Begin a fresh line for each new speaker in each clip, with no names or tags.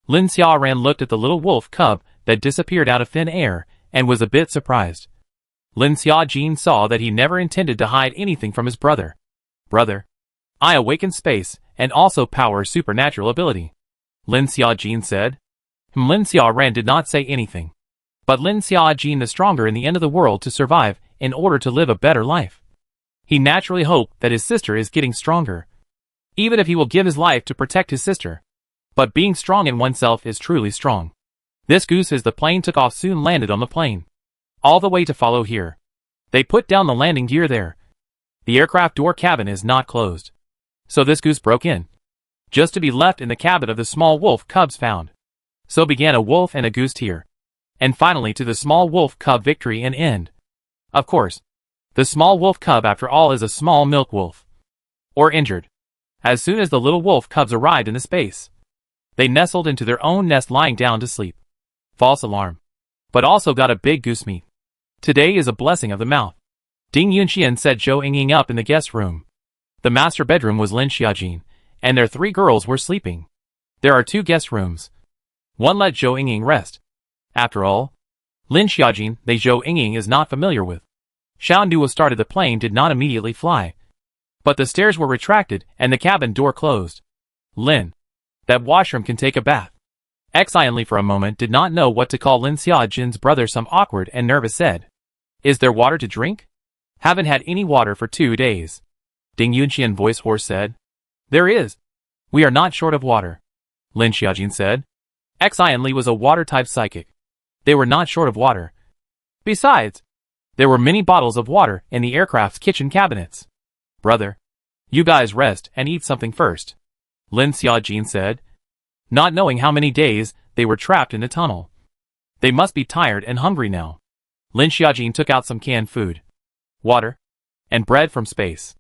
Lin Xiaoran looked at the little wolf cub that disappeared out of thin air and was a bit surprised. Lin Xiaojin saw that he never intended to hide anything from his brother. Brother, I awaken space and also power supernatural ability, Lin Xiaojin said. Lin Xiaoran did not say anything. But Lin Xiaojin is stronger in the end of the world to survive in order to live a better life. He naturally hoped that his sister is getting stronger, even if he will give his life to protect his sister. But being strong in oneself is truly strong. This goose as the plane took off soon landed on the plane. All the way to follow here. They put down the landing gear there. The aircraft door cabin is not closed. So this goose broke in, just to be left in the cabin of the small wolf cubs found. So began a wolf and a goose here. And finally to the small wolf cub victory and end. Of course, the small wolf cub after all is a small milk wolf. Or injured. As soon as the little wolf cubs arrived in the space, they nestled into their own nest lying down to sleep. False alarm. But also got a big goose meat. Today is a blessing of the mouth. Ding Yunxian said Zhou Yingying up in the guest room. The master bedroom was Lin Xiaojin, and their 3 girls were sleeping. There are 2 guest rooms. One let Zhou Yingying rest. After all, Lin Xiaojin, they Zhou Yingying is not familiar with. Xiao Nuo started the plane did not immediately fly. But the stairs were retracted and the cabin door closed. Lin, that washroom can take a bath. Xianli for a moment did not know what to call Lin Xiaojin's brother. Some awkward and nervous said, "Is there water to drink? Haven't had any water for 2 days." Ding Yunxian voice hoarse said, "There is. We are not short of water," Lin Xiaojin said. Xianli was a water-type psychic. They were not short of water. Besides, there were many bottles of water in the aircraft's kitchen cabinets. "Brother, you guys rest and eat something first," Lin Xiaojin said, not knowing how many days they were trapped in the tunnel. They must be tired and hungry now. Lin Xiaojin took out some canned food, water, and bread from space.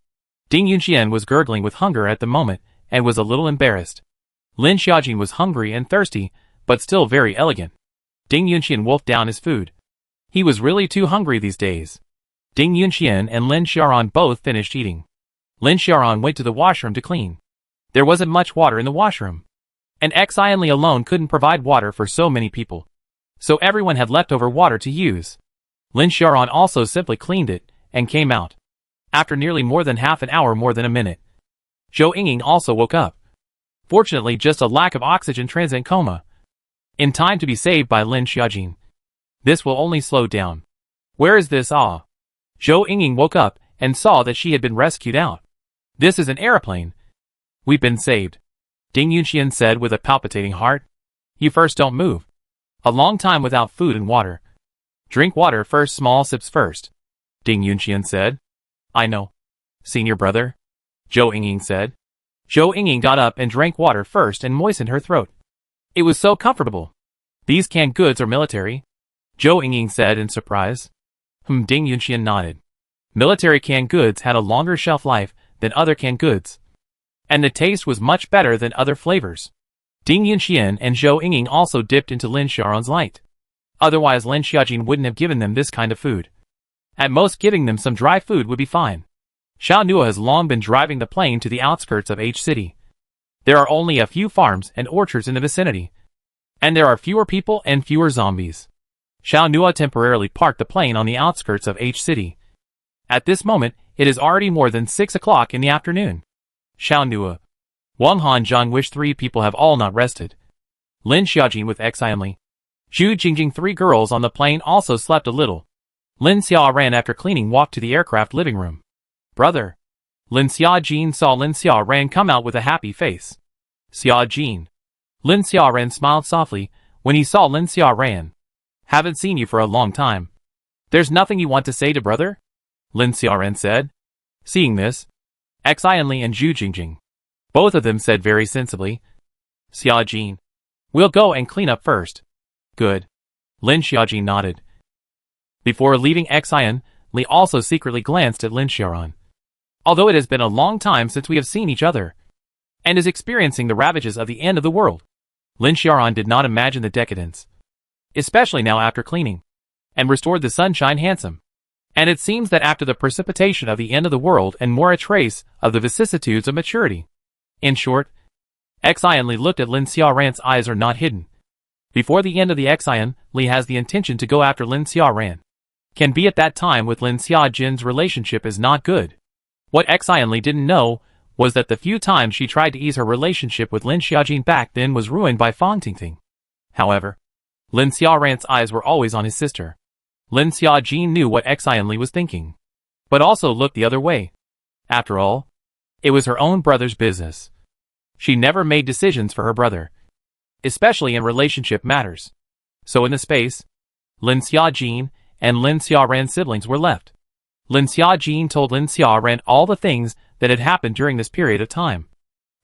Ding Yunxian was gurgling with hunger at the moment and was a little embarrassed. Lin Xiaojin was hungry and thirsty, but still very elegant. Ding Yunxian wolfed down his food. He was really too hungry these days. Ding Yunxian and Lin Xiaoran both finished eating. Lin Xiaoran went to the washroom to clean. There wasn't much water in the washroom. And Xianli alone couldn't provide water for so many people. So everyone had leftover water to use. Lin Xiaoran also simply cleaned it and came out. After nearly more than half an hour, more than a minute, Zhou Yingying also woke up. Fortunately, just a lack of oxygen transient coma. In time to be saved by Lin Xiaojin. This will only slow down. Where is this? Ah. Zhou Yingying woke up and saw that she had been rescued out. This is an airplane. We've been saved, Ding Yunxian said with a palpitating heart. You first don't move. A long time without food and water. Drink water first, small sips first, Ding Yunxian said. I know, senior brother, Zhou Yingying said. Zhou Yingying got up and drank water first and moistened her throat. It was so comfortable. These canned goods are military, Zhou Yingying said in surprise. Ding Yunxian nodded. Military canned goods had a longer shelf life than other canned goods. And the taste was much better than other flavors. Ding Yunxian and Zhou Yingying also dipped into Lin Xiaoran's light. Otherwise Lin Xiaojin wouldn't have given them this kind of food. At most giving them some dry food would be fine. Xiao Nuo has long been driving the plane to the outskirts of H City. There are only a few farms and orchards in the vicinity. And there are fewer people and fewer zombies. Xiao Nuo temporarily parked the plane on the outskirts of H City. At this moment, it is already more than 6 o'clock in the afternoon. Xiao Nuo, Wang Han Zhang wish 3 people have all not rested. Lin Xiaojin with Xianli. Zhu Jingjing 3 girls on the plane also slept a little. Lin Xiaoran after cleaning walked to the aircraft living room. Brother. Lin Xiaojin saw Lin Xiaoran come out with a happy face. Xiaojin. Lin Xiaoran smiled softly when he saw Lin Xiaoran. Haven't seen you for a long time. There's nothing you want to say to brother? Lin Xiaoran said. Seeing this, Xianli and Zhu Jingjing. Both of them said very sensibly. Xiaojin. We'll go and clean up first. Good. Lin Xiaojin nodded. Before leaving Xianli also secretly glanced at Lin Xiaoran. Although it has been a long time since we have seen each other, and is experiencing the ravages of the end of the world, Lin Xiaoran did not imagine the decadence. Especially now after cleaning, and restored the sunshine handsome. And it seems that after the precipitation of the end of the world and more a trace of the vicissitudes of maturity. In short, Xian Li looked at Lin Xiaoran's eyes are not hidden. Before the end of the Xian Li has the intention to go after Lin Xiaoran. Can be at that time with Lin Xiaojin's relationship is not good. What Xian Li didn't know was that the few times she tried to ease her relationship with Lin Xiaojin back then was ruined by Fang Tingting. However, Lin Xiaoran's eyes were always on his sister. Lin Xiaojin knew what Xian Li was thinking, but also looked the other way. After all, it was her own brother's business. She never made decisions for her brother, especially in relationship matters. So in the space, Lin Xiaojin and Lin Xiaoran's siblings were left. Lin Xiaojin told Lin Xiaoran all the things that had happened during this period of time.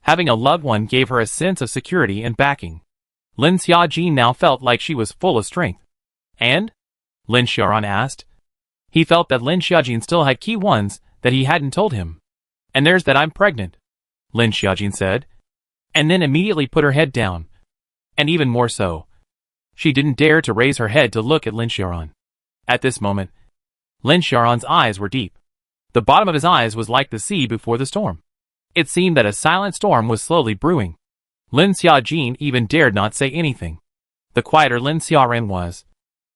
Having a loved one gave her a sense of security and backing. Lin Xiaojin now felt like she was full of strength. And? Lin Xiaoran asked. He felt that Lin Xiaojin still had key ones that he hadn't told him. And there's that I'm pregnant, Lin Xiaojin said. And then immediately put her head down. And even more so, she didn't dare to raise her head to look at Lin Xiaoran. At this moment, Lin Xiaoran's eyes were deep. The bottom of his eyes was like the sea before the storm. It seemed that a silent storm was slowly brewing. Lin Xiaojin even dared not say anything. The quieter Lin Xiaoran was,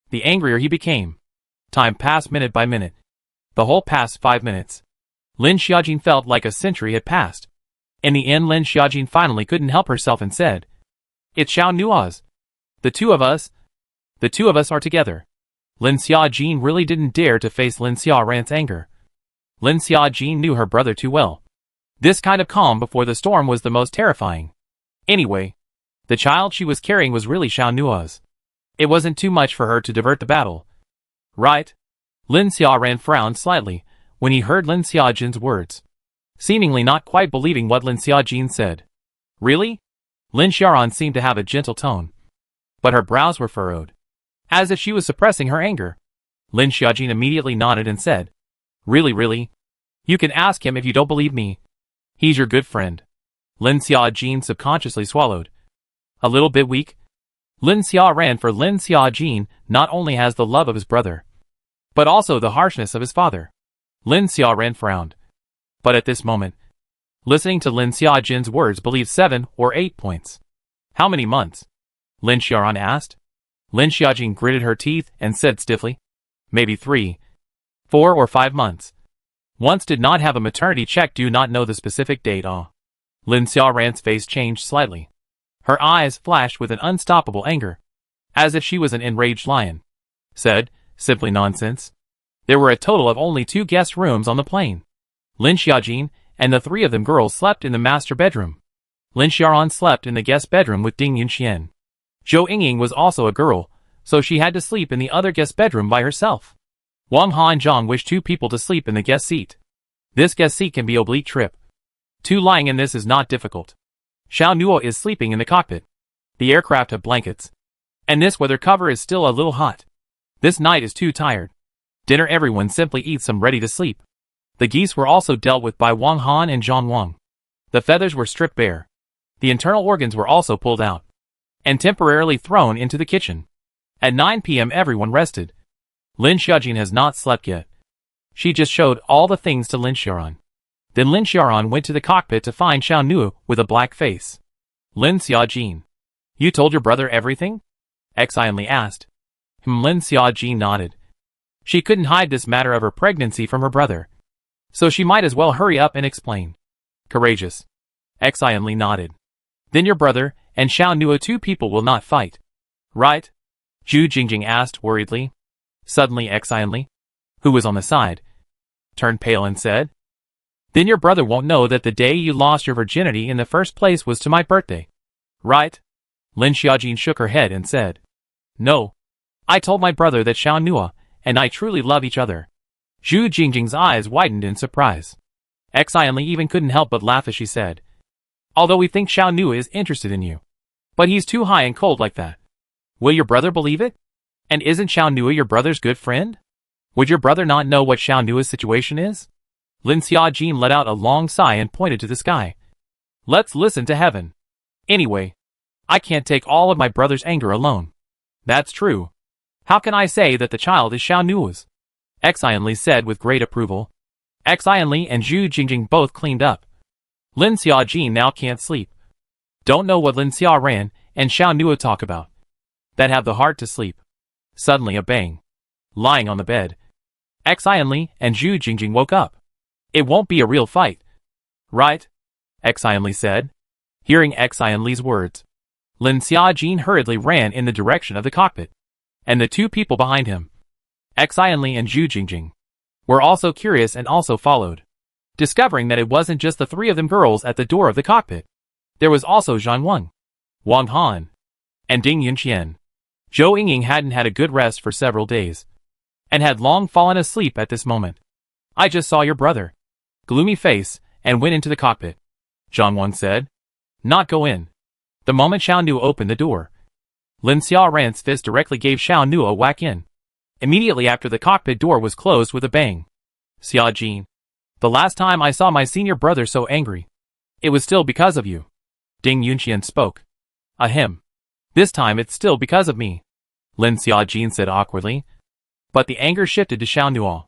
the angrier he became. Time passed minute by minute. The whole past 5 minutes. Lin Xiaojin felt like a century had passed. In the end, Lin Xiaojin finally couldn't help herself and said, "It's Xiao Nuo's. The two of us are together." Lin Xiaojin really didn't dare to face Lin Xiaoran's anger. Lin Xiaojin knew her brother too well. This kind of calm before the storm was the most terrifying. Anyway, the child she was carrying was really Xiao Nuo's. It wasn't too much for her to divert the battle. Right? Lin Xiaoran frowned slightly when he heard Lin Xiaojin's words, seemingly not quite believing what Lin Xiaojin said. Really? Lin Xiaoran seemed to have a gentle tone, but her brows were furrowed, as if she was suppressing her anger. Lin Xiaojin immediately nodded and said, Really? You can ask him if you don't believe me. He's your good friend." Lin Xiaojin subconsciously swallowed. A little bit weak? Lin Xiaoran for Lin Xiaojin not only has the love of his brother, but also the harshness of his father. Lin Xiaoran frowned. But at this moment, listening to Lin Xiaojin's words believed 7 or 8 points. How many months? Lin Xiaoran asked. Lin Xiaojin gritted her teeth and said stiffly, Maybe 3, 4 or 5 months. Once did not have a maternity check, do not know the specific date. Lin Xiaoran's face changed slightly. Her eyes flashed with an unstoppable anger, as if she was an enraged lion. Said, simply nonsense. There were a total of only 2 guest rooms on the plane. Lin Xiaojin and the 3 of them girls slept in the master bedroom. Lin Xiaoran slept in the guest bedroom with Ding Yunxian. Zhou Yingying was also a girl, so she had to sleep in the other guest bedroom by herself. Wang Ha and Zhang wished 2 people to sleep in the guest seat. This guest seat can be oblique trip. 2 lying in this is not difficult. Xiao Nuo is sleeping in the cockpit. The aircraft have blankets. And this weather cover is still a little hot. This night is too tired. Dinner everyone simply eats some ready to sleep. The geese were also dealt with by Wang Han and Zhang Wang. The feathers were stripped bare. The internal organs were also pulled out and temporarily thrown into the kitchen. At 9 p.m. everyone rested. Lin Xiaojin has not slept yet. She just showed all the things to Lin Xiaoran. Then Lin Xiaoran went to the cockpit to find Xiao Nuo with a black face. Lin Xiaojin, you told your brother everything? Xian Li asked. Lin Xiaojin nodded. She couldn't hide this matter of her pregnancy from her brother, so she might as well hurry up and explain. Courageous. Xian Li nodded. Then your brother and Xiao Nuo 2 people will not fight, right? Zhu Jingjing asked worriedly. Suddenly Xian Li, who was on the side, turned pale and said, Then your brother won't know that the day you lost your virginity in the first place was to my birthday, right? Lin Xiaojin shook her head and said, No. I told my brother that Xiao Nuo and I truly love each other. Zhu Jingjing's eyes widened in surprise. Xian Li even couldn't help but laugh as she said, Although we think Xiao Nuo is interested in you, but he's too high and cold like that. Will your brother believe it? And isn't Xiao Nuo your brother's good friend? Would your brother not know what Xiao Nuo's situation is? Lin Xiaojin let out a long sigh and pointed to the sky. Let's listen to heaven. Anyway, I can't take all of my brother's anger alone. That's true. How can I say that the child is Xiao Nuo's? Xian Li said with great approval. Xian Li and Zhu Jingjing both cleaned up. Lin Xiaojin now can't sleep. Don't know what Lin Xiaoran and Xiao Nuo talk about. That have the heart to sleep. Suddenly a bang. Lying on the bed. Xianli and Zhu Jingjing woke up. It won't be a real fight. Right? Xianli said. Hearing Xianli's words, Lin Xiaojin hurriedly ran in the direction of the cockpit. And the two people behind him, Xianli and Zhu Jingjing, were also curious and also followed. Discovering that it wasn't just the three of them girls at the door of the cockpit. There was also Zhang Wang, Wang Han, and Ding Yunqian. Zhou Yingying hadn't had a good rest for several days, and had long fallen asleep at this moment. I just saw your brother. Gloomy face, and went into the cockpit. Zhang Wang said. Not go in. The moment Xiao Nuo opened the door, Lin Xiaoran's fist directly gave Xiao Nuo a whack in. Immediately after the cockpit door was closed with a bang. Xiaojin. The last time I saw my senior brother so angry, it was still because of you. Ding Yunqian spoke. Ahem. This time it's still because of me. Lin Xiaojin said awkwardly. But the anger shifted to Xiao Nuo.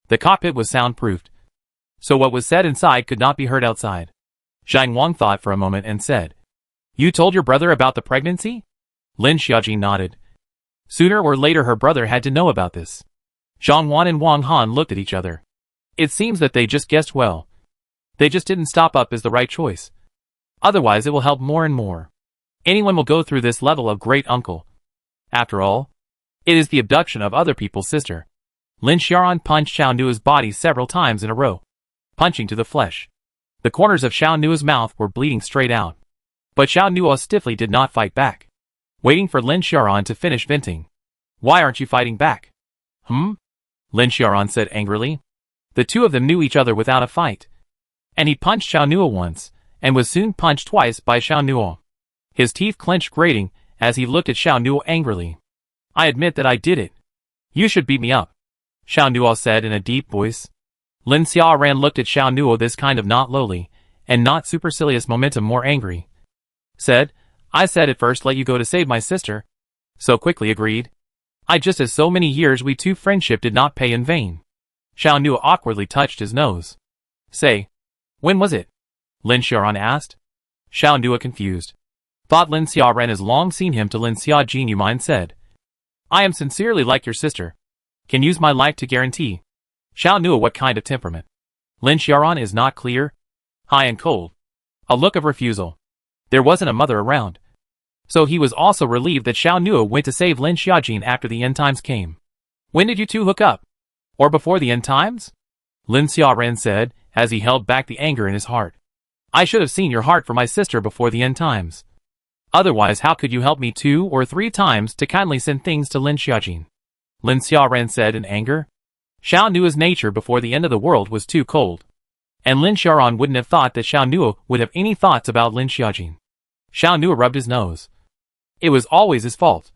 The cockpit was soundproofed, so what was said inside could not be heard outside. Zhang Wang thought for a moment and said, You told your brother about the pregnancy? Lin Xiaojin nodded. Sooner or later her brother had to know about this. Zhang Wan and Wang Han looked at each other. It seems that they just guessed well. They just didn't stop up as the right choice. Otherwise it will help more and more. Anyone will go through this level of great uncle. After all, it is the abduction of other people's sister. Lin Xiaoran punched Xiao Nuo's body several times in a row, punching to the flesh. The corners of Xiao Nuo's mouth were bleeding straight out. But Xiao Nuo stiffly did not fight back, waiting for Lin Xiaoran to finish venting. Why aren't you fighting back? Lin Xiaoran said angrily. The two of them knew each other without a fight. And he punched Xiao Nuo once, and was soon punched twice by Xiao Nuo. His teeth clenched grating as he looked at Xiao Nuo angrily. I admit that I did it. You should beat me up, Xiao Nuo said in a deep voice. Lin Xiaoran looked at Xiao Nuo, this kind of not lowly, and not supercilious momentum more angry. Said, I said at first let you go to save my sister. So quickly agreed. I just as so many years we two friendship did not pay in vain. Xiao Nuo awkwardly touched his nose. Say, when was it? Lin Xiaoran asked. Xiao Nuo confused. Thought Lin Xiaoran has long seen him to Lin Xiaojin you mind said. I am sincerely like your sister. Can use my life to guarantee. Xiao Nuo what kind of temperament? Lin Xiaoran is not clear. High and cold. A look of refusal. There wasn't a mother around. So he was also relieved that Xiao Nuo went to save Lin Xiaojin after the end times came. When did you two hook up? Or before the end times? Lin Xiaoran said, as he held back the anger in his heart. I should have seen your heart for my sister before the end times. Otherwise how could you help me 2 or 3 times to kindly send things to Lin Xiaojin? Lin Xiaoran said in anger. Xiao Nuo's nature before the end of the world was too cold. And Lin Xiaoran wouldn't have thought that Xiao Nuo would have any thoughts about Lin Xiaojin. Xiao Nuo rubbed his nose. It was always his fault.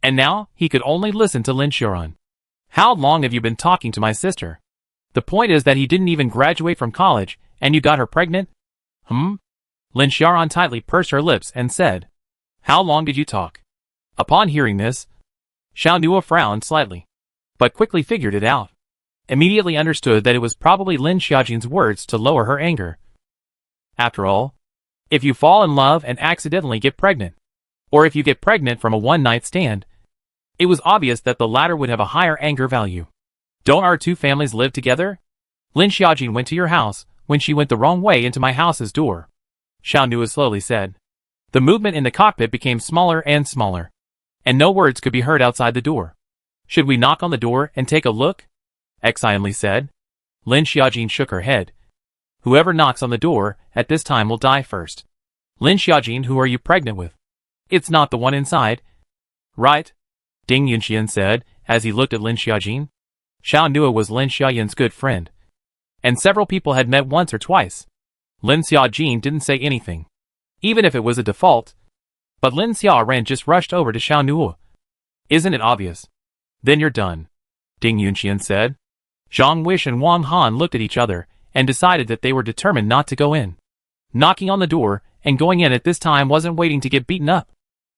And now, he could only listen to Lin Xiaoran. How long have you been talking to my sister? The point is that he didn't even graduate from college, and you got her pregnant? Lin Xiaoran tightly pursed her lips and said, How long did you talk? Upon hearing this, Xiao Nuo frowned slightly, but quickly figured it out. Immediately understood that it was probably Lin Xiaojin's words to lower her anger. After all, if you fall in love and accidentally get pregnant, or if you get pregnant from a one-night stand, it was obvious that the latter would have a higher anger value. Don't our two families live together? Lin Xiaojin went to your house when she went the wrong way into my house's door. Xiao Nuo slowly said. The movement in the cockpit became smaller and smaller, and no words could be heard outside the door. Should we knock on the door and take a look? Xianli said. Lin Xiaojin shook her head. Whoever knocks on the door at this time will die first. Lin Xiaojin, who are you pregnant with? It's not the one inside. Right? Ding Yunqian said, as he looked at Lin Xiaojin. Xiao Nuo was Lin Xiaoyan's good friend, and several people had met once or twice. Lin Xiaojin didn't say anything, even if it was a default. But Lin Xiaoran just rushed over to Xiao Nuo. Isn't it obvious? Then you're done, Ding Yunqian said. Zhang Wish and Wang Han looked at each other and decided that they were determined not to go in. Knocking on the door and going in at this time wasn't waiting to get beaten up.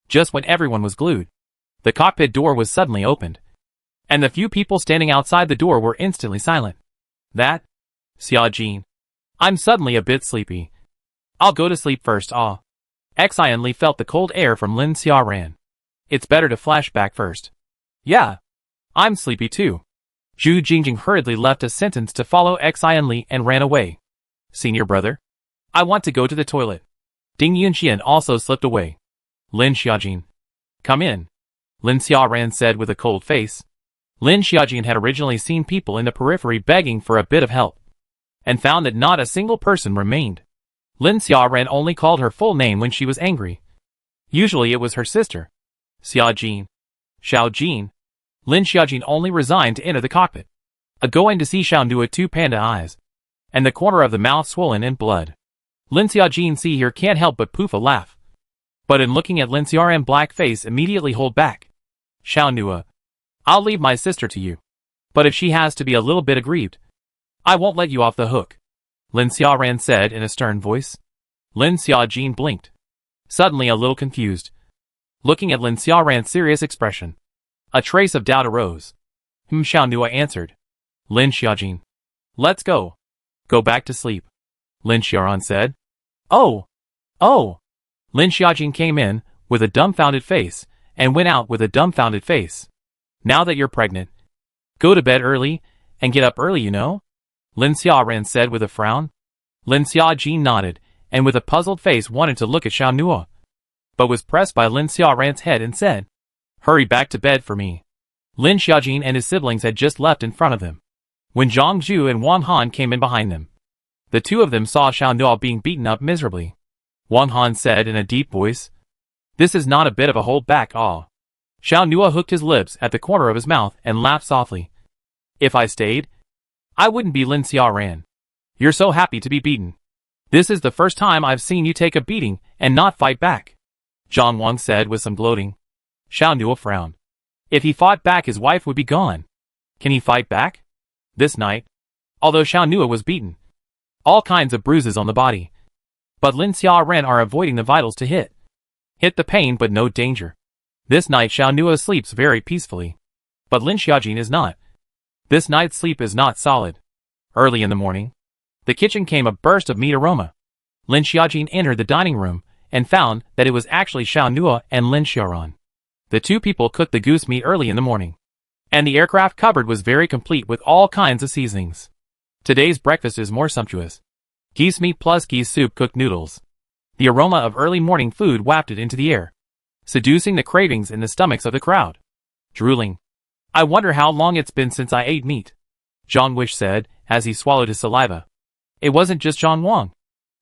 Just when everyone was glued, the cockpit door was suddenly opened, and the few people standing outside the door were instantly silent. That? Xiaojin. I'm suddenly a bit sleepy. I'll go to sleep first. Xian Li felt the cold air from Lin Xiaoran. It's better to flash back first. Yeah. I'm sleepy too. Zhu Jingjing hurriedly left a sentence to follow Xian Li and ran away. Senior brother? I want to go to the toilet. Ding Yunxian also slipped away. Lin Xiaojin. Come in. Lin Xiaoran said with a cold face. Lin Xiaojin had originally seen people in the periphery begging for a bit of help, and found that not a single person remained. Lin Xiaoran only called her full name when she was angry. Usually it was her sister. Xiaojin. Xiaojin. Lin Xiaojin only resigned to enter the cockpit. Going to see Xiao with two panda eyes, and the corner of the mouth swollen in blood. Lin Xiaojin see here can't help but poof a laugh. But in looking at Lin Xiaoran black face immediately hold back. Xiao Nua. I'll leave my sister to you. But if she has to be a little bit aggrieved, I won't let you off the hook. Lin Xiaoran said in a stern voice. Lin Xiaojin blinked. Suddenly a little confused. Looking at Lin Xiaoran's serious expression, a trace of doubt arose. Xiao Nua answered. Lin Xiaojin. Let's go. Go back to sleep. Lin Xiaoran said. Oh! Oh! Lin Xiaojin came in, with a dumbfounded face, and went out with a dumbfounded face. Now that you're pregnant, go to bed early, and get up early, you know? Lin Xiaoran said with a frown. Lin Xiaojin nodded, and with a puzzled face wanted to look at Xiao Nua, but was pressed by Lin Xiaoran's head and said, Hurry back to bed for me. Lin Xiaojin and his siblings had just left in front of them, when Zhang Zhu and Wang Han came in behind them. The two of them saw Xiao Nua being beaten up miserably. Wang Han said in a deep voice, This is not a bit of a hold back, ah. Xiao Nua hooked his lips at the corner of his mouth and laughed softly. If I stayed, I wouldn't be Lin Xiaoran. You're so happy to be beaten. This is the first time I've seen you take a beating and not fight back. Zhang Wang said with some gloating. Xiao Nua frowned. If he fought back, his wife would be gone. Can he fight back? This night, although Xiao Nua was beaten, all kinds of bruises on the body, but Lin Xiaoran are avoiding the vitals to hit the pain but no danger. This night Xiao Nua sleeps very peacefully, but Lin Xiaojin is not. This night's sleep is not solid. Early in the morning, the kitchen came a burst of meat aroma. Lin Xiaojin entered the dining room and found that it was actually Xiao Nua and Lin Xiaoran. The two people cooked the goose meat early in the morning, and the aircraft cupboard was very complete with all kinds of seasonings. Today's breakfast is more sumptuous. Geese meat plus geese soup cooked noodles. The aroma of early morning food wafted into the air, seducing the cravings in the stomachs of the crowd. Drooling. I wonder how long it's been since I ate meat, Zhang Wish said as he swallowed his saliva. It wasn't just Zhang Wang.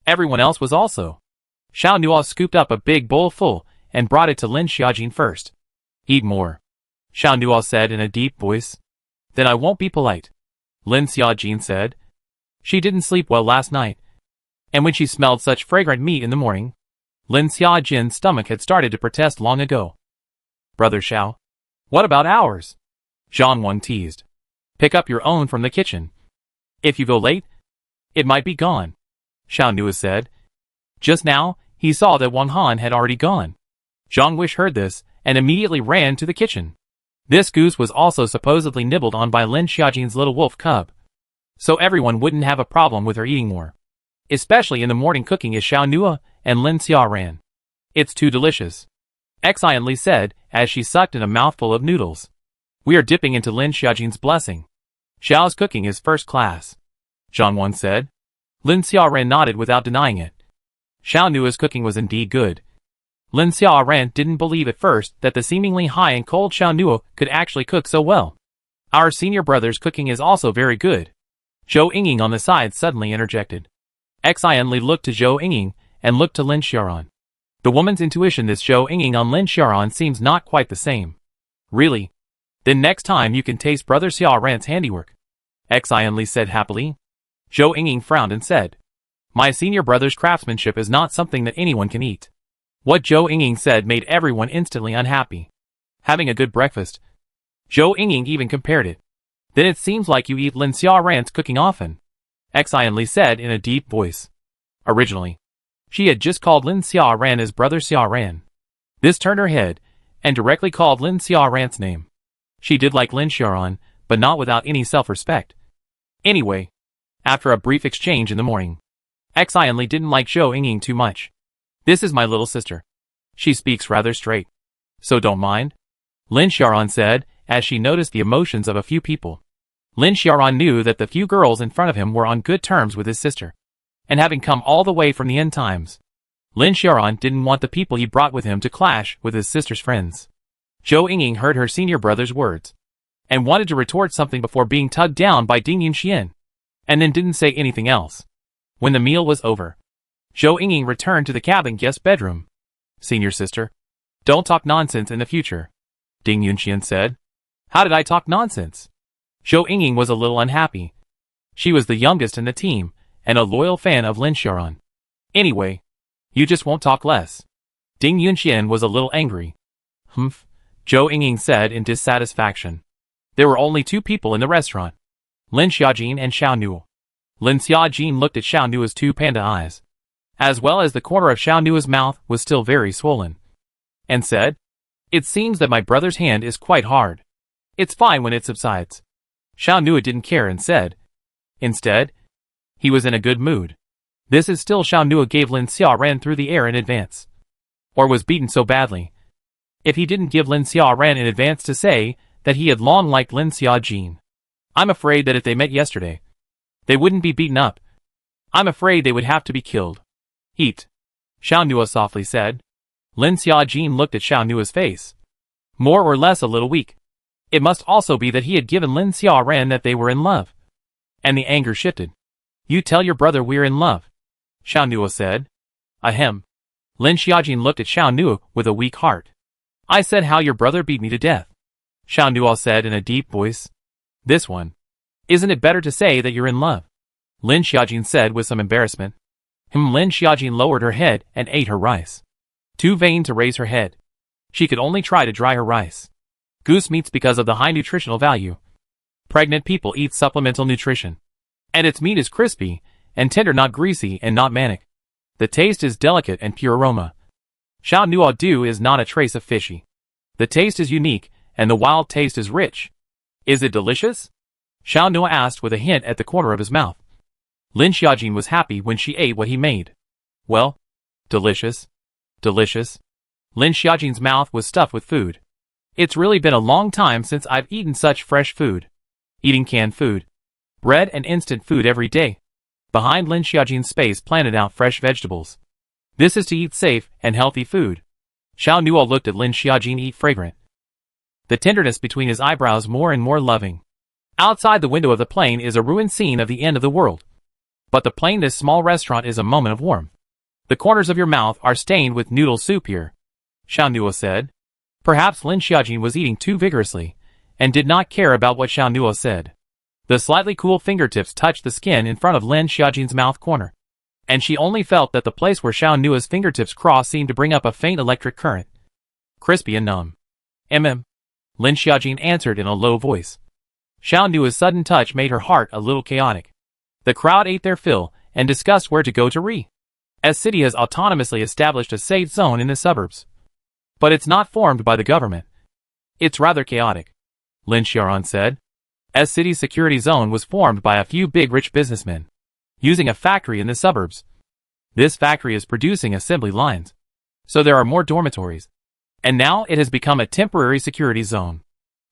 Everyone else was also. Xiao Nua scooped up a big bowl full and brought it to Lin Xiaojin first. Eat more, Xiao Nua said in a deep voice. Then I won't be polite, Lin Xiaojin said. She didn't sleep well last night, and when she smelled such fragrant meat in the morning, Lin Xiaojin's stomach had started to protest long ago. Brother Xiao, what about ours? Zhang Wang teased. Pick up your own from the kitchen. If you go late, it might be gone, Xiao Nua said. Just now, he saw that Wang Han had already gone. Zhang Wish heard this and immediately ran to the kitchen. This goose was also supposedly nibbled on by Lin Xiaojin's little wolf cub, so everyone wouldn't have a problem with her eating more. Especially in the morning cooking is Xiao Nua and Lin Xiaoran. It's too delicious, Xian Li said as she sucked in a mouthful of noodles. We are dipping into Lin Xiaojin's blessing. Xiao's cooking is first class, Zhang Wang said. Lin Xiaoran nodded without denying it. Xiao Nua's cooking was indeed good. Lin Xiaoran didn't believe at first that the seemingly high and cold Xiao Nua could actually cook so well. Our senior brother's cooking is also very good, Zhou Yingying on the side suddenly interjected. Xian Li looked to Zhou Yingying and looked to Lin Xiaoran. The woman's intuition this Zhou Yingying on Lin Xiaoran seems not quite the same. Really? Then next time you can taste Brother Xiaoran's handiwork, Xian Li said happily. Zhou Yingying frowned and said, My senior brother's craftsmanship is not something that anyone can eat. What Zhou Yingying said made everyone instantly unhappy. Having a good breakfast. Zhou Yingying even compared it. Then it seems like you eat Lin Xiaoran's cooking often, Xian Li said in a deep voice. Originally, she had just called Lin Xiaoran as Brother Xiaoran. This turned her head, and directly called Lin Xiaoran's name. She did like Lin Xiaoran, but not without any self-respect. Anyway, after a brief exchange in the morning, Xian Li didn't like Zhou Yingying too much. This is my little sister. She speaks rather straight. So don't mind. Lin Xiaoran said, as she noticed the emotions of a few people. Lin Xiaoran knew that the few girls in front of him were on good terms with his sister. And having come all the way from the end times, Lin Xiaoran didn't want the people he brought with him to clash with his sister's friends. Zhou Yingying heard her senior brother's words, and wanted to retort something before being tugged down by Ding Yunxian, and then didn't say anything else. When the meal was over, Zhou Yingying returned to the cabin guest bedroom. Senior sister, don't talk nonsense in the future, Ding Yunxian said. How did I talk nonsense? Zhou Yingying was a little unhappy. She was the youngest in the team, and a loyal fan of Lin Xiaoran. Anyway, you just won't talk less. Ding Yunxian was a little angry. Humph, Zhou Yingying said in dissatisfaction. There were only two people in the restaurant, Lin Xiaojin and Xiao Nuo. Lin Xiaojin looked at Xiao Nuo's two panda eyes, as well as the corner of Xiao Nuo's mouth was still very swollen, and said, It seems that my brother's hand is quite hard. It's fine when it subsides. Xiao Nuo didn't care and said, Instead, he was in a good mood. This is still Xiao Nuo gave Lin Xiaoran through the air in advance. Or was beaten so badly. If he didn't give Lin Xiaoran in advance to say that he had long liked Lin Xiaojin. I'm afraid that if they met yesterday, they wouldn't be beaten up. I'm afraid they would have to be killed. Eat, Xiao Nuo softly said. Lin Xiaojin looked at Xiao Nuo's face. More or less a little weak. It must also be that he had given Lin Xiaoran that they were in love. And the anger shifted. You tell your brother we're in love, Xiao Nuo said. Ahem. Lin Xiaojin looked at Xiao Nuo with a weak heart. I said how your brother beat me to death, Xiao Nuo said in a deep voice. This one. Isn't it better to say that you're in love? Lin Xiaojin said with some embarrassment. Lin Xiaojin lowered her head and ate her rice. Too vain to raise her head. She could only try to dry her rice. Goose meats because of the high nutritional value. Pregnant people eat supplemental nutrition. And its meat is crispy and tender, not greasy and not manic. The taste is delicate and pure aroma. Xiao Nuo Du is not a trace of fishy. The taste is unique, and the wild taste is rich. Is it delicious? Xiao Nuo asked with a hint at the corner of his mouth. Lin Xiaojin was happy when she ate what he made. Well, delicious. Delicious. Lin Xiaojin's mouth was stuffed with food. It's really been a long time since I've eaten such fresh food. Eating canned food, bread and instant food every day. Behind Lin Xiaojin's space planted out fresh vegetables. This is to eat safe and healthy food. Xiao Nuo looked at Lin Xiaojin eat fragrant. The tenderness between his eyebrows more and more loving. Outside the window of the plane is a ruined scene of the end of the world. But the plane, this small restaurant, is a moment of warmth. The corners of your mouth are stained with noodle soup here, Xiao Nuo said. Perhaps Lin Xiaojin was eating too vigorously, and did not care about what Xiao Nuo said. The slightly cool fingertips touched the skin in front of Lin Xiaojin's mouth corner, and she only felt that the place where Xiao Nuo's fingertips crossed seemed to bring up a faint electric current. Crispy and numb. Lin Xiaojin answered in a low voice. Xiao Nuo's sudden touch made her heart a little chaotic. The crowd ate their fill and discussed where to go to re. S City has autonomously established a safe zone in the suburbs. But it's not formed by the government. It's rather chaotic, Lin Xiaoran said. S City's security zone was formed by a few big rich businessmen, using a factory in the suburbs. This factory is producing assembly lines, so there are more dormitories. And now it has become a temporary security zone.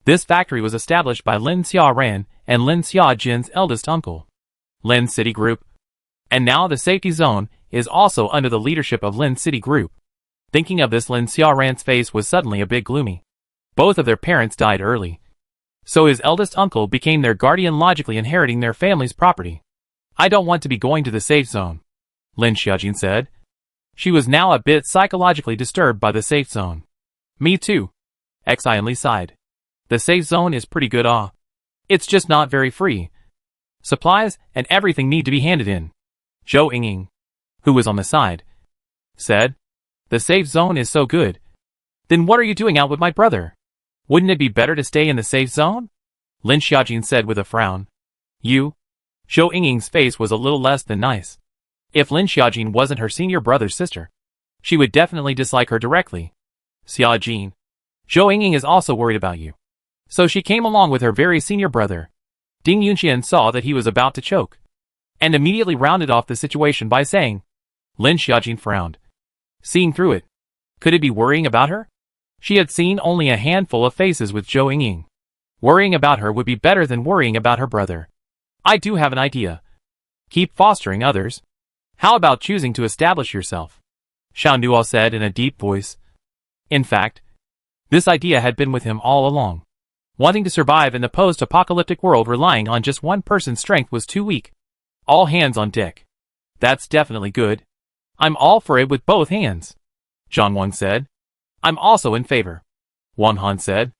This factory was established by Lin Xiaoran and Lin Xiaojin's eldest uncle, Lin City Group. And now the safety zone is also under the leadership of Lin City Group. Thinking of this, Lin Xiaoran's face was suddenly a bit gloomy. Both of their parents died early, so his eldest uncle became their guardian, logically inheriting their family's property. I don't want to be going to the safe zone, Lin Xiaojin said. She was now a bit psychologically disturbed by the safe zone. Me too, Xianli sighed. The safe zone is pretty good. It's just not very free. Supplies and everything need to be handed in. Zhou Yingying, who was on the side, said. The safe zone is so good. Then what are you doing out with my brother? Wouldn't it be better to stay in the safe zone? Lin Xiaojin said with a frown. You? Zhou Yingying's face was a little less than nice. If Lin Xiaojin wasn't her senior brother's sister, she would definitely dislike her directly. Xiaojin, Zhou Yingying is also worried about you. So she came along with her very senior brother. Ding Yunxian saw that he was about to choke, and immediately rounded off the situation by saying. Lin Xiaojin frowned. Seeing through it. Could it be worrying about her? She had seen only a handful of faces with Zhou Yingying. Worrying about her would be better than worrying about her brother. I do have an idea. Keep fostering others. How about choosing to establish yourself? Xiao Nuo said in a deep voice. In fact, this idea had been with him all along. Wanting to survive in the post-apocalyptic world relying on just one person's strength was too weak. All hands on deck. That's definitely good. I'm all for it with both hands. Zhang Wang said. I'm also in favor. Wang Han said.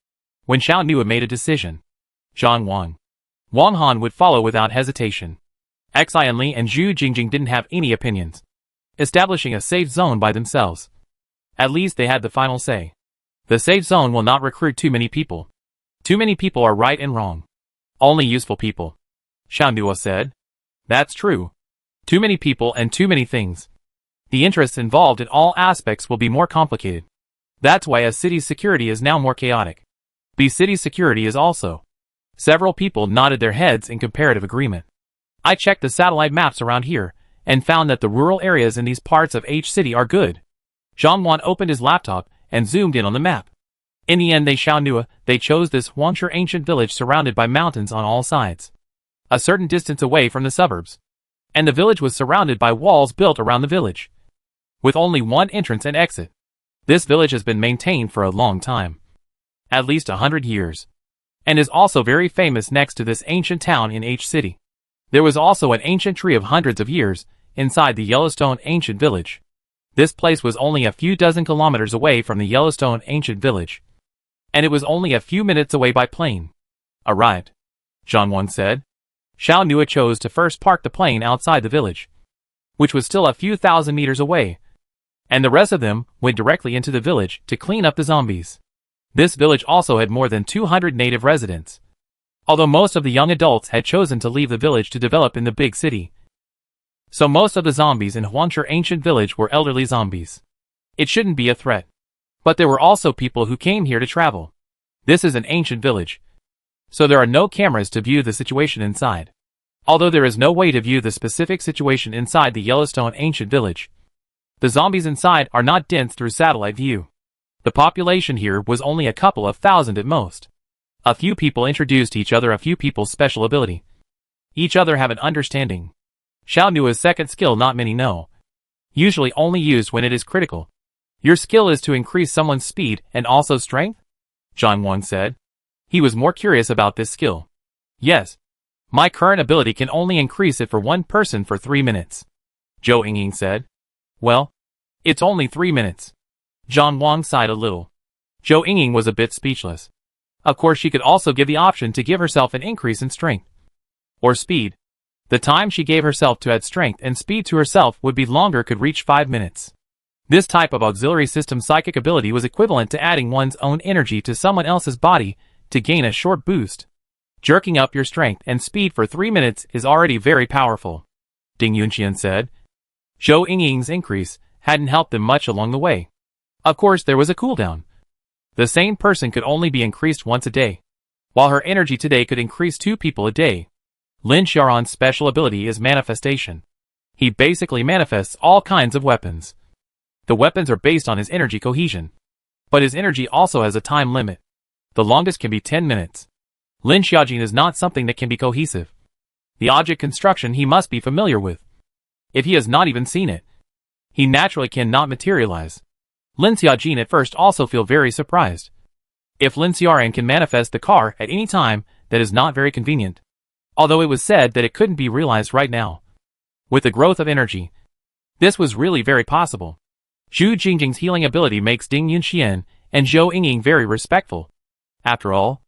When Xiao Nuo made a decision, Zhang Wang Han would follow without hesitation. Xian Li and Zhu Jingjing didn't have any opinions, establishing a safe zone by themselves. At least they had the final say. The safe zone will not recruit too many people. Too many people are right and wrong. Only useful people. Xiao Nuo said. That's true. Too many people and too many things. The interests involved in all aspects will be more complicated. That's why a city's security is now more chaotic. B city's security is also. Several people nodded their heads in comparative agreement. I checked the satellite maps around here, and found that the rural areas in these parts of H City are good. Zhang Wan opened his laptop, and zoomed in on the map. In the end they chose this Huangshe ancient village surrounded by mountains on all sides. A certain distance away from the suburbs. And the village was surrounded by walls built around the village. With only one entrance and exit. This village has been maintained for a long time. At least 100 years. And is also very famous next to this ancient town in H City. There was also an ancient tree of hundreds of years, inside the Yellowstone ancient village. This place was only a few dozen kilometers away from the Yellowstone ancient village. And it was only a few minutes away by plane. Arrived. Zhang Wan said. Xiao Nuo chose to first park the plane outside the village, which was still a few thousand meters away, and the rest of them went directly into the village to clean up the zombies. This village also had more than 200 native residents, although most of the young adults had chosen to leave the village to develop in the big city. So most of the zombies in Huangshe ancient village were elderly zombies. It shouldn't be a threat. But there were also people who came here to travel. This is an ancient village, so there are no cameras to view the situation inside. Although there is no way to view the specific situation inside the Yellowstone ancient village. The zombies inside are not dense through satellite view. The population here was only a couple of thousand at most. A few people introduced each other, a few people's special ability. Each other have an understanding. Xiao Nuo's second skill not many know. Usually only used when it is critical. Your skill is to increase someone's speed and also strength? Zhang Wan said. He was more curious about this skill. Yes. My current ability can only increase it for one person for 3 minutes. Zhou Yingying said. Well, it's only 3 minutes. Zhang Wang sighed a little. Zhou Yingying was a bit speechless. Of course she could also give the option to give herself an increase in strength. Or speed. The time she gave herself to add strength and speed to herself would be longer, could reach 5 minutes. This type of auxiliary system psychic ability was equivalent to adding one's own energy to someone else's body to gain a short boost. Jerking up your strength and speed for 3 minutes is already very powerful. Ding Yunqian said. Zhou Yingying's increase hadn't helped them much along the way. Of course there was a cooldown. The same person could only be increased once a day, while her energy today could increase 2 people a day. Lin Xiaoran's special ability is manifestation. He basically manifests all kinds of weapons. The weapons are based on his energy cohesion. But his energy also has a time limit. The longest can be 10 minutes. Lin Xiaojin is not something that can be cohesive. The object construction he must be familiar with. If he has not even seen it, he naturally cannot materialize. Lin Xiaojin at first also feel very surprised. If Lin Xiaoran can manifest the car at any time, that is not very convenient. Although it was said that it couldn't be realized right now. With the growth of energy, this was really very possible. Zhu Jingjing's healing ability makes Ding Yunqian and Zhou Yingying very respectful. After all,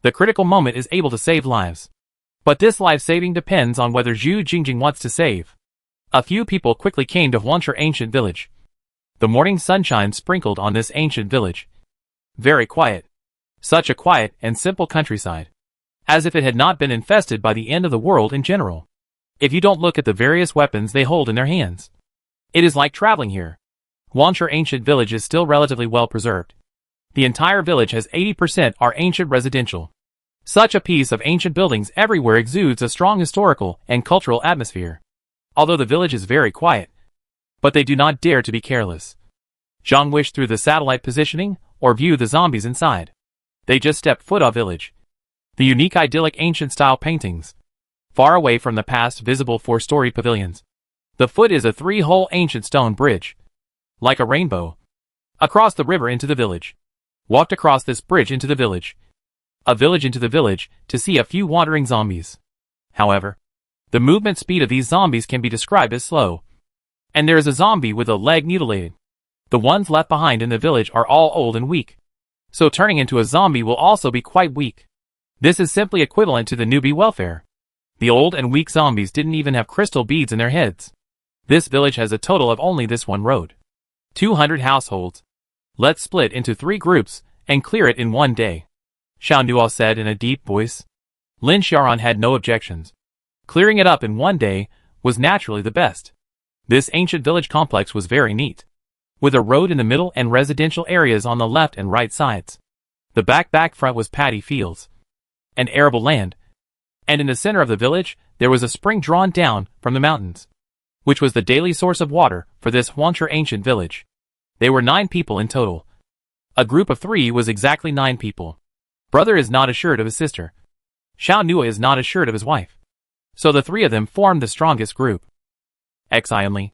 the critical moment is able to save lives. But this life-saving depends on whether Zhu Jingjing wants to save. A few people quickly came to Huangshe ancient village. The morning sunshine sprinkled on this ancient village. Very quiet. Such a quiet and simple countryside. As if it had not been infested by the end of the world in general. If you don't look at the various weapons they hold in their hands. It is like traveling here. Huangshe ancient village is still relatively well preserved. The entire village has 80% are ancient residential. Such a piece of ancient buildings everywhere exudes a strong historical and cultural atmosphere. Although the village is very quiet. But they do not dare to be careless. Zhang wished through the satellite positioning, or view the zombies inside. They just stepped foot off village. The unique idyllic ancient-style paintings. Far away from the past visible four-story pavilions. The foot is a three-hole ancient stone bridge. Like a rainbow. Across the river into the village. Walked across this bridge into the village. A village into the village, to see a few wandering zombies. However, the movement speed of these zombies can be described as slow. And there is a zombie with a leg mutilated. The ones left behind in the village are all old and weak. So turning into a zombie will also be quite weak. This is simply equivalent to the newbie welfare. The old and weak zombies didn't even have crystal beads in their heads. This village has a total of only this one road. 200 households. Let's split into 3 groups, and clear it in one day. Xiao Nuo said in a deep voice. Lin Xiaoran had no objections. Clearing it up in one day was naturally the best. This ancient village complex was very neat. With a road in the middle and residential areas on the left and right sides. The back front was paddy fields. And arable land. And in the center of the village, there was a spring drawn down from the mountains. Which was the daily source of water for this Huangshe ancient village. They were 9 people in total. A group of 3 was exactly 9 people. Brother is not assured of his sister. Xiao Nuo is not assured of his wife. So the 3 of them formed the strongest group. Exionly.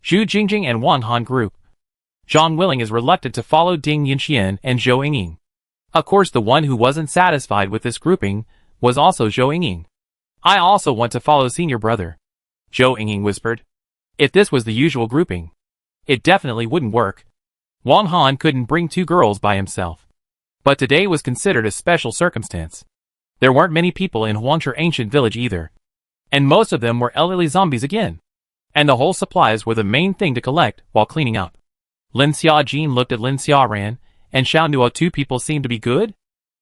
Zhu Jingjing and Wang Han group. Zhang Willing is reluctant to follow Ding Yinxian and Zhou Yingying. Of course, the one who wasn't satisfied with this grouping was also Zhou Yingying. I also want to follow senior brother. Zhou Yingying whispered. If this was the usual grouping, it definitely wouldn't work. Wang Han couldn't bring 2 girls by himself. But today was considered a special circumstance. There weren't many people in Huangshe ancient village either. And most of them were elderly zombies again. And the whole supplies were the main thing to collect while cleaning up. Lin Xiaojin looked at Lin Xiaoran, and Xiao Nuo. 2 people seemed to be good?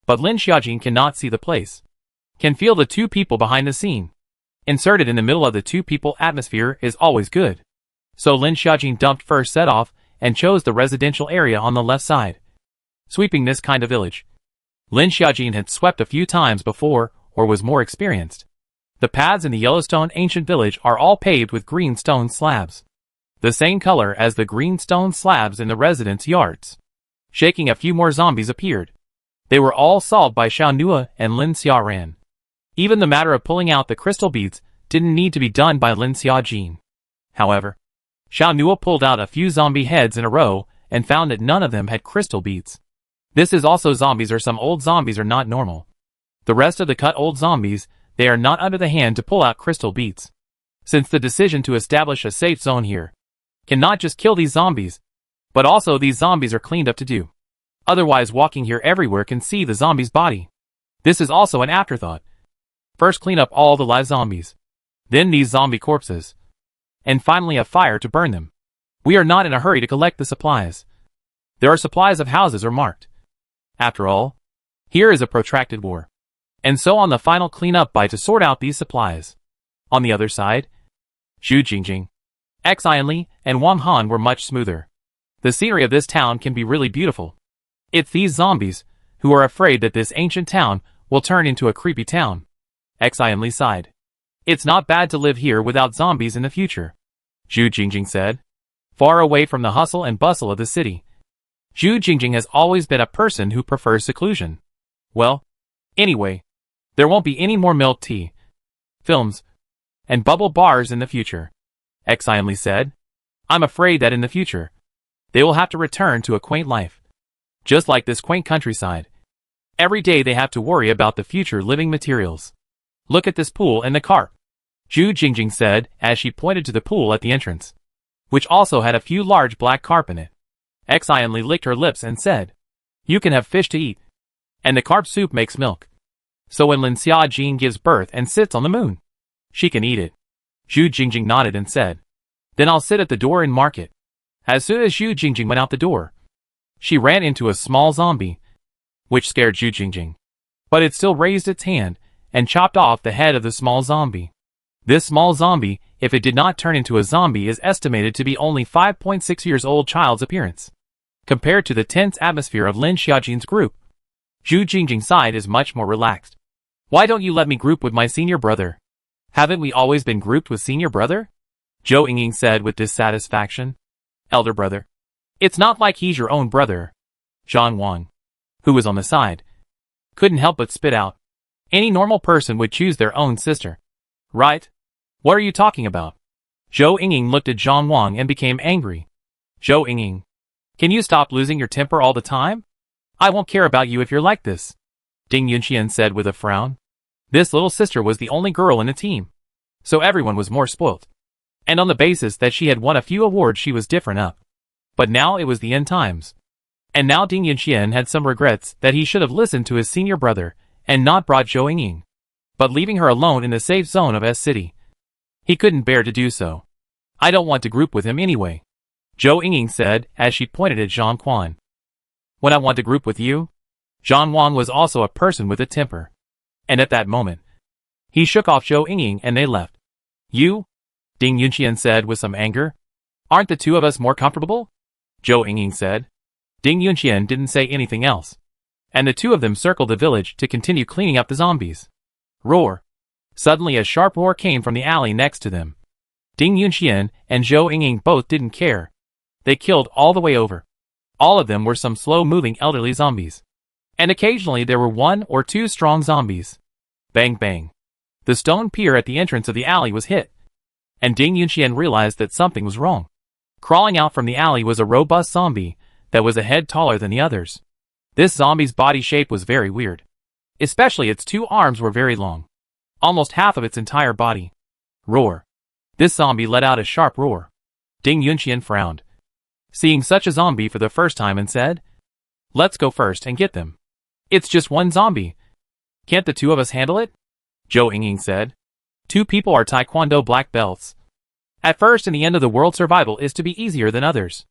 But Lin Xiaojin cannot see the place. Can feel the 2 people behind the scene. Inserted in the middle of the 2 people atmosphere is always good. So Lin Xiaojin dumped first set off, and chose the residential area on the left side. Sweeping this kind of village. Lin Xiaojin had swept a few times before, or was more experienced. The paths in the Yellowstone ancient village are all paved with green stone slabs. The same color as the green stone slabs in the residents' yards. Shaking, a few more zombies appeared. They were all solved by Xiao Nuo and Lin Xiaoran. Even the matter of pulling out the crystal beads didn't need to be done by Lin Xiaojin. However, Xiao Nuo pulled out a few zombie heads in a row and found that none of them had crystal beads. This is also zombies, or some old zombies are not normal. The rest of the cut old zombies, they are not under the hand to pull out crystal beads. Since the decision to establish a safe zone here can not just kill these zombies, but also these zombies are cleaned up to do. Otherwise, walking here everywhere can see the zombie's body. This is also an afterthought. First clean up all the live zombies. Then these zombie corpses. And finally a fire to burn them. We are not in a hurry to collect the supplies. There are supplies of houses are marked. After all, here is a protracted war. And so on the final cleanup by to sort out these supplies. On the other side, Zhu Jingjing, Xian Li, and Wang Han were much smoother. The scenery of this town can be really beautiful. It's these zombies who are afraid that this ancient town will turn into a creepy town. Xian Li sighed. It's not bad to live here without zombies in the future, Zhu Jingjing said. Far away from the hustle and bustle of the city. Zhu Jingjing has always been a person who prefers seclusion. Well, anyway, there won't be any more milk tea, films, and bubble bars in the future, Xian Li said. I'm afraid that in the future, they will have to return to a quaint life. Just like this quaint countryside. Every day they have to worry about the future living materials. Look at this pool and the carp, Zhu Jingjing said as she pointed to the pool at the entrance, which also had a few large black carp in it. Xian Li licked her lips and said, You can have fish to eat. And the carp soup makes milk. So when Lin Xiaojin gives birth and sits on the moon, she can eat it. Zhu Jingjing nodded and said, Then I'll sit at the door and mark it. As soon as Zhu Jingjing went out the door, she ran into a small zombie, which scared Zhu Jingjing. But it still raised its hand and chopped off the head of the small zombie. This small zombie, if it did not turn into a zombie, is estimated to be only 5.6 years old child's appearance. Compared to the tense atmosphere of Lin Xiaojin's group, Zhu Jingjing's side is much more relaxed. Why don't you let me group with my senior brother? Haven't we always been grouped with senior brother? Zhou Yingying said with dissatisfaction. Elder brother. It's not like he's your own brother. Zhang Wang, who was on the side, couldn't help but spit out. Any normal person would choose their own sister. Right? What are you talking about? Zhou Yingying looked at Zhang Wang and became angry. Zhou Yingying, can you stop losing your temper all the time? I won't care about you if you're like this, Ding Yunxian said with a frown. This little sister was the only girl in the team, so everyone was more spoilt. And on the basis that she had won a few awards she was different up. But now it was the end times. And now Ding Yunxian had some regrets that he should have listened to his senior brother and not brought Zhou Yingying, but leaving her alone in the safe zone of S City. He couldn't bear to do so. I don't want to group with him anyway, Zhou Yingying said as she pointed at Zhang Quan. When I want to group with you? Zhang Wang was also a person with a temper. And at that moment, he shook off Zhou Yingying and they left. You? Ding Yunxian said with some anger. Aren't the two of us more comfortable? Zhou Yingying said. Ding Yunxian didn't say anything else. And the two of them circled the village to continue cleaning up the zombies. Roar. Suddenly a sharp roar came from the alley next to them. Ding Yunxian and Zhou Yingying both didn't care. They killed all the way over. All of them were some slow-moving elderly zombies. And occasionally there were one or two strong zombies. Bang bang. The stone pier at the entrance of the alley was hit. And Ding Yunxian realized that something was wrong. Crawling out from the alley was a robust zombie that was a head taller than the others. This zombie's body shape was very weird. Especially its two arms were very long. Almost half of its entire body. Roar. This zombie let out a sharp roar. Ding Yunxian frowned, seeing such a zombie for the first time, and said, "Let's go first and get them. It's just one zombie. Can't the two of us handle it?" Zhou Yingying said. Two people are Taekwondo black belts. At first, in the end of the world, survival is to be easier than others.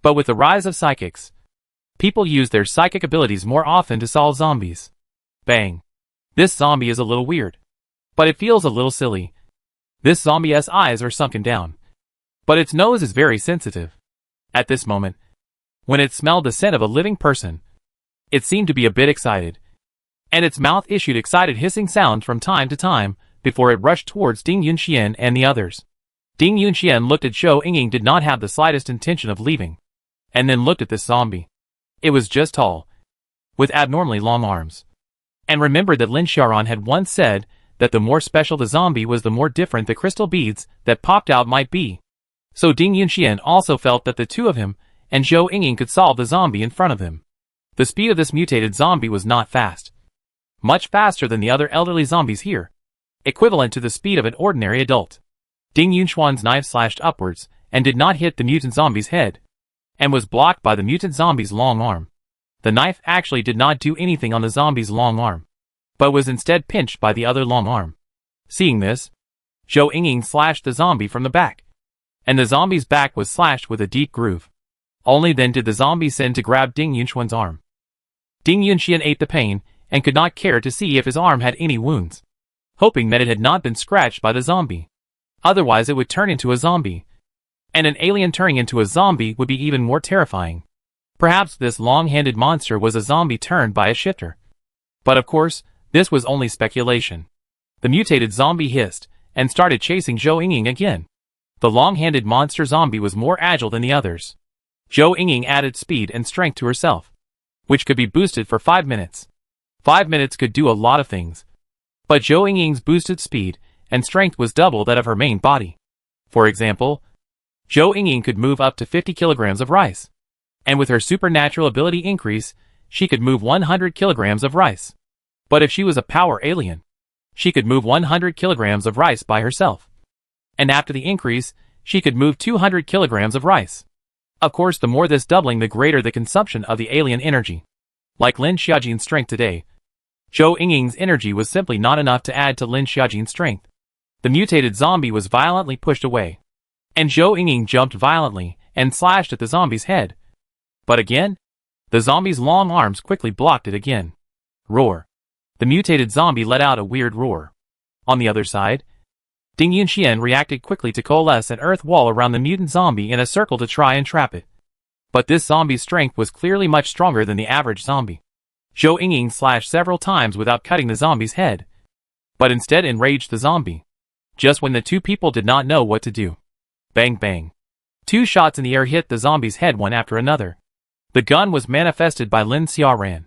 But with the rise of psychics, people use their psychic abilities more often to solve zombies. Bang. This zombie is a little weird. But it feels a little silly. This zombie's eyes are sunken down. But its nose is very sensitive. At this moment, when it smelled the scent of a living person, it seemed to be a bit excited. And its mouth issued excited hissing sounds from time to time before it rushed towards Ding Yunxian and the others. Ding Yunxian looked at Zhou Yingying, did not have the slightest intention of leaving. And then looked at this zombie. It was just tall, with abnormally long arms. And remembered that Lin Xiaoran had once said that the more special the zombie was, the more different the crystal beads that popped out might be. So Ding Yunxian also felt that the two of him and Zhou Yingying could solve the zombie in front of him. The speed of this mutated zombie was not fast. Much faster than the other elderly zombies here. Equivalent to the speed of an ordinary adult. Ding Yunxian's knife slashed upwards and did not hit the mutant zombie's head, and was blocked by the mutant zombie's long arm. The knife actually did not do anything on the zombie's long arm, but was instead pinched by the other long arm. Seeing this, Zhou Yingying slashed the zombie from the back, and the zombie's back was slashed with a deep groove. Only then did the zombie send to grab Ding Yunxian's arm. Ding Yunxian ate the pain and could not care to see if his arm had any wounds, hoping that it had not been scratched by the zombie. Otherwise it would turn into a zombie. And an alien turning into a zombie would be even more terrifying. Perhaps this long-handed monster was a zombie turned by a shifter. But of course, this was only speculation. The mutated zombie hissed and started chasing Zhou Yingying again. The long-handed monster zombie was more agile than the others. Zhou Yingying added speed and strength to herself, which could be boosted for 5 minutes. 5 minutes could do a lot of things. But Zhou Yingying's boosted speed and strength was double that of her main body. For example, Zhou Yingying could move up to 50 kilograms of rice. And with her supernatural ability increase, she could move 100 kilograms of rice. But if she was a power alien, she could move 100 kilograms of rice by herself. And after the increase, she could move 200 kilograms of rice. Of course, the more this doubling, the greater the consumption of the alien energy. Like Lin Xiaojin's strength today, Zhou Yingying's energy was simply not enough to add to Lin Xiaojin's strength. The mutated zombie was violently pushed away, and Zhou Yingying jumped violently and slashed at the zombie's head. But again, the zombie's long arms quickly blocked it again. Roar. The mutated zombie let out a weird roar. On the other side, Ding Yunxian reacted quickly to coalesce an earth wall around the mutant zombie in a circle to try and trap it. But this zombie's strength was clearly much stronger than the average zombie. Zhou Yingying slashed several times without cutting the zombie's head, but instead enraged the zombie, just when the two people did not know what to do. Bang bang. 2 shots in the air hit the zombie's head one after another. The gun was manifested by Lin Xiaoran,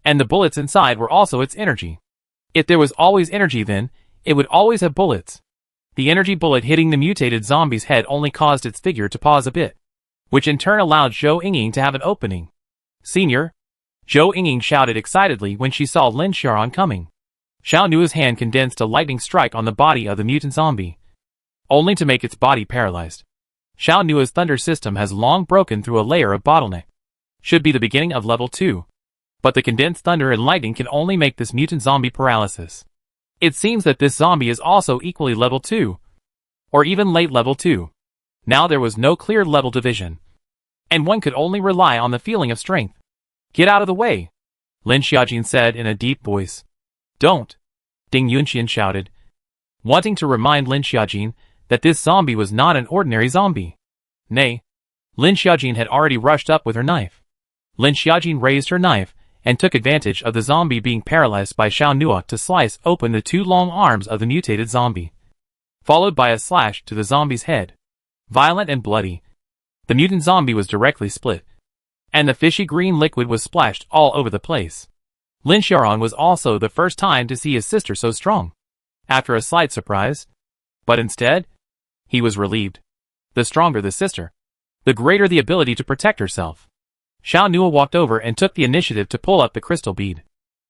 and the bullets inside were also its energy. If there was always energy then, it would always have bullets. The energy bullet hitting the mutated zombie's head only caused its figure to pause a bit, which in turn allowed Zhou Yingying to have an opening. "Senior!" Zhou Yingying shouted excitedly when she saw Lin Xiaoran coming. Xiao Nua's hand condensed a lightning strike on the body of the mutant zombie, only to make its body paralyzed. Xiao Nua's thunder system has long broken through a layer of bottleneck. Should be the beginning of level 2. But the condensed thunder and lightning can only make this mutant zombie paralysis. It seems that this zombie is also equally level 2. Or even late level 2. Now there was no clear level division. And one could only rely on the feeling of strength. "Get out of the way," Lin Xiaojin said in a deep voice. "Don't," Ding Yunxian shouted, wanting to remind Lin Xiaojin that this zombie was not an ordinary zombie. Nay, Lin Xiaojin had already rushed up with her knife. Lin Xiaojin raised her knife and took advantage of the zombie being paralyzed by Xiao Nua to slice open the 2 long arms of the mutated zombie, followed by a slash to the zombie's head. Violent and bloody, the mutant zombie was directly split, and the fishy green liquid was splashed all over the place. Lin Xiaoran was also the first time to see his sister so strong, after a slight surprise. But instead, he was relieved. The stronger the sister, the greater the ability to protect herself. Xiao Nua walked over and took the initiative to pull up the crystal bead,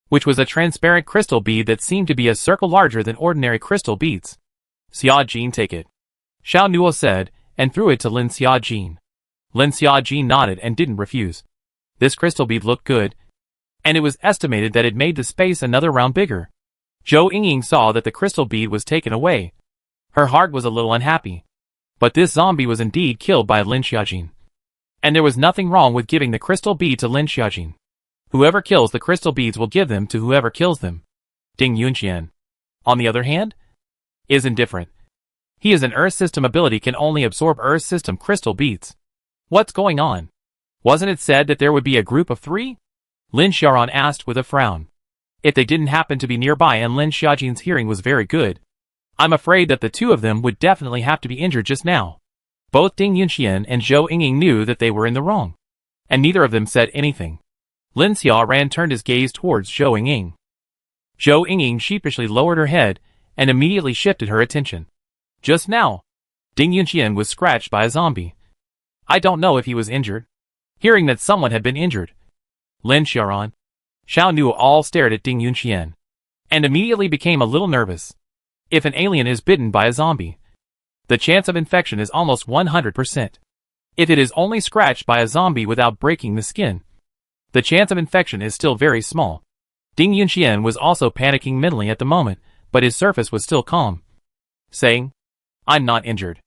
which was a transparent crystal bead that seemed to be a circle larger than ordinary crystal beads. "Xiaojin, take it," Xiao Nua said, and threw it to Lin Xiaojin. Lin Xiaojin nodded and didn't refuse. This crystal bead looked good, and it was estimated that it made the space another round bigger. Zhou Yingying saw that the crystal bead was taken away. Her heart was a little unhappy. But this zombie was indeed killed by Lin Xiaojin. And there was nothing wrong with giving the crystal bead to Lin Xiaojin. Whoever kills the crystal beads will give them to whoever kills them. Ding Yunxian, on the other hand, is indifferent. He is an Earth system ability can only absorb Earth system crystal beads. What's going on? Wasn't it said that there would be a group of 3? Lin Xiaoran asked with a frown. If they didn't happen to be nearby and Lin Xiaojin's hearing was very good, I'm afraid that the 2 of them would definitely have to be injured just now. Both Ding Yunxian and Zhou Yingying knew that they were in the wrong, and neither of them said anything. Lin Xiaoran turned his gaze towards Zhou Yingying. Zhou Yingying sheepishly lowered her head and immediately shifted her attention. Just now, Ding Yunxian was scratched by a zombie. I don't know if he was injured. Hearing that someone had been injured, Lin Xiaoran, Xiao Nua all stared at Ding Yunxian, and immediately became a little nervous. If an alien is bitten by a zombie, the chance of infection is almost 100%. If it is only scratched by a zombie without breaking the skin, the chance of infection is still very small. Ding Yunxian was also panicking mentally at the moment, but his surface was still calm, saying, "I'm not injured."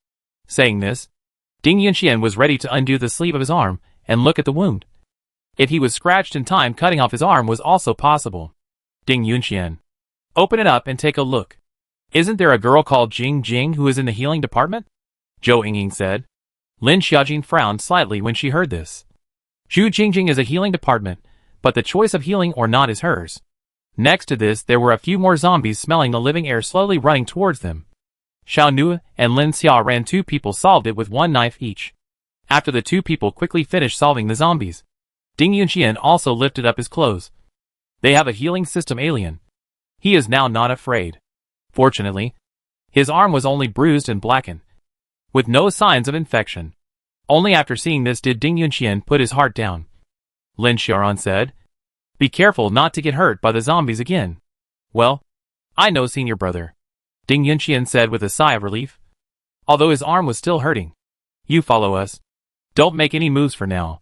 Saying this, Ding Yunxian was ready to undo the sleeve of his arm and look at the wound. If he was scratched in time, cutting off his arm was also possible. Ding Yunxian, open it up and take a look. Isn't there a girl called Jing Jing who is in the healing department? Zhou Yingying said. Lin Xiaojin frowned slightly when she heard this. Zhu Jingjing is a healing department, but the choice of healing or not is hers. Next to this, there were a few more zombies smelling the living air slowly running towards them. Xiao Nua and Lin Xiaoran, 2 people, solved it with 1 knife each. After the 2 people quickly finished solving the zombies, Ding Yunxian also lifted up his clothes. They have a healing system alien. He is now not afraid. Fortunately, his arm was only bruised and blackened, with no signs of infection. Only after seeing this did Ding Yunxian put his heart down. Lin Xiaoran said, "Be careful not to get hurt by the zombies again." "Well, I know, senior brother," Ding Yunxian said with a sigh of relief, although his arm was still hurting. "You follow us. Don't make any moves for now.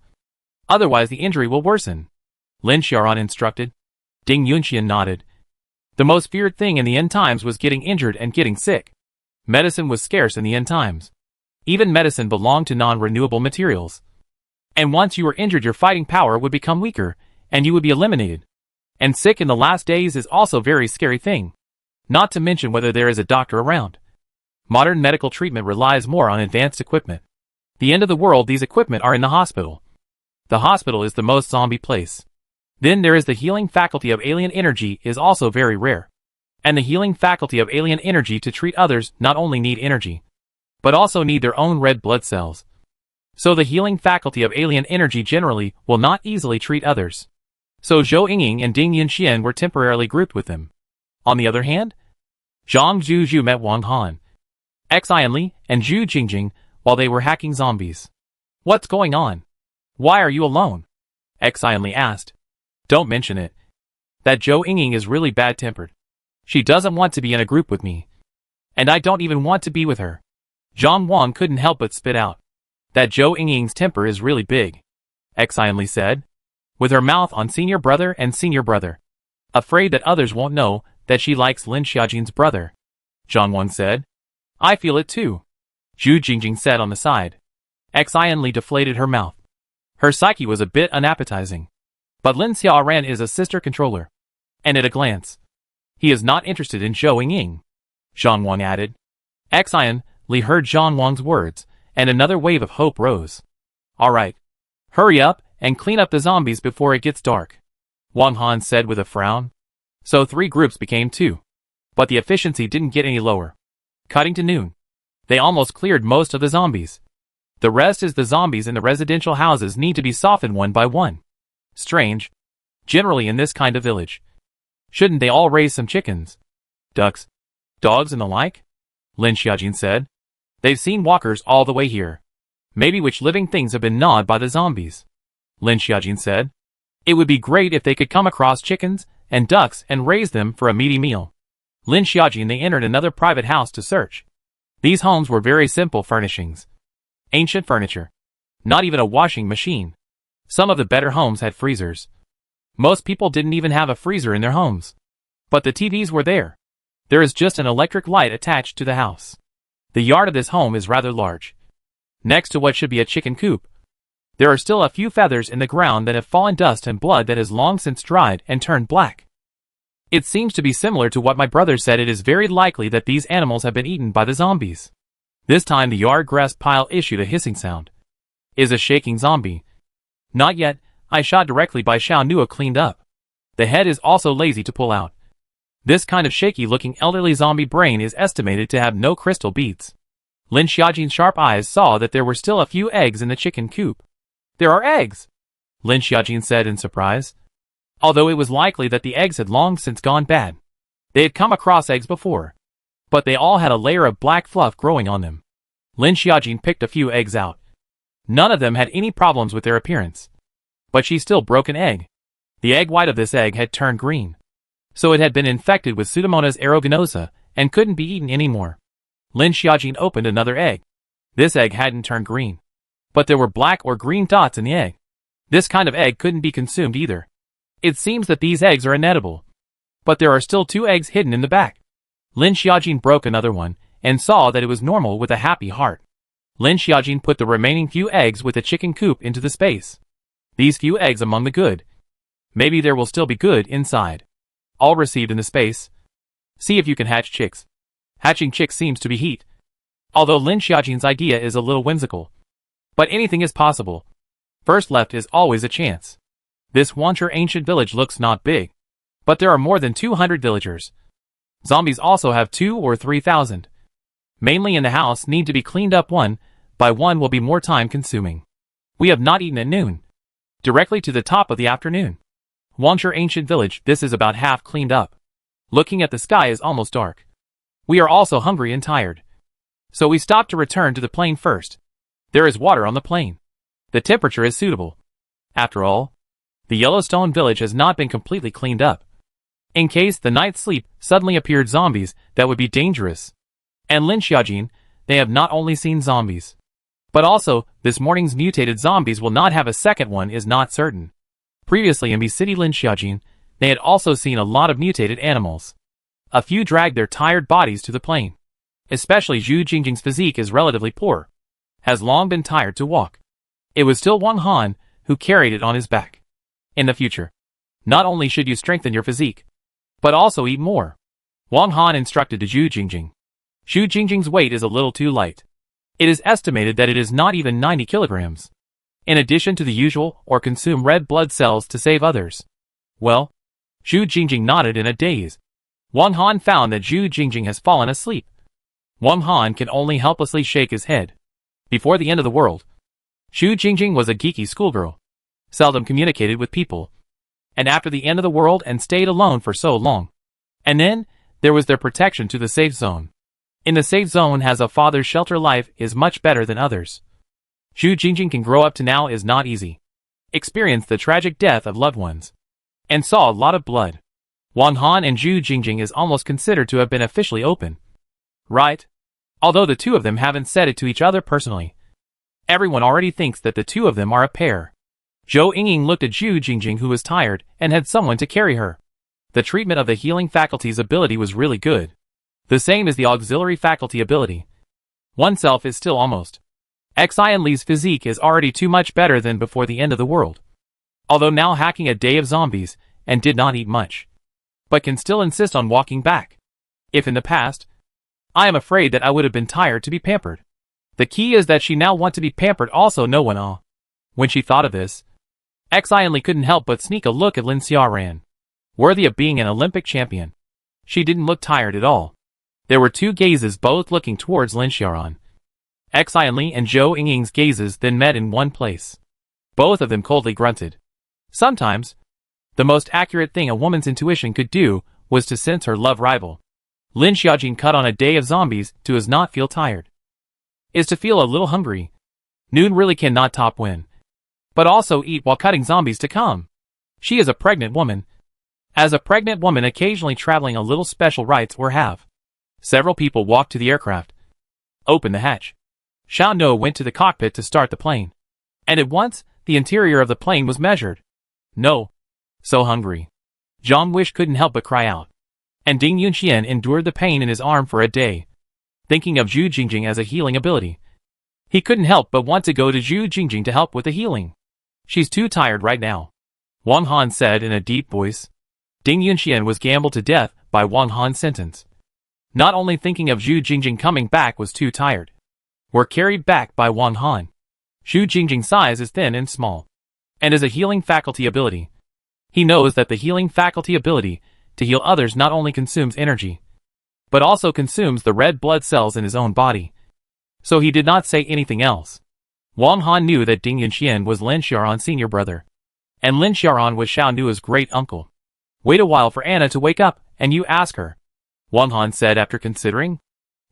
Otherwise the injury will worsen," Lin Xiaoran instructed. Ding Yunxian nodded. The most feared thing in the end times was getting injured and getting sick. Medicine was scarce in the end times. Even medicine belonged to non-renewable materials. And once you were injured, your fighting power would become weaker, and you would be eliminated. And sick in the last days is also a very scary thing. Not to mention whether there is a doctor around. Modern medical treatment relies more on advanced equipment. The end of the world, these equipment are in the hospital. The hospital is the most zombie place. Then there is the healing faculty of alien energy is also very rare. And the healing faculty of alien energy to treat others not only need energy, but also need their own red blood cells. So the healing faculty of alien energy generally will not easily treat others. So Zhou Yingying and Ding Yunxian were temporarily grouped with them. On the other hand, Zhang Zhuzhu met Wang Han, Xian Li, and Zhu Jingjing while they were hacking zombies. What's going on? Why are you alone? Xian Li asked. Don't mention it. That Zhou Yingying is really bad-tempered. She doesn't want to be in a group with me. And I don't even want to be with her. Zhang Wang couldn't help but spit out. That Zhou Yingying's temper is really big, Xian Li said, with her mouth on senior brother and senior brother. Afraid that others won't know that she likes Lin Xiaojin's brother. Zhang Wang said. I feel it too, Zhu Jingjing said on the side. Xian Li deflated her mouth. Her psyche was a bit unappetizing. But Lin Xiaoran is a sister controller. And at a glance, he is not interested in Zhou Yingying, Zhang Wang added. Xian Li heard Zhang Wang's words, and another wave of hope rose. All right. Hurry up and clean up the zombies before it gets dark, Wang Han said with a frown. So 3 groups became 2. But the efficiency didn't get any lower. Cutting to noon, they almost cleared most of the zombies. The rest is the zombies in the residential houses need to be softened one by one. Strange. Generally in this kind of village. Shouldn't they all raise some chickens? Ducks? Dogs and the like? Lin Xiaojin said. They've seen walkers all the way here. Maybe which living things have been gnawed by the zombies. Lin Xiaojin said. It would be great if they could come across chickens and ducks and raise them for a meaty meal. Lin Xiaojin they entered another private house to search. These homes were very simple furnishings. Ancient furniture. Not even a washing machine. Some of the better homes had freezers. Most people didn't even have a freezer in their homes. But the TVs were there. There is just an electric light attached to the house. The yard of this home is rather large. Next to what should be a chicken coop, there are still a few feathers in the ground that have fallen dust and blood that has long since dried and turned black. It seems to be similar to what my brother said. It is very likely that these animals have been eaten by the zombies. This time the yard grass pile issued a hissing sound. Is a shaking zombie. Not yet, I shot directly by Xiao Nua cleaned up. The head is also lazy to pull out. This kind of shaky-looking elderly zombie brain is estimated to have no crystal beads. Lin Xiaojin's sharp eyes saw that there were still a few eggs in the chicken coop. There are eggs, Lin Xiaojin said in surprise. Although it was likely that the eggs had long since gone bad. They had come across eggs before. But they all had a layer of black fluff growing on them. Lin Xiaojin picked a few eggs out. None of them had any problems with their appearance. But she still broke an egg. The egg white of this egg had turned green. So it had been infected with Pseudomonas aeruginosa and couldn't be eaten anymore. Lin Xiaojin opened another egg. This egg hadn't turned green. But there were black or green dots in the egg. This kind of egg couldn't be consumed either. It seems that these eggs are inedible. But there are still 2 eggs hidden in the back. Lin Xiaojin broke another one and saw that it was normal with a happy heart. Lin Xiaojin put the remaining few eggs with the chicken coop into the space. These few eggs among the good. Maybe there will still be good inside. All received in the space. See if you can hatch chicks. Hatching chicks seems to be heat. Although Lin Xiaojin's idea is a little whimsical. But anything is possible. First left is always a chance. This Wancher ancient village looks not big. But there are more than 200 villagers. Zombies also have 2 or 3,000. Mainly in the house need to be cleaned up one by one will be more time consuming. We have not eaten at noon. Directly to the top of the afternoon. Wancher ancient village, this is about half cleaned up. Looking at the sky is almost dark. We are also hungry and tired. So we stop to return to the plain first. There is water on the plain. The temperature is suitable. After all, the Yellowstone village has not been completely cleaned up. In case the night sleep suddenly appeared zombies, that would be dangerous. And Lin Xiaojin, they have not only seen zombies. But also, this morning's mutated zombies will not have a second one is not certain. Previously in B City Lin Xiaojin, they had also seen a lot of mutated animals. A few dragged their tired bodies to the plain. Especially Zhu Jingjing's physique is relatively poor. Has long been tired to walk. It was still Wang Han who carried it on his back. In the future, not only should you strengthen your physique, but also eat more. Wang Han instructed to Zhu Jingjing. Zhu Jingjing's weight is a little too light. It is estimated that it is not even 90 kilograms. In addition to the usual or consume red blood cells to save others. Well, Zhu Jingjing nodded in a daze. Wang Han found that Zhu Jingjing has fallen asleep. Wang Han can only helplessly shake his head. Before the end of the world, Xu Jingjing was a geeky schoolgirl, seldom communicated with people, and after the end of the world and stayed alone for so long. And then, there was their protection to the safe zone. In the safe zone has a father's shelter. Life is much better than others. Xu Jingjing can grow up to now is not easy. Experienced the tragic death of loved ones. And saw a lot of blood. Wang Han and Xu Jingjing is almost considered to have been officially open. Right? Although the two of them haven't said it to each other personally. Everyone already thinks that the two of them are a pair. Zhou Yingying looked at Xu Jingjing, who was tired and had someone to carry her. The treatment of the healing faculty's ability was really good. The same as the auxiliary faculty ability. Oneself is still almost. Xian Li's physique is already too much better than before the end of the world. Although now hacking a day of zombies, and did not eat much. But can still insist on walking back. If in the past, I am afraid that I would have been tired to be pampered. The key is that she now want to be pampered also. No one. When she thought of this, Xian Li couldn't help but sneak a look at Lin Xiaoran. Worthy of being an Olympic champion. She didn't look tired at all. There were two gazes both looking towards Lin Xiaoran. Xian Li and Zhou Yingying's gazes then met in one place. Both of them coldly grunted. Sometimes, the most accurate thing a woman's intuition could do was to sense her love rival. Lin Xiaojin cut on a day of zombies to is not feel tired. Is to feel a little hungry. Noon really cannot top win. But also eat while cutting zombies to come. She is a pregnant woman. As a pregnant woman occasionally traveling a little special rights or have. Several people walked to the aircraft. Opened the hatch. Xiao No went to the cockpit to start the plane. And at once, the interior of the plane was measured. No. So hungry. Zhang Wish couldn't help but cry out. And Ding Yunxian endured the pain in his arm for a day. Thinking of Xu Jingjing as a healing ability. He couldn't help but want to go to Xu Jingjing to help with the healing. She's too tired right now. Wang Han said in a deep voice. Ding Yunxian was gambled to death by Wang Han's sentence. Not only thinking of Xu Jingjing coming back was too tired. Were carried back by Wang Han. Xu Jingjing's size is thin and small. And is a healing faculty ability. He knows that the healing faculty ability to heal others not only consumes energy, but also consumes the red blood cells in his own body. So he did not say anything else. Wang Han knew that Ding Yunxian was Lin Xiaoran's senior brother. And Lin Xiaoran was Xiao Nu's great uncle. Wait a while for Anna to wake up, and you ask her. Wang Han said after considering.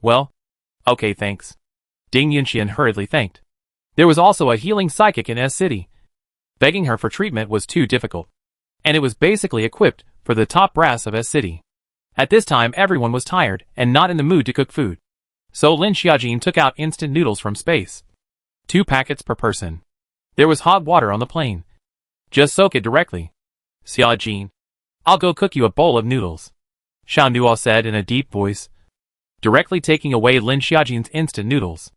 Well, okay, thanks. Ding Yunxian hurriedly thanked. There was also a healing psychic in S City. Begging her for treatment was too difficult. And it was basically equipped for the top brass of S City. At this time everyone was tired and not in the mood to cook food. So Lin Xiaojin took out instant noodles from space. 2 packets per person. There was hot water on the plane. Just soak it directly. Xiaojin, I'll go cook you a bowl of noodles. Xiao Nuo said in a deep voice. Directly taking away Lin Xiaojin's instant noodles.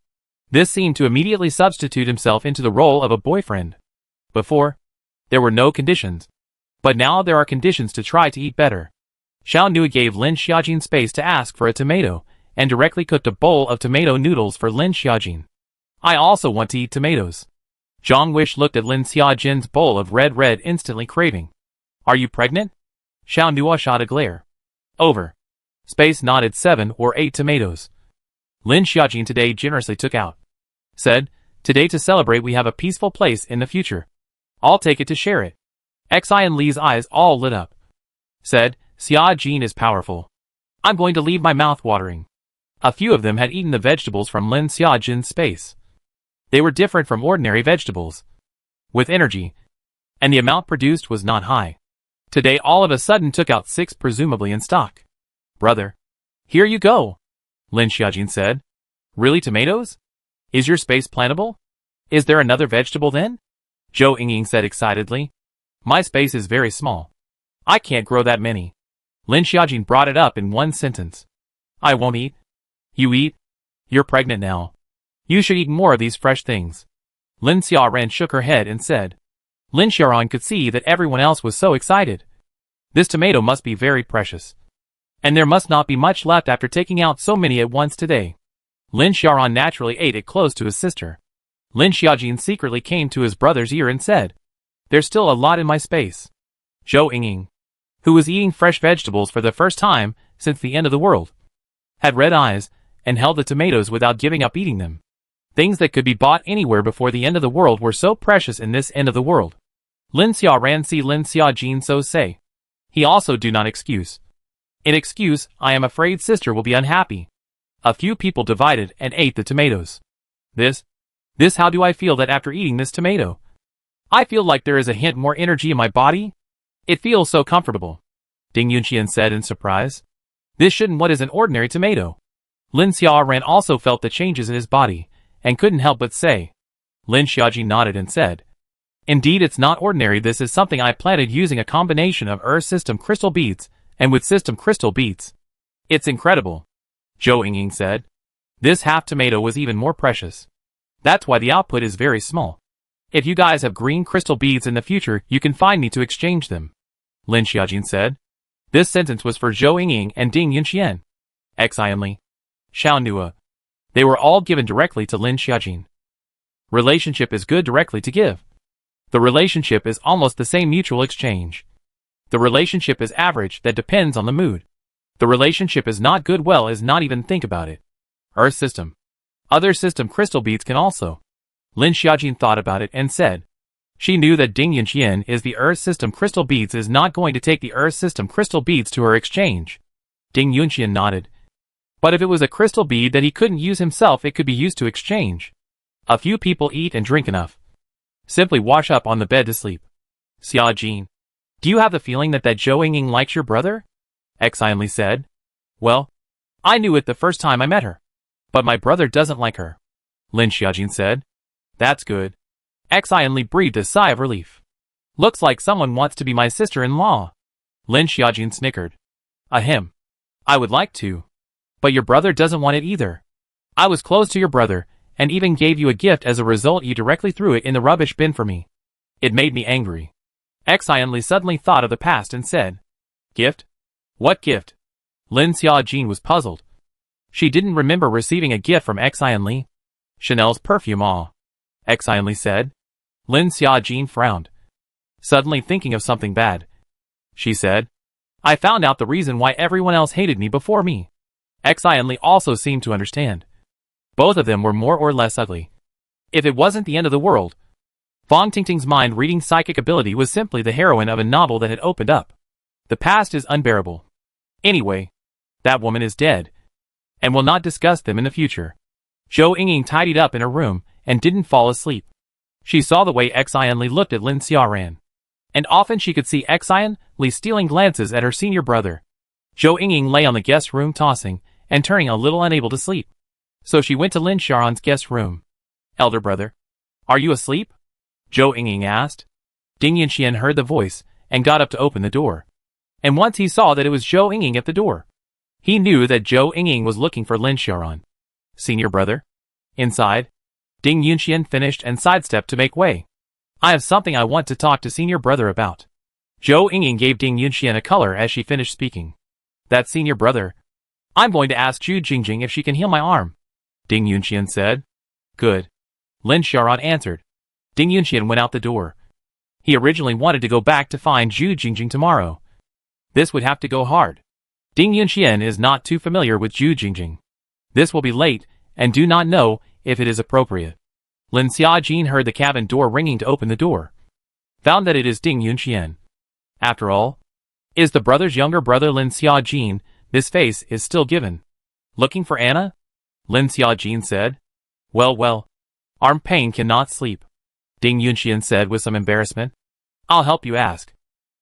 This seemed to immediately substitute himself into the role of a boyfriend. Before, there were no conditions. But now there are conditions to try to eat better. Xiao Nu gave Lin Xiaojin space to ask for a tomato, and directly cooked a bowl of tomato noodles for Lin Xiaojin. I also want to eat tomatoes. Zhang Wish looked at Lin Xiaojin's bowl of red instantly craving. Are you pregnant? Xiao Nuo shot a glare. Over. Space nodded 7 or 8 tomatoes. Lin Xiaojin today generously took out. Said, today to celebrate we have a peaceful place in the future. I'll take it to share it. Xian Li's eyes all lit up. Said, Xiaojin is powerful. I'm going to leave my mouth watering. A few of them had eaten the vegetables from Lin Xiaojin's space. They were different from ordinary vegetables. With energy. And the amount produced was not high. Today all of a sudden took out 6 presumably in stock. Brother. Here you go. Lin Xiaojin said. Really tomatoes? Is your space plantable? Is there another vegetable then? Zhou Yingying said excitedly. My space is very small. I can't grow that many. Lin Xiaojin brought it up in one sentence. I won't eat. You eat? You're pregnant now. You should eat more of these fresh things. Lin Xiaoran shook her head and said. Lin Xiaoran could see that everyone else was so excited. This tomato must be very precious. And there must not be much left after taking out so many at once today. Lin Xiaoran naturally ate it close to his sister. Lin Xiaojin secretly came to his brother's ear and said, there's still a lot in my space. Zhou Yingying, who was eating fresh vegetables for the first time since the end of the world, had red eyes and held the tomatoes without giving up eating them. Things that could be bought anywhere before the end of the world were so precious in this end of the world. Lin Xiaoran si Lin Xiaojin so say. He also do not excuse. In excuse, I am afraid sister will be unhappy. A few people divided and ate the tomatoes. This how do I feel that after eating this tomato? I feel like there is a hint more energy in my body. It feels so comfortable. Ding Yunxian said in surprise. This shouldn't what is an ordinary tomato. Lin Xiaoran also felt the changes in his body, and couldn't help but say. Lin Xiaojin nodded and said. Indeed it's not ordinary, this is something I planted using a combination of Earth System crystal beads, and with System crystal beads. It's incredible. Zhou Yingying said. This half tomato was even more precious. That's why the output is very small. If you guys have green crystal beads in the future, you can find me to exchange them. Lin Xiaojin said. This sentence was for Zhou Yingying and Ding Yunxian. Xianli, Xiao Nua. They were all given directly to Lin Xiaojin. Relationship is good directly to give. The relationship is almost the same mutual exchange. The relationship is average, that depends on the mood. The relationship is not good, well is not even think about it. Earth System. Other system crystal beads can also. Lin Xiaojin thought about it and said. She knew that Ding Yunxian is the Earth System crystal beads is not going to take the Earth System crystal beads to her exchange. Ding Yunxian nodded. But if it was a crystal bead that he couldn't use himself, it could be used to exchange. A few people eat and drink enough. Simply wash up on the bed to sleep. Xiaojin. Do you have the feeling that Zhou Yingying likes your brother? Xianli said. Well, I knew it the first time I met her. But my brother doesn't like her. Lin Xiaojin said. That's good. Xianli breathed a sigh of relief. Looks like someone wants to be my sister-in-law. Lin Xiaojin snickered. Ahem. I would like to. But your brother doesn't want it either. I was close to your brother, and even gave you a gift. As a result, you directly threw it in the rubbish bin for me. It made me angry. Xianli suddenly thought of the past and said. Gift? What gift? Lin Xiaojin was puzzled. She didn't remember receiving a gift from Xianli. Chanel's perfume. Xianli said. Lin Xiaojin frowned. Suddenly thinking of something bad. She said. I found out the reason why everyone else hated me before me. Xianli also seemed to understand. Both of them were more or less ugly. If it wasn't the end of the world, Fang Tingting's mind-reading psychic ability was simply the heroine of a novel that had opened up. The past is unbearable. Anyway, that woman is dead, and will not discuss them in the future. Zhou Yingying tidied up in her room and didn't fall asleep. She saw the way Xianli looked at Lin Xiaoran, and often she could see Xianli stealing glances at her senior brother. Zhou Yingying lay on the guest room tossing and turning a little unable to sleep. So she went to Lin Xiaoran's guest room. Elder brother, are you asleep? Zhou Yingying asked. Ding Yunxian heard the voice and got up to open the door. And once he saw that it was Zhou Yingying at the door, he knew that Zhou Yingying was looking for Lin Xiaoran. Senior brother? Inside? Ding Yunxian finished and sidestepped to make way. I have something I want to talk to senior brother about. Zhou Yingying gave Ding Yunxian a color as she finished speaking. That senior brother. I'm going to ask Zhu Jingjing if she can heal my arm. Ding Yunxian said. Good. Lin Xiaoran answered. Ding Yunxian went out the door. He originally wanted to go back to find Zhu Jingjing tomorrow. This would have to go hard. Ding Yunxian is not too familiar with Zhu Jingjing. This will be late, and do not know if it is appropriate. Lin Xiaojin heard the cabin door ringing to open the door. Found that it is Ding Yunxian. After all, is the brother's younger brother Lin Xiaojin, this face is still given. Looking for Anna? Lin Xiaojin said. Well, arm pain cannot sleep. Ding Yunxian said with some embarrassment. I'll help you ask.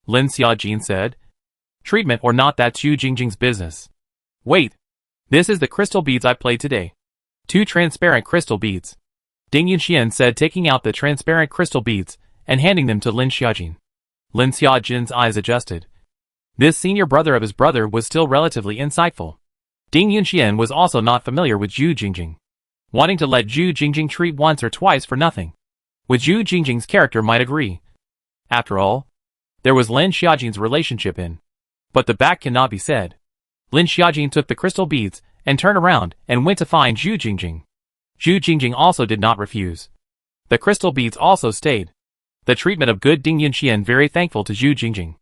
Lin Xiaojin said. Treatment or not, that's Zhu Jingjing's business. Wait. This is the crystal beads I played today. 2 transparent crystal beads. Ding Yunxian said, taking out the transparent crystal beads and handing them to Lin Xiaojin. Lin Xiaojin's eyes adjusted. This senior brother of his brother was still relatively insightful. Ding Yunxian was also not familiar with Zhu Jingjing. Wanting to let Zhu Jingjing treat once or twice for nothing. With Zhu Jingjing's character might agree. After all, there was Lin Xiaojin's relationship in. But the back cannot be said. Lin Xiaojin took the crystal beads and turned around and went to find Zhu Jingjing. Zhu Jingjing also did not refuse. The crystal beads also stayed. The treatment of good Ding Yunxian very thankful to Zhu Jingjing.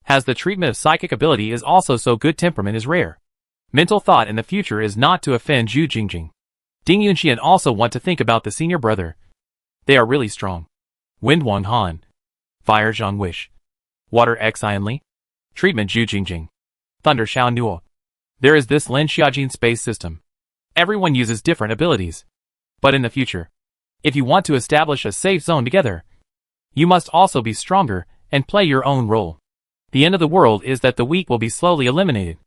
As the treatment of psychic ability is also so good, temperament is rare. Mental thought in the future is not to offend Zhu Jingjing. Ding Yunxian also want to think about the senior brother. They are really strong. Wind Wang Han. Fire Zhang Wish. Water X Ian Li. Treatment Zhu Jingjing. Thunder Xiao Nuo. There is this Lin Xiaojin space system. Everyone uses different abilities. But in the future, if you want to establish a safe zone together, you must also be stronger and play your own role. The end of the world is that the weak will be slowly eliminated.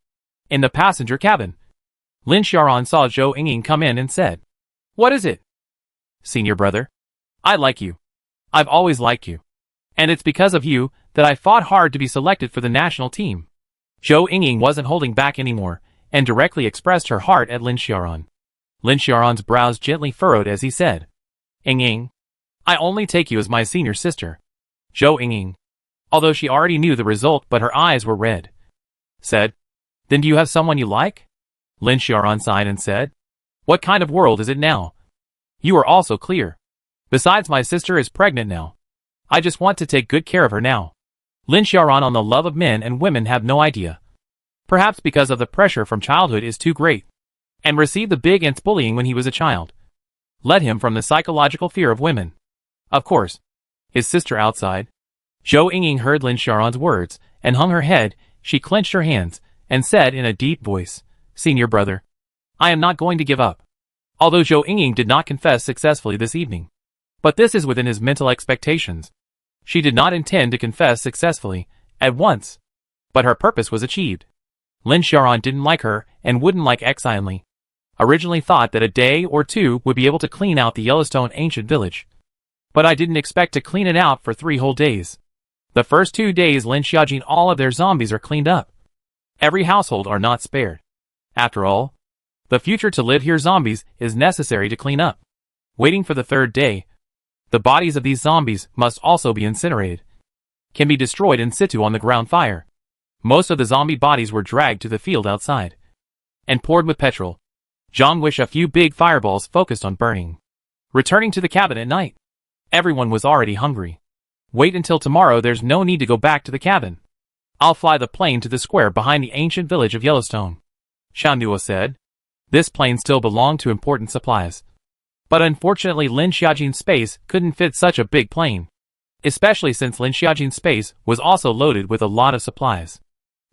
In the passenger cabin, Lin Xiaoran saw Zhou Yingying come in and said, "What is it?" "Senior brother, I like you. I've always liked you. And it's because of you that I fought hard to be selected for the national team." Zhou Yingying wasn't holding back anymore and directly expressed her heart at Lin Xiaoran. Lin Xiaoran's brows gently furrowed as he said, "Yingying, I only take you as my senior sister." Zhou Yingying, although she already knew the result but her eyes were red, said, "Then do you have someone you like?" Lin Xiaoran sighed and said, "What kind of world is it now? You are also clear. Besides, my sister is pregnant now. I just want to take good care of her now." Lin Xiaoran on the love of men and women have no idea. Perhaps because of the pressure from childhood is too great, and received the big ants bullying when he was a child, led him from the psychological fear of women. Of course, his sister outside. Zhou Yingying heard Lin Xiaoran's words and hung her head. She clenched her hands and said in a deep voice, "Senior brother, I am not going to give up." Although Zhou Yingying did not confess successfully this evening, but this is within his mental expectations. She did not intend to confess successfully at once, but her purpose was achieved. Lin Xiaoran didn't like her and wouldn't like Xian Li. Originally thought that a day or two would be able to clean out the Yellowstone ancient village, but I didn't expect to clean it out for 3 whole days. The first 2 days Lin Xiaojin all of their zombies are cleaned up. Every household are not spared. After all, the future to live here zombies is necessary to clean up. Waiting for the 3rd day, the bodies of these zombies must also be incinerated. Can be destroyed in situ on the ground fire. Most of the zombie bodies were dragged to the field outside and poured with petrol. Zhang Wish a few big fireballs focused on burning. Returning to the cabin at night, everyone was already hungry. "Wait until tomorrow, there's no need to go back to the cabin. I'll fly the plane to the square behind the ancient village of Yellowstone," Xiao Nuo said. This plane still belonged to important supplies. But unfortunately Lin Xiaojin's space couldn't fit such a big plane, especially since Lin Xiaojin's space was also loaded with a lot of supplies.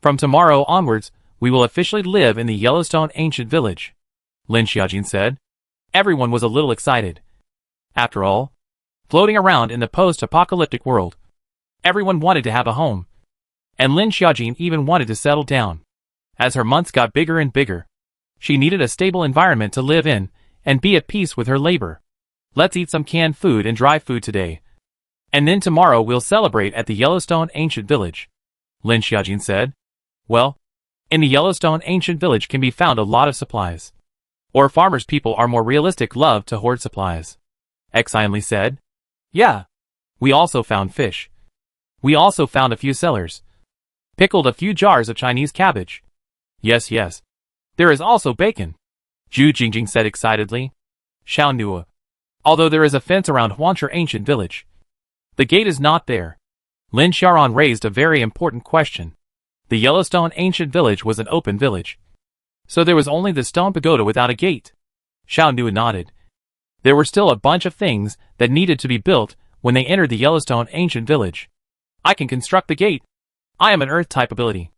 "From tomorrow onwards, we will officially live in the Yellowstone ancient village," Lin Xiaojin said. Everyone was a little excited. After all, floating around in the post-apocalyptic world, everyone wanted to have a home. And Lin Xiaojin even wanted to settle down. As her months got bigger and bigger, she needed a stable environment to live in and be at peace with her labor. "Let's eat some canned food and dry food today. And then tomorrow we'll celebrate at the Yellowstone ancient village," Lin Xiaojin said. Well, in the Yellowstone ancient village can be found a lot of supplies. Or farmers' people are more realistic, love to hoard supplies. Xian Li said. "Yeah. We also found fish. We also found a few cellars. Pickled a few jars of Chinese cabbage. Yes. There is also bacon," Zhu Jingjing said excitedly. Xiao Nuo. "Although there is a fence around Huangshe ancient village, the gate is not there." Lin Xiaoran raised a very important question. The Yellowstone ancient village was an open village, so there was only the stone pagoda without a gate. Xiao Nuo nodded. There were still a bunch of things that needed to be built when they entered the Yellowstone ancient village. "I can construct the gate. I am an earth-type ability.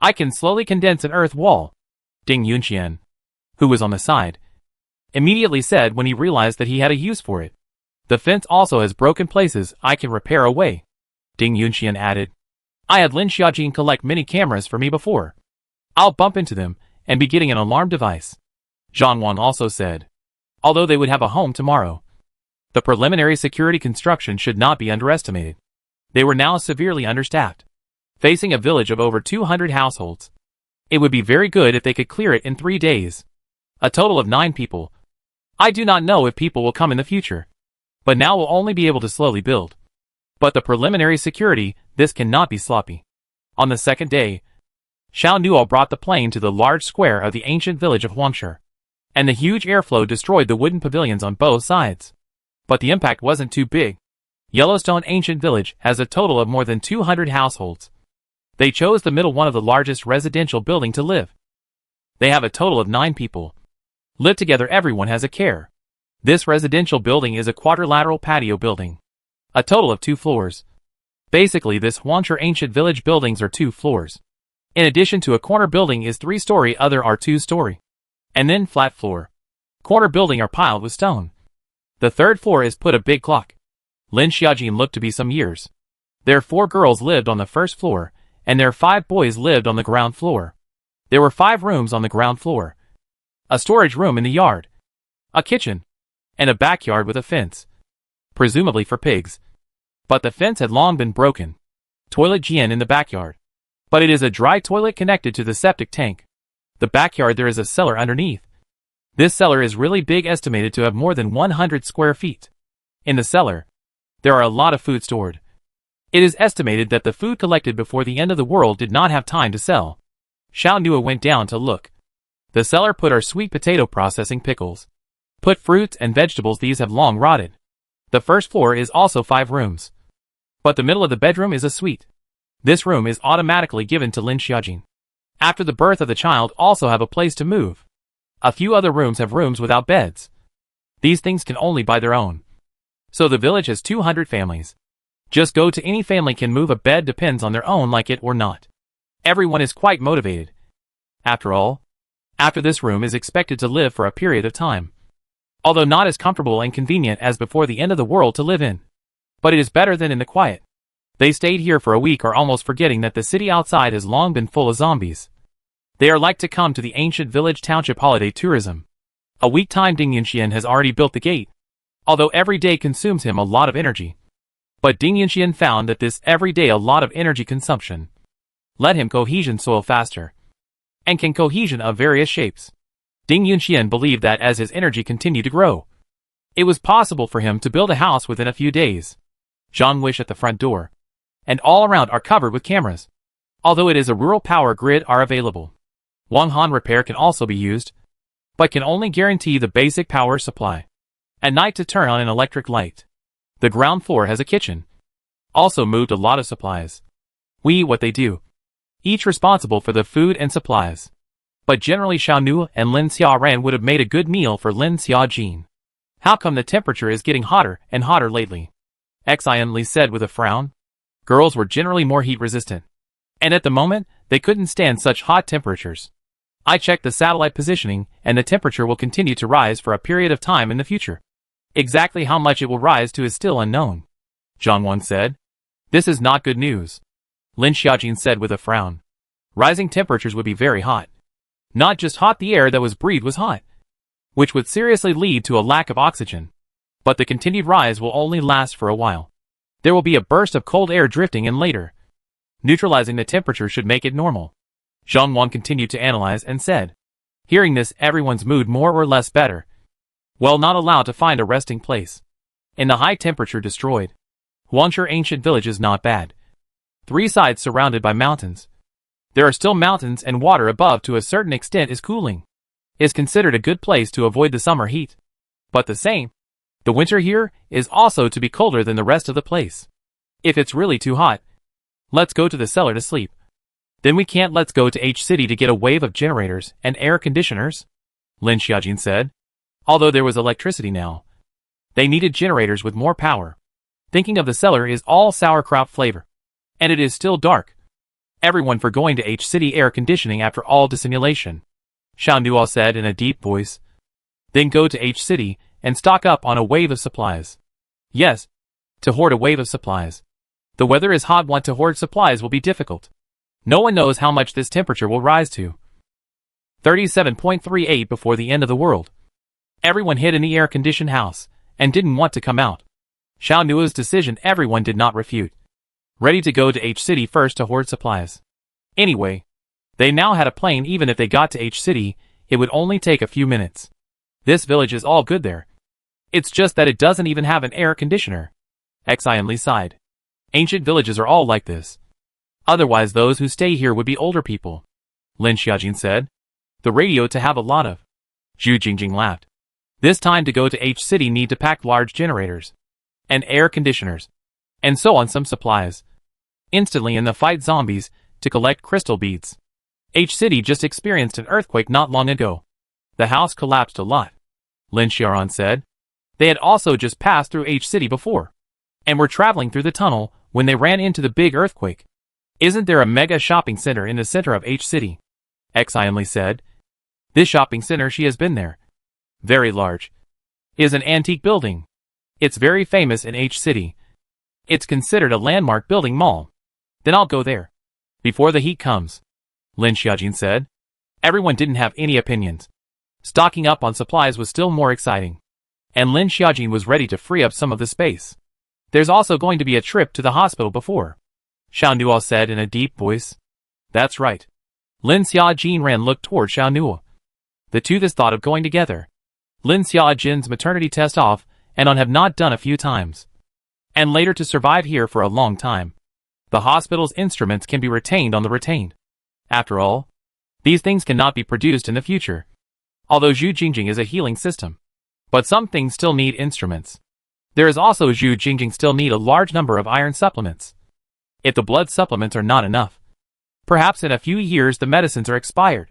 I can slowly condense an earth wall," Ding Yunxian, who was on the side, immediately said when he realized that he had a use for it. "The fence also has broken places I can repair away," Ding Yunxian added. "I had Lin Xiaojin collect many cameras for me before. I'll bump into them and be getting an alarm device," Zhang Wan also said. Although they would have a home tomorrow, the preliminary security construction should not be underestimated. They were now severely understaffed, facing a village of over 200 households. It would be very good if they could clear it in 3 days. A total of 9 people. I do not know if people will come in the future, but now we'll only be able to slowly build. But the preliminary security, this cannot be sloppy. On the 2nd day, Xiao Nuo brought the plane to the large square of the ancient village of Huangshe, and the huge airflow destroyed the wooden pavilions on both sides. But the impact wasn't too big. Yellowstone ancient village has a total of more than 200 households. They chose the middle one of the largest residential building to live. They have a total of 9 people. Live together, everyone has a care. This residential building is a quadrilateral patio building. A total of 2 floors. Basically, this Huangshe ancient village buildings are 2 floors. In addition to a corner building is 3-story, other are 2-story. And then flat floor. Corner building are piled with stone. The 3rd floor is put a big clock. Lin Xiaojin looked to be some years. Their 4 girls lived on the 1st floor, and their 5 boys lived on the ground floor. There were 5 rooms on the ground floor. A storage room in the yard. A kitchen. And a backyard with a fence. Presumably for pigs. But the fence had long been broken. Toilet Jian in the backyard. But it is a dry toilet connected to the septic tank. The backyard, there is a cellar underneath. This cellar is really big, estimated to have more than 100 square feet. In the cellar, there are a lot of food stored. It is estimated that the food collected before the end of the world did not have time to sell. Xiao Nua went down to look. The cellar put our sweet potato processing pickles. Put fruits and vegetables, these have long rotted. The 1st floor is also 5 rooms. But the middle of the bedroom is a suite. This room is automatically given to Lin Xiaojin. After the birth of the child, also have a place to move. A few other rooms have rooms without beds. These things can only buy their own. So the village has 200 families. Just go to any family can move a bed, depends on their own, like it or not. Everyone is quite motivated. After all, after this room is expected to live for a period of time. Although not as comfortable and convenient as before the end of the world to live in. But it is better than in the quiet. They stayed here for a week, are almost forgetting that the city outside has long been full of zombies. They are like to come to the ancient village township holiday tourism. A week time, Ding Yunxian has already built the gate. Although every day consumes him a lot of energy. But Ding Yunxian found that this every day a lot of energy consumption let him cohesion soil faster. And can cohesion of various shapes. Ding Yunxian believed that as his energy continued to grow, it was possible for him to build a house within a few days. Zhang Wish at the front door. And all around are covered with cameras. Although it is a rural power grid are available. Wang Han repair can also be used, but can only guarantee the basic power supply. At night to turn on an electric light. The ground floor has a kitchen. Also moved a lot of supplies. We what they do. Each responsible for the food and supplies. But generally Xiao Nua and Lin Xiaoran would have made a good meal for Lin Xiaojin. How come the temperature is getting hotter and hotter lately? Xian Li said with a frown. Girls were generally more heat resistant. And at the moment, they couldn't stand such hot temperatures. I checked the satellite positioning, and the temperature will continue to rise for a period of time in the future. Exactly how much it will rise to is still unknown. Zhang Wan said. This is not good news. Lin Xiaojin said with a frown. Rising temperatures would be very hot. Not just hot, the air that was breathed was hot, which would seriously lead to a lack of oxygen. But the continued rise will only last for a while. There will be a burst of cold air drifting in later. Neutralizing the temperature should make it normal. Zhang Wan continued to analyze and said. Hearing this, everyone's mood more or less better. Well, not allowed to find a resting place. In the high temperature destroyed. Huangshe ancient village is not bad. 3 sides surrounded by mountains. There are still mountains, and water above to a certain extent is cooling. Is considered a good place to avoid the summer heat. But the winter here is also to be colder than the rest of the place. If it's really too hot, let's go to the cellar to sleep. Then we can't, let's go to H City to get a wave of generators and air conditioners, Lin Xiaojin said. Although there was electricity now, they needed generators with more power. Thinking of the cellar is all sauerkraut flavor. And it is still dark. Everyone for going to H City air conditioning after all dissimulation, Xiao Nua said in a deep voice. Then go to H City and stock up on a wave of supplies. Yes, to hoard a wave of supplies. The weather is hot, want to hoard supplies will be difficult. No one knows how much this temperature will rise to. 37.38 before the end of the world. Everyone hid in the air-conditioned house, and didn't want to come out. Xiao Nua's decision everyone did not refute. Ready to go to H City first to hoard supplies. Anyway, they now had a plane. Even if they got to H City, it would only take a few minutes. This village is all good there. It's just that it doesn't even have an air conditioner. Xian Li sighed. Ancient villages are all like this. Otherwise those who stay here would be older people, Lin Xiaojin said. The radio to have a lot of. Zhu Jingjing laughed. This time to go to H City need to pack large generators. And air conditioners. And so on, some supplies. Instantly in the fight zombies, to collect crystal beads. H City just experienced an earthquake not long ago. The house collapsed a lot, Lin Xiaoran said. They had also just passed through H City before, and were traveling through the tunnel when they ran into the big earthquake. Isn't there a mega shopping center in the center of H City? Xi said. This shopping center, she has been there. Very large. Is an antique building. It's very famous in H City. It's considered a landmark building mall. Then I'll go there. Before the heat comes, Lin Xiaojin said. Everyone didn't have any opinions. Stocking up on supplies was still more exciting. And Lin Xiaojin was ready to free up some of the space. There's also going to be a trip to the hospital before, Xiao Nuo said in a deep voice. That's right. Lin Xiaojin looked toward Xiao Nuo. The two thus thought of going together. Lin Xiaojin's maternity test off and on have not done a few times. And later to survive here for a long time. The hospital's instruments can be retained on the retained. After all, these things cannot be produced in the future. Although Zhu Jingjing is a healing system. But some things still need instruments. There is also Zhu Jingjing still need a large number of iron supplements. If the blood supplements are not enough, perhaps in a few years the medicines are expired.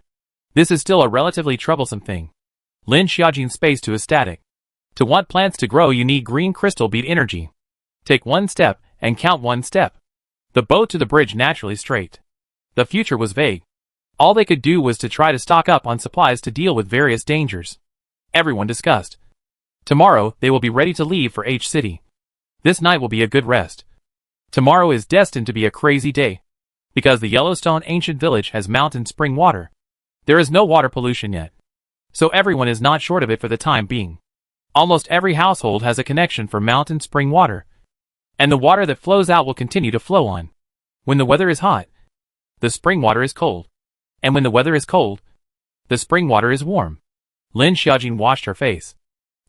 This is still a relatively troublesome thing. Lin Xiaojin's space to is static. To want plants to grow you need green crystal bead energy. Take one step and count one step. The boat to the bridge naturally straight. The future was vague. All they could do was to try to stock up on supplies to deal with various dangers. Everyone discussed. Tomorrow they will be ready to leave for H City. This night will be a good rest. Tomorrow is destined to be a crazy day. Because the Yellowstone ancient village has mountain spring water. There is no water pollution yet. So everyone is not short of it for the time being. Almost every household has a connection for mountain spring water. And the water that flows out will continue to flow on. When the weather is hot, the spring water is cold. And when the weather is cold, the spring water is warm. Lin Xiaojin washed her face.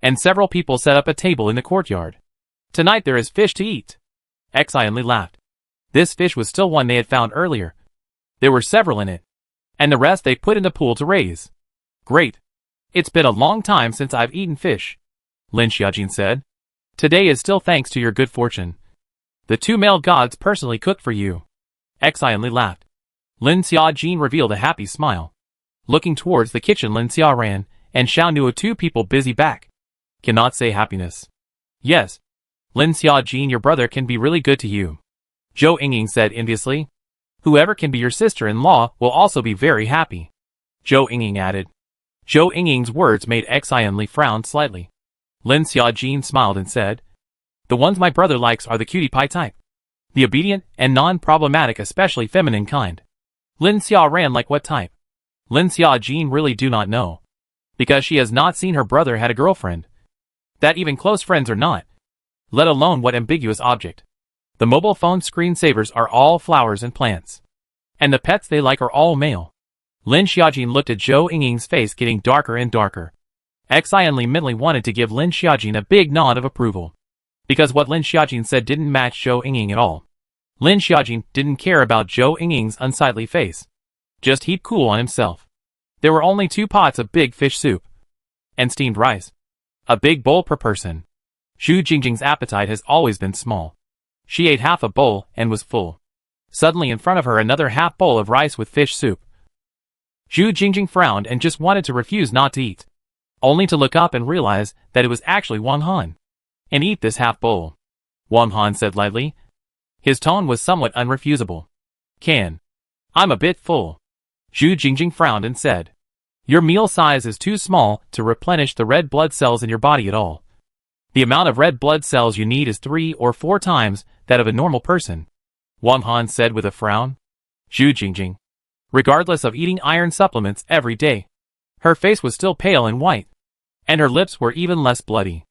And several people set up a table in the courtyard. Tonight there is fish to eat. Xi laughed. This fish was still one they had found earlier. There were several in it. And the rest they put in the pool to raise. Great. It's been a long time since I've eaten fish, Lin Xiaojin said. Today is still thanks to your good fortune. The two male gods personally cooked for you. Xi laughed. Lin Xiaojin revealed a happy smile. Looking towards the kitchen, Lin Xiaoran and Xiao Nuo, two people busy back. Cannot say happiness. Yes. Lin Xiaojin, your brother can be really good to you. Zhou Yingying said enviously. Whoever can be your sister-in-law will also be very happy. Zhou Yingying added. Zhou Yingying's words made Xi frown slightly. Lin Xiaojin smiled and said, the ones my brother likes are the cutie pie type. The obedient and non-problematic, especially feminine kind. Lin Xiaoran like what type? Lin Xiaojin really do not know. Because she has not seen her brother had a girlfriend. That even close friends are not. Let alone what ambiguous object. The mobile phone screensavers are all flowers and plants. And the pets they like are all male. Lin Xiaojin looked at Zhou Yingying's face getting darker and darker. Xi mentally wanted to give Lin Xiaojin a big nod of approval. Because what Lin Xiaojin said didn't match Zhou Yingying at all. Lin Xiaojin didn't care about Zhou Yingying's unsightly face. Just he'd cool on himself. There were only 2 pots of big fish soup. And steamed rice. A big bowl per person. Zhu Jingjing's appetite has always been small. She ate half a bowl and was full. Suddenly in front of her another half bowl of rice with fish soup. Zhu Jingjing frowned and just wanted to refuse not to eat. Only to look up and realize that it was actually Wang Han. And eat this half bowl. Wang Han said lightly. His tone was somewhat unrefusable. I'm a bit full. Zhu Jingjing frowned and said. Your meal size is too small to replenish the red blood cells in your body at all. The amount of red blood cells you need is 3 or 4 times that of a normal person. Wang Han said with a frown. Zhu Jingjing. Regardless of eating iron supplements every day. Her face was still pale and white. And her lips were even less bloody.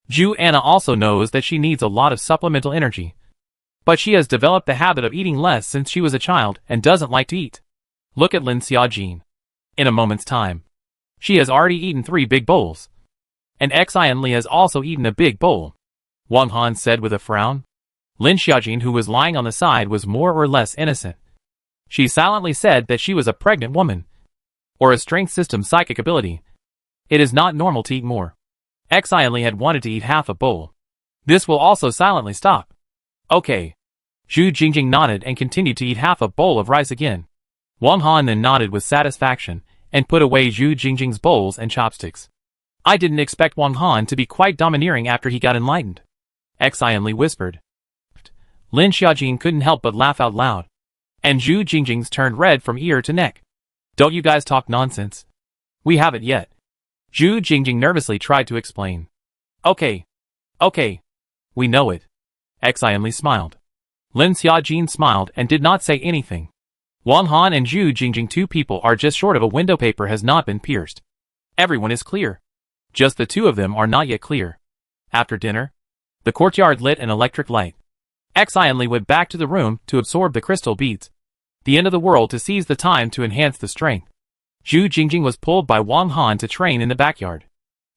Zhu Anna also knows that she needs a lot of supplemental energy. But she has developed the habit of eating less since she was a child and doesn't like to eat. Look at Lin Xiaojin. In a moment's time. She has already eaten 3 big bowls. And Xi has also eaten a big bowl. Wang Han said with a frown. Lin Xiaojin, who was lying on the side, was more or less innocent. She silently said that she was a pregnant woman. Or a strength system psychic ability. It is not normal to eat more. Xi had wanted to eat half a bowl. This will also silently stop. Okay. Zhu Jingjing nodded and continued to eat half a bowl of rice again. Wang Han then nodded with satisfaction and put away Zhu Jingjing's bowls and chopsticks. I didn't expect Wang Han to be quite domineering after he got enlightened. Xianli whispered. Lin Xiaojin couldn't help but laugh out loud. And Zhu Jingjing's turned red from ear to neck. Don't you guys talk nonsense. We haven't yet. Zhu Jingjing nervously tried to explain. Okay. We know it. Xianli smiled. Lin Xiaojin smiled and did not say anything. Wang Han and Zhu Jingjing, two people are just short of a window paper has not been pierced. Everyone is clear. Just the two of them are not yet clear. After dinner, the courtyard lit an electric light. Xianli went back to the room to absorb the crystal beads. The end of the world to seize the time to enhance the strength. Zhu Jingjing was pulled by Wang Han to train in the backyard.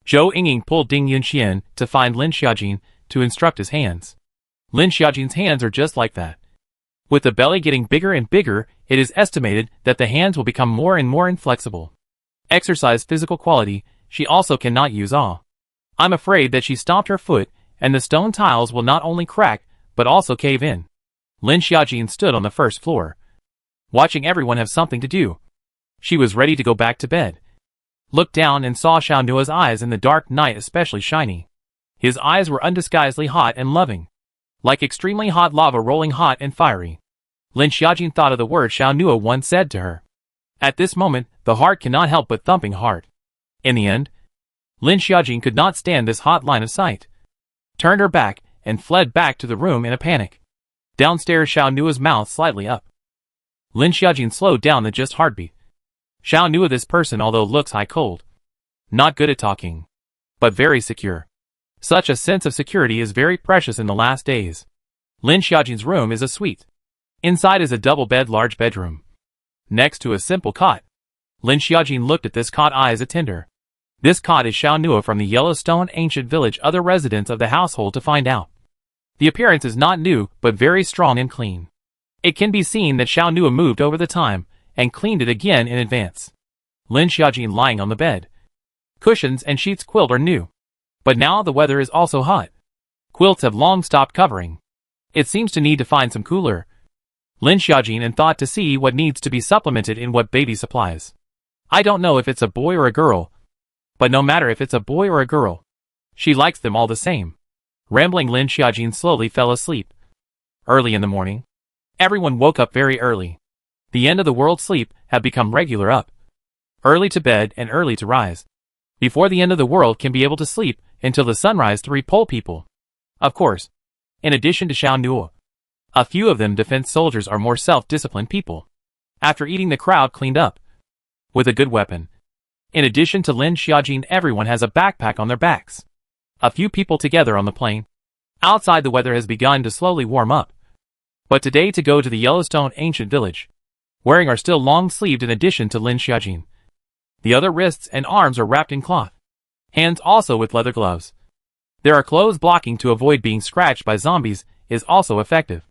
Zhou Yingying pulled Ding Yunxian to find Lin Xiaojin to instruct his hands. Lin Xiaojin's hands are just like that. With the belly getting bigger and bigger, it is estimated that the hands will become more and more inflexible. Exercise physical quality, she also cannot use awe. I'm afraid that she stomped her foot, and the stone tiles will not only crack, but also cave in. Lin Xiaojin stood on the first floor, watching everyone have something to do. She was ready to go back to bed. Looked down and saw Xiao Nua's eyes in the dark night especially shiny. His eyes were undisguisedly hot and loving. Like extremely hot lava rolling hot and fiery. Lin Xiaojin thought of the words Xiao Nua once said to her. At this moment, the heart cannot help but thumping hard. In the end, Lin Xiaojin could not stand this hot line of sight. Turned her back and fled back to the room in a panic. Downstairs, Xiao Nua's mouth slightly up. Lin Xiaojin slowed down the just heartbeat. Xiao Nua, this person although looks high cold. Not good at talking. But very secure. Such a sense of security is very precious in the last days. Lin Xiaojin's room is a suite. Inside is a double bed, large bedroom. Next to a simple cot. Lin Xiaojin looked at this cot, eyes attender. This cot is Xiao Nua from the Yellowstone ancient village, other residents of the household to find out. The appearance is not new, but very strong and clean. It can be seen that Xiao Nua moved over the time, and cleaned it again in advance. Lin Xiaojin lying on the bed. Cushions and sheets quilt are new. But now the weather is also hot. Quilts have long stopped covering. It seems to need to find some cooler. Lin Xiaojin and thought to see what needs to be supplemented in what baby supplies. I don't know if it's a boy or a girl. But no matter if it's a boy or a girl, she likes them all the same. Rambling, Lin Xiaojin slowly fell asleep. Early in the morning, everyone woke up very early. The end of the world sleep had become regular up. Early to bed and early to rise. Before the end of the world can be able to sleep until the sunrise to repel people. Of course, in addition to Xiao Nua, a few of them defense soldiers are more self-disciplined people. After eating, the crowd cleaned up with a good weapon. In addition to Lin Xiaojin, everyone has a backpack on their backs. A few people together on the plain. Outside, the weather has begun to slowly warm up. But today to go to the Yellowstone ancient village. Wearing are still long-sleeved in addition to Lin Xiaojin. The other wrists and arms are wrapped in cloth. Hands also with leather gloves. There are clothes blocking to avoid being scratched by zombies is also effective.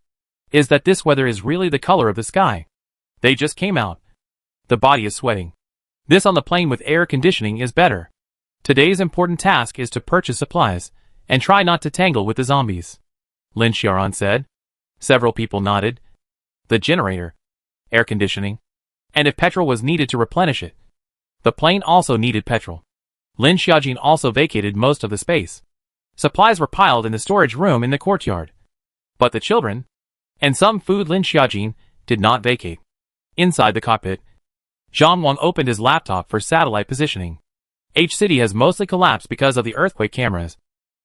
Is that this weather is really the color of the sky. They just came out. The body is sweating. This on the plane with air conditioning is better. Today's important task is to purchase supplies, and try not to tangle with the zombies. Lin Xiaoran said. Several people nodded. The generator. Air conditioning. And if petrol was needed to replenish it. The plane also needed petrol. Lin Xiaojin also vacated most of the space. Supplies were piled in the storage room in the courtyard. But the children, and some food, Lin Xiaojin did not vacate. Inside the cockpit, Zhang Wang opened his laptop for satellite positioning. H-City has mostly collapsed because of the earthquake cameras.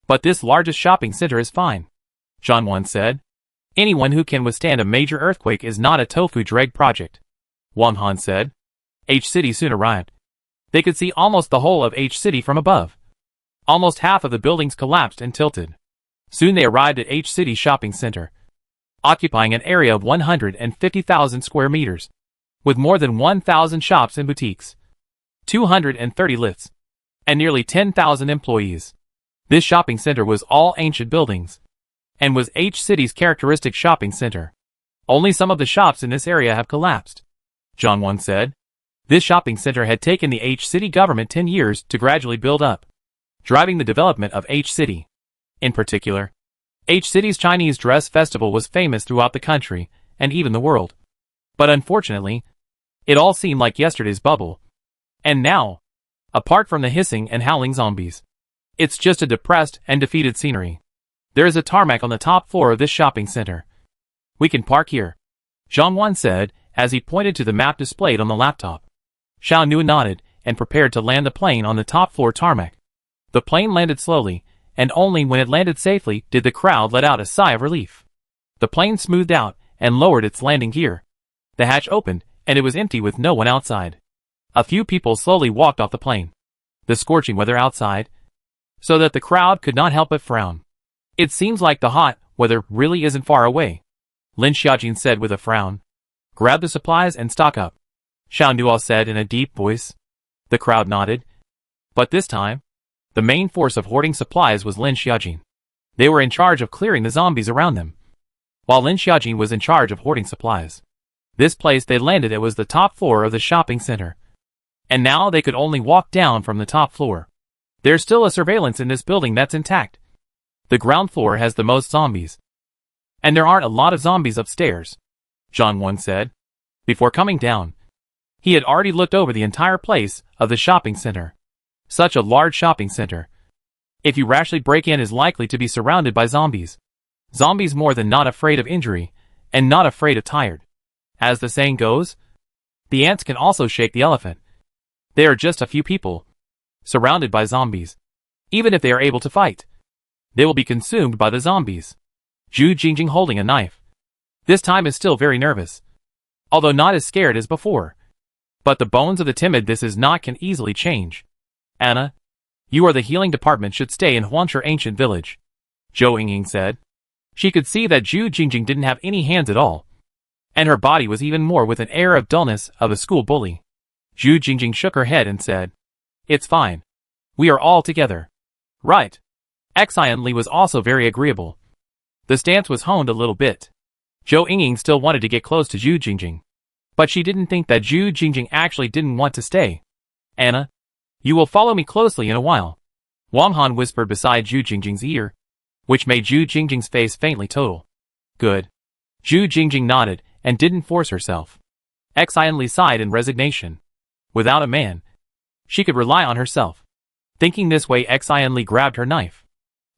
But this largest shopping center is fine. Zhang Wang said. Anyone who can withstand a major earthquake is not a tofu dreg project. Wang Han said. H-City soon arrived. They could see almost the whole of H-City from above. Almost half of the buildings collapsed and tilted. Soon they arrived at H-City shopping center, occupying an area of 150,000 square meters, with more than 1,000 shops and boutiques, 230 lifts, and nearly 10,000 employees. This shopping center was all ancient buildings, and was H-City's characteristic shopping center. Only some of the shops in this area have collapsed. Zhang Wan said. This shopping center had taken the H-City government 10 years to gradually build up, driving the development of H-City. In particular, H-City's Chinese Dress Festival was famous throughout the country, and even the world. But unfortunately, it all seemed like yesterday's bubble. And now, apart from the hissing and howling zombies, it's just a depressed and defeated scenery. There is a tarmac on the top floor of this shopping center. We can park here, Zhang said as he pointed to the map displayed on the laptop. Xiao Nua nodded and prepared to land the plane on the top floor tarmac. The plane landed slowly, and only when it landed safely did the crowd let out a sigh of relief. The plane smoothed out and lowered its landing gear. The hatch opened, and it was empty with no one outside. A few people slowly walked off the plane. The scorching weather outside, so that the crowd could not help but frown. It seems like the hot weather really isn't far away, Lin Xiaojin said with a frown. Grab the supplies and stock up, Xiao Nua said in a deep voice. The crowd nodded. But this time, the main force of hoarding supplies was Lin Xiaojin. They were in charge of clearing the zombies around them, while Lin Xiaojin was in charge of hoarding supplies. This place they landed at was the top floor of the shopping center. And now they could only walk down from the top floor. There's still a surveillance in this building that's intact. The ground floor has the most zombies. And there aren't a lot of zombies upstairs, Zhang said. Before coming down, he had already looked over the entire place of the shopping center. Such a large shopping center. If you rashly break in is likely to be surrounded by zombies. Zombies more than not afraid of injury, and not afraid of tired. As the saying goes, the ants can also shake the elephant. They are just a few people, surrounded by zombies. Even if they are able to fight, they will be consumed by the zombies. Zhu Jingjing holding a knife. This time is still very nervous, although not as scared as before. But the bones of the timid this is not can easily change. Anna, you or the healing department should stay in Huanshe ancient village, Zhou Yingying said. She could see that Zhu Jingjing didn't have any hands at all, and her body was even more with an air of dullness of a school bully. Zhu Jingjing shook her head and said, It's fine. We are all together. Right. Xian Li was also very agreeable. The stance was honed a little bit. Zhou Yingying still wanted to get close to Zhu Jingjing, but she didn't think that Zhu Jingjing actually didn't want to stay. Anna, you will follow me closely in a while, Wang Han whispered beside Zhu Jingjing's ear, which made Zhu Jingjing's face faintly total. Good. Zhu Jingjing nodded and didn't force herself. Xian Li sighed in resignation. Without a man, she could rely on herself. Thinking this way, Xian Li grabbed her knife.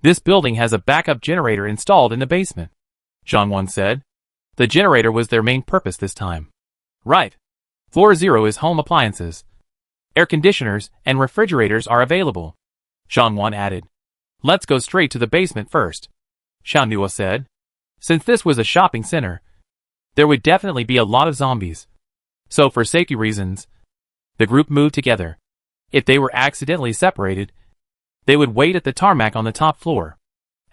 This building has a backup generator installed in the basement, Zhang said. The generator was their main purpose this time. Right. Floor 0 is home appliances. Air conditioners and refrigerators are available, Zhang added. Let's go straight to the basement first, Xiao Nua said. Since this was a shopping center, there would definitely be a lot of zombies. So for safety reasons, the group moved together. If they were accidentally separated, they would wait at the tarmac on the top floor.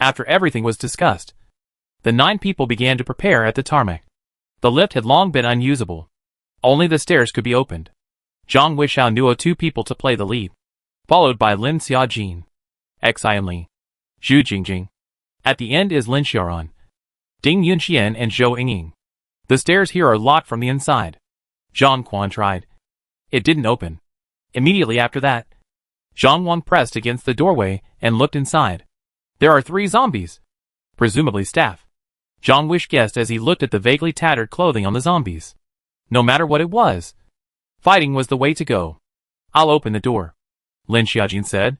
After everything was discussed, the 9 people began to prepare at the tarmac. The lift had long been unusable. Only the stairs could be opened. Zhang Xiao Nua 2 people to play the lead, followed by Lin Xiaojin, Xian Li, Zhu Jingjing. At the end is Lin Xiaoran, Ding Yunxian and Zhou Yingying. The stairs here are locked from the inside. Zhang Quan tried. It didn't open. Immediately after that, Zhang pressed against the doorway and looked inside. There are 3 zombies, presumably staff. Zhang guessed as he looked at the vaguely tattered clothing on the zombies. No matter what it was, fighting was the way to go. I'll open the door, Lin Xiaojin said.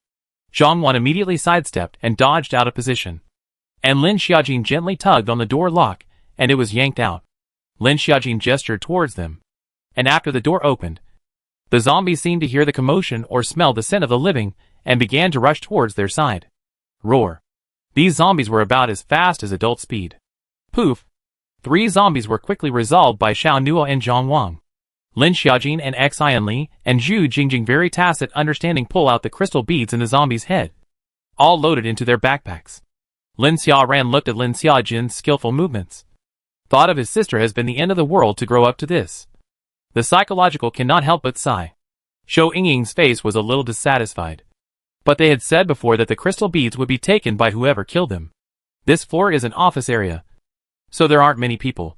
Zhang immediately sidestepped and dodged out of position. And Lin Xiaojin gently tugged on the door lock, and it was yanked out. Lin Xiaojin gestured towards them. And after the door opened, the zombies seemed to hear the commotion or smell the scent of the living, and began to rush towards their side. Roar. These zombies were about as fast as adult speed. Poof. 3 zombies were quickly resolved by Xiao Nua and Zhang Wang. Lin Xiaojin and Xian Li and Zhu Jingjing very tacit understanding pull out the crystal beads in the zombie's head, all loaded into their backpacks. Lin Xiaoran looked at Lin Xiaojin's skillful movements. Thought of his sister has been the end of the world to grow up to this. The psychological cannot help but sigh. Zhou Yingying's face was a little dissatisfied. But they had said before that the crystal beads would be taken by whoever killed them. This floor is an office area, so there aren't many people.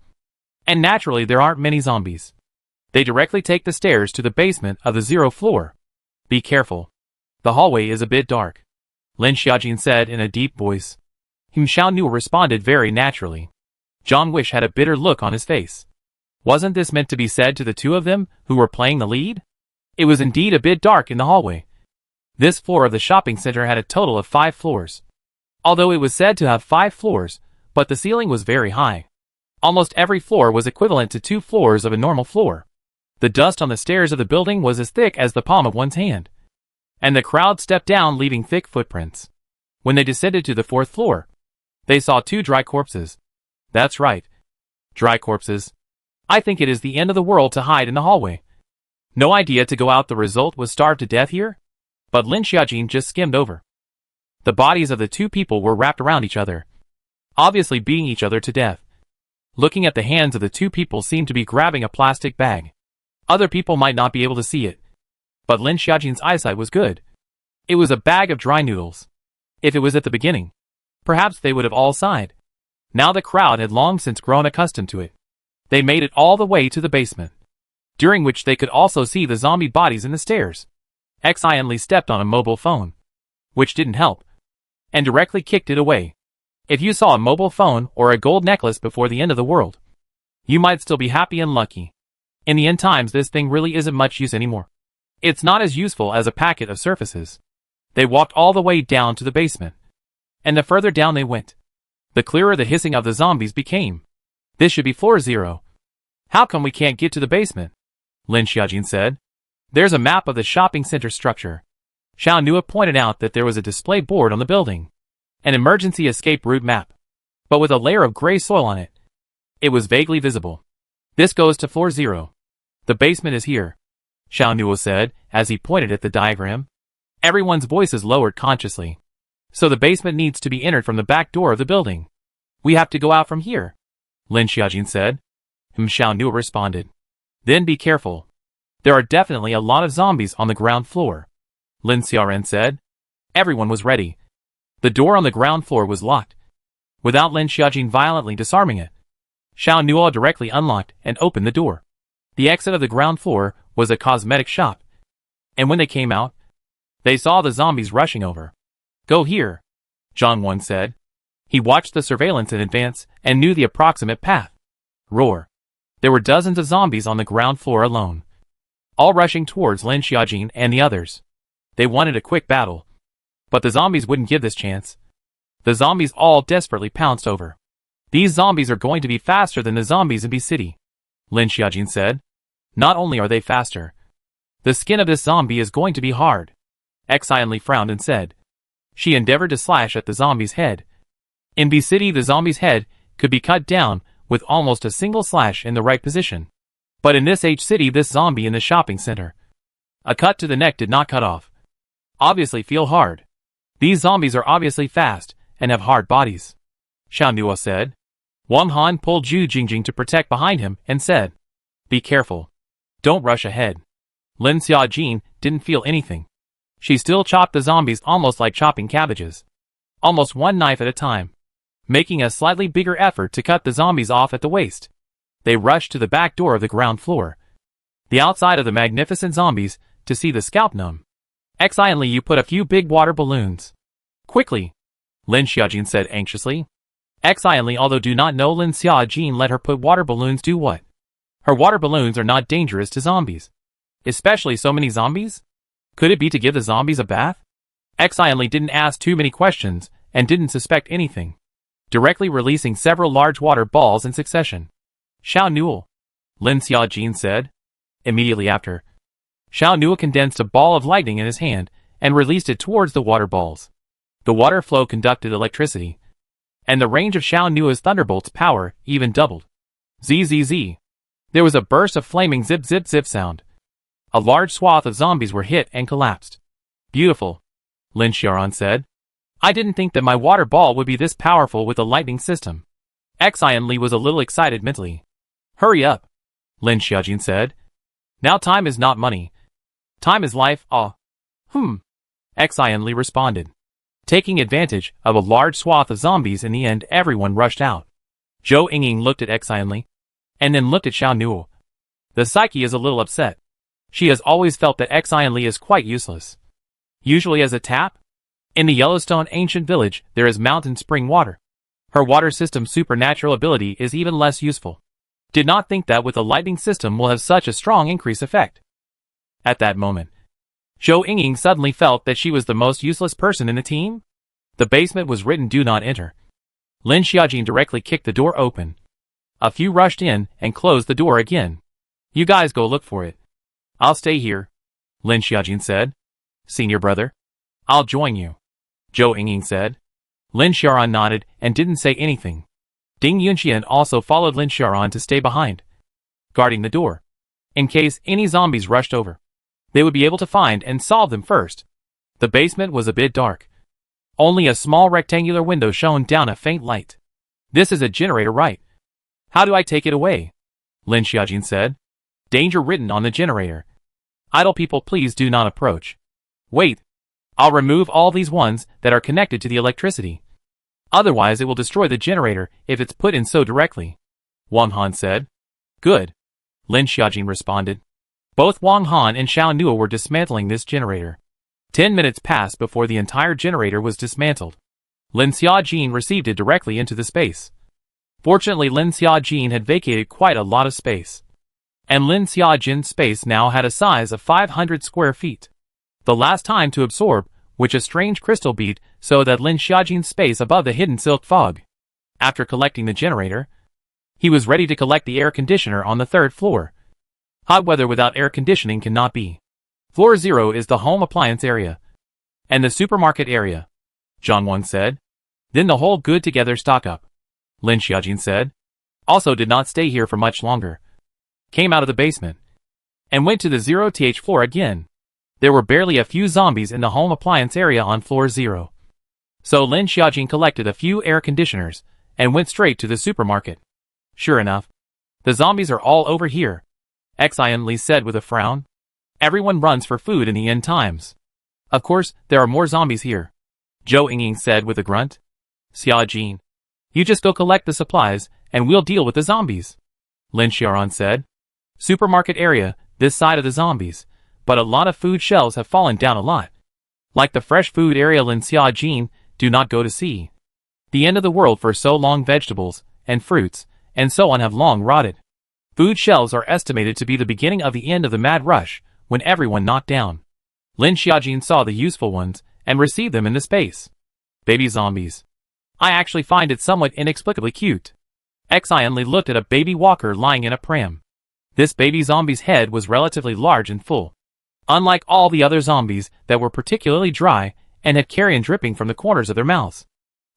And naturally there aren't many zombies. They directly take the stairs to the basement of the 0 floor. Be careful. The hallway is a bit dark, Lin Xiaojin said in a deep voice. Xiao Nua responded very naturally. Zhang had a bitter look on his face. Wasn't this meant to be said to the 2 of them who were playing the lead? It was indeed a bit dark in the hallway. This floor of the shopping center had a total of 5 floors. Although it was said to have 5 floors, but the ceiling was very high. Almost every floor was equivalent to 2 floors of a normal floor. The dust on the stairs of the building was as thick as the palm of one's hand. And the crowd stepped down, leaving thick footprints. When they descended to the 4th floor, they saw 2 dry corpses. That's right. Dry corpses. I think it is the end of the world to hide in the hallway. No idea to go out. The result was starved to death here? But Lin Xiaojin just skimmed over. The bodies of the 2 people were wrapped around each other, obviously beating each other to death. Looking at the hands of the 2 people seemed to be grabbing a plastic bag. Other people might not be able to see it, but Lin Xiaojin's eyesight was good. It was a bag of dry noodles. If it was at the beginning, perhaps they would have all sighed. Now the crowd had long since grown accustomed to it. They made it all the way to the basement, during which they could also see the zombie bodies in the stairs. Xianli stepped on a mobile phone, which didn't help, and directly kicked it away. If you saw a mobile phone or a gold necklace before the end of the world, you might still be happy and lucky. In the end times, this thing really isn't much use anymore. It's not as useful as a packet of surfaces. They walked all the way down to the basement, and the further down they went, the clearer the hissing of the zombies became. This should be floor 0. How come we can't get to the basement? Lin Xiaojin said. There's a map of the shopping center structure. Xiao Nua pointed out that there was a display board on the building, an emergency escape route map, but with a layer of gray soil on it. It was vaguely visible. This goes to floor 0. The basement is here, Xiao Nua said as he pointed at the diagram. Everyone's voices lowered consciously. So the basement needs to be entered from the back door of the building. We have to go out from here, Lin Xiaojin said. Xiao Nua responded. Then be careful. There are definitely a lot of zombies on the ground floor, Lin Xiaoren said. Everyone was ready. The door on the ground floor was locked. Without Lin Xiaojin violently disarming it, Xiao Nua directly unlocked and opened the door. The exit of the ground floor was a cosmetic shop, and when they came out, they saw the zombies rushing over. Go here, Zhang Wen said. He watched the surveillance in advance and knew the approximate path. Roar. There were dozens of zombies on the ground floor alone, all rushing towards Lin Xiaojin and the others. They wanted a quick battle, but the zombies wouldn't give this chance. The zombies all desperately pounced over. These zombies are going to be faster than the zombies in B City, Lin Xiaojin said. Not only are they faster, the skin of this zombie is going to be hard. Xianli frowned and said. She endeavored to slash at the zombie's head. In B City, the zombie's head could be cut down with almost a single slash in the right position. But in this H city, this zombie in the shopping center, a cut to the neck did not cut off. Obviously feel hard. These zombies are obviously fast and have hard bodies, Xiao Nua said. Wang Han pulled Zhu Jingjing to protect behind him and said, be careful. Don't rush ahead. Lin Xiaojin didn't feel anything. She still chopped the zombies almost like chopping cabbages, almost one knife at a time, making a slightly bigger effort to cut the zombies off at the waist. They rushed to the back door of the ground floor, the outside of the magnificent zombies, to see the scalp numb. Xianli, you put a few big water balloons. Quickly, Lin Xiaojin said anxiously. Xianli, although do not know Lin Xiaojin let her put water balloons do what? Her water balloons are not dangerous to zombies. Especially so many zombies? Could it be to give the zombies a bath? Xianli didn't ask too many questions and didn't suspect anything, directly releasing several large water balls in succession. Xiao Nua, Lin Xiaojin said. Immediately after, Xiao Nua condensed a ball of lightning in his hand and released it towards the water balls. The water flow conducted electricity, and the range of Xiao Nua's thunderbolt's power even doubled. Zzz. There was a burst of flaming zip zip zip sound. A large swath of zombies were hit and collapsed. Beautiful, Lin Xiaoran said. I didn't think that my water ball would be this powerful with the lightning system. Xianli was a little excited mentally. Hurry up, Lin Xiaojin said. Now time is not money. Time is life. Xianli responded. Taking advantage of a large swath of zombies, in the end everyone rushed out. Zhou Yingying looked at Xianli, and then looked at Xiao Nua. The psyche is a little upset. She has always felt that Xianli is quite useless. Usually as a tap? In the Yellowstone ancient village, there is mountain spring water. Her water system's supernatural ability is even less useful. Did not think that with the lightning system will have such a strong increase effect. At that moment, Zhou Yingying suddenly felt that she was the most useless person in the team. The basement was written "Do not enter." Lin Xiaojin directly kicked the door open. A few rushed in and closed the door again. "You guys go look for it. I'll stay here," Lin Xiaojin said. "Senior brother, I'll join you," Zhou Yingying said. Lin Xiaoran nodded and didn't say anything. Ding Yunxian also followed Lin Xiaoran to stay behind, guarding the door. In case any zombies rushed over, they would be able to find and solve them first. The basement was a bit dark. Only a small rectangular window shone down a faint light. "This is a generator, right? How do I take it away?" Lin Xiaojin said. "Danger written on the generator. Idle people, please do not approach." "Wait. I'll remove all these ones that are connected to the electricity. Otherwise it will destroy the generator if it's put in so directly," Wang Han said. "Good," Lin Xiaojin responded. Both Wang Han and Xiao Nua were dismantling this generator. 10 minutes passed before the entire generator was dismantled. Lin Xiaojin received it directly into the space. Fortunately, Lin Xiaojin had vacated quite a lot of space, and Lin Xiaojin's space now had a size of 500 square feet. The last time to absorb, which a strange crystal bead, so that Lin Xiaojin's space above the hidden silk fog. After collecting the generator, he was ready to collect the air conditioner on the 3rd floor. Hot weather without air conditioning cannot be. Floor 0 is the home appliance area and the supermarket area, Zhang Wan said. Then the whole good together stock up, Lin Xiaojin said. Also did not stay here for much longer. Came out of the basement and went to the 0th floor again. There were barely a few zombies in the home appliance area on floor 0. So Lin Xiaojin collected a few air conditioners and went straight to the supermarket. Sure enough, the zombies are all over here, Xian Li said with a frown. Everyone runs for food in the end times. Of course, there are more zombies here, Zhou Yingying said with a grunt. Xiaojin, you just go collect the supplies and we'll deal with the zombies, Lin Xiaoran said. Supermarket area, this side of the zombies, but a lot of food shelves have fallen down a lot. Like the fresh food area, Lin Xiaojin, do not go to see. The end of the world for so long, vegetables and fruits and so on have long rotted. Food shelves are estimated to be the beginning of the end of the mad rush, when everyone knocked down. Lin Xiaojin saw the useful ones and received them in the space. Baby zombies. I actually find it somewhat inexplicably cute. Xian Li looked at a baby walker lying in a pram. This baby zombie's head was relatively large and full. Unlike all the other zombies that were particularly dry and had carrion dripping from the corners of their mouths.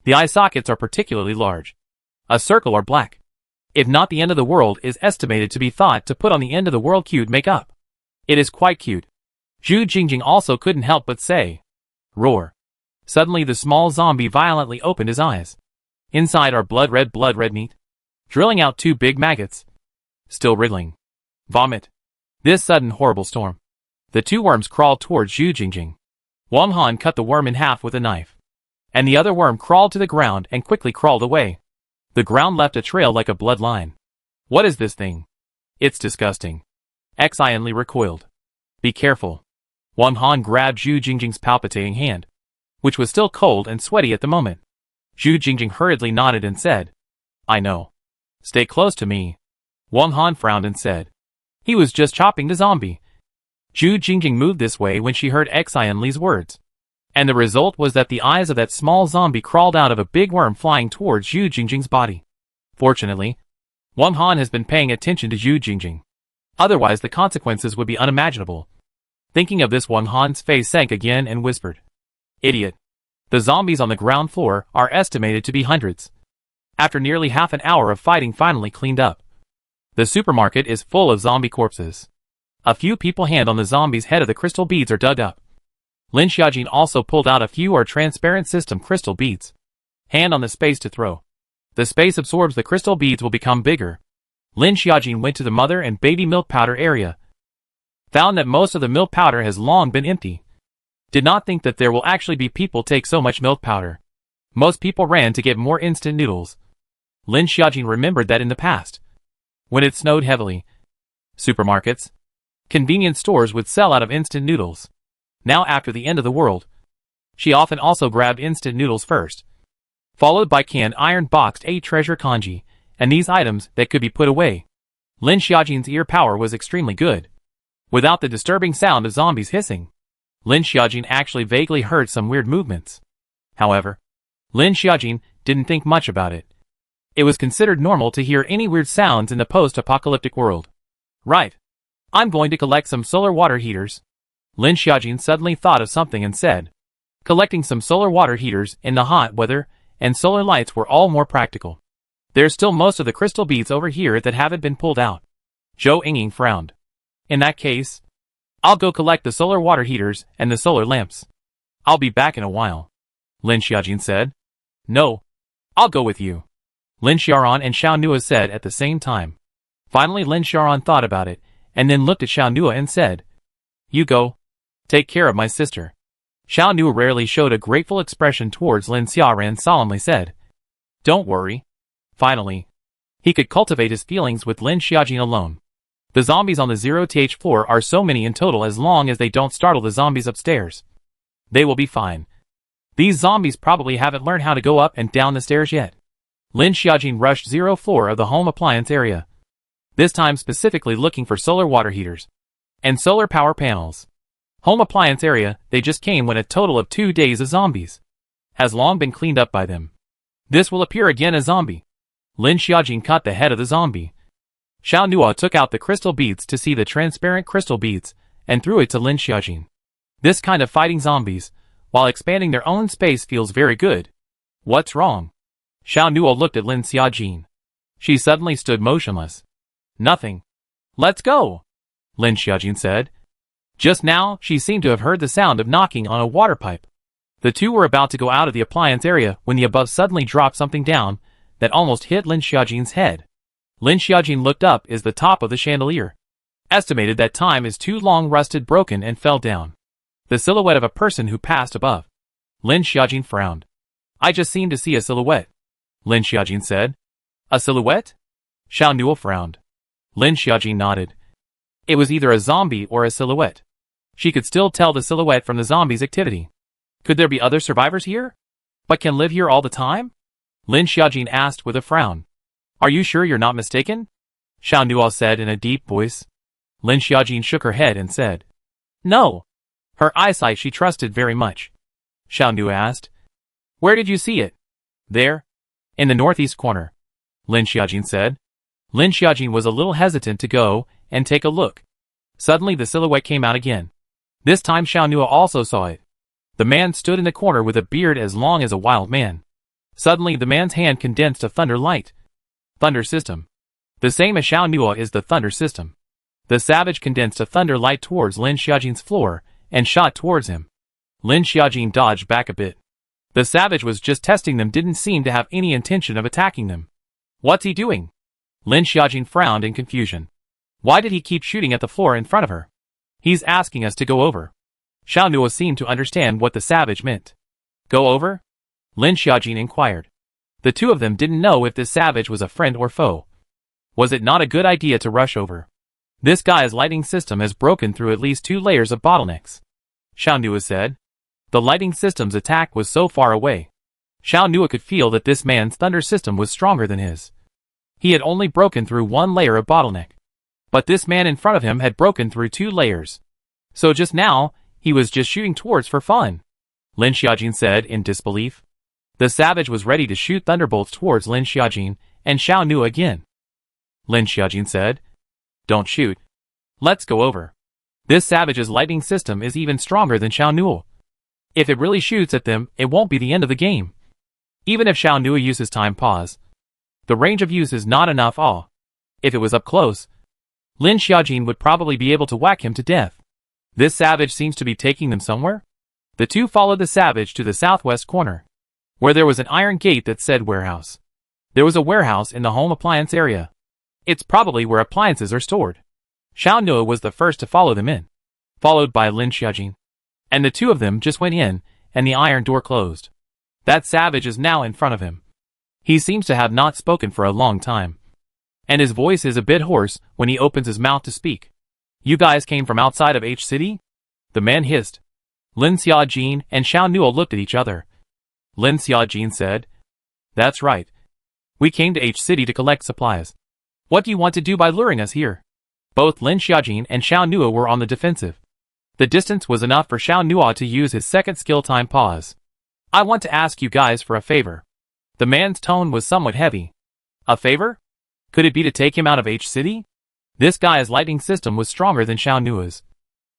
The eye sockets are particularly large. A circle or black. If not the end of the world is estimated to be thought to put on the end of the world cute makeup. It is quite cute. Zhu Jingjing also couldn't help but say. Roar. Suddenly the small zombie violently opened his eyes. Inside are blood red meat. Drilling out 2 big maggots. Still wriggling. Vomit. This sudden horrible storm. The 2 worms crawled towards Zhu Jingjing. Wang Han cut the worm in half with a knife. And the other worm crawled to the ground and quickly crawled away. The ground left a trail like a blood line. What is this thing? It's disgusting. Xian Li recoiled. Be careful. Wang Han grabbed Zhu Jingjing's palpitating hand, which was still cold and sweaty at the moment. Zhu Jingjing hurriedly nodded and said, I know. Stay close to me. Wang Han frowned and said. He was just chopping the zombie. Zhu Jingjing moved this way when she heard Xian Li's words. And the result was that the eyes of that small zombie crawled out of a big worm flying towards Zhu Jingjing's body. Fortunately, Wang Han has been paying attention to Zhu Jingjing. Otherwise the consequences would be unimaginable. Thinking of this, Wang Han's face sank again and whispered. Idiot. The zombies on the ground floor are estimated to be hundreds. After nearly half an hour of fighting finally cleaned up. The supermarket is full of zombie corpses. A few people hand on the zombie's head of the crystal beads are dug up. Lin Xiaojin also pulled out a few are transparent system crystal beads. Hand on the space to throw. The space absorbs the crystal beads will become bigger. Lin Xiaojin went to the mother and baby milk powder area. Found that most of the milk powder has long been empty. Did not think that there will actually be people take so much milk powder. Most people ran to get more instant noodles. Lin Xiaojin remembered that in the past, when it snowed heavily, supermarkets, convenience stores would sell out of instant noodles. Now after the end of the world, she often also grabbed instant noodles first, followed by canned iron boxed a treasure kanji, and these items that could be put away. Lin Xiaojin's ear power was extremely good. without the disturbing sound of zombies hissing. Lin Xiaojin actually vaguely heard some weird movements. However, Lin Xiaojin didn't think much about it. It was considered normal to hear any weird sounds in the post-apocalyptic world. Right. I'm going to collect some solar water heaters. Lin Xiaojin suddenly thought of something and said, collecting some solar water heaters in the hot weather and solar lights were all more practical. There's still most of the crystal beads over here that haven't been pulled out. Zhou Yingying frowned. In that case, I'll go collect the solar water heaters and the solar lamps. I'll be back in a while. Lin Xiaojin said. No. I'll go with you. Lin Xiaoran and Xiao Nua said at the same time. Finally Lin Xiaoran thought about it, and then looked at Xiao Nua and said, you go. Take care of my sister. Xiao Nua rarely showed a grateful expression towards Lin Xiaoran solemnly said, don't worry. Finally, he could cultivate his feelings with Lin Xiaojin alone. The zombies on the 0th floor are so many in total as long as they don't startle the zombies upstairs. They will be fine. These zombies probably haven't learned how to go up and down the stairs yet. Lin Xiaojin rushed 0th floor of the home appliance area. This time specifically looking for solar water heaters and solar power panels. Home appliance area, they just came when a total of 2 days of zombies has long been cleaned up by them. This will appear again as zombie. Lin Xiaojin caught the head of the zombie. Xiao Nua took out the crystal beads to see the transparent crystal beads and threw it to Lin Xiaojin. This kind of fighting zombies, while expanding their own space feels very good. What's wrong? Xiao Nua looked at Lin Xiaojin. She suddenly stood motionless. Nothing. Let's go, Lin Xiaojin said. Just now, she seemed to have heard the sound of knocking on a water pipe. The two were about to go out of the appliance area when the above suddenly dropped something down that almost hit Lin Xiaojin's head. Lin Xiaojin looked up as the top of the chandelier. Estimated that time is too long rusted broken and fell down. The silhouette of a person who passed above. Lin Xiaojin frowned. I just seemed to see a silhouette, Lin Xiaojin said. A silhouette? Xiao Nua frowned. Lin Xiaojin nodded. It was either a zombie or a silhouette. She could still tell the silhouette from the zombie's activity. Could there be other survivors here? But can live here all the time? Lin Xiaojin asked with a frown. Are you sure you're not mistaken? Xiao Nua said in a deep voice. Lin Xiaojin shook her head and said, no. Her eyesight she trusted very much. Xiao Nua asked, where did you see it? There. In the northeast corner, Lin Xiaojin said. Lin Xiaojin was a little hesitant to go and take a look. Suddenly the silhouette came out again. This time Xiao Nua also saw it. The man stood in the corner with a beard as long as a wild man. Suddenly the man's hand condensed a thunder light. Thunder system. The same as Xiao Nua is the thunder system. The savage condensed a thunder light towards Lin Xiaojin's floor and shot towards him. Lin Xiaojin dodged back a bit. The savage was just testing them, didn't seem to have any intention of attacking them. What's he doing? Lin Xiaojin frowned in confusion. Why did he keep shooting at the floor in front of her? He's asking us to go over. Xiao Nua seemed to understand what the savage meant. Go over? Lin Xiaojin inquired. The two of them didn't know if this savage was a friend or foe. Was it not a good idea to rush over? This guy's lighting system has broken through at least 2 layers of bottlenecks, Xiao Nua said. The lighting system's attack was so far away. Xiao Nua could feel that this man's thunder system was stronger than his. He had only broken through 1 layer of bottleneck. But this man in front of him had broken through 2 layers. So just now, he was just shooting towards for fun, Lin Xiaojin said in disbelief. The savage was ready to shoot thunderbolts towards Lin Xiaojin and Xiao Nua again. Lin Xiaojin said, don't shoot. Let's go over. This savage's lightning system is even stronger than Xiao Nua. If it really shoots at them, it won't be the end of the game. Even if Xiao Nua uses time pause, the range of use is not enough all. If it was up close, Lin Xiaojin would probably be able to whack him to death. This savage seems to be taking them somewhere. The two followed the savage to the southwest corner, where there was an iron gate that said warehouse. There was a warehouse in the home appliance area. It's probably where appliances are stored. Xiao Nua was the first to follow them in, followed by Lin Xiaojin. And the two of them just went in, and the iron door closed. That savage is now in front of him. He seems to have not spoken for a long time. And his voice is a bit hoarse when he opens his mouth to speak. You guys came from outside of H City? The man hissed. Lin Xiaojin and Xiao Nua looked at each other. Lin Xiaojin said, that's right. We came to H City to collect supplies. What do you want to do by luring us here? Both Lin Xiaojin and Xiao Nuo were on the defensive. The distance was enough for Xiao Nuo to use his second skill time pause. I want to ask you guys for a favor. The man's tone was somewhat heavy. A favor? Could it be to take him out of H City? This guy's lightning system was stronger than Xiao Nuo's.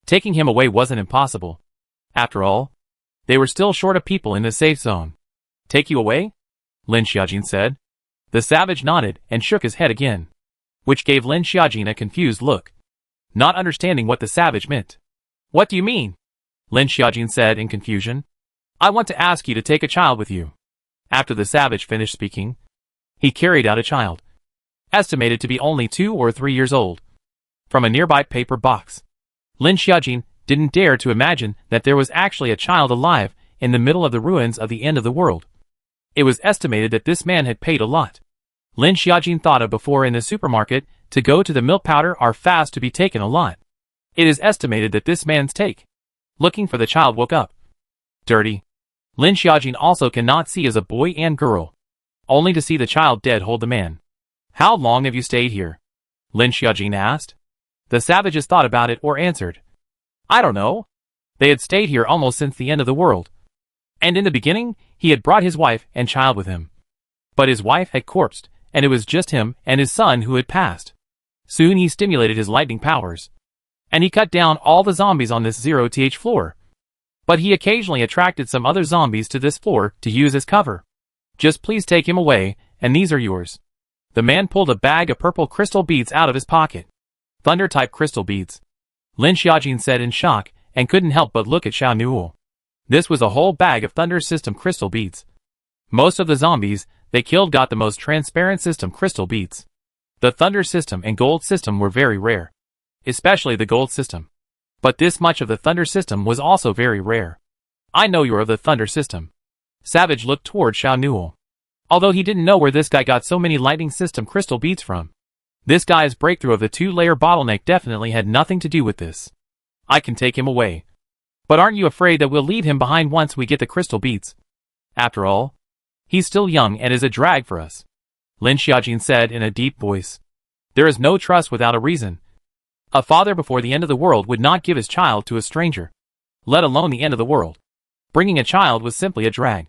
Taking him away wasn't impossible. After all, they were still short of people in the safe zone. Take you away? Lin Xiaojin said. The savage nodded and shook his head again, which gave Lin Xiaojin a confused look, not understanding what the savage meant. What do you mean? Lin Xiaojin said in confusion. I want to ask you to take a child with you. After the savage finished speaking, he carried out a child, estimated to be only 2 or 3 years old, from a nearby paper box. Lin Xiaojin didn't dare to imagine that there was actually a child alive in the middle of the ruins of the end of the world. It was estimated that this man had paid a lot. Lin Xiaojin thought of before in the supermarket to go to the milk powder are fast to be taken a lot. It is estimated that this man's take, looking for the child, woke up. Dirty. Lin Xiaojin also cannot see as a boy and girl, only to see the child dead hold the man. How long have you stayed here? Lin Xiaojin asked. The savages thought about it or answered. I don't know. They had stayed here almost since the end of the world. And in the beginning, he had brought his wife and child with him. But his wife had corpsed, and it was just him and his son who had passed. Soon he stimulated his lightning powers, and he cut down all the zombies on this 0th floor. But he occasionally attracted some other zombies to this floor to use as cover. Just please take him away, and these are yours. The man pulled a bag of purple crystal beads out of his pocket. Thunder-type crystal beads. Lin Xiaojin said in shock, and couldn't help but look at Xiao Nuo. This was a whole bag of Thunder System crystal beads. Most of the zombies they killed got the most transparent system crystal beads. The Thunder System and Gold System were very rare, especially the Gold System. But this much of the Thunder System was also very rare. I know you're of the Thunder System. Savage looked toward Xiao Nuo, although he didn't know where this guy got so many Lightning System crystal beads from. This guy's breakthrough of the 2-layer bottleneck definitely had nothing to do with this. I can take him away. But aren't you afraid that we'll leave him behind once we get the crystal beads? After all, he's still young and is a drag for us. Lin Xiaojin said in a deep voice. There is no trust without a reason. A father before the end of the world would not give his child to a stranger, let alone the end of the world. Bringing a child was simply a drag.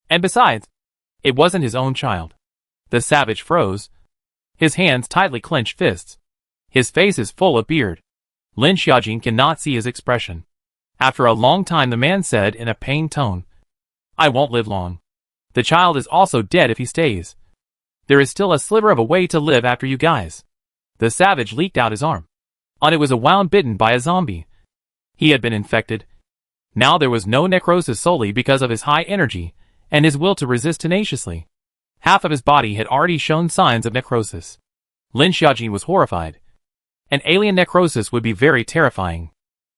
And besides, it wasn't his own child. The savage froze. His hands tightly clenched fists. His face is full of beard. Lin Xiaojin cannot see his expression. After a long time the man said in a pained tone, I won't live long. The child is also dead if he stays. There is still a sliver of a way to live after you guys. The savage leaked out his arm. On it was a wound bitten by a zombie. He had been infected. Now there was no necrosis solely because of his high energy and his will to resist tenaciously. Half of his body had already shown signs of necrosis. Lin Xiaojin was horrified. An alien necrosis would be very terrifying.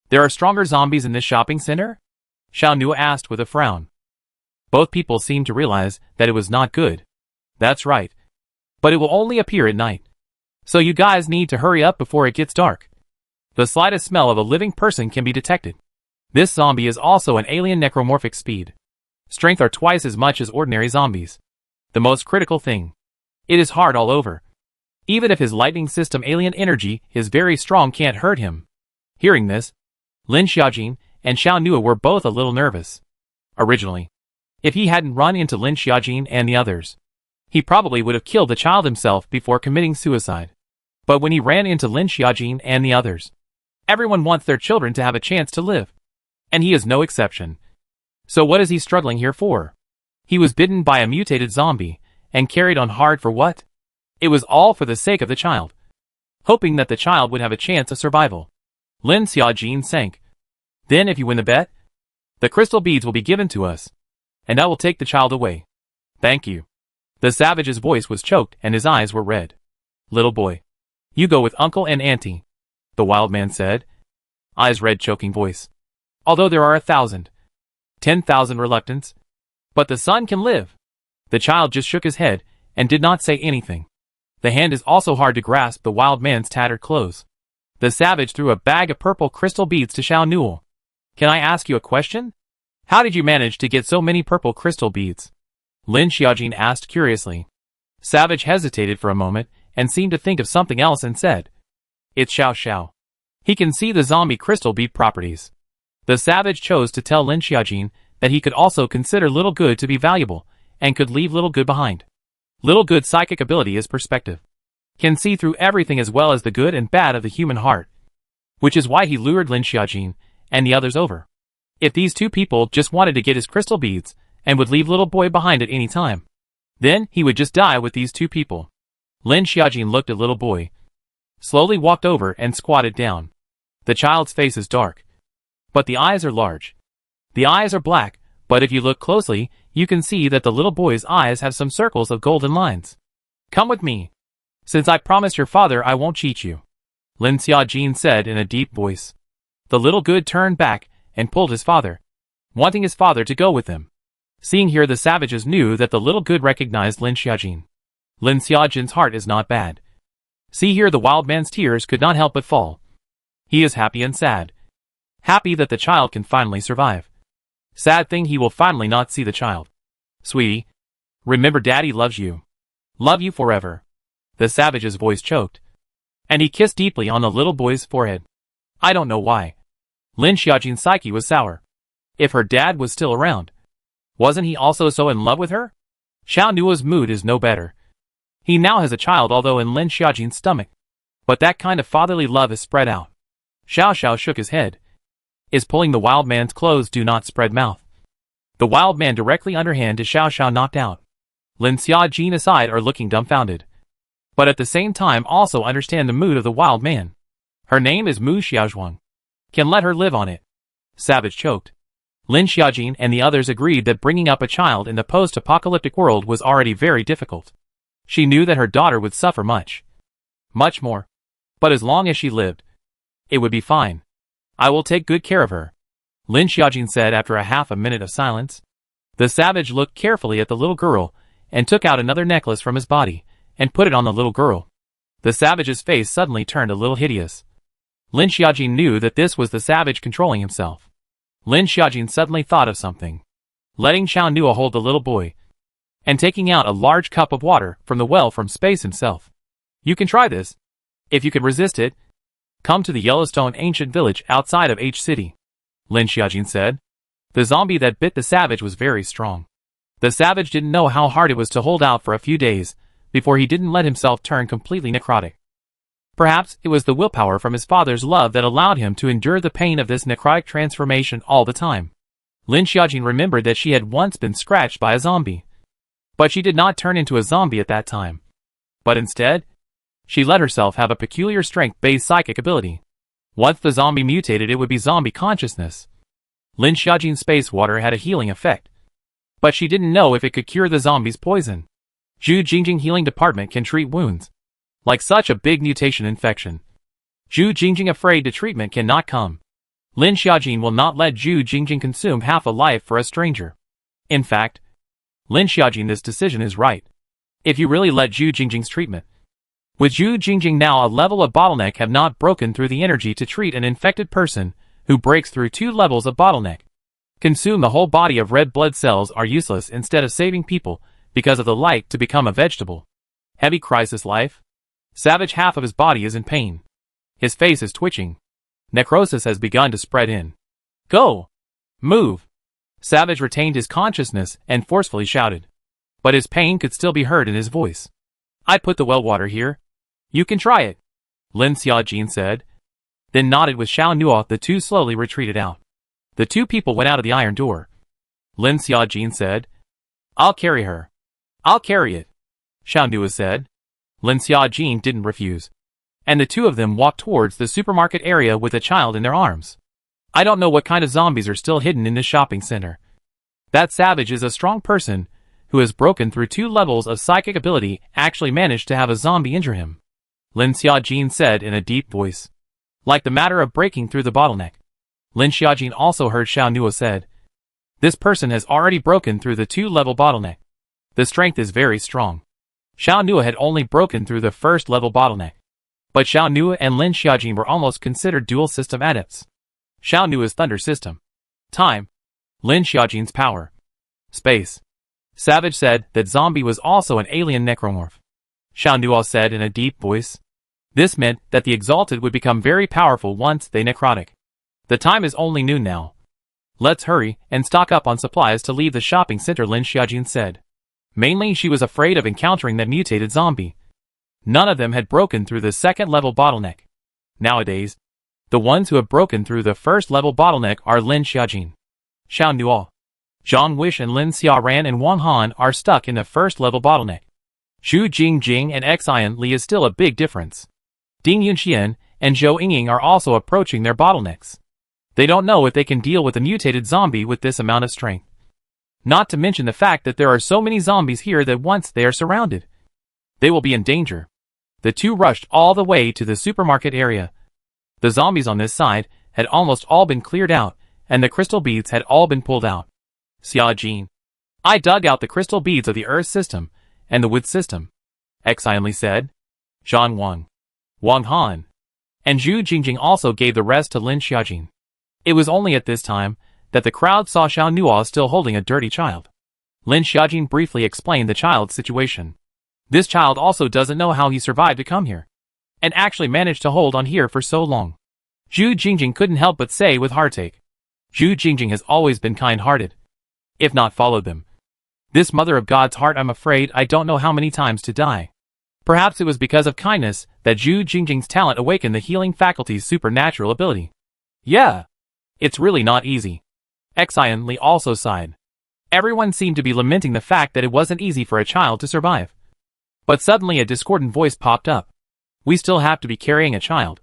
There are stronger zombies in this shopping center? Xiao Nuo asked with a frown. Both people seemed to realize that it was not good. That's right. But it will only appear at night. So you guys need to hurry up before it gets dark. The slightest smell of a living person can be detected. This zombie is also an alien necromorphic speed. Strength are twice as much as ordinary zombies. The most critical thing. It is hard all over. Even if his lightning system alien energy is very strong, can't hurt him. Hearing this, Lin Xiaojin and Xiao Nuo were both a little nervous. Originally, if he hadn't run into Lin Xiaojin and the others, he probably would have killed the child himself before committing suicide. But when he ran into Lin Xiaojin and the others, everyone wants their children to have a chance to live. And he is no exception. So what is he struggling here for? He was bitten by a mutated zombie, and carried on hard for what? It was all for the sake of the child, hoping that the child would have a chance of survival. Lin Xiaojin sank. Then if you win the bet, the crystal beads will be given to us, and I will take the child away. Thank you. The savage's voice was choked and his eyes were red. Little boy, you go with uncle and auntie, the wild man said. Eyes red, choking voice. Although there are 1,000, 10,000 reluctants, but the son can live. The child just shook his head and did not say anything. The hand is also hard to grasp the wild man's tattered clothes. The savage threw a bag of purple crystal beads to Xiao Nuo. Can I ask you a question? How did you manage to get so many purple crystal beads? Lin Xiaojin asked curiously. Savage hesitated for a moment and seemed to think of something else and said, It's Xiao Xiao. He can see the zombie crystal bead properties. The savage chose to tell Lin Xiaojin that he could also consider Little Good to be valuable, and could leave Little Good behind. Little Good's psychic ability is perspective. Can see through everything as well as the good and bad of the human heart. Which is why he lured Lin Xiaojin and the others over. If these two people just wanted to get his crystal beads, and would leave Little Boy behind at any time, then he would just die with these two people. Lin Xiaojin looked at Little Boy, slowly walked over and squatted down. The child's face is dark, but the eyes are large. The eyes are black, but if you look closely, you can see that the little boy's eyes have some circles of golden lines. Come with me. Since I promised your father I won't cheat you, Lin Xiaojin said in a deep voice. The Little Good turned back and pulled his father, wanting his father to go with them. Seeing here, the savages knew that the Little Good recognized Lin Xiaojin. Lin Xiaojin's heart is not bad. See here, the wild man's tears could not help but fall. He is happy and sad. Happy that the child can finally survive. Sad thing, he will finally not see the child. Sweetie, remember Daddy loves you. Love you forever. The savage's voice choked, and he kissed deeply on the little boy's forehead. I don't know why. Lin Xiaojin's psyche was sour. If her dad was still around, wasn't he also so in love with her? Xiao Nuo's mood is no better. He now has a child, although in Lin Xiaojin's stomach. But that kind of fatherly love is spread out. Xiao Xiao shook his head. Is pulling the wild man's clothes, do not spread mouth. The wild man directly underhand is Xiao Xiao knocked out. Lin Xiaojin aside are looking dumbfounded, but at the same time also understand the mood of the wild man. Her name is Mu Xiaozhuang. Can let her live on it. Savage choked. Lin Xiaojin and the others agreed that bringing up a child in the post-apocalyptic world was already very difficult. She knew that her daughter would suffer much. Much more. But as long as she lived, it would be fine. I will take good care of her, Lin Xiaojin said after a half a minute of silence. The savage looked carefully at the little girl and took out another necklace from his body and put it on the little girl. The savage's face suddenly turned a little hideous. Lin Xiaojin knew that this was the savage controlling himself. Lin Xiaojin suddenly thought of something. Letting Xiao Nuo hold the little boy and taking out a large cup of water from the well from space himself. You can try this. If you can resist it, come to the Yellowstone ancient village outside of H City, Lin Xiaojin said. The zombie that bit the savage was very strong. The savage didn't know how hard it was to hold out for a few days before he didn't let himself turn completely necrotic. Perhaps it was the willpower from his father's love that allowed him to endure the pain of this necrotic transformation all the time. Lin Xiaojin remembered that she had once been scratched by a zombie. But she did not turn into a zombie at that time. But instead, she let herself have a peculiar strength-based psychic ability. Once the zombie mutated, it would be zombie consciousness. Lin Xiaojin's space water had a healing effect, but she didn't know if it could cure the zombie's poison. Zhu Jingjing Healing Department can treat wounds like such a big mutation infection. Zhu Jingjing afraid to treatment cannot come. Lin Xiaojin will not let Zhu Jingjing consume half a life for a stranger. In fact, Lin Xiaojin, this decision is right. If you really let Zhu Jingjing's treatment, with Zhu Jingjing now a level of bottleneck, have not broken through the energy to treat an infected person who breaks through 2 levels of bottleneck. Consume the whole body of red blood cells are useless instead of saving people because of the light to become a vegetable. Heavy crisis life. Savage half of his body is in pain. His face is twitching. Necrosis has begun to spread in. Go! Move! Savage retained his consciousness and forcefully shouted. But his pain could still be heard in his voice. I put the well water here. You can try it, Lin Xiaojin said. Then nodded with Xiao Nuo. The two slowly retreated out. The 2 people went out of the iron door. Lin Xiaojin said, I'll carry her. I'll carry it, Xiao Nuo said. Lin Xiaojin didn't refuse, and the 2 of them walked towards the supermarket area with a child in their arms. I don't know what kind of zombies are still hidden in this shopping center. That savage is a strong person who has broken through 2 levels of psychic ability, actually managed to have a zombie injure him, Lin Xiaojin said in a deep voice. Like the matter of breaking through the bottleneck. Lin Xiaojin also heard Xiao Nuo said. This person has already broken through the 2-level bottleneck. The strength is very strong. Xiao Nuo had only broken through the 1st-level bottleneck. But Xiao Nuo and Lin Xiaojin were almost considered dual-system adepts. Xiao Nuo's thunder system. Time. Lin Xiaojin's power. Space. Savage said that zombie was also an alien necromorph. Xiao Nuo said in a deep voice. This meant that the Exalted would become very powerful once they necrotic. The time is only noon now. Let's hurry and stock up on supplies to leave the shopping center, Lin Xiaojin said. Mainly she was afraid of encountering that mutated zombie. None of them had broken through the second-level bottleneck. Nowadays, the ones who have broken through the first-level bottleneck are Lin Xiaojin, Xiao Nuo, Zhang Wish and Lin Xiaoran and Wang Han are stuck in the first-level bottleneck. Xu Jingjing and Xian Li is still a big difference. Ding Yunxian and Zhou Yingying are also approaching their bottlenecks. They don't know if they can deal with a mutated zombie with this amount of strength. Not to mention the fact that there are so many zombies here that once they are surrounded, they will be in danger. The two rushed all the way to the supermarket area. The zombies on this side had almost all been cleared out, and the crystal beads had all been pulled out. Xiaojin, I dug out the crystal beads of the earth system and the wood system, Xian Li said. Zhang Wang, Wang Han, and Zhu Jingjing also gave the rest to Lin Xiaojin. It was only at this time that the crowd saw Xiao Nuo still holding a dirty child. Lin Xiaojin briefly explained the child's situation. This child also doesn't know how he survived to come here, and actually managed to hold on here for so long. Zhu Jingjing couldn't help but say with heartache. Zhu Jingjing has always been kind-hearted, if not followed them. This mother of God's heart, I'm afraid I don't know how many times to die. Perhaps it was because of kindness that Zhu Jingjing's talent awakened the healing faculty's supernatural ability. Yeah, it's really not easy. Xian Li also sighed. Everyone seemed to be lamenting the fact that it wasn't easy for a child to survive. But suddenly a discordant voice popped up. We still have to be carrying a child,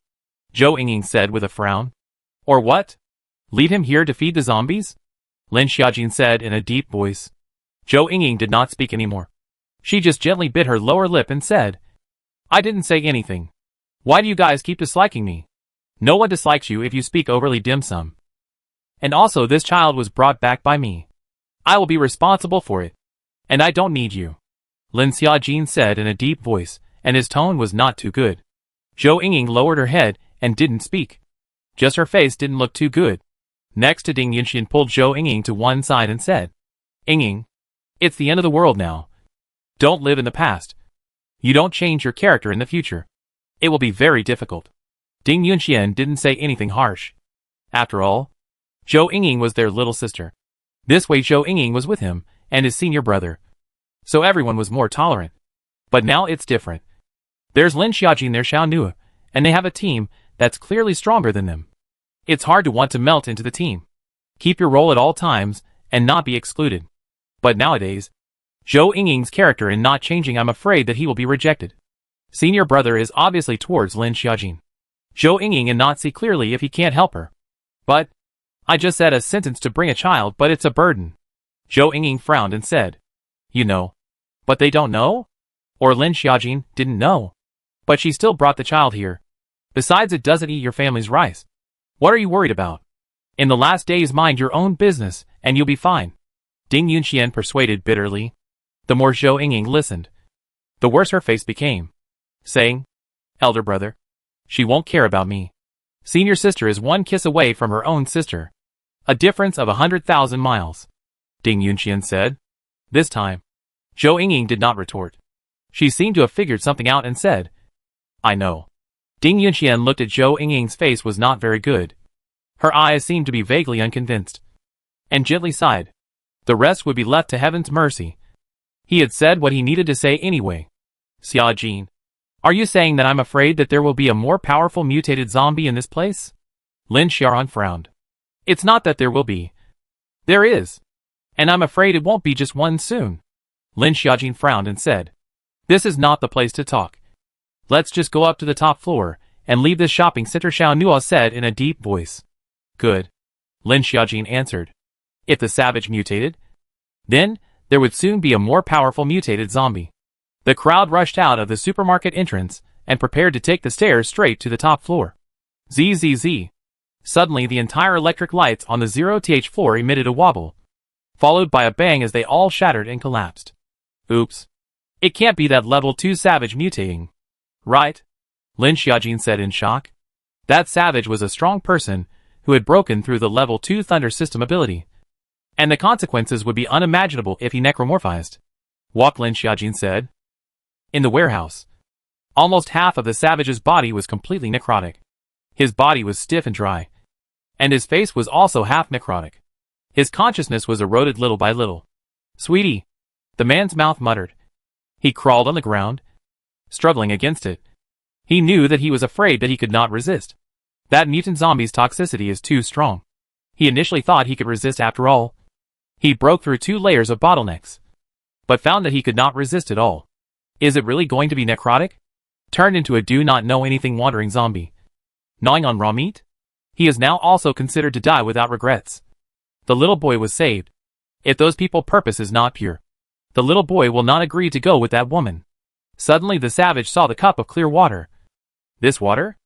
Zhou Yingying said with a frown. Or what? Leave him here to feed the zombies? Lin Xiaojin said in a deep voice. Zhou Yingying did not speak anymore. She just gently bit her lower lip and said, I didn't say anything. Why do you guys keep disliking me? No one dislikes you if you speak overly dim sum. And also this child was brought back by me. I will be responsible for it. And I don't need you, Lin Xiaojin said in a deep voice, and his tone was not too good. Zhou Yingying lowered her head and didn't speak. Just her face didn't look too good. Next to Ding Yunxian pulled Zhou Yingying to one side and said, Yingying, it's the end of the world now. Don't live in the past. You don't change your character in the future. It will be very difficult. Ding Yunxian didn't say anything harsh. After all, Zhou Yingying was their little sister. This way Zhou Yingying was with him and his senior brother. So everyone was more tolerant. But now it's different. There's Lin Xiaojin, their Xiao Nuo, and they have a team that's clearly stronger than them. It's hard to want to melt into the team. Keep your role at all times and not be excluded. But nowadays, Zhou Yingying's character in not changing, I'm afraid that he will be rejected. Senior brother is obviously towards Lin Xiaojin. Zhou Yingying and not see clearly if he can't help her. But, I just said a sentence to bring a child, but it's a burden. Zhou Yingying frowned and said, You know. But they don't know? Or Lin Xiaojin didn't know. But she still brought the child here. Besides, it doesn't eat your family's rice. What are you worried about? In the last days, mind your own business, and you'll be fine. Ding Yunxian persuaded bitterly. The more Zhou Yingying listened, the worse her face became, saying, Elder brother, she won't care about me. Senior sister is one kiss away from her own sister. A difference of 100,000 miles. Ding Yunxian said. This time, Zhou Yingying did not retort. She seemed to have figured something out and said, I know. Ding Yunxian looked at Zhou Yingying's face was not very good. Her eyes seemed to be vaguely unconvinced. And gently sighed. The rest would be left to heaven's mercy. He had said what he needed to say anyway. Xiaojin, are you saying that I'm afraid that there will be a more powerful mutated zombie in this place? Lin Xiaoran frowned. It's not that there will be. There is. And I'm afraid it won't be just one soon. Lin Xiaojin frowned and said, This is not the place to talk. Let's just go up to the top floor and leave this shopping center, Xiao Nuo said in a deep voice. Good. Lin Xiaojin answered. If the savage mutated, then there would soon be a more powerful mutated zombie. The crowd rushed out of the supermarket entrance and prepared to take the stairs straight to the top floor. Zzz. Suddenly the entire electric lights on the 0th floor emitted a wobble, followed by a bang as they all shattered and collapsed. Oops. It can't be that level 2 savage mutating. Right? Lin Xiaojin said in shock. That savage was a strong person who had broken through the level 2 thunder system ability. And the consequences would be unimaginable if he necromorphized. Walk, Lin Xiaojin said. In the warehouse, Almost half of the savage's body was completely necrotic. His body was stiff and dry. And his face was also half necrotic. His consciousness was eroded little by little. "Sweetie," the man's mouth muttered. He crawled on the ground, struggling against it. He knew that he was afraid that he could not resist. That mutant zombie's toxicity is too strong. He initially thought he could resist after all. He broke through 2 layers of bottlenecks, but found that he could not resist at all. Is it really going to be necrotic? Turned into a do-not-know-anything wandering zombie. Gnawing on raw meat? He is now also considered to die without regrets. The little boy was saved. If those people's purpose is not pure, the little boy will not agree to go with that woman. Suddenly the savage saw the cup of clear water. This water?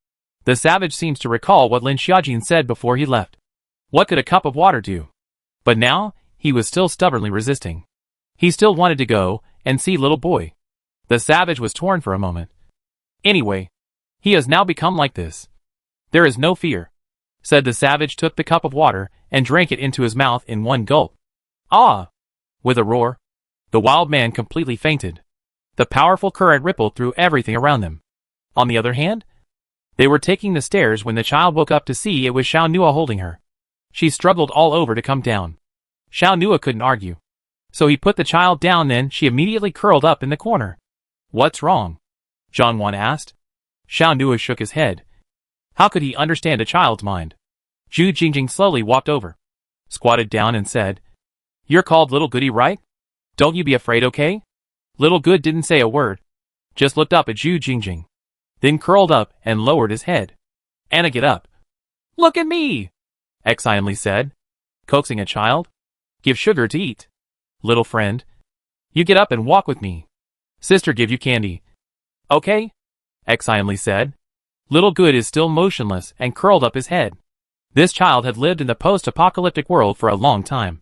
The savage seems to recall what Lin Xiaojin said before he left. What could a cup of water do? But now, he was still stubbornly resisting. He still wanted to go and see little boy. The savage was torn for a moment. Anyway, he has now become like this. There is no fear, said the savage, took the cup of water and drank it into his mouth in one gulp. Ah! With a roar, the wild man completely fainted. The powerful current rippled through everything around them. On the other hand, they were taking the stairs when the child woke up to see it was Xiao Nua holding her. She struggled all over to come down. Xiao Nua couldn't argue. So he put the child down, then she immediately curled up in the corner. What's wrong? Zhang Wan asked. Xiao Nua shook his head. How could he understand a child's mind? Zhu Jingjing slowly walked over, squatted down and said, You're called Little Goody, right? Don't you be afraid, okay? Little Good didn't say a word, just looked up at Zhu Jingjing, then curled up and lowered his head. Anna, get up. Look at me, Exionly said, coaxing a child. Give sugar to eat. Little friend, you get up and walk with me. Sister give you candy. Okay, Exionly said. Little Good is still motionless and curled up his head. This child had lived in the post-apocalyptic world for a long time.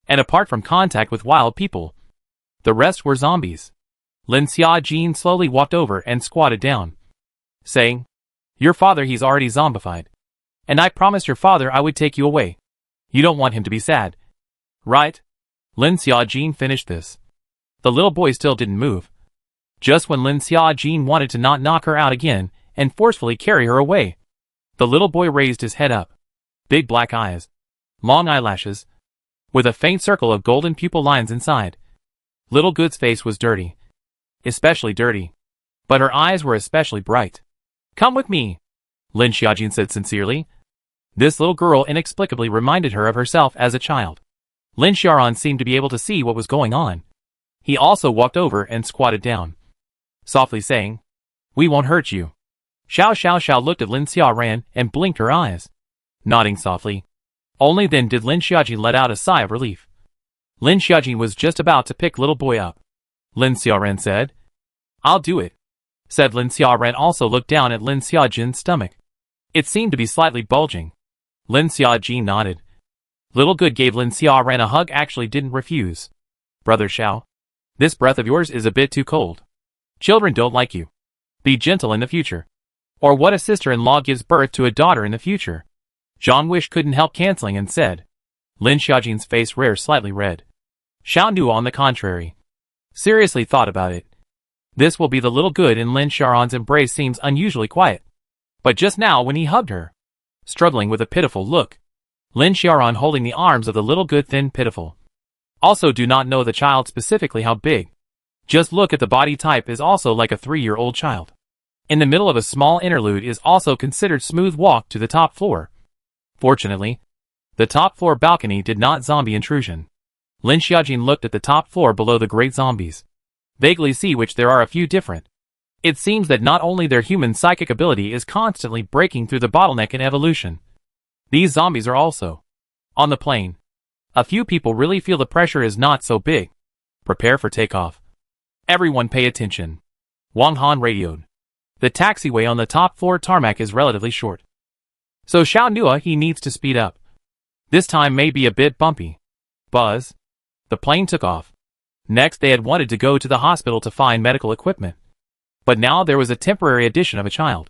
And apart from contact with wild people, the rest were zombies. Lin Xiaojin slowly walked over and squatted down, saying, Your father, he's already zombified. And I promised your father I would take you away. You don't want him to be sad, right? Lin Xiaojin finished this. The little boy still didn't move. Just when Lin Xiaojin wanted to not knock her out again and forcefully carry her away, the little boy raised his head up. Big black eyes, long eyelashes, with a faint circle of golden pupil lines inside. Little Good's face was dirty, especially dirty, but her eyes were especially bright. Come with me, Lin Xiaojin said sincerely. This little girl inexplicably reminded her of herself as a child. Lin Xiaoran seemed to be able to see what was going on. He also walked over and squatted down, softly saying, We won't hurt you. Xiao Xiao Xiao looked at Lin Xiaoran and blinked her eyes, nodding softly. Only then did Lin Xiaojin let out a sigh of relief. Lin Xiaojin was just about to pick little boy up. Lin Xiaoran said, I'll do it, said Lin Xiaoran. Also looked down at Lin Xiaojin's stomach. It seemed to be slightly bulging. Lin Xiaojin nodded. Little Good gave Lin Xiaoran a hug, actually didn't refuse. Brother Xiao, this breath of yours is a bit too cold. Children don't like you. Be gentle in the future. Or what a sister-in-law gives birth to a daughter in the future? Zhang Wish couldn't help canceling and said. Lin Xiaojin's face reared slightly red. Xiao Nua, on the contrary, seriously thought about it. This will be the Little Good, and Lin Xiaoran's embrace seems unusually quiet. But just now when he hugged her, struggling with a pitiful look, Lin Xiaoran holding the arms of the Little Good, thin, pitiful. Also do not know the child specifically how big. Just look at the body type, is also like a 3-year-old child. In the middle of a small interlude is also considered smooth walk to the top floor. Fortunately, the top floor balcony did not zombie intrusion. Lin Xiaojin looked at the top floor below the great zombies, vaguely see which there are a few different. It seems that not only their human psychic ability is constantly breaking through the bottleneck in evolution, these zombies are also on the plane. A few people really feel the pressure is not so big. Prepare for takeoff. Everyone pay attention. Wang Han radioed. The taxiway on the top floor tarmac is relatively short, so Xiao Nua, he needs to speed up. This time may be a bit bumpy. Buzz. The plane took off. Next they had wanted to go to the hospital to find medical equipment. But now there was a temporary addition of a child.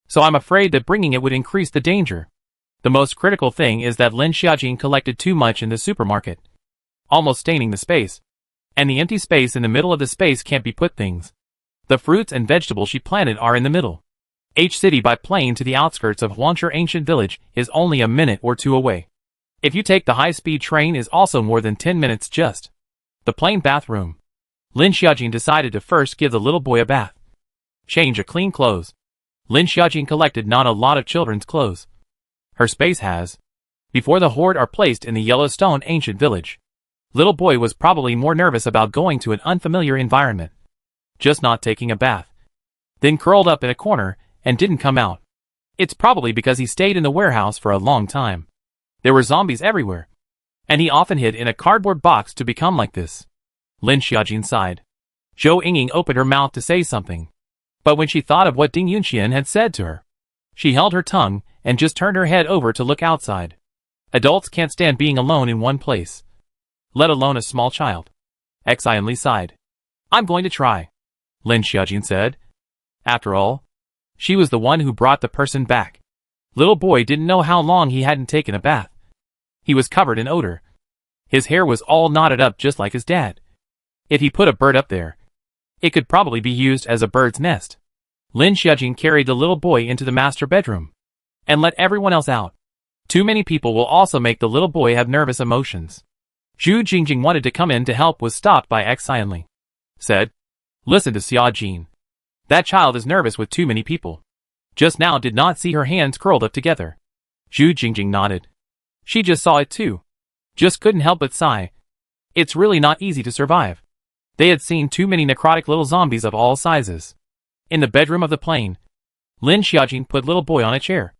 So I'm afraid that bringing it would increase the danger. The most critical thing is that Lin Xiaojin collected too much in the supermarket, almost staining the space. And the empty space in the middle of the space can't be put things. The fruits and vegetables she planted are in the middle. H City by plane to the outskirts of Huangshe ancient village is only a minute or two away. If you take the high-speed train is also more than 10 minutes just. The plain bathroom. Lin Xiaojin decided to first give the little boy a bath. Change of clean clothes. Lin Xiaojin collected not a lot of children's clothes. Her space has. Before the horde are placed in the Yellowstone ancient village. Little boy was probably more nervous about going to an unfamiliar environment. Just not taking a bath. Then curled up in a corner and didn't come out. It's probably because he stayed in the warehouse for a long time. There were zombies everywhere. And he often hid in a cardboard box to become like this. Lin Xiaojin sighed. Zhou Yingying opened her mouth to say something. But when she thought of what Ding Yunxian had said to her, she held her tongue and just turned her head over to look outside. Adults can't stand being alone in one place. Let alone a small child. Xian Li sighed. I'm going to try, Lin Xiaojin said. After all, she was the one who brought the person back. Little boy didn't know how long he hadn't taken a bath. He was covered in odor. His hair was all knotted up just like his dad. If he put a bird up there, it could probably be used as a bird's nest. Lin Xiaojin carried the little boy into the master bedroom and let everyone else out. Too many people will also make the little boy have nervous emotions. Zhu Jingjing wanted to come in to help was stopped by Xian Li. Said, listen to Xiaojin. That child is nervous with too many people. Just now did not see her hands curled up together. Zhu Jingjing nodded. She just saw it too. Just couldn't help but sigh. It's really not easy to survive. They had seen too many necrotic little zombies of all sizes. In the bedroom of the plane, Lin Xiaojin put little boy on a chair.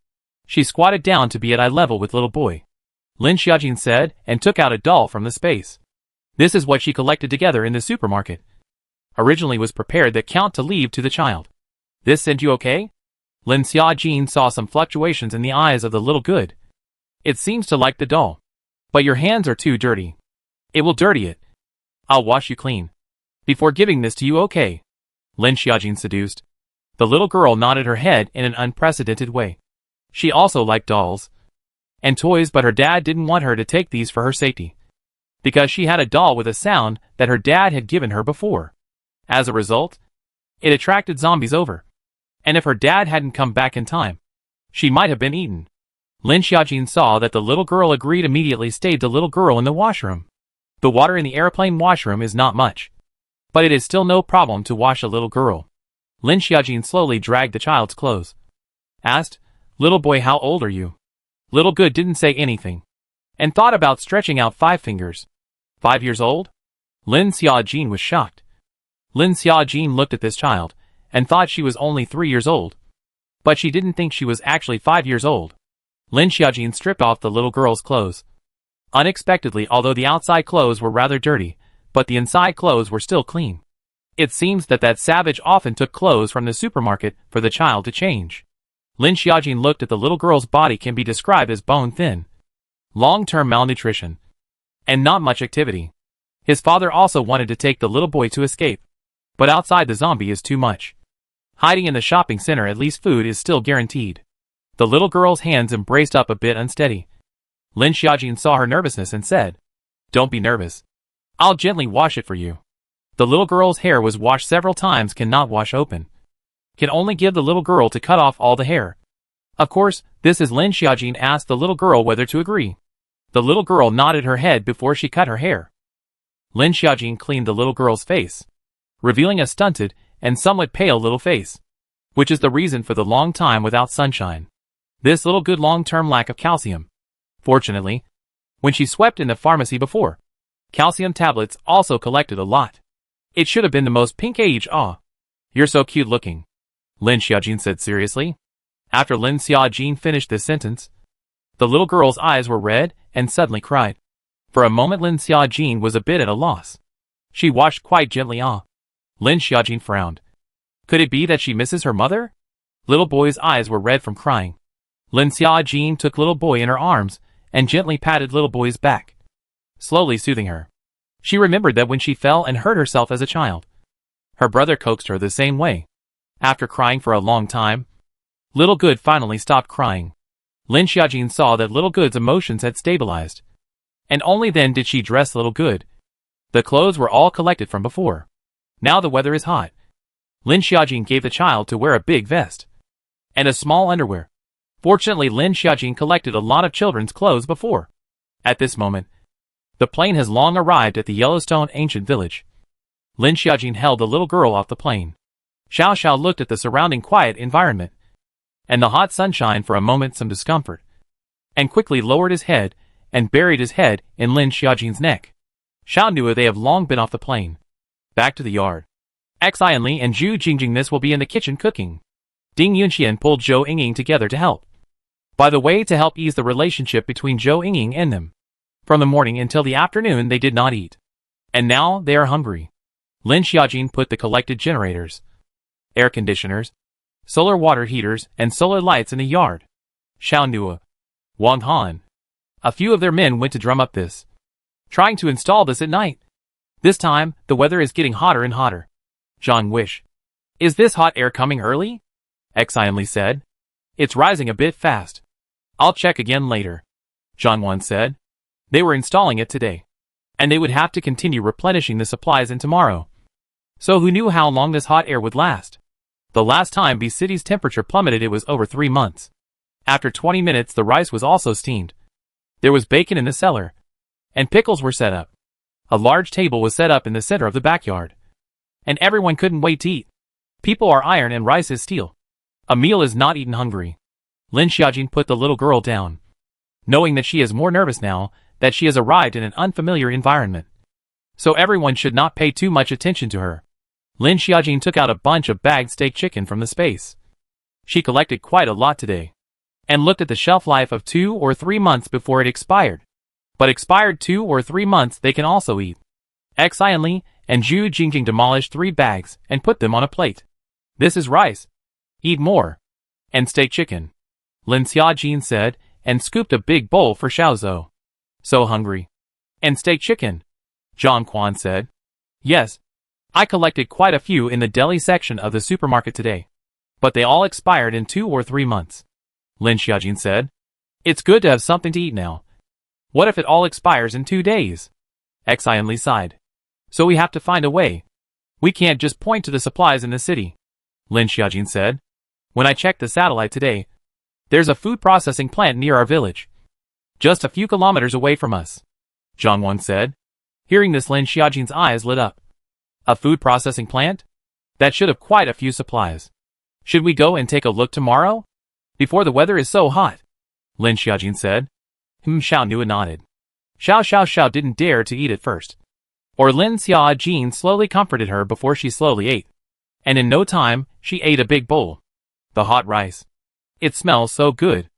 She squatted down to be at eye level with little boy. Lin Xiaojin said and took out a doll from the space. This is what she collected together in the supermarket. Originally was prepared that count to leave to the child. This sent you okay? Lin Xiaojin saw some fluctuations in the eyes of the little good. It seems to like the doll. But your hands are too dirty. It will dirty it. I'll wash you clean. Before giving this to you, okay? Lin Xiaojin seduced. The little girl nodded her head in an unprecedented way. She also liked dolls and toys, but her dad didn't want her to take these for her safety. Because she had a doll with a sound that her dad had given her before. As a result, it attracted zombies over. And if her dad hadn't come back in time, she might have been eaten. Lin Xiaojin saw that the little girl agreed immediately stayed the little girl in the washroom. The water in the airplane washroom is not much. But it is still no problem to wash a little girl. Lin Xiaojin slowly dragged the child's clothes. Asked, little boy, how old are you? Little good didn't say anything. And thought about stretching out 5 fingers. 5 years old? Lin Xiaojin was shocked. Lin Xiaojin looked at this child and thought she was only 3 years old. But she didn't think she was actually 5 years old. Lin Xiaojin stripped off the little girl's clothes. Unexpectedly, although the outside clothes were rather dirty, but the inside clothes were still clean. It seems that savage often took clothes from the supermarket for the child to change. Lin Xiaojin looked at the little girl's body can be described as bone thin. Long-term malnutrition. And not much activity. His father also wanted to take the little boy to escape. But outside the zombie is too much. Hiding in the shopping center, at least food is still guaranteed. The little girl's hands embraced up a bit unsteady. Lin Xiaojin saw her nervousness and said, don't be nervous. I'll gently wash it for you. The little girl's hair was washed several times, cannot wash open. Can only give the little girl to cut off all the hair. Of course, this is Lin Xiaojin asked the little girl whether to agree. The little girl nodded her head before she cut her hair. Lin Xiaojin cleaned the little girl's face, revealing a stunted and somewhat pale little face, which is the reason for the long time without sunshine. This little good long-term lack of calcium. Fortunately, when she swept in the pharmacy before, calcium tablets also collected a lot. It should have been the most pink age. You're so cute looking, Lin Xiaojin said seriously. After Lin Xiaojin finished this sentence, the little girl's eyes were red and suddenly cried. For a moment Lin Xiaojin was a bit at a loss. She washed quite gently. Lin Xiaojin frowned. Could it be that she misses her mother? Little boy's eyes were red from crying. Lin Xiaojin took little boy in her arms and gently patted little boy's back, slowly soothing her. She remembered that when she fell and hurt herself as a child, her brother coaxed her the same way. After crying for a long time, little good finally stopped crying. Lin Xiaojin saw that little good's emotions had stabilized. And only then did she dress little good. The clothes were all collected from before. Now the weather is hot. Lin Xiaojin gave the child to wear a big vest and a small underwear. Fortunately, Lin Xiaojin collected a lot of children's clothes before. At this moment, the plane has long arrived at the Yellowstone ancient village. Lin Xiaojin held the little girl off the plane. Xiao Xiao looked at the surrounding quiet environment and the hot sunshine for a moment some discomfort, and quickly lowered his head and buried his head in Lin Xiaojin's neck. Xiao knew they have long been off the plane. Back to the yard. Xianli and Zhu Jingjing this will be in the kitchen cooking. Ding Yunxian pulled Zhou Yingying together to help. By the way, to help ease the relationship between Zhou Yingying and them. From the morning until the afternoon they did not eat. And now they are hungry. Lin Xiaojin put the collected generators, air conditioners, solar water heaters, and solar lights in the yard. Xiao Nua, Wang Han, a few of their men went to drum up this, trying to install this at night. This time, the weather is getting hotter and hotter. Zhang Wish, is this hot air coming early? Xianli said. It's rising a bit fast. I'll check again later. Zhang Wan said. They were installing it today, and they would have to continue replenishing the supplies in tomorrow. So who knew how long this hot air would last? The last time B City's temperature plummeted it was over 3 months. After 20 minutes the rice was also steamed. There was bacon in the cellar, and pickles were set up. A large table was set up in the center of the backyard, and everyone couldn't wait to eat. People are iron and rice is steel. A meal is not eaten hungry. Lin Xiaojin put the little girl down, knowing that she is more nervous now that she has arrived in an unfamiliar environment. So everyone should not pay too much attention to her. Lin Xiaojin took out a bunch of bagged steak chicken from the space. She collected quite a lot today, and looked at the shelf life of 2 or 3 months before it expired. But expired 2 or 3 months they can also eat. Xianli and Zhu Jingjing demolished 3 bags and put them on a plate. This is rice. Eat more. And steak chicken, Lin Xiaojin said, and scooped a big bowl for Xiaozhou. So hungry. And steak chicken, Zhang Quan said. Yes. I collected quite a few in the deli section of the supermarket today. But they all expired in 2 or 3 months, Lin Xiaojin said. It's good to have something to eat now. What if it all expires in 2 days? Xianli sighed. So we have to find a way. We can't just point to the supplies in the city, Lin Xiaojin said. When I checked the satellite today, there's a food processing plant near our village, just a few kilometers away from us, Zhang Wan said. Hearing this, Lin Xiaojin's eyes lit up. A food processing plant? That should have quite a few supplies. Should we go and take a look tomorrow? Before the weather is so hot, Lin Xiaojin said. Xiao Nua nodded. Xiao didn't dare to eat at first, or Lin Xiaojin slowly comforted her before she slowly ate. And in no time, she ate a big bowl. The hot rice. It smells so good.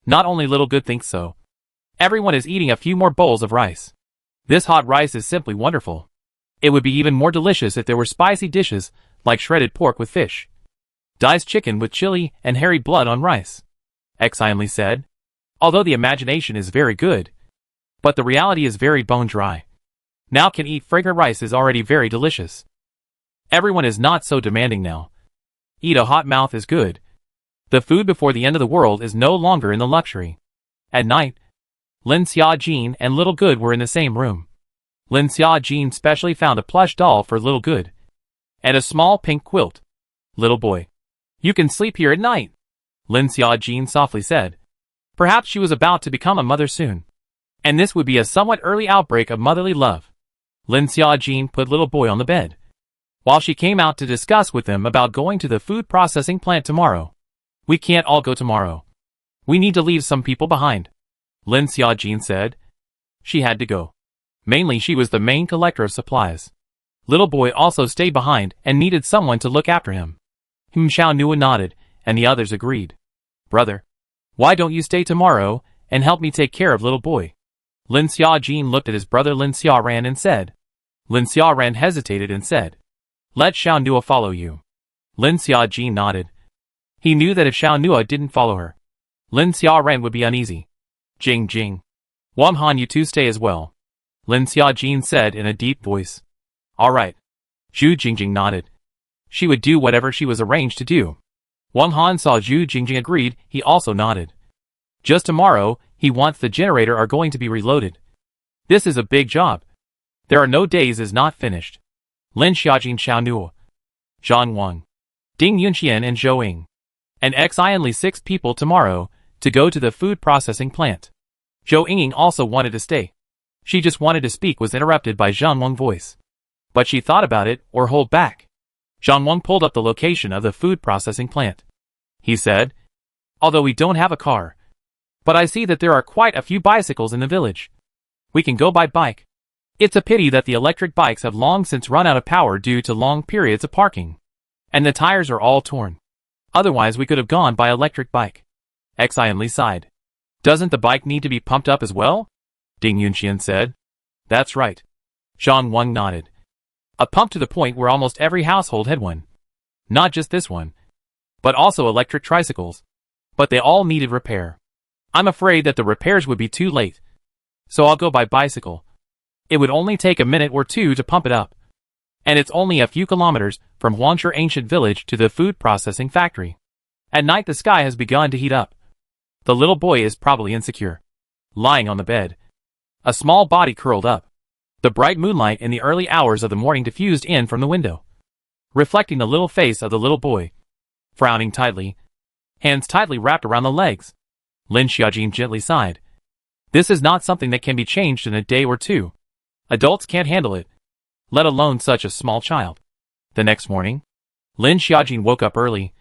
Not only Little Good thinks so. Everyone is eating a few more bowls of rice. This hot rice is simply wonderful. It would be even more delicious if there were spicy dishes, like shredded pork with fish, diced chicken with chili, and hairy blood on rice, Xianli said. Although the imagination is very good, but the reality is very bone dry. Now can eat fragrant rice is already very delicious. Everyone is not so demanding now. Eat a hot mouth is good. The food before the end of the world is no longer in the luxury. At night, Lin Xiaojin and Little Good were in the same room. Lin Xiaojin specially found a plush doll for Little Good, and a small pink quilt. Little boy, you can sleep here at night, Lin Xiaojin softly said. Perhaps she was about to become a mother soon, and this would be a somewhat early outbreak of motherly love. Lin Xiaojin put Little Boy on the bed, while she came out to discuss with them about going to the food processing plant tomorrow. We can't all go tomorrow. We need to leave some people behind, Lin Xiaojin said. She had to go. Mainly she was the main collector of supplies. Little Boy also stayed behind and needed someone to look after him. Xiao Nua nodded, and the others agreed. Brother, why don't you stay tomorrow and help me take care of Little Boy? Lin Xiaojin looked at his brother Lin Xiaoran and said. Lin Xiaoran hesitated and said, Let Xiao Nua follow you. Lin Xiaojin nodded. He knew that if Xiao Nua didn't follow her, Lin Xiaoran would be uneasy. Jing. Wang Han, you two stay as well, Lin Xiaojin said in a deep voice. All right. Zhu Jingjing nodded. She would do whatever she was arranged to do. Wang Han saw Zhu Jingjing agreed, he also nodded. Just tomorrow, he wants the generator are going to be reloaded. This is a big job. There are no days is not finished. Lin Xiaojin Xiao Nua. Zhang Wang. Ding Yunxian and Zhou Ying. And only 6 people tomorrow to go to the food processing plant. Zhou Ying also wanted to stay. She just wanted to speak was interrupted by Zhang Wang's voice. But she thought about it or hold back. Zhang Wang pulled up the location of the food processing plant. He said, although we don't have a car, but I see that there are quite a few bicycles in the village. We can go by bike. It's a pity that the electric bikes have long since run out of power due to long periods of parking. And the tires are all torn. Otherwise we could have gone by electric bike. Li sighed. Doesn't the bike need to be pumped up as well? Ding Yunxian said. That's right. Zhang Wang nodded. A pump to the point where almost every household had one. Not just this one, but also electric tricycles. But they all needed repair. I'm afraid that the repairs would be too late. So I'll go by bicycle. It would only take a minute or two to pump it up. And it's only a few kilometers from Huangshe ancient village to the food processing factory. At night the sky has begun to heat up. The little boy is probably insecure. Lying on the bed. A small body curled up. The bright moonlight in the early hours of the morning diffused in from the window, reflecting the little face of the little boy. Frowning tightly, hands tightly wrapped around the legs. Lin Xiaojin gently sighed. This is not something that can be changed in a day or two. Adults can't handle it, let alone such a small child. The next morning, Lin Xiaojin woke up early.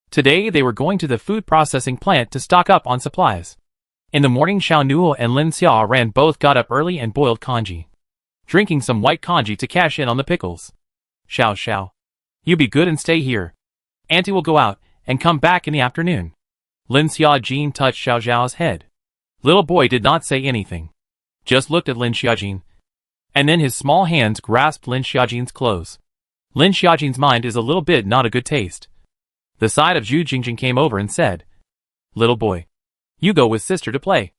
Today they were going to the food processing plant to stock up on supplies. In the morning Xiao Nuo and Lin Xia Ran both got up early and boiled congee, drinking some white congee to cash in on the pickles. Xiao, you be good and stay here. Auntie will go out and come back in the afternoon. Lin Xiaojin touched Xiao Zhao's head. Little boy did not say anything, just looked at Lin Xiaojin, and then his small hands grasped Lin Xiaojin's clothes. Lin Xiaojin's mind is a little bit not a good taste. The side of Zhu Jingjing came over and said, little boy, you go with sister to play.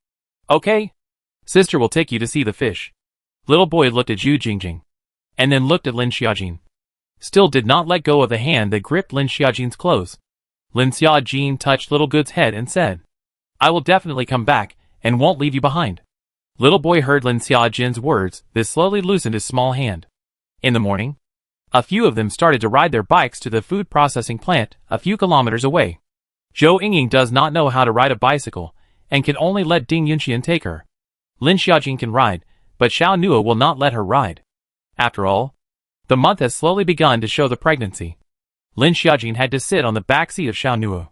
Okay? Sister will take you to see the fish. Little boy looked at Zhu Jingjing, and then looked at Lin Xiaojin. Still did not let go of the hand that gripped Lin Xiaojin's clothes. Lin Xiaojin touched little Good's head and said, I will definitely come back and won't leave you behind. Little boy heard Lin Xiaojin's words, this slowly loosened his small hand. In the morning, a few of them started to ride their bikes to the food processing plant a few kilometers away. Zhou Ying does not know how to ride a bicycle and can only let Ding Yunxian take her. Lin Xiaojin can ride, but Xiao Nuo will not let her ride. After all, the month has slowly begun to show the pregnancy. Lin Xiaojin had to sit on the back seat of Xiao Nuo.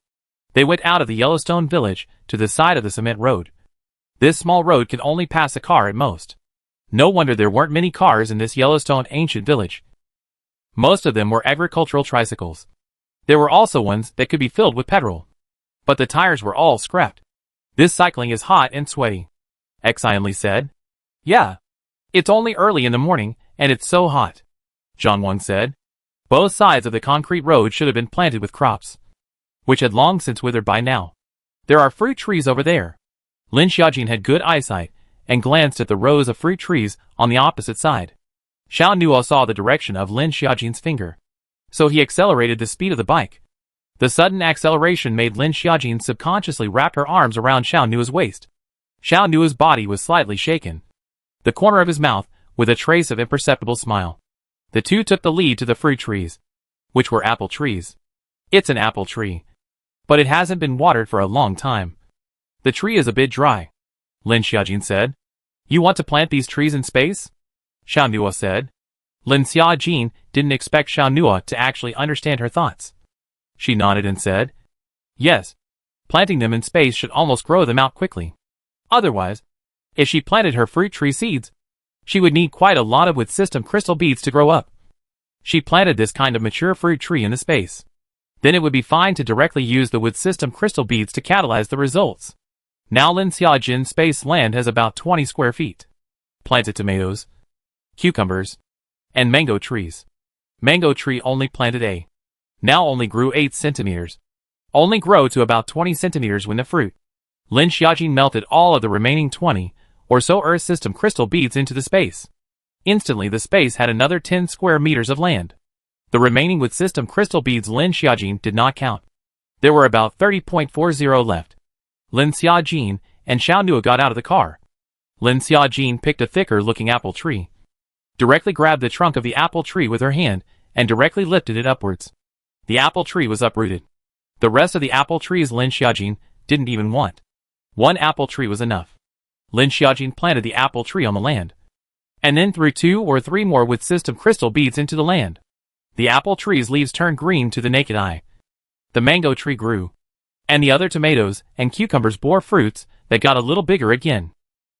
They went out of the Yellowstone village to the side of the cement road. This small road can only pass a car at most. No wonder there weren't many cars in this Yellowstone ancient village. Most of them were agricultural tricycles. There were also ones that could be filled with petrol. But the tires were all scrapped. This cycling is hot and sweaty. Li said. Yeah. It's only early in the morning, and it's so hot. Zhang Wang said. Both sides of the concrete road should have been planted with crops, which had long since withered by now. There are fruit trees over there. Lin Xiaojin had good eyesight, and glanced at the rows of fruit trees on the opposite side. Xiao Nuo saw the direction of Lin Xiaojin's finger, so he accelerated the speed of the bike. The sudden acceleration made Lin Xiaojin subconsciously wrap her arms around Xiao Nuo's waist. Xiao Nuo's body was slightly shaken, the corner of his mouth with a trace of imperceptible smile. The two took the lead to the fruit trees, which were apple trees. It's an apple tree, but it hasn't been watered for a long time. The tree is a bit dry, Lin Xiaojin said. You want to plant these trees in space? Xiao Nuo said. Lin Xiaojin didn't expect Xiao Nuo to actually understand her thoughts. She nodded and said, yes, planting them in space should almost grow them out quickly. Otherwise, if she planted her fruit tree seeds, she would need quite a lot of wood system crystal beads to grow up. She planted this kind of mature fruit tree in the space. Then it would be fine to directly use the wood system crystal beads to catalyze the results. Now Lin Xiaojin's space land has about 20 square feet. Planted tomatoes, cucumbers, and mango trees. Mango tree only planted A. Now only grew 8 centimeters. Only grow to about 20 centimeters when the fruit. Lin Xiaojin melted all of the remaining 20 or so Earth system crystal beads into the space. Instantly the space had another 10 square meters of land. The remaining wood system crystal beads Lin Xiaojin did not count. There were about 30.40 left. Lin Xiaojin and Xiao Nuo got out of the car. Lin Xiaojin picked a thicker-looking apple tree, directly grabbed the trunk of the apple tree with her hand, and directly lifted it upwards. The apple tree was uprooted. The rest of the apple trees Lin Xiaojin didn't even want. One apple tree was enough. Lin Xiaojin planted the apple tree on the land, and then threw 2 or 3 more with system crystal beads into the land. The apple tree's leaves turned green to the naked eye. The mango tree grew, and the other tomatoes and cucumbers bore fruits that got a little bigger again.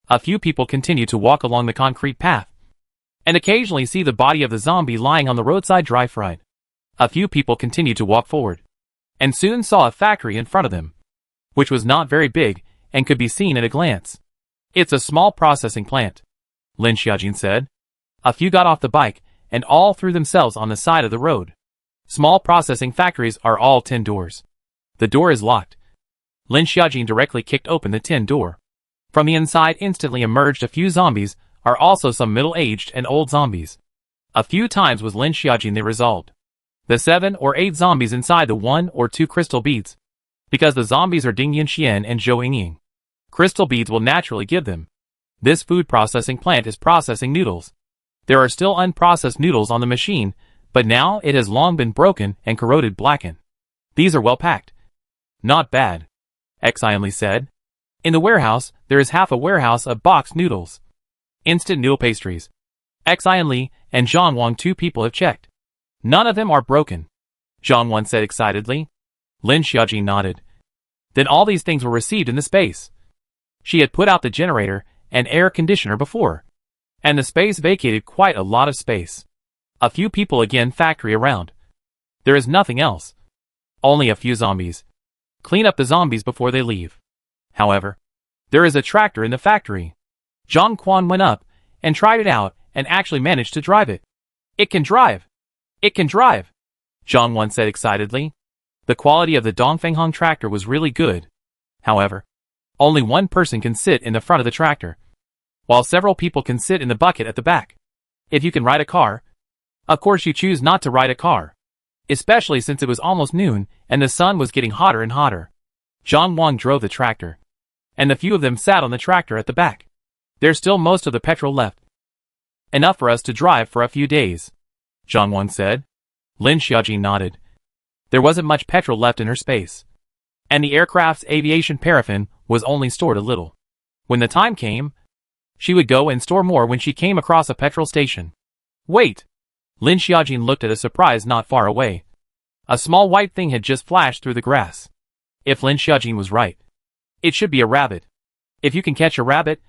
A few people continued to walk along the concrete path, and occasionally see the body of the zombie lying on the roadside dry fried. A few people continued to walk forward, and soon saw a factory in front of them, which was not very big and could be seen at a glance. It's a small processing plant, Lin Xiaojin said. A few got off the bike, and all threw themselves on the side of the road. Small processing factories are all tin doors. The door is locked. Lin Xiaojin directly kicked open the tin door. From the inside instantly emerged a few zombies, are also some middle-aged and old zombies. A few times was Lin Xiaojin they resolved the 7 or 8 zombies inside the 1 or 2 crystal beads, because the zombies are Ding Yunxian and Zhou Yingying. Crystal beads will naturally give them. This food processing plant is processing noodles. There are still unprocessed noodles on the machine, but now it has long been broken and corroded blackened. These are well packed. Not bad, Xianli said. In the warehouse, there is half a warehouse of boxed noodles. Instant noodle pastries. Xianli and Zhang Wang, 2 people have checked. None of them are broken, Zhang Wang said excitedly. Lin Xiaojin nodded. Then all these things were received in the space. She had put out the generator and air conditioner before, and the space vacated quite a lot of space. A few people again factory around. There is nothing else. Only a few zombies. Clean up the zombies before they leave. However, there is a tractor in the factory. Zhang Quan went up and tried it out and actually managed to drive it. It can drive! It can drive! Zhang Wan said excitedly. The quality of the Dongfenghong tractor was really good. However, only one person can sit in the front of the tractor, while several people can sit in the bucket at the back. If you can ride a car, of course you choose not to ride a car, especially since it was almost noon and the sun was getting hotter and hotter. Zhang Wang drove the tractor, and the few of them sat on the tractor at the back. There's still most of the petrol left. Enough for us to drive for a few days, Zhang Wang said. Lin Xiaojin nodded. There wasn't much petrol left in her space, and the aircraft's aviation paraffin was only stored a little. When the time came, she would go and store more when she came across a petrol station. Wait! Lin Xiaojin looked at a surprise not far away. A small white thing had just flashed through the grass. If Lin Xiaojin was right, it should be a rabbit. If you can catch a rabbit,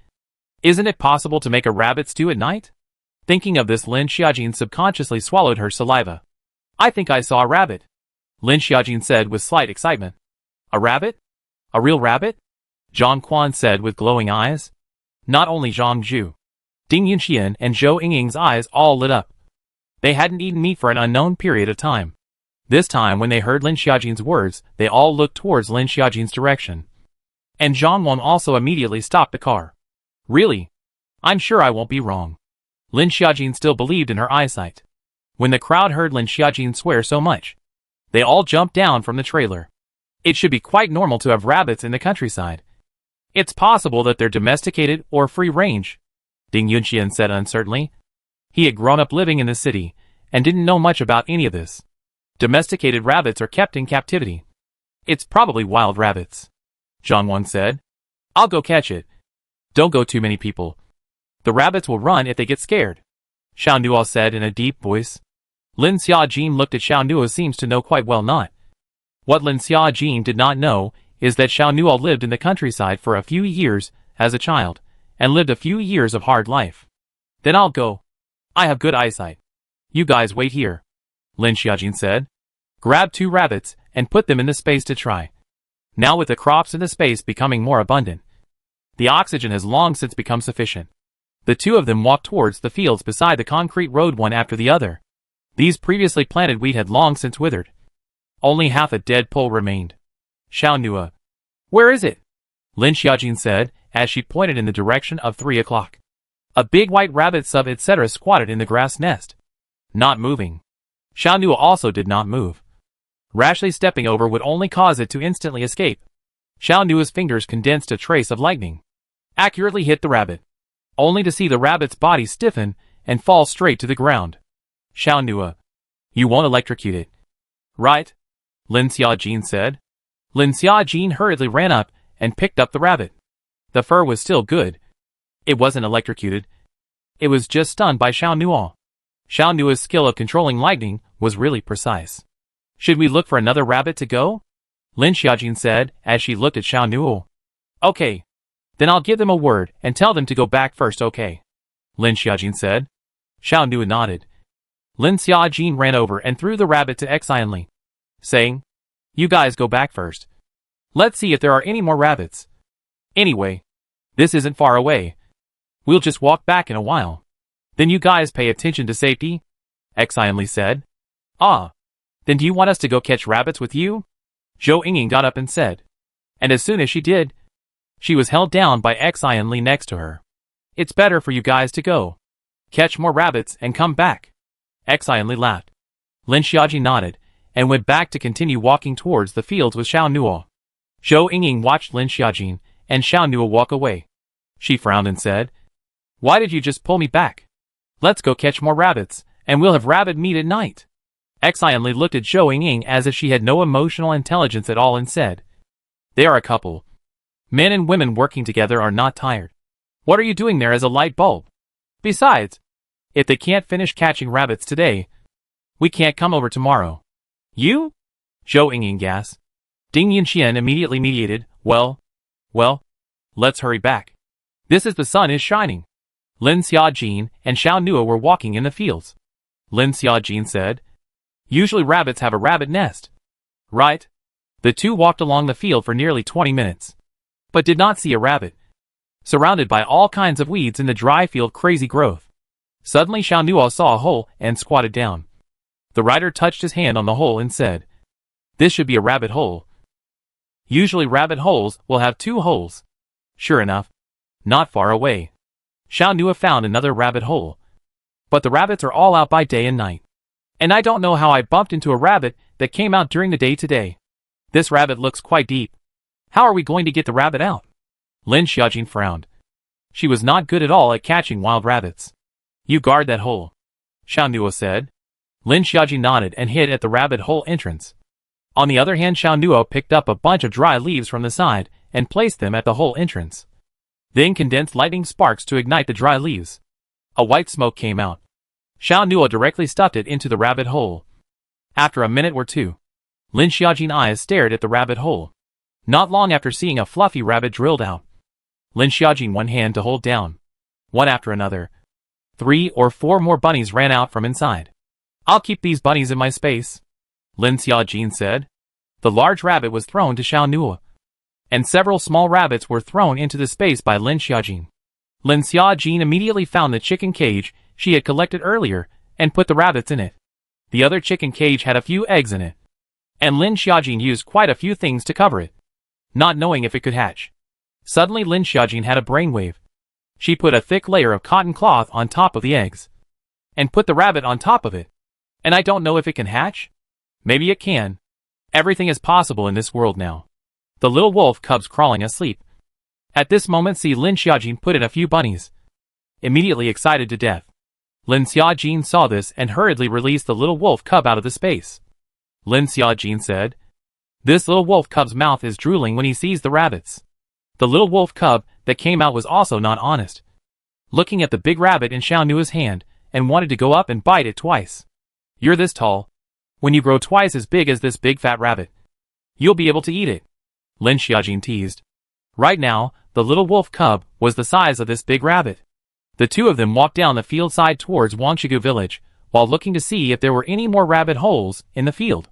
isn't it possible to make a rabbit stew at night? Thinking of this, Lin Xiaojin subconsciously swallowed her saliva. I think I saw a rabbit, Lin Xiaojin said with slight excitement. A rabbit? A real rabbit? Zhang Quan said with glowing eyes. Not only Zhang Zhu, Ding Yunxian and Zhou Yingying's eyes all lit up. They hadn't eaten meat for an unknown period of time. This time when they heard Lin Xiaojin's words, they all looked towards Lin Xiaojin's direction. And Zhang Wang also immediately stopped the car. Really? I'm sure I won't be wrong. Lin Xiaojin still believed in her eyesight. When the crowd heard Lin Xiaojin swear so much, they all jumped down from the trailer. It should be quite normal to have rabbits in the countryside. It's possible that they're domesticated or free range, Ding Yunxian said uncertainly. He had grown up living in the city and didn't know much about any of this. Domesticated rabbits are kept in captivity. It's probably wild rabbits, Zhang Wang said. I'll go catch it. Don't go too many people. The rabbits will run if they get scared, Xiao Nuo said in a deep voice. Lin Xiaojin looked at Xiao Nuo, seems to know quite well not. What Lin Xiaojin did not know is that Xiao Nuo lived in the countryside for a few years as a child, and lived a few years of hard life. Then I'll go. I have good eyesight. You guys wait here, Lin Xiaojin said. Grab 2 rabbits and put them in the space to try. Now with the crops in the space becoming more abundant, the oxygen has long since become sufficient. The 2 of them walked towards the fields beside the concrete road one after the other. These previously planted wheat had long since withered. Only half a dead pole remained. Xiao Nuo. Where is it? Lin Xiaojin said, as she pointed in the direction of 3 o'clock. A big white rabbit sub etc. squatted in the grass nest, not moving. Xiao Nuo also did not move. Rashly stepping over would only cause it to instantly escape. Xiao Nuo's fingers condensed a trace of lightning, accurately hit the rabbit, only to see the rabbit's body stiffen and fall straight to the ground. Xiao Nuo. You won't electrocute it, right? Lin Xiaojin said. Lin Xiaojin hurriedly ran up and picked up the rabbit. The fur was still good. It wasn't electrocuted. It was just stunned by Xiao Nuo. Xiao Nuo's skill of controlling lightning was really precise. Should we look for another rabbit to go? Lin Xiaojin said as she looked at Xiao Nuo. Okay. Then I'll give them a word and tell them to go back first, okay? Lin Xiaojin said. Xiao Nuo nodded. Lin Xiaojin ran over and threw the rabbit to Xian Li, saying, You guys go back first. Let's see if there are any more rabbits. Anyway, this isn't far away. We'll just walk back in a while. Then you guys pay attention to safety, Xian Li said. Ah. Then do you want us to go catch rabbits with you? Zhou Yingying got up and said. And as soon as she did, she was held down by Xian Li next to her. It's better for you guys to go. Catch more rabbits and come back. Xian Li laughed. Lin Xiaojin nodded and went back to continue walking towards the fields with Xiao Nuo. Zhou Yingying watched Lin Xiaojin and Xiao Nuo walk away. She frowned and said, Why did you just pull me back? Let's go catch more rabbits, and we'll have rabbit meat at night. Xian Li looked at Zhou Yingying as if she had no emotional intelligence at all and said, They are a couple. Men and women working together are not tired. What are you doing there as a light bulb? Besides, if they can't finish catching rabbits today, we can't come over tomorrow. You? Zhou Yingying gasped. Ding Yanxian immediately mediated, Well, let's hurry back. The sun is shining. Lin Xiaojin and Xiao Nuo were walking in the fields. Lin Xiaojin said, Usually rabbits have a rabbit nest. Right? The two walked along the field for nearly 20 minutes, but did not see a rabbit. Surrounded by all kinds of weeds in the dry field crazy growth. Suddenly Xiao Nuo saw a hole and squatted down. The rider touched his hand on the hole and said, This should be a rabbit hole. Usually rabbit holes will have 2 holes. Sure enough, not far away, Xiao Nuo found another rabbit hole. But the rabbits are all out by day and night. And I don't know how I bumped into a rabbit that came out during the day today. This rabbit looks quite deep. How are we going to get the rabbit out? Lin Xiaojin frowned. She was not good at all at catching wild rabbits. You guard that hole, Xiao Nuo said. Lin Xiaojin nodded and hid at the rabbit hole entrance. On the other hand, Xiao Nuo picked up a bunch of dry leaves from the side and placed them at the hole entrance. Then condensed lightning sparks to ignite the dry leaves. A white smoke came out. Xiao Nuo directly stuffed it into the rabbit hole. After a minute or two, Lin Xiaojin's eyes stared at the rabbit hole. Not long after seeing a fluffy rabbit drilled out. Lin Xiaojin one hand to hold down. One after another. 3 or 4 more bunnies ran out from inside. I'll keep these bunnies in my space, Lin Xiaojin said. The large rabbit was thrown to Xiao Nuo, and several small rabbits were thrown into the space by Lin Xiaojin. Lin Xiaojin immediately found the chicken cage she had collected earlier and put the rabbits in it. The other chicken cage had a few eggs in it, and Lin Xiaojin used quite a few things to cover it, not knowing if it could hatch. Suddenly Lin Xiaojin had a brainwave. She put a thick layer of cotton cloth on top of the eggs, and put the rabbit on top of it. And I don't know if it can hatch? Maybe it can. Everything is possible in this world now. The little wolf cubs crawling asleep. At this moment see Lin Xiaojin put in a few bunnies. Immediately excited to death. Lin Xiaojin saw this and hurriedly released the little wolf cub out of the space. Lin Xiaojin said, This little wolf cub's mouth is drooling when he sees the rabbits. The little wolf cub that came out was also not honest. Looking at the big rabbit in Xiao Nuo's hand and wanted to go up and bite it twice. You're this tall. When you grow twice as big as this big fat rabbit, you'll be able to eat it, Lin Xiaojin teased. Right now, the little wolf cub was the size of this big rabbit. The two of them walked down the field side towards Wangshigu village, while looking to see if there were any more rabbit holes in the field.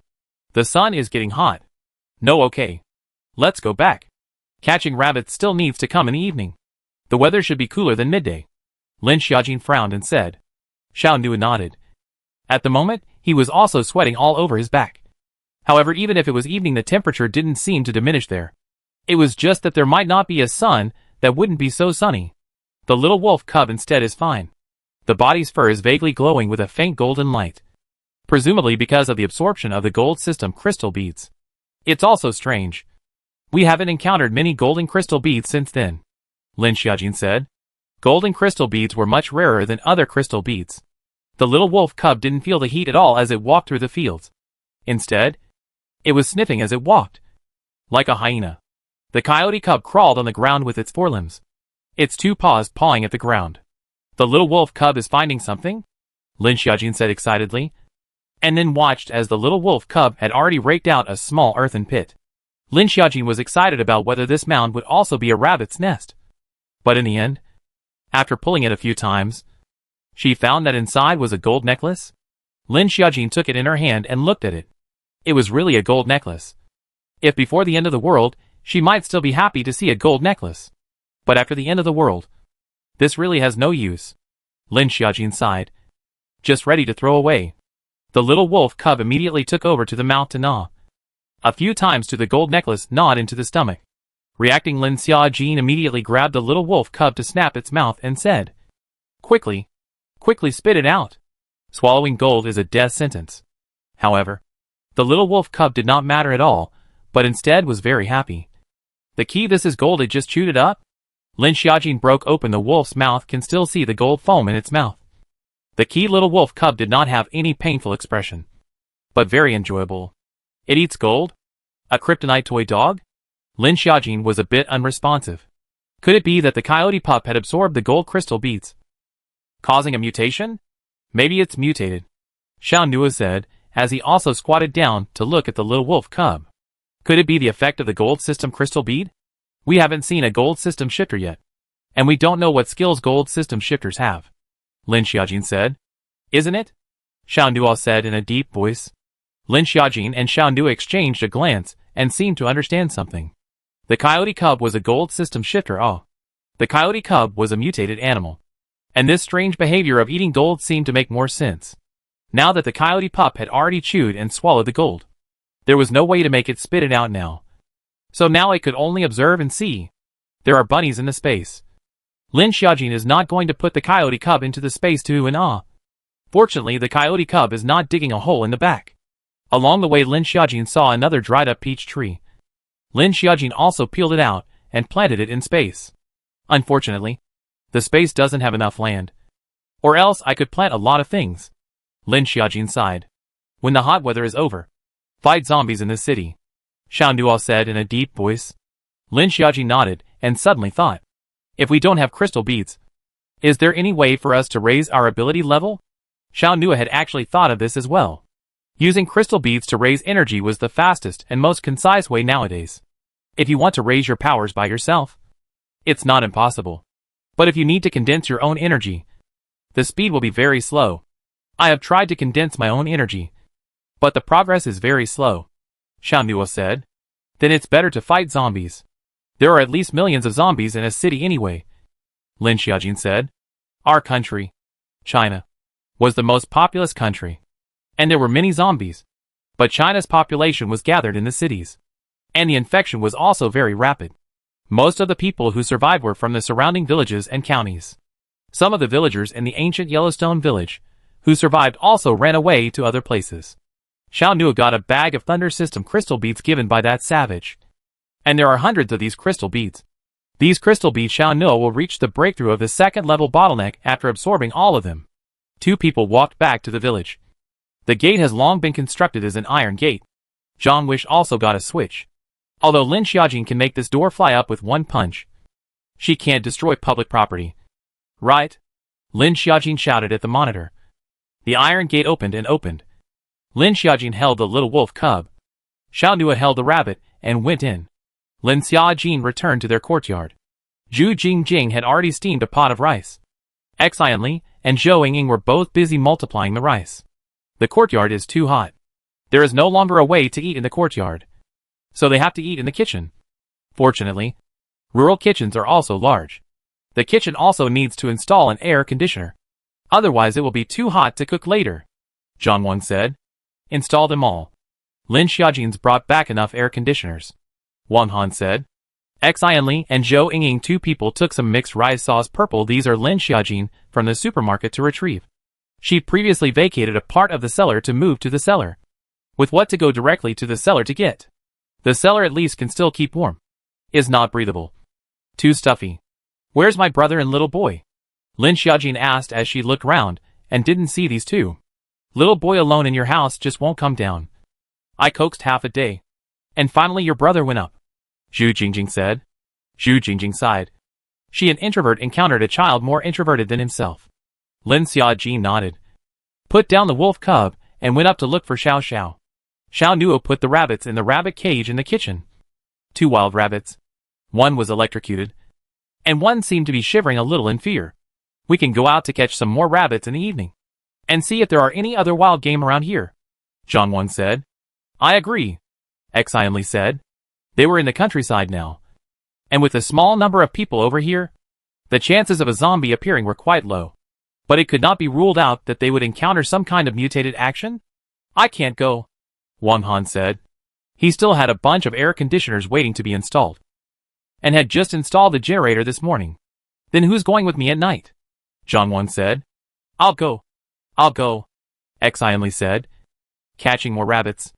The sun is getting hot. No, okay. Let's go back. Catching rabbits still needs to come in the evening. The weather should be cooler than midday. Lin Xiaojin frowned and said. Xiao Nuo nodded. At the moment, he was also sweating all over his back. However, even if it was evening, the temperature didn't seem to diminish there. It was just that there might not be a sun that wouldn't be so sunny. The little wolf cub instead is fine. The body's fur is vaguely glowing with a faint golden light. Presumably because of the absorption of the gold system crystal beads. It's also strange. We haven't encountered many golden crystal beads since then, Lin Xiaojin said. Golden crystal beads were much rarer than other crystal beads. The little wolf cub didn't feel the heat at all as it walked through the fields. Instead, It was sniffing as it walked. Like a hyena. The coyote cub crawled on the ground with its forelimbs. Its two paws pawing at the ground. The little wolf cub is finding something? Lin Xiaojin said excitedly, and then watched as the little wolf cub had already raked out a small earthen pit. Lin Xiaojin was excited about whether this mound would also be a rabbit's nest. But in the end, after pulling it a few times, she found that inside was a gold necklace. Lin Xiaojin took it in her hand and looked at it. It was really a gold necklace. If before the end of the world, she might still be happy to see a gold necklace. But after the end of the world, this really has no use. Lin Xiaojin sighed, just ready to throw away. The little wolf cub immediately took over to the mouth to gnaw. A few times to the gold necklace gnawed into the stomach. Reacting, Lin Xiaojin immediately grabbed the little wolf cub to snap its mouth and said, quickly spit it out. Swallowing gold is a death sentence. However, the little wolf cub did not matter at all, but instead was very happy. The key, this is gold, it just chewed it up? Lin Xiaojin broke open the wolf's mouth, can still see the gold foam in its mouth. The key little wolf cub did not have any painful expression, but very enjoyable. It eats gold? A kryptonite toy dog? Lin Xiaojin was a bit unresponsive. Could it be that the coyote pup had absorbed the gold crystal beads, causing a mutation? Maybe it's mutated, Xiao Nua said, as he also squatted down to look at the little wolf cub. Could it be the effect of the gold system crystal bead? We haven't seen a gold system shifter yet, and we don't know what skills gold system shifters have, Lin Xiaojin said. Isn't it? Xiao Nua said in a deep voice. Lin Xiaojin and Xiao Nua exchanged a glance and seemed to understand something. The coyote cub was a gold system shifter. Oh. The coyote cub was a mutated animal. And this strange behavior of eating gold seemed to make more sense. Now that the coyote pup had already chewed and swallowed the gold, there was no way to make it spit it out now. So now it could only observe and see. There are bunnies in the space. Lin Xiaojin is not going to put the coyote cub into the space to and ah. Fortunately, the coyote cub is not digging a hole in the back. Along the way, Lin Xiaojin saw another dried up peach tree. Lin Xiaojin also peeled it out and planted it in space. Unfortunately, the space doesn't have enough land. Or else I could plant a lot of things. Lin Xiaojin sighed. When the hot weather is over, fight zombies in the city, Xiao Nua said in a deep voice. Lin Xiaojin nodded and suddenly thought, if we don't have crystal beads, is there any way for us to raise our ability level? Xiao Nua had actually thought of this as well. Using crystal beads to raise energy was the fastest and most concise way nowadays. If you want to raise your powers by yourself, it's not impossible. But if you need to condense your own energy, the speed will be very slow. I have tried to condense my own energy, but the progress is very slow, Xiao Nua said. Then it's better to fight zombies. There are at least millions of zombies in a city anyway, Lin Xiaojin said. Our country, China, was the most populous country, and there were many zombies. But China's population was gathered in the cities, and the infection was also very rapid. Most of the people who survived were from the surrounding villages and counties. Some of the villagers in the ancient Yellowstone village, who survived, also ran away to other places. Xiao Nua got a bag of Thunder System crystal beads given by that savage. And there are hundreds of these crystal beads. These crystal beads, Xiao Nua will reach the breakthrough of the second level bottleneck after absorbing all of them. Two people walked back to the village. The gate has long been constructed as an iron gate. Zhang Wish also got a switch. Although Lin Xiaojin can make this door fly up with one punch, she can't destroy public property. Right? Lin Xiaojin shouted at the monitor. The iron gate opened and opened. Lin Xiaojin held the little wolf cub. Xiao Nua held the rabbit and went in. Lin Xiaojin returned to their courtyard. Zhu Jingjing had already steamed a pot of rice. Xian Li and Zhou Yingying were both busy multiplying the rice. The courtyard is too hot. There is no longer a way to eat in the courtyard, so they have to eat in the kitchen. Fortunately, rural kitchens are also large. The kitchen also needs to install an air conditioner. Otherwise it will be too hot to cook later, Zhang Wan said. Install them all. Lin Xiaojin's brought back enough air conditioners, Wang Han said. Xian Li and Zhou Yingying, two people, took some mixed rice sauce purple. These are Lin Xiaojin from the supermarket to retrieve. She previously vacated a part of the cellar to move to the cellar. With what to go directly to the cellar to get? The cellar at least can still keep warm. Is not breathable. Too stuffy. Where's my brother and little boy? Lin Xiaojin asked as she looked round and didn't see these two. Little boy alone in your house just won't come down. I coaxed half a day. And finally your brother went up. Zhu Jingjing said. Zhu Jingjing sighed. She, an introvert, encountered a child more introverted than himself. Lin Xiaojin nodded. Put down the wolf cub, and went up to look for Xiao Xiao. Xiao Nuo put the rabbits in the rabbit cage in the kitchen. 2 wild rabbits. One was electrocuted. And one seemed to be shivering a little in fear. We can go out to catch some more rabbits in the evening. And see if there are any other wild game around here. Zhang said. I agree. Xianli said. They were in the countryside now. And with a small number of people over here, the chances of a zombie appearing were quite low. But it could not be ruled out that they would encounter some kind of mutated action? I can't go, Wang Han said. He still had a bunch of air conditioners waiting to be installed. And had just installed the generator this morning. Then who's going with me at night? Zhang said. I'll go, Xianli said. Catching more rabbits.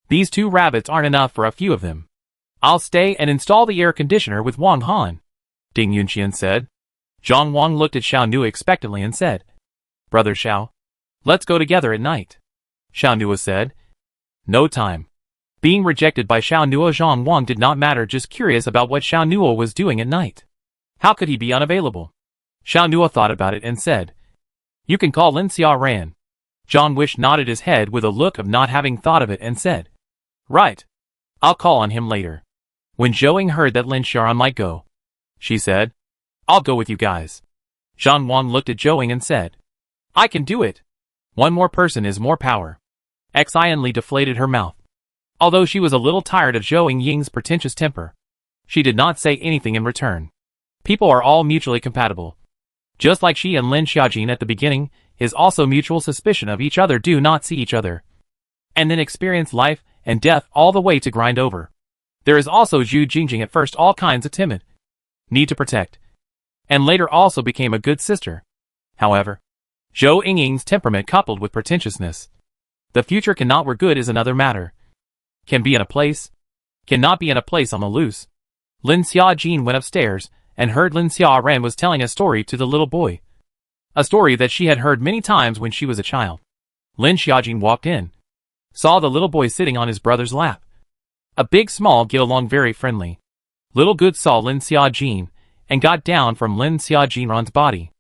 These 2 rabbits aren't enough for a few of them. I'll stay and install the air conditioner with Wang Han, Ding Yunxian said. Zhang Wang looked at Xiao Nuo expectantly and said, Brother Xiao, let's go together at night. Xiao Nuo said. No time. Being rejected by Xiao Nuo, Zhang Wang did not matter, just curious about what Xiao Nuo was doing at night. How could he be unavailable? Xiao Nuo thought about it and said, You can call Lin Xiaoran. Zhang Wish nodded his head with a look of not having thought of it and said, Right. I'll call on him later. When Zhou heard that Lin Xiaoran might go, she said, I'll go with you guys. Zhang Wang looked at Zhou and said, I can do it. One more person is more power. Xianli deflated her mouth. Although she was a little tired of Zhou Ying's pretentious temper, she did not say anything in return. People are all mutually compatible. Just like she and Lin Xiaojin at the beginning, is also mutual suspicion of each other, do not see each other. And then experience life and death all the way to grind over. There is also Zhu Jingjing, at first all kinds of timid, need to protect, and later also became a good sister. However, Zhou Ying's temperament coupled with pretentiousness. The future cannot where good is another matter. Can be in a place, cannot be in a place on the loose. Lin Xiaojin went upstairs and heard Lin Xiaoran was telling a story to the little boy. A story that she had heard many times when she was a child. Lin Xiaojin walked in, saw the little boy sitting on his brother's lap. A big small get along very friendly. Little Good saw Lin Xiaojin and got down from Lin Xiaojin's body.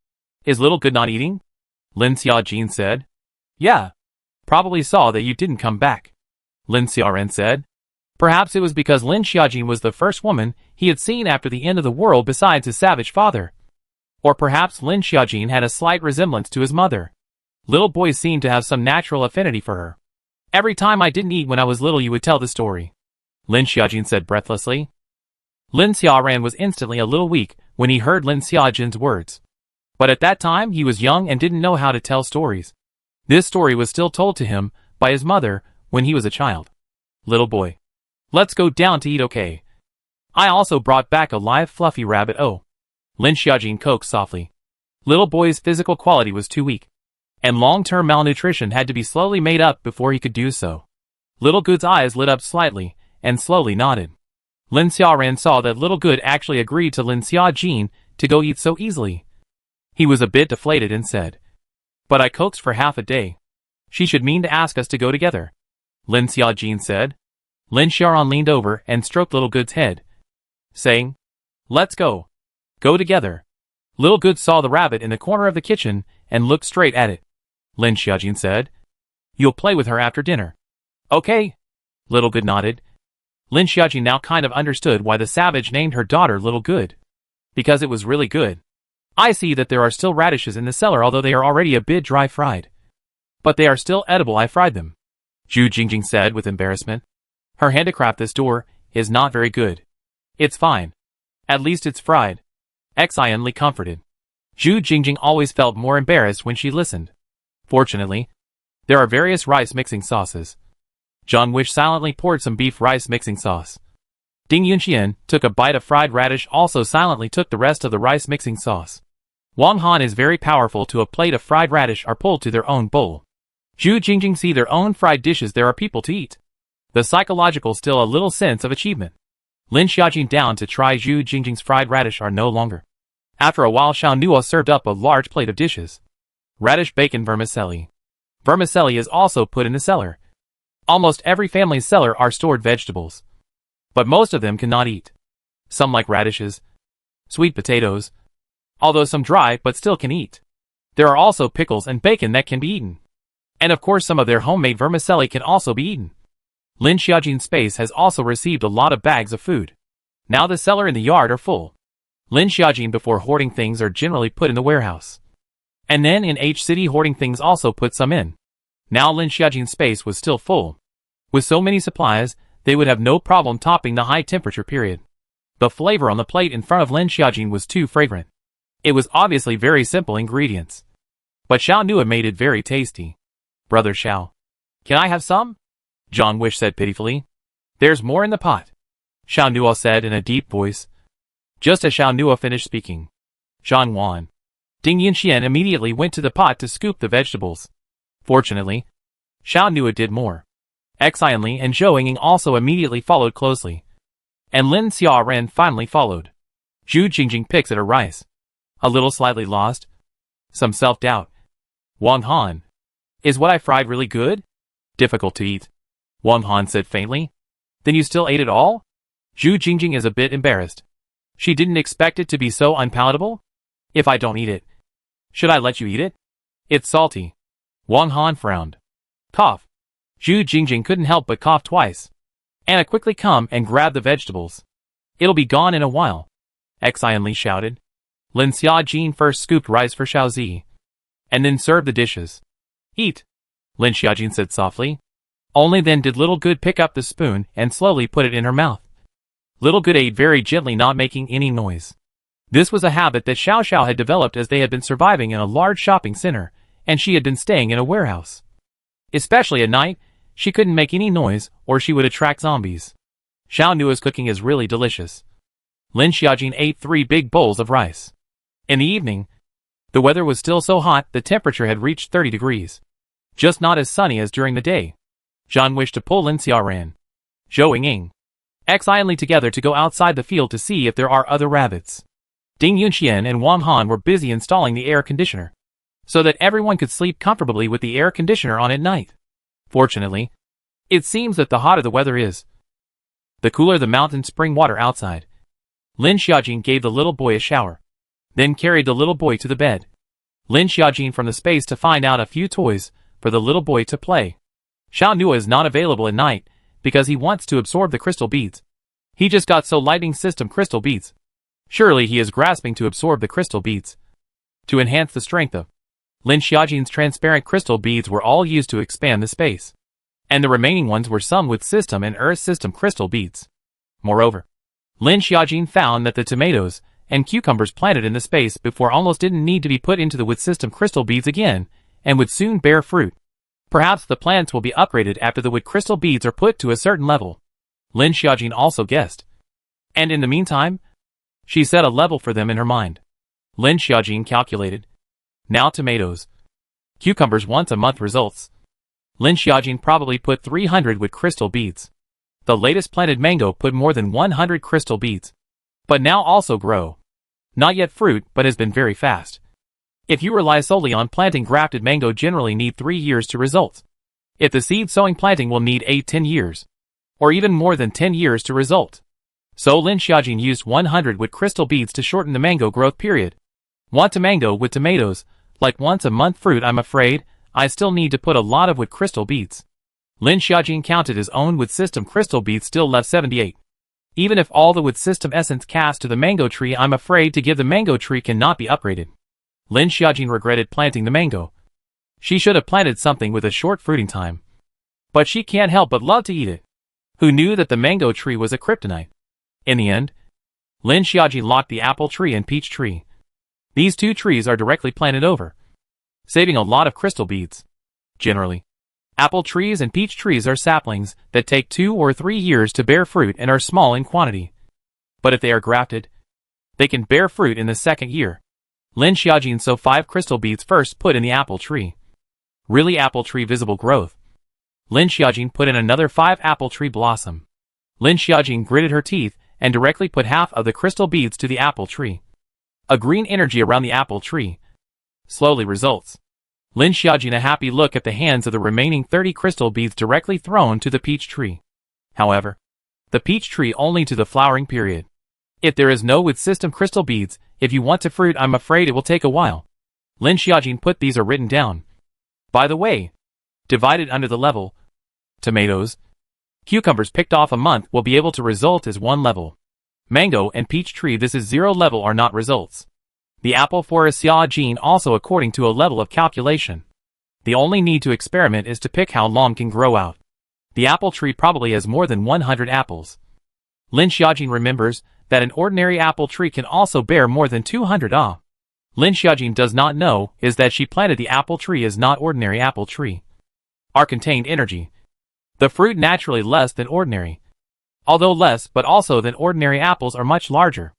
Is Little Good not eating? Lin Xiaojin said. Yeah. Probably saw that you didn't come back. Lin Xiaoran said. Perhaps it was because Lin Xiaojin was the first woman he had seen after the end of the world besides his savage father. Or perhaps Lin Xiaojin had a slight resemblance to his mother. Little boy seemed to have some natural affinity for her. Every time I didn't eat when I was little you would tell the story, Lin Xiaojin said breathlessly. Lin Xiaoran was instantly a little weak when he heard Lin Xiaojin's words. But at that time he was young and didn't know how to tell stories. This story was still told to him by his mother when he was a child. Little boy, let's go down to eat, okay? I also brought back a live fluffy rabbit. Oh, Lin Xiaojin coaxed softly. Little boy's physical quality was too weak, and long-term malnutrition had to be slowly made up before he could do so. Little Good's eyes lit up slightly and slowly nodded. Lin Xiaoran saw that Little Good actually agreed to Lin Xiaojin to go eat so easily. He was a bit deflated and said, But I coaxed for half a day. She should mean to ask us to go together, Lin Xiaojin said. Lin Xiaoran leaned over and stroked Little Good's head, saying, Let's go. Go together. Little Good saw the rabbit in the corner of the kitchen and looked straight at it. Lin Xiaojin said, You'll play with her after dinner. Okay. Little Good nodded. Lin Xiaojin now kind of understood why the savage named her daughter Little Good. Because it was really good. I see that there are still radishes in the cellar, although they are already a bit dry fried. But they are still edible, I fried them, Zhu Jingjing said with embarrassment. Her handicraft this door is not very good. It's fine. At least it's fried, Xianli comforted. Zhu Jingjing always felt more embarrassed when she listened. Fortunately, there are various rice mixing sauces. John Wish silently poured some beef rice mixing sauce. Ding Yunxian took a bite of fried radish, also silently took the rest of the rice mixing sauce. Wang Han is very powerful. To a plate of fried radish are pulled to their own bowl. Zhu Jingjing see their own fried dishes. There are people to eat. The psychological still a little sense of achievement. Lin Xiaojin down to try Zhu Jingjing's fried radish are no longer. After a while Xiao Nuo served up a large plate of dishes. Radish bacon vermicelli. Vermicelli is also put in the cellar. Almost every family's cellar are stored vegetables. But most of them cannot eat. Some like radishes, sweet potatoes, although some dry but still can eat. There are also pickles and bacon that can be eaten. And of course some of their homemade vermicelli can also be eaten. Lin Xiaojin's space has also received a lot of bags of food. Now the cellar and the yard are full. Lin Xiaojin before hoarding things are generally put in the warehouse. And then in H City hoarding things also put some in. Now Lin Xiaojin's space was still full. With so many supplies, they would have no problem topping the high temperature period. The flavor on the plate in front of Lin Xiaojin was too fragrant. It was obviously very simple ingredients. But Xiao Nua made it very tasty. Brother Xiao, can I have some? John Wish said pitifully. There's more in the pot, Xiao Nua said in a deep voice. Just as Xiao Nua finished speaking, Zhang Wan, Ding Yunxian immediately went to the pot to scoop the vegetables. Fortunately, Xiao Nua did more. Xianli and Zhou Yinging also immediately followed closely. And Lin Xiaoren finally followed. Zhu Jingjing picks at her rice. A little slightly lost. Some self-doubt. Wang Han, is what I fried really good? Difficult to eat, Wang Han said faintly. Then you still ate it all? Zhu Jingjing is a bit embarrassed. She didn't expect it to be so unpalatable. If I don't eat it, should I let you eat it? It's salty. Wang Han frowned. Cough. Zhu Jingjing couldn't help but cough twice. Anna quickly come and grab the vegetables. It'll be gone in a while, Xianli shouted. Lin Xiaojin first scooped rice for Xiaozi, and then served the dishes. Eat, Lin Xiaojin said softly. Only then did Little Good pick up the spoon and slowly put it in her mouth. Little Good ate very gently, not making any noise. This was a habit that Xiao Xiao had developed as they had been surviving in a large shopping center, and she had been staying in a warehouse. Especially at night, she couldn't make any noise or she would attract zombies. Xiao Nua's cooking is really delicious. Lin Xiaojin ate 3 big bowls of rice. In the evening, the weather was still so hot the temperature had reached 30 degrees. Just not as sunny as during the day. Zhan wished to pull Lin Xiaoran, Zhou Yinging, Xianli together to go outside the field to see if there are other rabbits. Ding Yunxian and Wang Han were busy installing the air conditioner, so that everyone could sleep comfortably with the air conditioner on at night. Fortunately, it seems that the hotter the weather is, the cooler the mountain spring water outside. Lin Xiaojin gave the little boy a shower, then carried the little boy to the bed. Lin Xiaojin from the space to find out a few toys for the little boy to play. Xiao Nua is not available at night because he wants to absorb the crystal beads. He just got so lighting system crystal beads. Surely he is grasping to absorb the crystal beads. To enhance the strength of Lin Xiaojin's transparent crystal beads were all used to expand the space. And the remaining ones were some with system and earth system crystal beads. Moreover, Lin Xiaojin found that the tomatoes and cucumbers planted in the space before almost didn't need to be put into the with system crystal beads again, and would soon bear fruit. Perhaps the plants will be upgraded after the wood crystal beads are put to a certain level. Lin Xiaojin also guessed. And in the meantime, she set a level for them in her mind. Lin Xiaojin calculated. Now tomatoes, cucumbers once a month results. Lin Xiaojin probably put 300 wood crystal beads. The latest planted mango put more than 100 crystal beads. But now also grow. Not yet fruit, but has been very fast. If you rely solely on planting, grafted mango generally need 3 years to result. If the seed sowing planting will need 8-10 years. Or even more than 10 years to result. So Lin Xiaojin used 100 wood crystal beads to shorten the mango growth period. Want a mango with tomatoes, like once a month fruit? I'm afraid, I still need to put a lot of wood crystal beads. Lin Xiaojin counted his own wood system crystal beads, still left 78. Even if all the wood system essence cast to the mango tree, I'm afraid to give the mango tree cannot be upgraded. Lin Xiaojin regretted planting the mango. She should have planted something with a short fruiting time. But she can't help but love to eat it. Who knew that the mango tree was a kryptonite? In the end, Lin Xiaojin locked the apple tree and peach tree. These 2 trees are directly planted over, saving a lot of crystal beads. Generally, apple trees and peach trees are saplings that take 2 or 3 years to bear fruit and are small in quantity. But if they are grafted, they can bear fruit in the 2nd year. Lin Xiaojin sowed 5 crystal beads first put in the apple tree. Really apple tree visible growth. Lin Xiaojin put in another 5 apple tree blossom. Lin Xiaojin gritted her teeth and directly put half of the crystal beads to the apple tree. A green energy around the apple tree slowly results. Lin Xiaojin a happy look at the hands of the remaining 30 crystal beads directly thrown to the peach tree. However, the peach tree only to the flowering period. If there is no with system crystal beads, if you want to fruit, I'm afraid it will take a while. Lin Xiaojin put these are written down. By the way, divided under the level, tomatoes, cucumbers picked off a month will be able to result as 1 level. Mango and peach tree this is 0 level are not results. The apple for a Xiaojin also according to a level of calculation. The only need to experiment is to pick how long can grow out. The apple tree probably has more than 100 apples. Lin Xiaojin remembers that an ordinary apple tree can also bear more than 200 ah. Lin Xiaojin does not know is that she planted the apple tree is not ordinary apple tree. Are contained energy. The fruit naturally less than ordinary. Although less but also than ordinary apples are much larger.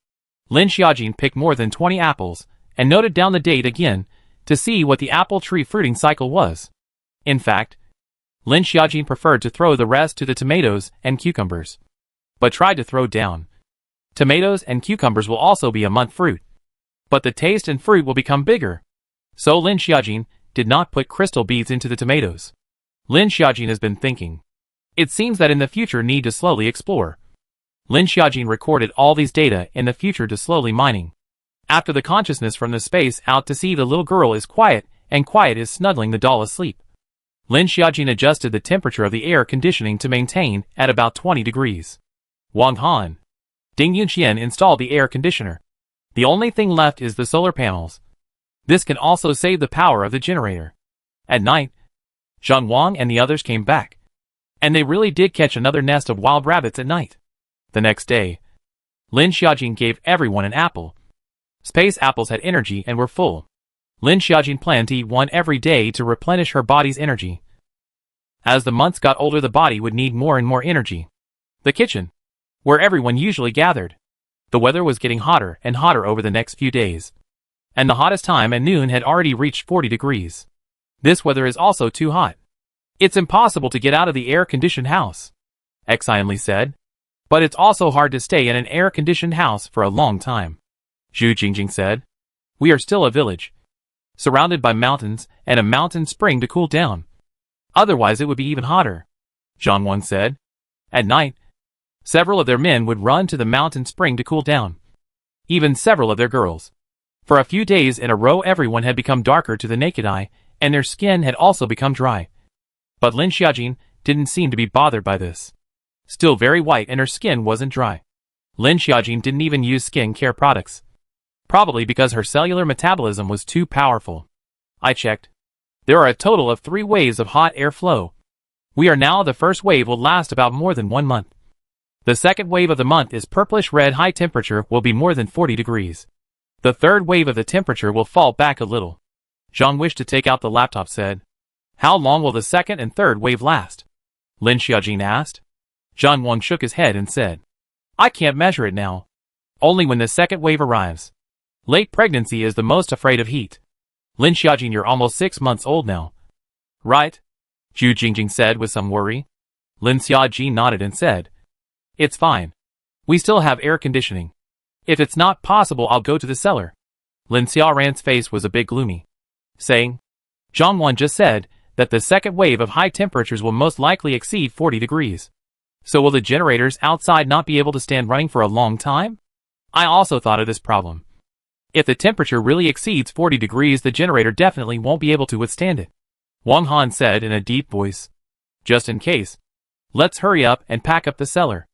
Lin Xiaojin picked more than 20 apples, and noted down the date again, to see what the apple tree fruiting cycle was. In fact, Lin Xiaojin preferred to throw the rest to the tomatoes and cucumbers. But tried to throw down. Tomatoes and cucumbers will also be a month fruit. But the taste and fruit will become bigger. So Lin Xiaojin did not put crystal beads into the tomatoes. Lin Xiaojin has been thinking. It seems that in the future need to slowly explore. Lin Xiaojin recorded all these data in the future to slowly mining. After the consciousness from the space out to see the little girl is quiet, and quiet is snuggling the doll asleep. Lin Xiaojin adjusted the temperature of the air conditioning to maintain at about 20 degrees. Wang Han. Ding Yunqian installed the air conditioner. The only thing left is the solar panels. This can also save the power of the generator. At night, Zhang Wang and the others came back. And they really did catch another nest of wild rabbits at night. The next day, Lin Xiaojin gave everyone an apple. Space apples had energy and were full. Lin Xiaojin planned to eat one every day to replenish her body's energy. As the months got older, the body would need more and more energy. The kitchen, where everyone usually gathered. The weather was getting hotter and hotter over the next few days. And the hottest time at noon had already reached 40 degrees. This weather is also too hot. It's impossible to get out of the air-conditioned house, Xianli said. But it's also hard to stay in an air-conditioned house for a long time, Zhu Jingjing said. We are still a village, surrounded by mountains and a mountain spring to cool down. Otherwise it would be even hotter, Zhang Wan said. At night, several of their men would run to the mountain spring to cool down. Even several of their girls. For a few days in a row everyone had become darker to the naked eye, and their skin had also become dry. But Lin Xiaojin didn't seem to be bothered by this. Still very white and her skin wasn't dry. Lin Xiaojin didn't even use skin care products. Probably because her cellular metabolism was too powerful. I checked. There are a total of 3 waves of hot air flow. We are now the first wave will last about more than 1 month. The second wave of the month is purplish-red high temperature will be more than 40 degrees. The third wave of the temperature will fall back a little. Zhang wished to take out the laptop said. How long will the second and third wave last? Lin Xiaojin asked. Zhang Wang shook his head and said. I can't measure it now. Only when the second wave arrives. Late pregnancy is the most afraid of heat. Lin Xiaojin, you're almost 6 months old now. Right? Zhu Jingjing said with some worry. Lin Xiaojin nodded and said. It's fine. We still have air conditioning. If it's not possible, I'll go to the cellar. Lin Xiaoran's face was a bit gloomy, saying, Zhang Wan just said that the second wave of high temperatures will most likely exceed 40 degrees. So will the generators outside not be able to stand running for a long time? I also thought of this problem. If the temperature really exceeds 40 degrees, the generator definitely won't be able to withstand it. Wang Han said in a deep voice. Just in case. Let's hurry up and pack up the cellar,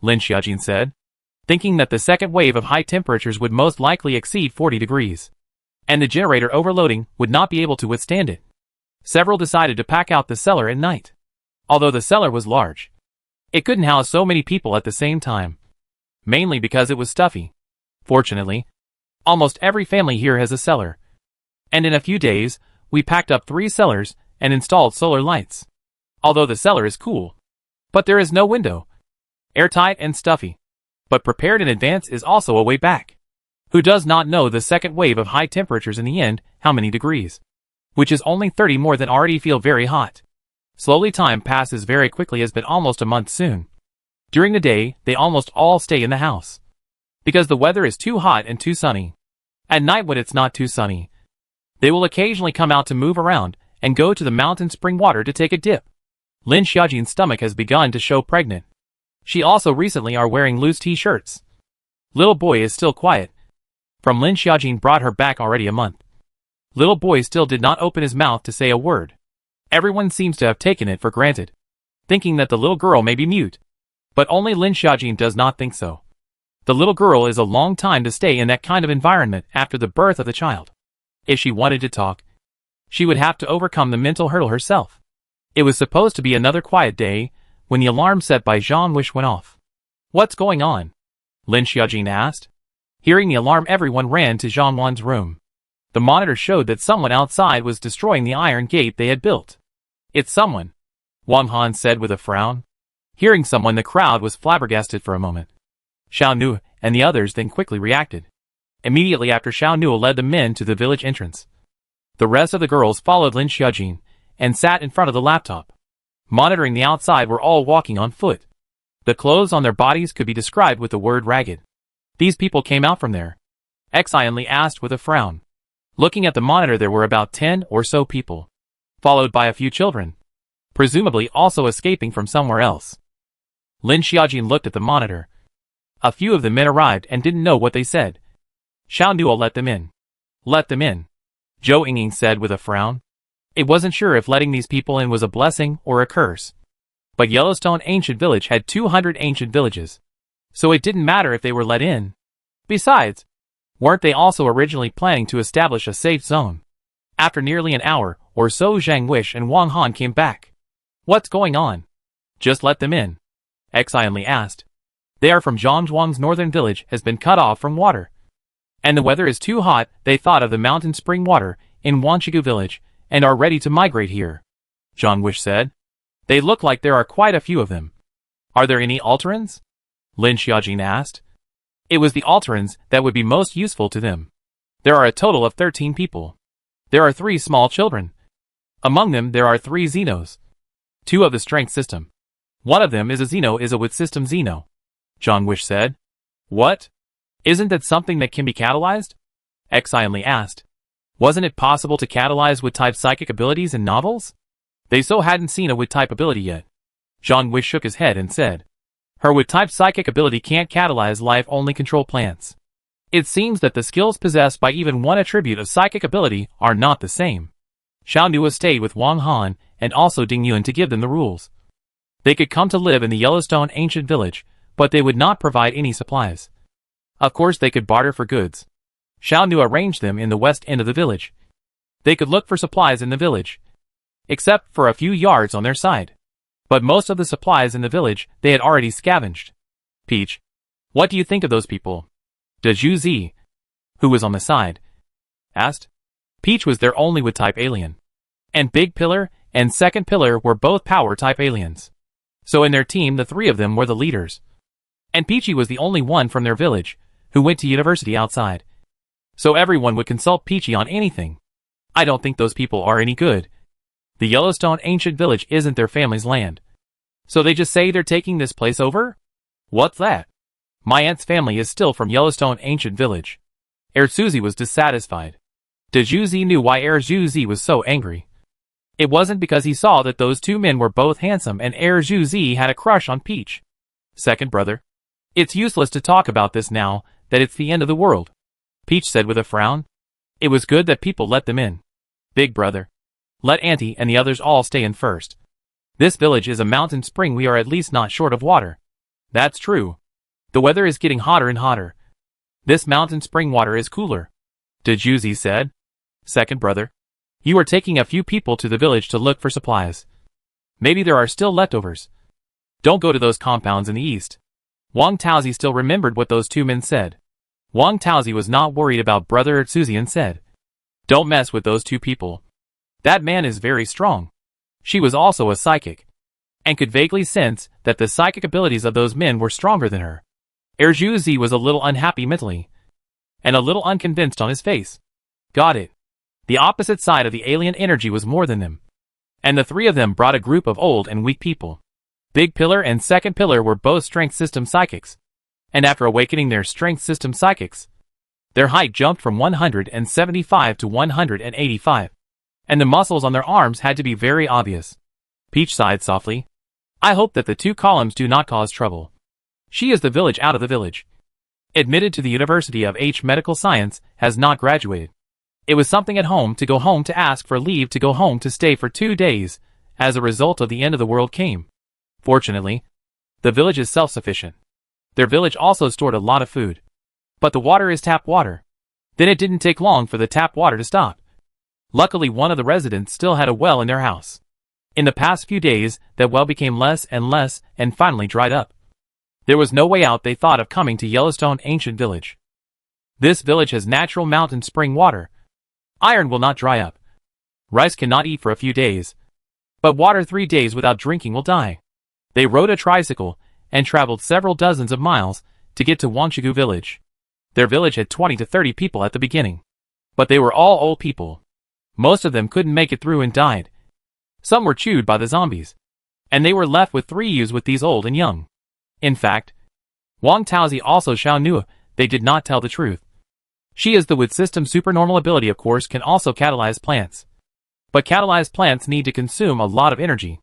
Lin Xiaojin said, thinking that the second wave of high temperatures would most likely exceed 40 degrees. And the generator overloading would not be able to withstand it. Several decided to pack out the cellar at night. Although the cellar was large, it couldn't house so many people at the same time. Mainly because it was stuffy. Fortunately, almost every family here has a cellar. And in a few days, we packed up 3 cellars and installed solar lights. Although the cellar is cool. But there is no window. Airtight and stuffy. But prepared in advance is also a way back. Who does not know the second wave of high temperatures in the end, how many degrees? Which is only 30 more than already feel very hot. Slowly time passes very quickly, has been almost a month soon. During the day, they almost all stay in the house. Because the weather is too hot and too sunny. At night when it's not too sunny, They will occasionally come out to move around and go to the mountain spring water to take a dip. Lin Xiaojin's stomach has begun to show pregnant. She also recently are wearing loose t-shirts. Little boy is still quiet. From Lin Xiaojin brought her back already a month. Little boy still did not open his mouth to say a word. Everyone seems to have taken it for granted, thinking that the little girl may be mute. But only Lin Xiaojin does not think so. The little girl is a long time to stay in that kind of environment after the birth of the child. If she wanted to talk, she would have to overcome the mental hurdle herself. It was supposed to be another quiet day when the alarm set by Zhang Wish went off. What's going on? Lin Xiaojin asked. Hearing the alarm, everyone ran to Zhang Wan's room. The monitor showed that someone outside was destroying the iron gate they had built. It's someone, Wang Han said with a frown. Hearing someone, the crowd was flabbergasted for a moment. Xiao Nu and the others then quickly reacted. Immediately after, Xiao Nu led the men to the village entrance. The rest of the girls followed Lin Xiaojin and sat in front of the laptop. Monitoring the outside were all walking on foot. The clothes on their bodies could be described with the word ragged. These people came out from there? Xianli asked with a frown. Looking at the monitor, there were about 10 or so people, followed by a few children, presumably also escaping from somewhere else. Lin Xiaojin looked at the monitor. A few of the men arrived and didn't know what they said. Xiao Nu let them in. Let them in, Zhou Yingying said with a frown. It wasn't sure if letting these people in was a blessing or a curse. But Yellowstone Ancient Village had 200 ancient villages, so it didn't matter if they were let in. Besides, weren't they also originally planning to establish a safe zone? After nearly an hour or so, Zhang Wish and Wang Han came back. What's going on? Just let them in, Xianli asked. They are from Zhang Zhuang's northern village has been cut off from water. And the weather is too hot. They thought of the mountain spring water in Wanqigu village and are ready to migrate here, Zhang Wish said. They look like there are quite a few of them. Are there any Alterans? Lin Xiaojin asked. It was the Alterans that would be most useful to them. There are a total of 13 people. There are 3 small children. Among them there are 3 Xenos. 2 of the strength system. One of them is a Xeno with system Xeno, Zhang Wish said. What? Isn't that something that can be catalyzed? Xianli asked. Wasn't it possible to catalyze Wood-type psychic abilities in novels? They so hadn't seen a Wood-type ability yet. Zhang Wish shook his head and said, her Wood-type psychic ability can't catalyze life, only control plants. It seems that the skills possessed by even one attribute of psychic ability are not the same. Xiao Nu stayed with Wang Han and also Ding Yun to give them the rules. They could come to live in the Yellowstone Ancient Village, but they would not provide any supplies. Of course they could barter for goods. Xiao Nu arranged them in the west end of the village. They could look for supplies in the village, except for a few yards on their side. But most of the supplies in the village they had already scavenged. Peach, what do you think of those people? De Zhu Zi, who was on the side, asked. Peach was their only Wood-type alien. And Big Pillar and Second Pillar were both Power-type aliens. So in their team the 3 of them were the leaders. And Peachy was the only one from their village who went to university outside. So everyone would consult Peachy on anything. I don't think those people are any good. The Yellowstone Ancient Village isn't their family's land. So they just say they're taking this place over? What's that? My aunt's family is still from Yellowstone Ancient Village. Suzy was dissatisfied. De Zhu Zi knew why Zhu Zi was so angry. It wasn't because he saw that those 2 men were both handsome and Zhu Zi had a crush on Peach. Second brother. It's useless to talk about this now that it's the end of the world, Peach said with a frown. It was good that people let them in. Big brother, let Auntie and the others all stay in first. This village is a mountain spring. We are at least not short of water. That's true. The weather is getting hotter and hotter. This mountain spring water is cooler, De Zhu Zi said. Second brother, you are taking a few people to the village to look for supplies. Maybe there are still leftovers. Don't go to those compounds in the east. Wang Taozi still remembered what those 2 men said. Wang Taozi was not worried about brother Suzy and said, don't mess with those 2 people. That man is very strong. She was also a psychic, and could vaguely sense that the psychic abilities of those men were stronger than her. Zhu Zi was a little unhappy mentally, and a little unconvinced on his face. Got it. The opposite side of the alien energy was more than them, and the 3 of them brought a group of old and weak people. Big Pillar and Second Pillar were both strength system psychics, and after awakening their strength system psychics, Their height jumped from 175 to 185. And the muscles on their arms had to be very obvious. Peach sighed softly. I hope that the two columns do not cause trouble. She is the village out of the village. Admitted to the University of H Medical Science, has not graduated. It was something at home to go home to ask for leave to go home to stay for 2 days, as a result of the end of the world came. Fortunately, the village is self-sufficient. Their village also stored a lot of food. But the water is tap water. Then it didn't take long for the tap water to stop. Luckily, one of the residents still had a well in their house. In the past few days, that well became less and finally dried up. There was no way out. They thought of coming to Yellowstone Ancient Village. This village has natural mountain spring water. Iron will not dry up. Rice cannot eat for a few days. But water 3 days without drinking will die. They rode a tricycle and traveled several dozens of miles to get to Wangshigu village. Their village had 20 to 30 people at the beginning. But they were all old people. Most of them couldn't make it through and died. Some were chewed by the zombies. And they were left with 3 youths with these old and young. In fact, Wang Taozi also Xiao knew they did not tell the truth. She is the wood system supernormal ability, of course, can also catalyze plants. But catalyzed plants need to consume a lot of energy.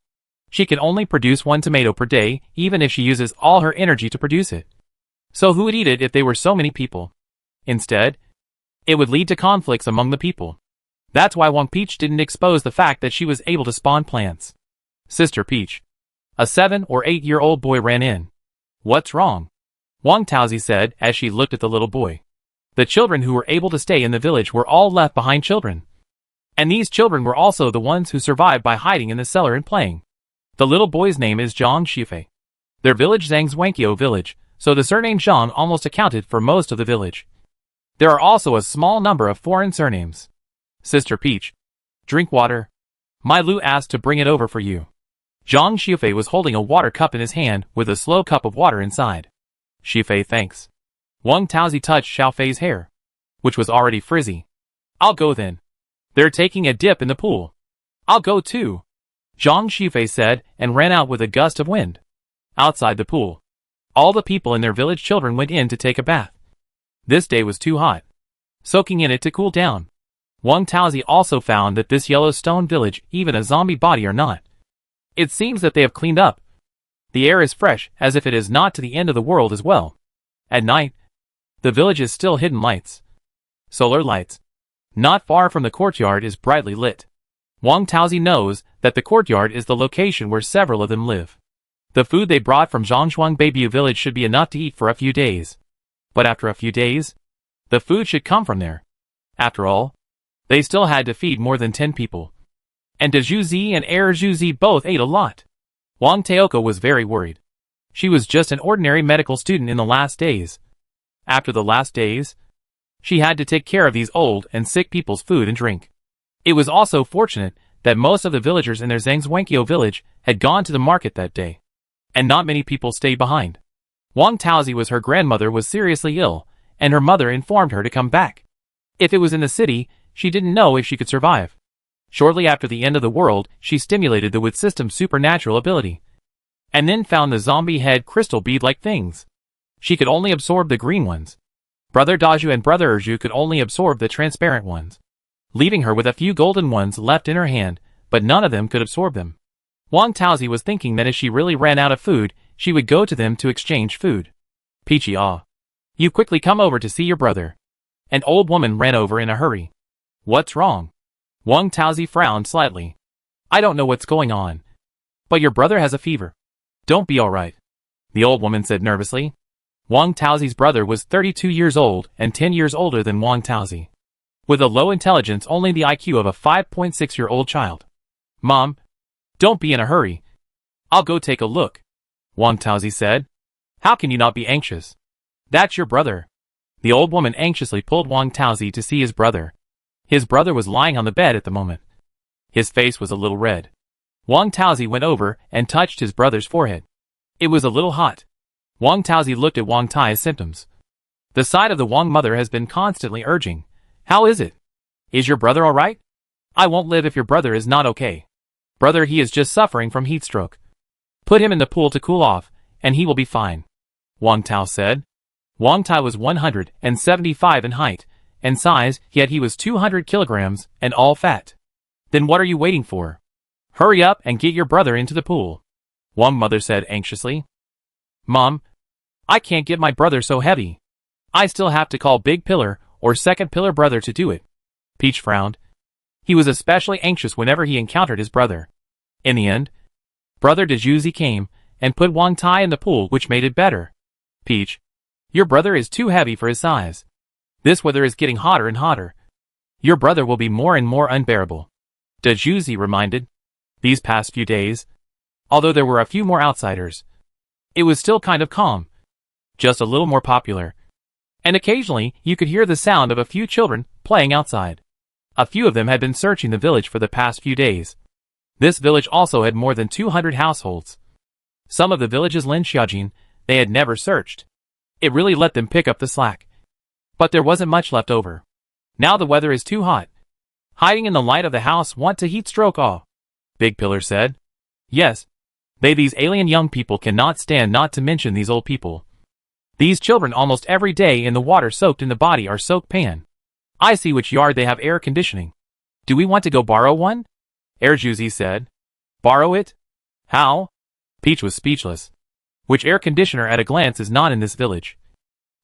She can only produce 1 tomato per day, even if she uses all her energy to produce it. So who would eat it if they were so many people? Instead, it would lead to conflicts among the people. That's why Wang Peach didn't expose the fact that she was able to spawn plants. Sister Peach. A 7 or 8-year-old boy ran in. What's wrong? Wang Taozi said as she looked at the little boy. The children who were able to stay in the village were all left behind children. And these children were also the ones who survived by hiding in the cellar and playing. The little boy's name is Zhang Shifei. Their village Zhangzwankyo village, so the surname Zhang almost accounted for most of the village. There are also a small number of foreign surnames. Sister Peach. Drink water. My Lu asked to bring it over for you. Zhang Shifei was holding a water cup in his hand with a slow cup of water inside. Shifei, thanks. Wang Taozi touched Xiaofei's hair, which was already frizzy. I'll go then. They're taking a dip in the pool. I'll go too. Zhang Shifei said and ran out with a gust of wind. Outside the pool, all the people and their village children went in to take a bath. This day was too hot. Soaking in it to cool down. Wang Taozi also found that this Yellowstone village, even a zombie body or not, it seems that they have cleaned up. The air is fresh, as if it is not to the end of the world as well. At night, the village is still hidden lights. Solar lights. Not far from the courtyard is brightly lit. Wang Taozi knows that the courtyard is the location where several of them live. The food they brought from Zhongshuang Beibu village should be enough to eat for a few days. But after a few days, the food should come from there. After all, they still had to feed more than 10 people. And De Zhuzi and Air Zhuzi both ate a lot. Wang Taoko was very worried. She was just an ordinary medical student in the last days. After the last days, she had to take care of these old and sick people's food and drink. It was also fortunate that most of the villagers in their Zhangzwankyo village had gone to the market that day. And not many people stayed behind. Wang Taozi was her grandmother was seriously ill, and her mother informed her to come back. If it was in the city, she didn't know if she could survive. Shortly after the end of the world, she stimulated the wood system's supernatural ability. And then found the zombie head crystal bead-like things. She could only absorb the green ones. Brother Daju and Brother Erju could only absorb the transparent ones, leaving her with a few golden ones left in her hand, but none of them could absorb them. Wang Taozi was thinking that if she really ran out of food, she would go to them to exchange food. Peachy, you quickly come over to see your brother. An old woman ran over in a hurry. What's wrong? Wang Taozi frowned slightly. I don't know what's going on. But your brother has a fever. Don't be alright, the old woman said nervously. Wang Taozi's brother was 32 years old and 10 years older than Wang Taozi. With a low intelligence, only the IQ of a 5.6-year-old child. Mom, don't be in a hurry. I'll go take a look, Wang Taozi said. How can you not be anxious? That's your brother. The old woman anxiously pulled Wang Taozi to see his brother. His brother was lying on the bed at the moment. His face was a little red. Wang Taozi went over and touched his brother's forehead. It was a little hot. Wang Taozi looked at Wang Tai's symptoms. The side of the Wang mother has been constantly urging. How is it? Is your brother alright? I won't live if your brother is not okay. Brother, he is just suffering from heat stroke. Put him in the pool to cool off, and he will be fine, Wang Tao said. Wang Tai was 175 in height and size, yet he was 200 kilograms and all fat. Then what are you waiting for? Hurry up and get your brother into the pool, Wang's mother said anxiously. Mom, I can't get my brother so heavy. I still have to call Big Pillar or Second Pillar brother to do it. Peach frowned. He was especially anxious whenever he encountered his brother. In the end, Brother Zhuzi came and put Wang Tai in the pool, which made it better. Peach, your brother is too heavy for his size. This weather is getting hotter and hotter. Your brother will be more and more unbearable, Zhuzi reminded. These past few days, although there were a few more outsiders, it was still kind of calm, just a little more popular. And occasionally you could hear the sound of a few children playing outside. A few of them had been searching the village for the past few days. This village also had more than 200 households. Some of the villages Lin Xiaojin they had never searched. It really let them pick up the slack. But there wasn't much left over. Now the weather is too hot. Hiding in the light of the house want to heat stroke all, Big Pillar said. Yes. These alien young people cannot stand, not to mention these old people. These children almost every day in the water soaked in the body are soaked pan. I see which yard they have air conditioning. Do we want to go borrow one? Zhuzi said. Borrow it? How? Peach was speechless. Which air conditioner at a glance is not in this village.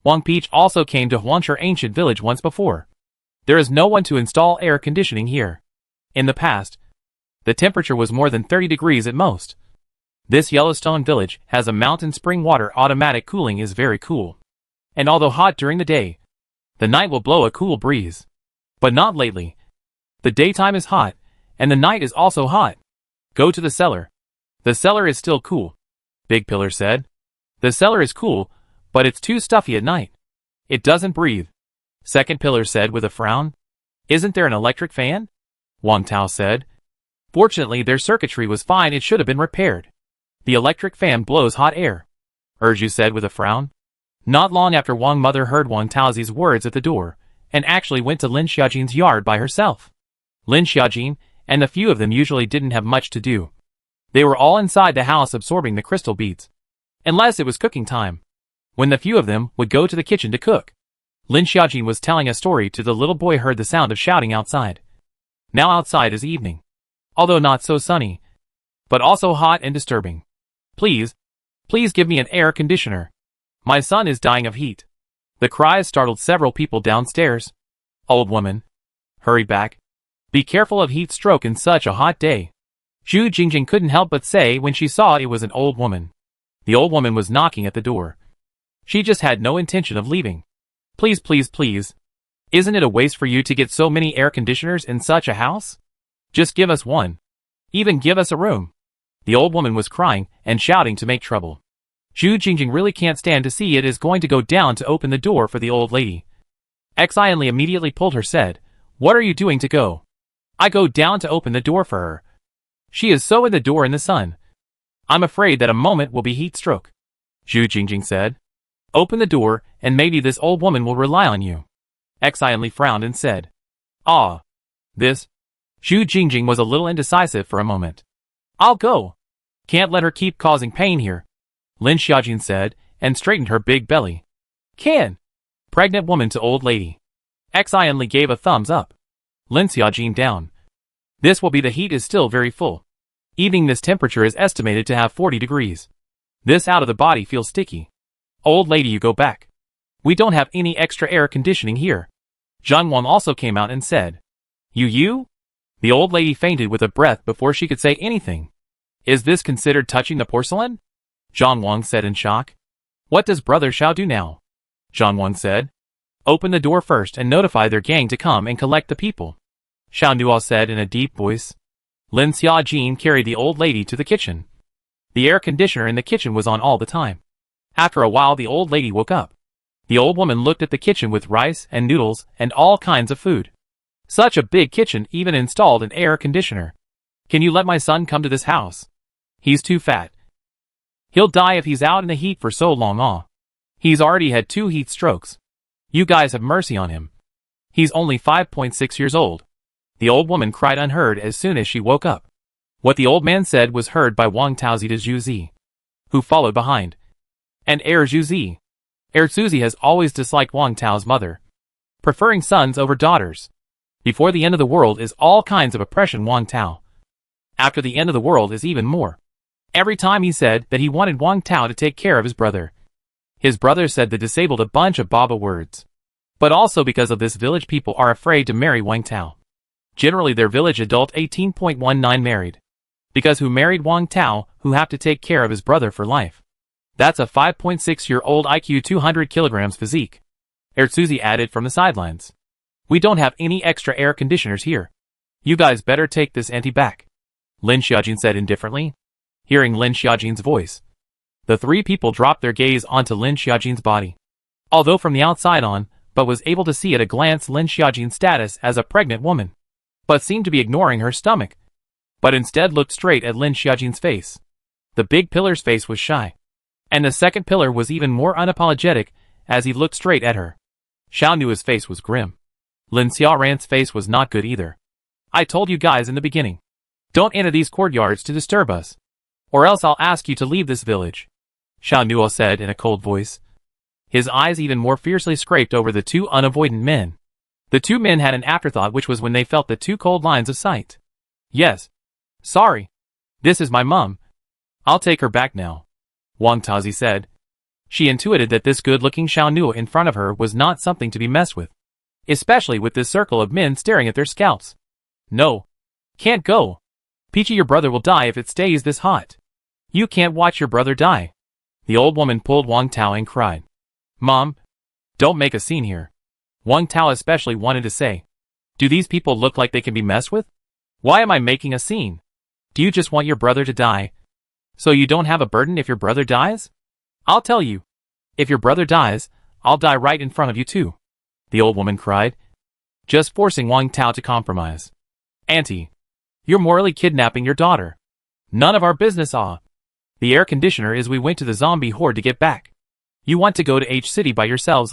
Wang Peach also came to Huangshe ancient village once before. There is no one to install air conditioning here. In the past, the temperature was more than 30 degrees at most. This Yellowstone village has a mountain spring water automatic cooling is very cool. And although hot during the day, the night will blow a cool breeze. But not lately. The daytime is hot, and the night is also hot. Go to the cellar. The cellar is still cool, Big Pillar said. The cellar is cool, but it's too stuffy at night. It doesn't breathe, Second Pillar said with a frown. Isn't there an electric fan? Wang Tao said. Fortunately their circuitry was fine, it should have been repaired. The electric fan blows hot air, Zhu said with a frown. Not long after Wang mother heard Wang Tao's words at the door, and actually went to Lin Xiaojin's yard by herself. Lin Xiaojin and the few of them usually didn't have much to do. They were all inside the house absorbing the crystal beads. Unless it was cooking time, when the few of them would go to the kitchen to cook. Lin Xiaojin was telling a story to the little boy, heard the sound of shouting outside. Now outside is evening. Although not so sunny, but also hot and disturbing. Please, please give me an air conditioner. My son is dying of heat. The cries startled several people downstairs. Old woman, hurry back. Be careful of heat stroke in such a hot day. Zhu Jingjing couldn't help but say when she saw it was an old woman. The old woman was knocking at the door. She just had no intention of leaving. Please, please, please. Isn't it a waste for you to get so many air conditioners in such a house? Just give us one. Even give us a room. The old woman was crying and shouting to make trouble. Zhu Jingjing really can't stand to see it is going to go down to open the door for the old lady. Xianli immediately pulled her, said, What are you doing to go? I go down to open the door for her. She is so in the door in the sun. I'm afraid that a moment will be heat stroke. Zhu Jingjing said. Open the door and maybe this old woman will rely on you. Xianli frowned and said. Ah. This. Zhu Jingjing was a little indecisive for a moment. I'll go. Can't let her keep causing pain here, Lin Xiaojin said, and straightened her big belly. Can. Pregnant woman to old lady. Xianli gave a thumbs up. Lin Xiaojin down. This will be the heat is still very full. Evening this temperature is estimated to have 40 degrees. This out of the body feels sticky. Old lady, you go back. We don't have any extra air conditioning here. Zhang Wang also came out and said. You? The old lady fainted with a breath before she could say anything. Is this considered touching the porcelain? Zhang Wang said in shock. What does Brother Xiao do now? Zhang Wang said. Open the door first and notify their gang to come and collect the people. Xiao Nuo said in a deep voice. Lin Xiaojin carried the old lady to the kitchen. The air conditioner in the kitchen was on all the time. After a while the old lady woke up. The old woman looked at the kitchen with rice and noodles and all kinds of food. Such a big kitchen even installed an air conditioner. Can you let my son come to this house? He's too fat. He'll die if he's out in the heat for so long. He's already had 2 heat strokes. You guys have mercy on him. He's only 5.6 years old. The old woman cried unheard as soon as she woke up. What the old man said was heard by Wang Taozi to Zhuzi, who followed behind. And Zhuzi. Suzy has always disliked Wang Tao's mother, preferring sons over daughters. Before the end of the world is all kinds of oppression Wang Tao. After the end of the world is even more. Every time he said that he wanted Wang Tao to take care of his brother. His brother said the disabled a bunch of baba words. But also because of this village people are afraid to marry Wang Tao. Generally their village adult 18.19 married. Because who married Wang Tao, who have to take care of his brother for life. That's a 5.6-year-old IQ 200 kilograms physique. Suzy added from the sidelines. We don't have any extra air conditioners here. You guys better take this auntie back. Lin Xiaojin said indifferently. Hearing Lin Xiaojin's voice, the three people dropped their gaze onto Lin Xiaojin's body. Although from the outside on, but was able to see at a glance Lin Xiaojin's status as a pregnant woman. But seemed to be ignoring her stomach. But instead looked straight at Lin Xiaojin's face. The big pillar's face was shy. And the second pillar was even more unapologetic as he looked straight at her. Xiao Nu's face was grim. Lin Xiaoran's face was not good either. I told you guys in the beginning. Don't enter these courtyards to disturb us. Or else I'll ask you to leave this village. Xiao Nu said in a cold voice. His eyes even more fiercely scraped over the two unavoidant men. The two men had an afterthought, which was when they felt the two cold lines of sight. Yes. Sorry. This is my mum. I'll take her back now. Wang Tazi said. She intuited that this good-looking Xiao Nu in front of her was not something to be messed with. Especially with this circle of men staring at their scalps. No. Can't go. Peachy, your brother will die if it stays this hot. You can't watch your brother die. The old woman pulled Wang Tao and cried. Mom, don't make a scene here. Wang Tao especially wanted to say. Do these people look like they can be messed with? Why am I making a scene? Do you just want your brother to die? So you don't have a burden if your brother dies? I'll tell you. If your brother dies, I'll die right in front of you too. The old woman cried. Just forcing Wang Tao to compromise. Auntie. You're morally kidnapping your daughter. None of our business, The air conditioner is we went to the zombie horde to get back. You want to go to H City by yourselves,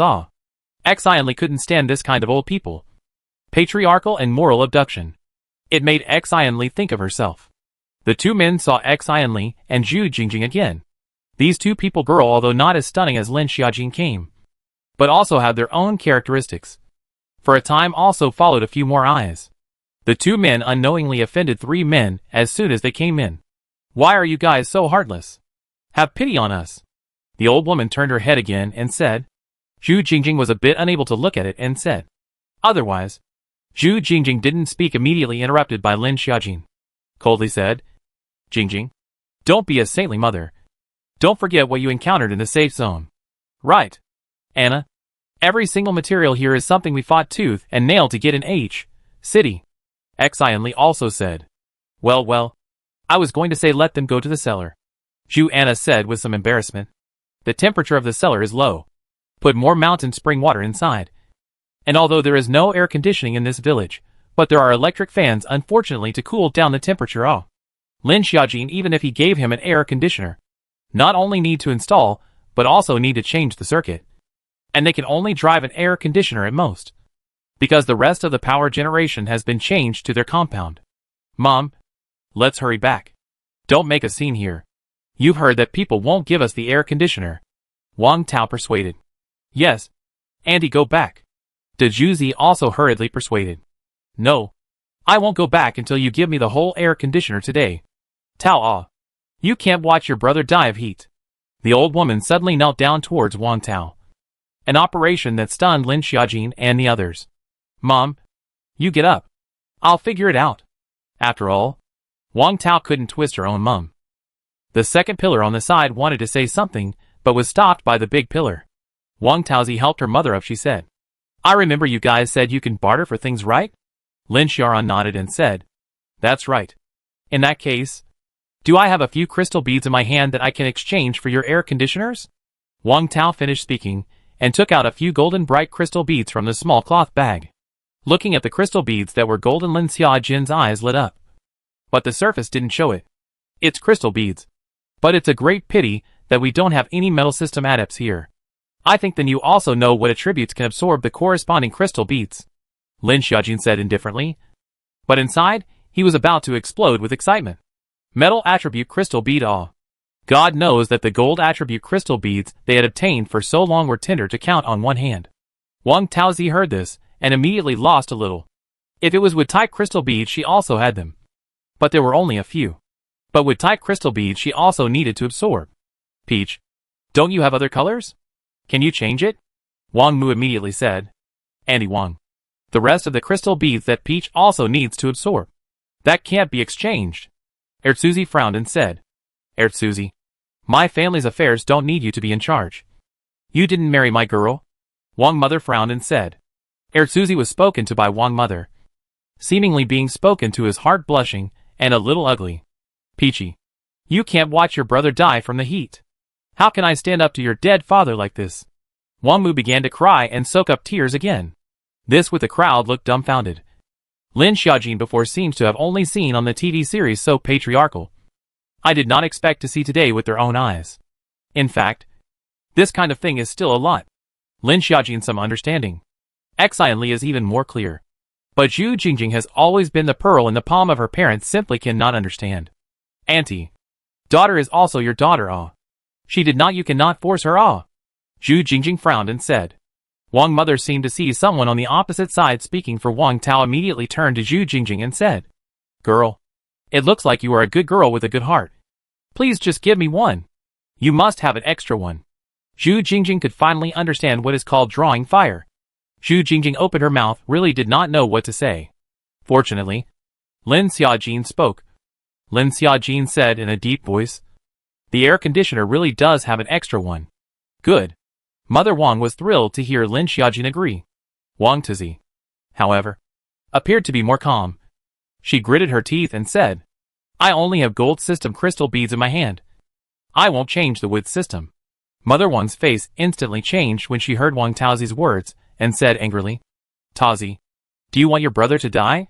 X-Ionly couldn't stand this kind of old people. Patriarchal and moral abduction. It made X-Ionly think of herself. The two men saw X-Ionly and Zhu Jingjing again. These two people girl, although not as stunning as Lin Xiaojin came, but also had their own characteristics. For a time also followed a few more eyes. The two men unknowingly offended three men as soon as they came in. Why are you guys so heartless? Have pity on us. The old woman turned her head again and said. Zhu Jingjing was a bit unable to look at it and said. Otherwise. Zhu Jingjing didn't speak, immediately interrupted by Lin Xiaojin. Coldly said. Jingjing. Don't be a saintly mother. Don't forget what you encountered in the safe zone. Right. Anna. Every single material here is something we fought tooth and nail to get in H City. X-Ionly also said. Well. I was going to say let them go to the cellar. Zhu Anna said with some embarrassment. The temperature of the cellar is low. Put more mountain spring water inside. And although there is no air conditioning in this village, but there are electric fans unfortunately to cool down the temperature. Lin Xiaojin, even if he gave him an air conditioner, not only need to install, but also need to change the circuit. And they can only drive an air conditioner at most. Because the rest of the power generation has been changed to their compound. Mom, let's hurry back. Don't make a scene here. You've heard that people won't give us the air conditioner. Wang Tao persuaded. Yes. Auntie, go back. De Juzi also hurriedly persuaded. No. I won't go back until you give me the whole air conditioner today. Tao. You can't watch your brother die of heat. The old woman suddenly knelt down towards Wang Tao. An operation that stunned Lin Xiaojin and the others. Mom, you get up. I'll figure it out. After all, Wang Tao couldn't twist her own mum. The second pillar on the side wanted to say something, but was stopped by the big pillar. Wang Taozi helped her mother up, she said. I remember you guys said you can barter for things, right? Lin Xiaoran nodded and said. That's right. In that case, do I have a few crystal beads in my hand that I can exchange for your air conditioners? Wang Tao finished speaking, and took out a few golden bright crystal beads from the small cloth bag. Looking at the crystal beads that were golden, Lin Xiaojin's eyes lit up. But the surface didn't show it. It's crystal beads. But it's a great pity that we don't have any metal system adepts here. I think then you also know what attributes can absorb the corresponding crystal beads. Lin Xiaojin said indifferently. But inside, he was about to explode with excitement. Metal attribute crystal bead. God knows that the gold attribute crystal beads they had obtained for so long were tender to count on one hand. Wang Taozi heard this, and immediately lost a little. If it was with type crystal beads she also had them. But there were only a few. But with type crystal beads she also needed to absorb. Peach, don't you have other colors? Can you change it? Wang Mu immediately said. Andy Wang. The rest of the crystal beads that Peach also needs to absorb. That can't be exchanged. Ertsuzi frowned and said. Ertsuzi, my family's affairs don't need you to be in charge. You didn't marry my girl? Wang Mother frowned and said. Ertsuzi was spoken to by Wang Mother. Seemingly being spoken to, his heart blushing, and a little ugly. Peachy, you can't watch your brother die from the heat. How can I stand up to your dead father like this? Wang Mu began to cry and soak up tears again. This with the crowd looked dumbfounded. Lin Xiaojin before seems to have only seen on the TV series so patriarchal. I did not expect to see today with their own eyes. In fact, this kind of thing is still a lot. Lin Xiaojin some understanding. Xian Li is even more clear. But Zhu Jingjing has always been the pearl in the palm of her parents, simply cannot understand. Auntie. Daughter is also your daughter, ah. She did not, you cannot force her, ah. Zhu Jingjing frowned and said. Wang Mother seemed to see someone on the opposite side speaking for Wang Tao, immediately turned to Zhu Jingjing and said. Girl. It looks like you are a good girl with a good heart. Please just give me one. You must have an extra one. Zhu Jingjing could finally understand what is called drawing fire. Zhu Jingjing opened her mouth, really did not know what to say. Fortunately, Lin Xiaojin spoke. Lin Xiaojin said in a deep voice. The air conditioner really does have an extra one. Good. Mother Wang was thrilled to hear Lin Xiaojin agree. Wang Tazi, however, appeared to be more calm. She gritted her teeth and said, I only have gold system crystal beads in my hand. I won't change the wood system. Mother Wang's face instantly changed when she heard Wang Taozi's words, and said angrily, Taozi, do you want your brother to die?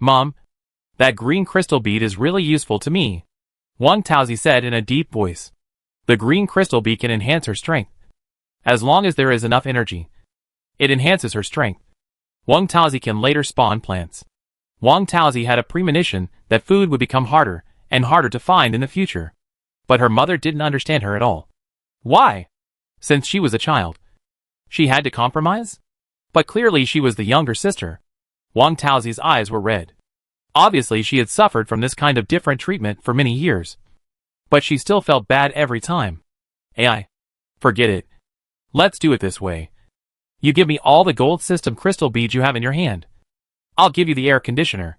Mom, that green crystal bead is really useful to me. Wang Taozi said in a deep voice. The green crystal bead can enhance her strength. As long as there is enough energy, it enhances her strength. Wang Taozi can later spawn plants. Wang Taozi had a premonition that food would become harder and harder to find in the future. But her mother didn't understand her at all. Why? Since she was a child, she had to compromise? But clearly she was the younger sister. Wang Taozi's eyes were red. Obviously she had suffered from this kind of different treatment for many years. But she still felt bad every time. AI. Forget it. Let's do it this way. You give me all the gold system crystal beads you have in your hand. I'll give you the air conditioner.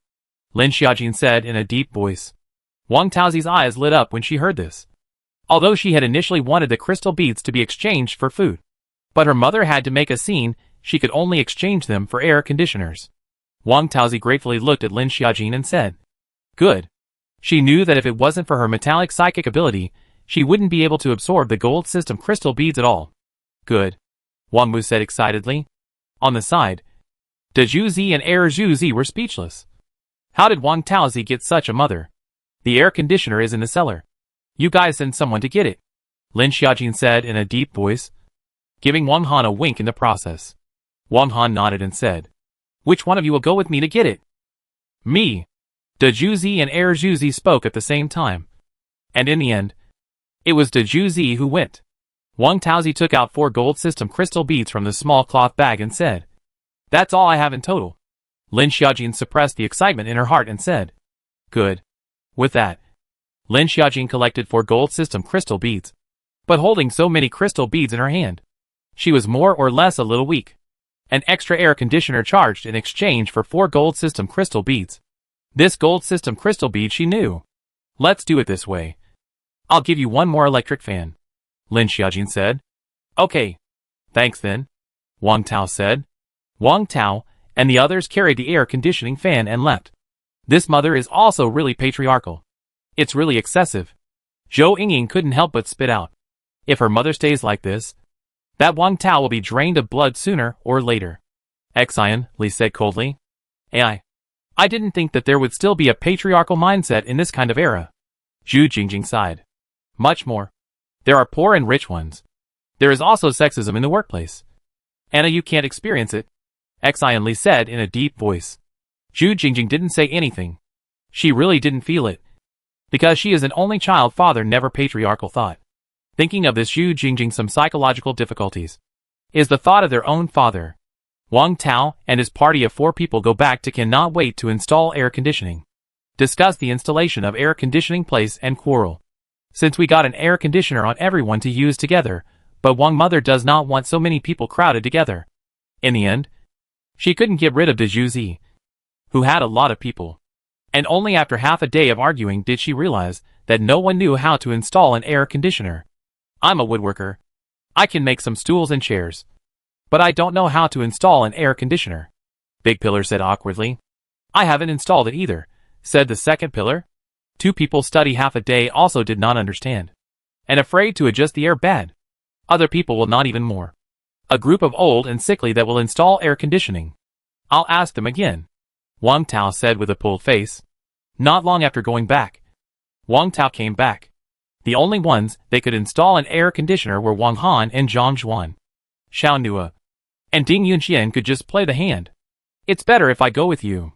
Lin Xiaojin said in a deep voice. Wang Taozi's eyes lit up when she heard this. Although she had initially wanted the crystal beads to be exchanged for food. But her mother had to make a scene, she could only exchange them for air conditioners. Wang Taozi gratefully looked at Lin Xiaojin and said. Good. She knew that if it wasn't for her metallic psychic ability, she wouldn't be able to absorb the gold system crystal beads at all. Good. Wang Mu said excitedly. On the side, De Zhu Zi and Air Zhu Zi were speechless. How did Wang Taozi get such a mother? The air conditioner is in the cellar. You guys send someone to get it. Lin Xiaojin said in a deep voice, giving Wang Han a wink in the process. Wang Han nodded and said, which one of you will go with me to get it? Me. De Zhu Zi and Air Zhu Zi spoke at the same time. And in the end, it was De Zhu Zi who went. Wang Taozi took out 4 gold system crystal beads from the small cloth bag and said, that's all I have in total. Lin Xiaojin suppressed the excitement in her heart and said, good. With that, Lin Xiaojin collected 4 gold system crystal beads. But holding so many crystal beads in her hand, she was more or less a little weak. An extra air conditioner charged in exchange for 4 gold system crystal beads. This gold system crystal bead she knew. Let's do it this way. I'll give you 1 more electric fan. Lin Xiaojin said. Okay. Thanks then. Wang Tao said. Wang Tao and the others carried the air conditioning fan and left. This mother is also really patriarchal. It's really excessive. Zhou Yingying couldn't help but spit out. If her mother stays like this, that Wang Tao will be drained of blood sooner or later. Xian Li said coldly. I didn't think that there would still be a patriarchal mindset in this kind of era. Zhu Jingjing sighed. Much more. There are poor and rich ones. There is also sexism in the workplace. Anna, you can't experience it. Xian Li said in a deep voice. Zhu Jingjing didn't say anything. She really didn't feel it. Because she is an only child, father never patriarchal thought. Thinking of this Xu Jingjing some psychological difficulties. Is the thought of their own father. Wang Tao and his party of 4 people go back to cannot wait to install air conditioning. Discuss the installation of air conditioning place and quarrel. Since we got an air conditioner on everyone to use together, but Wang mother does not want so many people crowded together. In the end, she couldn't get rid of De Juzi, who had a lot of people. And only after half a day of arguing did she realize that no one knew how to install an air conditioner. I'm a woodworker. I can make some stools and chairs. But I don't know how to install an air conditioner. Big Pillar said awkwardly. I haven't installed it either, said the second pillar. 2 people study half a day also did not understand. And afraid to adjust the air bed. Other people will not even more. A group of old and sickly that will install air conditioning. I'll ask them again. Wang Tao said with a pulled face. Not long after going back. Wang Tao came back. The only ones they could install an air conditioner were Wang Han and Zhang Zhuan. Xiao Nua. And Ding Yunxian could just play the hand. It's better if I go with you.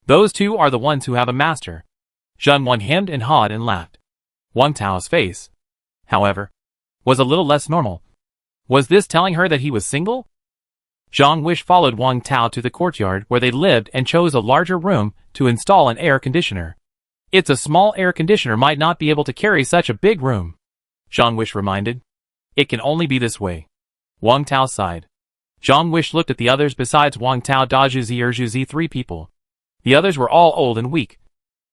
Those 2 are the ones who have a master. Zhang Wan hemmed and hawed and laughed. Wang Tao's face, however, was a little less normal. Was this telling her that he was single? Zhang Wish followed Wang Tao to the courtyard where they lived and chose a larger room to install an air conditioner. It's a small air conditioner might not be able to carry such a big room. Zhang Wish reminded. It can only be this way. Wang Tao sighed. Zhang Wish looked at the others besides Wang Tao, Da Zhuzi, Zhuzi 3 people. The others were all old and weak.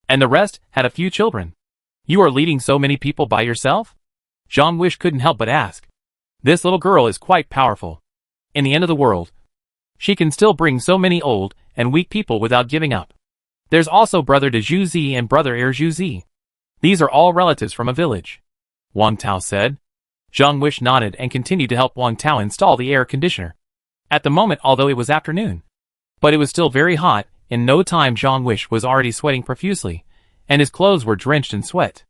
And the rest had a few children. You are leading so many people by yourself? Zhang Wish couldn't help but ask. This little girl is quite powerful. In the end of the world, she can still bring so many old and weak people without giving up. There's also brother De Juzi and brother Er Juzi. These are all relatives from a village. Wang Tao said. Zhang Wish nodded and continued to help Wang Tao install the air conditioner. At the moment, although it was afternoon, but it was still very hot, in no time Zhang Wish was already sweating profusely, and his clothes were drenched in sweat.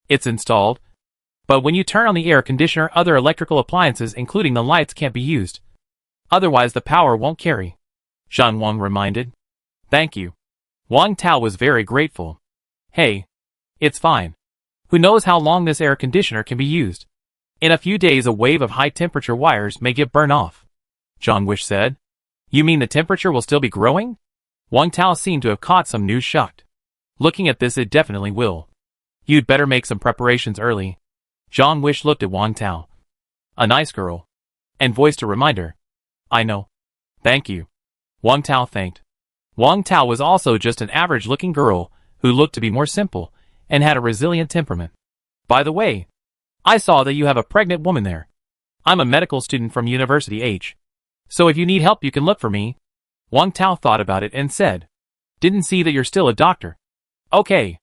It's installed. But when you turn on the air conditioner, other electrical appliances including the lights can't be used. Otherwise the power won't carry. Zhang Wang reminded. Thank you. Wang Tao was very grateful. Hey. It's fine. Who knows how long this air conditioner can be used? In a few days a wave of high-temperature wires may get burned off. Zhang Wish said. You mean the temperature will still be growing? Wang Tao seemed to have caught some news shocked. Looking at this, it definitely will. You'd better make some preparations early. Zhang Wish looked at Wang Tao. A nice girl. And voiced a reminder. I know. Thank you. Wang Tao thanked. Wang Tao was also just an average-looking girl who looked to be more simple and had a resilient temperament. By the way, I saw that you have a pregnant woman there. I'm a medical student from University H. So if you need help you can look for me. Wang Tao thought about it and said. Didn't see that you're still a doctor. Okay.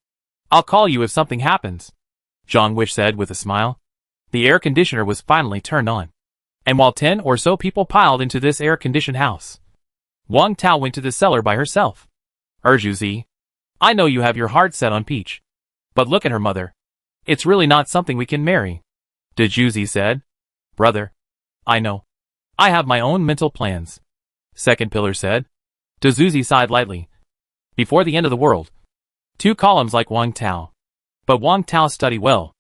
I'll call you if something happens. Zhang Wish said with a smile. The air conditioner was finally turned on. And while 10 or so people piled into this air-conditioned house, Wang Tao went to the cellar by herself. Zhuzi, I know you have your heart set on Peach. But look at her mother. It's really not something we can marry. De Juzi said. Brother. I know. I have my own mental plans. Second pillar said. De Juzi sighed lightly. Before the end of the world. 2 columns like Wang Tao. But Wang Tao studied well.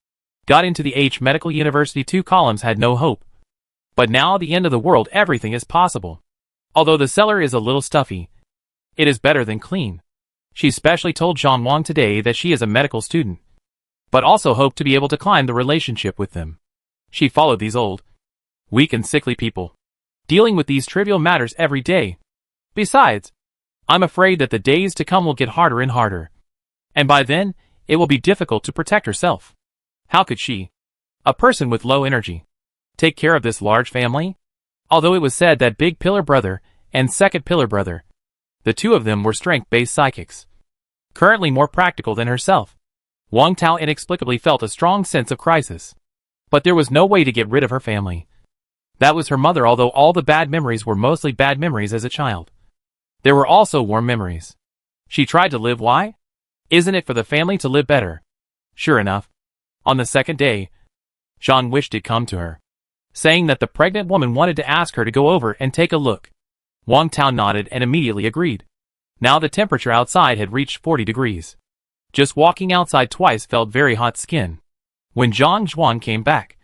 Got into the H Medical University 2 columns had no hope. But now the end of the world everything is possible. Although the cellar is a little stuffy, it is better than clean. She specially told Zhang Wang today that she is a medical student, but also hoped to be able to climb the relationship with them. She followed these old, weak and sickly people, dealing with these trivial matters every day. Besides, I'm afraid that the days to come will get harder and harder. And by then, it will be difficult to protect herself. How could she, a person with low energy, take care of this large family? Although it was said that Big Pillar Brother and Second Pillar Brother, the 2 of them were strength-based psychics, currently more practical than herself. Wang Tao inexplicably felt a strong sense of crisis. But there was no way to get rid of her family. That was her mother, although all the bad memories were mostly bad memories as a child. There were also warm memories. She tried to live. Why? Isn't it for the family to live better? Sure enough, on the second day, Zhang Wish did come to her, saying that the pregnant woman wanted to ask her to go over and take a look. Wang Tao nodded and immediately agreed. Now the temperature outside had reached 40 degrees. Just walking outside twice felt very hot skin. When Zhang Zhuan came back,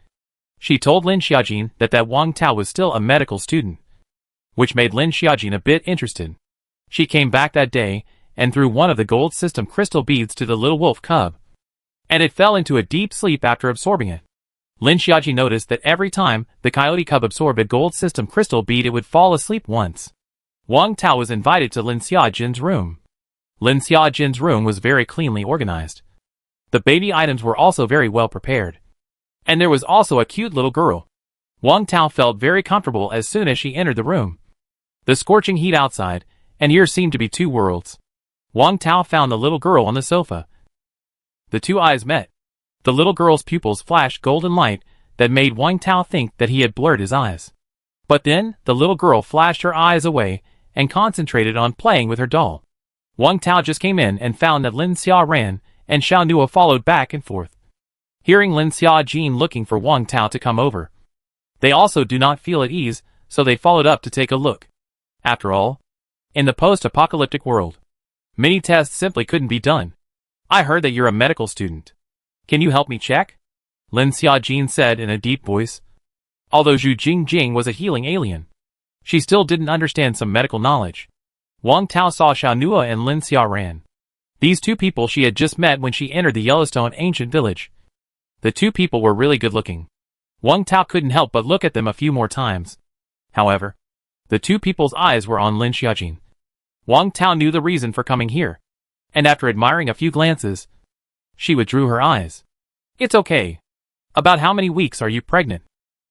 she told Lin Xiaojin that Wang Tao was still a medical student, which made Lin Xiaojin a bit interested. She came back that day and threw one of the gold system crystal beads to the little wolf cub, and it fell into a deep sleep after absorbing it. Lin Xiaojin noticed that every time the coyote cub absorbed a gold system crystal bead, it would fall asleep once. Wang Tao was invited to Lin Xiaojin's room. Lin Xiaojin's room was very cleanly organized. The baby items were also very well prepared. And there was also a cute little girl. Wang Tao felt very comfortable as soon as she entered the room. The scorching heat outside and here seemed to be two worlds. Wang Tao found the little girl on the sofa. The two eyes met. The little girl's pupils flashed golden light that made Wang Tao think that he had blurred his eyes. But then, the little girl flashed her eyes away and concentrated on playing with her doll. Wang Tao just came in and found that Lin Xia ran, and Xiao Nuo followed back and forth. Hearing Lin Xiaojin looking for Wang Tao to come over, they also do not feel at ease, so they followed up to take a look. After all, in the post-apocalyptic world, many tests simply couldn't be done. I heard that you're a medical student. Can you help me check? Lin Xiaojin said in a deep voice. Although Zhu Jingjing was a healing alien, she still didn't understand some medical knowledge. Wang Tao saw Xiao Nuo and Lin Xia ran. These two people she had just met when she entered the Yellowstone ancient village. The two people were really good looking. Wang Tao couldn't help but look at them a few more times. However, the two people's eyes were on Lin Xiaojin. Wang Tao knew the reason for coming here, and after admiring a few glances, she withdrew her eyes. It's okay. About how many weeks are you pregnant?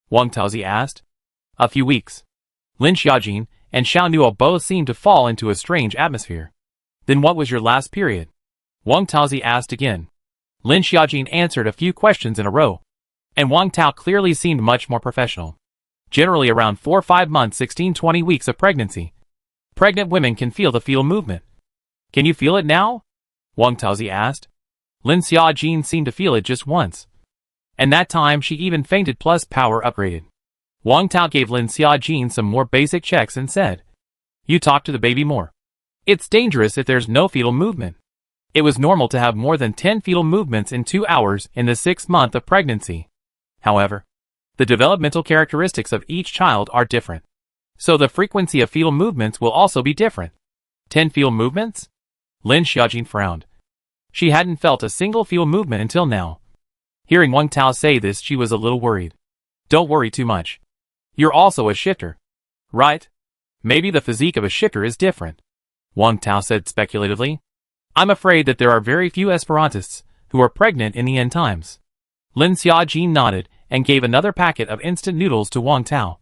Wang Taozi asked. A few weeks. Lin Xiaojin and Xiao Nuo both seemed to fall into a strange atmosphere. Then what was your last period? Wang Taozi asked again. Lin Xiaojin answered a few questions in a row, and Wang Tao clearly seemed much more professional. Generally around 4-5 months 16-20 weeks of pregnancy. Pregnant women can feel the fetal movement. Can you feel it now? Wang Taozi asked. Lin Xiaojin seemed to feel it just once. And that time she even fainted plus power upgraded. Wang Tao gave Lin Xiaojin some more basic checks and said, You talk to the baby more. It's dangerous if there's no fetal movement. It was normal to have more than 10 fetal movements in 2 hours in the 6th month of pregnancy. However, the developmental characteristics of each child are different. So the frequency of fetal movements will also be different. 10 fetal movements? Lin Xiaojin frowned. She hadn't felt a single fetal movement until now. Hearing Wang Tao say this, she was a little worried. Don't worry too much. You're also a shifter, right? Maybe the physique of a shifter is different, Wang Tao said speculatively. I'm afraid that there are very few Esperantists who are pregnant in the end times. Lin Xiaojin nodded and gave another packet of instant noodles to Wang Tao.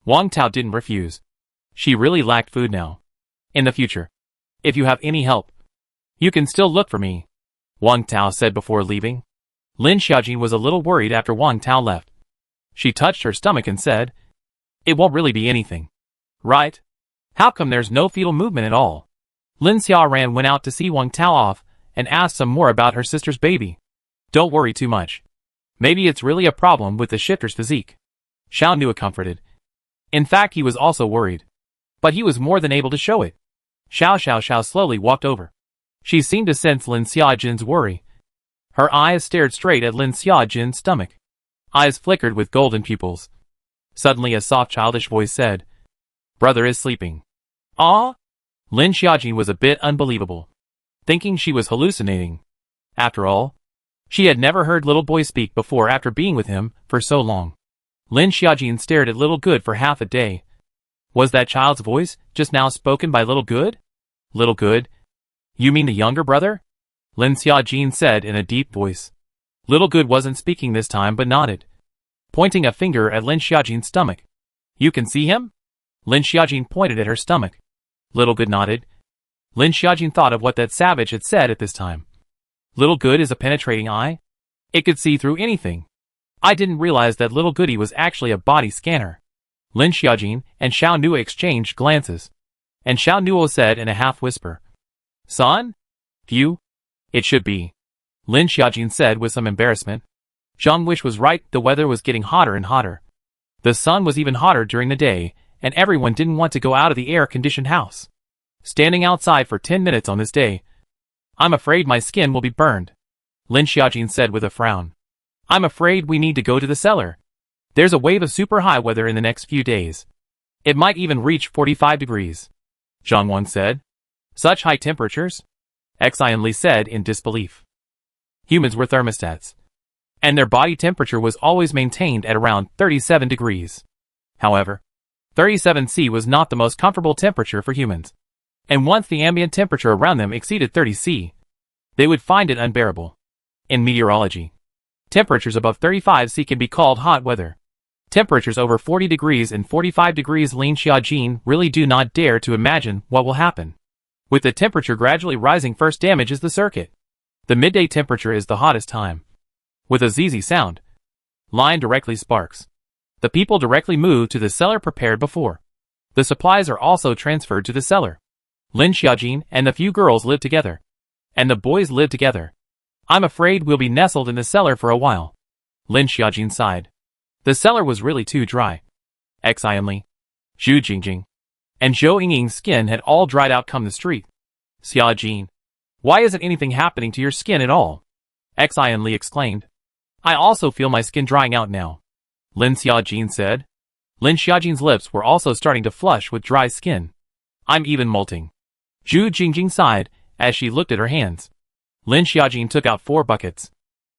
Wang Tao didn't refuse. She really lacked food now. In the future, if you have any help, you can still look for me, Wang Tao said before leaving. Lin Xiaojin was a little worried after Wang Tao left. She touched her stomach and said, It won't really be anything, right? How come there's no fetal movement at all? Lin Xiaoran went out to see Wang Tao off and asked some more about her sister's baby. Don't worry too much. Maybe it's really a problem with the shifter's physique. Xiao Nuo comforted. In fact, he was also worried. But he was more than able to show it. Xiao slowly walked over. She seemed to sense Lin Xiaojin's worry. Her eyes stared straight at Lin Xiaojin's stomach. Eyes flickered with golden pupils. Suddenly a soft childish voice said, Brother is sleeping. Ah? Lin Xiaojin was a bit unbelievable, thinking she was hallucinating. After all, she had never heard little boy speak before after being with him for so long. Lin Xiaojin stared at Little Good for half a day. Was that child's voice just now spoken by Little Good? Little Good? You mean the younger brother? Lin Xiaojin said in a deep voice. Little Good wasn't speaking this time but nodded, pointing a finger at Lin Xiaojin's stomach. You can see him? Lin Xiaojin pointed at her stomach. Little Good nodded. Lin Xiaojin thought of what that savage had said at this time. Little Good is a penetrating eye? It could see through anything. I didn't realize that Little Goody was actually a body scanner. Lin Xiaojin and Xiao Nuo exchanged glances, and Xiao Nuo said in a half-whisper, Son? Phew. It should be. Lin Xiaojin said with some embarrassment. Zhang Wish was right, the weather was getting hotter and hotter. The sun was even hotter during the day, and everyone didn't want to go out of the air-conditioned house. Standing outside for 10 minutes on this day I'm afraid my skin will be burned, Lin Xiaojin said with a frown. I'm afraid we need to go to the cellar. There's a wave of super high weather in the next few days. It might even reach 45 degrees. Zhang Wan said. Such high temperatures? Xian Li said in disbelief. Humans were thermostats, and their body temperature was always maintained at around 37 degrees. However, 37°C was not the most comfortable temperature for humans, and once the ambient temperature around them exceeded 30°C, they would find it unbearable. In meteorology, temperatures above 35°C can be called hot weather. Temperatures over 40 degrees and 45 degrees Lin Xiaojin really do not dare to imagine what will happen. With the temperature gradually rising, first damages the circuit. The midday temperature is the hottest time. With a ZZ sound, line directly sparks. The people directly move to the cellar prepared before. The supplies are also transferred to the cellar. Lin Xiaojin and the few girls live together, and the boys live together. I'm afraid we'll be nestled in the cellar for a while. Lin Xiaojin sighed. The cellar was really too dry. Xian Li, Zhu Jingjing, and Zhou Yingying's skin had all dried out come the street. Xiaojin, why isn't anything happening to your skin at all? Xian Li exclaimed. I also feel my skin drying out now, Lin Xiaojin said. Lin Xiaojin's lips were also starting to flush with dry skin. I'm even molting. Zhu Jingjing sighed as she looked at her hands. Lin Xiaojin took out 4 buckets.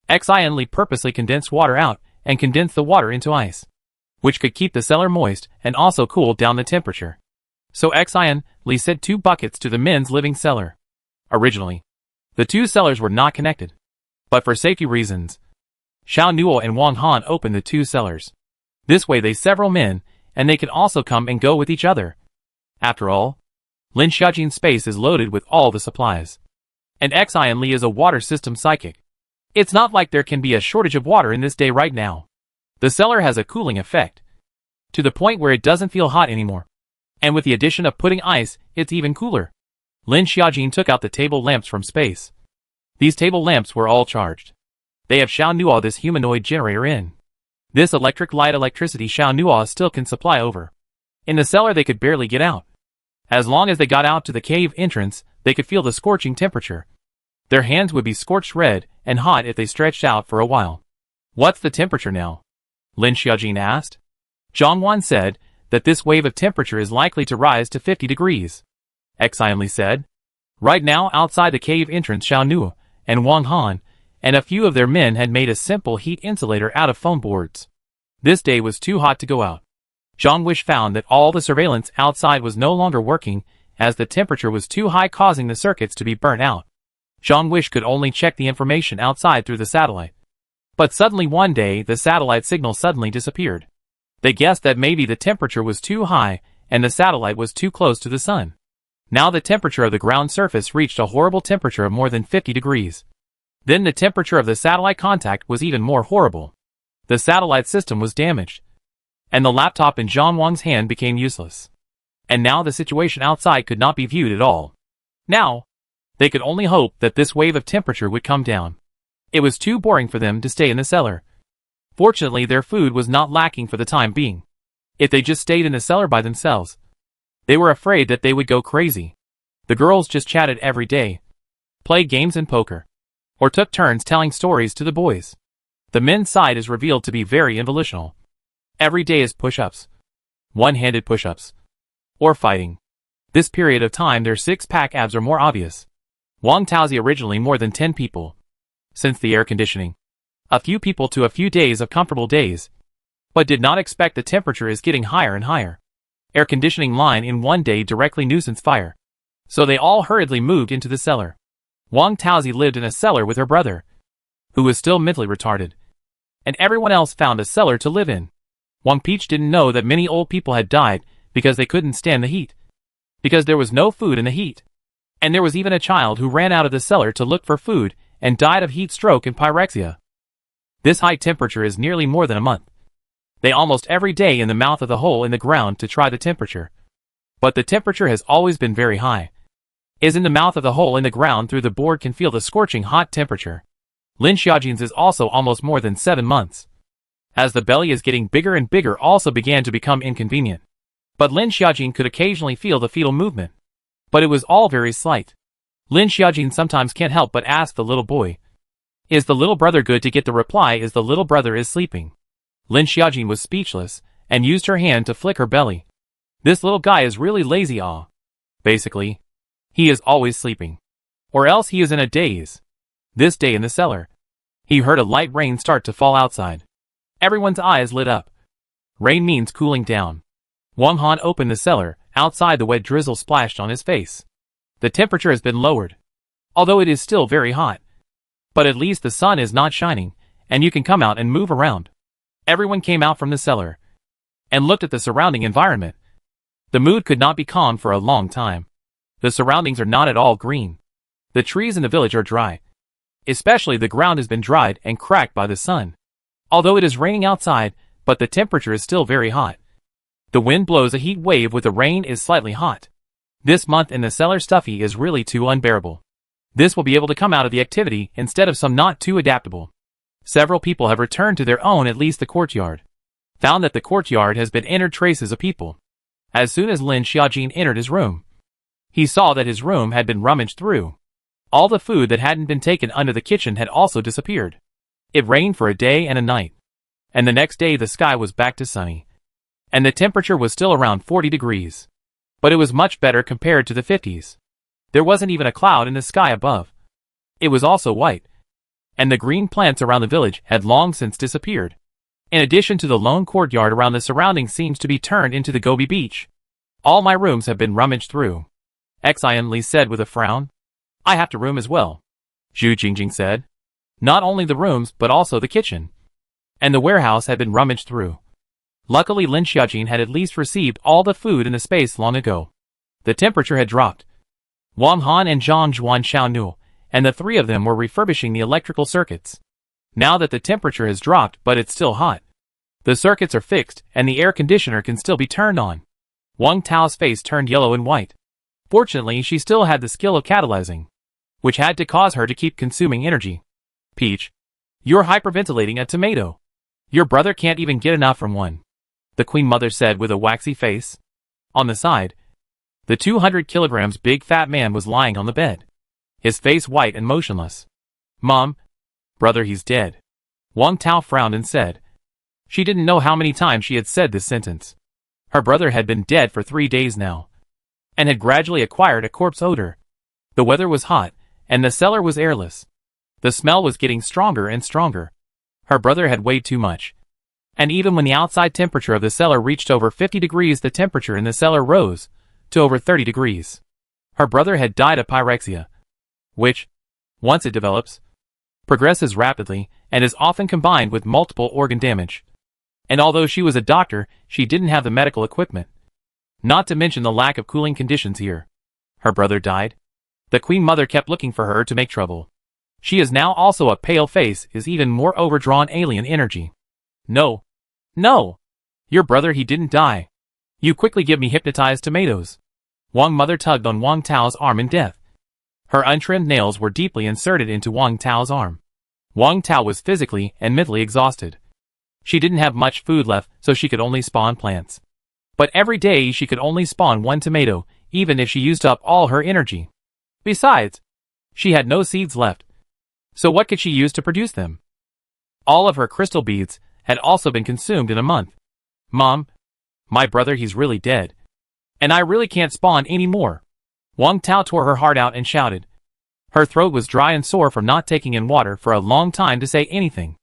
Xian Li purposely condensed water out and condensed the water into ice, which could keep the cellar moist and also cool down the temperature. So Xian Li sent 2 buckets to the men's living cellar. Originally, the 2 cellars were not connected, but for safety reasons, Xiao Nuo and Wang Han opened the 2 cellars. This way they several men, and they could also come and go with each other. After all, Lin Xiaojin's space is loaded with all the supplies. And Xian Li is a water system psychic. It's not like there can be a shortage of water in this day right now. The cellar has a cooling effect, to the point where it doesn't feel hot anymore. And with the addition of putting ice, it's even cooler. Lin Xiaojin took out the table lamps from space. These table lamps were all charged. They have Xiao Nuo this humanoid generator in. This electric light electricity Xiao Nuo still can supply over. In the cellar they could barely get out. As long as they got out to the cave entrance, they could feel the scorching temperature. Their hands would be scorched red and hot if they stretched out for a while. What's the temperature now? Lin Xiaojin asked. Zhang Wan said that this wave of temperature is likely to rise to 50 degrees. Xian Li said. Right now outside the cave entrance Xiao Nuo and Wang Han and a few of their men had made a simple heat insulator out of foam boards. This day was too hot to go out. Zhang Wish found that all the surveillance outside was no longer working as the temperature was too high, causing the circuits to be burnt out. Zhang Wish could only check the information outside through the satellite. But suddenly one day the satellite signal suddenly disappeared. They guessed that maybe the temperature was too high and the satellite was too close to the sun. Now the temperature of the ground surface reached a horrible temperature of more than 50 degrees. Then the temperature of the satellite contact was even more horrible. The satellite system was damaged, and the laptop in Zhang Wang's hand became useless. And now the situation outside could not be viewed at all. Now, they could only hope that this wave of temperature would come down. It was too boring for them to stay in the cellar. Fortunately, their food was not lacking for the time being. If they just stayed in the cellar by themselves, they were afraid that they would go crazy. The girls just chatted every day, played games and poker, or took turns telling stories to the boys. The men's side is revealed to be very involutional. Every day is push-ups, one-handed push-ups, or fighting. This period of time their six-pack abs are more obvious. Wang Taozi originally more than 10 people. Since the air conditioning, a few people to a few days of comfortable days, but did not expect the temperature is getting higher and higher. Air conditioning line in one day directly nuisance fire. So they all hurriedly moved into the cellar. Wang Taozi lived in a cellar with her brother, who was still mentally retarded, and everyone else found a cellar to live in. Wang Peach didn't know that many old people had died because they couldn't stand the heat, because there was no food in the heat. And there was even a child who ran out of the cellar to look for food and died of heat stroke and pyrexia. This high temperature is nearly more than a month. They almost every day in the mouth of the hole in the ground to try the temperature. But the temperature has always been very high. Is in the mouth of the hole in the ground through the board can feel the scorching hot temperature. Lin Xiaojin's is also almost more than 7 months. As the belly is getting bigger and bigger also began to become inconvenient. But Lin Xiaojin could occasionally feel the fetal movement. But it was all very slight. Lin Xiaojin sometimes can't help but ask the little boy. Is the little brother good to get the reply is the little brother is sleeping. Lin Xiaojin was speechless, and used her hand to flick her belly. This little guy is really lazy Basically, he is always sleeping. Or else he is in a daze. This day in the cellar, he heard a light rain start to fall outside. Everyone's eyes lit up. Rain means cooling down. Wang Han opened the cellar. Outside the wet drizzle splashed on his face. The temperature has been lowered, although it is still very hot. But at least the sun is not shining, and you can come out and move around. Everyone came out from the cellar and looked at the surrounding environment. The mood could not be calm for a long time. The surroundings are not at all green. The trees in the village are dry. Especially the ground has been dried and cracked by the sun. Although it is raining outside, but the temperature is still very hot. The wind blows a heat wave with the rain is slightly hot. This month in the cellar stuffy is really too unbearable. This will be able to come out of the activity instead of some not too adaptable. Several people have returned to their own at least the courtyard. Found that the courtyard has been entered traces of people. As soon as Lin Xiaojin entered his room, he saw that his room had been rummaged through. All the food that hadn't been taken under the kitchen had also disappeared. It rained for a day and a night. And the next day the sky was back to sunny. And the temperature was still around 40 degrees. But it was much better compared to the 50s. There wasn't even a cloud in the sky above. It was also white. And the green plants around the village had long since disappeared. In addition to the lone courtyard around the surroundings seems to be turned into the Gobi beach. All my rooms have been rummaged through. Xian Li said with a frown. I have to room as well. Zhu Jingjing said. Not only the rooms but also the kitchen. And the warehouse had been rummaged through. Luckily Lin Xiaojin had at least received all the food in the space long ago. The temperature had dropped. Wang Han and Zhang Zhuan Xiaonu, and the three of them were refurbishing the electrical circuits. Now that the temperature has dropped but it's still hot. The circuits are fixed and the air conditioner can still be turned on. Wang Tao's face turned yellow and white. Fortunately she still had the skill of catalyzing, which had to cause her to keep consuming energy. Peach, you're hyperventilating a tomato. Your brother can't even get enough from one. The Queen Mother said with a waxy face. On the side, the 200 kilograms big fat man was lying on the bed, his face white and motionless. Mom, brother, he's dead. Wang Tao frowned and said. She didn't know how many times she had said this sentence. Her brother had been dead for 3 days now, and had gradually acquired a corpse odor. The weather was hot, and the cellar was airless. The smell was getting stronger and stronger. Her brother had weighed too much. And even when the outside temperature of the cellar reached over 50 degrees, the temperature in the cellar rose to over 30 degrees. Her brother had died of pyrexia, which, once it develops, progresses rapidly and is often combined with multiple organ damage. And although she was a doctor, she didn't have the medical equipment. Not to mention the lack of cooling conditions here. Her brother died. The Queen Mother kept looking for her to make trouble. She is now also a pale face, is even more overdrawn alien energy. No. No! Your brother, he didn't die. You quickly give me hypnotized tomatoes. Wang Mother tugged on Wang Tao's arm in death. Her untrimmed nails were deeply inserted into Wang Tao's arm. Wang Tao was physically and mentally exhausted. She didn't have much food left, so she could only spawn plants. But every day she could only spawn one tomato, even if she used up all her energy. Besides, she had no seeds left. So what could she use to produce them? All of her crystal beads had also been consumed in a month. Mom, my brother, he's really dead. And I really can't spawn any more. Wang Tao tore her heart out and shouted. Her throat was dry and sore from not taking in water for a long time to say anything.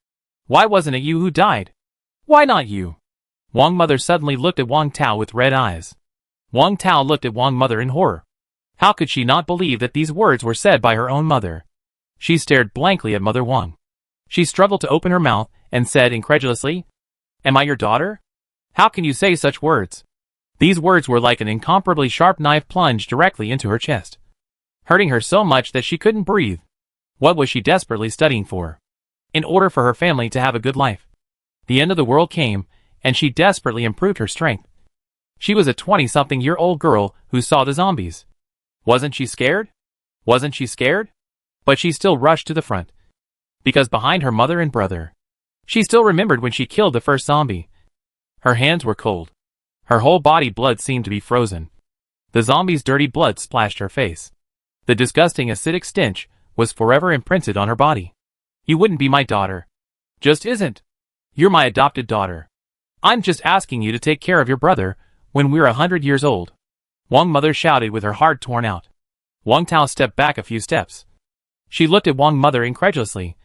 Why wasn't it you who died? Why not you? Wang Mother suddenly looked at Wang Tao with red eyes. Wang Tao looked at Wang Mother in horror. How could she not believe that these words were said by her own mother? She stared blankly at Mother Wang. She struggled to open her mouth and said incredulously, Am I your daughter? How can you say such words? These words were like an incomparably sharp knife plunged directly into her chest, hurting her so much that she couldn't breathe. What was she desperately studying for? In order for her family to have a good life. The end of the world came, and she desperately improved her strength. She was a 20-something-year-old girl who saw the zombies. Wasn't she scared? Wasn't she scared? But she still rushed to the front. Because behind her mother and brother, she still remembered when she killed the first zombie. Her hands were cold. Her whole body blood seemed to be frozen. The zombie's dirty blood splashed her face. The disgusting acidic stench was forever imprinted on her body. You wouldn't be my daughter. Just isn't. You're my adopted daughter. I'm just asking you to take care of your brother when we're 100 years old. Wang mother shouted with her heart torn out. Wang Tao stepped back a few steps. She looked at Wang mother incredulously.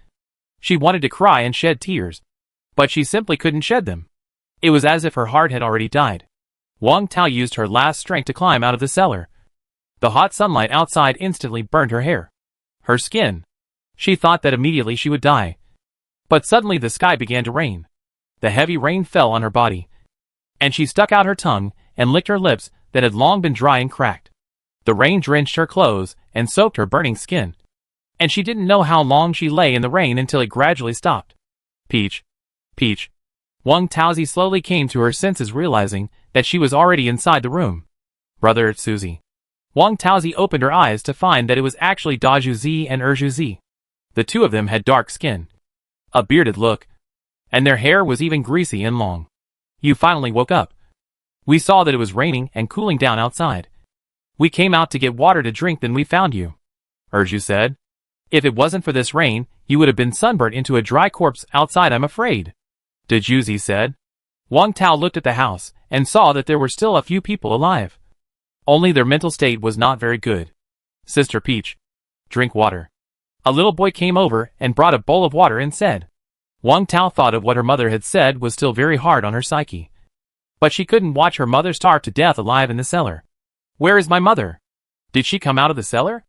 She wanted to cry and shed tears, but she simply couldn't shed them. It was as if her heart had already died. Wang Tao used her last strength to climb out of the cellar. The hot sunlight outside instantly burned her hair, her skin. She thought that immediately she would die. But suddenly the sky began to rain. The heavy rain fell on her body, and she stuck out her tongue and licked her lips that had long been dry and cracked. The rain drenched her clothes and soaked her burning skin, and she didn't know how long she lay in the rain until it gradually stopped. Peach. Peach. Wang Taozi slowly came to her senses, realizing that she was already inside the room. Brother Suzy. Wang Taozi opened her eyes to find that it was actually Daju Zi and Erju Zi. The two of them had dark skin, a bearded look, and their hair was even greasy and long. You finally woke up. We saw that it was raining and cooling down outside. We came out to get water to drink, then we found you, Erju said. If it wasn't for this rain, you would have been sunburnt into a dry corpse outside, I'm afraid, Daju Zi said. Wang Tao looked at the house and saw that there were still a few people alive. Only their mental state was not very good. Sister Peach, drink water. A little boy came over and brought a bowl of water and said. Wang Tao thought of what her mother had said was still very hard on her psyche. But she couldn't watch her mother starve to death alive in the cellar. Where is my mother? Did she come out of the cellar?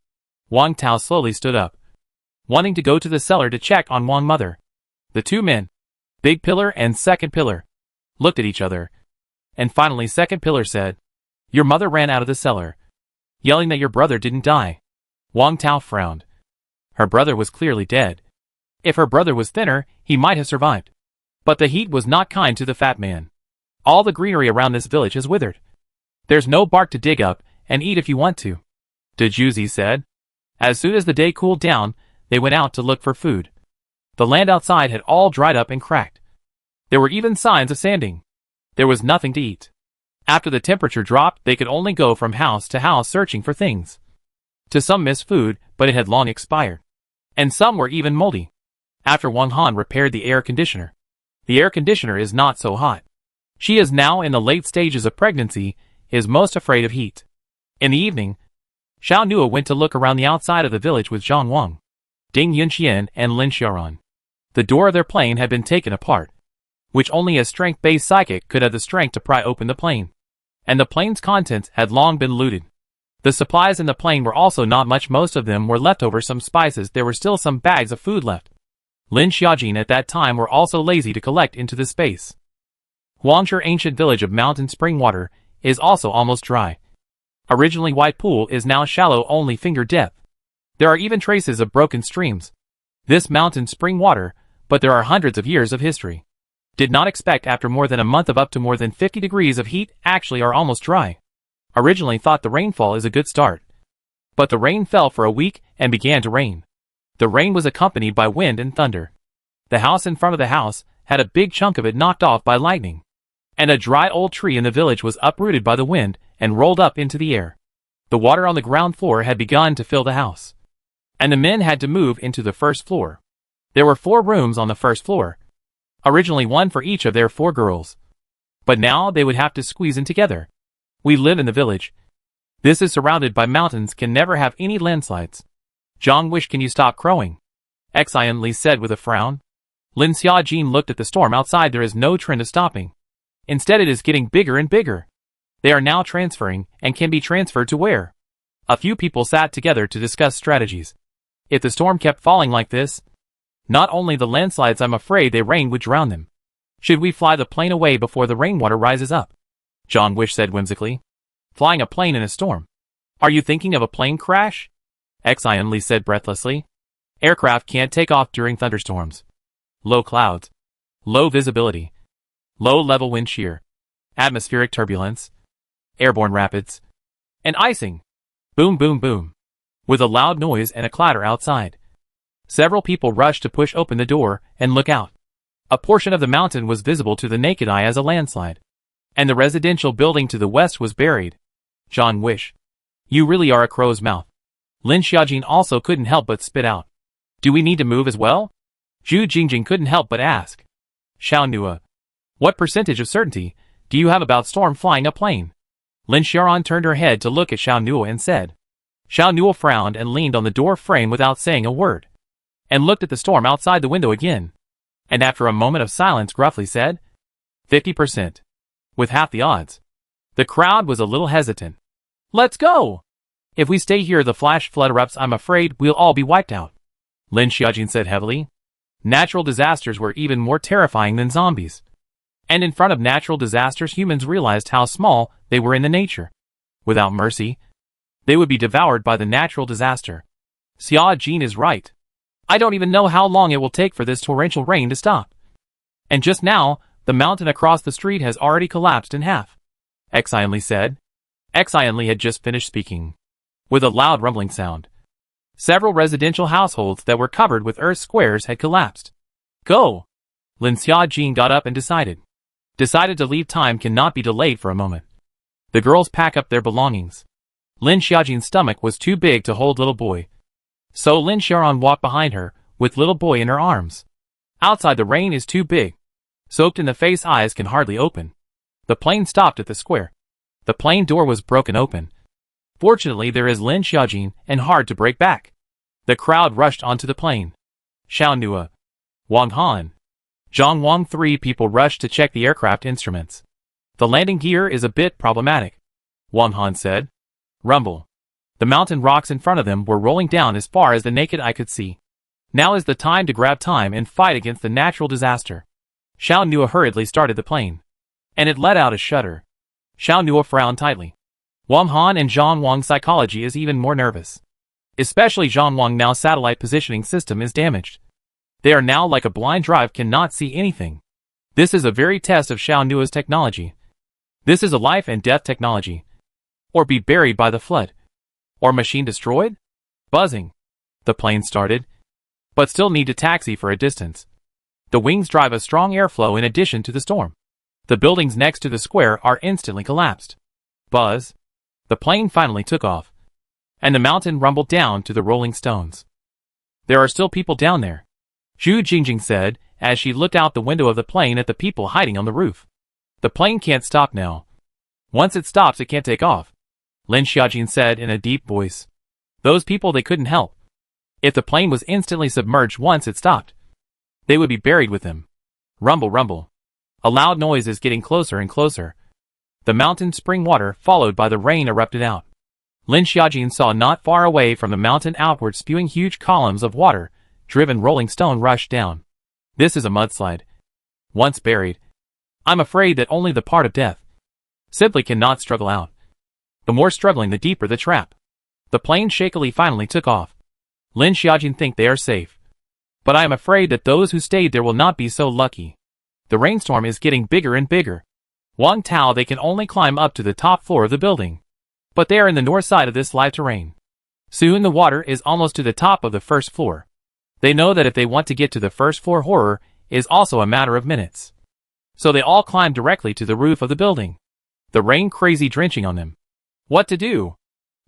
Wang Tao slowly stood up, wanting to go to the cellar to check on Wang mother. The two men, Big Pillar and Second Pillar, looked at each other. And finally Second Pillar said, your mother ran out of the cellar, yelling that your brother didn't die. Wang Tao frowned. Her brother was clearly dead. If her brother was thinner, he might have survived. But the heat was not kind to the fat man. All the greenery around this village has withered. There's no bark to dig up and eat if you want to, Daju Zi said. As soon as the day cooled down, they went out to look for food. The land outside had all dried up and cracked. There were even signs of sanding. There was nothing to eat. After the temperature dropped, they could only go from house to house searching for things. To some missed food, but it had long expired. And some were even moldy. After Wang Han repaired the air conditioner. The air conditioner is not so hot. She is now in the late stages of pregnancy, is most afraid of heat. In the evening, Xiao Nua went to look around the outside of the village with Zhang Wang, Ding Yunxian and Lin Xiaoran. The door of their plane had been taken apart, which only a strength-based psychic could have the strength to pry open the plane. And the plane's contents had long been looted. The supplies in the plane were also not much. Most of them were leftover, some spices. There were still some bags of food left. Lin Xiaojin at that time were also lazy to collect into the space. Huangshe ancient village of mountain spring water is also almost dry. Originally white pool is now shallow, only finger depth. There are even traces of broken streams. This mountain spring water, but there are hundreds of years of history. Did not expect after more than a month of up to more than 50 degrees of heat actually are almost dry. Originally thought the rainfall is a good start. But the rain fell for a week and began to rain. The rain was accompanied by wind and thunder. The house in front of the house had a big chunk of it knocked off by lightning. And a dry old tree in the village was uprooted by the wind and rolled up into the air. The water on the ground floor had begun to fill the house. And the men had to move into the first floor. There were 4 rooms on the first floor. Originally 1 for each of their 4 girls. But now they would have to squeeze in together. We live in the village. This is surrounded by mountains, can never have any landslides. Zhang Wish, can you stop crowing? Xian Li said with a frown. Lin Xiaojin looked at the storm outside. There is no trend of stopping. Instead it is getting bigger and bigger. They are now transferring and can be transferred to where? A few people sat together to discuss strategies. If the storm kept falling like this, not only the landslides, I'm afraid the rain would drown them. Should we fly the plane away before the rainwater rises up? Zhang Wish said whimsically. Flying a plane in a storm? Are you thinking of a plane crash? Xian Li said breathlessly. Aircraft can't take off during thunderstorms. Low clouds. Low visibility. Low-level wind shear. Atmospheric turbulence. Airborne rapids. And icing. Boom, boom, boom. With a loud noise and a clatter outside. Several people rushed to push open the door and look out. A portion of the mountain was visible to the naked eye as a landslide. And the residential building to the west was buried. Zhang Wish. You really are a crow's mouth. Lin Xiaojin also couldn't help but spit out. Do we need to move as well? Zhu Jingjing couldn't help but ask. Xiao Nua. What percentage of certainty do you have about Storm flying a plane? Lin Xiaoran turned her head to look at Xiao Nua and said. Xiao Nua frowned and leaned on the door frame without saying a word. And looked at the storm outside the window again. And after a moment of silence gruffly said, 50%. With half the odds. The crowd was a little hesitant. Let's go! If we stay here the flash flood erupts, I'm afraid we'll all be wiped out. Lin Xiaojin said heavily. Natural disasters were even more terrifying than zombies. And in front of natural disasters, humans realized how small they were in the nature. Without mercy, they would be devoured by the natural disaster. Xia Jin is right. I don't even know how long it will take for this torrential rain to stop. And just now, the mountain across the street has already collapsed in half. Xianli said. Xianli had just finished speaking. With a loud rumbling sound. Several residential households that were covered with earth squares had collapsed. Go! Lin Xiaojin got up and decided to leave. Time cannot be delayed for a moment. The girls pack up their belongings. Lin Xiaojin's stomach was too big to hold little boy. So Lin Xiaoran walked behind her, with little boy in her arms. Outside the rain is too big. Soaked in the face, eyes can hardly open. The plane stopped at the square. The plane door was broken open. Fortunately there is Lin Xiaojin and hard to break back. The crowd rushed onto the plane. Xiao Nua, Wang Han, Zhang Wang, 3 people rushed to check the aircraft instruments. The landing gear is a bit problematic, Wang Han said. Rumble. The mountain rocks in front of them were rolling down as far as the naked eye could see. Now is the time to grab time and fight against the natural disaster. Xiao Nua hurriedly started the plane. And it let out a shudder. Xiao Nua frowned tightly. Wang Han and Zhang Wang's psychology is even more nervous. Especially Zhang Wang, now satellite positioning system is damaged. They are now like a blind drive, cannot see anything. This is a very test of Xiao Nua's technology. This is a life and death technology. Or be buried by the flood. Or machine destroyed? Buzzing. The plane started. But still need to taxi for a distance. The wings drive a strong airflow in addition to the storm. The buildings next to the square are instantly collapsed. Buzz. The plane finally took off. And the mountain rumbled down to the rolling stones. There are still people down there, Zhu Jingjing said, as she looked out the window of the plane at the people hiding on the roof. The plane can't stop now. Once it stops, it can't take off, Lin Xiaojin said in a deep voice. Those people, they couldn't help. If the plane was instantly submerged once it stopped, they would be buried with him. Rumble, rumble. A loud noise is getting closer and closer. The mountain spring water, followed by the rain, erupted out. Lin Xiaojin saw not far away from the mountain outward spewing huge columns of water-driven rolling stone rush down. This is a mudslide. Once buried, I'm afraid that only the part of death simply cannot struggle out. The more struggling, the deeper the trap. The plane shakily finally took off. Lin Xiaojin think they are safe. But I am afraid that those who stayed there will not be so lucky. The rainstorm is getting bigger and bigger. Wang Tao, they can only climb up to the top floor of the building. But they are in the north side of this live terrain. Soon the water is almost to the top of the first floor. They know that if they want to get to the first floor, horror is also a matter of minutes. So they all climb directly to the roof of the building. The rain crazy drenching on them. What to do?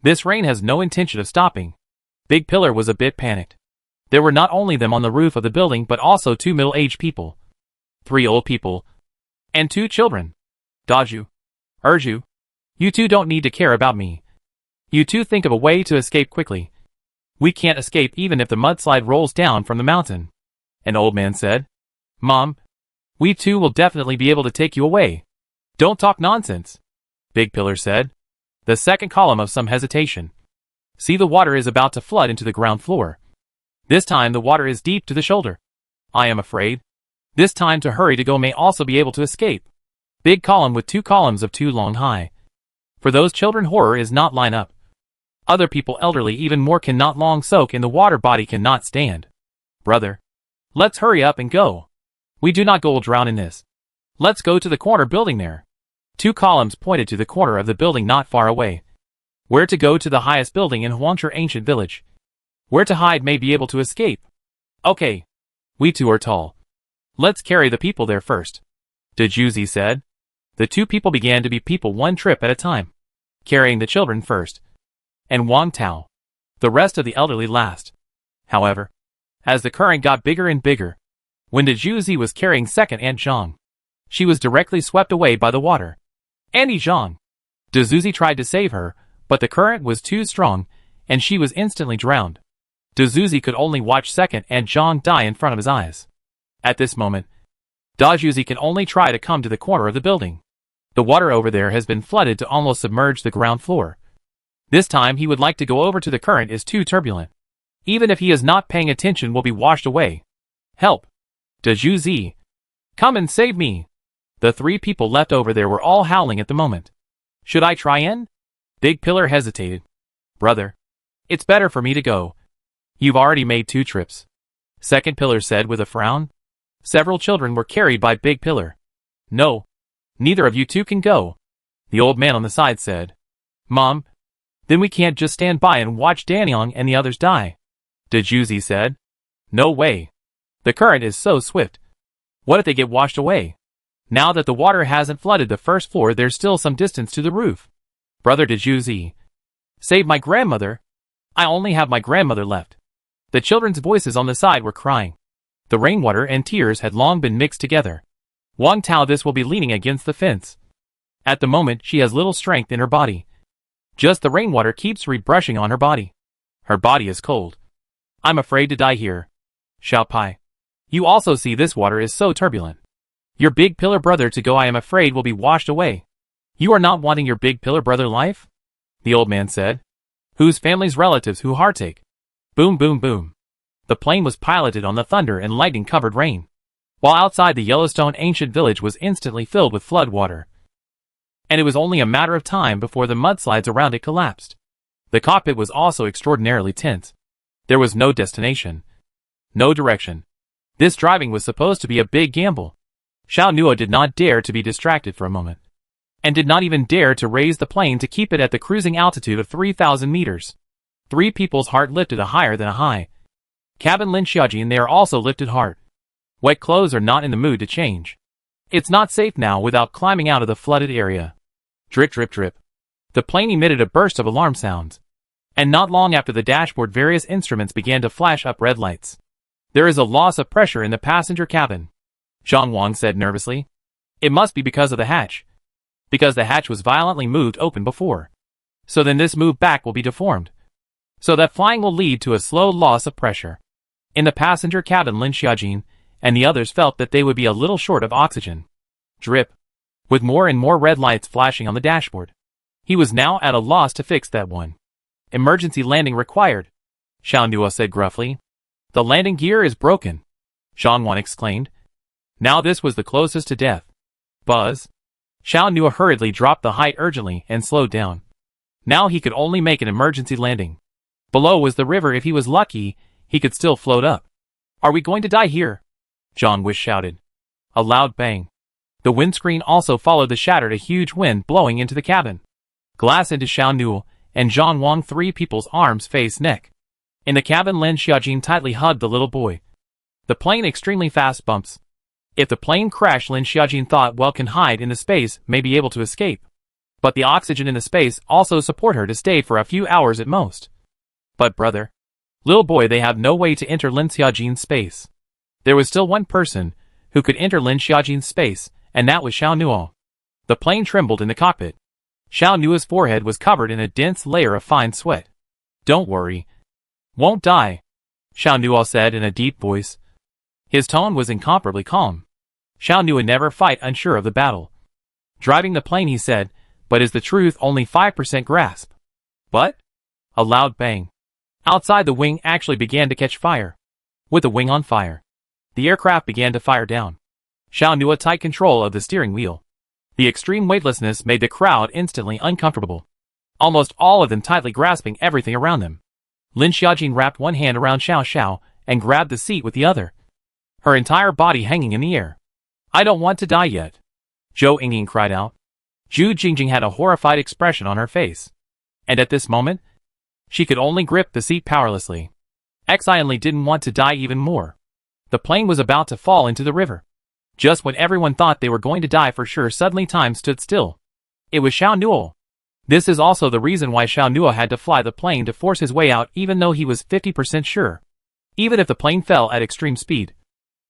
This rain has no intention of stopping. Big Pillar was a bit panicked. There were not only them on the roof of the building, but also 2 middle-aged people, 3 old people, and 2 children. Daju, Erju, you 2 don't need to care about me. You 2 think of a way to escape quickly. We can't escape even if the mudslide rolls down from the mountain, an old man said. Mom, we 2 will definitely be able to take you away. Don't talk nonsense, Big Pillar said. The second column of some hesitation. See, the water is about to flood into the ground floor. This time the water is deep to the shoulder. I am afraid. This time to hurry to go may also be able to escape. Big column with 2 columns of 2 long high. For those children, horror is not line up. Other people, elderly even more, cannot long soak in the water, body cannot stand. Brother, let's hurry up and go. We do not go will drown in this. Let's go to the corner building there. 2 columns pointed to the corner of the building not far away. Where to go to the highest building in Huangshi ancient village. Where to hide may be able to escape. Okay. We 2 are tall. Let's carry the people there first, Dejuzi said. The 2 people began to be people one trip at a time, carrying the children first. And Wang Tao, The rest of the elderly laughed. However, as the current got bigger and bigger, when Dejuzi was carrying second Aunt Zhang, she was directly swept away by the water. Auntie Zhang! Dejuzi tried to save her, but the current was too strong, and she was instantly drowned. Dejuzi could only watch second Aunt Zhang die in front of his eyes. At this moment, Dejuzi can only try to come to the corner of the building. The water over there has been flooded to almost submerge the ground floor. This time he would like to go over to the current is too turbulent. Even if he is not paying attention will be washed away. Help! Dejuzi! Come and save me! The three people left over there were all howling at the moment. Should I try in? Big Pillar hesitated. Brother, it's better for me to go. You've already made 2 trips. Second Pillar said with a frown. Several children were carried by Big Pillar. No, neither of you two can go. The old man on the side said. Mom, then we can't just stand by and watch Danyang and the others die. Dejuzi said. No way. The current is so swift. What if they get washed away? Now that the water hasn't flooded the first floor, there's still some distance to the roof. Brother Dejuzi. Save my grandmother. I only have my grandmother left. The children's voices on the side were crying. The rainwater and tears had long been mixed together. Wang Tao this will be leaning against the fence. At the moment she has little strength in her body. Just the rainwater keeps rebrushing on her body. Her body is cold. I'm afraid to die here. Xiao Pai. You also see this water is so turbulent. Your Big Pillar brother to go I am afraid will be washed away. You are not wanting your Big Pillar brother life? The old man said. Whose family's relatives who heartache? Boom boom boom. The plane was piloted on the thunder and lightning covered rain. While outside the Yellowstone ancient village was instantly filled with flood water. And it was only a matter of time before the mudslides around it collapsed. The cockpit was also extraordinarily tense. There was no destination. No direction. This driving was supposed to be a big gamble. Xiao Nuo did not dare to be distracted for a moment. And did not even dare to raise the plane to keep it at the cruising altitude of 3,000 meters. 3 people's heart lifted a higher than a high. Cabin Lin Xiaojin they are also lifted heart. Wet clothes are not in the mood to change. It's not safe now without climbing out of the flooded area. Drip drip drip. The plane emitted a burst of alarm sounds. And not long after the dashboard various instruments began to flash up red lights. There is a loss of pressure in the passenger cabin. Zhang Wang said nervously. It must be because of the hatch. Because the hatch was violently moved open before. So then this move back will be deformed. So that flying will lead to a slow loss of pressure. In the passenger cabin Lin Xiaojin and the others felt that they would be a little short of oxygen. Drip. With more and more red lights flashing on the dashboard. He was now at a loss to fix that one. Emergency landing required. Xiao Nuo said gruffly. The landing gear is broken. Zhang Wan exclaimed. Now this was the closest to death. Buzz. Xiao Nuo hurriedly dropped the height urgently and slowed down. Now he could only make an emergency landing. Below was the river. If he was lucky, he could still float up. Are we going to die here? Zhang Wish shouted. A loud bang. The windscreen also followed the shattered a huge wind blowing into the cabin. Glass into Xiao Nuo and Zhang Wang 3 people's arms face neck. In the cabin Lin Xiaojin tightly hugged the little boy. The plane extremely fast bumps. If the plane crashed Lin Xiaojin thought well can hide in the space may be able to escape. But the oxygen in the space also support her to stay for a few hours at most. But brother. Little boy they have no way to enter Lin Xiaojin's space. There was still one person who could enter Lin Xiaojin's space and that was Xiao Nuo. The plane trembled in the cockpit. Xiao Nuo's forehead was covered in a dense layer of fine sweat. Don't worry. Won't die. Xiao Nuo said in a deep voice. His tone was incomparably calm. Xiao Nuo never fight unsure of the battle. Driving the plane he said, but is the truth only 5% grasp. But? A loud bang. Outside the wing actually began to catch fire. With the wing on fire. The aircraft began to fire down. Xiao Nuo tight control of the steering wheel. The extreme weightlessness made the crowd instantly uncomfortable. Almost all of them tightly grasping everything around them. Lin Xiaojin wrapped one hand around Xiao Xiao and grabbed the seat with the other. Her entire body hanging in the air. I don't want to die yet. Zhou Yingying cried out. Zhu Jingjing had a horrified expression on her face. And at this moment, she could only grip the seat powerlessly. Xianli didn't want to die even more. The plane was about to fall into the river. Just when everyone thought they were going to die for sure, suddenly time stood still. It was Xiao Nuo. This is also the reason why Xiao Nua had to fly the plane to force his way out even though he was 50% sure. Even if the plane fell at extreme speed,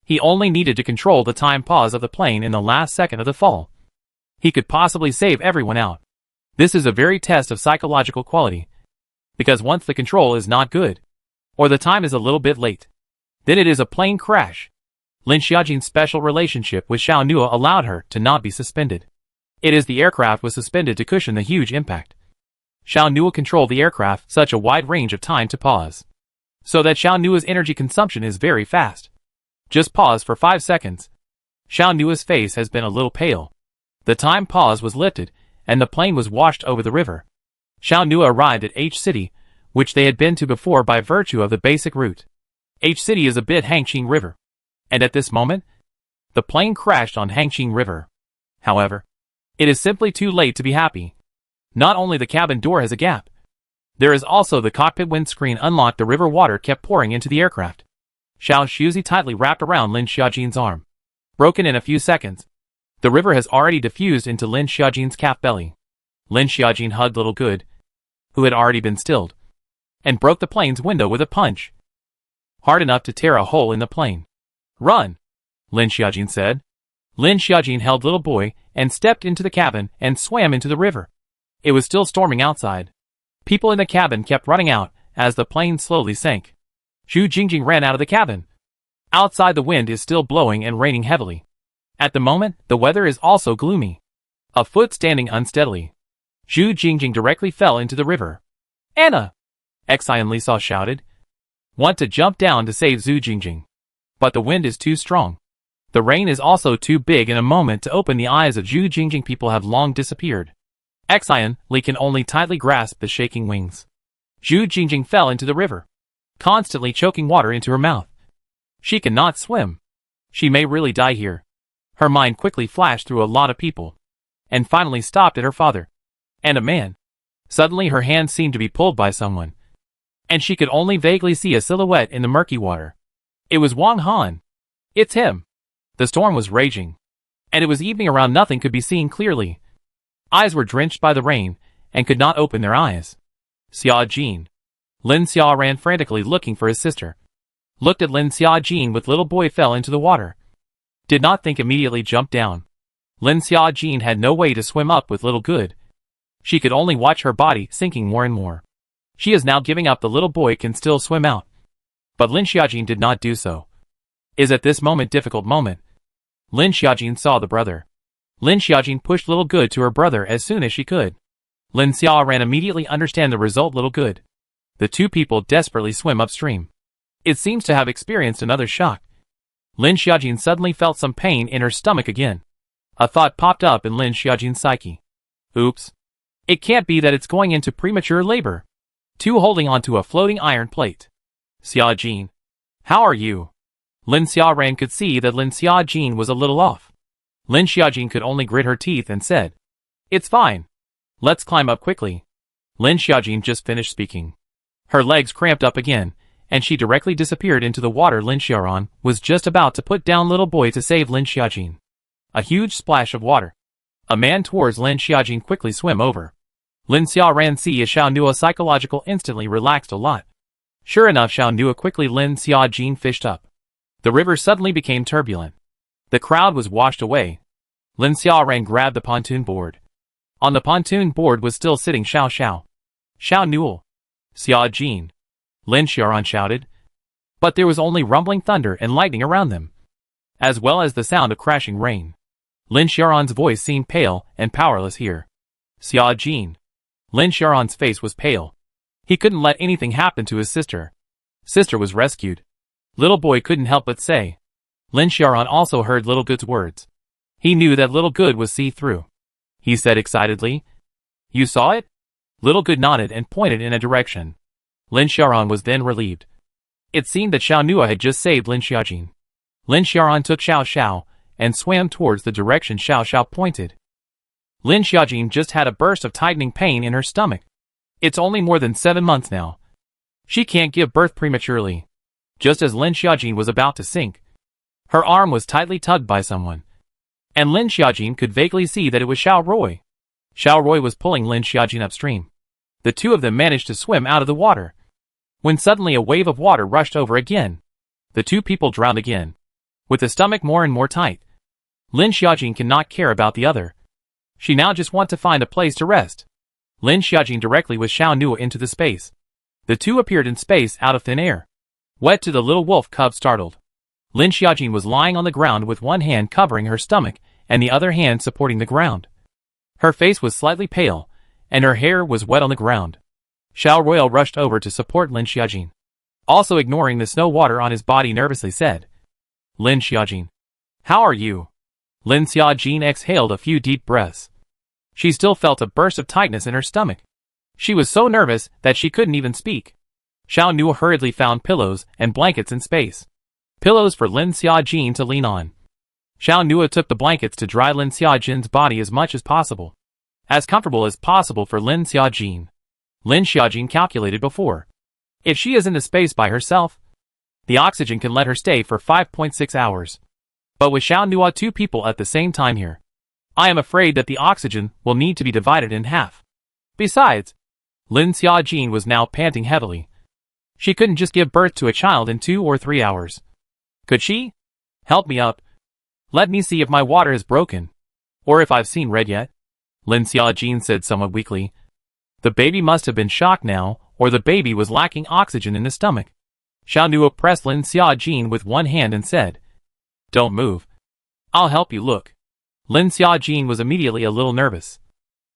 he only needed to control the time pause of the plane in the last second of the fall. He could possibly save everyone out. This is a very test of psychological quality. Because once the control is not good, or the time is a little bit late, then it is a plane crash. Lin Xiaojin's special relationship with Xiao Nua allowed her to not be suspended. It is the aircraft was suspended to cushion the huge impact. Xiao Nua controlled the aircraft such a wide range of time to pause, so that Xiao Nua's energy consumption is very fast. Just pause for 5 seconds. Xiao Nua's face has been a little pale. The time pause was lifted, and the plane was washed over the river. Xiao Nua arrived at H City, which they had been to before by virtue of the basic route. H City is a bit Hangqing River, and at this moment, the plane crashed on Hangqing River. However, it is simply too late to be happy. Not only the cabin door has a gap, there is also the cockpit windscreen unlocked. The river water kept pouring into the aircraft. Xiao Shuzi tightly wrapped around Lin Xiaojin's arm. Broken in a few seconds, the river has already diffused into Lin Xiaojin's calf belly. Lin Xiaojin hugged Little Good, who had already been stilled, and broke the plane's window with a punch, hard enough to tear a hole in the plane. "Run," Lin Xiaojin said. Lin Xiaojin held Little Boy and stepped into the cabin and swam into the river. It was still storming outside. People in the cabin kept running out as the plane slowly sank. Zhu Jingjing ran out of the cabin. Outside the wind is still blowing and raining heavily. At the moment, the weather is also gloomy. A foot standing unsteadily. Zhu Jingjing directly fell into the river. "Anna!" Xian Li Sa shouted. Want to jump down to save Zhu Jingjing, but the wind is too strong. The rain is also too big. In a moment to open the eyes of Zhu Jingjing, people have long disappeared. Xian Li can only tightly grasp the shaking wings. Zhu Jingjing fell into the river, constantly choking water into her mouth. She cannot swim. She may really die here. Her mind quickly flashed through a lot of people, and finally stopped at her father and a man. Suddenly her hand seemed to be pulled by someone, and she could only vaguely see a silhouette in the murky water. It was Wang Han. It's him. The storm was raging, and it was evening around. Nothing could be seen clearly. Eyes were drenched by the rain, and could not open their eyes. Xia Jin. Lin Xia ran frantically looking for his sister. Looked at Lin Xia Jin with Little Boy fell into the water. Did not think, immediately jumped down. Lin Xia Jin had no way to swim up with Little Good. She could only watch her body sinking more and more. She is now giving up. The Little Boy can still swim out, but Lin Xiaojin did not do so. Is at this moment difficult moment. Lin Xiaojin saw the brother. Lin Xiaojin pushed Little Good to her brother as soon as she could. Lin Xia ran immediately understand the result. Little Good. The two people desperately swim upstream. It seems to have experienced another shock. Lin Xiaojin suddenly felt some pain in her stomach again. A thought popped up in Lin Xiaojin's psyche. Oops. It can't be that it's going into premature labor. Two holding onto a floating iron plate. Xia Jin. How are you? Lin Xiaoran could see that Lin Xiaojin was a little off. Lin Xiaojin could only grit her teeth and said, "It's fine. Let's climb up quickly." Lin Xiaojin just finished speaking. Her legs cramped up again, and she directly disappeared into the water. Lin Xiaoran was just about to put down Little Boy to save Lin Xiaojin. A huge splash of water. A man towards Lin Xiaojin quickly swim over. Lin Xiaoran see a Xiao Nua psychological instantly relaxed a lot. Sure enough, Xiao Nua quickly Lin Xiaojin fished up. The river suddenly became turbulent. The crowd was washed away. Lin Xiaoran grabbed the pontoon board. On the pontoon board was still sitting Xiao Xiao. Xiao Nuo. Xia Jin. Lin Xiaoran shouted. But there was only rumbling thunder and lightning around them, as well as the sound of crashing rain. Lin Xiaoran's voice seemed pale and powerless here. Xia Jin. Lin Xiaoran's face was pale. He couldn't let anything happen to his sister. Sister was rescued. Little Boy couldn't help but say. Lin Xiaoran also heard Little Good's words. He knew that Little Good was see-through. He said excitedly, "You saw it?" Little Good nodded and pointed in a direction. Lin Xiaoran was then relieved. It seemed that Xiao Nua had just saved Lin Xiaojin. Lin Xiaoran took Xiao Xiao and swam towards the direction Xiao Xiao pointed. Lin Xiaojin just had a burst of tightening pain in her stomach. It's only more than 7 months now. She can't give birth prematurely. Just as Lin Xiaojin was about to sink, her arm was tightly tugged by someone, and Lin Xiaojin could vaguely see that it was Xiao Rui. Xiaorui was pulling Lin Xiaojin upstream. The two of them managed to swim out of the water. When suddenly a wave of water rushed over again. The two people drowned again. With the stomach more and more tight. Lin Xiaojin cannot care about the other. She now just wants to find a place to rest. Lin Xiaojin directly with Xiao Nua into the space. The two appeared in space out of thin air. Wet to the little wolf cub startled. Lin Xiaojin was lying on the ground with one hand covering her stomach and the other hand supporting the ground. Her face was slightly pale, and her hair was wet on the ground. Xiao Royal rushed over to support Lin Xiaojin. Also ignoring the snow water on his body nervously said, Lin Xiaojin, how are you? Lin Xiaojin exhaled a few deep breaths. She still felt a burst of tightness in her stomach. She was so nervous that she couldn't even speak. Xiao Nua hurriedly found pillows and blankets in space. Pillows for Lin Xiaojin to lean on. Xiao Nua took the blankets to dry Lin Xiaojin's body as much as possible. As comfortable as possible for Lin Xiaojin. Lin Xiaojin calculated before. If she is in the space by herself, the oxygen can let her stay for 5.6 hours. But with Xiao Nua two people at the same time here, I am afraid that the oxygen will need to be divided in half. Besides, Lin Xiaojin was now panting heavily. She couldn't just give birth to a child in 2 or 3 hours. Could she? Help me up. Let me see if my water is broken. Or if I've seen red yet. Lin Xiaojin said somewhat weakly. The baby must have been shocked now, or the baby was lacking oxygen in the stomach. Xiao Nua pressed Lin Xiaojin with one hand and said, Don't move. I'll help you look. Lin Xiaojin was immediately a little nervous.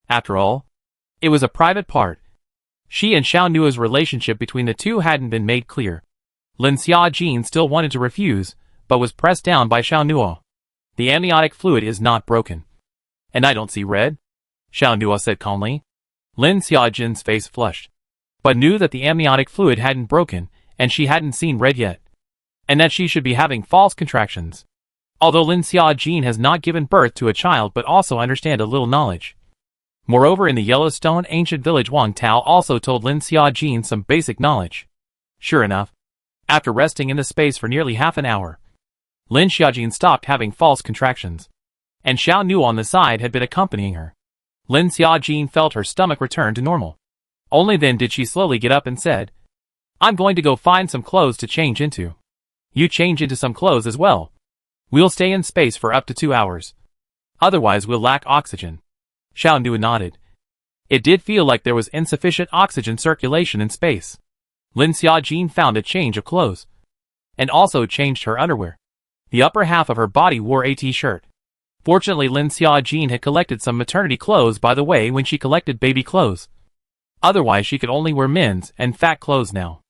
After all, it was a private part. She and Xiao Nua's relationship between the two hadn't been made clear. Lin Xiaojin still wanted to refuse, but was pressed down by Xiao Nua. The amniotic fluid is not broken. And I don't see red, Xiao Nua said calmly. Lin Xiaojin's face flushed, but knew that the amniotic fluid hadn't broken, and she hadn't seen red yet. And that she should be having false contractions. Although Lin Xiaojin has not given birth to a child but also understand a little knowledge. Moreover, in the Yellowstone ancient village, Wang Tao also told Lin Xiaojin some basic knowledge. Sure enough, after resting in the space for nearly half an hour, Lin Xiaojin stopped having false contractions, and Xiao Nua on the side had been accompanying her. Lin Xiaojin felt her stomach return to normal. Only then did she slowly get up and said, I'm going to go find some clothes to change into. You change into some clothes as well. We'll stay in space for up to 2 hours. Otherwise we'll lack oxygen. Xiao Nua nodded. It did feel like there was insufficient oxygen circulation in space. Lin Xiaojin found a change of clothes. And also changed her underwear. The upper half of her body wore a t-shirt. Fortunately, Lin Xiaojin had collected some maternity clothes by the way when she collected baby clothes. Otherwise she could only wear men's and fat clothes now.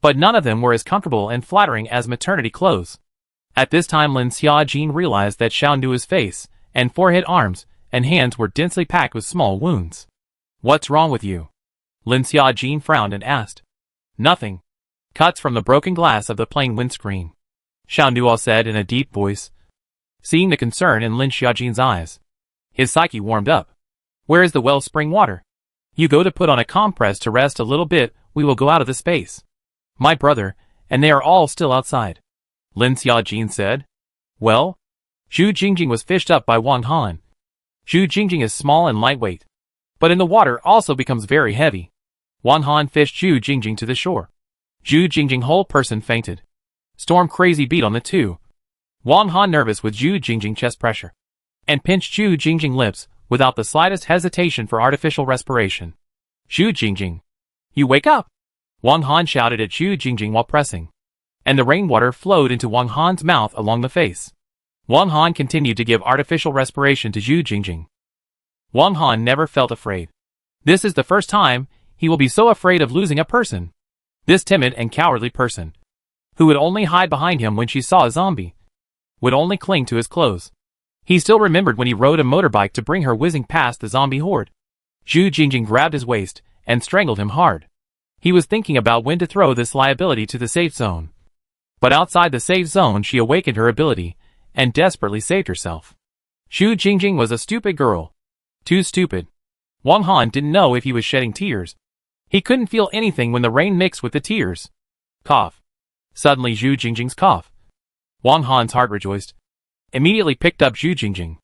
But none of them were as comfortable and flattering as maternity clothes. At this time Lin Xiaojin realized that Xiao Nua's face, and forehead, arms, and hands were densely packed with small wounds. What's wrong with you? Lin Xiaojin frowned and asked. Nothing. Cuts from the broken glass of the plane windscreen. Xiao Nua said in a deep voice. Seeing the concern in Lin Xiaojin's eyes, his psyche warmed up. Where is the wellspring water? You go to put on a compress to rest a little bit, we will go out of the space. My brother, and they are all still outside. Lin Xiaojin said. Well? Zhu Jingjing was fished up by Wang Han. Zhu Jingjing is small and lightweight, but in the water also becomes very heavy. Wang Han fished Zhu Jingjing to the shore. Zhu Jingjing whole person fainted. Storm crazy beat on the two. Wang Han nervous with Zhu Jingjing chest pressure. And pinched Zhu Jingjing lips, without the slightest hesitation for artificial respiration. Zhu Jingjing. You wake up! Wang Han shouted at Zhu Jingjing while pressing. And the rainwater flowed into Wang Han's mouth along the face. Wang Han continued to give artificial respiration to Zhu Jingjing. Wang Han never felt afraid. This is the first time he will be so afraid of losing a person. This timid and cowardly person, who would only hide behind him when she saw a zombie, would only cling to his clothes. He still remembered when he rode a motorbike to bring her whizzing past the zombie horde. Zhu Jingjing grabbed his waist and strangled him hard. He was thinking about when to throw this liability to the safe zone. But outside the safe zone she awakened her ability and desperately saved herself. Zhu Jingjing was a stupid girl. Too stupid. Wang Han didn't know if he was shedding tears. He couldn't feel anything when the rain mixed with the tears. Cough. Suddenly Zhu Jingjing's cough. Wang Han's heart rejoiced. Immediately picked up Zhu Jingjing.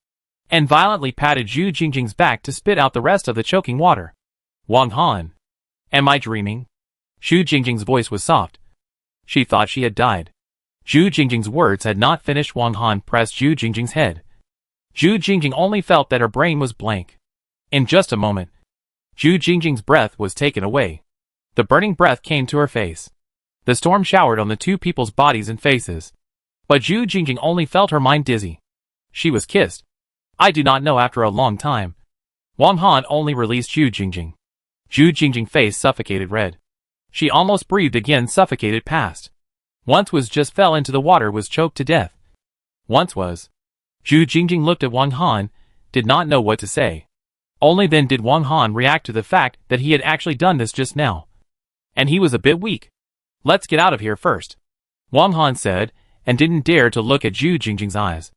and violently patted Zhu Jingjing's back to spit out the rest of the choking water. Wang Han. Am I dreaming? Zhu Jingjing's voice was soft. She thought she had died. Zhu Jingjing's words had not finished. Wang Han pressed Zhu Jingjing's head. Zhu Jingjing only felt that her brain was blank. In just a moment, Zhu Jingjing's breath was taken away. The burning breath came to her face. The storm showered on the two people's bodies and faces. But Zhu Jingjing only felt her mind dizzy. She was kissed. I do not know. After a long time, Wang Han only released Zhu Jingjing. Zhu Jingjing's face suffocated red. She almost breathed again. Suffocated past. Once was just fell into the water, was choked to death. Once was. Zhu Jingjing looked at Wang Han, did not know what to say. Only then did Wang Han react to the fact that he had actually done this just now. And he was a bit weak. Let's get out of here first, Wang Han said, and didn't dare to look at Zhu Jingjing's eyes.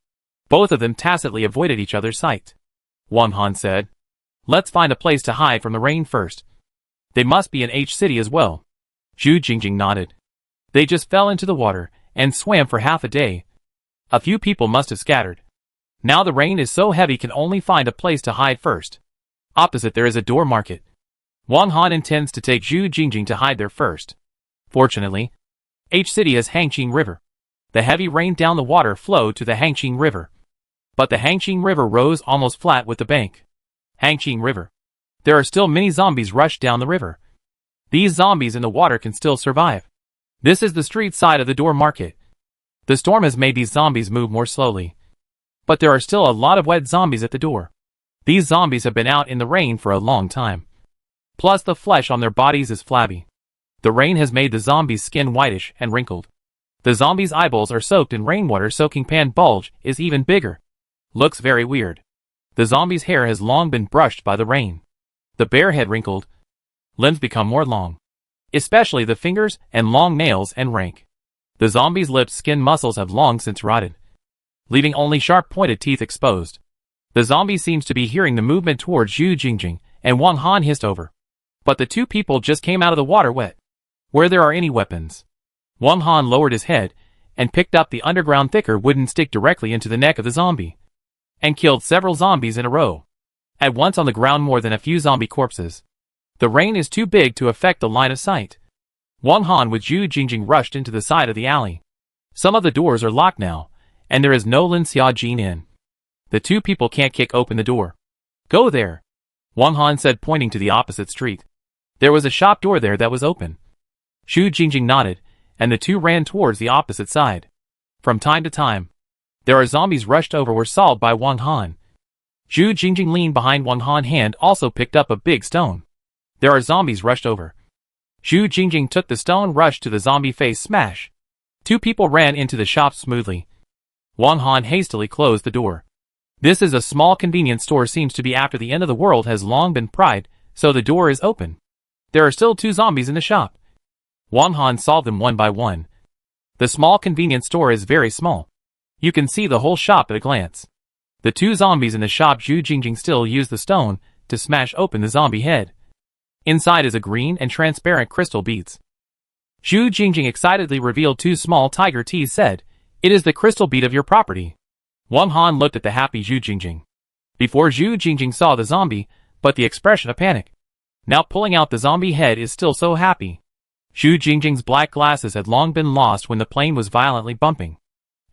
Both of them tacitly avoided each other's sight. Wang Han said, let's find a place to hide from the rain first. They must be in H City as well. Zhu Jingjing nodded. They just fell into the water and swam for half a day. A few people must have scattered. Now the rain is so heavy, can only find a place to hide first. Opposite there is a door market. Wang Han intends to take Zhu Jingjing to hide there first. Fortunately, H City has Hangqing River. The heavy rain down the water flowed to the Hangqing River. But the Hangqing River rose almost flat with the bank. Hangqing River. There are still many zombies rushed down the river. These zombies in the water can still survive. This is the street side of the door market. The storm has made these zombies move more slowly. But there are still a lot of wet zombies at the door. These zombies have been out in the rain for a long time. Plus the flesh on their bodies is flabby. The rain has made the zombies' skin whitish and wrinkled. The zombies' eyeballs are soaked in rainwater. Soaking pan bulge is even bigger. Looks very weird. The zombie's hair has long been brushed by the rain. The bare head wrinkled. Limbs become more long. Especially the fingers and long nails and rank. The zombie's lips skin muscles have long since rotted, leaving only sharp pointed teeth exposed. The zombie seems to be hearing the movement towards Zhu Jingjing, and Wang Han hissed over. But the two people just came out of the water wet. Where there are any weapons. Wang Han lowered his head and picked up the underground thicker wooden stick directly into the neck of the zombie, and killed several zombies in a row. At once on the ground more than a few zombie corpses. The rain is too big to affect the line of sight. Wang Han with Zhu Jingjing rushed into the side of the alley. Some of the doors are locked now, and there is no Lin Xiaojin in. The two people can't kick open the door. Go there, Wang Han said, pointing to the opposite street. There was a shop door there that was open. Zhu Jingjing nodded, and the two ran towards the opposite side. From time to time, there are zombies rushed over were solved by Wang Han. Zhu Jingjing leaned behind Wang Han hand, also picked up a big stone. There are zombies rushed over. Zhu Jingjing took the stone, rushed to the zombie face, smash. Two people ran into the shop smoothly. Wang Han hastily closed the door. This is a small convenience store, seems to be after the end of the world has long been pried, so the door is open. There are still two zombies in the shop. Wang Han solved them one by one. The small convenience store is very small. You can see the whole shop at a glance. The two zombies in the shop, Zhu Jingjing still used the stone to smash open the zombie head. Inside is a green and transparent crystal beads. Zhu Jingjing excitedly revealed two small tiger teeth, said, "It is the crystal bead of your property." Wang Han looked at the happy Zhu Jingjing. Before Zhu Jingjing saw the zombie, but the expression of panic. Now pulling out the zombie head is still so happy. Zhu Jingjing's black glasses had long been lost when the plane was violently bumping.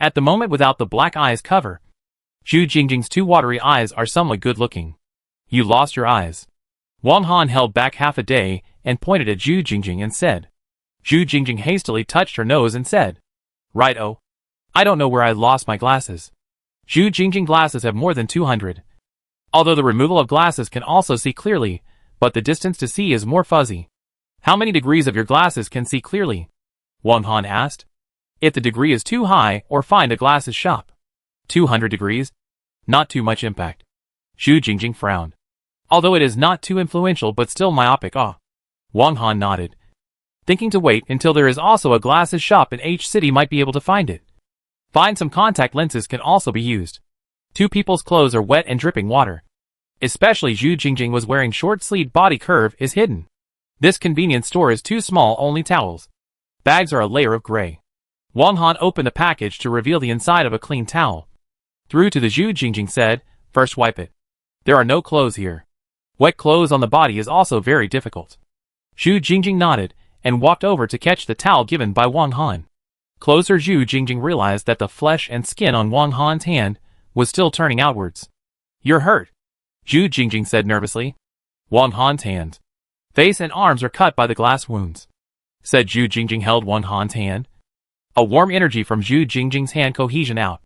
At the moment without the black eyes cover, Zhu Jingjing's two watery eyes are somewhat good looking. You lost your eyes. Wang Han held back half a day and pointed at Zhu Jingjing and said. Zhu Jingjing hastily touched her nose and said, "Right-o. I don't know where I lost my glasses." Zhu Jingjing glasses have more than 200. Although the removal of glasses can also see clearly, but the distance to see is more fuzzy. How many degrees of your glasses can see clearly? Wang Han asked. If the degree is too high, or find a glasses shop. 200 degrees? Not too much impact. Zhu Jingjing frowned. Although it is not too influential but still myopic. Wang Han nodded. Thinking to wait until there is also a glasses shop in H City might be able to find it. Find some contact lenses can also be used. Two people's clothes are wet and dripping water. Especially Zhu Jingjing was wearing short-sleeved, body curve is hidden. This convenience store is too small, only towels. Bags are a layer of gray. Wang Han opened a package to reveal the inside of a clean towel. Through to the Zhu Jingjing said, First wipe it. There are no clothes here. Wet clothes on the body is also very difficult. Zhu Jingjing nodded and walked over to catch the towel given by Wang Han. Closer, Zhu Jingjing realized that the flesh and skin on Wang Han's hand was still turning outwards. You're hurt, Zhu Jingjing said nervously. Wang Han's hands, face and arms are cut by the glass wounds, said Zhu Jingjing. Held Wang Han's hand. A warm energy from Zhu Jingjing's hand cohesion out.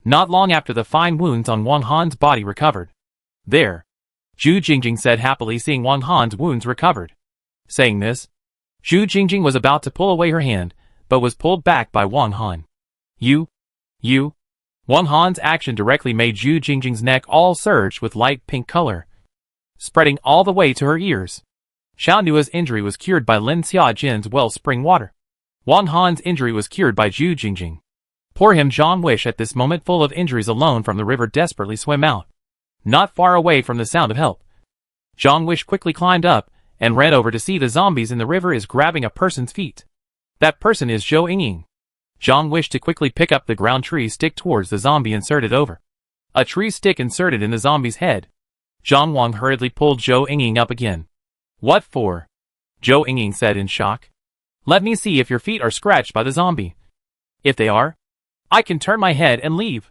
Not long after, the fine wounds on Wang Han's body recovered. There, Zhu Jingjing said happily, seeing Wang Han's wounds recovered. Saying this, Zhu Jingjing was about to pull away her hand, but was pulled back by Wang Han. You. Wang Han's action directly made Zhu Jingjing's neck all surge with light pink color, spreading all the way to her ears. Xiao Nua's injury was cured by Lin Xiaojin's wellspring water. Wang Han's injury was cured by Zhu Jingjing. Poor him. Zhang Wish, at this moment full of injuries alone from the river, desperately swam out, not far away from the sound of help. Zhang Wish quickly climbed up and ran over to see the zombies in the river is grabbing a person's feet. That person is Zhou Yingying. Zhang wished to quickly pick up the ground tree stick towards the zombie inserted over. A tree stick inserted in the zombie's head. Zhang Wang hurriedly pulled Zhou Yingying up again. What for? Zhou Yingying said in shock. Let me see if your feet are scratched by the zombie. If they are, I can turn my head and leave,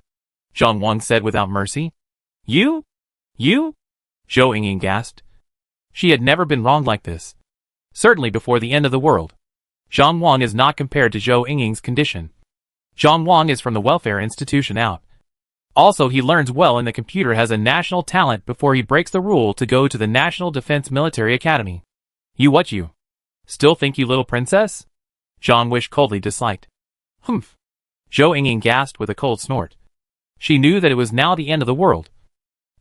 Zhang Wang said without mercy. You? Zhou Yingying gasped. She had never been wronged like this. Certainly before the end of the world. Zhang Wang is not compared to Zhou Yingying's condition. Zhang Wang is from the welfare institution out. Also, he learns well in the computer, has a national talent before he breaks the rule to go to the National Defense Military Academy. You what, you? Still think you little princess? Zhang Wish coldly disliked. Humph. Zhou Yingying gasped with a cold snort. She knew that it was now the end of the world,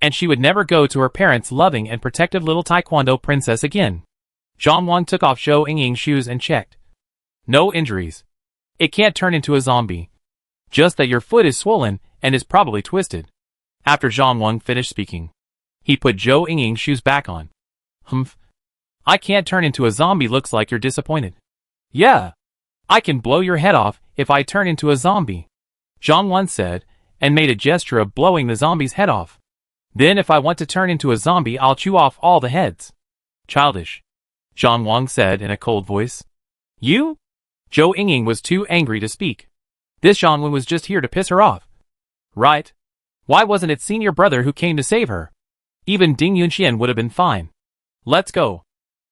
and she would never go to her parents' loving and protective little taekwondo princess again. Zhang Wang took off Zhou Yingying's shoes and checked. No injuries. It can't turn into a zombie. Just that your foot is swollen and is probably twisted. After Zhang Wang finished speaking, he put Zhou Yingying's shoes back on. Humph. I can't turn into a zombie. Looks like you're disappointed. Yeah. I can blow your head off if I turn into a zombie, Zhang Wang said, and made a gesture of blowing the zombie's head off. Then if I want to turn into a zombie, I'll chew off all the heads. Childish, Zhang Wang said in a cold voice. You? Zhou Yingying was too angry to speak. This Zhang Wang was just here to piss her off. Right? Why wasn't it senior brother who came to save her? Even Ding Yunxian would have been fine. Let's go.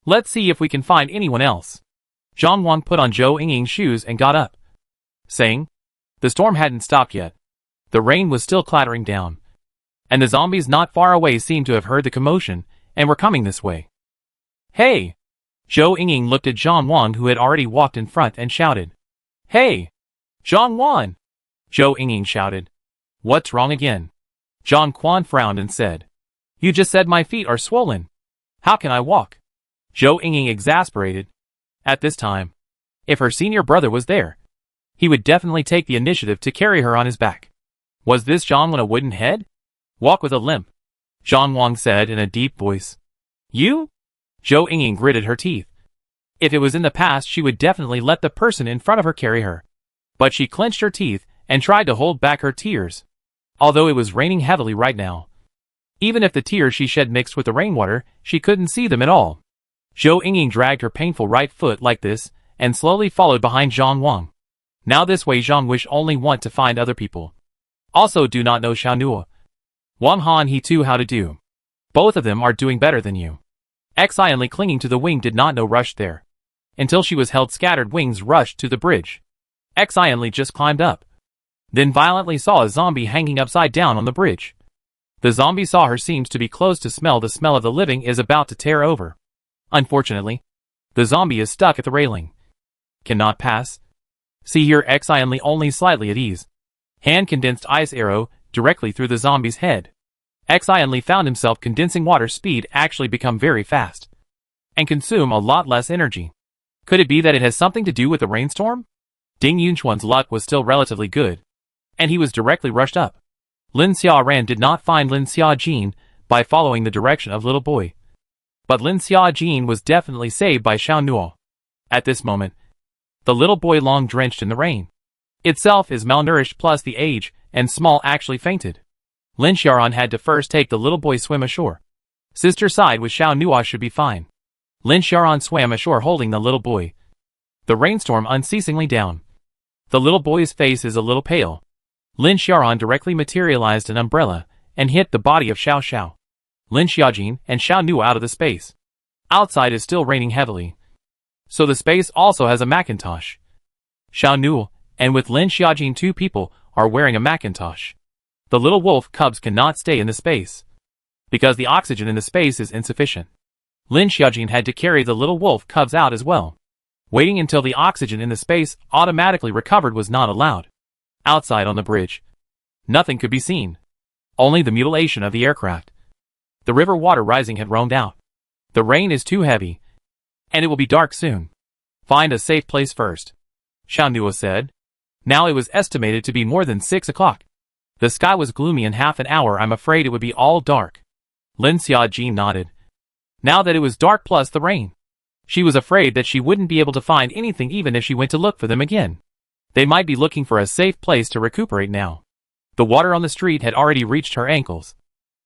Let's see if we can find anyone else. Zhang Wang put on Zhou Yingying's shoes and got up, saying, the storm hadn't stopped yet. The rain was still clattering down, and the zombies not far away seemed to have heard the commotion and were coming this way. Hey! Zhou Yingying looked at Zhang Wang, who had already walked in front, and shouted. Hey! Zhang Wang! Zhou Yingying shouted. What's wrong again? Zhang Quan frowned and said. You just said my feet are swollen. How can I walk? Zhou Yingying exasperated. At this time, if her senior brother was there, he would definitely take the initiative to carry her on his back. Was this Zhang Wang a wooden head? Walk with a limp, Zhang Wang said in a deep voice. You? Zhou Yingying gritted her teeth. If it was in the past, she would definitely let the person in front of her carry her. But she clenched her teeth and tried to hold back her tears, although it was raining heavily right now. Even if the tears she shed mixed with the rainwater, she couldn't see them at all. Zhou Yingying dragged her painful right foot like this, and slowly followed behind Zhang Wang. Now this way Zhang Wish only want to find other people. Also do not know Xiao Nua. Wang Han he too how to do. Both of them are doing better than you. Excitedly clinging to the wing did not know rushed there. Until she was held scattered wings rushed to the bridge. Excitedly just climbed up. Then violently saw a zombie hanging upside down on the bridge. The zombie saw her seems to be close to smell the smell of the living is about to tear over. Unfortunately, the zombie is stuck at the railing. Cannot pass. See here excitedly only slightly at ease. Hand condensed ice arrow directly through the zombie's head. Excitedly found himself condensing water speed actually become very fast. And consume a lot less energy. Could it be that it has something to do with the rainstorm? Ding Yunxuan's luck was still relatively good, and he was directly rushed up. Lin Xiaoran did not find Lin Xiaojin by following the direction of little boy. But Lin Xiaojin was definitely saved by Xiao Nua. At this moment, the little boy long drenched in the rain. Itself is malnourished plus the age, and small actually fainted. Lin Xiaoran had to first take the little boy swim ashore. Sister sighed with Xiao Nua should be fine. Lin Xiaoran swam ashore holding the little boy. The rainstorm unceasingly down. The little boy's face is a little pale. Lin Xiaoran directly materialized an umbrella and hit the body of Xiao Xiao. Lin Xiaojin and Xiao Nua out of the space. Outside is still raining heavily. So the space also has a Macintosh. Xiao Nua and with Lin Xiaojin, two people are wearing a Macintosh. The little wolf cubs cannot stay in the space because the oxygen in the space is insufficient. Lin Xiaojin had to carry the little wolf cubs out as well. Waiting until the oxygen in the space automatically recovered was not allowed. Outside on the bridge, nothing could be seen. Only the mutilation of the aircraft. The river water rising had roamed out. The rain is too heavy, and it will be dark soon. Find a safe place first, Xiao Nua said. Now it was estimated to be more than 6 o'clock. The sky was gloomy. In half an hour I'm afraid it would be all dark. Lin Xiaojin nodded. Now that it was dark plus the rain, she was afraid that she wouldn't be able to find anything even if she went to look for them again. They might be looking for a safe place to recuperate now. The water on the street had already reached her ankles.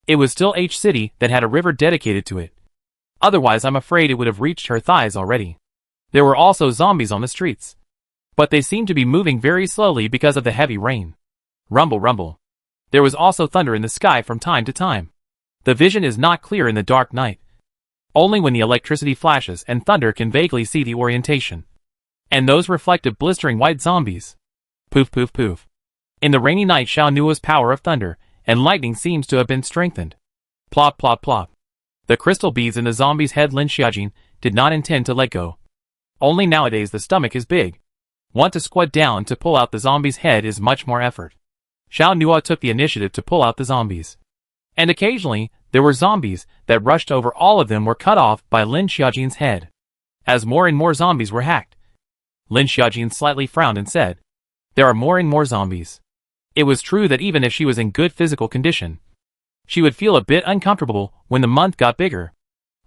It was still H City that had a river dedicated to it. Otherwise I'm afraid it would have reached her thighs already. There were also zombies on the streets. But they seemed to be moving very slowly because of the heavy rain. Rumble, rumble. There was also thunder in the sky from time to time. The vision is not clear in the dark night. Only when the electricity flashes and thunder can vaguely see the orientation. And those reflective blistering white zombies. Poof, poof, poof. In the rainy night Xiao Nua's power of thunder and lightning seems to have been strengthened. Plop, plop, plop. The crystal beads in the zombie's head. Lin Xiaojin did not intend to let go. Only nowadays the stomach is big. Want to squat down to pull out the zombie's head is much more effort. Xiao Nua took the initiative to pull out the zombies. And occasionally, there were zombies that rushed over. All of them were cut off by Lin Xiaojin's head. As more and more zombies were hacked, Lin Xiaojin slightly frowned and said, "There are more and more zombies." It was true that even if she was in good physical condition, she would feel a bit uncomfortable when the month got bigger.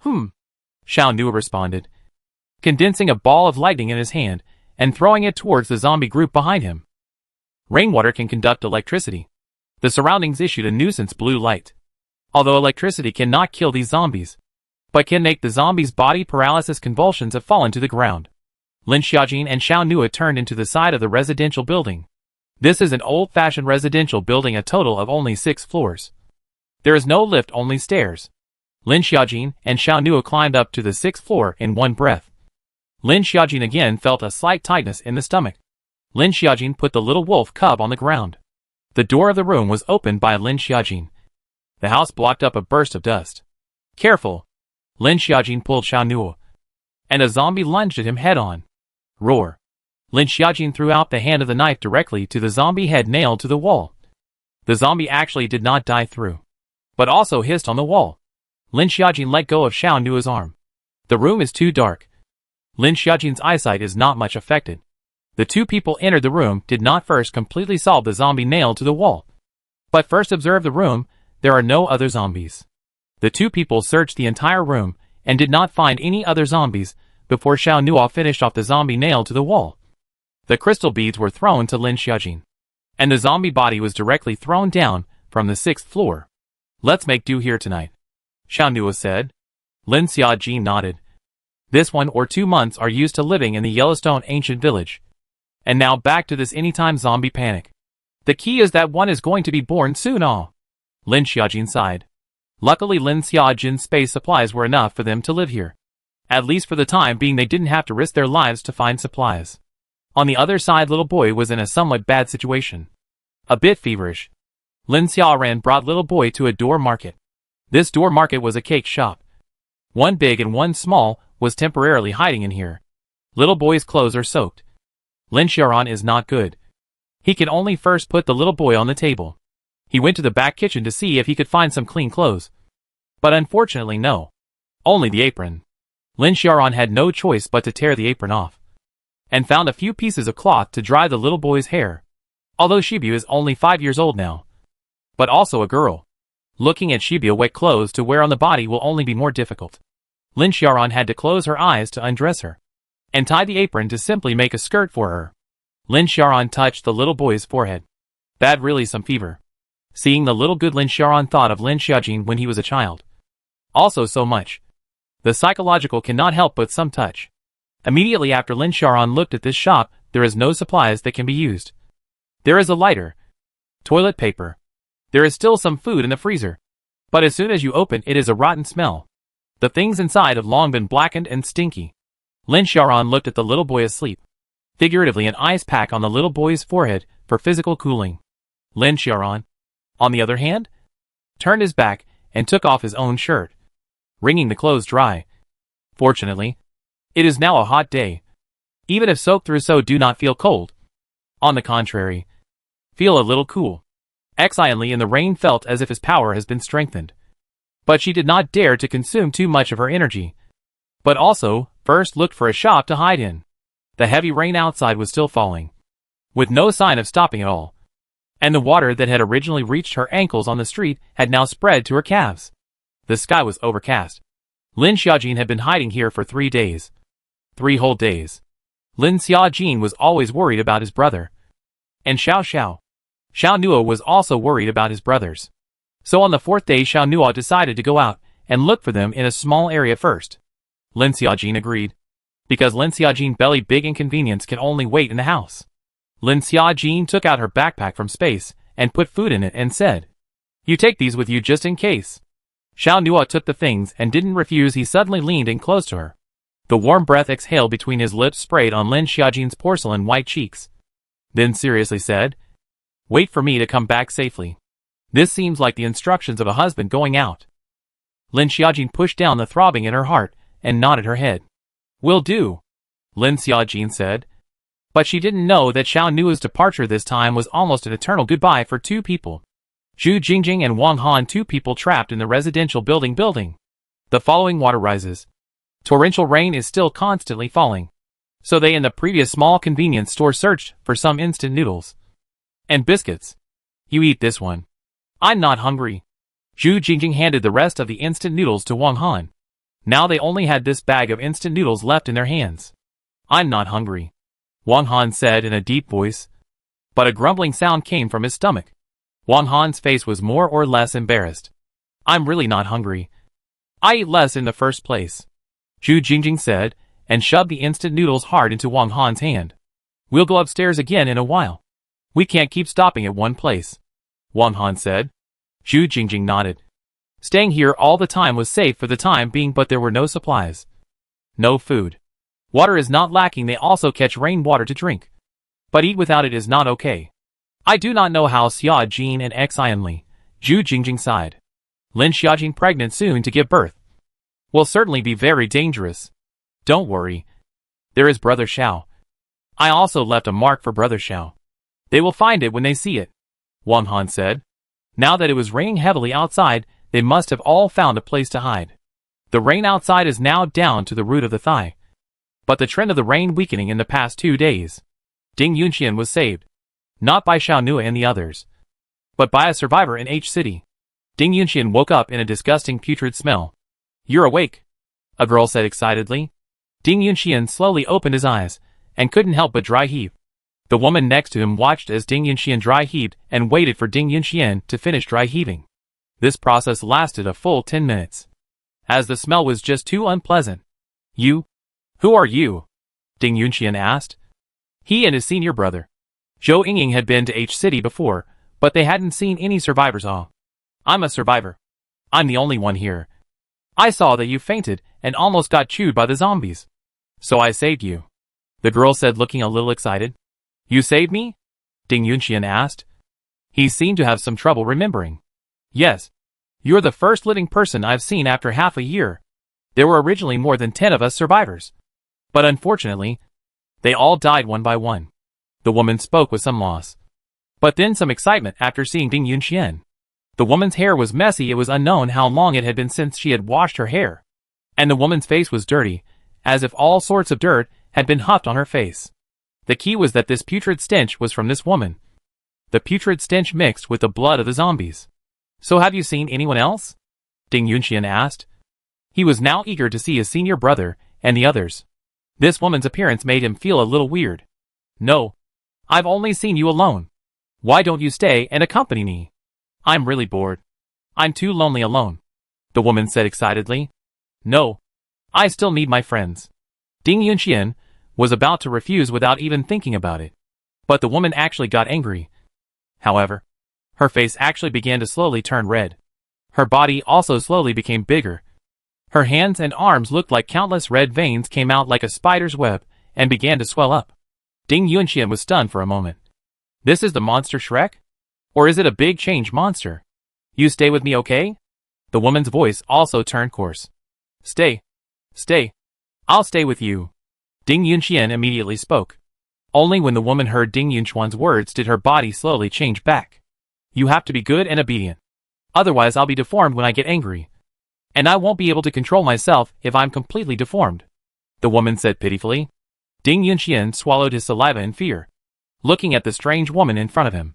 Xiao Nua responded, condensing a ball of lightning in his hand and throwing it towards the zombie group behind him. Rainwater can conduct electricity. The surroundings issued a nuisance blue light. Although electricity cannot kill these zombies, but can make the zombies' body paralysis. Convulsions have fallen to the ground. Lin Xiaojin and Xiao Nua turned into the side of the residential building. This is an old-fashioned residential building, a total of only 6 floors. There is no lift, only stairs. Lin Xiaojin and Xiao Nua climbed up to the 6th floor in one breath. Lin Xiaojin again felt a slight tightness in the stomach. Lin Xiaojin put the little wolf cub on the ground. The door of the room was opened by Lin Xiaojin. The house blocked up a burst of dust. Careful! Lin Xiaojin pulled Xiao Nua, and a zombie lunged at him head-on. Roar! Lin Xiaojin threw out the hand of the knife directly to the zombie head nailed to the wall. The zombie actually did not die through, but also hissed on the wall. Lin Xiaojin let go of Xiao Nua's arm. The room is too dark. Lin Xiaojin's eyesight is not much affected. The two people entered the room, did not first completely solve the zombie nailed to the wall, but first observe the room. There are no other zombies. The two people searched the entire room and did not find any other zombies before Xiao Nua finished off the zombie nailed to the wall. The crystal beads were thrown to Lin Xiaojin, and the zombie body was directly thrown down from the 6th floor. Let's make do here tonight, Xiao Nua said. Lin Xiaojin nodded. This 1 or 2 months are used to living in the Yellowstone ancient village. And now back to this anytime zombie panic. The key is that one is going to be born soon. Lin Xiaojin sighed. Luckily Lin Xiaojin's space supplies were enough for them to live here. At least for the time being they didn't have to risk their lives to find supplies. On the other side little boy was in a somewhat bad situation. A bit feverish. Lin Xiaoran brought little boy to a door market. This door market was a cake shop. One big and one small was temporarily hiding in here. Little boy's clothes are soaked. Lin Xiaoran is not good. He can only first put the little boy on the table. He went to the back kitchen to see if he could find some clean clothes. But unfortunately no. Only the apron. Lin Xiaoran had no choice but to tear the apron off, and found a few pieces of cloth to dry the little boy's hair. Although Shibu is only 5 years old now, but also a girl, looking at Shibu wet clothes to wear on the body will only be more difficult. Lin Xiaoran had to close her eyes to undress her, and tie the apron to simply make a skirt for her. Lin Xiaoran touched the little boy's forehead. Bad, really some fever. Seeing the little good Lin Xiaoran thought of Lin Xiaojin when he was a child. Also so much. The psychological cannot help but some touch. Immediately after Lin Xiaoran looked at this shop, there is no supplies that can be used. There is a lighter. Toilet paper. There is still some food in the freezer. But as soon as you open it is a rotten smell. The things inside have long been blackened and stinky. Lin Xiaoran looked at the little boy asleep. Figuratively an ice pack on the little boy's forehead for physical cooling. Lin Xiaoran, on the other hand, turned his back and took off his own shirt, wringing the clothes dry. Fortunately, it is now a hot day. Even if soaked through, so do not feel cold. On the contrary, feel a little cool. Excitedly in the rain felt as if his power has been strengthened. But she did not dare to consume too much of her energy. But also, first looked for a shop to hide in. The heavy rain outside was still falling, with no sign of stopping at all. And the water that had originally reached her ankles on the street had now spread to her calves. The sky was overcast. Lin Xiaojin had been hiding here for 3 days. 3 whole days. Lin Xiaojin was always worried about his brother. And Xiao Nuo was also worried about his brothers. So on the 4th day Xiao Nuo decided to go out and look for them in a small area first. Lin Xiaojin agreed. Because Lin Xiaojin belly big inconvenience can only wait in the house. Lin Xiaojin took out her backpack from space and put food in it and said, "You take these with you just in case." Xiao Nuo took the things and didn't refuse. He suddenly leaned in close to her. The warm breath exhaled between his lips sprayed on Lin Xiaojin's porcelain white cheeks. Then seriously said, "Wait for me to come back safely." This seems like the instructions of a husband going out. Lin Xiaojin pushed down the throbbing in her heart and nodded her head. "Will do," Lin Xiaojin said. But she didn't know that Xiao Nuo's departure this time was almost an eternal goodbye for 2 people. Zhu Jingjing and Wang Han, 2 people trapped in the residential building. The following water rises. Torrential rain is still constantly falling. So they in the previous small convenience store searched for some instant noodles. And biscuits. "You eat this one. I'm not hungry." Zhu Jingjing handed the rest of the instant noodles to Wang Han. Now they only had this bag of instant noodles left in their hands. "I'm not hungry," Wang Han said in a deep voice. But a grumbling sound came from his stomach. Wang Han's face was more or less embarrassed. "I'm really not hungry. I eat less in the first place," Zhu Jingjing said, and shoved the instant noodles hard into Wang Han's hand. "We'll go upstairs again in a while. We can't keep stopping at one place," Wang Han said. Zhu Jingjing nodded. Staying here all the time was safe for the time being, but there were no supplies. No food. Water is not lacking. They also catch rainwater to drink. But eat without it is not okay. "I do not know how Xiaojin and Xianli," Zhu Jingjing sighed. "Lin Xiaojin pregnant soon to give birth. Will certainly be very dangerous. Don't worry. There is Brother Xiao. I also left a mark for Brother Xiao. They will find it when they see it," Wang Han said. Now that it was raining heavily outside, they must have all found a place to hide. The rain outside is now down to the root of the thigh. But the trend of the rain weakening in the past 2 days. Ding Yunxian was saved. Not by Xiao Nuo and the others, but by a survivor in H City. Ding Yunxian woke up in a disgusting putrid smell. "You're awake," a girl said excitedly. Ding Yunxian slowly opened his eyes, and couldn't help but dry heave. The woman next to him watched as Ding Yunxian dry heaved and waited for Ding Yunxian to finish dry heaving. This process lasted a full 10 minutes. As the smell was just too unpleasant. "You? Who are you?" Ding Yunxian asked. He and his senior brother, Zhou Yingying, had been to H City before, but they hadn't seen any survivors. "I'm a survivor. I'm the only one here. I saw that you fainted and almost got chewed by the zombies. So I saved you," the girl said, looking a little excited. "You saved me?" Ding Yunxian asked. He seemed to have some trouble remembering. "Yes. You're the first living person I've seen after half a year. There were originally more than 10 of us survivors. But unfortunately, they all died one by one." The woman spoke with some loss, but then some excitement after seeing Ding Yunxian. The woman's hair was messy. It was unknown how long it had been since she had washed her hair. And the woman's face was dirty, as if all sorts of dirt had been huffed on her face. The key was that this putrid stench was from this woman. The putrid stench mixed with the blood of the zombies. "So have you seen anyone else?" Ding Yunxian asked. He was now eager to see his senior brother and the others. This woman's appearance made him feel a little weird. "No. I've only seen you alone. Why don't you stay and accompany me?" I'm really bored. I'm too lonely alone, the woman said excitedly. No. I still need my friends. Ding Yunxian was about to refuse without even thinking about it. But the woman actually got angry. However, her face actually began to slowly turn red. Her body also slowly became bigger. Her hands and arms looked like countless red veins came out like a spider's web and began to swell up. Ding Yunxian was stunned for a moment. This is the monster Shrek? Or is it a big change monster? You stay with me, okay? The woman's voice also turned coarse. Stay. Stay. I'll stay with you. Ding Yunxian immediately spoke. Only when the woman heard Ding Yunxuan's words did her body slowly change back. You have to be good and obedient. Otherwise I'll be deformed when I get angry. And I won't be able to control myself if I'm completely deformed, the woman said pitifully. Ding Yunxian swallowed his saliva in fear, looking at the strange woman in front of him.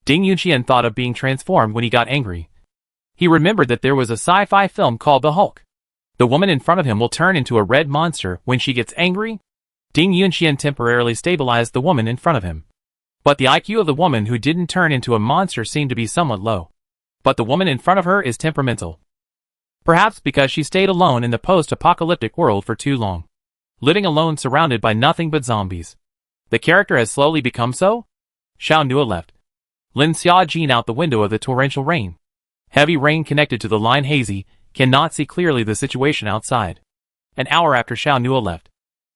Ding Yunxian thought of being transformed when he got angry. He remembered that there was a sci-fi film called The Hulk. The woman in front of him will turn into a red monster when she gets angry. Ding Yunxian temporarily stabilized the woman in front of him. But the IQ of the woman who didn't turn into a monster seemed to be somewhat low. But the woman in front of her is temperamental. Perhaps because she stayed alone in the post-apocalyptic world for too long. Living alone surrounded by nothing but zombies. The character has slowly become so? Xiao Nua left. Lin Xiaojin out the window of the torrential rain. Heavy rain connected to the line hazy, cannot see clearly the situation outside. An hour after Xiao Nua left.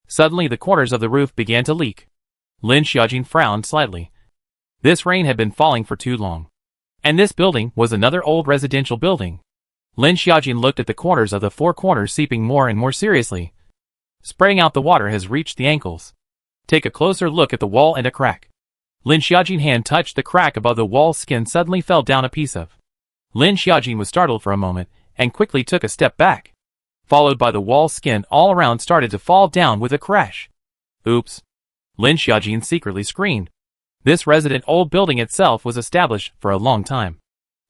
Suddenly the corners of the roof began to leak. Lin Xiaojin frowned slightly. This rain had been falling for too long. And this building was another old residential building. Lin Xiaojin looked at the corners of the four corners seeping more and more seriously. Spraying out the water has reached the ankles. Take a closer look at the wall and a crack. Lin Xiaojin's hand touched the crack above the wall. Skin suddenly fell down a piece of. Lin Xiaojin was startled for a moment and quickly took a step back. Followed by the wall, skin all around started to fall down with a crash. Oops. Lin Xiaojin secretly screamed. This resident old building itself was established for a long time.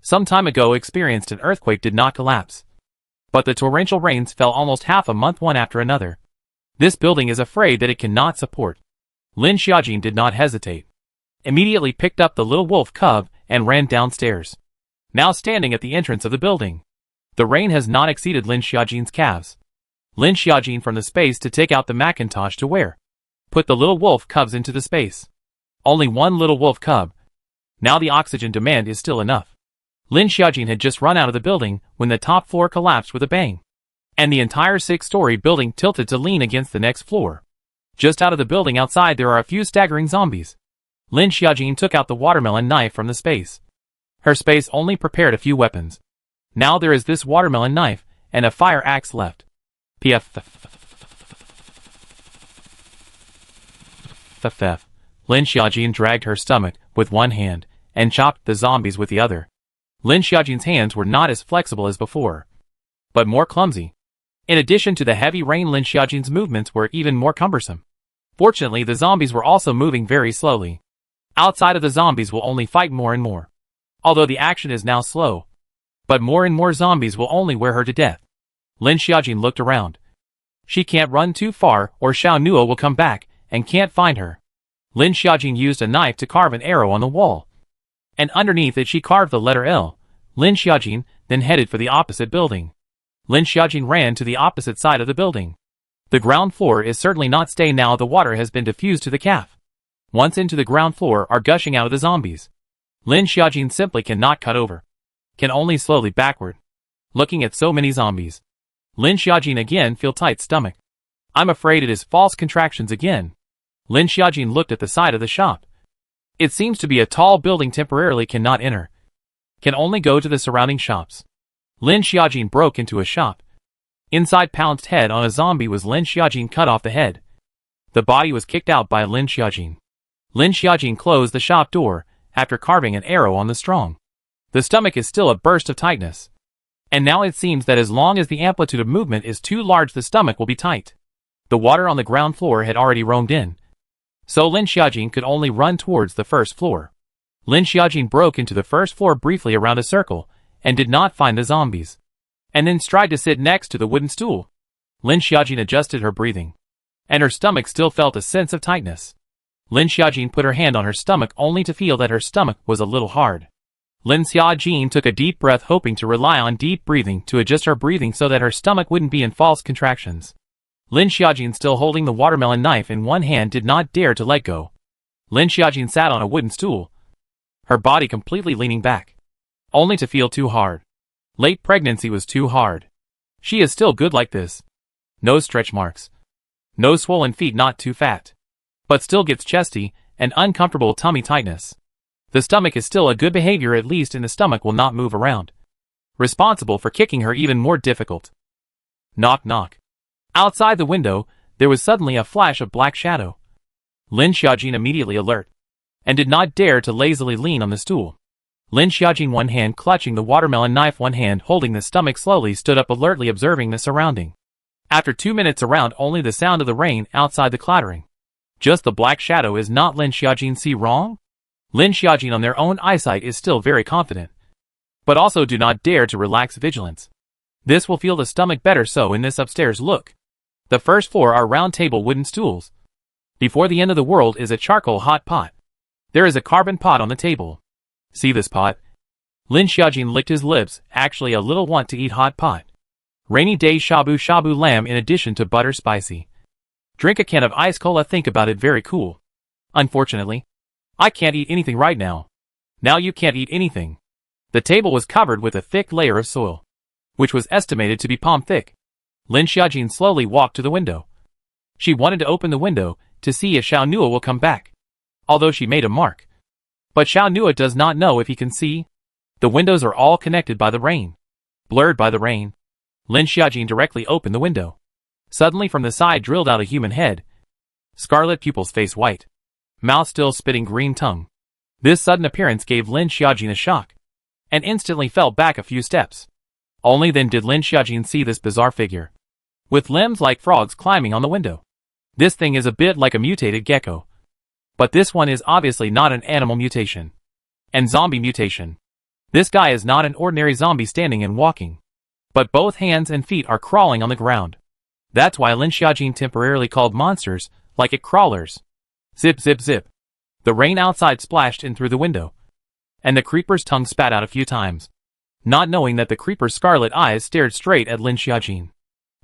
Some time ago experienced an earthquake did not collapse. But the torrential rains fell almost half a month one after another. This building is afraid that it cannot support. Lin Xiaojin did not hesitate. Immediately picked up the little wolf cub and ran downstairs. Now standing at the entrance of the building. The rain has not exceeded Lin Xiaojin's calves. Lin Xiaojin from the space to take out the Macintosh to wear. Put the little wolf cubs into the space. Only one little wolf cub. Now the oxygen demand is still enough. Lin Xiaojin had just run out of the building when the top floor collapsed with a bang. And the entire 6-story building tilted to lean against the next floor. Just out of the building outside there are a few staggering zombies. Lin Xiaojin took out the watermelon knife from the space. Her space only prepared a few weapons. Now there is this watermelon knife and a fire axe left. Lin Xiaojin dragged her stomach with one hand and chopped the zombies with the other. Lin Xiaojin's hands were not as flexible as before, but more clumsy. In addition to the heavy rain, Lin Xiaojin's movements were even more cumbersome. Fortunately, the zombies were also moving very slowly. Outside of the zombies will only fight more and more. Although the action is now slow. But more and more zombies will only wear her to death. Lin Xiaojin looked around. She can't run too far or Xiao Nua will come back and can't find her. Lin Xiaojin used a knife to carve an arrow on the wall. And underneath it she carved the letter L. Lin Xiaojin then headed for the opposite building. Lin Xiaojin ran to the opposite side of the building. The ground floor is certainly not stay now. The water has been diffused to the calf. Once into the ground floor are gushing out of the zombies. Lin Xiaojin simply cannot cut over. Can only slowly backward. Looking at so many zombies. Lin Xiaojin again feel tight stomach. I'm afraid it is false contractions again. Lin Xiaojin looked at the side of the shop. It seems to be a tall building, temporarily cannot enter. Can only go to the surrounding shops. Lin Xiaojin broke into a shop. Inside pounced head on a zombie was Lin Xiaojin cut off the head. The body was kicked out by Lin Xiaojin. Lin Xiaojin closed the shop door after carving an arrow on the strong. The stomach is still a burst of tightness. And now it seems that as long as the amplitude of movement is too large the stomach will be tight. The water on the ground floor had already roamed in. So Lin Xiaojin could only run towards the first floor. Lin Xiaojin broke into the first floor briefly around a circle and did not find the zombies. And then tried to sit next to the wooden stool. Lin Xiaojin adjusted her breathing. And her stomach still felt a sense of tightness. Lin Xiaojin put her hand on her stomach only to feel that her stomach was a little hard. Lin Xiaojin took a deep breath, hoping to rely on deep breathing to adjust her breathing so that her stomach wouldn't be in false contractions. Lin Xiaojin, still holding the watermelon knife in one hand, did not dare to let go. Lin Xiaojin sat on a wooden stool, her body completely leaning back, only to feel too hard. Late pregnancy was too hard. She is still good like this. No stretch marks. No swollen feet, not too fat. But still gets chesty and uncomfortable tummy tightness. The stomach is still a good behavior, at least, and the stomach will not move around. Responsible for kicking her even more difficult. Knock knock. Outside the window, there was suddenly a flash of black shadow. Lin Xiaojin, immediately alert, and did not dare to lazily lean on the stool. Lin Xiaojin, one hand clutching the watermelon knife, one hand holding the stomach, slowly stood up, alertly observing the surrounding. After 2 minutes around, only the sound of the rain outside the clattering. Just the black shadow. Is not Lin Xiaojin see wrong? Lin Xiaojin, on their own eyesight, is still very confident, but also do not dare to relax vigilance. This will feel the stomach better. So in this upstairs, look. The first floor are round table wooden stools. Before the end of the world is a charcoal hot pot. There is a carbon pot on the table. See this pot? Lin Xiaojin licked his lips, actually a little want to eat hot pot. Rainy day shabu shabu lamb in addition to butter spicy. Drink a can of ice cola, think about it, very cool. Unfortunately, I can't eat anything right now. Now you can't eat anything. The table was covered with a thick layer of soil, which was estimated to be palm thick. Lin Xiaojin slowly walked to the window. She wanted to open the window to see if Xiao Nua will come back, although she made a mark. But Xiao Nua does not know if he can see. The windows are all connected by the rain, blurred by the rain. Lin Xiaojin directly opened the window. Suddenly from the side drilled out a human head. Scarlet pupils, face white, mouth still spitting green tongue. This sudden appearance gave Lin Xiaojin a shock, and instantly fell back a few steps. Only then did Lin Xiaojin see this bizarre figure, with limbs like frogs climbing on the window. This thing is a bit like a mutated gecko. But this one is obviously not an animal mutation. And zombie mutation. This guy is not an ordinary zombie standing and walking, but both hands and feet are crawling on the ground. That's why Lin Xiaojin temporarily called monsters, like it crawlers. Zip zip zip. The rain outside splashed in through the window, and the creeper's tongue spat out a few times, not knowing that the creeper's scarlet eyes stared straight at Lin Xiaojin.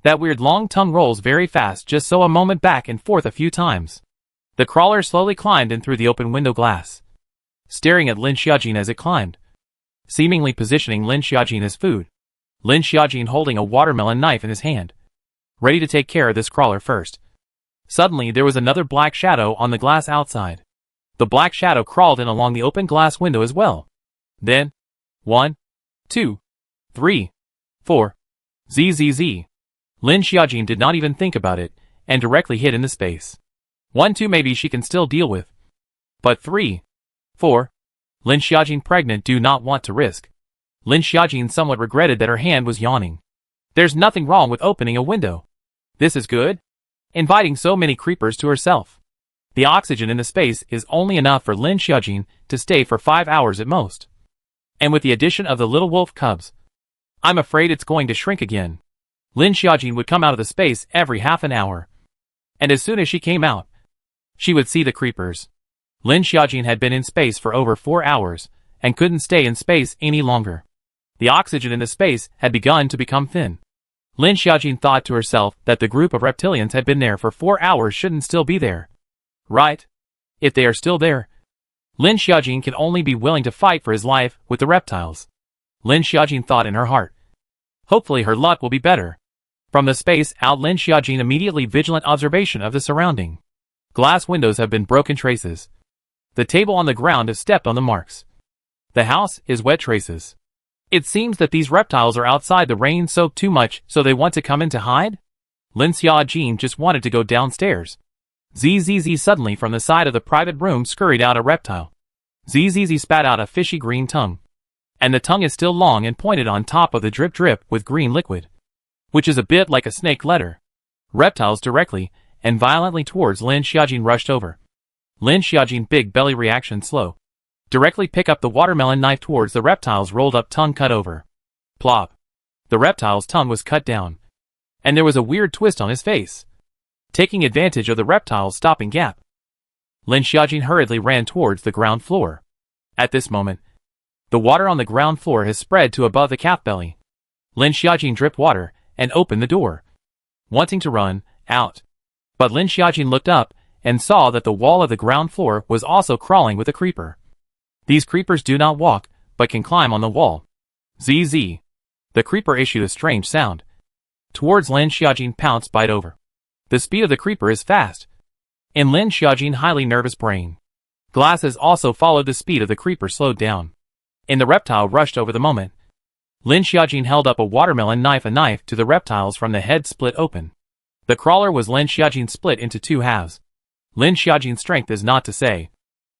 That weird long tongue rolls very fast, just so a moment back and forth a few times. The crawler slowly climbed in through the open window glass, staring at Lin Xiaojin as it climbed, seemingly positioning Lin Xiaojin as food. Lin Xiaojin holding a watermelon knife in his hand, ready to take care of this crawler first. Suddenly there was another black shadow on the glass outside. The black shadow crawled in along the open glass window as well. Then, 1, 2, 3, 4. ZZZ. Lin Xiaojin did not even think about it, and directly hid in the space. 1, 2 maybe she can still deal with. But 3, 4. Lin Xiaojin pregnant, do not want to risk. Lin Xiaojin somewhat regretted that her hand was yawning. There's nothing wrong with opening a window. This is good. Inviting so many creepers to herself. The oxygen in the space is only enough for Lin Xiaojin to stay for 5 hours at most. And with the addition of the little wolf cubs, I'm afraid it's going to shrink again. Lin Xiaojin would come out of the space every half an hour. And as soon as she came out, she would see the creepers. Lin Xiaojin had been in space for over 4 hours, and couldn't stay in space any longer. The oxygen in the space had begun to become thin. Lin Xiaojin thought to herself that the group of reptilians had been there for 4 hours, shouldn't still be there. Right? If they are still there, Lin Xiaojin can only be willing to fight for his life with the reptiles. Lin Xiaojin thought in her heart. Hopefully her luck will be better. From the space out, Lin Xiaojin immediately vigilant observation of the surrounding. Glass windows have been broken traces. The table on the ground has stepped on the marks. The house is wet traces. It seems that these reptiles are outside, the rain soaked too much, so they want to come in to hide? Lin Xiaojin just wanted to go downstairs. ZZZ. Suddenly from the side of the private room scurried out a reptile. ZZZ spat out a fishy green tongue. And the tongue is still long and pointed on top of the drip drip with green liquid, which is a bit like a snake letter. Reptiles directly and violently towards Lin Xiaojin rushed over. Lin Xiaojin big belly reaction slow. Directly pick up the watermelon knife towards the reptile's rolled up tongue, cut over. Plop. The reptile's tongue was cut down, and there was a weird twist on his face. Taking advantage of the reptile's stopping gap, Lin Xiaojin hurriedly ran towards the ground floor. At this moment, The water on the ground floor has spread to above the calf belly. Lin Xiaojin dripped water and opened the door, wanting to run out. But Lin Xiaojin looked up and saw that the wall of the ground floor was also crawling with a creeper. These creepers do not walk, but can climb on the wall. ZZ. The creeper issued a strange sound. Towards Lin Xiaojin pounced bite over. The speed of the creeper is fast. In Lin Xiaojin's highly nervous brain, glasses also followed the speed of the creeper slowed down. And the reptile rushed over the moment. Lin Xiaojin held up a watermelon knife, to the reptiles from the head split open. The crawler was Lin Xiaojin split into two halves. Lin Xiaojin's strength is not to say.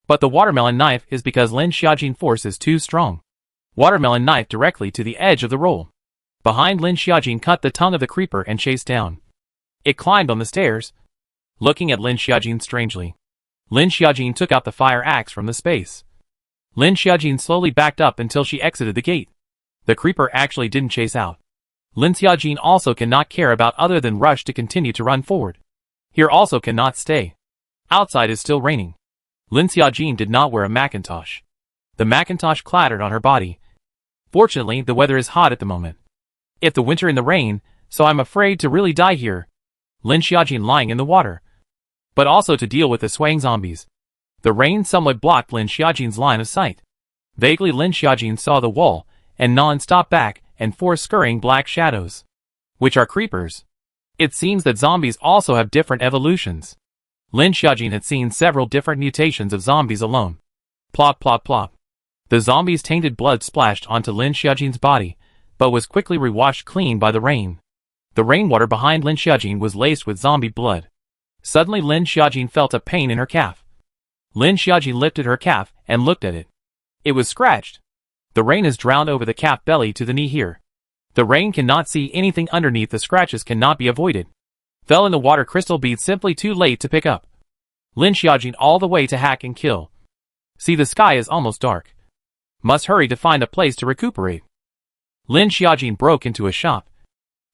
But the watermelon knife is because Lin Xiaojin's force is too strong. Watermelon knife directly to the edge of the roll. Behind Lin Xiaojin cut the tongue of the creeper and chased down. It climbed on the stairs, looking at Lin Xiaojin strangely. Lin Xiaojin took out the fire axe from the space. Lin Xiaojin slowly backed up until she exited the gate. The creeper actually didn't chase out. Lin Xiaojin also cannot care about other than rush to continue to run forward. Here also cannot stay. Outside is still raining. Lin Xiaojin did not wear a Macintosh. The Macintosh clattered on her body. Fortunately, the weather is hot at the moment. If the winter in the rain, so I'm afraid to really die here. Lin Xiaojin lying in the water. But also to deal with the swaying zombies. The rain somewhat blocked Lin Xiaojin's line of sight. Vaguely Lin Xiaojin saw the wall, and non-stop back, and four scurrying black shadows, which are creepers. It seems that zombies also have different evolutions. Lin Xiaojin had seen several different mutations of zombies alone. Plop plop plop. The zombies' tainted blood splashed onto Lin Xiaojin's body, but was quickly re-washed clean by the rain. The rainwater behind Lin Xiaojin was laced with zombie blood. Suddenly Lin Xiaojin felt a pain in her calf. Lin Xiaojin lifted her calf and looked at it. It was scratched. The rain has drowned over the calf belly to the knee here. The rain cannot see anything underneath, the scratches cannot be avoided. Fell in the water, crystal bead simply too late to pick up. Lin Xiaojin all the way to hack and kill. See, the sky is almost dark. Must hurry to find a place to recuperate. Lin Xiaojin broke into a shop.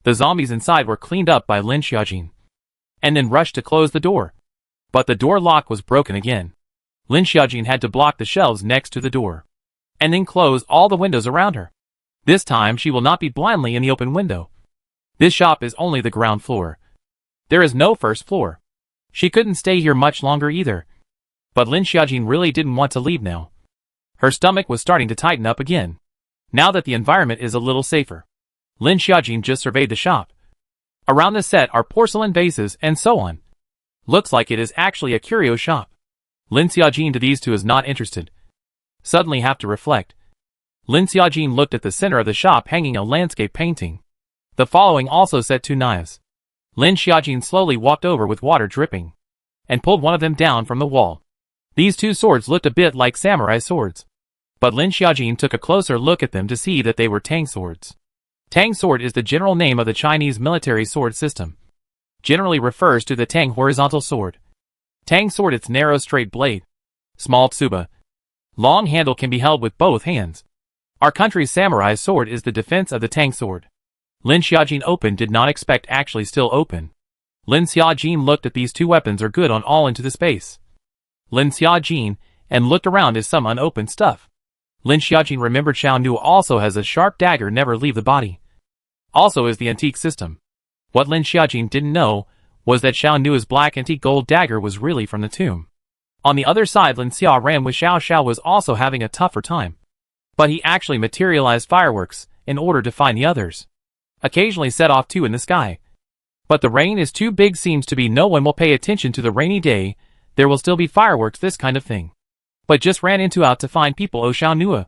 The zombies inside were cleaned up by Lin Xiaojin. And then rushed to close the door. But the door lock was broken again. Lin Xiaojin had to block the shelves next to the door. And then close all the windows around her. This time she will not be blindly in the open window. This shop is only the ground floor. There is no first floor. She couldn't stay here much longer either. But Lin Xiaojin really didn't want to leave now. Her stomach was starting to tighten up again. Now that the environment is a little safer. Lin Xiaojin just surveyed the shop. Around the set are porcelain vases and so on. Looks like it is actually a curio shop. Lin Xiaojin to these two is not interested. Suddenly have to reflect. Lin Xiaojin looked at the center of the shop hanging a landscape painting. The following also set two knives. Lin Xiaojin slowly walked over with water dripping. And pulled one of them down from the wall. These two swords looked a bit like samurai swords. But Lin Xiaojin took a closer look at them to see that they were Tang swords. Tang sword is the general name of the Chinese military sword system. Generally refers to the Tang horizontal sword. Tang sword, its narrow straight blade. Small tsuba. Long handle can be held with both hands. Our country's samurai sword is the defense of the Tang sword. Lin Xiaojin opened, did not expect actually still open. Lin Xiaojin looked at these two weapons are good on all into the space. Lin Xiaojin and looked around as some unopened stuff. Lin Xiaojin remembered Xiao Nu also has a sharp dagger never leave the body. Also is the antique system. What Lin Xiaojin didn't know was that Xiao Nu's black antique gold dagger was really from the tomb. On the other side, Lin Xia ran with Xiao Xiao was also having a tougher time. But he actually materialized fireworks in order to find the others. Occasionally set off two in the sky. But the rain is too big, seems to be no one will pay attention to the rainy day, there will still be fireworks, this kind of thing. But just ran into out to find people Xiao Nu.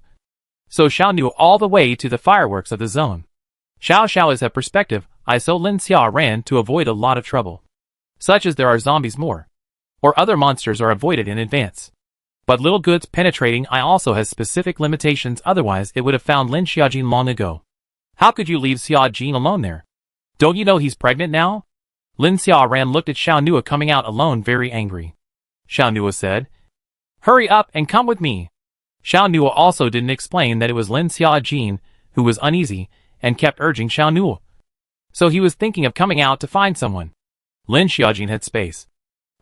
So Xiao Nu all the way to the fireworks of the zone. Xiao Xiao is a perspective, so Lin Xia ran to avoid a lot of trouble. Such as there are zombies more. Or other monsters are avoided in advance. But little goods penetrating also has specific limitations, otherwise it would have found Lin Xiaojin long ago. How could you leave Xiaojin alone there? Don't you know he's pregnant now? Lin Xia ran looked at Xiao Nu coming out alone very angry. Xiao Nu said, "Hurry up and come with me." Xiao Nu also didn't explain that it was Lin Xiaojin who was uneasy and kept urging Xiao Nu. So he was thinking of coming out to find someone. Lin Xiaojin had space.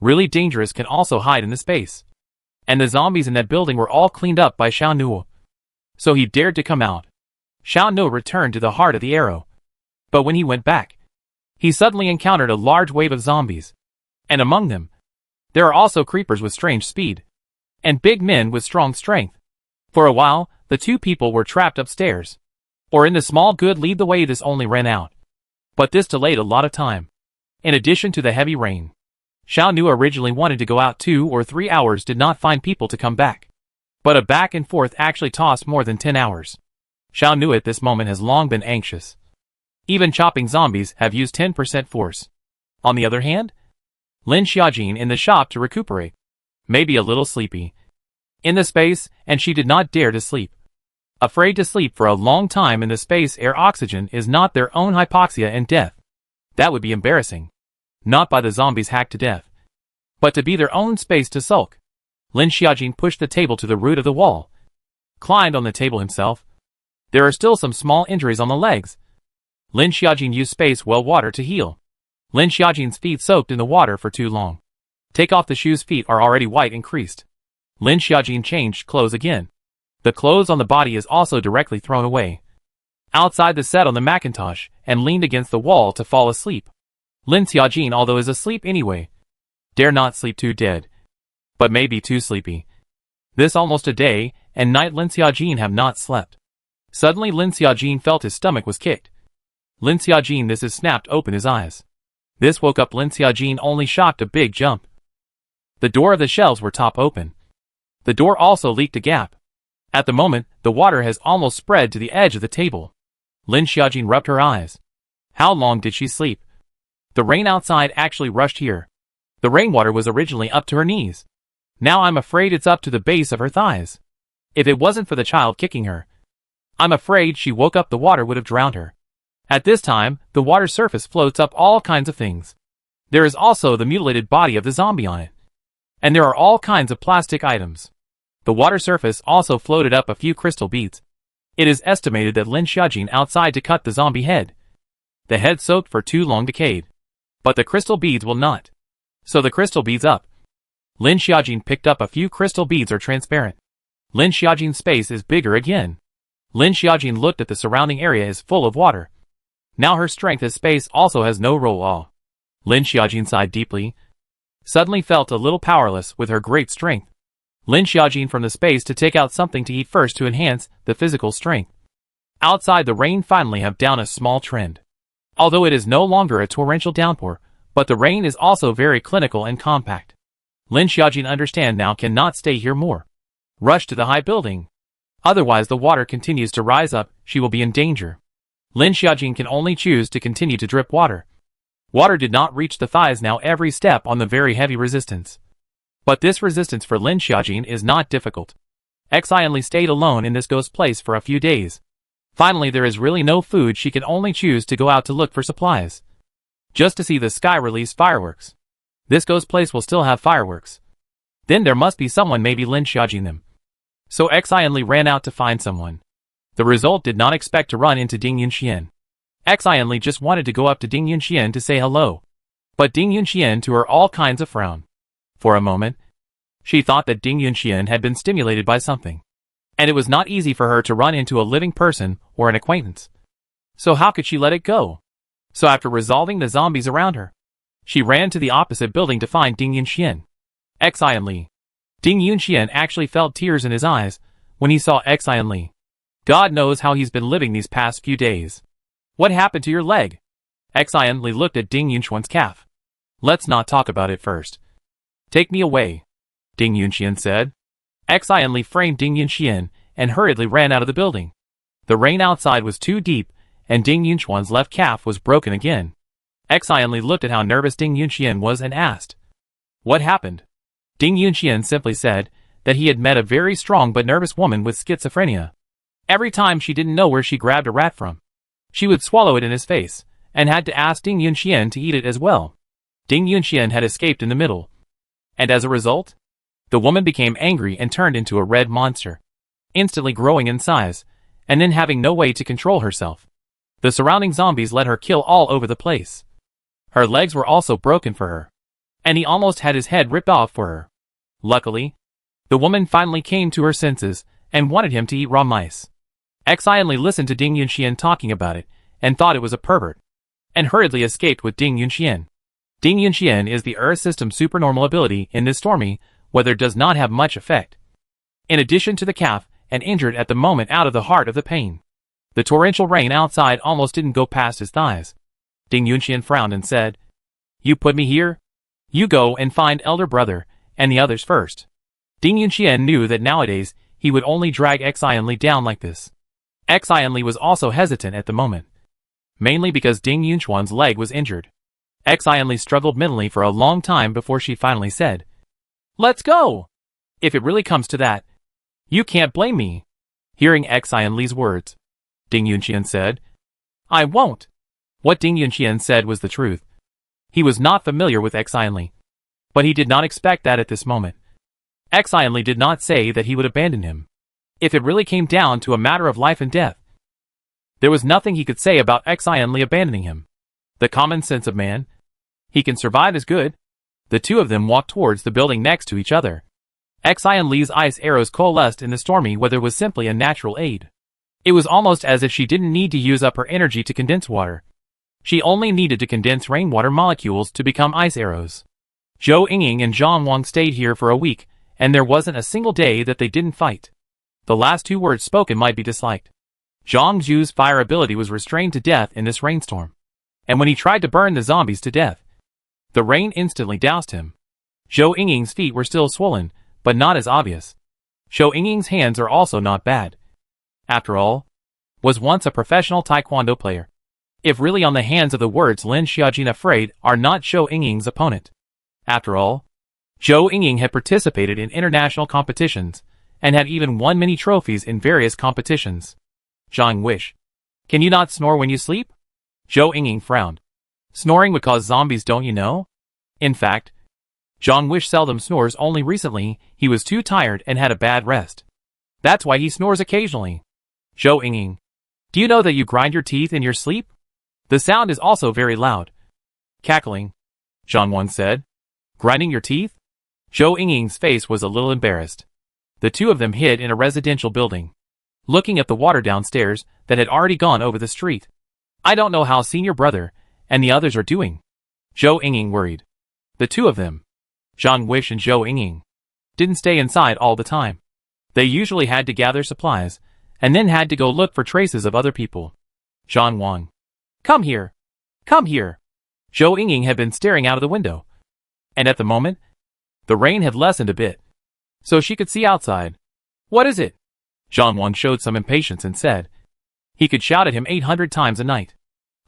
Really dangerous can also hide in the space. And the zombies in that building were all cleaned up by Xiao Nu. so he dared to come out. Xiao Nu returned to the heart of the arrow. But when he went back, he suddenly encountered a large wave of zombies. And among them, there are also creepers with strange speed, and big men with strong strength. For a while, the two people were trapped upstairs, or in the small good lead the way this only ran out. But this delayed a lot of time. In addition to the heavy rain, Xiao Nu originally wanted to go out 2 or 3 hours, did not find people to come back. But a back and forth actually tossed more than 10 hours. Xiao Nu at this moment has long been anxious. Even chopping zombies have used 10% force. On the other hand, Lin Xiaojin in the shop to recuperate. Maybe a little sleepy. In the space, and she did not dare to sleep. Afraid to sleep for a long time in the space air oxygen is not their own hypoxia and death. That would be embarrassing. Not by the zombies hacked to death, but to be their own space to sulk. Lin Xiaojin pushed the table to the root of the wall. Climbed on the table himself. There are still some small injuries on the legs. Lin Xiaojin used space well water to heal. Lin Xiaojin's feet soaked in the water for too long. Take off the shoes, feet are already white and creased. Lin Xiaojin changed clothes again. The clothes on the body is also directly thrown away. Outside the set on the Macintosh, and leaned against the wall to fall asleep. Lin Xiaojin, although is asleep anyway, dare not sleep too dead, but may be too sleepy. This almost a day and night Lin Xiaojin have not slept. Suddenly Lin Xiaojin felt his stomach was kicked. Lin Xiaojin this is snapped open his eyes. This woke up Lin Xiaojin, only shocked a big jump. The door of the shelves were top open. The door also leaked a gap. At the moment, the water has almost spread to the edge of the table. Lin Xiaojin rubbed her eyes. How long did she sleep? The rain outside actually rushed here. The rainwater was originally up to her knees. Now I'm afraid it's up to the base of her thighs. If it wasn't for the child kicking her, I'm afraid she woke up, the water would have drowned her. At this time, the water surface floats up all kinds of things. There is also the mutilated body of the zombie on it. And there are all kinds of plastic items. The water surface also floated up a few crystal beads. It is estimated that Lin Xiaojin outside to cut the zombie head. The head soaked for too long decayed. But the crystal beads will not. So the crystal beads up. Lin Xiaojin picked up a few crystal beads are transparent. Lin Xiaojin's space is bigger again. Lin Xiaojin looked at the surrounding area is full of water. Now her strength as space also has no role all. Lin Xiaojin sighed deeply. Suddenly felt a little powerless with her great strength. Lin Xiaojin from the space to take out something to eat first to enhance the physical strength. Outside the rain finally have down a small trend. Although it is no longer a torrential downpour, but the rain is also very clinical and compact. Lin Xiaojin understand now cannot stay here more. Rush to the high building. Otherwise the water continues to rise up, she will be in danger. Lin Xiaojin can only choose to continue to drip water. Water did not reach the thighs now every step on the very heavy resistance. But this resistance for Lin Xiaojin is not difficult. Xi only stayed alone in this ghost place for a few days. Finally there is really no food, she can only choose to go out to look for supplies. Just to see the sky release fireworks. This ghost place will still have fireworks. Then there must be someone, maybe Lin Xiaojin them. So Xi only ran out to find someone. The result did not expect to run into Ding Yunxian. Xi only just wanted to go up to Ding Yunxian to say hello. But Ding Yunxian to her all kinds of frown. For a moment, she thought that Ding Yunxian had been stimulated by something. And it was not easy for her to run into a living person or an acquaintance. So how could she let it go? So after resolving the zombies around her, she ran to the opposite building to find Ding Yunxian. Xi and Li. Ding Yunxian actually felt tears in his eyes when he saw Xi and Li. God knows how he's been living these past few days. What happened to your leg? Xi and Li looked at Ding Yunxian's calf. Let's not talk about it first. Take me away, Ding Yunxian said. Xi and Li framed Ding Yunxian and hurriedly ran out of the building. The rain outside was too deep, and Ding Yunxian's left calf was broken again. Xi and Li looked at how nervous Ding Yunxian was and asked, what happened? Ding Yunxian simply said that he had met a very strong but nervous woman with schizophrenia. Every time she didn't know where she grabbed a rat from, she would swallow it in his face, and had to ask Ding Yunxian to eat it as well. Ding Yunxian had escaped in the middle. And as a result, the woman became angry and turned into a red monster, instantly growing in size, and then having no way to control herself. The surrounding zombies let her kill all over the place. Her legs were also broken for her, and he almost had his head ripped off for her. Luckily, the woman finally came to her senses and wanted him to eat raw mice. Xianli listened to Ding Yunxian talking about it, and thought it was a pervert, and hurriedly escaped with Ding Yunxian. Ding Yunxian is the Earth System supernormal ability in this stormy weather does not have much effect. In addition to the calf, and injured at the moment out of the heart of the pain. The torrential rain outside almost didn't go past his thighs. Ding Yunxian frowned and said, "You put me here? You go and find elder brother, and the others first." Ding Yunxian knew that nowadays he would only drag Xianli down like this. Xianli was also hesitant at the moment. Mainly because Ding Yunxuan's leg was injured. Xianli struggled mentally for a long time before she finally said, "Let's go! If it really comes to that, you can't blame me." Hearing Xianli's words, Ding Yunxian said, "I won't." What Ding Yunxian said was the truth. He was not familiar with Xianli, but he did not expect that at this moment. Xianli did not say that he would abandon him. If it really came down to a matter of life and death, there was nothing he could say about Xianli abandoning him. The common sense of man. He can survive is good. The two of them walked towards the building next to each other. Xianli's ice arrows coalesced in the stormy weather was simply a natural aid. It was almost as if she didn't need to use up her energy to condense water. She only needed to condense rainwater molecules to become ice arrows. Zhou Yingying and Zhang Wang stayed here for a week, and there wasn't a single day that they didn't fight. The last two words spoken might be disliked. Zhang Zhu's fire ability was restrained to death in this rainstorm. And when he tried to burn the zombies to death, the rain instantly doused him. Zhou Yingying's feet were still swollen, but not as obvious. Zhou Yingying's hands are also not bad. After all, was once a professional taekwondo player. If really on the hands of the words Lin Xiaojin afraid are not Zhou Yingying's opponent. After all, Zhou Yingying had participated in international competitions, and had even won many trophies in various competitions. Zhang Wish. Can you not snore when you sleep? Zhou Yingying frowned. Snoring would cause zombies, don't you know? In fact, Zhang Wish seldom snores. Only recently, he was too tired and had a bad rest. That's why he snores occasionally. Zhou Yingying. Do you know that you grind your teeth in your sleep? The sound is also very loud. Cackling. Zhang Wan said. Grinding your teeth? Zhou Yingying's face was a little embarrassed. The two of them hid in a residential building, looking at the water downstairs that had already gone over the street. I don't know how senior brother and the others are doing. Zhou Yingying worried. The two of them, Zhang Wish and Zhou Yingying, didn't stay inside all the time. They usually had to gather supplies, and then had to go look for traces of other people. Zhang Wang. Come here. Come here. Zhou Yingying had been staring out of the window. And at the moment, the rain had lessened a bit, so she could see outside. What is it? Zhang Wang showed some impatience and said. He could shout at him 800 times a night.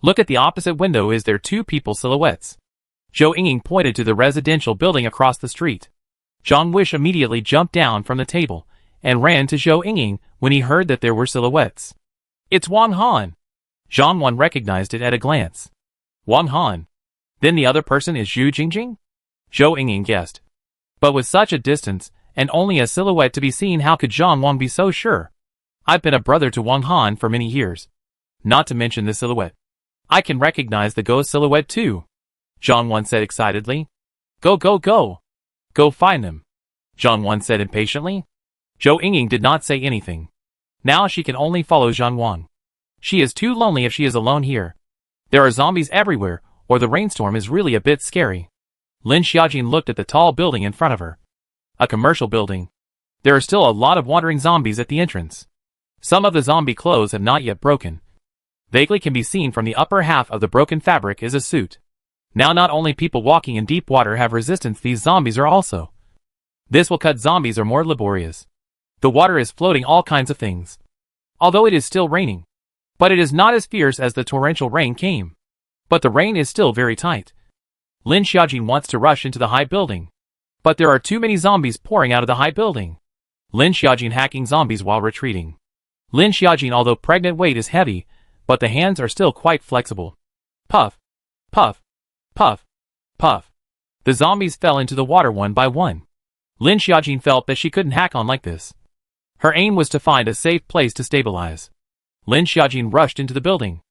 Look at the opposite window. Is there two people silhouettes? Zhou Yingying pointed to the residential building across the street. Zhang Wish immediately jumped down from the table and ran to Zhou Yingying when he heard that there were silhouettes. It's Wang Han. Zhang Wan recognized it at a glance. Wang Han. Then the other person is Zhu Jingjing? Zhou Yingying guessed. But with such a distance, and only a silhouette to be seen, how could Zhang Wang be so sure? I've been a brother to Wang Han for many years. Not to mention the silhouette. I can recognize the ghost silhouette too. Zhang Wan said excitedly. Go, go, go. Go find them. Zhang Wan said impatiently. Zhou Yingying did not say anything. Now she can only follow Zhang Wang. She is too lonely if she is alone here. There are zombies everywhere, or the rainstorm is really a bit scary. Lin Xiaojin looked at the tall building in front of her. A commercial building. There are still a lot of wandering zombies at the entrance. Some of the zombie clothes have not yet broken. Vaguely can be seen from the upper half of the broken fabric is a suit. Now not only people walking in deep water have resistance, these zombies are also. This will cut zombies are more laborious. The water is floating all kinds of things. Although it is still raining. But it is not as fierce as the torrential rain came. But the rain is still very tight. Lin Xiaojin wants to rush into the high building. But there are too many zombies pouring out of the high building. Lin Xiaojin hacking zombies while retreating. Lin Xiaojin, although pregnant, weight is heavy, but the hands are still quite flexible. Puff. Puff. Puff. Puff. The zombies fell into the water one by one. Lin Xiaojin felt that she couldn't hack on like this. Her aim was to find a safe place to stabilize. Lin Xiaojin rushed into the building.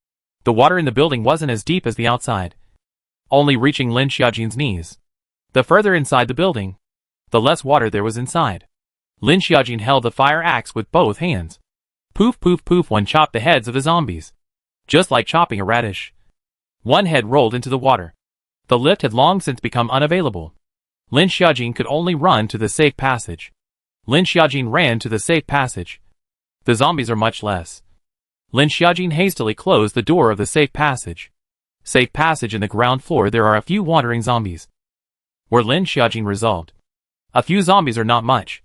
The water in the building wasn't as deep as the outside, only reaching Lin Xiaojin's knees. The further inside the building, the less water there was inside. Lin Xiaojin held the fire axe with both hands. Poof poof poof, one chopped the heads of the zombies. Just like chopping a radish. One head rolled into the water. The lift had long since become unavailable. Lin Xiaojin could only run to the safe passage. Lin Xiaojin ran to the safe passage. The zombies are much less. Lin Xiaojin hastily closed the door of the safe passage. Safe passage in the ground floor, there are a few wandering zombies. Where Lin Xiaojin resolved. A few zombies are not much.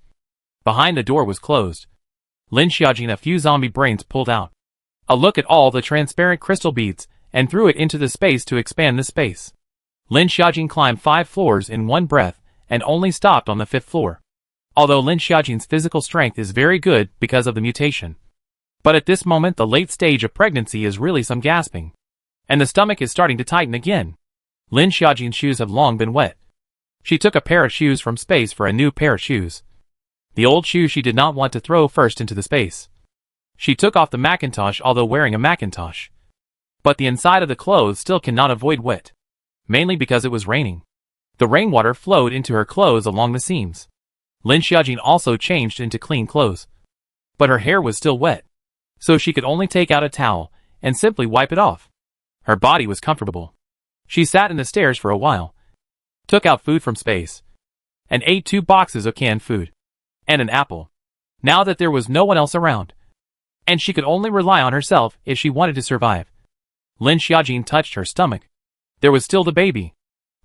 Behind the door was closed. Lin Xiaojin a few zombie brains pulled out. A look at all the transparent crystal beads, and threw it into the space to expand the space. Lin Xiaojin climbed 5 floors in one breath, and only stopped on the 5th floor. Although Lin Xiaojin's physical strength is very good because of the mutation. But at this moment the late stage of pregnancy is really some gasping. And the stomach is starting to tighten again. Lin Xiaojin's shoes have long been wet. She took a pair of shoes from space for a new pair of shoes. The old shoe she did not want to throw first into the space. She took off the Macintosh although wearing a Macintosh. But the inside of the clothes still cannot avoid wet. Mainly because it was raining. The rainwater flowed into her clothes along the seams. Lin Xiaojin also changed into clean clothes. But her hair was still wet. So she could only take out a towel, and simply wipe it off. Her body was comfortable. She sat in the stairs for a while. Took out food from space. And ate 2 boxes of canned food. And an apple. Now that there was no one else around. And she could only rely on herself if she wanted to survive. Lin Xiaojin touched her stomach. There was still the baby.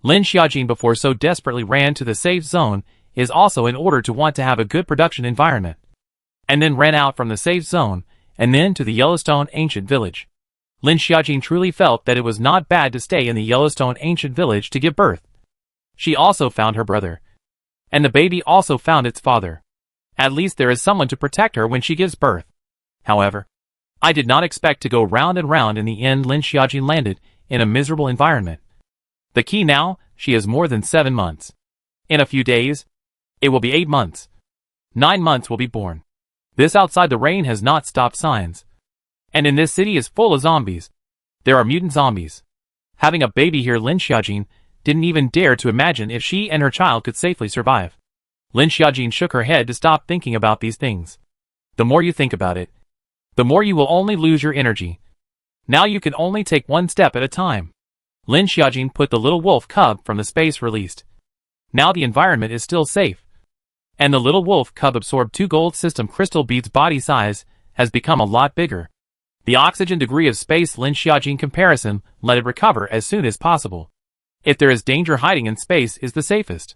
Lin Xiaojin before so desperately ran to the safe zone is also in order to want to have a good production environment. And then ran out from the safe zone, and then to the Yellowstone Ancient Village. Lin Xiaojin truly felt that it was not bad to stay in the Yellowstone Ancient Village to give birth. She also found her brother. And the baby also found its father. At least there is someone to protect her when she gives birth. However, I did not expect to go round and round. In the end Lin Xiaojin landed in a miserable environment. The key now, she is more than 7 months. In a few days, it will be 8 months. 9 months will be born. This outside the rain has not stopped signs. And in this city is full of zombies. There are mutant zombies. Having a baby here, Lin Xiaojin didn't even dare to imagine if she and her child could safely survive. Lin Xiaojin shook her head to stop thinking about these things. The more you think about it, the more you will only lose your energy. Now you can only take one step at a time. Lin Xiaojin put the little wolf cub from the space released. Now the environment is still safe. And the little wolf cub absorbed 2 gold system crystal beads. Body size has become a lot bigger. The oxygen degree of space Lin Xiaojin comparison let it recover as soon as possible. If there is danger, hiding in space is the safest.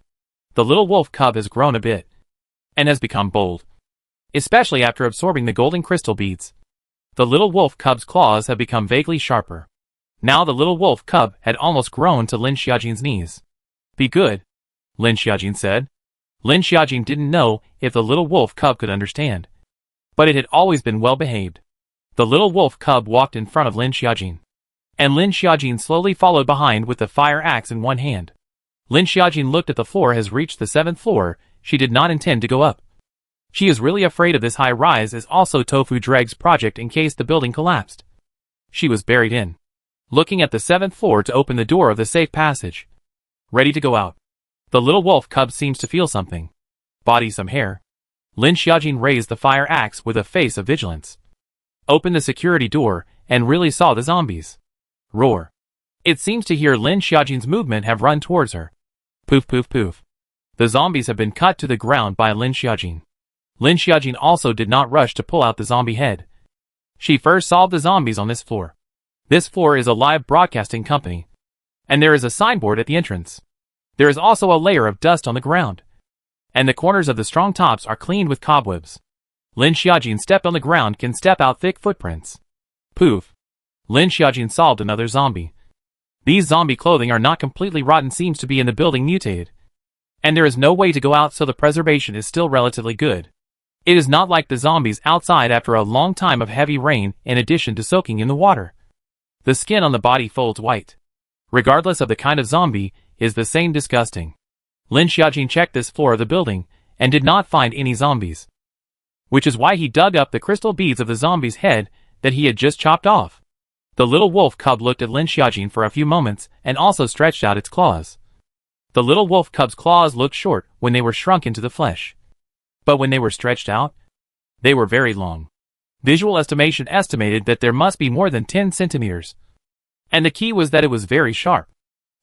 The little wolf cub has grown a bit. And has become bold. Especially after absorbing the golden crystal beads. The little wolf cub's claws have become vaguely sharper. Now the little wolf cub had almost grown to Lin Xiaojin's knees. Be good, Lin Xiaojin said. Lin Xiaojin didn't know if the little wolf cub could understand. But it had always been well behaved. The little wolf cub walked in front of Lin Xiaojin. And Lin Xiaojin slowly followed behind with the fire axe in one hand. Lin Xiaojin looked at the floor, has reached the 7th floor. She did not intend to go up. She is really afraid of this high rise, as also Tofu Dreg's project in case the building collapsed. She was buried in. Looking at the 7th floor to open the door of the safe passage. Ready to go out. The little wolf cub seems to feel something. Body some hair. Lin Xiaojin raised the fire axe with a face of vigilance. Opened the security door, and really saw the zombies. Roar. It seems to hear Lin Xiaojin's movement have run towards her. Poof poof poof. The zombies have been cut to the ground by Lin Xiaojin. Lin Xiaojin also did not rush to pull out the zombie head. She first solved the zombies on this floor. This floor is a live broadcasting company. And there is a signboard at the entrance. There is also a layer of dust on the ground. And the corners of the strong tops are cleaned with cobwebs. Lin Xiaojin stepped on the ground, can step out thick footprints. Poof. Lin Xiaojin solved another zombie. These zombie clothing are not completely rotten, seems to be in the building mutated. And there is no way to go out, so the preservation is still relatively good. It is not like the zombies outside after a long time of heavy rain in addition to soaking in the water. The skin on the body folds white. Regardless of the kind of zombie, is the same disgusting. Lin Xiaojin checked this floor of the building, and did not find any zombies. Which is why he dug up the crystal beads of the zombie's head that he had just chopped off. The little wolf cub looked at Lin Xiaojin for a few moments, and also stretched out its claws. The little wolf cub's claws looked short when they were shrunk into the flesh. But when they were stretched out, they were very long. Visual estimation estimated that there must be more than 10 centimeters. And the key was that it was very sharp.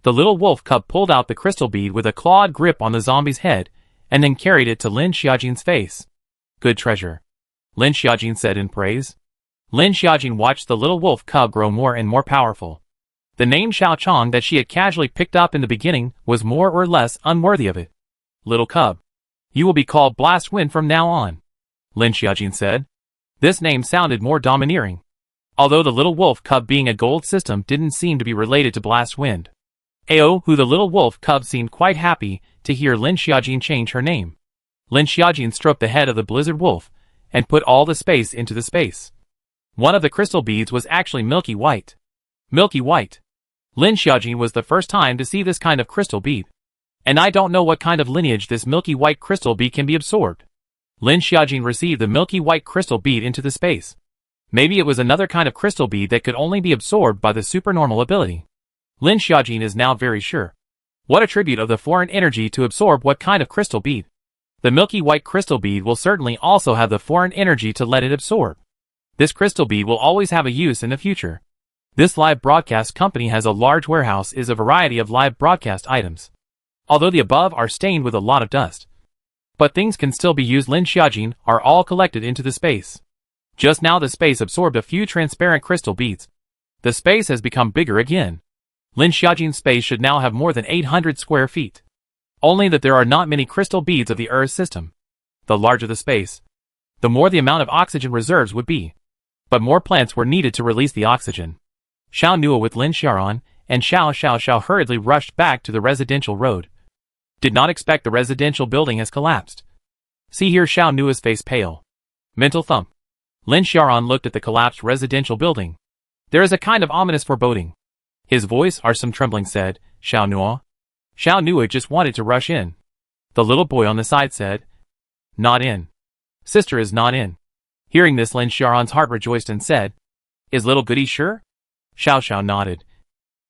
The little wolf cub pulled out the crystal bead with a clawed grip on the zombie's head, and then carried it to Lin Xiaojin's face. Good treasure, Lin Xiaojin said in praise. Lin Xiaojin watched the little wolf cub grow more and more powerful. The name Xiao Chong that she had casually picked up in the beginning was more or less unworthy of it. Little cub, you will be called Blast Wind from now on, Lin Xiaojin said. This name sounded more domineering. Although the little wolf cub being a gold system didn't seem to be related to Blast Wind. Ao, who the little wolf cub seemed quite happy to hear Lin Xiaojin change her name. Lin Xiaojin stroked the head of the blizzard wolf, and put all the space into the space. One of the crystal beads was actually milky white. Milky white. Lin Xiaojin was the first time to see this kind of crystal bead. And I don't know what kind of lineage this milky white crystal bead can be absorbed. Lin Xiaojin received the milky white crystal bead into the space. Maybe it was another kind of crystal bead that could only be absorbed by the supernormal ability. Lin Xiaojin is now very sure. What attribute of the foreign energy to absorb what kind of crystal bead? The milky white crystal bead will certainly also have the foreign energy to let it absorb. This crystal bead will always have a use in the future. This live broadcast company has a large warehouse is a variety of live broadcast items. Although the above are stained with a lot of dust. But things can still be used. Lin Xiaojin are all collected into the space. Just now the space absorbed a few transparent crystal beads. The space has become bigger again. Lin Xiaojin's space should now have more than 800 square feet. Only that there are not many crystal beads of the Earth system. The larger the space, the more the amount of oxygen reserves would be. But more plants were needed to release the oxygen. Xiao Nua with Lin Xiaoran and Xiao hurriedly rushed back to the residential road. Did not expect the residential building has collapsed. See here. Xiao Nua's face pale. Mental thump. Lin Xiaoran looked at the collapsed residential building. There is a kind of ominous foreboding. His voice, some trembling, said, Xiao Nua. Xiao Nua just wanted to rush in. The little boy on the side said, Not in. Sister is not in. Hearing this, Lin Xiaoran's heart rejoiced and said, Is little goody sure? Xiao nodded.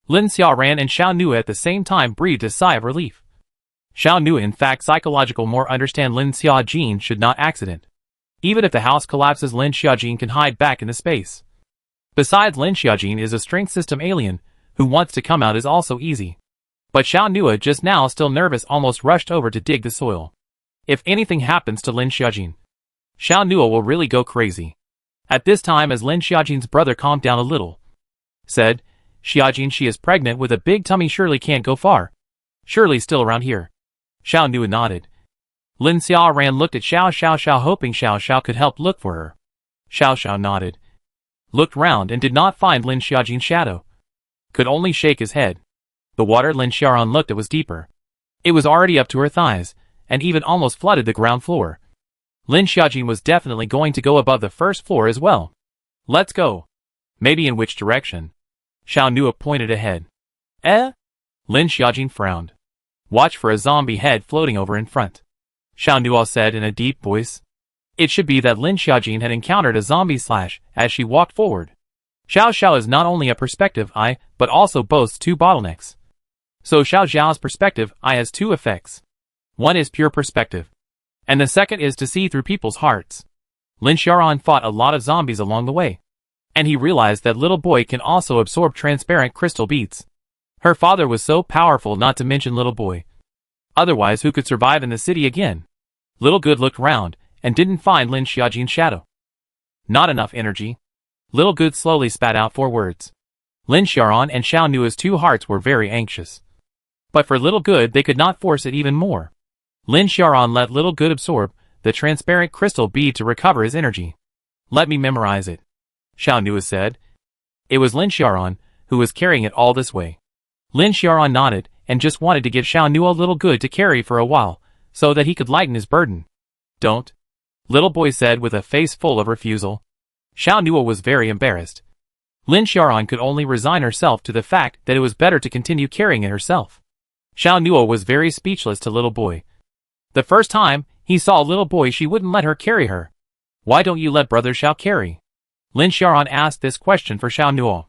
Lin Xiaoran and Xiao Nua at the same time breathed a sigh of relief. Xiao Nua, in fact, psychological more understand Lin Xiaojin should not accident. Even if the house collapses, Lin Xiaojin can hide back in the space. Besides, Lin Xiaojin is a strength system alien, who wants to come out is also easy. But Xiao Nua, just now still nervous, almost rushed over to dig the soil. If anything happens to Lin Xiaojin, Xiao Nua will really go crazy. At this time, as Lin Xiaojin's brother calmed down a little, said, Xiaojin, she is pregnant with a big tummy, surely can't go far. Surely still around here. Xiao Nua nodded. Lin Xiaoran looked at Xiao hoping Xiao could help look for her. Xiao nodded. Looked round and did not find Lin Xiaojin's shadow. Could only shake his head. The water Lin Xiaoran looked at was deeper. It was already up to her thighs, and even almost flooded the ground floor. Lin Xiaojin was definitely going to go above the first floor as well. Let's go. Maybe in which direction? Xiao Nua pointed ahead. Lin Xiaojin frowned. Watch for a zombie head floating over in front. Xiao Nua said in a deep voice. It should be that Lin Xiaojin had encountered a zombie as she walked forward. Xiao is not only a perspective eye, but also boasts two bottlenecks. So Xiao's perspective eye has two effects. One is pure perspective, and the second is to see through people's hearts. Lin Xiaoran fought a lot of zombies along the way, and he realized that little boy can also absorb transparent crystal beads. Her father was so powerful, not to mention little boy. Otherwise, who could survive in the city again? Little Good looked round, and didn't find Lin Xiaojin's shadow. Not enough energy. Little Good slowly spat out 4 words. Lin Xiaoran and Xiao Nua's 2 hearts were very anxious. But for Little Good, they could not force it even more. Lin Xiaoran let Little Good absorb the transparent crystal bead to recover his energy. Let me memorize it, Xiao Nua said. It was Lin Xiaoran who was carrying it all this way. Lin Xiaoran nodded and just wanted to give Xiao Nua Little Good to carry for a while, so that he could lighten his burden. Don't, Little Boy said with a face full of refusal. Xiao Nua was very embarrassed. Lin Xiaoran could only resign herself to the fact that it was better to continue carrying it herself. Xiao Nua was very speechless to Little Boy. The first time he saw Little Boy, she wouldn't let her carry her. Why don't you let Brother Xiao carry? Lin Xiaoran asked this question for Xiao Nua.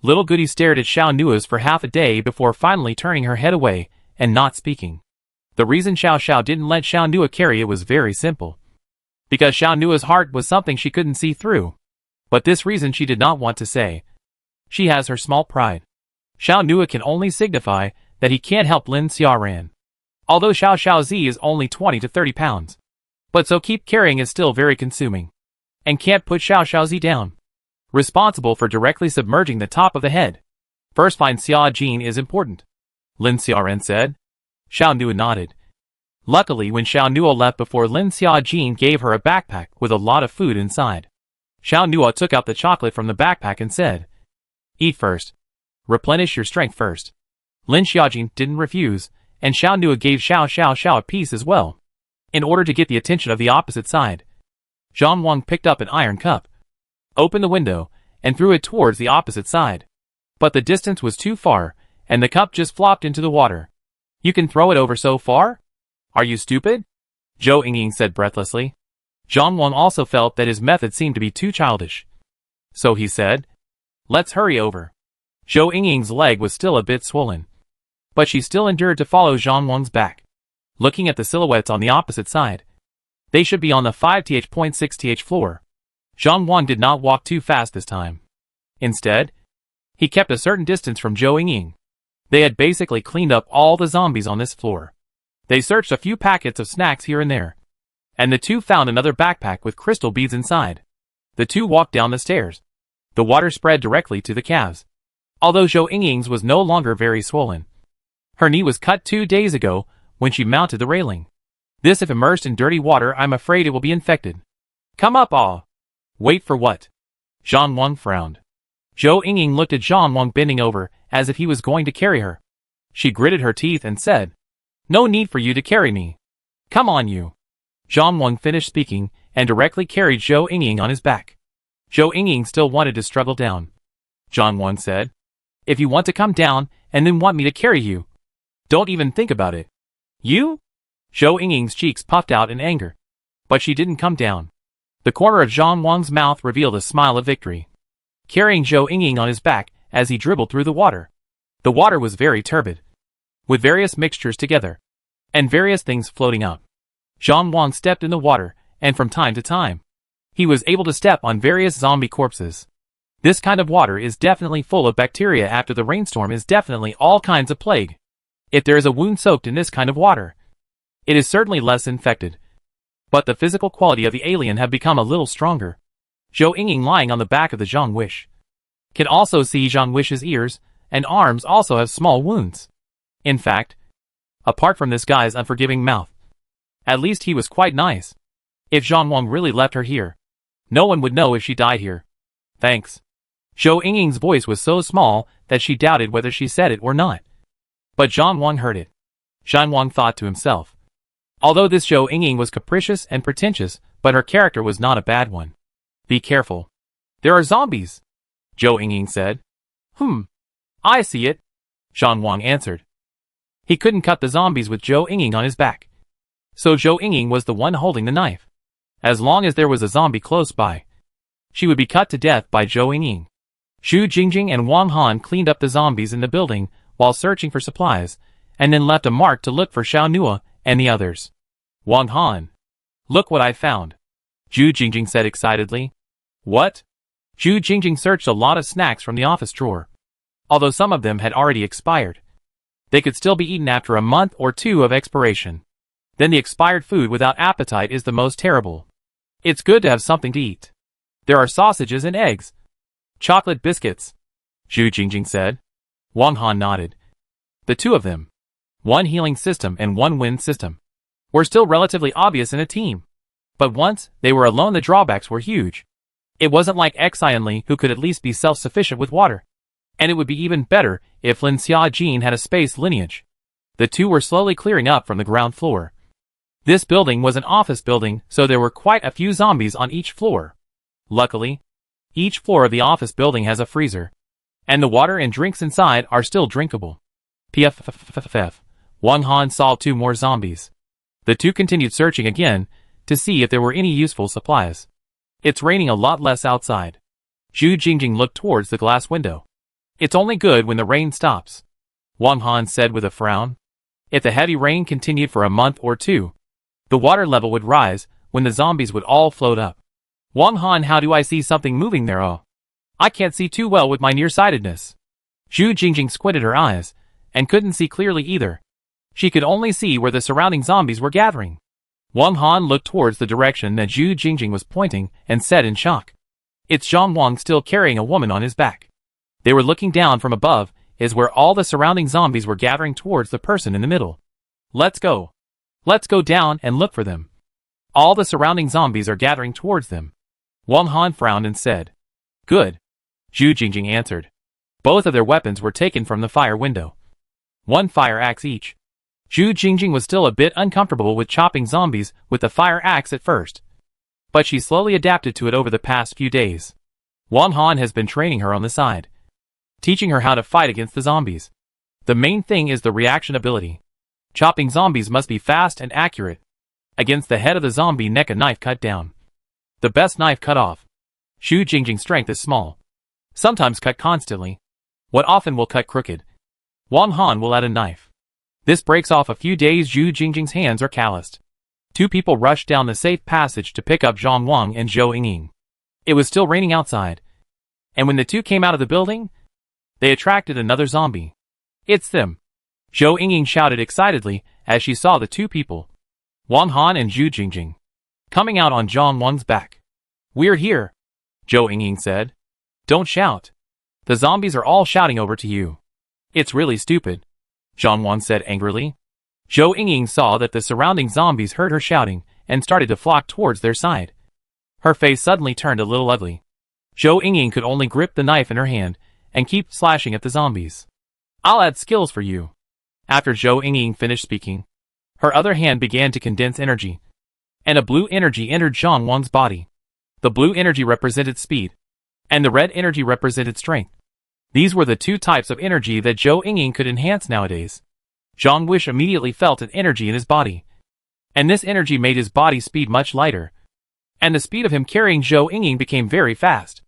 Little Goody stared at Xiao Nua's for half a day before finally turning her head away and not speaking. The reason Xiao didn't let Xiao Nua carry it was very simple. because Xiao Nua's heart was something she couldn't see through. But this reason she did not want to say. She has her small pride. Xiao Nua can only signify that he can't help Lin Xiaoran. Although Xiao Xiaozi is only 20 to 30 pounds. But so keep carrying is still very consuming. And can't put Xiao Xiaozi down. Responsible for directly submerging the top of the head. First find Xia Jin is important. Lin Xiaoran said. Xiao Nua nodded. Luckily when Xiao Nua left before Lin Xia Jin gave her a backpack with a lot of food inside. Xiao Nua took out the chocolate from the backpack and said, "Eat first. Replenish your strength first." Lin Xiaojin didn't refuse, and Xiao Nua gave Xiao a piece as well. In order to get the attention of the opposite side, Zhang Wang picked up an iron cup, opened the window, and threw it towards the opposite side. But the distance was too far, and the cup just flopped into the water. "You can throw it over so far? Are you stupid?" Zhou Yingying said breathlessly. Zhang Wang also felt that his method seemed to be too childish. So he said, "Let's hurry over." Zhou Yingying's leg was still a bit swollen. But she still endured to follow Zhang Wang's back. Looking at the silhouettes on the opposite side. They should be on the 5th.6th floor. Zhang Wang did not walk too fast this time. Instead, he kept a certain distance from Zhou Yingying. They had basically cleaned up all the zombies on this floor. They searched a few packets of snacks here and there. And the two found another backpack with crystal beads inside. The two walked down the stairs. The water spread directly to the calves. Although Zhou Yingying's was no longer very swollen. Her knee was cut 2 days ago when she mounted the railing. This if immersed in dirty water I'm afraid it will be infected. "Come up all." "Wait for what?" Zhang Wang frowned. Zhou Yingying looked at Zhang Wang bending over as if he was going to carry her. She gritted her teeth and said, "No need for you to carry me. Come on you." Zhang Wang finished speaking and directly carried Zhou Yingying on his back. Zhou Yingying still wanted to struggle down. Zhang Wang said, "If you want to come down and then want me to carry you, don't even think about it." "You?" Zhou Yingying's cheeks puffed out in anger. But she didn't come down. The corner of Zhang Wang's mouth revealed a smile of victory. Carrying Zhou Yingying on his back as he dribbled through the water. The water was very turbid. With various mixtures together. And various things floating up. Zhang Wang stepped in the water, and from time to time, he was able to step on various zombie corpses. This kind of water is definitely full of bacteria. After the rainstorm is definitely all kinds of plague. If there is a wound soaked in this kind of water, it is certainly less infected. But the physical quality of the alien have become a little stronger. Zhou Yingying lying on the back of the Zhang Wish. Can also see Zhang Wish's ears and arms also have small wounds. In fact, apart from this guy's unforgiving mouth, at least he was quite nice. If Zhang Wang really left her here, no one would know if she died here. "Thanks." Zhou Yingying's voice was so small that she doubted whether she said it or not. But Zhang Wang heard it. Zhang Wang thought to himself. Although this Zhou Yingying was capricious and pretentious, but her character was not a bad one. "Be careful. There are zombies," Zhou Yingying said. I see it," Zhang Wang answered. He couldn't cut the zombies with Zhou Yingying on his back. So Zhou Yingying was the one holding the knife. As long as there was a zombie close by, she would be cut to death by Zhou Yingying. Xu Jingjing and Wang Han cleaned up the zombies in the building while searching for supplies, and then left a mark to look for Xiao Nua and the others. "Wang Han, look what I found," Xu Jingjing said excitedly. "What?" Xu Jingjing searched a lot of snacks from the office drawer. Although some of them had already expired, they could still be eaten after a month or two of expiration. Then the expired food without appetite is the most terrible. It's good to have something to eat. There are sausages and eggs. Chocolate biscuits, Xu Jingjing said. Wang Han nodded. The two of them, one healing system and one wind system, were still relatively obvious in a team. But once they were alone, the drawbacks were huge. It wasn't like Xian Li, who could at least be self-sufficient with water. And it would be even better if Lin Xiaojin had a space lineage. The two were slowly clearing up from the ground floor. This building was an office building, so there were quite a few zombies on each floor. Luckily, each floor of the office building has a freezer, and the water and drinks inside are still drinkable. PFFFF. Wang Han saw two more zombies. The two continued searching again to see if there were any useful supplies. It's raining a lot less outside. Xu Jingjing looked towards the glass window. It's only good when the rain stops, Wang Han said with a frown. If the heavy rain continued for a month or two, the water level would rise, when the zombies would all float up. Wang Han, how do I see something moving there? Oh, I can't see too well with my nearsightedness. Zhu Jingjing squinted her eyes, and couldn't see clearly either. She could only see where the surrounding zombies were gathering. Wang Han looked towards the direction that Zhu Jingjing was pointing and said in shock, "It's Zhang Wang still carrying a woman on his back." They were looking down from above, is where all the surrounding zombies were gathering towards the person in the middle. Let's go. Let's go down and look for them. All the surrounding zombies are gathering towards them. Wang Han frowned and said, "Good." Zhu Jingjing answered. Both of their weapons were taken from the fire window. One fire axe each. Zhu Jingjing was still a bit uncomfortable with chopping zombies with the fire axe at first, but she slowly adapted to it over the past few days. Wang Han has been training her on the side, teaching her how to fight against the zombies. The main thing is the reaction ability. Chopping zombies must be fast and accurate. Against the head of the zombie neck, a knife cut down. The best knife cut off. Zhu Jingjing's strength is small. Sometimes cut constantly. What often will cut crooked. Wang Han will add a knife. This breaks off a few days. Zhu Jingjing's hands are calloused. Two people rushed down the safe passage to pick up Zhang Wang and Zhou Yingying. It was still raining outside, and when the two came out of the building, they attracted another zombie. "It's them!" Zhou Yingying shouted excitedly as she saw the two people, Wang Han and Zhu Jingjing, coming out on Zhang Wang's back. "We're here," Zhou Yingying said. "Don't shout. The zombies are all shouting over to you." "It's really stupid," Zhang Wang said angrily. Zhou Yingying saw that the surrounding zombies heard her shouting and started to flock towards their side. Her face suddenly turned a little ugly. Zhou Yingying could only grip the knife in her hand and keep slashing at the zombies. "I'll add skills for you." After Zhou Yingying finished speaking, her other hand began to condense energy, and a blue energy entered Zhang Wang's body. The blue energy represented speed, and the red energy represented strength. These were the two types of energy that Zhou Yingying could enhance nowadays. Zhang Wish immediately felt an energy in his body, and this energy made his body speed much lighter, and the speed of him carrying Zhou Yingying became very fast.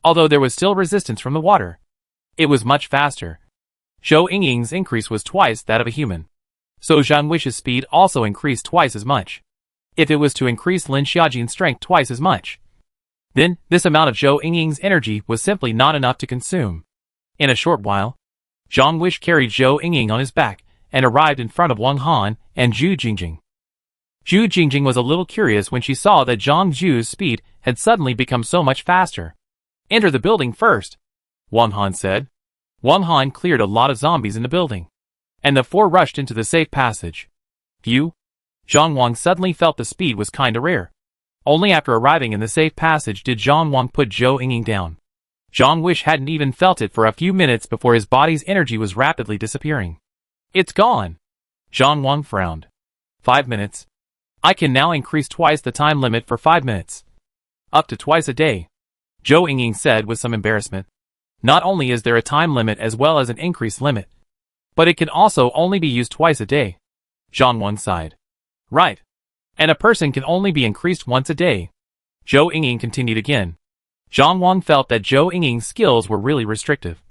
Although there was still resistance from the water, it was much faster. Zhou Yingying's increase was twice that of a human, so Zhang Wish's speed also increased twice as much. If it was to increase Lin Xiaojin's strength twice as much, then this amount of Zhou Yingying's energy was simply not enough to consume. In a short while, Zhang Wish carried Zhou Yingying on his back and arrived in front of Wang Han and Zhu Jingjing. Zhu Jingjing was a little curious when she saw that Zhang Zhu's speed had suddenly become so much faster. "Enter the building first," Wang Han said. Wang Han cleared a lot of zombies in the building, and the four rushed into the safe passage. Phew! Zhang Wang suddenly felt the speed was kinda rare. Only after arriving in the safe passage did Zhang Wang put Zhou Yingying down. Zhang Wish hadn't even felt it for a few minutes before his body's energy was rapidly disappearing. "It's gone." Zhang Wang frowned. 5 minutes. I can now increase twice the time limit for 5 minutes. Up to twice a day, Zhou Yingying said with some embarrassment. Not only is there a time limit as well as an increase limit, but it can also only be used twice a day. Zhang Wang sighed. Right. And a person can only be increased once a day. Zhou Yingying continued again. Zhang Wang felt that Zhou Yingying's skills were really restrictive,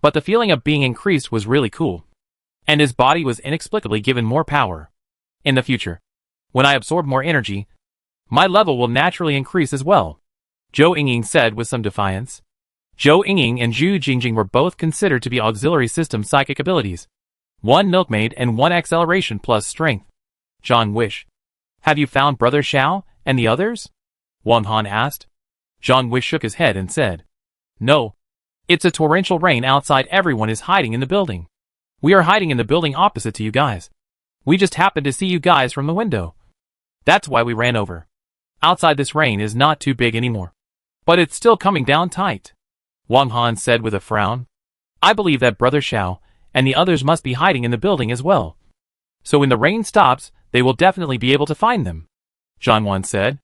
but the feeling of being increased was really cool, and his body was inexplicably given more power. In the future, when I absorb more energy, my level will naturally increase as well, Zhou Yingying said with some defiance. Zhou Yingying and Zhu Jingjing were both considered to be auxiliary system psychic abilities. One milkmaid and one acceleration plus strength. Zhang Wish. Have you found Brother Xiao and the others? Wang Han asked. Zhang Wish shook his head and said, No. It's a torrential rain outside. Everyone is hiding in the building. We are hiding in the building opposite to you guys. We just happened to see you guys from the window. That's why we ran over. Outside this rain is not too big anymore, but it's still coming down tight. Wang Han said with a frown. I believe that Brother Xiao and the others must be hiding in the building as well. So when the rain stops, they will definitely be able to find them, Zhang Wan said.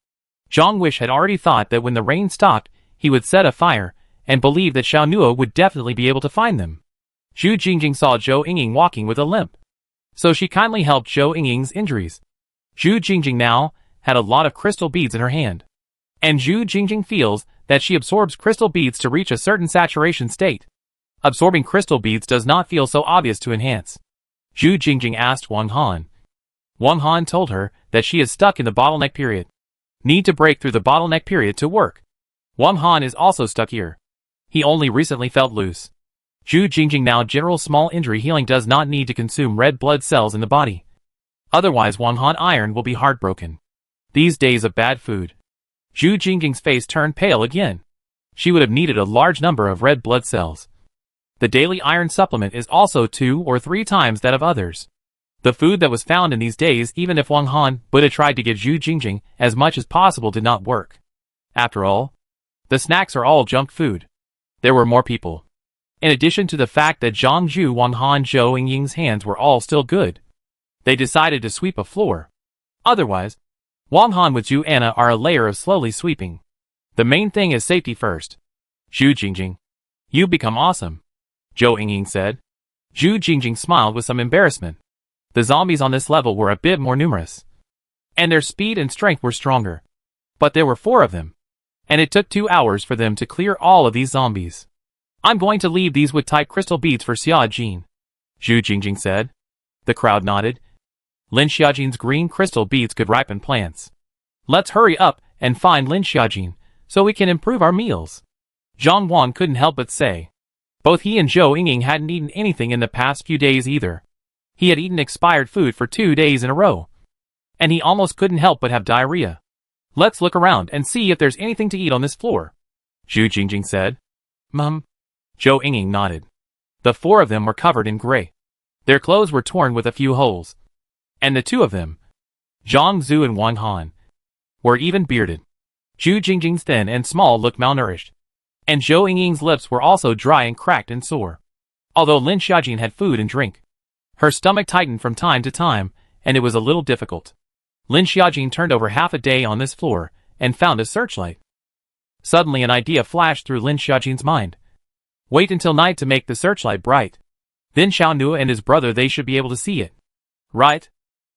Zhang Wish had already thought that when the rain stopped, he would set a fire, and believed that Xiao Nuo would definitely be able to find them. Zhu Jingjing saw Zhou Yingying walking with a limp, so she kindly helped Zhou Yingying's injuries. Zhu Jingjing now had a lot of crystal beads in her hand, and Zhu Jingjing feels that she absorbs crystal beads to reach a certain saturation state. Absorbing crystal beads does not feel so obvious to enhance. Zhu Jingjing asked Wang Han. Wang Han told her that she is stuck in the bottleneck period. Need to break through the bottleneck period to work. Wang Han is also stuck here. He only recently felt loose. Zhu Jingjing now general small injury healing does not need to consume red blood cells in the body. Otherwise Wang Han iron will be heartbroken. These days of bad food. Zhu Jingjing's face turned pale again. She would have needed a large number of red blood cells. The daily iron supplement is also 2 or 3 times that of others. The food that was found in these days, even if Wang Han would have tried to give Zhu Jingjing as much as possible, did not work. After all, the snacks are all junk food. There were more people. In addition to the fact that Zhang Zhu, Wang Han, Zhou Yingying's hands were all still good, they decided to sweep a floor. Otherwise, Wang Han with Zhu Anna are a layer of slowly sweeping. The main thing is safety first. Zhu Jingjing, you become awesome, Zhou Yingying said. Zhu Jingjing smiled with some embarrassment. The zombies on this level were a bit more numerous, and their speed and strength were stronger. But there were 4 of them, and it took 2 hours for them to clear all of these zombies. I'm going to leave these wood-type crystal beads for Xia Jin, Zhu Jingjing said. The crowd nodded. Lin Xiaojin's green crystal beads could ripen plants. Let's hurry up and find Lin Xiaojin, so we can improve our meals. Zhang Wan couldn't help but say. Both he and Zhou Yingying hadn't eaten anything in the past few days either. He had eaten expired food for 2 days in a row, and he almost couldn't help but have diarrhea. Let's look around and see if there's anything to eat on this floor, Zhu Jingjing said. Mum. Zhou Yingying nodded. The 4 of them were covered in gray. Their clothes were torn with a few holes. And the 2 of them, Zhang Zhu and Wang Han, were even bearded. Zhu Jingjing's thin and small looked malnourished, and Zhou Yingying's lips were also dry and cracked and sore. Although Lin Xiaojin had food and drink, her stomach tightened from time to time, and it was a little difficult. Lin Xiaojin turned over half a day on this floor, and found a searchlight. Suddenly an idea flashed through Lin Xiaojin's mind. Wait until night to make the searchlight bright. Then Xiao Nua and his brother, they should be able to see it. Right?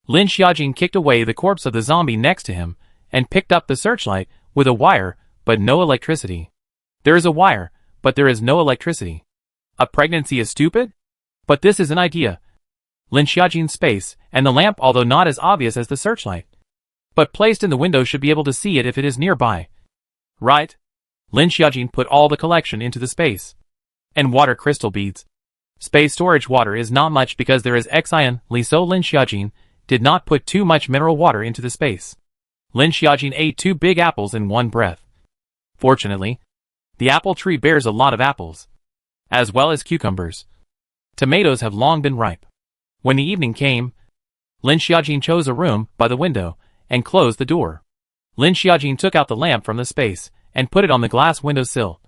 Lin Xiaojin kicked away the corpse of the zombie next to him, and picked up the searchlight, with a wire, but no electricity. There is a wire, but there is no electricity. A pregnancy is stupid? But this is an idea. Lin Xiaojin's space, and the lamp, although not as obvious as the searchlight, but placed in the window, should be able to see it if it is nearby. Right? Lin Xiaojin put all the collection into the space. And water crystal beads. Space storage water is not much because there is Xian Li, so Lin Xiaojin did not put too much mineral water into the space. Lin Xiaojin ate 2 big apples in one breath. Fortunately, the apple tree bears a lot of apples, as well as cucumbers. Tomatoes have long been ripe. When the evening came, Lin Xiaojin chose a room by the window and closed the door. Lin Xiaojin took out the lamp from the space and put it on the glass windowsill.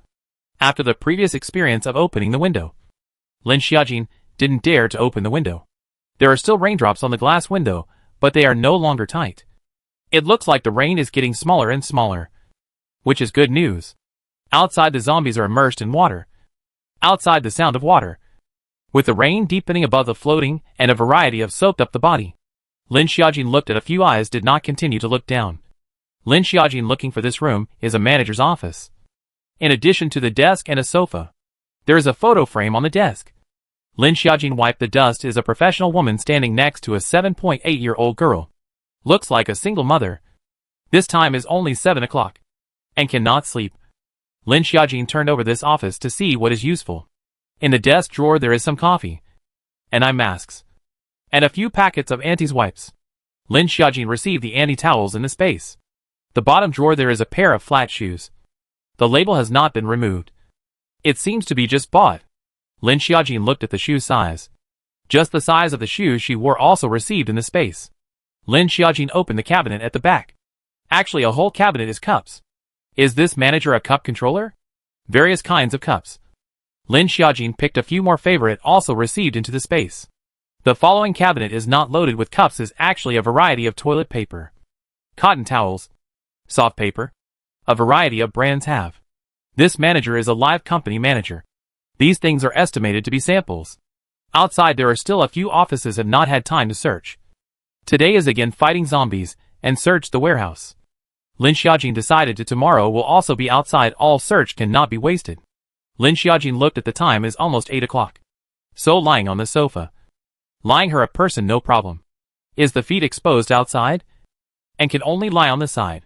After the previous experience of opening the window, Lin Xiaojin didn't dare to open the window. There are still raindrops on the glass window, but they are no longer tight. It looks like the rain is getting smaller and smaller, which is good news. Outside, the zombies are immersed in water. Outside, the sound of water, with the rain deepening above the floating and a variety of soaked up the body. Lin Xiaojin looked at a few eyes, did not continue to look down. Lin Xiaojin looking for this room is a manager's office. In addition to the desk and a sofa, there is a photo frame on the desk. Lin Xiaojin wiped the dust. Is a professional woman standing next to a 7.8-year-old girl. Looks like a single mother. This time is only 7 o'clock, and cannot sleep. Lin Xiaojin turned over this office to see what is useful. In the desk drawer there is some coffee, and eye masks, and a few packets of Auntie's wipes. Lin Xiaojin received the Auntie towels in the space. The bottom drawer there is a pair of flat shoes. The label has not been removed. It seems to be just bought. Lin Xiaojin looked at the shoe size. Just the size of the shoes she wore also received in the space. Lin Xiaojin opened the cabinet at the back. Actually, a whole cabinet is cups. Is this manager a cup controller? Various kinds of cups. Lin Xiaojin picked a few more favorite also received into the space. The following cabinet is not loaded with cups, is actually a variety of toilet paper, cotton towels, soft paper. A variety of brands have. This manager is a live company manager. These things are estimated to be samples. Outside there are still a few offices have not had time to search. Today is again fighting zombies and search the warehouse. Lin Xiaojin decided that tomorrow will also be outside. All search cannot be wasted. Lin Xiaojin looked at the time is almost 8 o'clock. So lying on the sofa. Lying her a person no problem. Is the feet exposed outside? And can only lie on the side.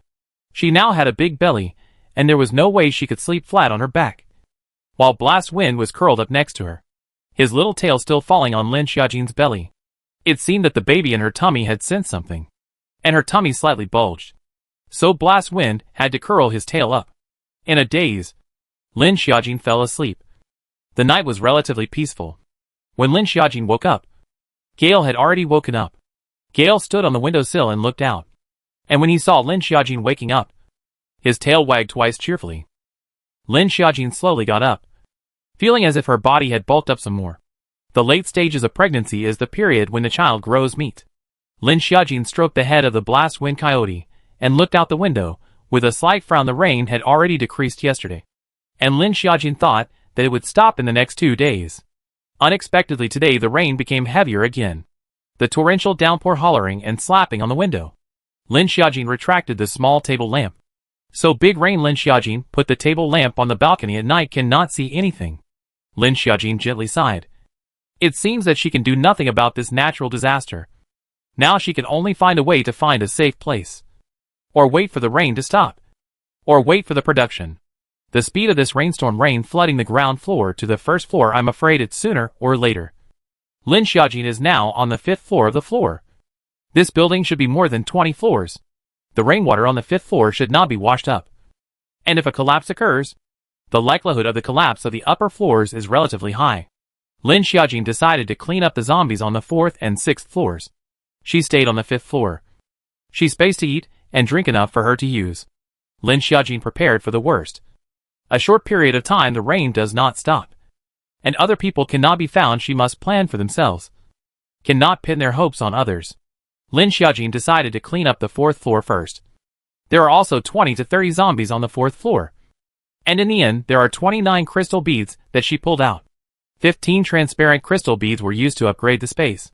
She now had a big belly, and there was no way she could sleep flat on her back. While Blast Wind was curled up next to her, his little tail still falling on Lin Xiaojin's belly. It seemed that the baby in her tummy had sensed something, and her tummy slightly bulged. So Blast Wind had to curl his tail up. In a daze, Lin Xiaojin fell asleep. The night was relatively peaceful. When Lin Xiaojin woke up, Gale had already woken up. Gale stood on the windowsill and looked out. And when he saw Lin Xiaojin waking up, his tail wagged twice cheerfully. Lin Xiaojin slowly got up, feeling as if her body had bulked up some more. The late stages of pregnancy is the period when the child grows meat. Lin Xiaojin stroked the head of the Blast Wind Coyote and looked out the window. With a slight frown, the rain had already decreased yesterday, and Lin Xiaojin thought that it would stop in the next 2 days. Unexpectedly today the rain became heavier again, the torrential downpour hollering and slapping on the window. Lin Xiaojin retracted the small table lamp. So big rain. Lin Xiaojin put the table lamp on the balcony. At night cannot see anything. Lin Xiaojin gently sighed. It seems that she can do nothing about this natural disaster. Now she can only find a way to find a safe place. Or wait for the rain to stop. Or wait for the production. The speed of this rainstorm rain flooding the ground floor to the first floor, I'm afraid it's sooner or later. Lin Xiaojin is now on the 5th floor of the floor. This building should be more than 20 floors. The rainwater on the 5th floor should not be washed up. And if a collapse occurs, the likelihood of the collapse of the upper floors is relatively high. Lin Xiaojin decided to clean up the zombies on the 4th and 6th floors. She stayed on the 5th floor. She spaced to eat and drink enough for her to use. Lin Xiaojin prepared for the worst. A short period of time the rain does not stop, and other people cannot be found. She must plan for themselves, cannot pin their hopes on others. Lin Xiaojin decided to clean up the 4th floor first. There are also 20 to 30 zombies on the 4th floor. And in the end there are 29 crystal beads that she pulled out. 15 transparent crystal beads were used to upgrade the space.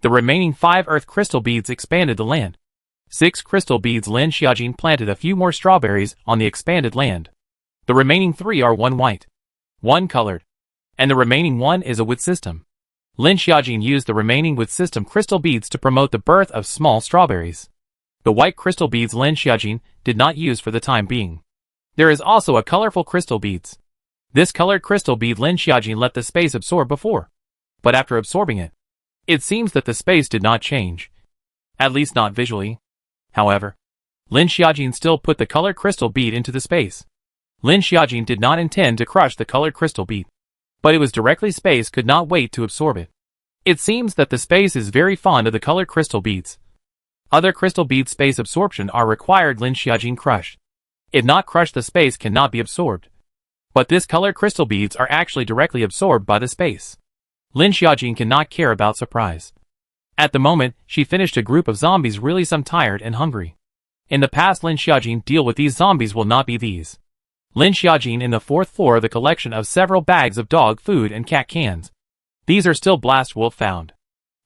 The remaining 5 earth crystal beads expanded the land. 6 crystal beads. Lin Xiaojin planted a few more strawberries on the expanded land. The remaining 3 are 1 white, 1 colored, and the remaining 1 is a wood system. Lin Xiaojin used the remaining wood system crystal beads to promote the birth of small strawberries. The white crystal beads Lin Xiaojin did not use for the time being. There is also a colorful crystal beads. This colored crystal bead Lin Xiaojin let the space absorb before, but after absorbing it, it seems that the space did not change. At least not visually. However, Lin Xiaojin still put the colored crystal bead into the space. Lin Xiaojin did not intend to crush the colored crystal bead, but it was directly space could not wait to absorb it. It seems that the space is very fond of the colored crystal beads. Other crystal bead space absorption are required. Lin Xiaojin crushed. If not crushed, the space cannot be absorbed. But this colored crystal beads are actually directly absorbed by the space. Lin Xiaojin cannot care about surprise. At the moment, she finished a group of zombies, really some tired and hungry. In the past Lin Xiaojin deal with these zombies will not be these. Lin Xiaojin in the 4th floor the collection of several bags of dog food and cat cans. These are still Blast Wolf found.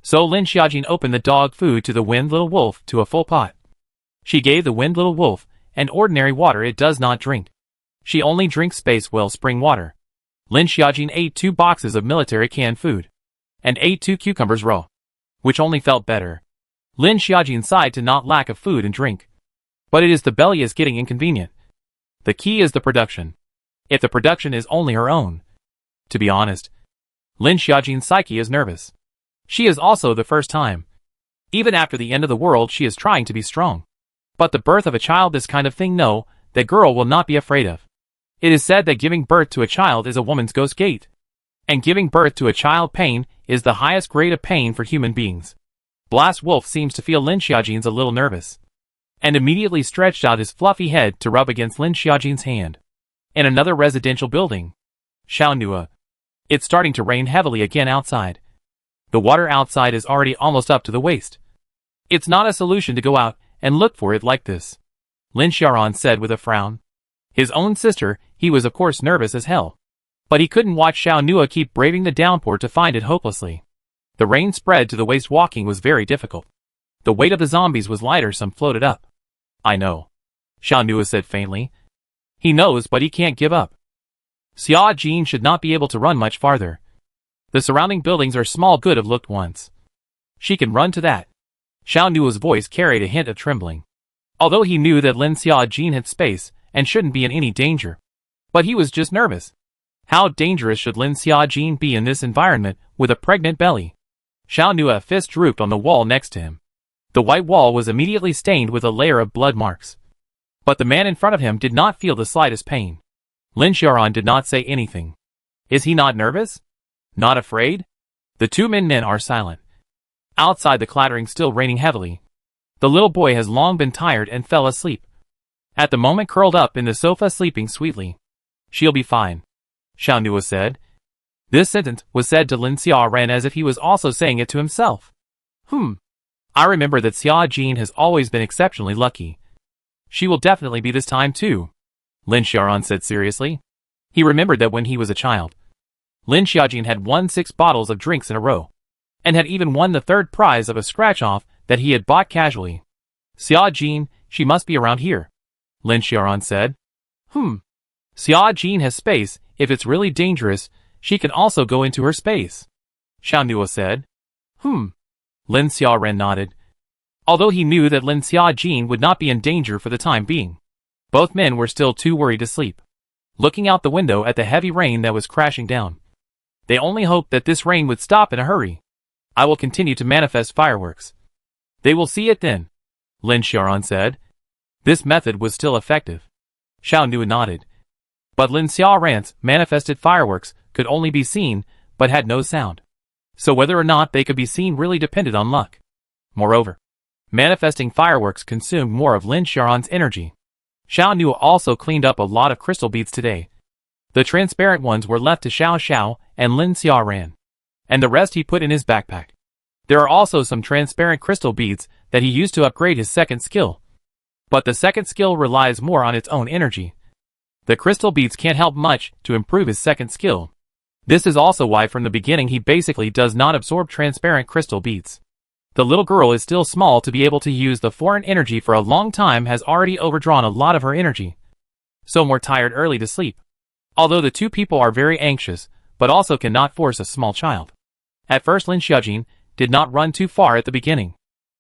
So Lin Xiaojin opened the dog food to the Wind Little Wolf to a full pot. She gave the Wind Little Wolf an ordinary water it does not drink. She only drinks Space Well spring water. Lin Xiaojin ate 2 boxes of military canned food, and ate 2 cucumbers raw, which only felt better. Lin Xiaojin sighed to not lack of food and drink. But it is the belly is getting inconvenient. The key is the production. If the production is only her own. To be honest, Lin Xiaojin's psyche is nervous. She is also the first time. Even after the end of the world she is trying to be strong. But the birth of a child, this kind of thing, no, that girl will not be afraid of. It is said that giving birth to a child is a woman's ghost gate. And giving birth to a child pain is the highest grade of pain for human beings. Blast Wolf seems to feel Lin Xiaojin's a little nervous, and immediately stretched out his fluffy head to rub against Lin Xiaojin's hand. In another residential building, Shaonua. It's starting to rain heavily again outside. The water outside is already almost up to the waist. It's not a solution to go out and look for it like this, Lin Xiaoran said with a frown. His own sister, he was of course nervous as hell. But he couldn't watch Shaonua keep braving the downpour to find it hopelessly. The rain spread to the waist. Walking was very difficult. The weight of the zombies was lighter, some floated up. I know, Shaonua said faintly. He knows, but he can't give up. Xia Jin should not be able to run much farther. The surrounding buildings are small, good have looked once. She can run to that. Shaonua's voice carried a hint of trembling. although he knew that Lin Xiaojin had space and shouldn't be in any danger. But he was just nervous. How dangerous should Lin Xiaojin be in this environment with a pregnant belly? Xiao knew a fist drooped on the wall next to him. The white wall was immediately stained with a layer of blood marks. But the man in front of him did not feel the slightest pain. Lin Xiaoran did not say anything. Is he not nervous? Not afraid? The two men are silent. Outside, the clattering still raining heavily. The little boy has long been tired and fell asleep. At the moment curled up in the sofa sleeping sweetly. She'll be fine, Xiao Nuo said. This sentence was said to Lin Xiaoran as if he was also saying it to himself. I remember that Xiaojin has always been exceptionally lucky. She will definitely be this time too, Lin Xiaoran said seriously. He remembered that when he was a child, Lin Xiaojin had won 6 bottles of drinks in a row, and had even won the 3rd prize of a scratch-off that he had bought casually. Xiaojin, she must be around here, Lin Xiaoran said. Xiaojin has space. If it's really dangerous, she can also go into her space, Xiao Nuo said. Lin Xiaoran nodded. Although he knew that Lin Xiaojin would not be in danger for the time being, both men were still too worried to sleep, looking out the window at the heavy rain that was crashing down. They only hoped that this rain would stop in a hurry. I will continue to manifest fireworks. They will see it then, Lin Xiaoran said. This method was still effective. Xiao Nuo nodded. But Lin Xiaoran's manifested fireworks could only be seen, but had no sound. So whether or not they could be seen really depended on luck. Moreover, manifesting fireworks consumed more of Lin Xiaoran's energy. Xiao Nuo also cleaned up a lot of crystal beads today. The transparent ones were left to Xiao Xiao and Lin Xiaoran, and the rest he put in his backpack. There are also some transparent crystal beads that he used to upgrade his second skill. But the second skill relies more on its own energy. The crystal beads can't help much to improve his second skill. This is also why from the beginning he basically does not absorb transparent crystal beads. The little girl is still small to be able to use the foreign energy for a long time, has already overdrawn a lot of her energy. So more tired early to sleep. Although the two people are very anxious, but also cannot force a small child. At first Lin Xiaojin did not run too far at the beginning,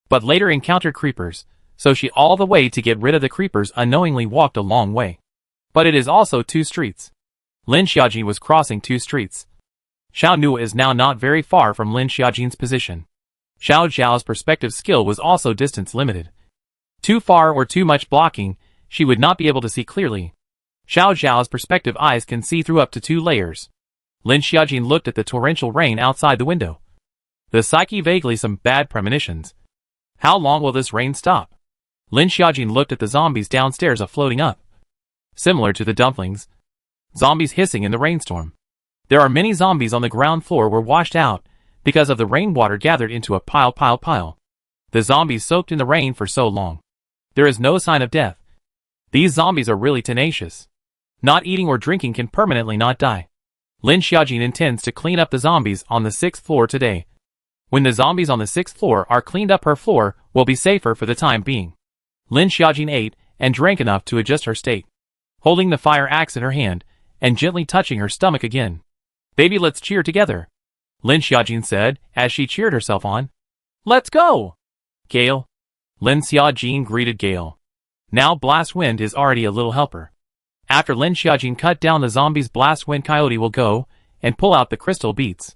but later encountered creepers, so she all the way to get rid of the creepers unknowingly walked a long way. But it is also 2 streets. Lin Xiaojin was crossing 2 streets. Xiao Nuo is now not very far from Lin Xiaojin's position. Xiao Zhao's perspective skill was also distance limited. Too far or too much blocking, she would not be able to see clearly. Xiao Zhao's perspective eyes can see through up to 2 layers. Lin Xiaojin looked at the torrential rain outside the window. The psyche vaguely some bad premonitions. How long will this rain stop? Lin Xiaojin looked at the zombies downstairs floating up. Similar to the dumplings. Zombies hissing in the rainstorm. There are many zombies on the ground floor were washed out because of the rainwater gathered into a pile. The zombies soaked in the rain for so long. There is no sign of death. These zombies are really tenacious. Not eating or drinking can permanently not die. Lin Xiaojin intends to clean up the zombies on the 6th floor today. When the zombies on the 6th floor are cleaned up, her floor will be safer for the time being. Lin Xiaojin ate and drank enough to adjust her state, holding the fire axe in her hand and gently touching her stomach again. Baby, let's cheer together, Lin Xiaojin said as she cheered herself on. Let's go! Gale. Lin Xiaojin greeted Gale. Now Blast Wind is already a little helper. After Lin Xiaojin cut down the zombies, Blast Wind Coyote will go and pull out the crystal beads.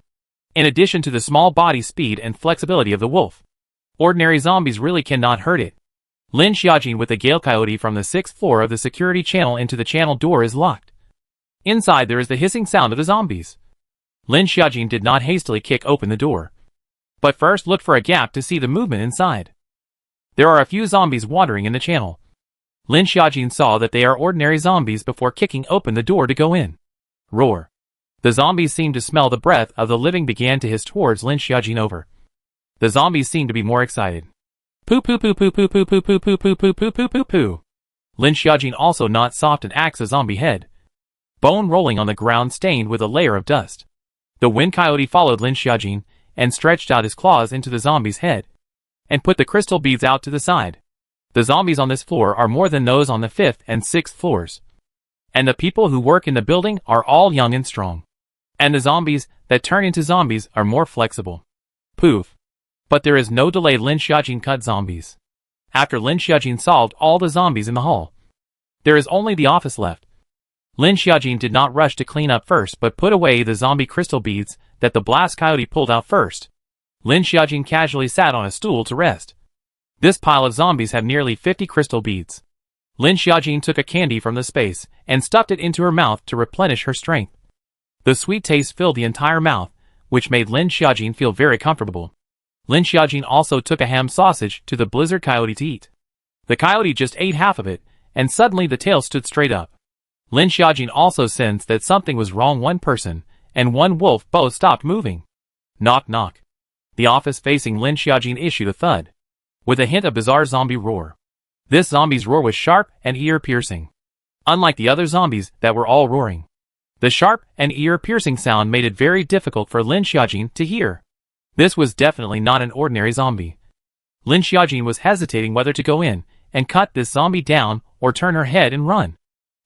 In addition to the small body speed and flexibility of the wolf, ordinary zombies really cannot hurt it. Lin Xiaojin with the Gale Coyote from the 6th floor of the security channel into the channel door is locked. Inside there is the hissing sound of the zombies. Lin Xiaojin did not hastily kick open the door, but first looked for a gap to see the movement inside. There are a few zombies wandering in the channel. Lin Xiaojin saw that they are ordinary zombies before kicking open the door to go in. Roar. The zombies seemed to smell the breath of the living, began to hiss towards Lin Xiaojin over. The zombies seemed to be more excited. Poo poo poo poo poo poo poo poo poo poo poo poo poo poo poo. Lin Xiaojin also not soft and axe a zombie head. Bone rolling on the ground stained with a layer of dust. The Wind Coyote followed Lin Xiaojin and stretched out his claws into the zombie's head and put the crystal beads out to the side. The zombies on this floor are more than those on the 5th and 6th floors. And the people who work in the building are all young and strong. And the zombies that turn into zombies are more flexible. Poof. But there is no delay. Lin Xiaojin cut zombies. after Lin Xiaojin solved all the zombies in the hall. There is only the office left. Lin Xiaojin did not rush to clean up first but put away the zombie crystal beads that the blast coyote pulled out first. Lin Xiaojin casually sat on a stool to rest. This pile of zombies had nearly 50 crystal beads. Lin Xiaojin took a candy from the space and stuffed it into her mouth to replenish her strength. The sweet taste filled the entire mouth, which made Lin Xiaojin feel very comfortable. Lin Xiaojin also took a ham sausage to the blizzard coyote to eat. The coyote just ate half of it, and suddenly the tail stood straight up. Lin Xiaojin also sensed that something was wrong. One person and one wolf both stopped moving. Knock knock. The office facing Lin Xiaojin issued a thud, with a hint of bizarre zombie roar. This zombie's roar was sharp and ear-piercing. Unlike the other zombies that were all roaring, the sharp and ear-piercing sound made it very difficult for Lin Xiaojin to hear. This was definitely not an ordinary zombie. Lin Xiaojin was hesitating whether to go in and cut this zombie down or turn her head and run.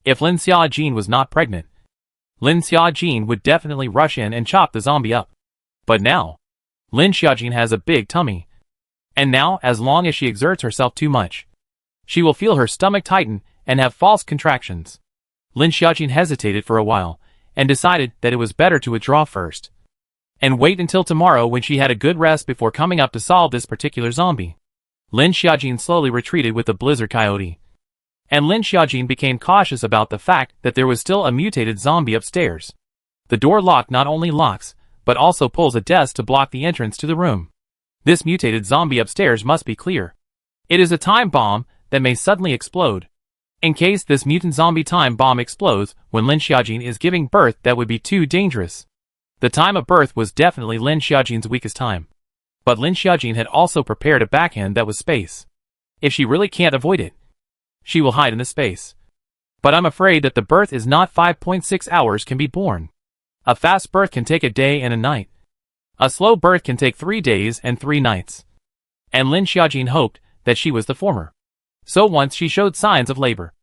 If Lin Xiaojin was not pregnant, Lin Xiaojin would definitely rush in and chop the zombie up. But now, Lin Xiaojin has a big tummy. And now, as long as she exerts herself too much, she will feel her stomach tighten and have false contractions. Lin Xiaojin hesitated for a while and decided that it was better to withdraw first and wait until tomorrow when she had a good rest before coming up to solve this particular zombie. Lin Xiaojin slowly retreated with the blizzard coyote, and Lin Xiaojin became cautious about the fact that there was still a mutated zombie upstairs. The door lock not only locks, but also pulls a desk to block the entrance to the room. This mutated zombie upstairs must be clear. It is a time bomb that may suddenly explode. In case this mutant zombie time bomb explodes when Lin Xiaojin is giving birth, that would be too dangerous. The time of birth was definitely Lin Xiaojin's weakest time. But Lin Xiaojin had also prepared a backhand that was space. If she really can't avoid it, she will hide in the space. But I'm afraid that the birth is not 5.6 hours can be born. A fast birth can take a day and a night. A slow birth can take 3 days and 3 nights. And Lin Xiaojin hoped that she was the former. So once she showed signs of labor,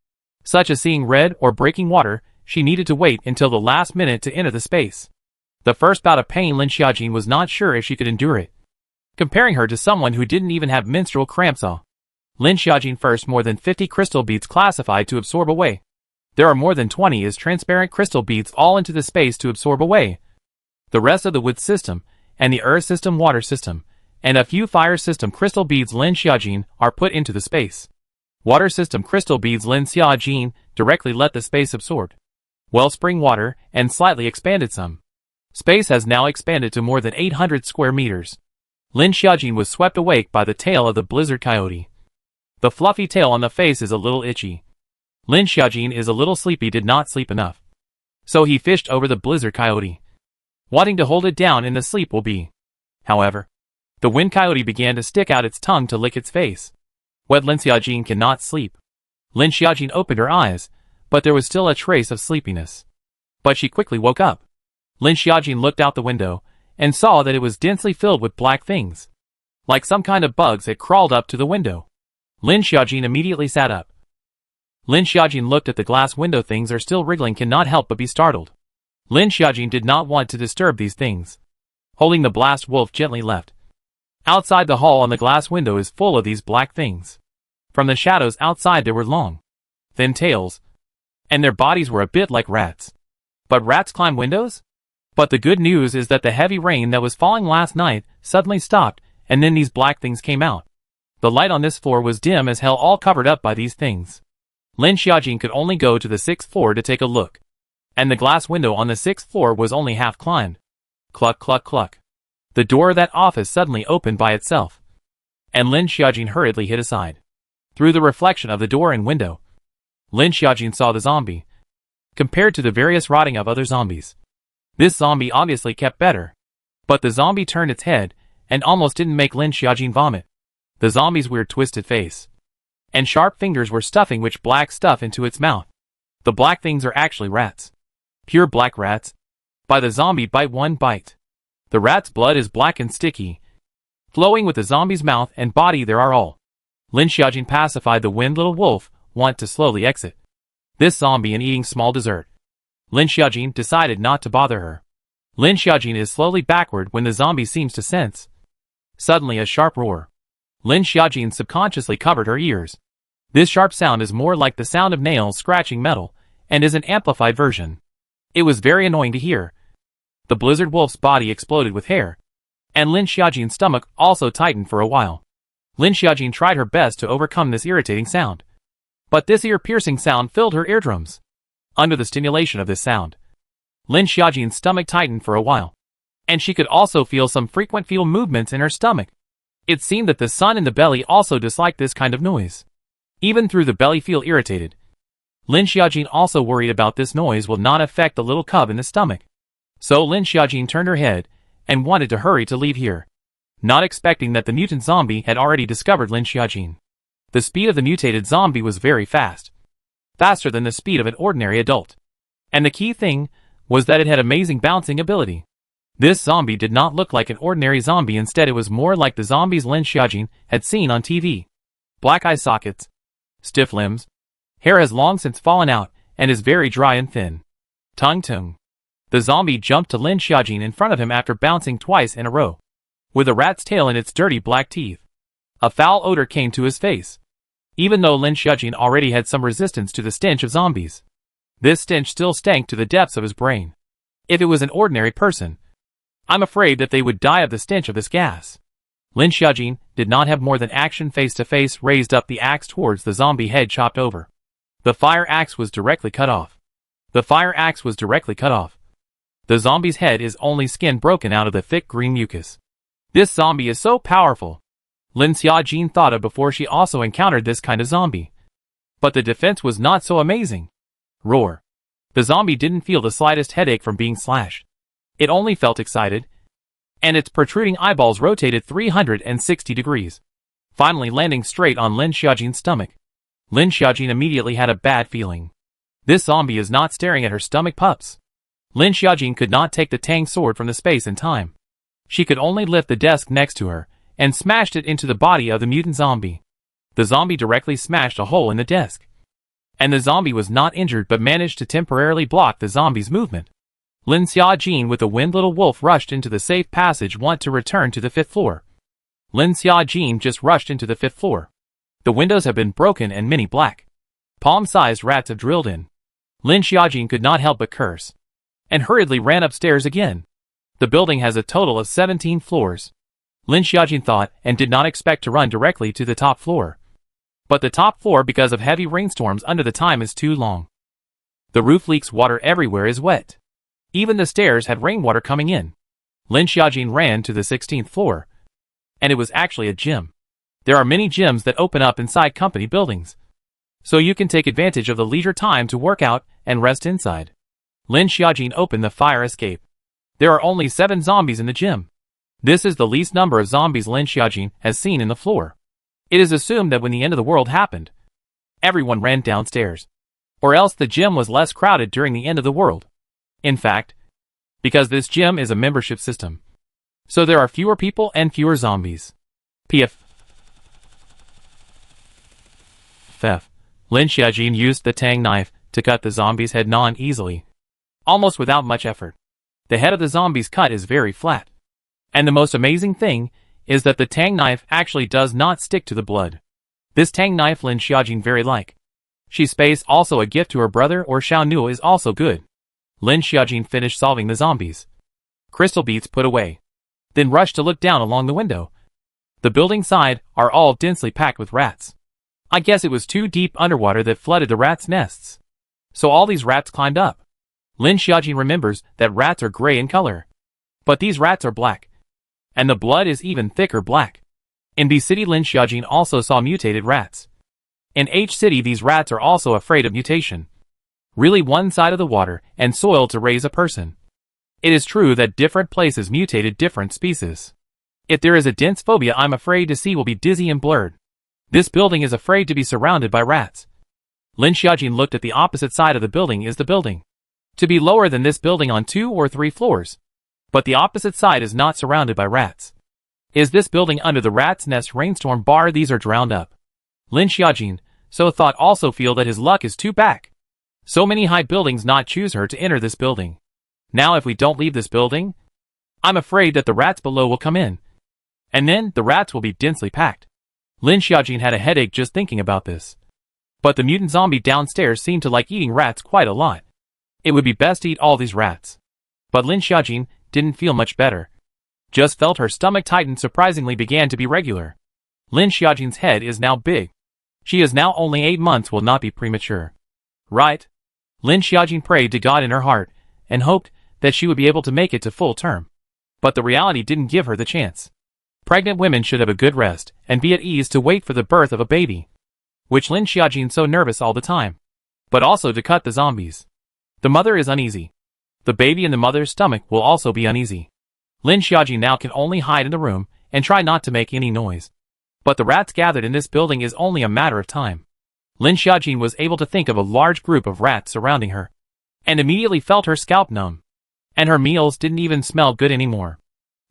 such as seeing red or breaking water, she needed to wait until the last minute to enter the space. The first bout of pain, Lin Xiaojin was not sure if she could endure it. Comparing her to someone who didn't even have menstrual cramps, Lin Xiaojin first more than 50 crystal beads classified to absorb away. There are more than 20 as transparent crystal beads all into the space to absorb away. The rest of the wood system, and the earth system, water system, and a few fire system crystal beads Lin Xiaojin are put into the space. Water system crystal beads Lin Xiaojin directly let the space absorb wellspring water and slightly expanded some. Space has now expanded to more than 800 square meters. Lin Xiaojin was swept awake by the tail of the blizzard coyote. The fluffy tail on the face is a little itchy. Lin Xiaojin is a little sleepy, did not sleep enough. So he fished over the blizzard coyote, wanting to hold it down in the sleep will be. However, the wind coyote began to stick out its tongue to lick its face. Wet Lin Xiaojin cannot sleep. Lin Xiaojin opened her eyes, but there was still a trace of sleepiness. But she quickly woke up. Lin Xiaojin looked out the window and saw that it was densely filled with black things. Like some kind of bugs had crawled up to the window. Lin Xiaojin immediately sat up. Lin Xiaojin looked at the glass window. Things are still wriggling, cannot help but be startled. Lin Xiaojin did not want to disturb these things. Holding the blast wolf gently left. Outside the hall on the glass window is full of these black things. From the shadows outside there were long, thin tails, and their bodies were a bit like rats. But rats climb windows? But the good news is that the heavy rain that was falling last night suddenly stopped, and then these black things came out. The light on this floor was dim as hell, all covered up by these things. Lin Xiaojin could only go to the 6th floor to take a look. And the glass window on the 6th floor was only half climbed. Cluck cluck cluck. The door of that office suddenly opened by itself. And Lin Xiaojin hurriedly hid aside. Through the reflection of the door and window, Lin Xiaojin saw the zombie. Compared to the various rotting of other zombies, this zombie obviously kept better. But the zombie turned its head and almost didn't make Lin Xiaojin vomit. The zombie's weird twisted face and sharp fingers were stuffing which black stuff into its mouth. The black things are actually rats. Pure black rats. By the zombie bite one bite. The rat's blood is black and sticky, flowing with the zombie's mouth and body. There are all. Lin Xiaojin pacified the wind little wolf, want to slowly exit this zombie and eating small dessert. Lin Xiaojin decided not to bother her. Lin Xiaojin is slowly backward when the zombie seems to sense. Suddenly a sharp roar. Lin Xiaojin subconsciously covered her ears. This sharp sound is more like the sound of nails scratching metal, and is an amplified version. It was very annoying to hear. The blizzard wolf's body exploded with hair, and Lin Xiaojin's stomach also tightened for a while. Lin Xiaojin tried her best to overcome this irritating sound. But this ear-piercing sound filled her eardrums. Under the stimulation of this sound, Lin Xiaojin's stomach tightened for a while, and she could also feel some frequent fetal movements in her stomach. It seemed that the son in the belly also disliked this kind of noise. Even through the belly feel irritated, Lin Xiaojin also worried about this noise will not affect the little cub in the stomach. So Lin Xiaojin turned her head and wanted to hurry to leave here, not expecting that the mutant zombie had already discovered Lin Xiaojin. The speed of the mutated zombie was very fast, faster than the speed of an ordinary adult. And the key thing was that it had amazing bouncing ability. This zombie did not look like an ordinary zombie, instead it was more like the zombies Lin Xiaojin had seen on TV. Black eye sockets, stiff limbs, hair has long since fallen out and is very dry and thin. Tung. The zombie jumped to Lin Xiaojin in front of him after bouncing twice in a row, with a rat's tail in its dirty black teeth. A foul odor came to his face. Even though Lin Xiaojin already had some resistance to the stench of zombies, this stench still stank to the depths of his brain. If it was an ordinary person, I'm afraid that they would die of the stench of this gas. Lin Xiaojin did not have more than action. Face to face, raised up the axe towards the zombie head, chopped over. The fire axe was directly cut off. The zombie's head is only skin broken out of the thick green mucus. This zombie is so powerful, Lin Xiaojin thought of before she also encountered this kind of zombie. But the defense was not so amazing. Roar. The zombie didn't feel the slightest headache from being slashed. It only felt excited, and its protruding eyeballs rotated 360 degrees, finally landing straight on Lin Xiaojin's stomach. Lin Xiaojin immediately had a bad feeling. This zombie is not staring at her stomach pups. Lin Xiaojin could not take the Tang sword from the space in time. She could only lift the desk next to her and smashed it into the body of the mutant zombie. The zombie directly smashed a hole in the desk, and the zombie was not injured but managed to temporarily block the zombie's movement. Lin Xiaojin with the wind little wolf rushed into the safe passage, want to return to the 5th floor. Lin Xiaojin just rushed into the 5th floor. The windows have been broken and many black, palm-sized rats have drilled in. Lin Xiaojin could not help but curse, and hurriedly ran upstairs again. The building has a total of 17 floors. Lin Xiaojin thought and did not expect to run directly to the top floor. But the top floor, because of heavy rainstorms under the time, is too long. The roof leaks, water everywhere is wet. Even the stairs had rainwater coming in. Lin Xiaojin ran to the 16th floor, and it was actually a gym. There are many gyms that open up inside company buildings, so you can take advantage of the leisure time to work out and rest inside. Lin Xiaojin opened the fire escape. There are only 7 zombies in the gym. This is the least number of zombies Lin Xiaojin has seen in the floor. It is assumed that when the end of the world happened, everyone ran downstairs, or else the gym was less crowded during the end of the world. In fact, because this gym is a membership system, so there are fewer people and fewer zombies. PF. Lin Xiaojin used the Tang knife to cut the zombie's head non-easily, almost without much effort. The head of the zombie's cut is very flat. And the most amazing thing is that the Tang knife actually does not stick to the blood. This Tang knife Lin Xiaojin very like. She space also a gift to her brother, or Xiao Nuo is also good. Lin Xiaojin finished solving the zombies. Crystal beads put away. Then rushed to look down along the window. The building side are all densely packed with rats. I guess it was too deep underwater that flooded the rats' nests, so all these rats climbed up. Lin Xiaojin remembers that rats are gray in color, but these rats are black, and the blood is even thicker black. In B City, Lin Xiaojin also saw mutated rats. In H City, these rats are also afraid of mutation. Really one side of the water and soil to raise a person. It is true that different places mutated different species. If there is a dense phobia I'm afraid to see will be dizzy and blurred. This building is afraid to be surrounded by rats. Lin Xiaojin looked at the opposite side of the building. Is the building to be lower than this building on 2 or 3 floors? But the opposite side is not surrounded by rats. Is this building under the rat's nest rainstorm bar? These are drowned up. Lin Xiaojin, so thought, also feel that his luck is too back. So many high buildings not choose her to enter this building. Now if we don't leave this building, I'm afraid that the rats below will come in. And then the rats will be densely packed. Lin Xiaojin had a headache just thinking about this. But the mutant zombie downstairs seemed to like eating rats quite a lot. It would be best to eat all these rats. But Lin Xiaojin didn't feel much better. Just felt her stomach tighten surprisingly began to be regular. Lin Xiaojin's head is now big. She is now only 8 months will not be premature. Right? Lin Xiaojin prayed to God in her heart, and hoped that she would be able to make it to full term. But the reality didn't give her the chance. Pregnant women should have a good rest, and be at ease to wait for the birth of a baby. Which Lin Xiaojin so nervous all the time. But also to cut the zombies. The mother is uneasy. The baby in the mother's stomach will also be uneasy. Lin Xiaojin now can only hide in the room, and try not to make any noise. But the rats gathered in this building is only a matter of time. Lin Xiaojin was able to think of a large group of rats surrounding her. And immediately felt her scalp numb. And her meals didn't even smell good anymore.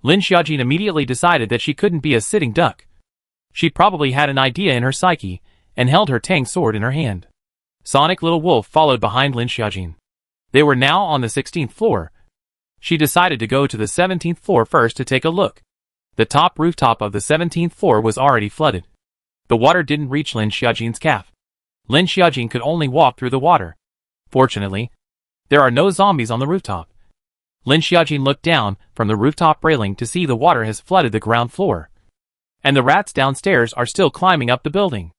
Lin Xiaojin immediately decided that she couldn't be a sitting duck. She probably had an idea in her psyche, and held her tang sword in her hand. Sonic Little Wolf followed behind Lin Xiaojin. They were now on the 16th floor. She decided to go to the 17th floor first to take a look. The top rooftop of the 17th floor was already flooded. The water didn't reach Lin Xiaojin's calf. Lin Xiaojin could only walk through the water. Fortunately, there are no zombies on the rooftop. Lin Xiaojin looked down from the rooftop railing to see the water has flooded the ground floor. And the rats downstairs are still climbing up the building.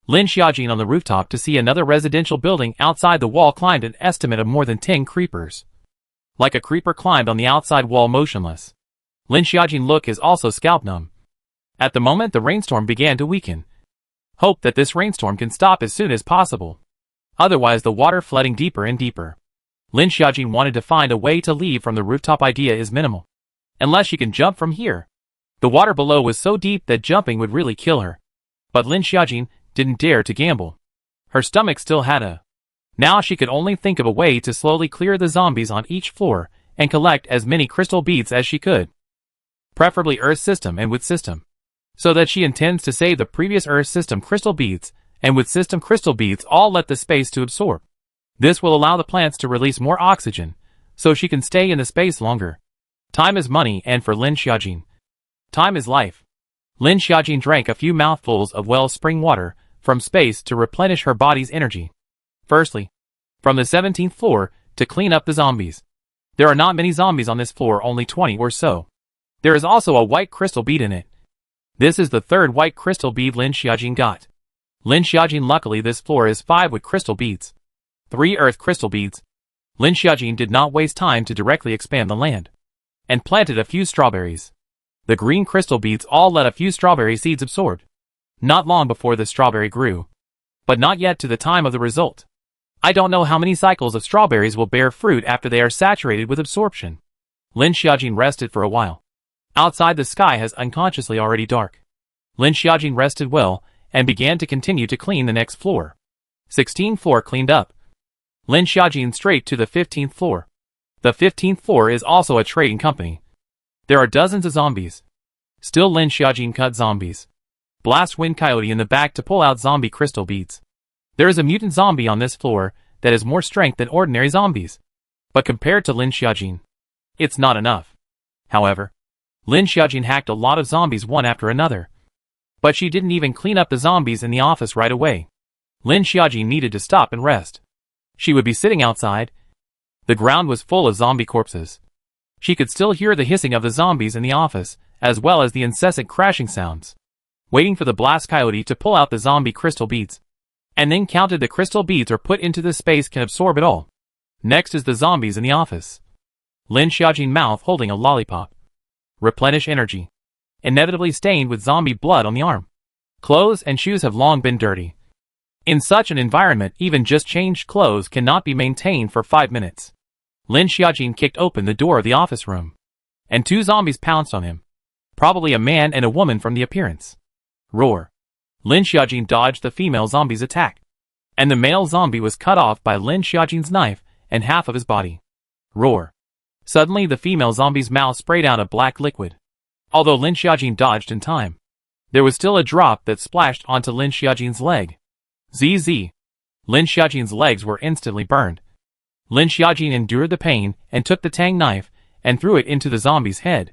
Lin Xiaojin on the rooftop to see another residential building outside the wall climbed an estimate of more than 10 creepers. Like a creeper climbed on the outside wall motionless. Lin Xiaojin look is also scalp numb. At the moment the rainstorm began to weaken. Hope that this rainstorm can stop as soon as possible. Otherwise the water flooding deeper and deeper. Lin Xiaojin wanted to find a way to leave from the rooftop idea is minimal. Unless she can jump from here. The water below was so deep that jumping would really kill her. But Lin Xiaojin didn't dare to gamble. Her stomach still had a... Now she could only think of a way to slowly clear the zombies on each floor, and collect as many crystal beads as she could. Preferably Earth system and wood system. So that she intends to save the previous Earth system crystal beads, and wood system crystal beads all let the space to absorb. This will allow the plants to release more oxygen, so she can stay in the space longer. Time is money, and for Lin Xiaojin, time is life. Lin Xiaojin drank a few mouthfuls of well-spring water from space to replenish her body's energy. Firstly, from the 17th floor, to clean up the zombies. There are not many zombies on this floor, only 20 or so. There is also a white crystal bead in it. This is the third white crystal bead Lin Xiaojin got. Lin Xiaojin luckily this floor is 5 with crystal beads. 3 earth crystal beads. Lin Xiaojin did not waste time to directly expand the land. And planted a few strawberries. The green crystal beads all let a few strawberry seeds absorb. Not long before the strawberry grew. But not yet to the time of the result. I don't know how many cycles of strawberries will bear fruit after they are saturated with absorption. Lin Xiaojin rested for a while. Outside the sky has unconsciously already dark. Lin Xiaojin rested well, and began to continue to clean the next floor. 16th floor cleaned up. Lin Xiaojin straight to the 15th floor. The 15th floor is also a trading company. There are dozens of zombies. Still Lin Xiaojin cut zombies. Blast Wind Coyote in the back to pull out zombie crystal beads. There is a mutant zombie on this floor that has more strength than ordinary zombies. But compared to Lin Xiaojin, it's not enough. However, Lin Xiaojin hacked a lot of zombies one after another. But she didn't even clean up the zombies in the office right away. Lin Xiaojin needed to stop and rest. She would be sitting outside. The ground was full of zombie corpses. She could still hear the hissing of the zombies in the office, as well as the incessant crashing sounds. Waiting for the blast coyote to pull out the zombie crystal beads. And then counted the crystal beads are put into the space can absorb it all. Next is the zombies in the office. Lin Xiaojin mouth holding a lollipop. Replenish energy. Inevitably stained with zombie blood on the arm. Clothes and shoes have long been dirty. In such an environment, even just changed clothes cannot be maintained for 5 minutes. Lin Xiaojin kicked open the door of the office room. And 2 zombies pounced on him. Probably a man and a woman from the appearance. Roar. Lin Xiaojin dodged the female zombie's attack. And the male zombie was cut off by Lin Xiaojin's knife and half of his body. Roar. Suddenly the female zombie's mouth sprayed out a black liquid. Although Lin Xiaojin dodged in time, there was still a drop that splashed onto Lin Xiaojin's leg. ZZ. Lin Xiaojin's legs were instantly burned. Lin Xiaojin endured the pain and took the tang knife and threw it into the zombie's head.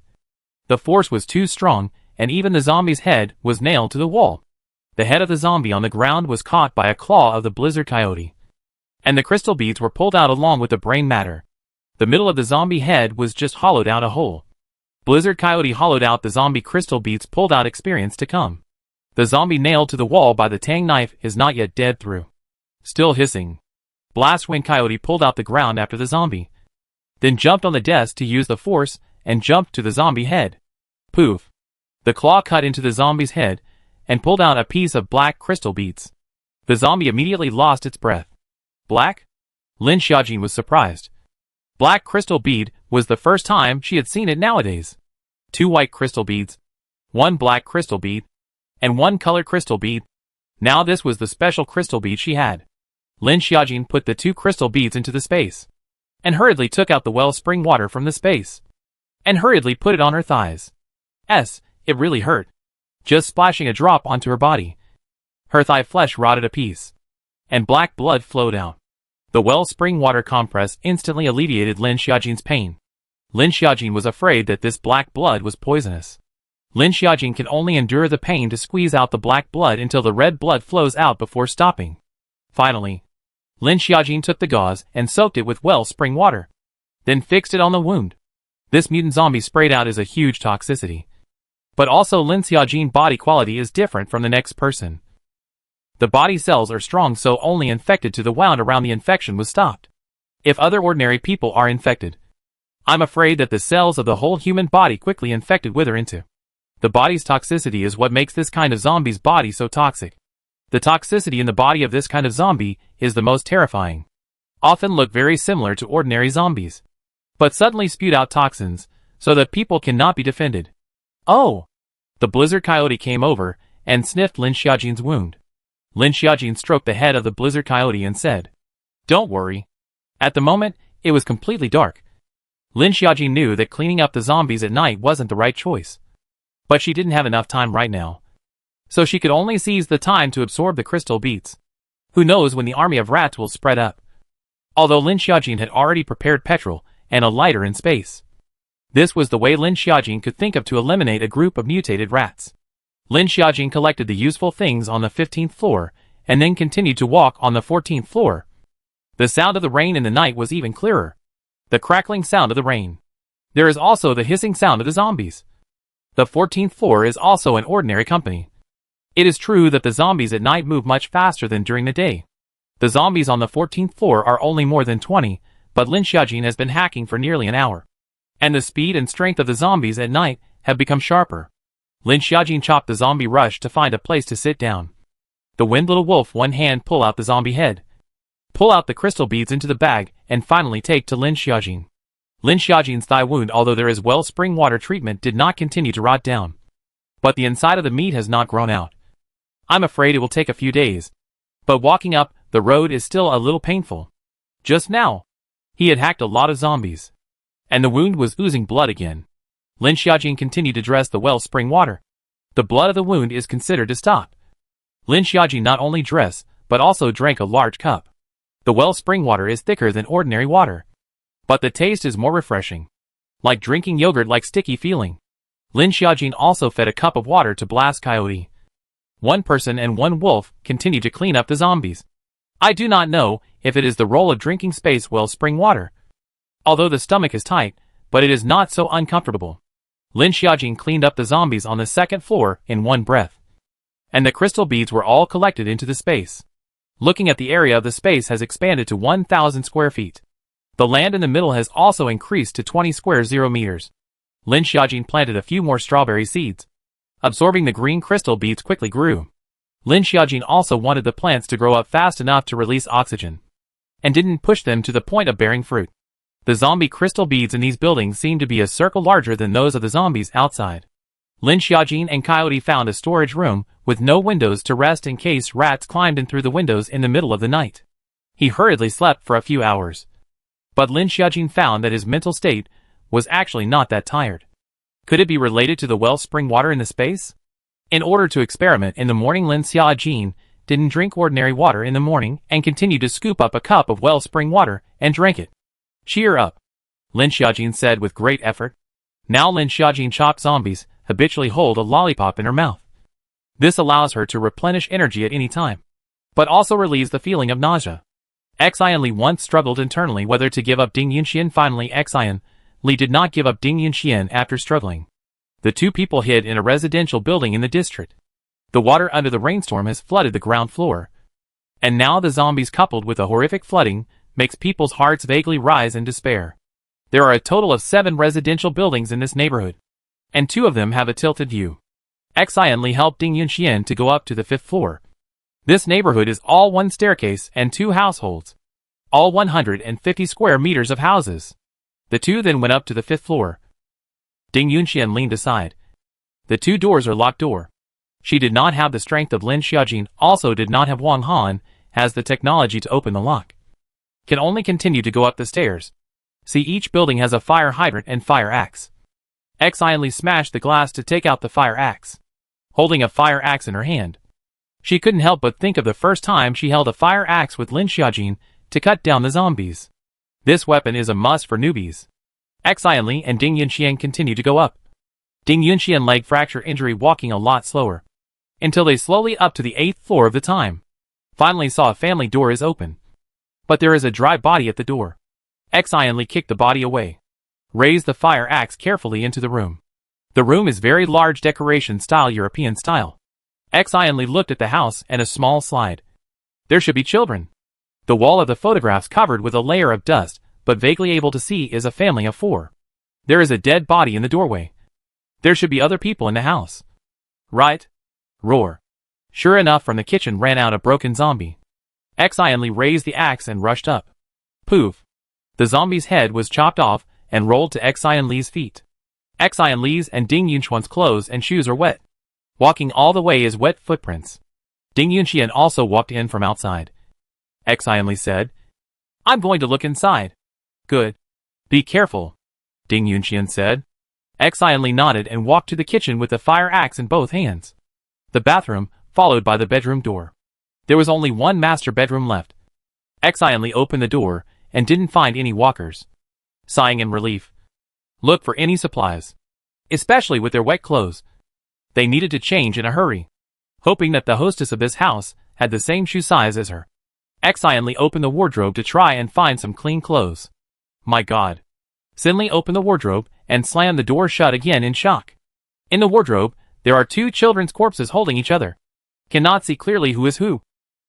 The force was too strong, and even the zombie's head was nailed to the wall. The head of the zombie on the ground was caught by a claw of the blizzard coyote, and the crystal beads were pulled out along with the brain matter. The middle of the zombie head was just hollowed out a hole. Blizzard coyote hollowed out the zombie crystal beads pulled out experience to come. The zombie nailed to the wall by the tang knife is not yet dead through. Still hissing. Blastwind coyote pulled out the ground after the zombie. Then jumped on the desk to use the force and jumped to the zombie head. Poof. The claw cut into the zombie's head and pulled out a piece of black crystal beads. The zombie immediately lost its breath. Black? Lin Xiaojin was surprised. Black crystal bead was the first time she had seen it nowadays. 2 white crystal beads, 1 black crystal bead, and 1 colored crystal bead. Now this was the special crystal bead she had. Lin Xiaojin put the 2 crystal beads into the space, and hurriedly took out the wellspring water from the space, and hurriedly put it on her thighs. It really hurt. Just splashing a drop onto her body. Her thigh flesh rotted a piece, and black blood flowed out. The wellspring water compress instantly alleviated Lin Xiaojin's pain. Lin Xiaojin was afraid that this black blood was poisonous. Lin Xiaojin can only endure the pain to squeeze out the black blood until the red blood flows out before stopping. Finally, Lin Xiaojin took the gauze and soaked it with wellspring water, then fixed it on the wound. This mutant zombie sprayed out is a huge toxicity. But also Lin Xiaojin's body quality is different from the next person. The body cells are strong, so only infected to the wound around the infection was stopped. If other ordinary people are infected, I'm afraid that the cells of the whole human body quickly infected wither into. The body's toxicity is what makes this kind of zombie's body so toxic. The toxicity in the body of this kind of zombie is the most terrifying. Often look very similar to ordinary zombies, but suddenly spewed out toxins, so that people cannot be defended. Oh! The blizzard coyote came over and sniffed Lin Xiaojin's wound. Lin Xiaojin stroked the head of the blizzard coyote and said, "Don't worry." At the moment, it was completely dark. Lin Xiaojin knew that cleaning up the zombies at night wasn't the right choice. But she didn't have enough time right now, so she could only seize the time to absorb the crystal beads. Who knows when the army of rats will spread up? Although Lin Xiaojin had already prepared petrol and a lighter in space. This was the way Lin Xiaojin could think of to eliminate a group of mutated rats. Lin Xiaojin collected the useful things on the 15th floor, and then continued to walk on the 14th floor. The sound of the rain in the night was even clearer. The crackling sound of the rain. There is also the hissing sound of the zombies. The 14th floor is also an ordinary company. It is true that the zombies at night move much faster than during the day. The zombies on the 14th floor are only more than 20, but Lin Xiaojin has been hacking for nearly an hour. And the speed and strength of the zombies at night have become sharper. Lin Xiaojin chopped the zombie rush to find a place to sit down. The wind little wolf one hand pull out the zombie head, pull out the crystal beads into the bag, and finally take to Lin Xiaojin. Lin Xiaojin's thigh wound, although there is wellspring water treatment, did not continue to rot down. But the inside of the meat has not grown out. I'm afraid it will take a few days. But walking up the road is still a little painful. Just now, he had hacked a lot of zombies, and the wound was oozing blood again. Lin Xiaojin continued to dress the wellspring water. The blood of the wound is considered to stop. Lin Xiaojin not only dressed, but also drank a large cup. The wellspring water is thicker than ordinary water, but the taste is more refreshing. Like drinking yogurt, like sticky feeling. Lin Xiaojin also fed a cup of water to Blast Coyote. One person and one wolf continued to clean up the zombies. I do not know if it is the role of drinking space wellspring water. Although the stomach is tight, but it is not so uncomfortable. Lin Xiaojin cleaned up the zombies on the 2nd floor in one breath. And the crystal beads were all collected into the space. Looking at the area of the space has expanded to 1,000 square feet. The land in the middle has also increased to 20 square 0 meters. Lin Xiaojin planted a few more strawberry seeds. Absorbing the green crystal beads quickly grew. Lin Xiaojin also wanted the plants to grow up fast enough to release oxygen, and didn't push them to the point of bearing fruit. The zombie crystal beads in these buildings seemed to be a circle larger than those of the zombies outside. Lin Xiaojin and Coyote found a storage room with no windows to rest in case rats climbed in through the windows in the middle of the night. He hurriedly slept for a few hours. But Lin Xiaojin found that his mental state was actually not that tired. Could it be related to the wellspring water in the space? In order to experiment in the morning, Lin Xiaojin didn't drink ordinary water in the morning and continued to scoop up a cup of wellspring water and drank it. Cheer up, Lin Xiaojin said with great effort. Now Lin Xiaojin chopped zombies habitually hold a lollipop in her mouth. This allows her to replenish energy at any time, but also relieves the feeling of nausea. Xian Li once struggled internally whether to give up Ding Yunxian. Finally, Xian Li did not give up Ding Yunxian after struggling. The two people hid in a residential building in the district. The water under the rainstorm has flooded the ground floor. And now the zombies coupled with a horrific flooding makes people's hearts vaguely rise in despair. There are a total of 7 residential buildings in this neighborhood, and 2 of them have a tilted view. Xian Li helped Ding Yunxian to go up to the 5th floor. This neighborhood is all 1 staircase and 2 households. All 150 square meters of houses. The two then went up to the 5th floor. Ding Yunxian leaned aside. The 2 doors are locked door. She did not have the strength of Lin Xiaojin, also did not have Wang Han, has the technology to open the lock. Can only continue to go up the stairs. See, each building has a fire hydrant and fire axe. Xian Li smashed the glass to take out the fire axe, holding a fire axe in her hand. She couldn't help but think of the first time she held a fire axe with Lin Xiaojin to cut down the zombies. This weapon is a must for newbies. Xian Li and Ding Yunxian continue to go up. Ding Yunxian leg fracture injury walking a lot slower, until they slowly up to the 8th floor of the time. Finally saw a family door is open, but there is a dry body at the door. Xian Li kicked the body away, raised the fire axe carefully into the room. The room is very large, decoration style, European style. Xian Li looked at the house and a small slide. There should be children. The wall of the photographs covered with a layer of dust, but vaguely able to see is a family of 4. There is a dead body in the doorway. There should be other people in the house. Right? Roar. Sure enough, from the kitchen ran out a broken zombie. Xian Li raised the axe and rushed up. Poof. The zombie's head was chopped off and rolled to Xian Li's feet. Xian Li's and Ding Yunxian's clothes and shoes are wet. Walking all the way is wet footprints. Ding Yunxian also walked in from outside. Xian Li said, "I'm going to look inside." "Good. Be careful," Ding Yunxian said. Xian Li nodded and walked to the kitchen with the fire axe in both hands. The bathroom, followed by the bedroom door. There was only one master bedroom left. Xian Li opened the door and didn't find any walkers. Sighing in relief. Look for any supplies, especially with their wet clothes. They needed to change in a hurry, hoping that the hostess of this house had the same shoe size as her. Xian Li opened the wardrobe to try and find some clean clothes. My God. Xin Li opened the wardrobe and slammed the door shut again in shock. In the wardrobe, there are 2 children's corpses holding each other. Cannot see clearly who is who.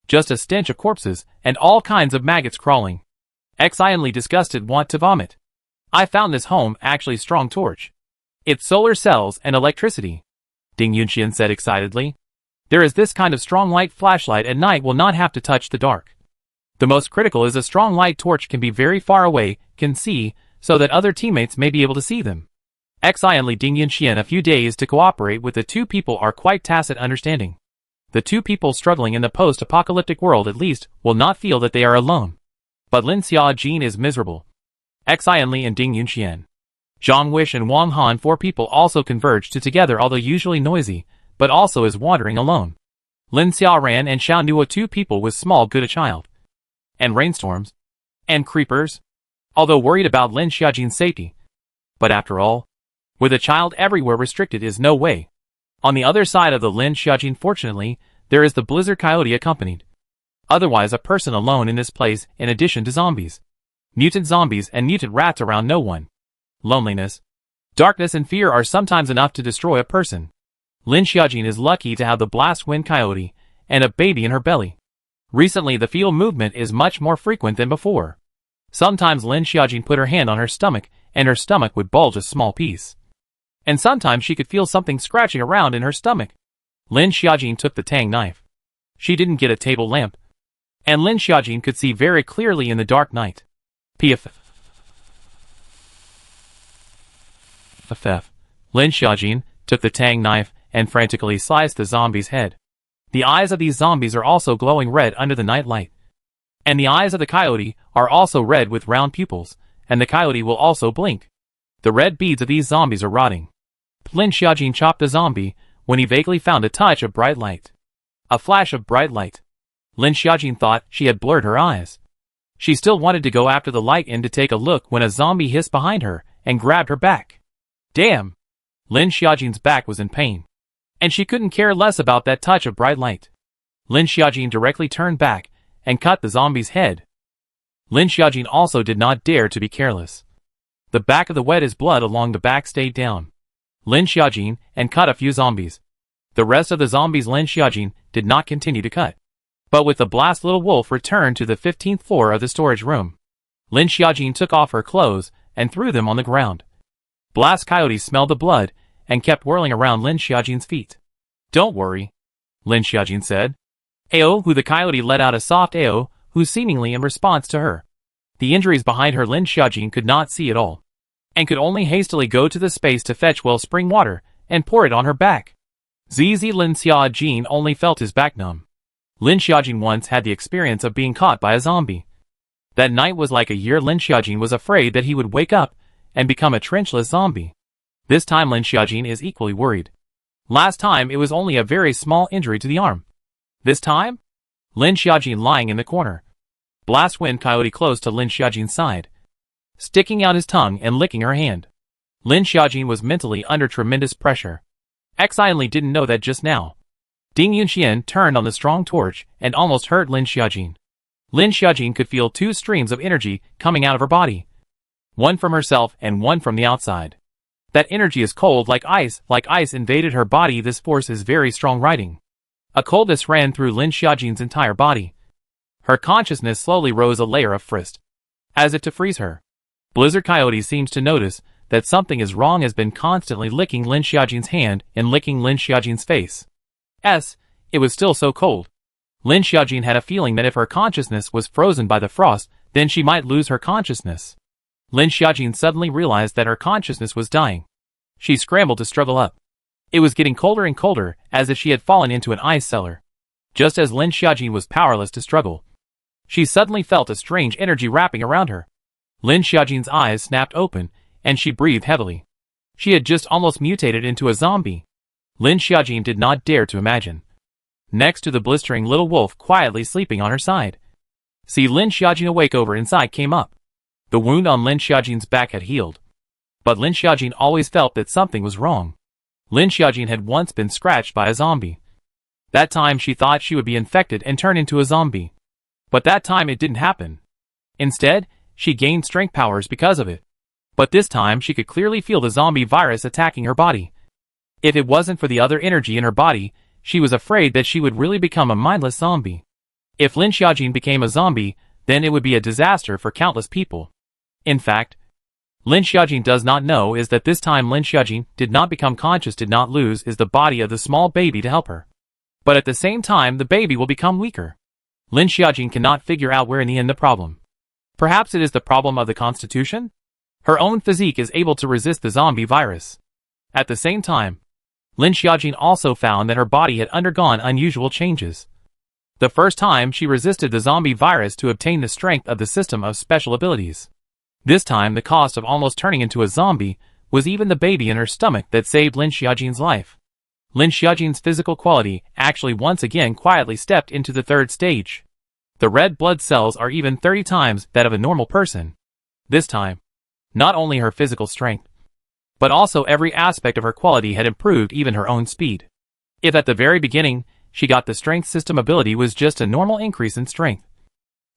Just a stench of corpses and all kinds of maggots crawling. Xian Li, disgusted, want to vomit. I found this home actually strong torch. It's solar cells and electricity, Ding Yunxian said excitedly. There is this kind of strong light flashlight at night will not have to touch the dark. The most critical is a strong light torch can be very far away, can see, so that other teammates may be able to see them. Xian Li, Ding Yunxian, a few days to cooperate with the 2 people are quite tacit understanding. The 2 people struggling in the post-apocalyptic world at least will not feel that they are alone. But Lin Xiaojin is miserable. Xian Li and Ding Yunxian, Zhang Wish and Wang Han, 4 people also converged to together, although usually noisy, but also is wandering alone. Lin Xiaoran and Xiao Nuo, 2 people with small good a child. And rainstorms. And creepers. Although worried about Lin Xiaojin's safety. But after all, with a child everywhere restricted is no way. On the other side of the Lin Xiaojin, fortunately, there is the Blizzard Coyote accompanied. Otherwise a person alone in this place, in addition to zombies. Mutant zombies and mutant rats around, no one. Loneliness, darkness and fear are sometimes enough to destroy a person. Lin Xiaojin is lucky to have the Blast Wind Coyote and a baby in her belly. Recently the fetal movement is much more frequent than before. Sometimes Lin Xiaojin put her hand on her stomach and her stomach would bulge a small piece. And sometimes she could feel something scratching around in her stomach. Lin Xiaojin took the tang knife. She didn't get a table lamp. And Lin Xiaojin could see very clearly in the dark night. PFF. Lin Xiaojin took the tang knife and frantically sliced the zombie's head. The eyes of these zombies are also glowing red under the night light. And the eyes of the coyote are also red with round pupils, and the coyote will also blink. The red beads of these zombies are rotting. Lin Xiaojin chopped the zombie when he vaguely found a touch of bright light. A flash of bright light. Lin Xiaojin thought she had blurred her eyes. She still wanted to go after the light in to take a look when a zombie hissed behind her and grabbed her back. Damn! Lin Xiaojin's back was in pain. and she couldn't care less about that touch of bright light. Lin Xiaojin directly turned back and cut the zombie's head. Lin Xiaojin also did not dare to be careless. The back of the wet as blood along the back stayed down. Lin Xiaojin and cut a few zombies. The rest of the zombies Lin Xiaojin did not continue to cut. But with the blast, little wolf returned to the 15th floor of the storage room. Lin Xiaojin took off her clothes and threw them on the ground. Blast Coyote smelled the blood and kept whirling around Lin Xiaojin's feet. "Don't worry," Lin Xiaojin said. "Ao," who the coyote let out a soft "Ao," who seemingly in response to her. The injuries behind her Lin Xiaojin could not see at all, and could only hastily go to the space to fetch wellspring water and pour it on her back. ZZ Lin Xiaojin only felt his back numb. Lin Xiaojin once had the experience of being caught by a zombie. That night was like a year. Lin Xiaojin was afraid that he would wake up and become a trenchless zombie. This time Lin Xiaojin is equally worried. Last time it was only a very small injury to the arm. This time? Lin Xiaojin lying in the corner. Blast Wind Coyote close to Lin Xiaojin's side, sticking out his tongue and licking her hand. Lin Xiaojin was mentally under tremendous pressure. Only didn't know that just now. Ding Yunxian turned on the strong torch and almost hurt Lin Xiaojin. Lin Xiaojin could feel two streams of energy coming out of her body. One from herself and one from the outside. That energy is cold like ice invaded her body. This force is very strong writing. A coldness ran through Lin Xiaojin's entire body. Her consciousness slowly rose a layer of frost, as if to freeze her. Blizzard Coyote seems to notice that something is wrong, has been constantly licking Lin Xiaojin's hand and licking Lin Xiaojin's face. It was still so cold. Lin Xiaojin had a feeling that if her consciousness was frozen by the frost, then she might lose her consciousness. Lin Xiaojin suddenly realized that her consciousness was dying. She scrambled to struggle up. It was getting colder and colder, as if she had fallen into an ice cellar. Just as Lin Xiaojin was powerless to struggle, she suddenly felt a strange energy wrapping around her. Lin Xiaojin's eyes snapped open, and she breathed heavily. She had just almost mutated into a zombie. Lin Xiaojin did not dare to imagine. Next to the blistering little wolf quietly sleeping on her side. See, Lin Xiaojin awake over inside came up. The wound on Lin Xiaojin's back had healed. But Lin Xiaojin always felt that something was wrong. Lin Xiaojin had once been scratched by a zombie. That time she thought she would be infected and turn into a zombie. But that time it didn't happen. Instead, she gained strength powers because of it. But this time she could clearly feel the zombie virus attacking her body. If it wasn't for the other energy in her body, she was afraid that she would really become a mindless zombie. If Lin Xiaojin became a zombie, then it would be a disaster for countless people. In fact, Lin Xiaojin does not know is that this time Lin Xiaojin did not become conscious, did not lose is the body of the small baby to help her. But at the same time the baby will become weaker. Lin Xiaojin cannot figure out where in the end the problem. Perhaps it is the problem of the constitution? Her own physique is able to resist the zombie virus. At the same time, Lin Xiaojin also found that her body had undergone unusual changes. The first time she resisted the zombie virus to obtain the strength of the system of special abilities. This time the cost of almost turning into a zombie was even the baby in her stomach that saved Lin Xiaojin's life. Lin Xiaojin's physical quality actually once again quietly stepped into the third stage. The red blood cells are even 30 times that of a normal person. This time, not only her physical strength, but also every aspect of her quality had improved, even her own speed. If at the very beginning, she got the strength system ability was just a normal increase in strength.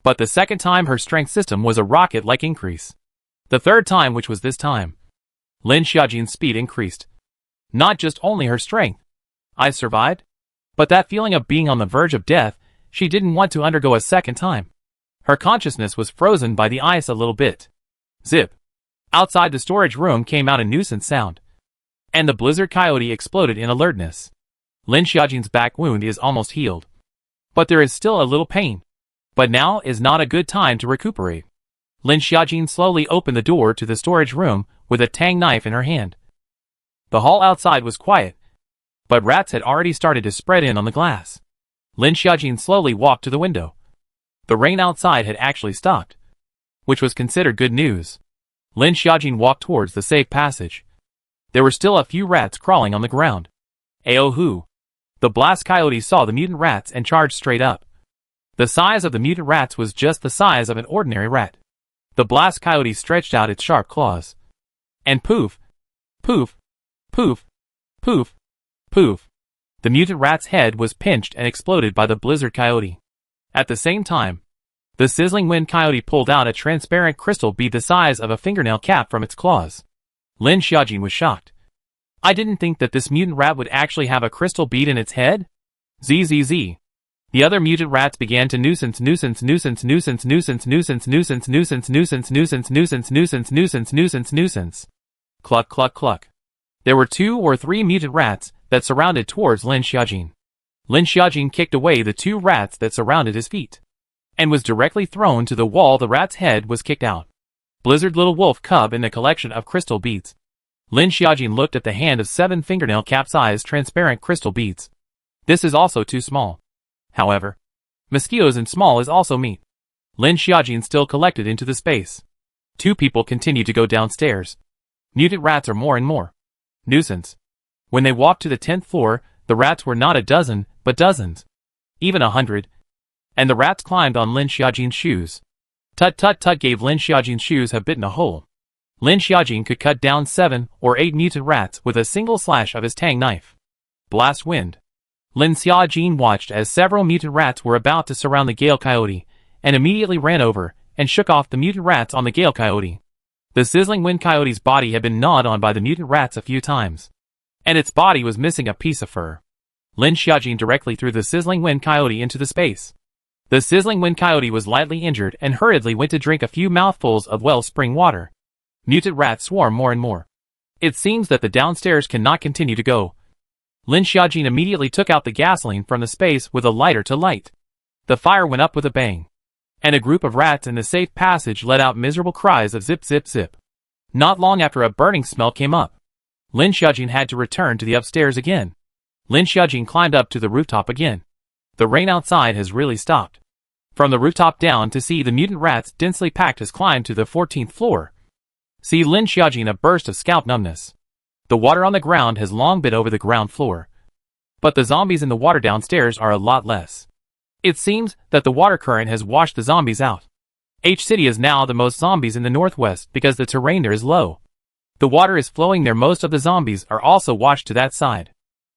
But the second time her strength system was a rocket-like increase. The third time, which was this time, Lin Xiaojin's speed increased. Not just only her strength. I survived? But that feeling of being on the verge of death, she didn't want to undergo a second time. Her consciousness was frozen by the ice a little bit. Zip. Outside the storage room came out a nuisance sound. And the blizzard coyote exploded in alertness. Lin Xiaojin's back wound is almost healed. But there is still a little pain. But now is not a good time to recuperate. Lin Xiaojin slowly opened the door to the storage room with a tang knife in her hand. The hall outside was quiet, but rats had already started to spread in on the glass. Lin Xiaojin slowly walked to the window. The rain outside had actually stopped, which was considered good news. Lin Xiaojin walked towards the safe passage. There were still a few rats crawling on the ground. Aohu! The blast coyote saw the mutant rats and charged straight up. The size of the mutant rats was just the size of an ordinary rat. The blast coyote stretched out its sharp claws. And poof! Poof! Poof! Poof! Poof! The mutant rat's head was pinched and exploded by the blizzard coyote. At the same time, the sizzling wind coyote pulled out a transparent crystal bead the size of a fingernail cap from its claws. Lin Xiaojin was shocked. I didn't think that this mutant rat would actually have a crystal bead in its head. Zzz. The other mutant rats began to nuisance. Cluck cluck cluck. There were 2 or 3 mutant rats that surrounded towards Lin Xiaojin. Lin Xiaojin kicked away the 2 rats that surrounded his feet, and was directly thrown to the wall. The rat's head was kicked out. Blizzard little wolf cub in a collection of crystal beads. Lin Xiaojin looked at the hand of 7 fingernail cap-sized transparent crystal beads. This is also too small. However, mosquitoes and small is also meat. Lin Xiaojin still collected into the space. 2 people continued to go downstairs. Mutant rats are more and more nuisance. When they walked to the 10th floor, the rats were not a dozen, but dozens. Even 100. And the rats climbed on Lin Xiaojin's shoes. Tut tut tut gave Lin Xiaojin's shoes have bitten a hole. Lin Xiaojin could cut down 7 or 8 mutant rats with a single slash of his tang knife. Blast wind. Lin Xiaojin watched as several mutant rats were about to surround the Gale Coyote, and immediately ran over and shook off the mutant rats on the Gale Coyote. The sizzling wind coyote's body had been gnawed on by the mutant rats a few times, and its body was missing a piece of fur. Lin Xiaojin directly threw the sizzling wind coyote into the space. The sizzling wind coyote was lightly injured and hurriedly went to drink a few mouthfuls of well-spring water. Mutant rats swarm more and more. It seems that the downstairs cannot continue to go. Lin Xiaojin immediately took out the gasoline from the space with a lighter to light. The fire went up with a bang, and a group of rats in the safe passage let out miserable cries of zip zip zip. Not long after, a burning smell came up. Lin Xiaojin had to return to the upstairs again. Lin Xiaojin climbed up to the rooftop again. The rain outside has really stopped. From the rooftop down to see the mutant rats densely packed has climbed to the 14th floor. See Lin Xiaojin a burst of scalp numbness. The water on the ground has long been over the ground floor. But the zombies in the water downstairs are a lot less. It seems that the water current has washed the zombies out. H City is now the most zombies in the northwest because the terrain there is low. The water is flowing there. Most of the zombies are also washed to that side.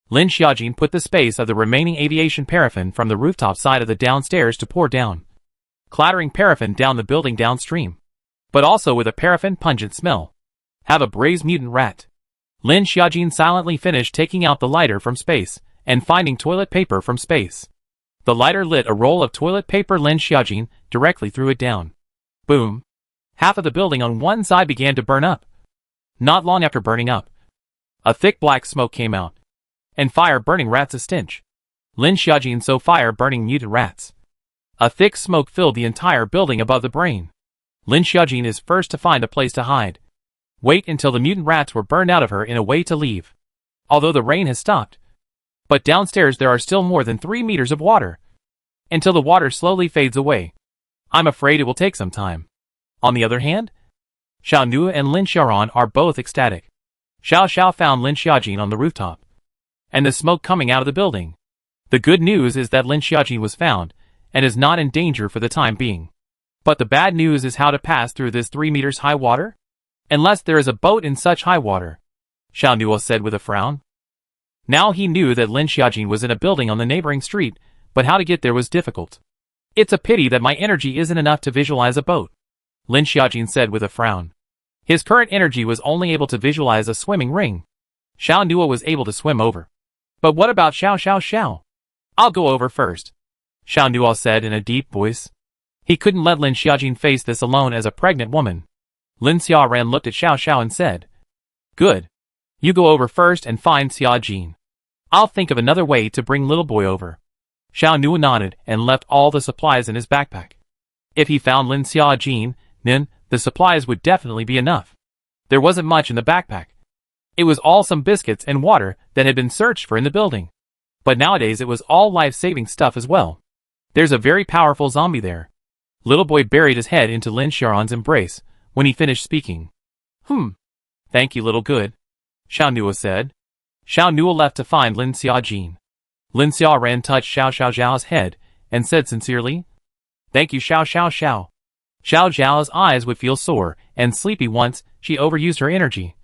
Lin Xiaojin put the space of the remaining aviation paraffin from the rooftop side of the downstairs to pour down, clattering paraffin down the building downstream, but also with a paraffin pungent smell. Have a braised mutant rat. Lin Xiaojin silently finished taking out the lighter from space and finding toilet paper from space. The lighter lit a roll of toilet paper. Lin Xiaojin directly threw it down. Boom. Half of the building on one side began to burn up. Not long after burning up, a thick black smoke came out, and fire burning rats a stench. Lin Xiaojin saw fire burning mutant rats. A thick smoke filled the entire building above the brain. Lin Xiaojin is first to find a place to hide. Wait until the mutant rats were burned out of her in a way to leave. Although the rain has stopped. But downstairs there are still more than 3 meters of water. Until the water slowly fades away. I'm afraid it will take some time. On the other hand, Xiao Nua and Lin Xiaoran are both ecstatic. Xiao Xiao found Lin Xiaojin on the rooftop, and the smoke coming out of the building. The good news is that Lin Xiaojin was found, and is not in danger for the time being. But the bad news is how to pass through this 3 meters high water? Unless there is a boat in such high water, Xiao Nua said with a frown. Now he knew that Lin Xiaojin was in a building on the neighboring street, but how to get there was difficult. It's a pity that my energy isn't enough to visualize a boat, Lin Xiaojin said with a frown. His current energy was only able to visualize a swimming ring. Xiao Nua was able to swim over. But what about Xiao? I'll go over first, Xiao Nua said in a deep voice. He couldn't let Lin Xiaojin face this alone as a pregnant woman. Lin Xiaoran looked at Xiao and said, Good. You go over first and find Xiaojin. I'll think of another way to bring little boy over. Xiao Nua nodded and left all the supplies in his backpack. If he found Lin Xiaojin, then the supplies would definitely be enough. There wasn't much in the backpack. It was all some biscuits and water that had been searched for in the building. But nowadays it was all life-saving stuff as well. There's a very powerful zombie there. Little boy buried his head into Lin Xiaoran's embrace when he finished speaking. Thank you, little good, Xiao Nua said. Xiao Nua left to find Lin Xiaojin. Lin Xiaoran touched Xiao Zhao's head and said sincerely, Thank you, Xiao. Xiao Zhao's eyes would feel sore and sleepy once she overused her energy.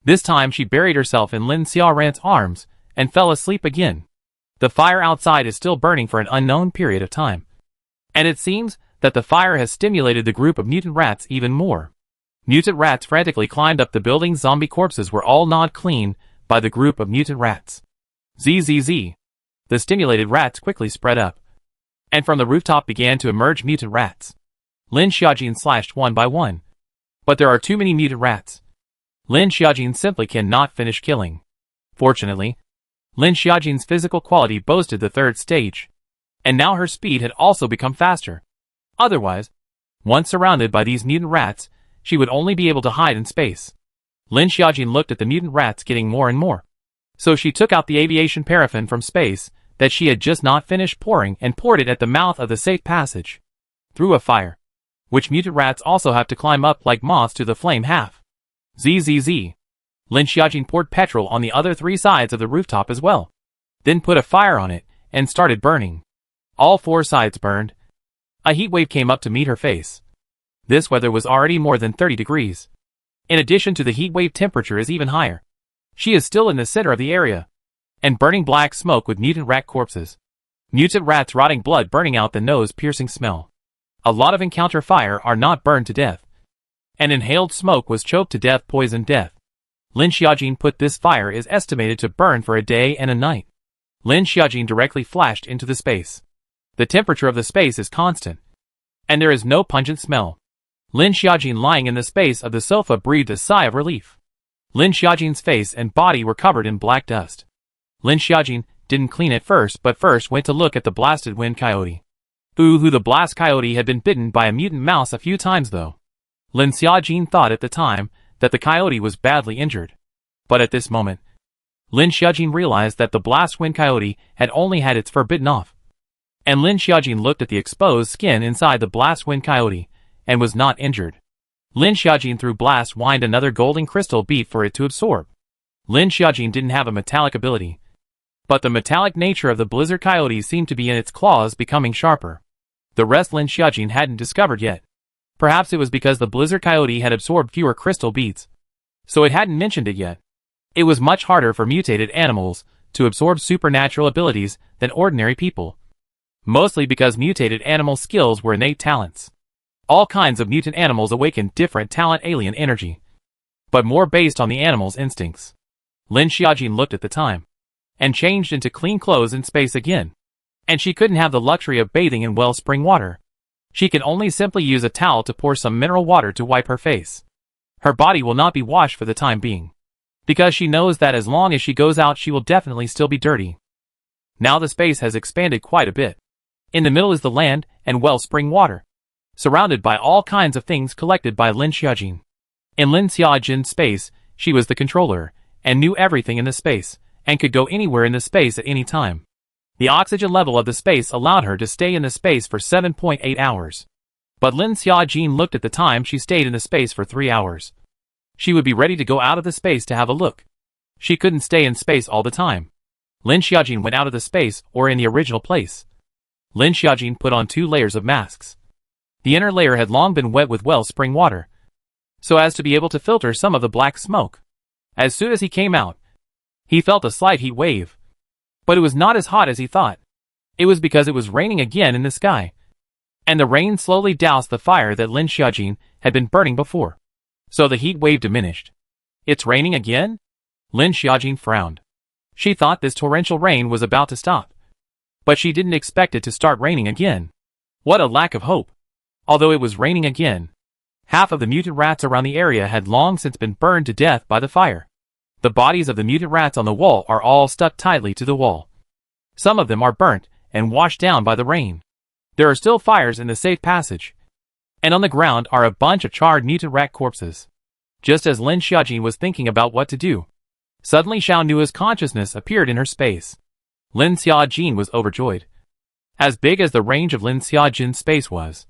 This time she buried herself in Lin Xiaoran's arms and fell asleep again. The fire outside is still burning for an unknown period of time. And it seems that the fire has stimulated the group of mutant rats even more. Mutant rats frantically climbed up the building. Zombie corpses were all gnawed clean by the group of mutant rats. Zzz. The stimulated rats quickly spread up. And from the rooftop began to emerge mutant rats. Lin Xiaojin slashed one by one. But there are too many mutant rats. Lin Xiaojin simply cannot finish killing. Fortunately, Lin Xiaojin's physical quality boasted the third stage. And now her speed had also become faster. Otherwise, once surrounded by these mutant rats, she would only be able to hide in space. Lin Xiaojin looked at the mutant rats getting more and more. So she took out the aviation paraffin from space that she had just not finished pouring and poured it at the mouth of the safe passage. Through a fire, which mutant rats also have to climb up like moths to the flame half. Zzz. Lin Xiaojin poured petrol on the other three sides of the rooftop as well. Then put a fire on it and started burning. All four sides burned. A heat wave came up to meet her face. This weather was already more than 30 degrees. In addition to the heat wave, temperature is even higher. She is still in the center of the area. And burning black smoke with mutant rat corpses. Mutant rats rotting blood burning out the nose-piercing smell. A lot of encounter fire are not burned to death. And inhaled smoke was choked to death, poisoned death. Lin Xiaojin put this fire is estimated to burn for a day and a night. Lin Xiaojin directly flashed into the space. The temperature of the space is constant. And there is no pungent smell. Lin Xiaojin lying in the space of the sofa breathed a sigh of relief. Lin Xiaojin's face and body were covered in black dust. Lin Xiaojin didn't clean it first, but first went to look at the blasted wind coyote. The blast coyote had been bitten by a mutant mouse a few times though. Lin Xiaojin thought at the time that the coyote was badly injured. But at this moment, Lin Xiaojin realized that the blast wind coyote had only had its fur bitten off. And Lin Xiaojin looked at the exposed skin inside the blast wind coyote, and was not injured. Lin Xiaojin threw blast wind another golden crystal bead for it to absorb. Lin Xiaojin didn't have a metallic ability. But the metallic nature of the blizzard coyote seemed to be in its claws becoming sharper. The rest Lin Xiaojin hadn't discovered yet. Perhaps it was because the blizzard coyote had absorbed fewer crystal beads. So it hadn't mentioned it yet. It was much harder for mutated animals to absorb supernatural abilities than ordinary people. Mostly because mutated animal skills were innate talents. All kinds of mutant animals awaken different talent alien energy. But more based on the animal's instincts. Lin Xiaojin looked at the time. And changed into clean clothes in space again. And she couldn't have the luxury of bathing in wellspring water. She can only simply use a towel to pour some mineral water to wipe her face. Her body will not be washed for the time being. Because she knows that as long as she goes out she will definitely still be dirty. Now the space has expanded quite a bit. In the middle is the land and wellspring water. Surrounded by all kinds of things collected by Lin Xiaojin. In Lin Xiaojin's space, she was the controller, and knew everything in the space, and could go anywhere in the space at any time. The oxygen level of the space allowed her to stay in the space for 7.8 hours. But Lin Xiaojin looked at the time she stayed in the space for 3 hours. She would be ready to go out of the space to have a look. She couldn't stay in space all the time. Lin Xiaojin went out of the space or in the original place. Lin Xiaojin put on 2 layers of masks. The inner layer had long been wet with wellspring water, so as to be able to filter some of the black smoke. As soon as he came out, he felt a slight heat wave. But it was not as hot as he thought. It was because it was raining again in the sky. And the rain slowly doused the fire that Lin Xiaojin had been burning before. So the heat wave diminished. It's raining again? Lin Xiaojin frowned. She thought this torrential rain was about to stop. But she didn't expect it to start raining again. What a lack of hope. Although it was raining again, half of the mutant rats around the area had long since been burned to death by the fire. The bodies of the mutant rats on the wall are all stuck tightly to the wall. Some of them are burnt and washed down by the rain. There are still fires in the safe passage. And on the ground are a bunch of charred mutant rat corpses. Just as Lin Xiaojin was thinking about what to do, suddenly Xiao Nua's consciousness appeared in her space. Lin Xiaojin was overjoyed. As big as the range of Lin Xiaojin's space was,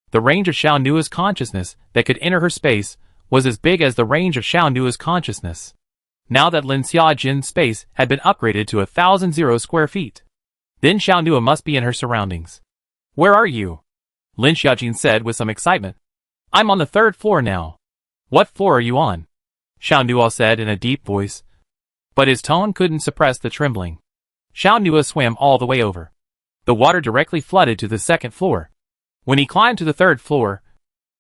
the range of Xiao Nua's consciousness that could enter her space was as big as the range of Xiao Nua's consciousness. Now that Lin Xiaojin's space had been upgraded to 1,000 square feet, then Xiao Nua must be in her surroundings. Where are you? Lin Xiaojin said with some excitement. I'm on the 3rd floor now. What floor are you on? Xiao Nua said in a deep voice. But his tone couldn't suppress the trembling. Xiao Nua swam all the way over. The water directly flooded to the second floor. When he climbed to the third floor,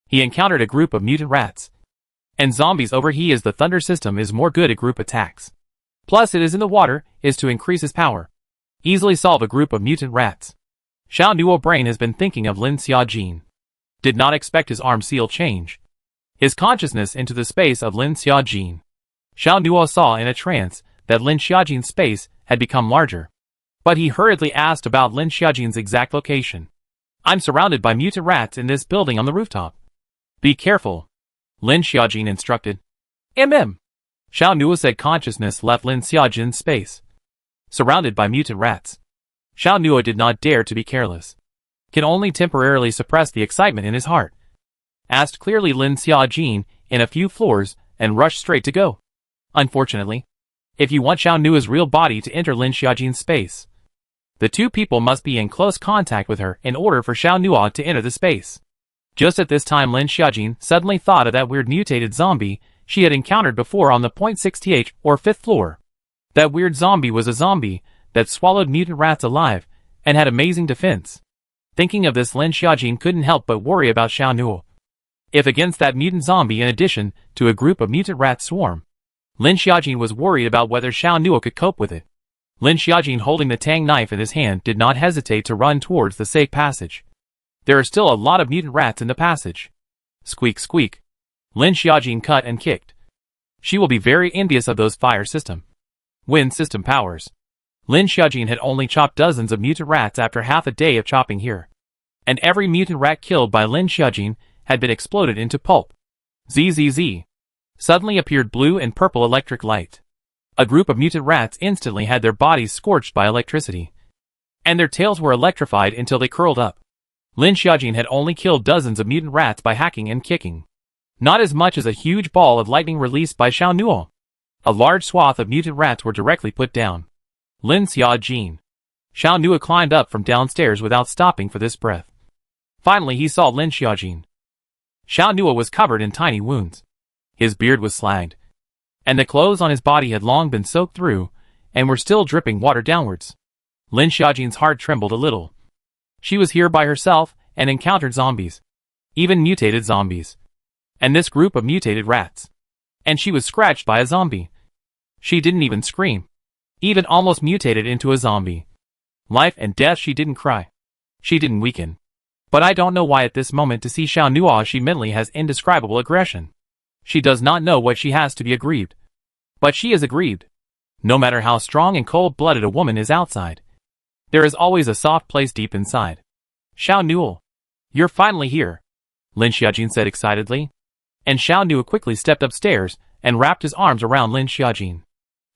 he encountered a group of mutant rats and zombies. Over he is the thunder system is more good at group attacks. Plus it is in the water, is to increase his power. Easily solve a group of mutant rats. Xiao Nuo brain has been thinking of Lin Xiaojin. Did not expect his arm seal change his consciousness into the space of Lin Xiaojin. Xiao Nuo saw in a trance that Lin Xiaojin's space had become larger. But he hurriedly asked about Lin Xiaojin's exact location. I'm surrounded by mutant rats in this building on the rooftop. Be careful, Lin Xiaojin instructed. Xiao Nuo said consciousness left Lin Xiaojin's space. Surrounded by mutant rats. Xiao Nuo did not dare to be careless. Can only temporarily suppress the excitement in his heart. Asked clearly Lin Xiaojin in a few floors and rushed straight to go. Unfortunately, if you want Xiao Nuo's real body to enter Lin Xiaojin's space, the two people must be in close contact with her in order for Xiao Nuo to enter the space. Just at this time Lin Xiaojin suddenly thought of that weird mutated zombie she had encountered before on the 6th or 5th floor. That weird zombie was a zombie that swallowed mutant rats alive and had amazing defense. Thinking of this, Lin Xiaojin couldn't help but worry about Xiao Nuo. If against that mutant zombie in addition to a group of mutant rat swarm, Lin Xiaojin was worried about whether Xiao Nuo could cope with it. Lin Xiaojin, holding the tang knife in his hand, did not hesitate to run towards the safe passage. There are still a lot of mutant rats in the passage. Squeak squeak. Lin Xiaojin cut and kicked. She will be very envious of those fire system, wind system powers. Lin Xiaojin had only chopped dozens of mutant rats after half a day of chopping here. And every mutant rat killed by Lin Xiaojin had been exploded into pulp. Zzz. Suddenly appeared blue and purple electric light. A group of mutant rats instantly had their bodies scorched by electricity. And their tails were electrified until they curled up. Lin Xiaojin had only killed dozens of mutant rats by hacking and kicking. Not as much as a huge ball of lightning released by Xiao Nuo. A large swath of mutant rats were directly put down. Lin Xiaojin. Xiao Nuo climbed up from downstairs without stopping for this breath. Finally he saw Lin Xiaojin. Xiao Nuo was covered in tiny wounds. His beard was slagged, and the clothes on his body had long been soaked through, and were still dripping water downwards. Lin Xiaojin's heart trembled a little. She was here by herself, and encountered zombies. Even mutated zombies. And this group of mutated rats. And she was scratched by a zombie. She didn't even scream. Even almost mutated into a zombie. Life and death, she didn't cry. She didn't weaken. But I don't know why at this moment to see Xiao Nuo she mentally has indescribable aggression. She does not know what she has to be aggrieved. But she is aggrieved. No matter how strong and cold-blooded a woman is outside, there is always a soft place deep inside. Xiao Nuo, you're finally here, Lin Xiaojin said excitedly. And Xiao Nuo quickly stepped upstairs and wrapped his arms around Lin Xiaojin.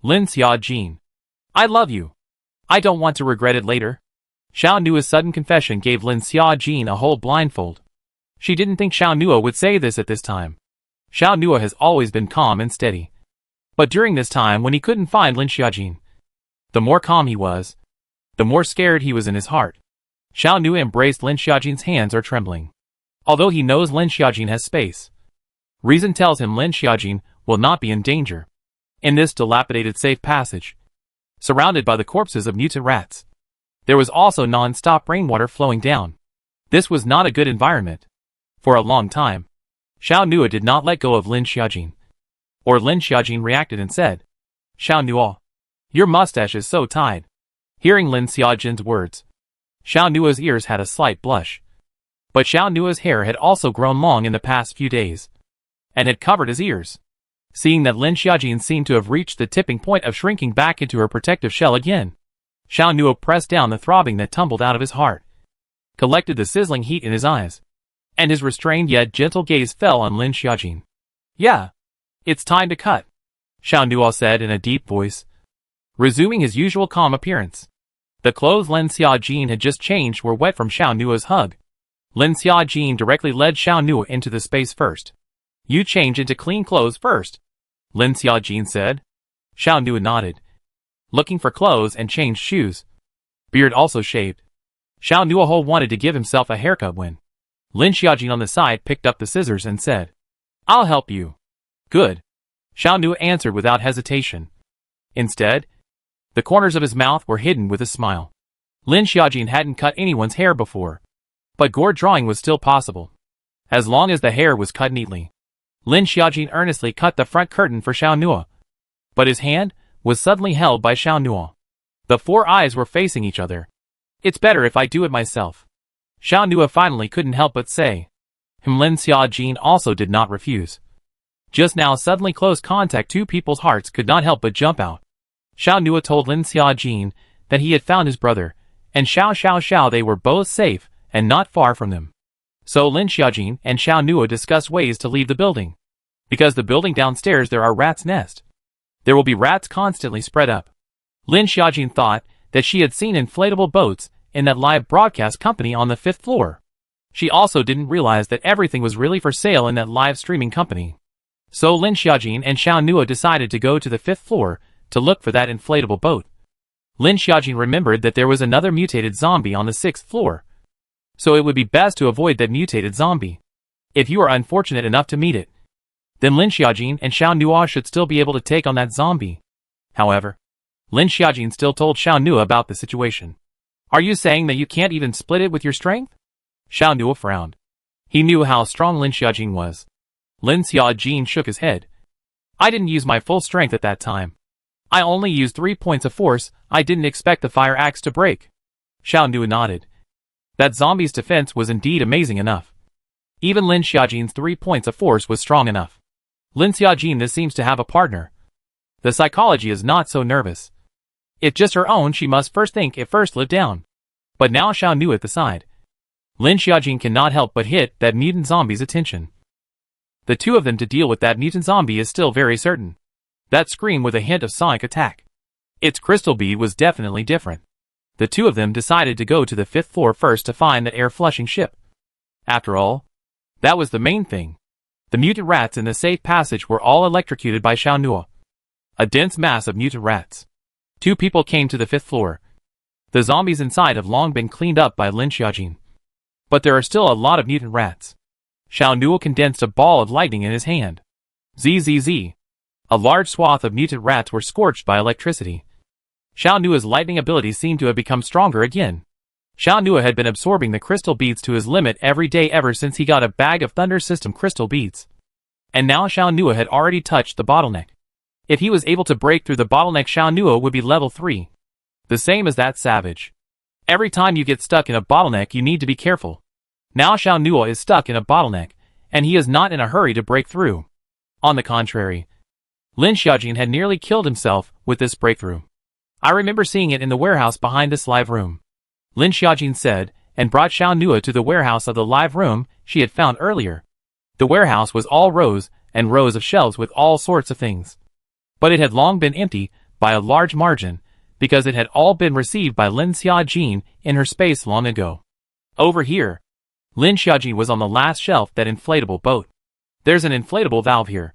Lin Xiaojin, I love you. I don't want to regret it later. Xiao Nuo's sudden confession gave Lin Xiaojin a whole blindfold. She didn't think Xiao Nuo would say this at this time. Xiao Nuo has always been calm and steady. But during this time when he couldn't find Lin Xiaojin, the more calm he was, the more scared he was in his heart. Xiao Nuo embraced Lin Xiaojin's hands are trembling. Although he knows Lin Xiaojin has space. Reason tells him Lin Xiaojin will not be in danger. In this dilapidated safe passage, surrounded by the corpses of mutant rats, there was also non-stop rainwater flowing down. This was not a good environment. For a long time, Xiao Nuo did not let go of Lin Xiaojin. Or Lin Xiaojin reacted and said, Xiao Nuo, your mustache is so tied. Hearing Lin Xiaojin's words, Xiao Nuo's ears had a slight blush. But Xiao Nuo's hair had also grown long in the past few days, and had covered his ears. Seeing that Lin Xiaojin seemed to have reached the tipping point of shrinking back into her protective shell again, Xiao Nuo pressed down the throbbing that tumbled out of his heart, collected the sizzling heat in his eyes, and his restrained yet gentle gaze fell on Lin Xiaojin. Yeah, it's time to cut, Xiao Nuo said in a deep voice, resuming his usual calm appearance. The clothes Lin Xiaojin had just changed were wet from Xiao Nuo's hug. Lin Xiaojin directly led Xiao Nuo into the space first. You change into clean clothes first, Lin Xiaojin said. Xiao Nuo nodded, looking for clothes and changed shoes. Beard also shaved. Xiao Nuo wanted to give himself a haircut when Lin Xiaojin on the side picked up the scissors and said, I'll help you. Good, Xiao Nuo answered without hesitation. Instead, The corners of his mouth were hidden with a smile. Lin Xiaojin hadn't cut anyone's hair before, but gore drawing was still possible, as long as the hair was cut neatly. Lin Xiaojin earnestly cut the front curtain for Xiao Nua, but his hand was suddenly held by Xiao Nua. The four eyes were facing each other. It's better if I do it myself. Xiao Nua finally couldn't help but say. Lin Xiaojin also did not refuse. Just now suddenly close contact, two people's hearts could not help but jump out. Xiao Nua told Lin Xiaojin that he had found his brother, and Xiao they were both safe and not far from them. So Lin Xiaojin and Xiao Nua discussed ways to leave the building. Because the building downstairs there are rats' nests. There will be rats constantly spread up. Lin Xiaojin thought that she had seen inflatable boats in that live broadcast company on the 5th floor. She also didn't realize that everything was really for sale in that live streaming company. So Lin Xiaojin and Xiao Nua decided to go to the 5th floor to look for that inflatable boat. Lin Xiaojin remembered that there was another mutated zombie on the 6th floor. So it would be best to avoid that mutated zombie. If you are unfortunate enough to meet it, then Lin Xiaojin and Xiao Nua should still be able to take on that zombie. However, Lin Xiaojin still told Xiao Nua about the situation. Are you saying that you can't even split it with your strength? Xiao Nua frowned. He knew how strong Lin Xiaojin was. Lin Xiaojin shook his head. I didn't use my full strength at that time. I only used 3 points of force. I didn't expect the fire axe to break. Xiao Nua nodded. That zombie's defense was indeed amazing enough. Even Lin Xiaojin's 3 points of force was strong enough. Lin Xiaojin this seems to have a partner. The psychology is not so nervous. It's just her own, she must first think it first live down. But now Xiao Nua at the side. Lin Xiaojin cannot help but hit that mutant zombie's attention. The two of them to deal with that mutant zombie is still very certain. That scream with a hint of sonic attack. Its crystal bead was definitely different. The two of them decided to go to the 5th floor first to find that air-flushing ship. After all, that was the main thing. The mutant rats in the safe passage were all electrocuted by Xiao Nua. A dense mass of mutant rats. Two people came to the 5th floor. The zombies inside have long been cleaned up by Lin Xiaojin. But there are still a lot of mutant rats. Xiao Nua condensed a ball of lightning in his hand. Zzz. A large swath of mutant rats were scorched by electricity. Xiao Nua's lightning ability seemed to have become stronger again. Xiao Nua had been absorbing the crystal beads to his limit every day ever since he got a bag of Thunder System crystal beads. And now Xiao Nua had already touched the bottleneck. If he was able to break through the bottleneck, Xiao Nua would be level 3. The same as that savage. Every time you get stuck in a bottleneck you need to be careful. Now Xiao Nua is stuck in a bottleneck, and he is not in a hurry to break through. On the contrary, Lin Xiaojin had nearly killed himself with this breakthrough. I remember seeing it in the warehouse behind this live room. Lin Xiaojin said, and brought Xiao Nua to the warehouse of the live room she had found earlier. The warehouse was all rows and rows of shelves with all sorts of things. But it had long been empty by a large margin, because it had all been received by Lin Xiaojin in her space long ago. Over here, Lin Xiaojin was on the last shelf, that inflatable boat. There's an inflatable valve here.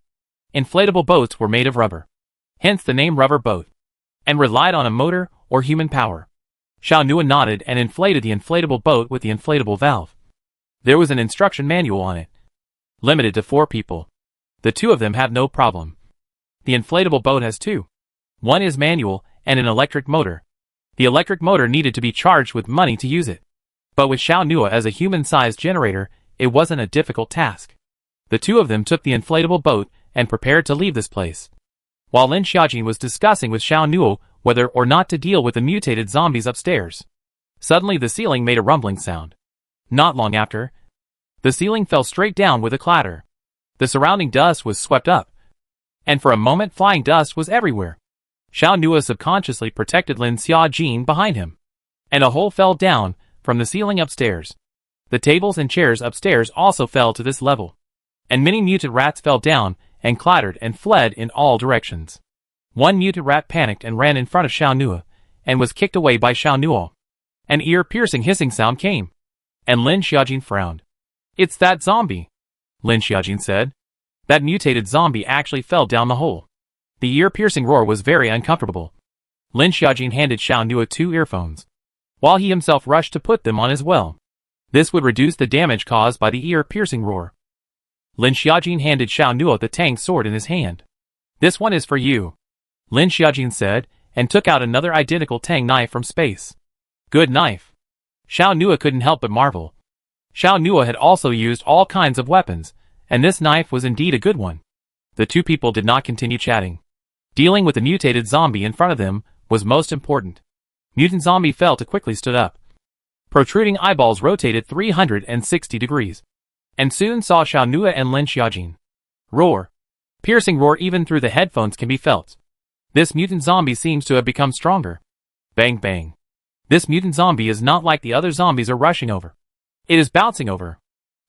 Inflatable boats were made of rubber. Hence the name rubber boat. And relied on a motor or human power. Xiao Nua nodded and inflated the inflatable boat with the inflatable valve. There was an instruction manual on it. Limited to 4 people. The two of them have no problem. The inflatable boat has 2. One is manual and an electric motor. The electric motor needed to be charged with money to use it. But with Xiao Nua as a human-sized generator, it wasn't a difficult task. The two of them took the inflatable boat and prepared to leave this place. While Lin Xiaojin was discussing with Xiao Nua whether or not to deal with the mutated zombies upstairs, suddenly the ceiling made a rumbling sound. Not long after, the ceiling fell straight down with a clatter. The surrounding dust was swept up, and for a moment flying dust was everywhere. Xiao Nua subconsciously protected Lin Xiaojin behind him, and a hole fell down from the ceiling upstairs. The tables and chairs upstairs also fell to this level, and many mutant rats fell down and clattered and fled in all directions. One mutant rat panicked and ran in front of Xiao Nua, and was kicked away by Xiao Nua. An ear-piercing hissing sound came, and Lin Xiaojin frowned. It's that zombie, Lin Xiaojin said. That mutated zombie actually fell down the hole. The ear-piercing roar was very uncomfortable. Lin Xiaojin handed Xiao Nua 2 earphones, while he himself rushed to put them on as well. This would reduce the damage caused by the ear-piercing roar. Lin Xiaojin handed Xiao Nua the Tang sword in his hand. This one is for you, Lin Xiaojin said, and took out another identical Tang knife from space. Good knife. Xiao Nua couldn't help but marvel. Xiao Nua had also used all kinds of weapons, and this knife was indeed a good one. The two people did not continue chatting. Dealing with the mutated zombie in front of them was most important. Mutant zombie fell to quickly stood up. Protruding eyeballs rotated 360 degrees, and soon saw Xiao Nua and Lin Xiaojin. Roar. Piercing roar even through the headphones can be felt. This mutant zombie seems to have become stronger. Bang bang. This mutant zombie is not like the other zombies are rushing over. It is bouncing over.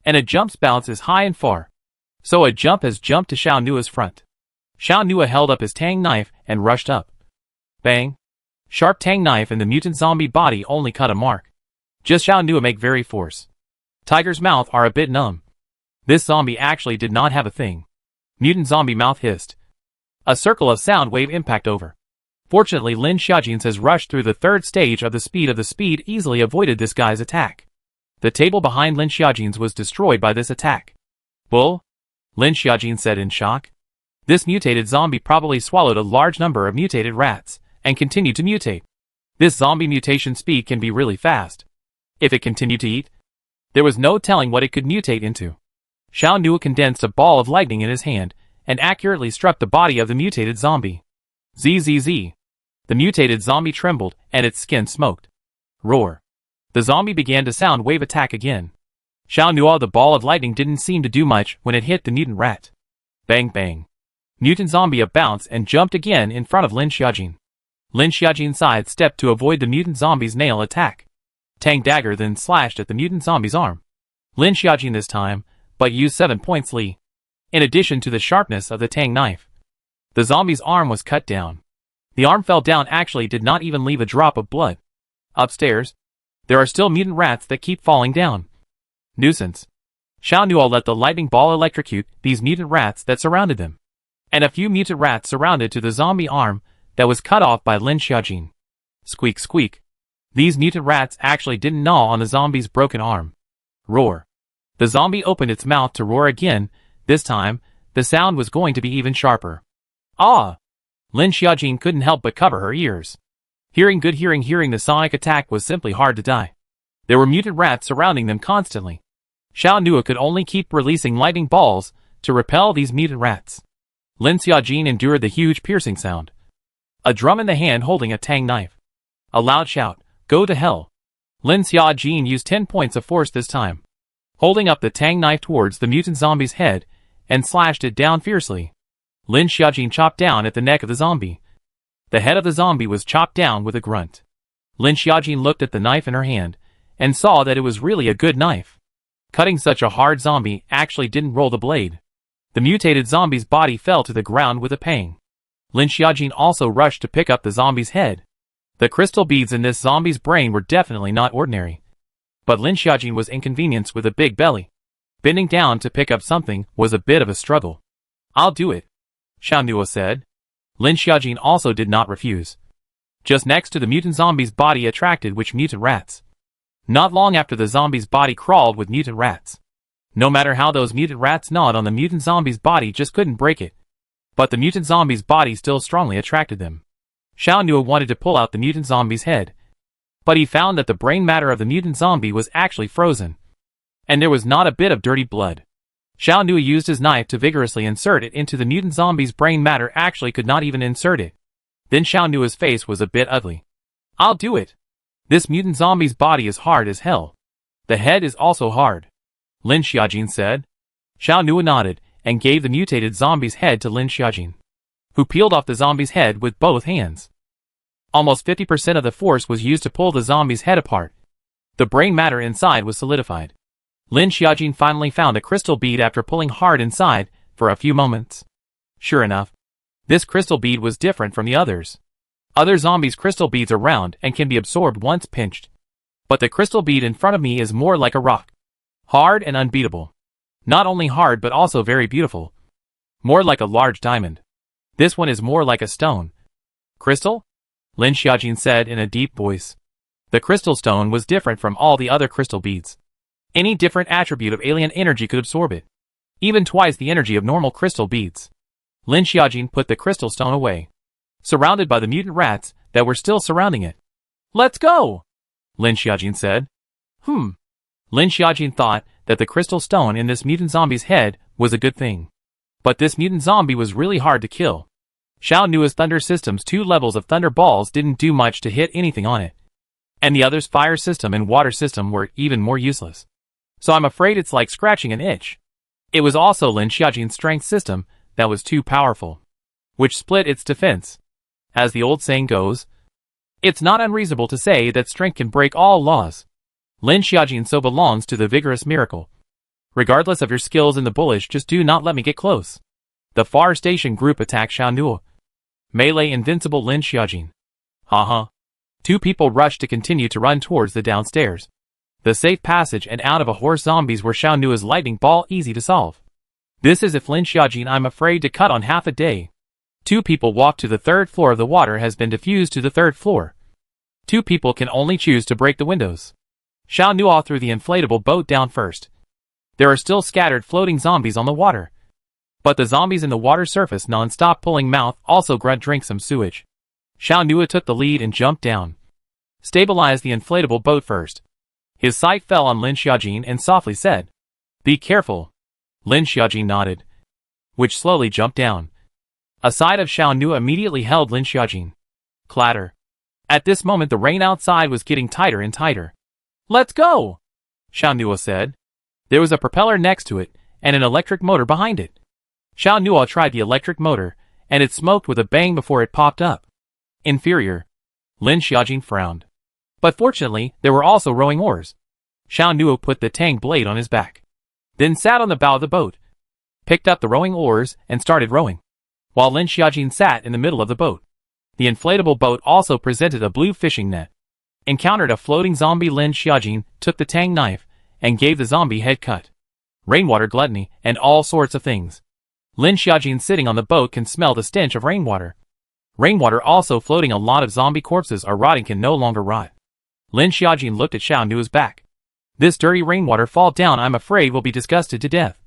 And a jump's bounce is high and far. So a jump has jumped to Xiao Nua's front. Xiao Nua held up his Tang knife and rushed up. Bang. Sharp Tang knife in the mutant zombie body only cut a mark. Just Xiao Nua make very force. Tiger's mouth are a bit numb. This zombie actually did not have a thing. Mutant zombie mouth hissed. A circle of sound wave impact over. Fortunately Lin Xiaojin's has rushed through the third stage of the speed easily avoided this guy's attack. The table behind Lin Xiaojin's was destroyed by this attack. Bull? Lin Xiaojin said in shock. This mutated zombie probably swallowed a large number of mutated rats, and continued to mutate. This zombie mutation speed can be really fast. If it continued to eat, there was no telling what it could mutate into. Xiao Nua condensed a ball of lightning in his hand, and accurately struck the body of the mutated zombie. Zzz. The mutated zombie trembled, and its skin smoked. Roar. The zombie began to sound wave attack again. Xiao Nua the ball of lightning didn't seem to do much when it hit the mutant rat. Bang bang. Mutant zombie bounced and jumped again in front of Lin Xiaojin. Lin Xiaojin sidestepped to avoid the mutant zombie's nail attack. Tang dagger then slashed at the mutant zombie's arm. Lin Xiaojin this time, but used 7 points Li. In addition to the sharpness of the Tang knife. The zombie's arm was cut down. The arm fell down actually did not even leave a drop of blood. Upstairs, there are still mutant rats that keep falling down. Nuisance. Xiao Nua let the lightning ball electrocute these mutant rats that surrounded them. And a few mutant rats surrounded to the zombie arm that was cut off by Lin Xiaojin. Squeak squeak. These mutant rats actually didn't gnaw on the zombie's broken arm. Roar. The zombie opened its mouth to roar again. This time, the sound was going to be even sharper. Ah! Lin Xiaojin couldn't help but cover her ears. Hearing the sonic attack was simply hard to die. There were mutant rats surrounding them constantly. Xiao Nua could only keep releasing lightning balls to repel these mutant rats. Lin Xiaojin endured the huge piercing sound. A drum in the hand holding a Tang knife. A loud shout, "Go to hell!" Lin Xiaojin used 10 points of force this time. Holding up the Tang knife towards the mutant zombie's head, and slashed it down fiercely. Lin Xiaojin chopped down at the neck of the zombie. The head of the zombie was chopped down with a grunt. Lin Xiaojin looked at the knife in her hand, and saw that it was really a good knife. Cutting such a hard zombie actually didn't roll the blade. The mutated zombie's body fell to the ground with a pang. Lin Xiaojin also rushed to pick up the zombie's head. The crystal beads in this zombie's brain were definitely not ordinary. But Lin Xiaojin was inconvenienced with a big belly. Bending down to pick up something was a bit of a struggle. "I'll do it," Xiao Nua said. Lin Xiaojin also did not refuse. Just next to the mutant zombie's body attracted which mutant rats. Not long after the zombie's body crawled with mutant rats. No matter how those mutant rats gnawed on the mutant zombie's body just couldn't break it. But the mutant zombie's body still strongly attracted them. Xiao Nua wanted to pull out the mutant zombie's head. But he found that the brain matter of the mutant zombie was actually frozen. And there was not a bit of dirty blood. Xiao Nua used his knife to vigorously insert it into the mutant zombie's brain matter actually could not even insert it. Then Xiao Nua's face was a bit ugly. "I'll do it. This mutant zombie's body is hard as hell. The head is also hard," Lin Xiaojin said. Xiao Nua nodded, and gave the mutated zombie's head to Lin Xiaojin, who peeled off the zombie's head with both hands. Almost 50% of the force was used to pull the zombie's head apart. The brain matter inside was solidified. Lin Xiaojin finally found a crystal bead after pulling hard inside for a few moments. Sure enough, this crystal bead was different from the others. Other zombies' crystal beads are round and can be absorbed once pinched. But the crystal bead in front of me is more like a rock. Hard and unbeatable. Not only hard but also very beautiful. More like a large diamond. This one is more like a stone. "Crystal?" Lin Xiaojin said in a deep voice. The crystal stone was different from all the other crystal beads. Any different attribute of alien energy could absorb it. Even twice the energy of normal crystal beads. Lin Xiaojin put the crystal stone away. surrounded by the mutant rats that were still surrounding it. "Let's go!" Lin Xiaojin said. Lin Xiaojin thought that the crystal stone in this mutant zombie's head was a good thing. But this mutant zombie was really hard to kill. Xiao Nua's thunder system's 2 levels of thunder balls didn't do much to hit anything on it. And the other's fire system and water system were even more useless. So I'm afraid it's like scratching an itch. It was also Lin Xiaojin's strength system that was too powerful, which split its defense. As the old saying goes, it's not unreasonable to say that strength can break all laws. Lin Xiaojin so belongs to the vigorous miracle. Regardless of your skills in the bullish, just do not let me get close. The far station group attacked Xiao Nua. Melee invincible Lin Xiaojin. Haha. 2 people rushed to continue to run towards the downstairs. The safe passage and out of a horse zombies were Xiao Nua's lightning ball easy to solve. This is if Lin Xiaojin I'm afraid to cut on half a day. 2 people walk to the 3rd floor of the water has been diffused to the 3rd floor. 2 people can only choose to break the windows. Xiao Nua threw the inflatable boat down first. There are still scattered floating zombies on the water. But the zombies in the water surface non-stop pulling mouth also grunt drink some sewage. Xiao Nua took the lead and jumped down. Stabilized the inflatable boat first. His sight fell on Lin Xiaojin and softly said, "Be careful." Lin Xiaojin nodded, which slowly jumped down. A side of Xiao Nua immediately held Lin Xiaojin. Clatter. At this moment the rain outside was getting tighter and tighter. "Let's go!" Xiao Nua said. There was a propeller next to it, and an electric motor behind it. Xiao Nua tried the electric motor, and it smoked with a bang before it popped up. Inferior. Lin Xiaojin frowned. But fortunately, there were also rowing oars. Xiao Nua put the tang blade on his back. Then sat on the bow of the boat, picked up the rowing oars, and started rowing. While Lin Xiaojin sat in the middle of the boat. The inflatable boat also presented a blue fishing net. Encountered a floating zombie. Lin Xiaojin took the tang knife and gave the zombie head cut. Rainwater gluttony and all sorts of things. Lin Xiaojin sitting on the boat can smell the stench of rainwater. Rainwater also floating. A lot of zombie corpses are rotting can no longer rot. Lin Xiaojin looked at Xiao Nua's back. This dirty rainwater fall down I'm afraid will be disgusted to death.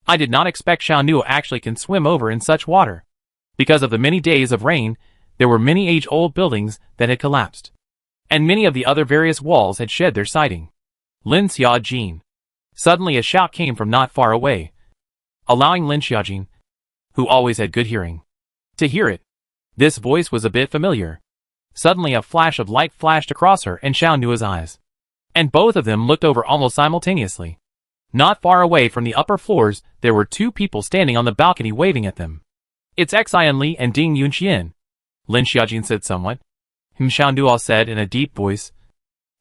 I did not expect Xiao Nua actually can swim over in such water. Because of the many days of rain, there were many age-old buildings that had collapsed. And many of the other various walls had shed their siding. Lin Xiaojin. Suddenly a shout came from not far away, allowing Lin Xiaojin, who always had good hearing, to hear it. This voice was a bit familiar. Suddenly a flash of light flashed across her and Xiao Nua's eyes. And both of them looked over almost simultaneously. Not far away from the upper floors, there were 2 people standing on the balcony waving at them. "It's Xian Li and Ding Yunxian," Lin Xiaojin said somewhat. Xiao Nua said in a deep voice.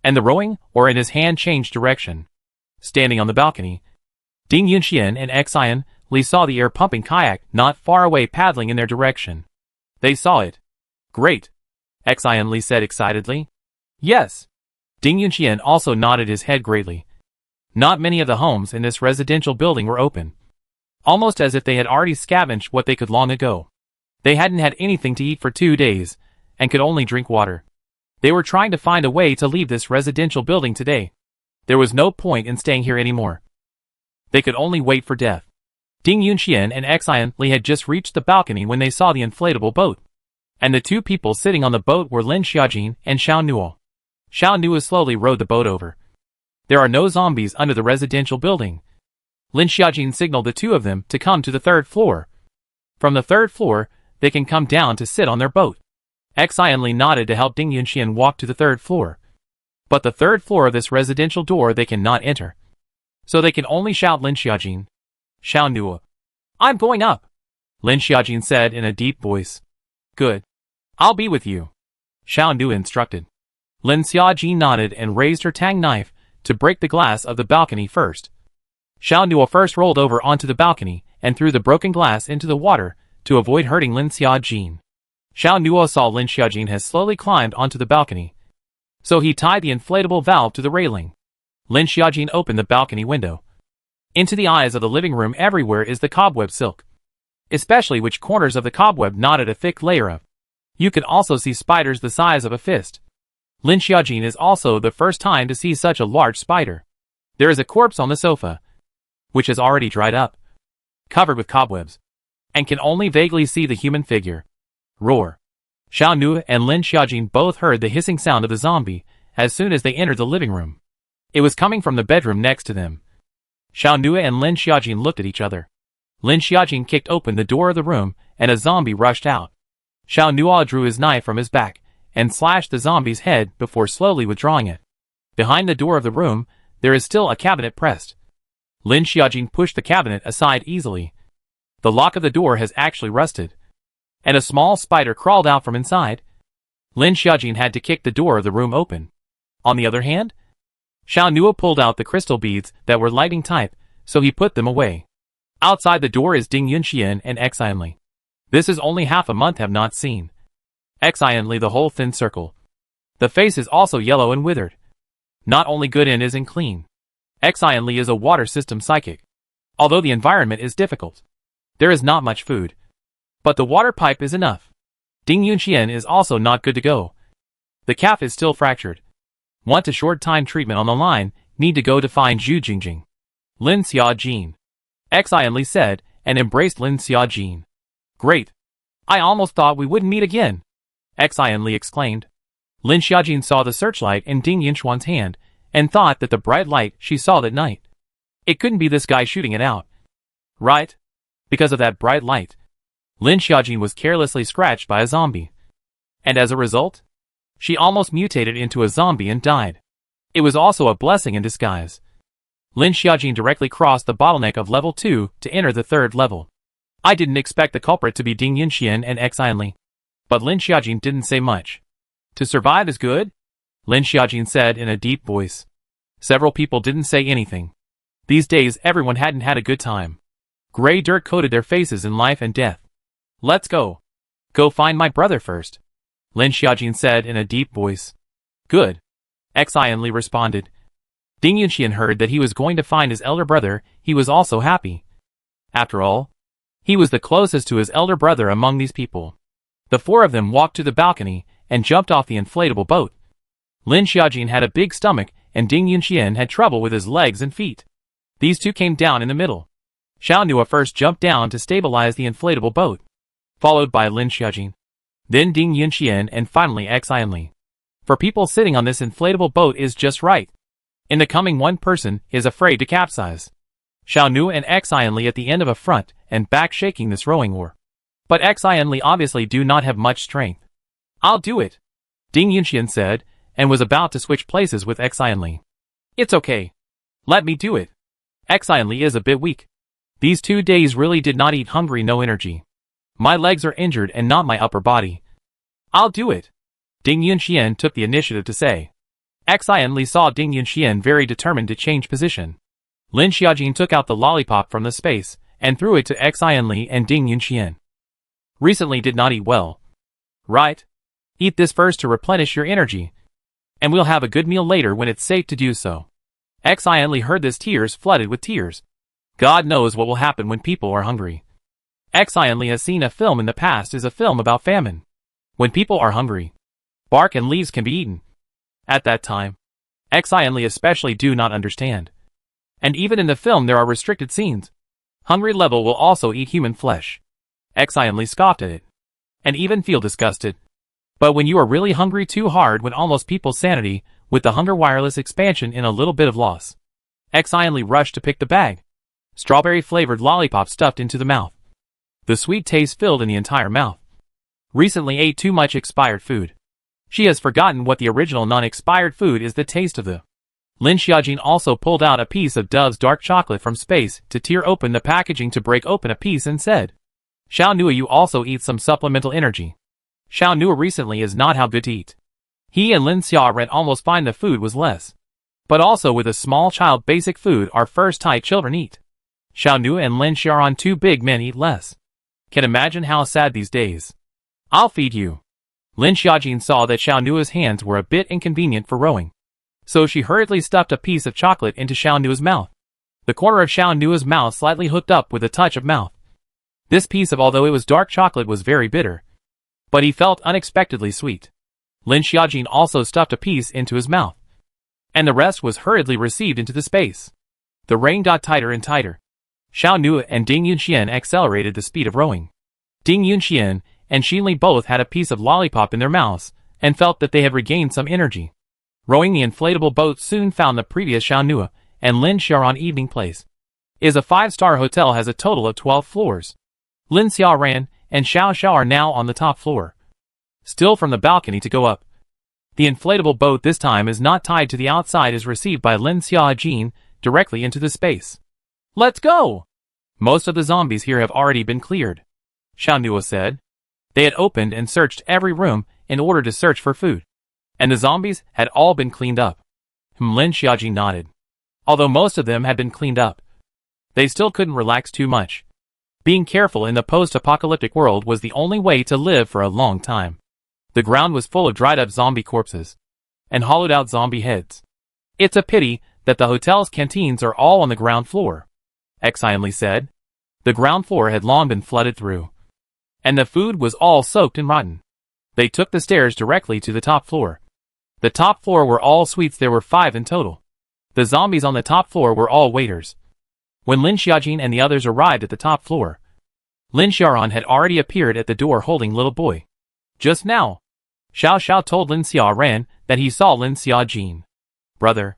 And the rowing oar in his hand changed direction. Standing on the balcony, Ding Yunxian and Xian Li saw the air-pumping kayak not far away paddling in their direction. They saw it. "Great," Xian Li said excitedly. "Yes." Ding Yunxian also nodded his head greatly. Not many of the homes in this residential building were open. Almost as if they had already scavenged what they could long ago. They hadn't had anything to eat for 2 days, and could only drink water. They were trying to find a way to leave this residential building today. There was no point in staying here anymore. They could only wait for death. Ding Yunxian and Xian Li had just reached the balcony when they saw the inflatable boat. And the 2 people sitting on the boat were Lin Xiaojin and Xiao Nua. Xiao Nua slowly rowed the boat over. There are no zombies under the residential building. Lin Xiaojin signaled the 2 of them to come to the 3rd floor. From the 3rd floor, they can come down to sit on their boat. Xian Li nodded to help Ding Yunxian walk to the 3rd floor. But the 3rd floor of this residential door they cannot enter. So they can only shout Lin Xiaojin. "Xiao Nua. I'm going up," Lin Xiaojin said in a deep voice. "Good. I'll be with you," Xiao Nua instructed. Lin Xiaojin nodded and raised her tang knife to break the glass of the balcony first. Xiao Nua first rolled over onto the balcony and threw the broken glass into the water to avoid hurting Lin Xiaojin. Xiao Nua saw Lin Xiaojin has slowly climbed onto the balcony. So he tied the inflatable valve to the railing. Lin Xiaojin opened the balcony window. Into the eyes of the living room everywhere is the cobweb silk. Especially which corners of the cobweb knotted a thick layer of. You can also see spiders the size of a fist. Lin Xiaojin is also the first time to see such a large spider. There is a corpse on the sofa, which has already dried up, covered with cobwebs, and can only vaguely see the human figure. Roar. Xiao Nu and Lin Xiaojin both heard the hissing sound of the zombie as soon as they entered the living room. It was coming from the bedroom next to them. Xiao Nu and Lin Xiaojin looked at each other. Lin Xiaojin kicked open the door of the room, and a zombie rushed out. Xiao Nu drew his knife from his back and slashed the zombie's head before slowly withdrawing it. Behind the door of the room, there is still a cabinet pressed. Lin Xiaojin pushed the cabinet aside easily. The lock of the door has actually rusted, and a small spider crawled out from inside. Lin Xiaojin had to kick the door of the room open. On the other hand, Xiao Nu pulled out the crystal beads that were lighting type, so he put them away. Outside the door is Ding Yunxian and Xianli. This is only half a month have not seen. Xianli the whole thin circle. The face is also yellow and withered. Not only good and isn't clean. Xianli is a water system psychic. Although the environment is difficult, there is not much food, but the water pipe is enough. Ding Yunxian is also not good to go. The calf is still fractured. Want a short-time treatment on the line, need to go to find Zhu Jingjing. Lin Xiaojin. Xianli said, and embraced Lin Xiaojin. Great. I almost thought we wouldn't meet again. Xianli exclaimed. Lin Xiaojin saw the searchlight in Ding Yunxuan's hand, and thought that the bright light she saw that night. It couldn't be this guy shooting it out. Right? Because of that bright light, Lin Xiaojin was carelessly scratched by a zombie. And as a result, she almost mutated into a zombie and died. It was also a blessing in disguise. Lin Xiaojin directly crossed the bottleneck of level 2 to enter the 3rd level. I didn't expect the culprit to be Ding Yunxian and Xianli. But Lin Xiaojin didn't say much. To survive is good? Lin Xiaojin said in a deep voice. Several people didn't say anything. These days everyone hadn't had a good time. Gray dirt coated their faces in life and death. Let's go. Go find my brother first. Lin Xiaojin said in a deep voice. Good. Xianli responded. Ding Yunxian heard that he was going to find his elder brother. He was also happy. After all, he was the closest to his elder brother among these people. The four of them walked to the balcony and jumped off the inflatable boat. Lin Xiaojin had a big stomach and Ding Yunxian had trouble with his legs and feet. These two came down in the middle. Xiao Nu first jumped down to stabilize the inflatable boat, followed by Lin Xiaojin, then Ding Yunxian and finally Xianli. For people sitting on this inflatable boat is just right. In the coming one person is afraid to capsize. Xiao Nu and Xianli at the end of a front and back shaking this rowing oar. But Xianli obviously do not have much strength. I'll do it, Ding Yunxian said, and was about to switch places with Xianli. It's okay. Let me do it. Xianli is a bit weak. These 2 days really did not eat, hungry, no energy. My legs are injured and not my upper body. I'll do it, Ding Yunxian took the initiative to say. Xianli saw Ding Yunxian very determined to change position. Lin Xiaojin took out the lollipop from the space and threw it to Xianli and Ding Yunxian. Recently did not eat well. Right? Eat this first to replenish your energy. And we'll have a good meal later when it's safe to do so. Xianli heard this, tears flooded with tears. God knows what will happen when people are hungry. Xianli has seen a film in the past, is a film about famine. When people are hungry, bark and leaves can be eaten. At that time, Xianli especially do not understand. And even in the film there are restricted scenes. Hungry level will also eat human flesh. Xianli scoffed at it. And even feel disgusted. But when you are really hungry too hard, when almost people's sanity, with the hunger wireless expansion in a little bit of loss. Xianli rushed to pick the bag. Strawberry-flavored lollipop stuffed into the mouth. The sweet taste filled in the entire mouth. Recently ate too much expired food. She has forgotten what the original non-expired food is, the taste of the. Lin Xiaojin also pulled out a piece of Dove's dark chocolate from space to tear open the packaging to break open a piece and said, Xiao Nu, you also eat some supplemental energy. Xiao Nu recently is not how good to eat. He and Lin Xiaoren almost find the food was less. But also with a small child, basic food our first Thai children eat. Xiao Nu and Lin Xiaoren, 2 big men, eat less. Can imagine how sad these days. I'll feed you. Lin Xiaojin saw that Xiao Nu's hands were a bit inconvenient for rowing. So she hurriedly stuffed a piece of chocolate into Xiao Nu's mouth. The corner of Xiao Nu's mouth slightly hooked up with a touch of mouth. This piece of, although it was dark chocolate, was very bitter. But he felt unexpectedly sweet. Lin Xiaojin also stuffed a piece into his mouth. And the rest was hurriedly received into the space. The rain got tighter and tighter. Xiao Nu and Ding Yunxian accelerated the speed of rowing. Ding Yunxian and Xinli both had a piece of lollipop in their mouths, and felt that they had regained some energy. Rowing the inflatable boat soon found the previous Xiaonua and Lin Xiaoran evening place. It is a 5-star hotel, has a total of 12 floors. Lin Xiaoran and Xiao Xiao are now on the top floor. Still from the balcony to go up. The inflatable boat this time is not tied to the outside, is received by Lin Xiaojin directly into the space. Let's go! Most of the zombies here have already been cleared, Xiaonua said. They had opened and searched every room in order to search for food. And the zombies had all been cleaned up. Lin Xiaojin nodded. Although most of them had been cleaned up, they still couldn't relax too much. Being careful in the post-apocalyptic world was the only way to live for a long time. The ground was full of dried-up zombie corpses and hollowed-out zombie heads. It's a pity that the hotel's canteens are all on the ground floor, Xianli said. The ground floor had long been flooded through, and the food was all soaked and rotten. They took the stairs directly to the top floor. The top floor were all suites, there were 5 in total. The zombies on the top floor were all waiters. When Lin Xiaojin and the others arrived at the top floor, Lin Xiaoran had already appeared at the door holding little boy. Just now, Xiao Xiao told Lin Xiaoran that he saw Lin Xiaojin. Brother,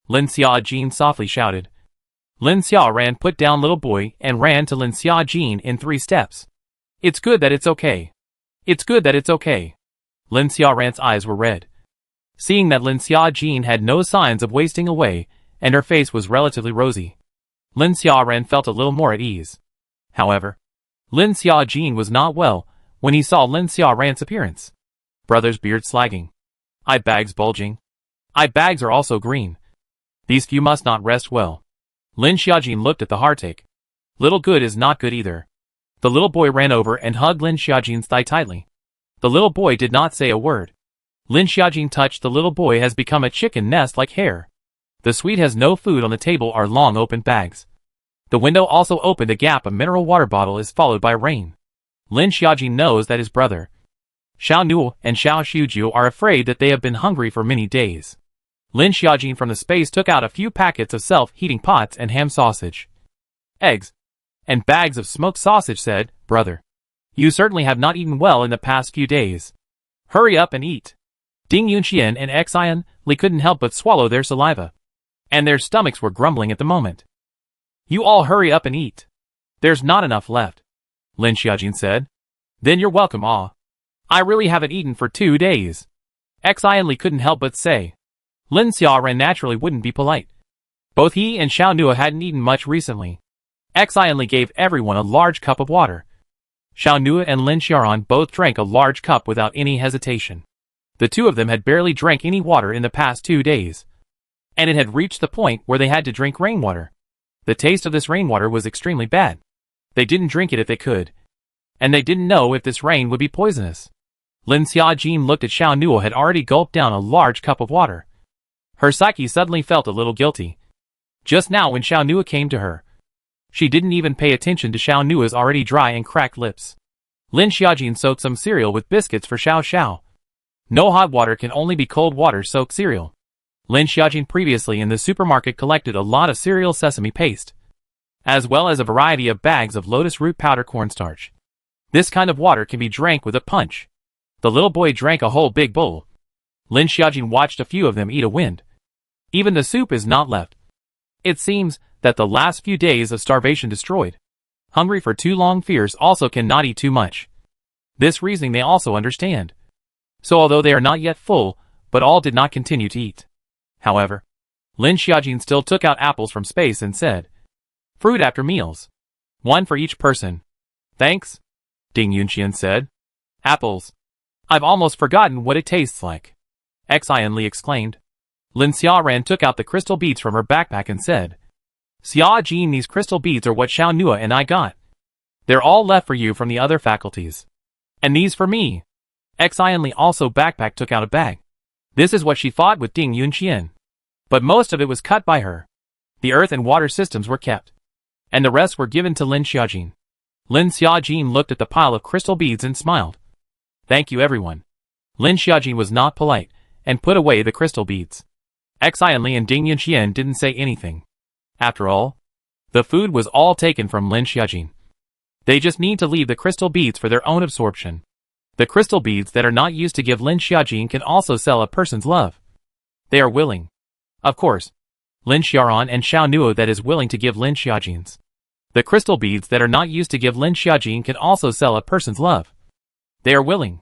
Lin Xiaojin softly shouted. Lin Xiaoran put down little boy and ran to Lin Xiaojin in 3 steps. It's good that it's okay. It's good that it's okay. Lin Xiaoran's eyes were red. Seeing that Lin Xiaojin had no signs of wasting away, and her face was relatively rosy, Lin Xiaoran felt a little more at ease. However, Lin Xiaojin was not well when he saw Lin Xiaoran's appearance. Brother's beard slagging. Eye bags bulging. Eye bags are also green. These few must not rest well. Lin Xiaojin looked at the heartache. Little good is not good either. The little boy ran over and hugged Lin Xiaojin's thigh tightly. The little boy did not say a word. Lin Xiaojin touched the little boy has become a chicken nest like hair. The suite has no food on the table, are long open bags. The window also opened a gap, a mineral water bottle is followed by rain. Lin Xiaojin knows that his brother, Xiao Nuo and Xiao Xiujiu are afraid that they have been hungry for many days. Lin Xiaojin from the space took out a few packets of self-heating pots and ham sausage, eggs, and bags of smoked sausage, said, Brother, you certainly have not eaten well in the past few days. Hurry up and eat. Ding Yunxian and Xianli couldn't help but swallow their saliva, and their stomachs were grumbling at the moment. You all hurry up and eat. There's not enough left, Lin Xiaojin said. Then you're welcome, I really haven't eaten for 2 days. Xianli couldn't help but say. Lin Xiaoran naturally wouldn't be polite. Both he and Xiao Nua hadn't eaten much recently. Xianli gave everyone a large cup of water. Xiao Nua and Lin Xiaoran both drank a large cup without any hesitation. The two of them had barely drank any water in the past 2 days, and it had reached the point where they had to drink rainwater. The taste of this rainwater was extremely bad. They didn't drink it if they could, and they didn't know if this rain would be poisonous. Lin Xiaojin looked at Xiao Nua had already gulped down a large cup of water. Her psyche suddenly felt a little guilty. Just now when Xiao Nua came to her, she didn't even pay attention to Xiao Nua's already dry and cracked lips. Lin Xiaojin soaked some cereal with biscuits for Xiao Xiao. No hot water can only be cold water-soaked cereal. Lin Xiaojin previously in the supermarket collected a lot of cereal sesame paste, as well as a variety of bags of lotus root powder cornstarch. This kind of water can be drank with a punch. The little boy drank a whole big bowl. Lin Xiaojin watched a few of them eat a wind. Even the soup is not left. It seems that the last few days of starvation destroyed. Hungry for too long fears also cannot eat too much. This reasoning they also understand. So although they are not yet full, but all did not continue to eat. However, Lin Xiaojin still took out apples from space and said, Fruit after meals. 1 for each person. Thanks, Ding Yunxian said. Apples. I've almost forgotten what it tastes like, Xianli exclaimed. Lin Xiaoran took out the crystal beads from her backpack and said, Xiaojin, these crystal beads are what Xiao Nua and I got. They're all left for you from the other faculties. And these for me. Xianli also backpack took out a bag. This is what she fought with Ding Yunxian. But most of it was cut by her. The earth and water systems were kept, and the rest were given to Lin Xiaojin. Lin Xiaojin looked at the pile of crystal beads and smiled. Thank you everyone. Lin Xiaojin was not polite, and put away the crystal beads. Xianli and Ding Yunxian didn't say anything. After all, the food was all taken from Lin Xiaojin. They just need to leave the crystal beads for their own absorption. The crystal beads that are not used to give Lin Xiaojin can also sell a person's love. They are willing. Of course. Lin Xiaoran and Xiao Nuo that is willing to give Lin Xiaojin's. The crystal beads that are not used to give Lin Xiaojin can also sell a person's love. They are willing.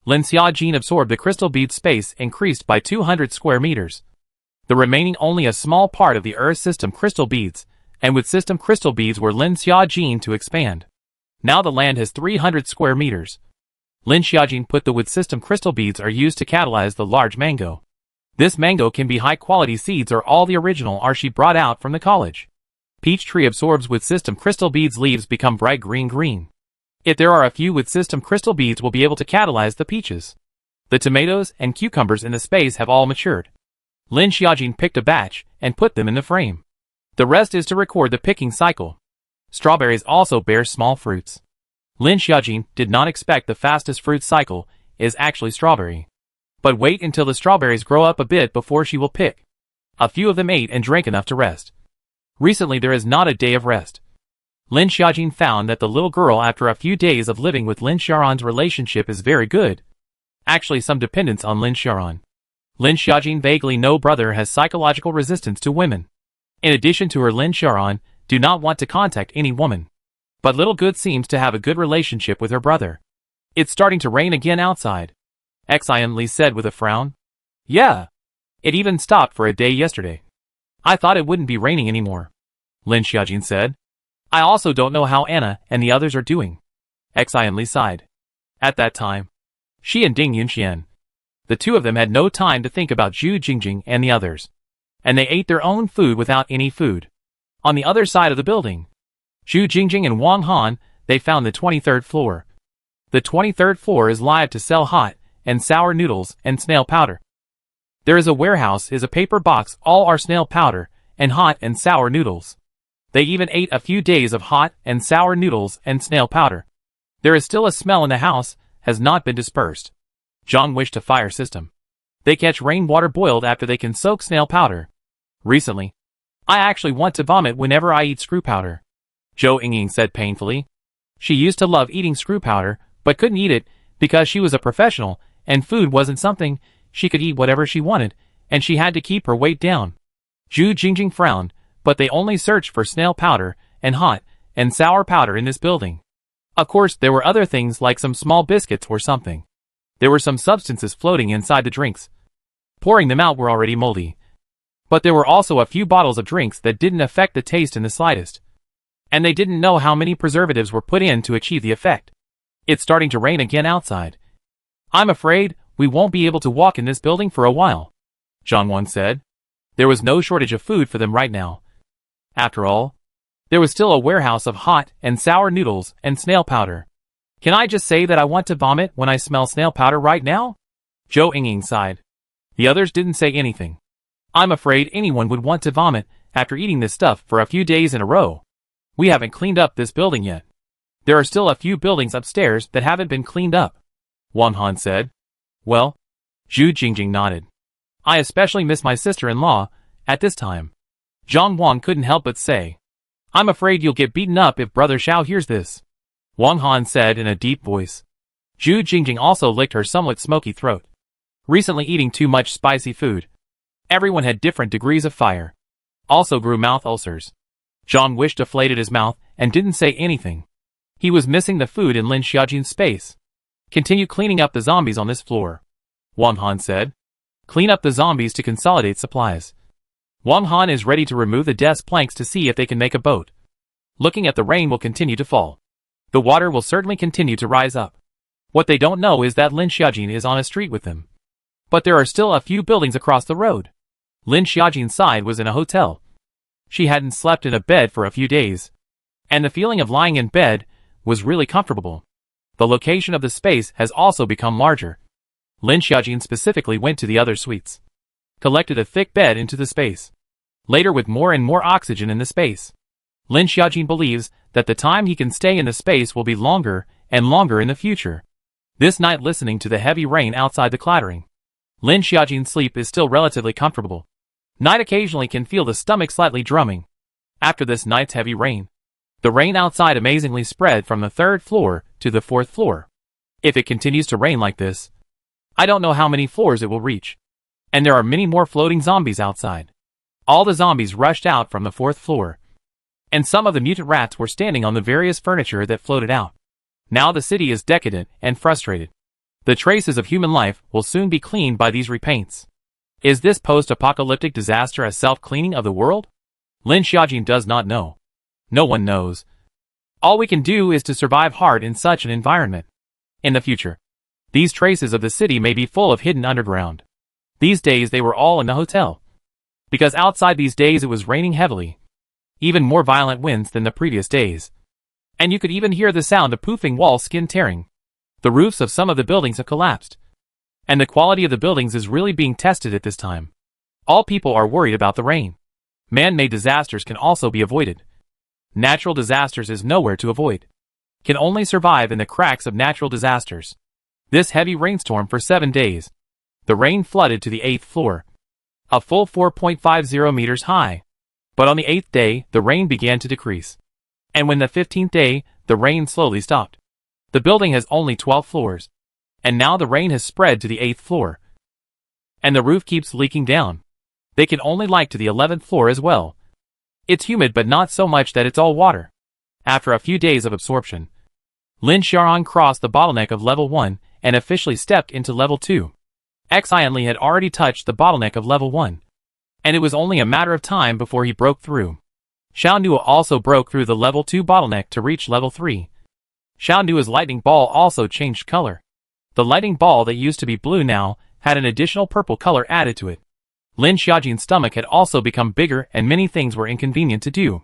Lin Xiaojin absorbed the crystal bead space increased by 200 square meters. The remaining only a small part of the Earth system crystal beads, and with system crystal beads were Lin Xiaojin to expand. Now the land has 300 square meters. Lin Xiaojin put the wood system crystal beads are used to catalyze the large mango. This mango can be high quality seeds or all the original are she brought out from the college. Peach tree absorbs with system crystal beads leaves become bright green. If there are a few with system crystal beads will be able to catalyze the peaches. The tomatoes and cucumbers in the space have all matured. Lin Xiaojin picked a batch and put them in the frame. The rest is to record the picking cycle. Strawberries also bear small fruits. Lin Xiaojin did not expect the fastest fruit cycle is actually strawberry. But wait until the strawberries grow up a bit before she will pick. A few of them ate and drank enough to rest. Recently there is not a day of rest. Lin Xiaojin found that the little girl after a few days of living with Lin Xiaoran's relationship is very good. Actually some dependence on Lin Xiaoran. Lin Xiaojin vaguely no brother has psychological resistance to women. In addition to her Lin Xiaoran do not want to contact any woman. But little good seems to have a good relationship with her brother. It's starting to rain again outside. Xian Li said with a frown. Yeah. It even stopped for a day yesterday. I thought it wouldn't be raining anymore. Lin Xiaojin said. I also don't know how Anna and the others are doing. Xian Li sighed. At that time, she and Ding Yunxian. The two of them had no time to think about Zhu Jingjing and the others. And they ate their own food without any food. On the other side of the building, Zhu Jingjing and Wang Han, they found the 23rd floor. The 23rd floor is live to sell hot and sour noodles and snail powder. There is a warehouse is a paper box all are snail powder and hot and sour noodles. They even ate a few days of hot and sour noodles and snail powder. There is still a smell in the house, has not been dispersed. Zhang wished to fire system. They catch rainwater boiled after they can soak snail powder. Recently, I actually want to vomit whenever I eat screw powder. Zhou Yingying said painfully. She used to love eating screw powder, but couldn't eat it because she was a professional and food wasn't something she could eat whatever she wanted, and she had to keep her weight down. Zhu Jingjing frowned, but they only searched for snail powder and hot and sour powder in this building. Of course, there were other things like some small biscuits or something. There were some substances floating inside the drinks. Pouring them out were already moldy. But there were also a few bottles of drinks that didn't affect the taste in the slightest. And they didn't know how many preservatives were put in to achieve the effect. It's starting to rain again outside. I'm afraid we won't be able to walk in this building for a while, Zhang Wan said. There was no shortage of food for them right now. After all, there was still a warehouse of hot and sour noodles and snail powder. Can I just say that I want to vomit when I smell snail powder right now? Zhou Yingying sighed. The others didn't say anything. I'm afraid anyone would want to vomit after eating this stuff for a few days in a row. We haven't cleaned up this building yet. There are still a few buildings upstairs that haven't been cleaned up, Wang Han said. Well, Zhu Jingjing nodded. I especially miss my sister-in-law at this time. Zhang Wang couldn't help but say. I'm afraid you'll get beaten up if Brother Xiao hears this, Wang Han said in a deep voice. Zhu Jingjing also licked her somewhat smoky throat. Recently eating too much spicy food. Everyone had different degrees of fire. Also grew mouth ulcers. Zhang wished deflated his mouth and didn't say anything. He was missing the food in Lin Xiaojin's space. Continue cleaning up the zombies on this floor, Wang Han said. Clean up the zombies to consolidate supplies. Wang Han is ready to remove the desk planks to see if they can make a boat. Looking at the rain will continue to fall. The water will certainly continue to rise up. What they don't know is that Lin Xiaojin is on a street with them. But there are still a few buildings across the road. Lin Xiaojin's side was in a hotel. She hadn't slept in a bed for a few days. And the feeling of lying in bed was really comfortable. The location of the space has also become larger. Lin Xiaojin specifically went to the other suites. Collected a thick bed into the space. Later with more and more oxygen in the space. Lin Xiaojin believes that the time he can stay in the space will be longer and longer in the future. This night listening to the heavy rain outside the clattering. Lin Xiaojin's sleep is still relatively comfortable. Night occasionally can feel the stomach slightly drumming. After this night's heavy rain, the rain outside amazingly spread from the 3rd floor to the 4th floor. If it continues to rain like this, I don't know how many floors it will reach. And there are many more floating zombies outside. All the zombies rushed out from the 4th floor. And some of the mutant rats were standing on the various furniture that floated out. Now the city is decadent and frustrated. The traces of human life will soon be cleaned by these repaints. Is this post-apocalyptic disaster a self-cleaning of the world? Lin Xiaojin does not know. No one knows. All we can do is to survive hard in such an environment. In the future, these traces of the city may be full of hidden underground. These days they were all in the hotel. Because outside these days it was raining heavily. Even more violent winds than the previous days. And you could even hear the sound of poofing walls skin tearing. The roofs of some of the buildings have collapsed. And the quality of the buildings is really being tested at this time. All people are worried about the rain. Man-made disasters can also be avoided. Natural disasters is nowhere to avoid. Can only survive in the cracks of natural disasters. This heavy rainstorm for 7 days. The rain flooded to the 8th floor. A full 4.50 meters high. But on the 8th day, the rain began to decrease. And when the 15th day, the rain slowly stopped. The building has only 12 floors. And now the rain has spread to the 8th floor. And the roof keeps leaking down. They can only leak to the 11th floor as well. It's humid but not so much that it's all water. After a few days of absorption, Lin Xiaoran crossed the bottleneck of level 1 and officially stepped into level 2. Xianli had already touched the bottleneck of level 1. And it was only a matter of time before he broke through. Xiao Nua also broke through the level 2 bottleneck to reach level 3. Xiao Nua's lightning ball also changed color. The lightning ball that used to be blue now had an additional purple color added to it. Lin Xiaojin's stomach had also become bigger and many things were inconvenient to do.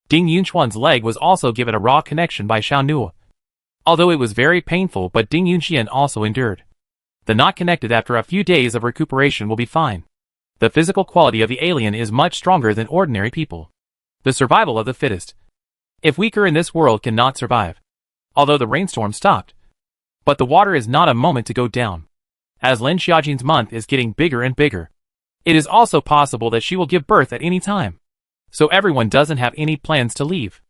Ding Yunquan's leg was also given a raw connection by Xiao Nua. Although it was very painful, but Ding Yunxian also endured. The not connected after a few days of recuperation will be fine. The physical quality of the alien is much stronger than ordinary people. The survival of the fittest. If weaker in this world cannot survive. Although the rainstorm stopped. But the water is not a moment to go down. As Lin Xiaojin's month is getting bigger and bigger. It is also possible that she will give birth at any time. So everyone doesn't have any plans to leave.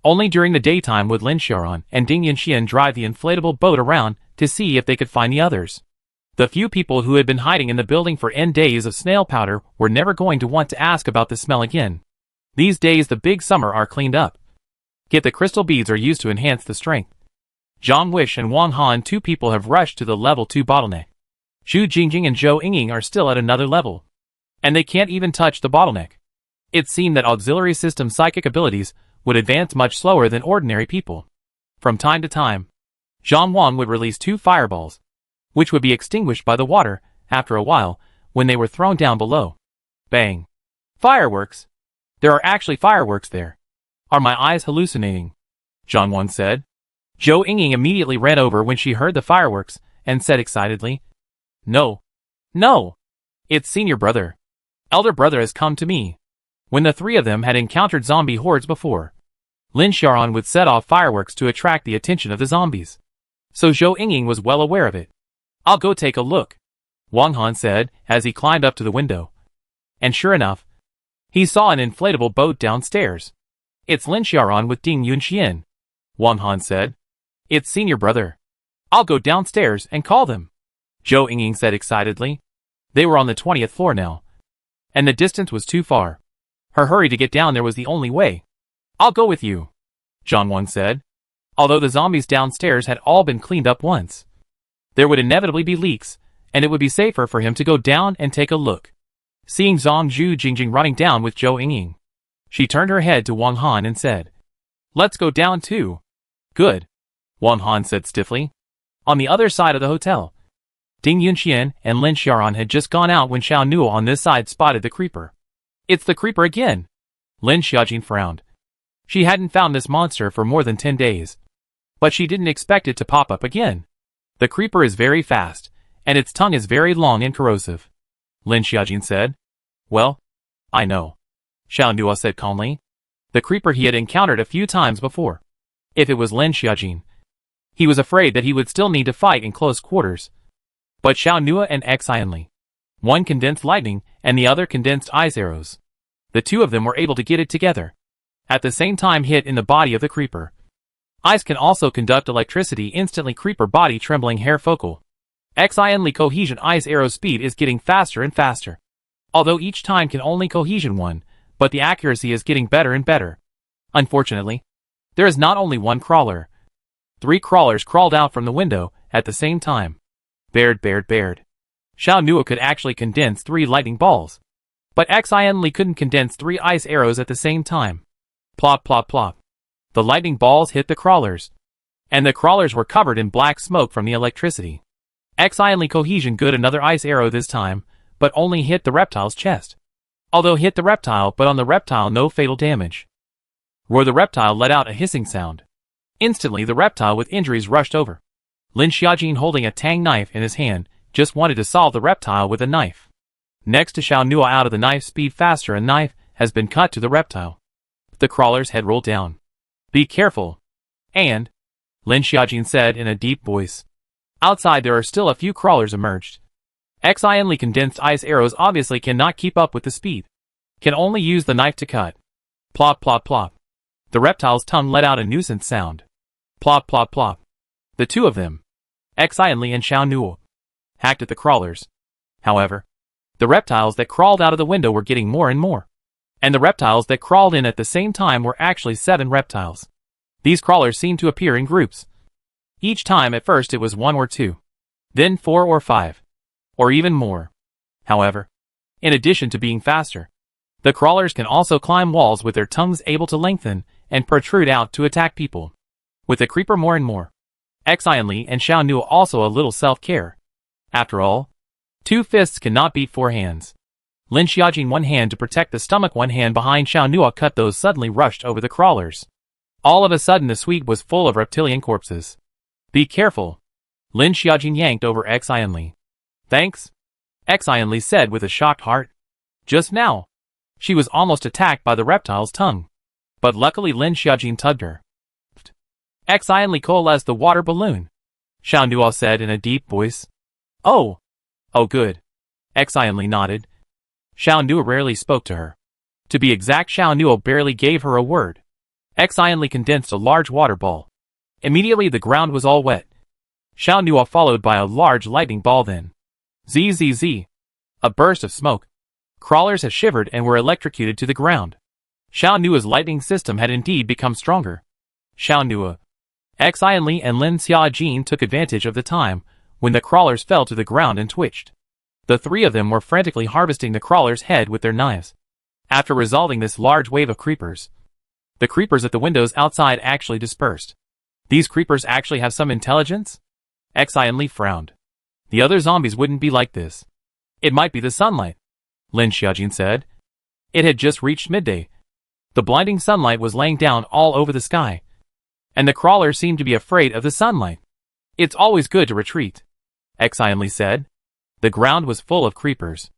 Only during the daytime would Lin Xiaoran and Ding Yunxian drive the inflatable boat around to see if they could find the others. The few people who had been hiding in the building for N days of snail powder were never going to want to ask about the smell again. These days the big summer are cleaned up. Yet the crystal beads are used to enhance the strength. Zhang Wish and Wang Han, 2 people, have rushed to the level 2 bottleneck. Xu Jingjing and Zhou Yingying are still at another level. And they can't even touch the bottleneck. It seemed that auxiliary system psychic abilities would advance much slower than ordinary people. From time to time, Zhang Wang would release 2 fireballs, which would be extinguished by the water after a while when they were thrown down below. Bang! Fireworks! There are actually fireworks there. Are my eyes hallucinating? Zhang Wang said. Zhou Yingying immediately ran over when she heard the fireworks and said excitedly, "No! No! It's senior brother. Elder brother has come to me." When the 3 of them had encountered zombie hordes before, Lin Xiaoran would set off fireworks to attract the attention of the zombies. So Zhou Yingying was well aware of it. "I'll go take a look," Wang Han said as he climbed up to the window. And sure enough, he saw an inflatable boat downstairs. "It's Lin Xiaoran with Ding Yunxian," Wang Han said. "It's senior brother. I'll go downstairs and call them," Zhou Yingying said excitedly. They were on the 20th floor now. And the distance was too far. Her hurry to get down there was the only way. "I'll go with you," Zhang Wang said. Although the zombies downstairs had all been cleaned up once, there would inevitably be leaks, and it would be safer for him to go down and take a look. Seeing Zhang Zhu Jingjing running down with Zhou Yingying, she turned her head to Wang Han and said, "Let's go down too." "Good," Wang Han said stiffly. On the other side of the hotel, Ding Yunxian and Lin Xiaoran had just gone out when Xiao Nua on this side spotted the creeper. "It's the creeper again!" Lin Xiaojin frowned. She hadn't found this monster for more than 10 days. But she didn't expect it to pop up again. The creeper is very fast, and its tongue is very long and corrosive, Lin Xiaojin said. "Well, I know," Xiao Nua said calmly. The creeper he had encountered a few times before. If it was Lin Xiaojin, he was afraid that he would still need to fight in close quarters. But Xiao Nua and Xianli, one condensed lightning and the other condensed ice arrows. The 2 of them were able to get it together. At the same time hit in the body of the creeper. Ice can also conduct electricity instantly. Creeper body trembling hair focal. Xinli cohesion ice arrow speed is getting faster and faster. Although each time can only cohesion one, but the accuracy is getting better and better. Unfortunately, there is not only one crawler. 3 crawlers crawled out from the window at the same time. Baird. Xiao Nuo could actually condense 3 lightning balls. But Xinli couldn't condense 3 ice arrows at the same time. Plop. The lightning balls hit the crawlers. And the crawlers were covered in black smoke from the electricity. Xinli cohesion good another ice arrow this time, but only hit the reptile's chest. Although hit the reptile, but on the reptile no fatal damage. Roar. The reptile let out a hissing sound. Instantly the reptile with injuries rushed over. Lin Xiaojin, holding a tang knife in his hand, just wanted to solve the reptile with a knife. Next to Xiao Nuo, out of the knife speed faster, a knife has been cut to the reptile. The crawler's head rolled down. Be careful. And Lin Xiaojin said in a deep voice. Outside there are still a few crawlers emerged. Xinli condensed ice arrows obviously cannot keep up with the speed. Can only use the knife to cut. Plop. The reptile's tongue let out a nuisance sound. Plop. The two of them, Xinli and Xiao Nuo, hacked at the crawlers. However, the reptiles that crawled out of the window were getting more and more. And the reptiles that crawled in at the same time were actually 7 reptiles. These crawlers seemed to appear in groups. Each time at first it was 1 or 2. Then 4 or 5. Or even more. However, in addition to being faster, the crawlers can also climb walls with their tongues able to lengthen and protrude out to attack people. With the creeper more and more, Xinli and Xiao Nuo also a little self-care. After all, 2 fists cannot beat 4 hands. Lin Xiaojin, 1 hand to protect the stomach, 1 hand behind Xiao Nuo cut those suddenly rushed over the crawlers. All of a sudden the suite was full of reptilian corpses. Be careful. Lin Xiaojin yanked over Xinli. Thanks, Xinli said with a shocked heart. Just now, she was almost attacked by the reptile's tongue. But luckily Lin Xiaojin tugged her. Xinli coalesced the water balloon. Xiao Nuo said in a deep voice. Oh, good. Xinli nodded. Xiao Nuo rarely spoke to her. To be exact, Xiao Nuo barely gave her a word. Xinli condensed a large water ball. Immediately the ground was all wet. Xiao Nuo followed by a large lightning ball, then zzz. A burst of smoke. Crawlers had shivered and were electrocuted to the ground. Xiao Nuo's lightning system had indeed become stronger. Xiao Nuo, Xinli and Lin Xiaojin took advantage of the time when the crawlers fell to the ground and twitched. The 3 of them were frantically harvesting the crawler's head with their knives. After resolving this large wave of creepers, the creepers at the windows outside actually dispersed. These creepers actually have some intelligence? Xinli frowned. The other zombies wouldn't be like this. It might be the sunlight, Lin Xiaojin said. It had just reached midday. The blinding sunlight was laying down all over the sky. And the crawlers seemed to be afraid of the sunlight. It's always good to retreat, Xinli said. The ground was full of creepers.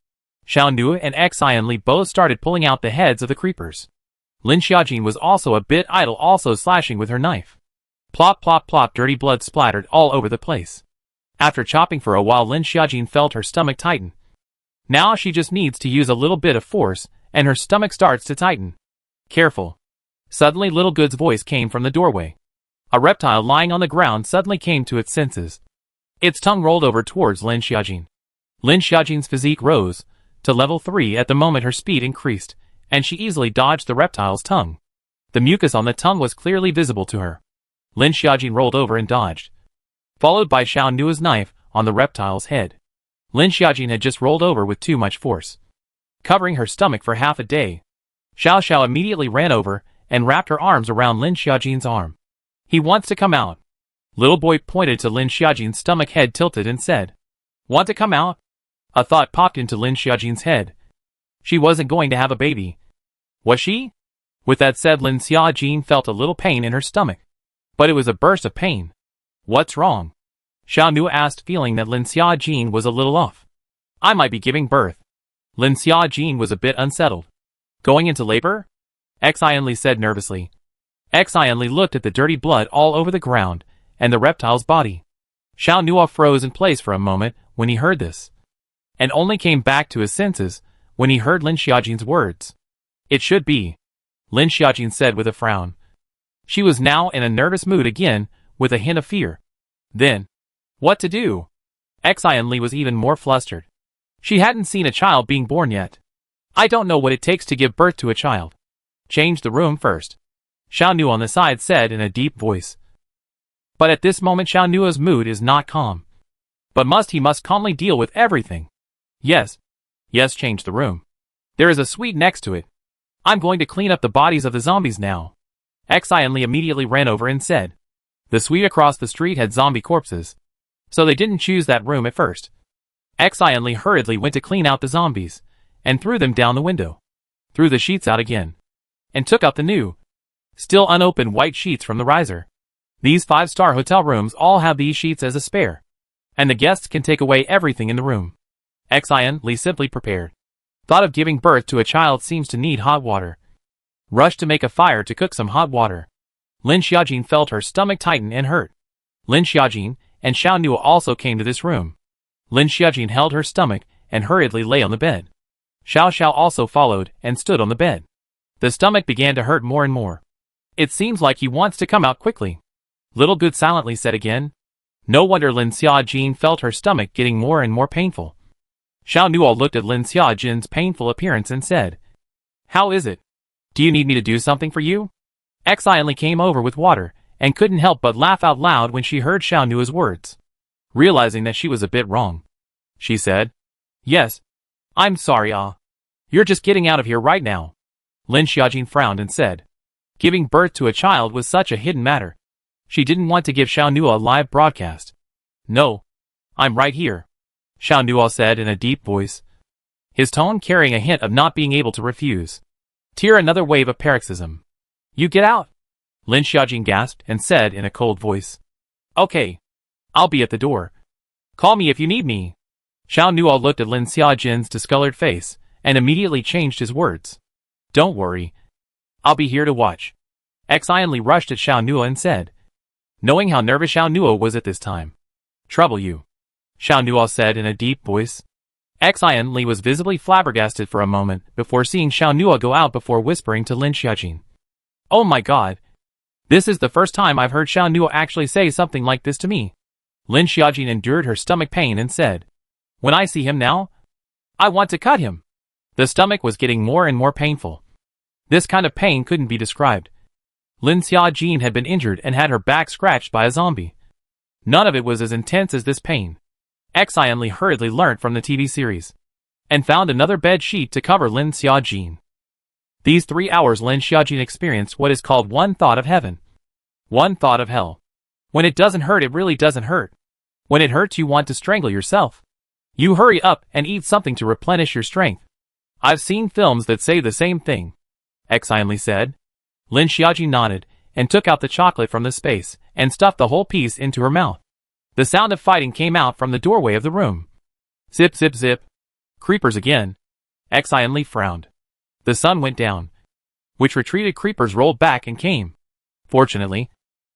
Xiao Nuo and Xinli both started pulling out the heads of the creepers. Lin Xiaojin was also a bit idle, also slashing with her knife. Plop, dirty blood splattered all over the place. After chopping for a while, Lin Xiaojin felt her stomach tighten. Now she just needs to use a little bit of force, and her stomach starts to tighten. Careful. Suddenly Little Good's voice came from the doorway. A reptile lying on the ground suddenly came to its senses. Its tongue rolled over towards Lin Xiaojin. Lin Xiaojin's physique rose to level 3 at the moment. Her speed increased, and she easily dodged the reptile's tongue. The mucus on the tongue was clearly visible to her. Lin Xiaojin rolled over and dodged, followed by Xiao Nuo's knife on the reptile's head. Lin Xiaojin had just rolled over with too much force, covering her stomach for half a day. Xiao immediately ran over and wrapped her arms around Lin Xiaojin's arm. He wants to come out. Little boy pointed to Lin Xiaojin's stomach, head tilted, and said, Want to come out? A thought popped into Lin Xiaojin's head. She wasn't going to have a baby. Was she? With that said, Lin Xiaojin felt a little pain in her stomach. But it was a burst of pain. What's wrong? Xiao Nuo asked, feeling that Lin Xiaojin was a little off. I might be giving birth. Lin Xiaojin was a bit unsettled. Going into labor? Xinli said nervously. Xinli looked at the dirty blood all over the ground and the reptile's body. Xiao Nuo froze in place for a moment when he heard this, and only came back to his senses when he heard Lin Xiaojin's words. It should be, Lin Xiaojin said with a frown. She was now in a nervous mood again, with a hint of fear. Then, what to do? Xian Li was even more flustered. She hadn't seen a child being born yet. I don't know what it takes to give birth to a child. Change the room first, Xiao Nu on the side said in a deep voice. But at this moment Xiao Nu's mood is not calm. But he must calmly deal with everything. Yes, change the room. There is a suite next to it. I'm going to clean up the bodies of the zombies now. Xian Li immediately ran over and said. The suite across the street had zombie corpses, so they didn't choose that room at first. Xian Li hurriedly went to clean out the zombies, and threw them down the window. Threw the sheets out again, and took out the new, still unopened white sheets from the riser. These 5-star hotel rooms all have these sheets as a spare, and the guests can take away everything in the room. Xian Li simply prepared. Thought of giving birth to a child seems to need hot water. Rushed to make a fire to cook some hot water. Lin Xiaojin felt her stomach tighten and hurt. Lin Xiaojin and Xiao Nu also came to this room. Lin Xiaojin held her stomach and hurriedly lay on the bed. Xiao also followed and stood on the bed. The stomach began to hurt more and more. It seems like he wants to come out quickly. Little Good silently said again. No wonder Lin Xiaojin felt her stomach getting more and more painful. Xiao Nu looked at Lin Xiaojin's painful appearance and said, How is it? Do you need me to do something for you? Xian Li came over with water, and couldn't help but laugh out loud when she heard Xiao Nu's words. Realizing that she was a bit wrong, she said, Yes. I'm sorry, You're just getting out of here right now. Lin Xiaojin frowned and said. Giving birth to a child was such a hidden matter. She didn't want to give Xiao Nu a live broadcast. No. I'm right here, Xiao Nu said in a deep voice, his tone carrying a hint of not being able to refuse. Tear another wave of paroxysm. You get out, Lin Xiaojin gasped and said in a cold voice. Okay. I'll be at the door. Call me if you need me. Xiao Nu looked at Lin Xiaojin's discolored face and immediately changed his words. Don't worry. I'll be here to watch. Xian Li rushed at Xiao Nu and said, knowing how nervous Xiao Nu was at this time. Trouble you, Xiao Nu said in a deep voice. Xian Li was visibly flabbergasted for a moment before seeing Xiao Nu go out before whispering to Lin Xiaojin. Oh my god. This is the first time I've heard Xiao Nu actually say something like this to me. Lin Xiaojin endured her stomach pain and said, When I see him now, I want to cut him. The stomach was getting more and more painful. This kind of pain couldn't be described. Lin Xiaojin had been injured and had her back scratched by a zombie. None of it was as intense as this pain. Xian Li hurriedly learnt from the TV series, and found another bed sheet to cover Lin Xiaojin. These 3 hours Lin Xiaojin experienced what is called one thought of heaven, one thought of hell. When it doesn't hurt, it really doesn't hurt. When it hurts, you want to strangle yourself. You hurry up and eat something to replenish your strength. I've seen films that say the same thing, Xian Li said. Lin Xiaojin nodded, and took out the chocolate from the space, and stuffed the whole piece into her mouth. The sound of fighting came out from the doorway of the room. Zip zip zip. Creepers again. Xian Li frowned. The sun went down. Which retreated creepers rolled back and came. Fortunately,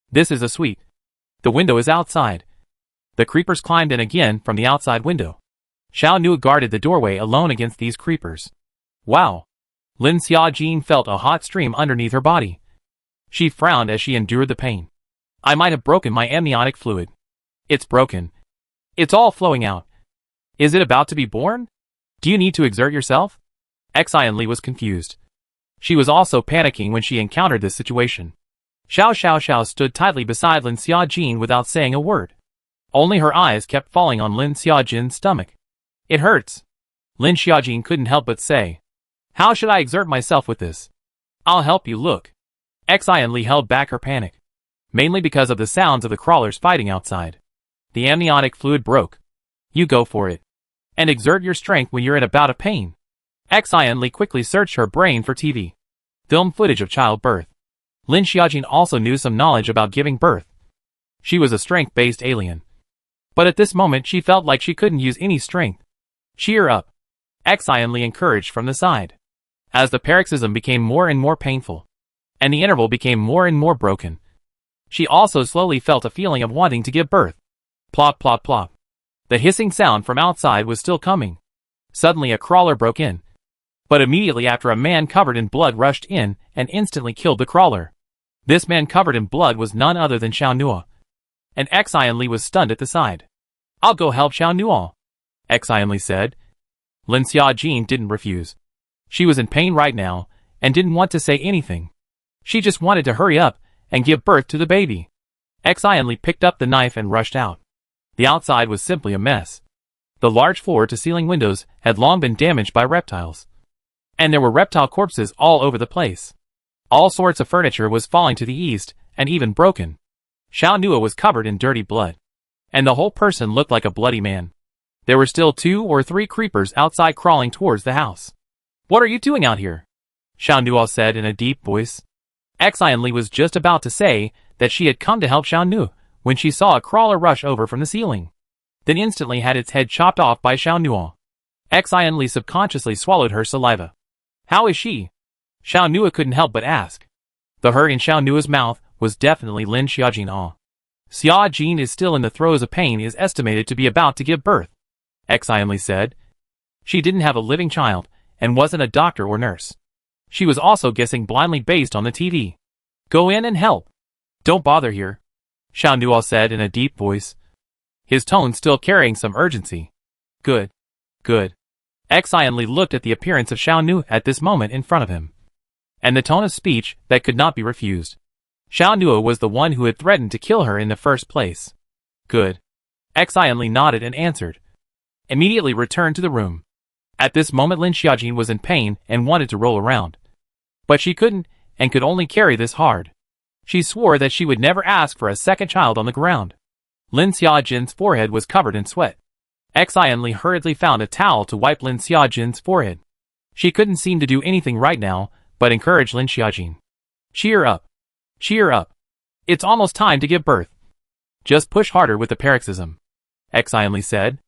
this is a suite. The window is outside. The creepers climbed in again from the outside window. Xiao Nu guarded the doorway alone against these creepers. Wow. Lin Xiaojin felt a hot stream underneath her body. She frowned as she endured the pain. I might have broken my amniotic fluid. It's broken. It's all flowing out. Is it about to be born? Do you need to exert yourself? Xian Li was confused. She was also panicking when she encountered this situation. Xiao stood tightly beside Lin Xiaojin without saying a word. Only her eyes kept falling on Lin Xiaojin's stomach. It hurts. Lin Xiaojin couldn't help but say. How should I exert myself with this? I'll help you, look. Xian Li held back her panic. Mainly because of the sounds of the crawlers fighting outside. The amniotic fluid broke. You go for it. And exert your strength when you're in a bout of pain. Xian Li quickly searched her brain for TV. Film footage of childbirth. Lin Xiaojin also knew some knowledge about giving birth. She was a strength-based alien. But at this moment she felt like she couldn't use any strength. Cheer up. Xian Li encouraged from the side. As the paroxysm became more and more painful, and the interval became more and more broken, she also slowly felt a feeling of wanting to give birth. Plop plop plop. The hissing sound from outside was still coming. Suddenly a crawler broke in. But immediately after, a man covered in blood rushed in and instantly killed the crawler. This man covered in blood was none other than Xiao Nua. And Xian Li was stunned at the sight. "I'll go help Xiao Nua," Xian Li said. Lin Xiaojin didn't refuse. She was in pain right now, and didn't want to say anything. She just wanted to hurry up and give birth to the baby. Xian Li picked up the knife and rushed out. The outside was simply a mess. The large floor-to-ceiling windows had long been damaged by reptiles. And there were reptile corpses all over the place. All sorts of furniture was falling to the east, and even broken. Xiao Nua was covered in dirty blood. And the whole person looked like a bloody man. There were still 2 or 3 creepers outside crawling towards the house. "What are you doing out here?" Xiao Nua said in a deep voice. Xian Li was just about to say that she had come to help Xiao Nua when she saw a crawler rush over from the ceiling. Then instantly had its head chopped off by Xiao Nua. Xian Li subconsciously swallowed her saliva. "How is she?" Xiao Nua couldn't help but ask. The hurt in Xiao Nua's mouth was definitely Lin Xiaojin. Xiaojin is still in the throes of pain, is estimated to be about to give birth, Xian Li said. She didn't have a living child, and wasn't a doctor or nurse. She was also guessing blindly based on the TV. "Go in and help. Don't bother here," Xiao Nua said in a deep voice, his tone still carrying some urgency. Good. Xian Li looked at the appearance of Xiao Nua at this moment in front of him, and the tone of speech that could not be refused. Xiao Nua was the one who had threatened to kill her in the first place. Good. Xian Li nodded and answered. Immediately returned to the room. At this moment Lin Xiaojin was in pain and wanted to roll around. But she couldn't, and could only carry this hard. She swore that she would never ask for a second child on the ground. Lin Xiaojin's forehead was covered in sweat. Xian Li hurriedly found a towel to wipe Lin Xiaojin's forehead. She couldn't seem to do anything right now, but encouraged Lin Xiaojin. Cheer up. Cheer up. It's almost time to give birth. Just push harder with the paroxysm, Xian Li said.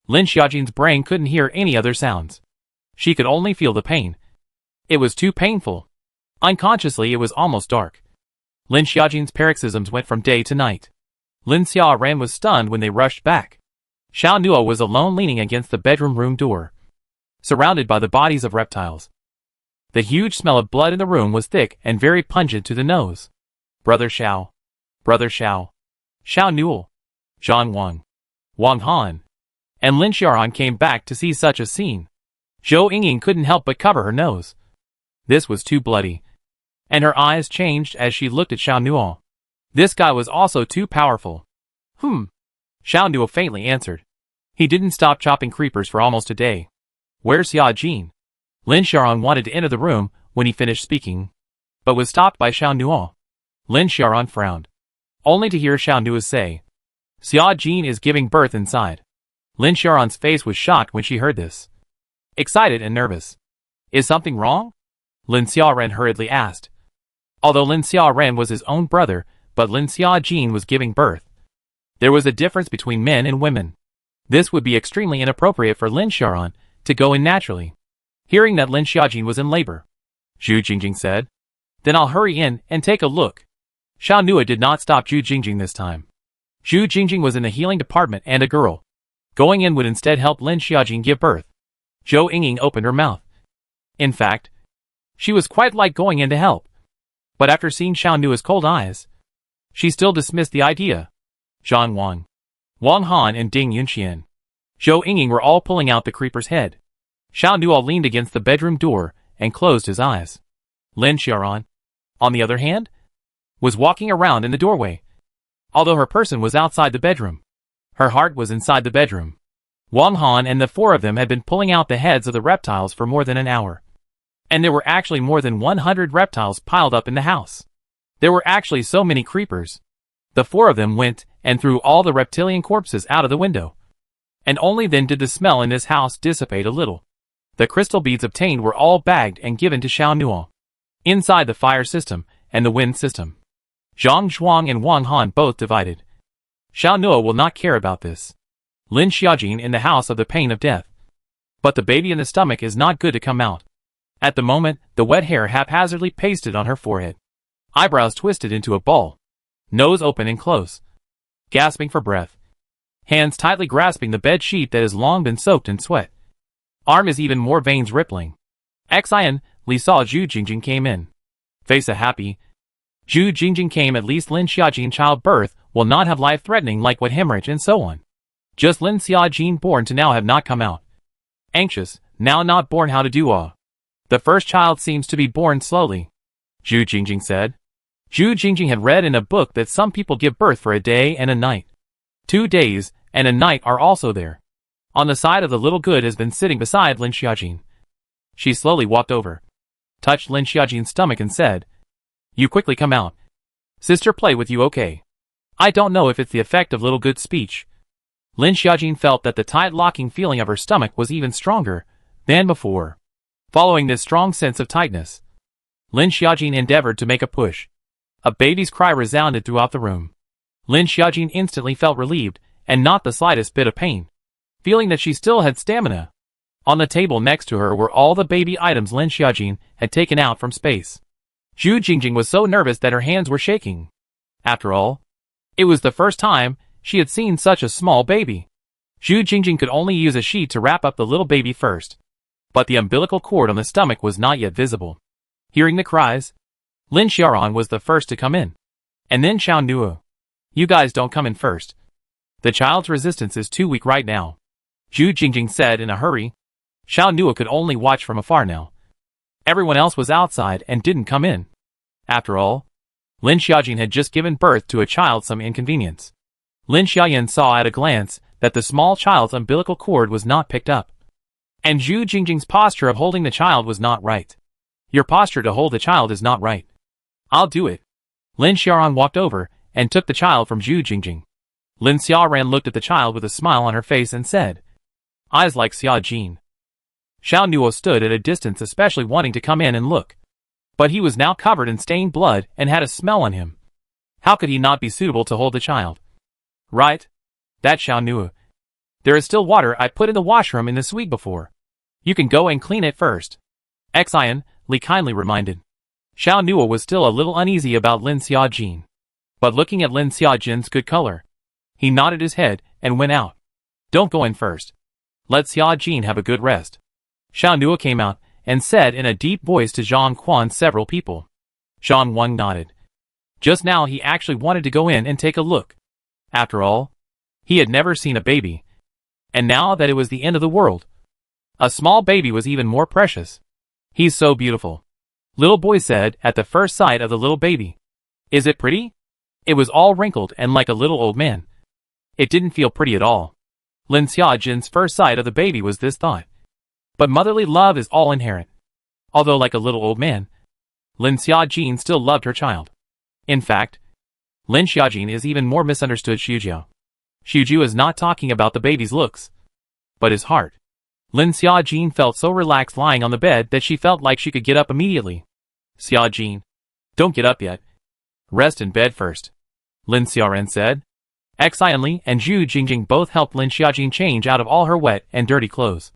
Lin Xiaojin's brain couldn't hear any other sounds. She could only feel the pain. It was too painful. Unconsciously it was almost dark. Lin Xiaojin's paroxysms went from day to night. Lin Xiaoran was stunned when they rushed back. Xiao Nua was alone leaning against the bedroom room door, surrounded by the bodies of reptiles. The huge smell of blood in the room was thick and very pungent to the nose. Brother Xiao. Brother Xiao. Xiao Nua. Zhang Wang. Wang Han. And Lin Xiaoran came back to see such a scene. Zhou Yingying couldn't help but cover her nose. This was too bloody. And her eyes changed as she looked at Xiao Nua. This guy was also too powerful. Xiao Nua faintly answered. He didn't stop chopping creepers for almost a day. Where's Xiaojin? Lin Xiaoran wanted to enter the room when he finished speaking, but was stopped by Xiao Nua. Lin Xiaoran frowned, only to hear Xiao Nua say, Xiaojin is giving birth inside. Lin Xiaoran's face was shocked when she heard this. Excited and nervous. Is something wrong? Lin Xiaoran hurriedly asked. Although Lin Xiaoran was his own brother, but Lin Xiaojin was giving birth. There was a difference between men and women. This would be extremely inappropriate for Lin Xiaoran to go in naturally. Hearing that Lin Xiaojin was in labor, Zhu Jingjing said, Then I'll hurry in and take a look. Xiao Nua did not stop Zhu Jingjing this time. Zhu Jingjing was in the healing department and a girl. Going in would instead help Lin Xiaojin give birth. Zhou Yingying opened her mouth. In fact, she was quite like going in to help. But after seeing Xiao Nua's cold eyes, she still dismissed the idea. Zhang Wang, Wang Han and Ding Yunxian, Zhou Yingying were all pulling out the creeper's head. Xiao Nua leaned against the bedroom door and closed his eyes. Lin Xiaoran, on the other hand, was walking around in the doorway. Although her person was outside the bedroom, her heart was inside the bedroom. Wang Han and the 4 of them had been pulling out the heads of the reptiles for more than an hour. And there were actually more than 100 reptiles piled up in the house. There were actually so many creepers. The 4 of them went and threw all the reptilian corpses out of the window. And only then did the smell in this house dissipate a little. The crystal beads obtained were all bagged and given to Xiao Nua. Inside the fire system and the wind system, Zhang Zhuang and Wang Han both divided. Xiao Nua will not care about this. Lin Xiaojin in the house of the pain of death. But the baby in the stomach is not good to come out. At the moment, the wet hair haphazardly pasted on her forehead. Eyebrows twisted into a ball. Nose open and close. Gasping for breath. Hands tightly grasping the bed sheet that has long been soaked in sweat. Arm is even more veins rippling. Xian Li saw Zhu Jingjing came in. Face a happy, Zhu Jingjing came at least Lin Xiaojin childbirth will not have life-threatening like what hemorrhage and so on. Just Lin Xiaojin born to now have not come out. Anxious, now not born how to do The first child seems to be born slowly, Zhu Jingjing said. Zhu Jingjing had read in a book that some people give birth for a day and a night. 2 days and a night are also there. On the side of the little good has been sitting beside Lin Xiaojin. She slowly walked over, touched Lin Xiaojin's stomach and said, "You quickly come out. Sister play with you okay." I don't know if it's the effect of little good speech. Lin Xiaojin felt that the tight locking feeling of her stomach was even stronger than before. Following this strong sense of tightness, Lin Xiaojin endeavored to make a push. A baby's cry resounded throughout the room. Lin Xiaojin instantly felt relieved and not the slightest bit of pain, feeling that she still had stamina. On the table next to her were all the baby items Lin Xiaojin had taken out from space. Zhu Jingjing was so nervous that her hands were shaking. After all, it was the first time she had seen such a small baby. Zhu Jingjing could only use a sheet to wrap up the little baby first, but the umbilical cord on the stomach was not yet visible. Hearing the cries, Lin Xiaoran was the first to come in, and then Xiao Nuo. "You guys don't come in first. The child's resistance is too weak right now," Zhu Jingjing said in a hurry. Xiao Nuo could only watch from afar now. Everyone else was outside and didn't come in. After all, Lin Xiaojin had just given birth to a child some inconvenience. Lin Xiaoyan saw at a glance that the small child's umbilical cord was not picked up. And Zhu Jingjing's posture of holding the child was not right. "Your posture to hold the child is not right." "I'll do it." Lin Xiaoran walked over and took the child from Zhu Jingjing. Lin Xiaoran looked at the child with a smile on her face and said, "Eyes like Xiaojin." Xiao Nuo stood at a distance, especially wanting to come in and look. But he was now covered in stained blood and had a smell on him. How could he not be suitable to hold the child? "Right. That's Xiao Nuo. There is still water I put in the washroom in this week before. You can go and clean it first." Xian, Li kindly reminded. Xiao Nuo was still a little uneasy about Lin Xiaojin. But looking at Lin Xiaojin's good color, he nodded his head and went out. "Don't go in first. Let Xiaojin have a good rest." Xiao Nuo came out and said in a deep voice to Zhang Quan several people. Zhang Wang nodded. Just now he actually wanted to go in and take a look. After all, he had never seen a baby. And now that it was the end of the world, a small baby was even more precious. "He's so beautiful," little boy said at the first sight of the little baby. "Is it pretty?" It was all wrinkled and like a little old man. It didn't feel pretty at all. Lin Xiaojin's first sight of the baby was this thought. But motherly love is all inherent. Although like a little old man, Lin Xiaojin still loved her child. In fact, Lin Xiaojin is even more misunderstood Xiujiao. Xiujiu is not talking about the baby's looks, but his heart. Lin Xiaojin felt so relaxed lying on the bed that she felt like she could get up immediately. "Xiaojin, don't get up yet. Rest in bed first," Lin Xiaoran said. Xian Li and Zhu Jingjing both helped Lin Xiaojin change out of all her wet and dirty clothes.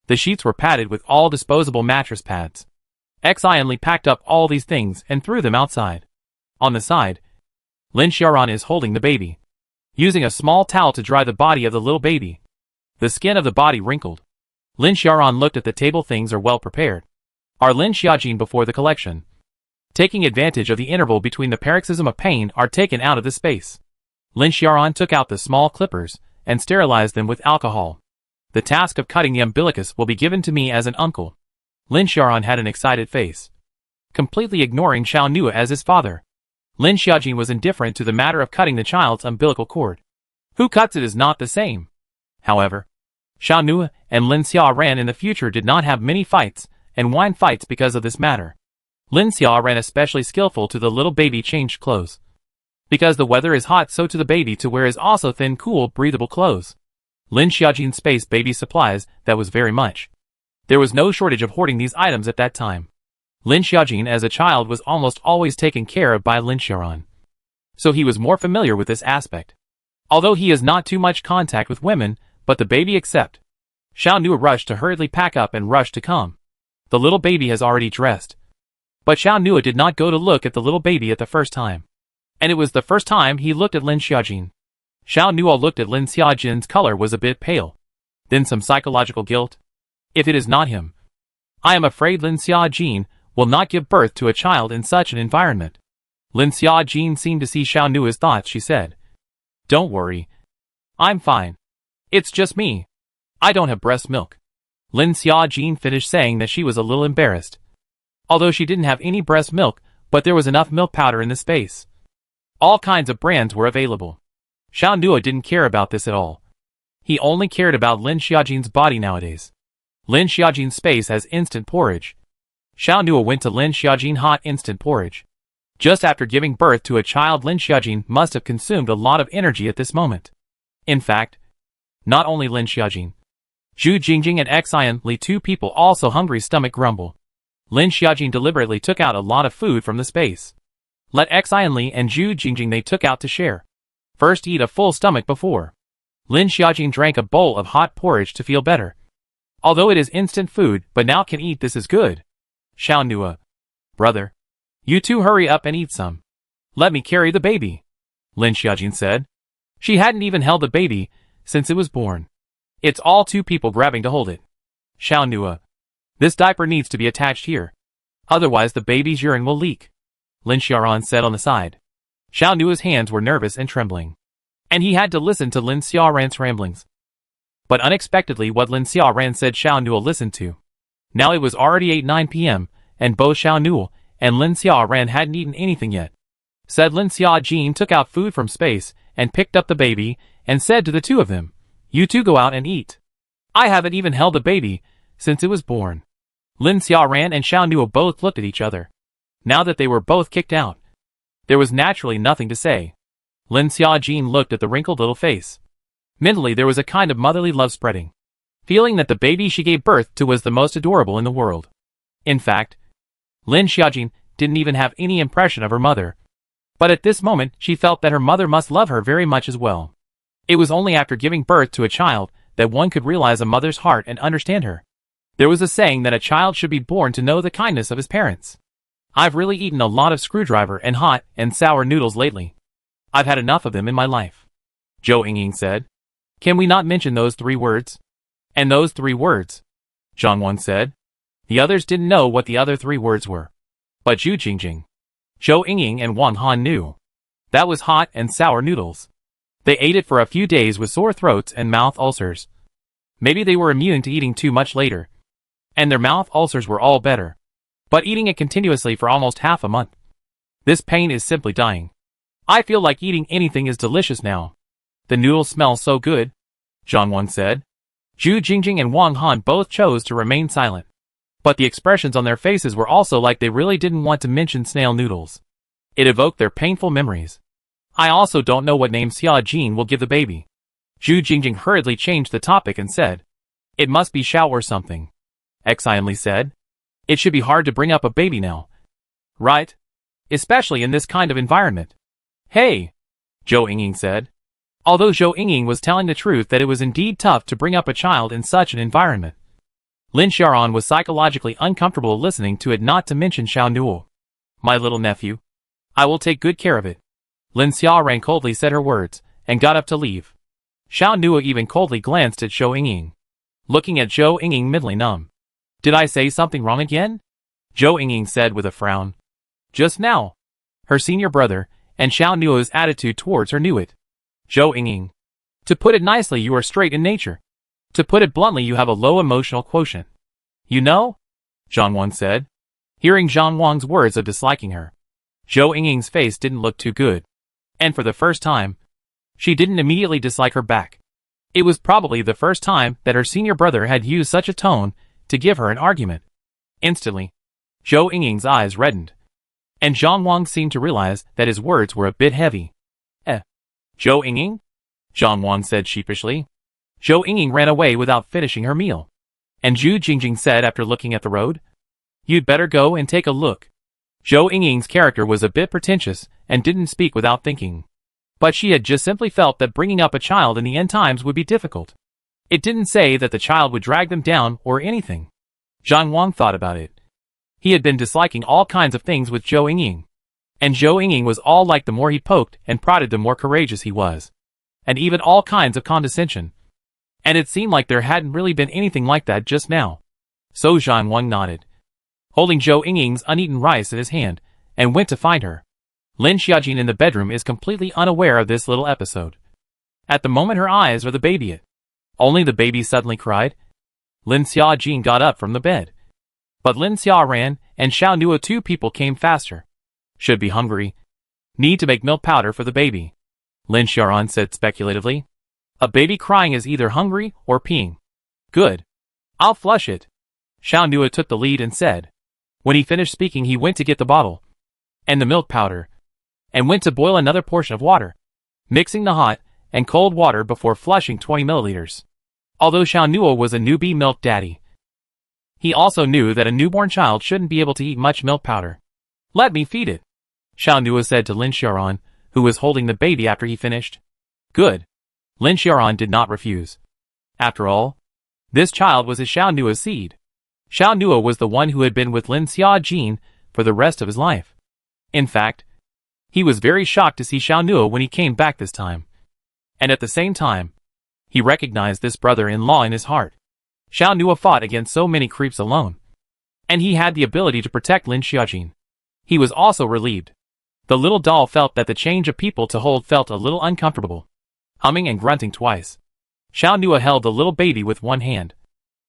The sheets were padded with all disposable mattress pads. Xian Li packed up all these things and threw them outside. On the side, Lin Xiaoran is holding the baby, using a small towel to dry the body of the little baby. The skin of the body wrinkled. Lin Xiaoran looked at the table. Things are well prepared. Are Lin Xiaojin before the collection, taking advantage of the interval between the paroxysm of pain, are taken out of the space. Lin Xiaoran took out the small clippers and sterilized them with alcohol. "The task of cutting the umbilicus will be given to me as an uncle." Lin Xiaoran had an excited face, completely ignoring Xiao Nuo as his father. Lin Xiaojin was indifferent to the matter of cutting the child's umbilical cord. Who cuts it is not the same. However, Xiao Nuo and Lin Xiaoran in the future did not have many fights and wine fights because of this matter. Lin Xiaoran especially skillful to the little baby changed clothes. Because the weather is hot, so to the baby to wear is also thin, cool, breathable clothes. Lin Xiaojin spaced baby supplies that was very much. There was no shortage of hoarding these items at that time. Lin Xiaojin as a child was almost always taken care of by Lin Xiaoran, so he was more familiar with this aspect. Although he has not too much contact with women, but the baby except. Xiao Nuo rushed to hurriedly pack up and rushed to come. The little baby has already dressed. But Xiao Nuo did not go to look at the little baby at the first time. And it was the first time he looked at Lin Xiaojin. Xiao Nuo looked at Lin Xiaojin's color was a bit pale. Then some psychological guilt. If it is not him, I am afraid Lin Xiaojin will not give birth to a child in such an environment. Lin Xiaojin seemed to see Xiao Nua's thoughts. She said, "Don't worry. I'm fine. It's just me. I don't have breast milk." Lin Xiaojin finished saying that she was a little embarrassed. Although she didn't have any breast milk, but there was enough milk powder in the space. All kinds of brands were available. Xiao Nua didn't care about this at all. He only cared about Lin Xiaojin's body nowadays. Lin Xiaojin's space has instant porridge. Xiao Nua went to Lin Xiaojin hot instant porridge. Just after giving birth to a child, Lin Xiaojin must have consumed a lot of energy at this moment. In fact, not only Lin Xiaojin, Zhu Jingjing and Xian Li, two people also hungry stomach grumble. Lin Xiaojin deliberately took out a lot of food from the space. Let Xian Li and Zhu Jingjing they took out to share. First eat a full stomach before. Lin Xiaojin drank a bowl of hot porridge to feel better. Although it is instant food, but now can eat this is good. Xiao Nua. Brother. You two hurry up and eat some. Let me carry the baby. Lin Xiaojin said. She hadn't even held the baby since it was born. It's all two people grabbing to hold it. Xiao Nua. This diaper needs to be attached here. Otherwise the baby's urine will leak. Lin Xiaoran said on the side. Xiao Nua's hands were nervous and trembling. And he had to listen to Lin Xiaoran's ramblings. But unexpectedly what Lin Xiaoran said Xiao Nua listened to. Now it was already 8-9 p.m., and both Xiao Nua and Lin Xiaoran hadn't eaten anything yet. Said Lin Xiaojin took out food from space, and picked up the baby, and said to the two of them, "You two go out and eat. I haven't even held the baby since it was born." Lin Xiaoran and Xiao Nua both looked at each other. Now that they were both kicked out, there was naturally nothing to say. Lin Xiaojin looked at the wrinkled little face. Mentally there was a kind of motherly love spreading. Feeling that the baby she gave birth to was the most adorable in the world. In fact, Lin Xiaojin didn't even have any impression of her mother. But at this moment she felt that her mother must love her very much as well. It was only after giving birth to a child that one could realize a mother's heart and understand her. There was a saying that a child should be born to know the kindness of his parents. I've really eaten a lot of screwdriver and hot and sour noodles lately. I've had enough of them in my life. Zhou Yingying said. Can we not mention those 3 words? And those 3 words? Zhang Wan said. The others didn't know what the other 3 words were. But Zhu Jingjing, Zhou Yingying and Wang Han knew. That was hot and sour noodles. They ate it for a few days with sore throats and mouth ulcers. Maybe they were immune to eating too much later. And their mouth ulcers were all better. But eating it continuously for almost half a month. This pain is simply dying. I feel like eating anything is delicious now. The noodles smell so good, Zhang Wan said. Zhu Jingjing and Wang Han both chose to remain silent. But the expressions on their faces were also like they really didn't want to mention snail noodles. It evoked their painful memories. I also don't know what name Xiaojin will give the baby. Zhu Jingjing hurriedly changed the topic and said, It must be Xiao or something. Xian Li said, It should be hard to bring up a baby now. Right? Especially in this kind of environment. Hey! Zhou Yingying said. Although Zhou Yingying was telling the truth that it was indeed tough to bring up a child in such an environment. Lin Xiaoran was psychologically uncomfortable listening to it, not to mention Xiao Nua. My little nephew. I will take good care of it. Lin Xiaoran coldly said her words, and got up to leave. Xiao Nua even coldly glanced at Zhou Yingying. Looking at Zhou Yingying mentally numb. Did I say something wrong again? Zhou Yingying said with a frown. Just now. Her senior brother, and Xiao Nua's attitude towards her knew it. Zhou Yingying. To put it nicely, you are straight in nature. To put it bluntly, you have a low emotional quotient. You know? Zhang Wan said. Hearing Zhang Wang's words of disliking her, Zhou Yingying's face didn't look too good. And for the first time, she didn't immediately dislike her back. It was probably the first time that her senior brother had used such a tone to give her an argument. Instantly, Zhou Yingying's eyes reddened. And Zhang Wang seemed to realize that his words were a bit heavy. Zhou Yingying? Zhang Wang said sheepishly. Zhou Yingying ran away without finishing her meal. And Zhu Jingjing said after looking at the road, You'd better go and take a look. Zhou Yingying's character was a bit pretentious and didn't speak without thinking. But she had just simply felt that bringing up a child in the end times would be difficult. It didn't say that the child would drag them down or anything. Zhang Wang thought about it. He had been disliking all kinds of things with Zhou Yingying. And Zhou Yingying was all like the more he poked and prodded the more courageous he was. And even all kinds of condescension. And it seemed like there hadn't really been anything like that just now. So Zhang Wang nodded, holding Zhou Yingying's uneaten rice in his hand, and went to find her. Lin Xiaojin in the bedroom is completely unaware of this little episode. At the moment her eyes are the baby. Only the baby suddenly cried. Lin Xiaojin got up from the bed. But Lin Xia ran, and Xiao Nuo, two people came faster. Should be hungry. Need to make milk powder for the baby. Lin Xiaoran said speculatively. A baby crying is either hungry or peeing. Good. I'll flush it. Xiao Nuo took the lead and said. When he finished speaking he went to get the bottle. And the milk powder. And went to boil another portion of water. Mixing the hot and cold water before flushing 20 milliliters. Although Xiao Nuo was a newbie milk daddy, he also knew that a newborn child shouldn't be able to eat much milk powder. Let me feed it, Xiao Nuo said to Lin Xiaoran, who was holding the baby after he finished. Good. Lin Xiaoran did not refuse. After all, this child was his Xiao Nuo's seed. Xiao Nuo was the one who had been with Lin Xiaojin for the rest of his life. In fact, he was very shocked to see Xiao Nuo when he came back this time. And at the same time, he recognized this brother-in-law in his heart. Xiao Nuo fought against so many creeps alone. And he had the ability to protect Lin Xiaojin. He was also relieved. The little doll felt that the change of people to hold felt a little uncomfortable. Humming and grunting twice. Xiao Nuo held the little baby with one hand.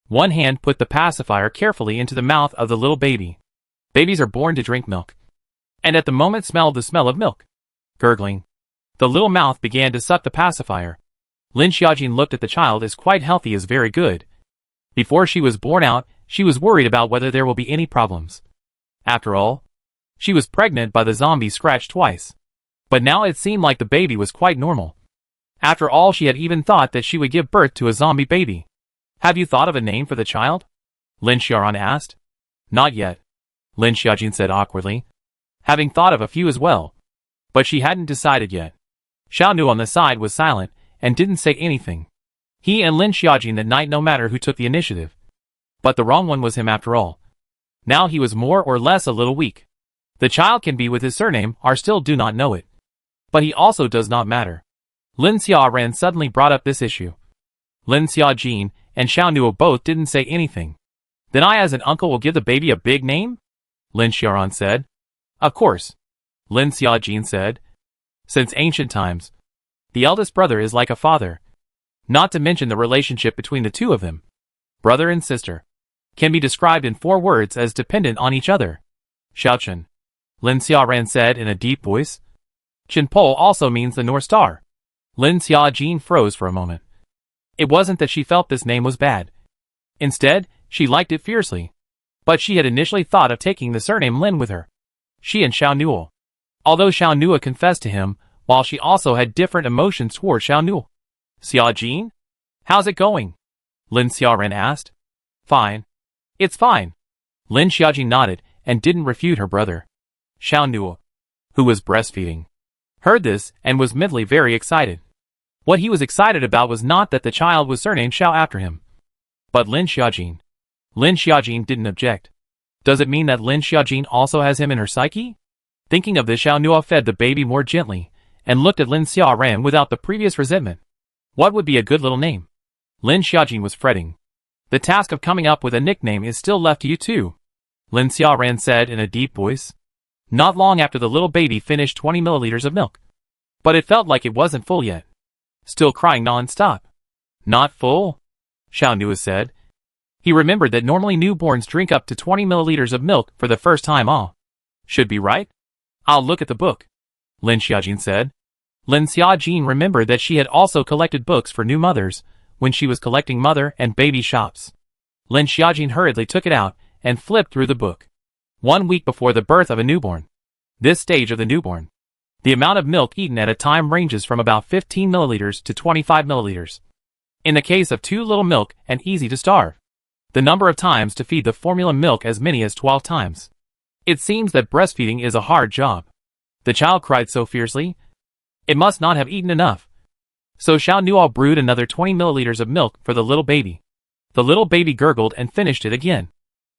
One hand put the pacifier carefully into the mouth of the little baby. Babies are born to drink milk. And at the moment smelled the smell of milk. Gurgling. The little mouth began to suck the pacifier. Lin Xiaojin looked at the child as quite healthy as very good. Before she was born out, she was worried about whether there will be any problems. After all, she was pregnant by the zombie scratch twice. But now it seemed like the baby was quite normal. After all, she had even thought that she would give birth to a zombie baby. Have you thought of a name for the child? Lin Xiaoran asked. Not yet, Lin Xiaojin said awkwardly, having thought of a few as well. But she hadn't decided yet. Xiao Nuo on the side was silent and didn't say anything. He and Lin Xiaojin that night, no matter who took the initiative. But the wrong one was him after all. Now he was more or less a little weak. The child can be with his surname or still do not know it. But he also does not matter. Lin Xiaoran suddenly brought up this issue. Lin Xiaojin and Xiao Nuo both didn't say anything. Then I as an uncle will give the baby a big name? Lin Xiaoran said. Of course, Lin Xiaojin said. Since ancient times, the eldest brother is like a father. Not to mention the relationship between the two of them, brother and sister, can be described in 4 words as dependent on each other. Xiaochen, Lin Xiaoran said in a deep voice. Chinpo also means the North Star. Lin Xiaojin froze for a moment. It wasn't that she felt this name was bad. Instead, she liked it fiercely. But she had initially thought of taking the surname Lin with her. She and Xiao Nuo. Although Xiao Nuo confessed to him, while she also had different emotions toward Xiao Nuo. Xiaojin? How's it going? Lin Xiaoran asked. Fine. It's fine. Lin Xiaojin nodded and didn't refute her brother. Xiao Nuo, who was breastfeeding, heard this and was mentally very excited. What he was excited about was not that the child was surnamed Xiao after him, but Lin Xiaojin. Lin Xiaojin didn't object. Does it mean that Lin Xiaojin also has him in her psyche? Thinking of this, Xiao Nuo fed the baby more gently and looked at Lin Xiaoran without the previous resentment. What would be a good little name? Lin Xiaojin was fretting. The task of coming up with a nickname is still left to you too, Lin Xiaoran said in a deep voice. Not long after the little baby finished 20 milliliters of milk. But it felt like it wasn't full yet. Still crying non-stop. Not full? Xiao Nuo said. He remembered that normally newborns drink up to 20 milliliters of milk for the first time. Should be right? I'll look at the book, Lin Xiaojin said. Lin Xiaojin remembered that she had also collected books for new mothers when she was collecting mother and baby shops. Lin Xiaojin hurriedly took it out and flipped through the book. 1 week before the birth of a newborn. This stage of the newborn. The amount of milk eaten at a time ranges from about 15 milliliters to 25 milliliters. In the case of too little milk and easy to starve, the number of times to feed the formula milk as many as 12 times. It seems that breastfeeding is a hard job. The child cried so fiercely. It must not have eaten enough. So Xiao Nuo brewed another 20 milliliters of milk for the little baby. The little baby gurgled and finished it again.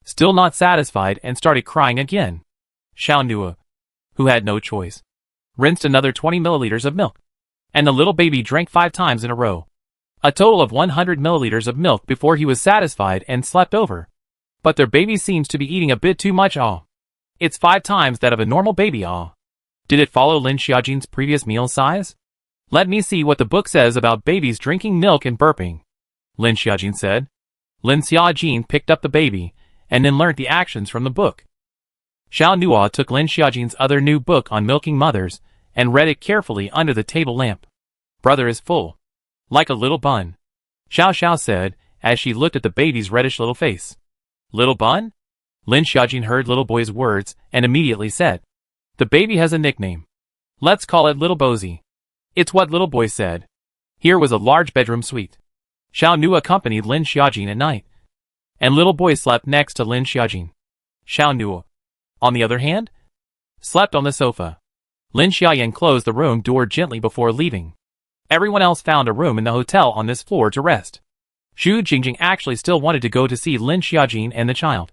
Still not satisfied and started crying again. Xiao Nuo, who had no choice, rinsed another 20 milliliters of milk. And the little baby drank 5 times in a row. A total of 100 milliliters of milk before he was satisfied and slept over. But their baby seems to be eating a bit too much. It's 5 times that of a normal baby. Did it follow Lin Xiaojin's previous meal size? Let me see what the book says about babies drinking milk and burping, Lin Xiaojin said. Lin Xiaojin picked up the baby, and then learnt the actions from the book. Xiao Nuo took Lin Xiaojin's other new book on milking mothers, and read it carefully under the table lamp. Brother is full. Like a little bun, Xiao Xiao said, as she looked at the baby's reddish little face. Little bun? Lin Xiaojin heard little boy's words, and immediately said, the baby has a nickname. Let's call it Little Bozy. It's what little boy said. Here was a large bedroom suite. Xiao Nu accompanied Lin Xiaojin at night, and little boy slept next to Lin Xiaojin. Xiao Nu, on the other hand, slept on the sofa. Lin Xiaoyan closed the room door gently before leaving. Everyone else found a room in the hotel on this floor to rest. Zhu Jingjing actually still wanted to go to see Lin Xiaojin and the child,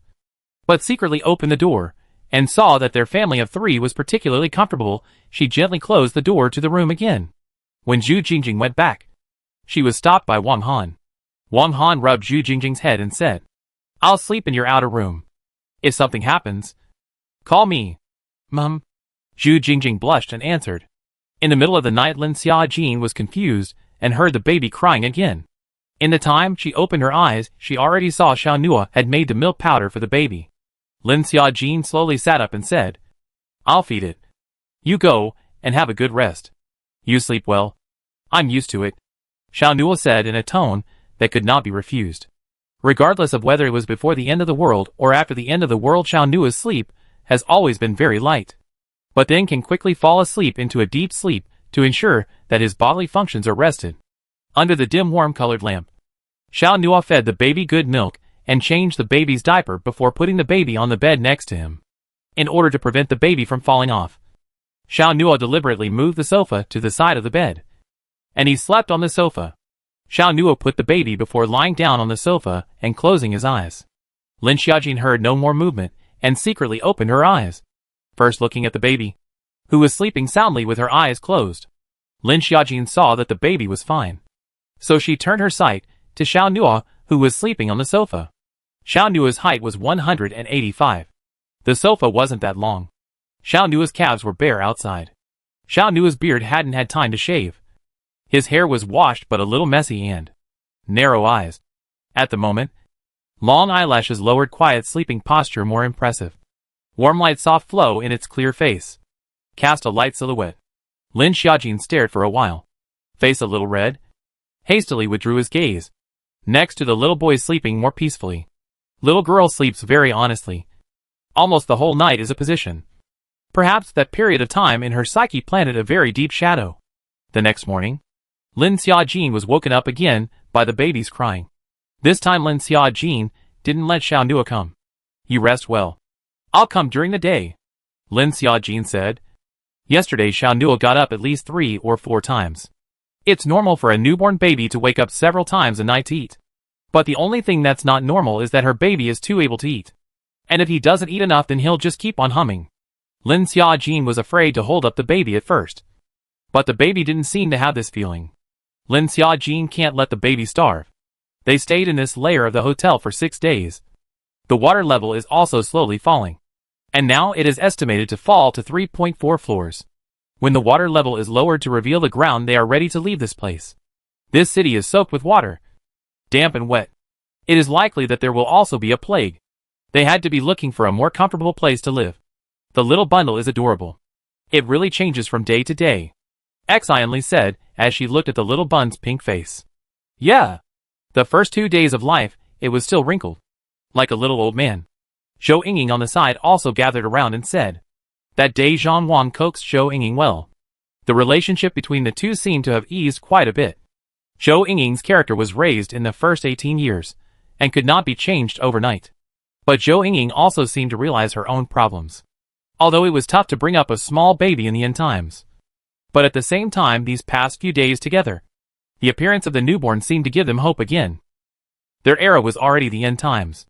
but secretly opened the door, and saw that their family of 3 was particularly comfortable. She gently closed the door to the room again. When Zhu Jingjing went back, she was stopped by Wang Han. Wang Han rubbed Zhu Jingjing's head and said, I'll sleep in your outer room. If something happens, call me. Mum. Zhu Jingjing blushed and answered. In the middle of the night, Lin Xiaojin was confused and heard the baby crying again. In the time she opened her eyes, she already saw Xiao Nuo had made the milk powder for the baby. Lin Xiaojin slowly sat up and said, I'll feed it. You go, and have a good rest. You sleep well. I'm used to it, Xiao Nuo said in a tone that could not be refused. Regardless of whether it was before the end of the world or after the end of the world, Xiao Nuo's sleep has always been very light, but then can quickly fall asleep into a deep sleep to ensure that his bodily functions are rested. Under the dim warm-colored lamp, Xiao Nuo fed the baby good milk and changed the baby's diaper before putting the baby on the bed next to him. In order to prevent the baby from falling off, Xiao Nuo deliberately moved the sofa to the side of the bed, and he slept on the sofa. Xiao Nuo put the baby before lying down on the sofa and closing his eyes. Lin Xiaojin heard no more movement and secretly opened her eyes, first looking at the baby, who was sleeping soundly with her eyes closed. Lin Xiaojin saw that the baby was fine, so she turned her sight to Xiao Nuo, who was sleeping on the sofa. Xiao Nuo's height was 185. The sofa wasn't that long. Xiao Nuo's calves were bare outside. Xiao Nuo's beard hadn't had time to shave. His hair was washed but a little messy and narrow eyes. At the moment, long eyelashes lowered quiet sleeping posture more impressive. Warm light soft flow in its clear face, cast a light silhouette. Lin Xiaojin stared for a while, face a little red, hastily withdrew his gaze, next to the little boy sleeping more peacefully. Little girl sleeps very honestly. Almost the whole night is a position. Perhaps that period of time in her psyche planted a very deep shadow. The next morning, Lin Xiaojin was woken up again by the baby's crying. This time Lin Xiaojin didn't let Xiao Nuo come. You rest well. I'll come during the day, Lin Xiaojin said. Yesterday Xiao Nuo got up at least 3 or 4 times. It's normal for a newborn baby to wake up several times a night to eat. But the only thing that's not normal is that her baby is too able to eat. And if he doesn't eat enough, then he'll just keep on humming. Lin Xiaojin was afraid to hold up the baby at first, but the baby didn't seem to have this feeling. Lin Xiaojin can't let the baby starve. They stayed in this layer of the hotel for 6 days. The water level is also slowly falling, and now it is estimated to fall to 3.4 floors. When the water level is lowered to reveal the ground, they are ready to leave this place. This city is soaked with water, damp and wet. It is likely that there will also be a plague. They had to be looking for a more comfortable place to live. The little bundle is adorable. It really changes from day to day, Xianli said as she looked at the little bun's pink face. Yeah. The first 2 days of life, it was still wrinkled, like a little old man. Zhou Yingying on the side also gathered around and said. That day Zhang Wang coaxed Zhou Yingying well. The relationship between the two seemed to have eased quite a bit. Zhou Yingying's character was raised in the first 18 years, and could not be changed overnight. But Zhou Yingying also seemed to realize her own problems. Although it was tough to bring up a small baby in the end times. But at the same time, these past few days together, the appearance of the newborn seemed to give them hope again. Their era was already the end times,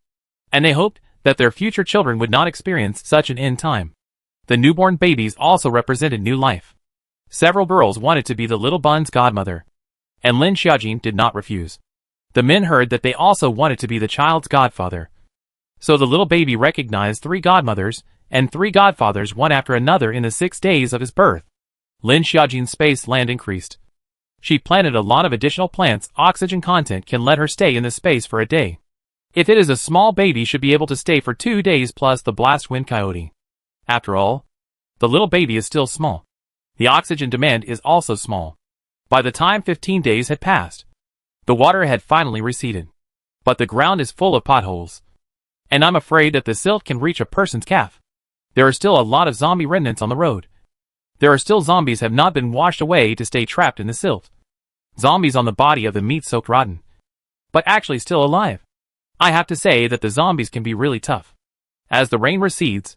and they hoped that their future children would not experience such an end time. The newborn babies also represented new life. Several girls wanted to be the little bun's godmother, and Lin Xiaojin did not refuse. The men heard that they also wanted to be the child's godfather. So the little baby recognized 3 godmothers and 3 godfathers one after another in the 6 days of his birth. Lin Xiaojin's space land increased. She planted a lot of additional plants. Oxygen content can let her stay in this space for a day. If it is a small baby, should be able to stay for 2 days plus the blast wind coyote. After all, the little baby is still small. The oxygen demand is also small. By the time 15 days had passed, the water had finally receded. But the ground is full of potholes. And I'm afraid that the silt can reach a person's calf. There are still a lot of zombie remnants on the road. There are still zombies have not been washed away to stay trapped in the silt. Zombies on the body of the meat-soaked rotten. But actually still alive. I have to say that the zombies can be really tough. As the rain recedes,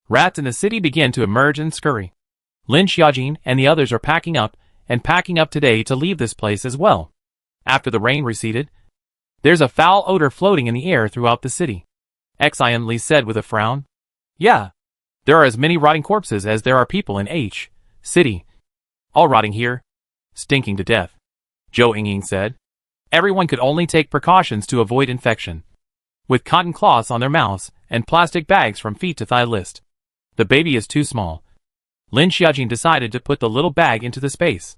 rats in the city begin to emerge and scurry. Lin Xiaojin and the others are packing up today to leave this place as well. After the rain receded, there's a foul odor floating in the air throughout the city. Xian Li said with a frown. Yeah. There are as many rotting corpses as there are people in H city. All rotting here. Stinking to death. Zhou Yingying said. Everyone could only take precautions to avoid infection. With cotton cloths on their mouths and plastic bags from feet to thigh list. The baby is too small. Lin Xiaojin decided to put the little bag into the space.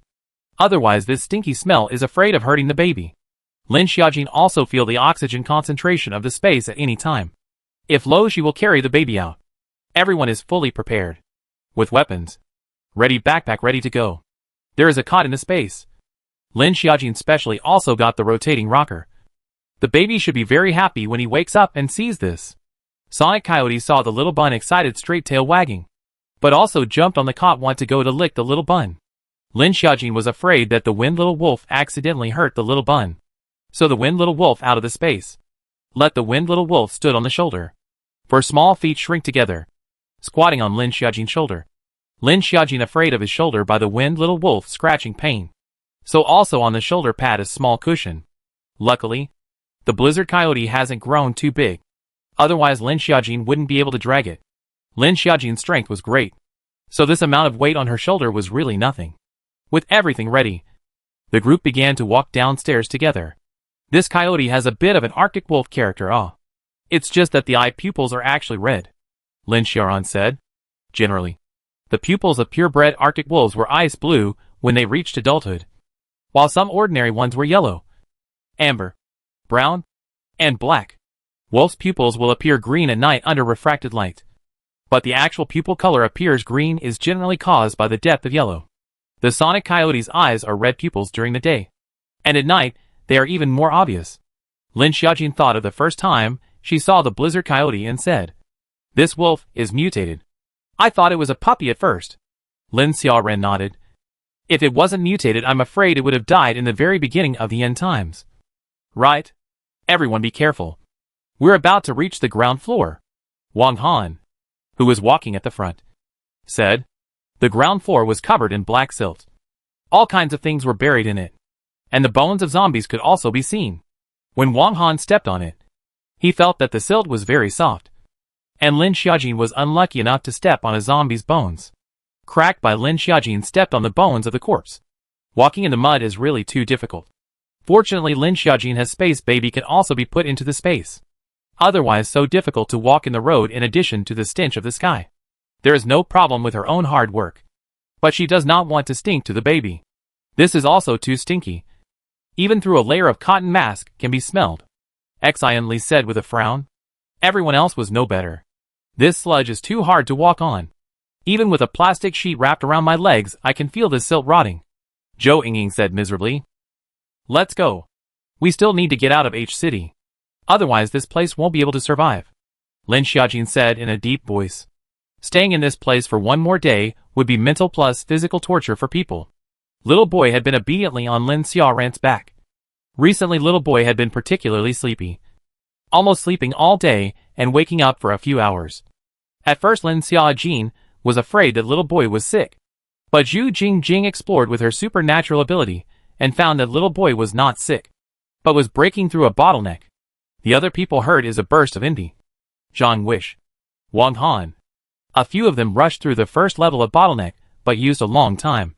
Otherwise this stinky smell is afraid of hurting the baby. Lin Xiaojin also feel the oxygen concentration of the space at any time. If low, she will carry the baby out. Everyone is fully prepared. With weapons. Ready, backpack ready to go. There is a cot in the space. Lin Xiaojin specially also got the rotating rocker. The baby should be very happy when he wakes up and sees this. Sonic Coyote saw the little bun excited, straight tail wagging. But also jumped on the cot, want to go to lick the little bun. Lin Xiaojin was afraid that the wind little wolf accidentally hurt the little bun. So the wind little wolf out of the space. Let the wind little wolf stood on the shoulder. For small feet shrink together. Squatting on Lin Xiaojin's shoulder. Lin Xiaojin afraid of his shoulder by the wind little wolf scratching pain. So also on the shoulder pad a small cushion. Luckily, the blizzard coyote hasn't grown too big. Otherwise Lin Xiaojin wouldn't be able to drag it. Lin Xiaojin's strength was great. So this amount of weight on her shoulder was really nothing. With everything ready, the group began to walk downstairs together. This coyote has a bit of an Arctic wolf character. It's just that the eye pupils are actually red. Lin Xiaoran said. Generally, the pupils of purebred Arctic wolves were ice blue when they reached adulthood, while some ordinary ones were yellow, amber, brown, and black. Wolf's pupils will appear green at night under refracted light. But the actual pupil color appears green is generally caused by the depth of yellow. The Sonic Coyote's eyes are red pupils during the day, and at night they are even more obvious. Lin Xiaojin thought of the first time she saw the blizzard coyote and said, "This wolf is mutated. I thought it was a puppy at first." Lin Xiaoran nodded. If it wasn't mutated, I'm afraid it would have died in the very beginning of the end times. Right? Everyone be careful. We're about to reach the ground floor. Wang Han, who was walking at the front, said. The ground floor was covered in black silt. All kinds of things were buried in it. And the bones of zombies could also be seen. When Wang Han stepped on it, he felt that the silt was very soft. And Lin Xiaojin was unlucky enough to step on a zombie's bones. Cracked by Lin Xiaojin stepped on the bones of the corpse. Walking in the mud is really too difficult. Fortunately Lin Xiaojin has space baby can also be put into the space. Otherwise so difficult to walk in the road in addition to the stench of the sky. There is no problem with her own hard work. But she does not want to stink to the baby. This is also too stinky. Even through a layer of cotton mask can be smelled. Xian Li said with a frown. Everyone else was no better. This sludge is too hard to walk on. Even with a plastic sheet wrapped around my legs, I can feel this silt rotting. Zhou Yingying said miserably. Let's go. We still need to get out of H City. Otherwise this place won't be able to survive. Lin Xiaojin said in a deep voice. Staying in this place for one more day would be mental plus physical torture for people. Little boy had been obediently on Lin Xiaoran's back. Recently little boy had been particularly sleepy. Almost sleeping all day and waking up for a few hours. At first Lin Xiaojin was afraid that little boy was sick. But Zhu Jingjing explored with her supernatural ability and found that little boy was not sick, but was breaking through a bottleneck. The other people heard is a burst of envy. Zhang Wish, Wang Han. A few of them rushed through the first level of bottleneck, but used a long time.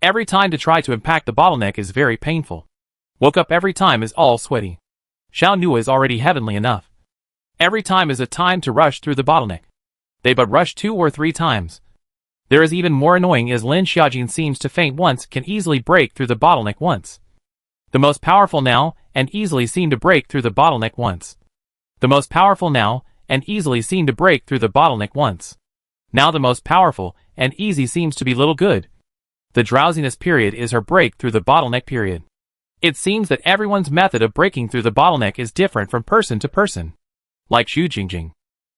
Every time to try to impact the bottleneck is very painful. Woke up every time is all sweaty. Xiao Nua is already heavenly enough. Every time is a time to rush through the bottleneck. They but rush 2 or 3 times. There is even more annoying is Lin Xiaojin seems to faint once, can easily break through the bottleneck once. The most powerful now, and easily seem to break through the bottleneck once. The most powerful now, and easily seem to break through the bottleneck once. Now the most powerful, and easy seems to be little good. The drowsiness period is her break through the bottleneck period. It seems that everyone's method of breaking through the bottleneck is different from person to person. Like Xu Jingjing,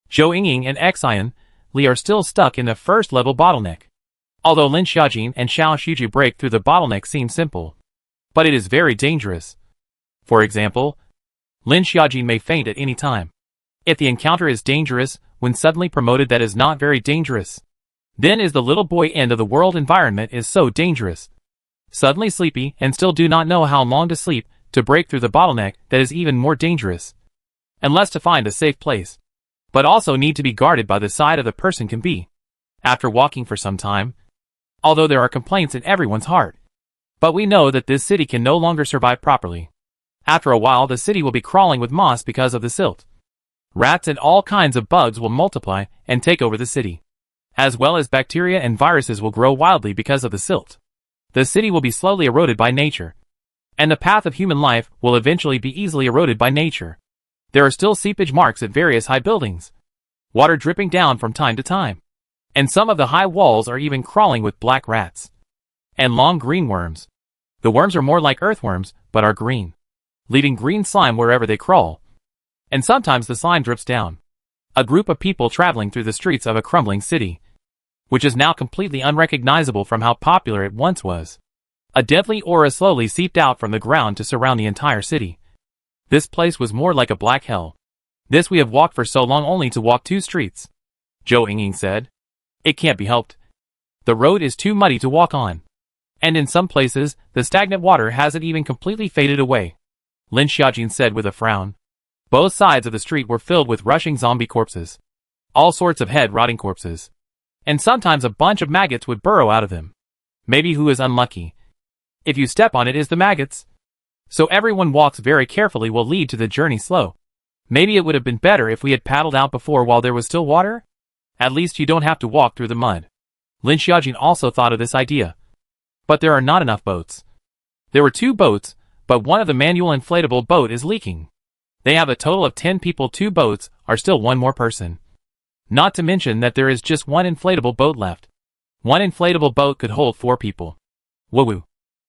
Zhou Yingying and Xian Li are still stuck in the first level bottleneck. Although Lin Xiaojin and Xiao Shuji break through the bottleneck seem simple. But it is very dangerous. For example, Lin Xiaojin may faint at any time. If the encounter is dangerous, when suddenly promoted that is not very dangerous. Then is the little boy end of the world environment is so dangerous. Suddenly sleepy and still do not know how long to sleep, to break through the bottleneck that is even more dangerous. Unless to find a safe place. But also need to be guarded by the side of the person can be. After walking for some time. Although there are complaints in everyone's heart. But we know that this city can no longer survive properly. After a while the city will be crawling with moss because of the silt. Rats and all kinds of bugs will multiply and take over the city. As well as bacteria and viruses will grow wildly because of the silt. The city will be slowly eroded by nature. And the path of human life will eventually be easily eroded by nature. There are still seepage marks at various high buildings. Water dripping down from time to time. And some of the high walls are even crawling with black rats. And long green worms. The worms are more like earthworms, but are green. Leaving green slime wherever they crawl. And sometimes the slime drips down. A group of people traveling through the streets of a crumbling city. Which is now completely unrecognizable from how popular it once was. A deadly aura slowly seeped out from the ground to surround the entire city. This place was more like a black hell. This we have walked for so long only to walk 2 streets. Zhou Yingying said. It can't be helped. The road is too muddy to walk on. And in some places, the stagnant water hasn't even completely faded away. Lin Xiaojin said with a frown. Both sides of the street were filled with rushing zombie corpses. All sorts of head-rotting corpses. And sometimes a bunch of maggots would burrow out of them. Maybe who is unlucky. If you step on it is the maggots. So everyone walks very carefully will lead to the journey slow. Maybe it would have been better if we had paddled out before while there was still water? At least you don't have to walk through the mud. Lin Xiaojin also thought of this idea. But there are not enough boats. There were 2 boats, but one of the manual inflatable boat is leaking. They have a total of 10 people. 2 boats are still 1 more person. Not to mention that there is just 1 inflatable boat left. 1 inflatable boat could hold 4 people. Woo-woo.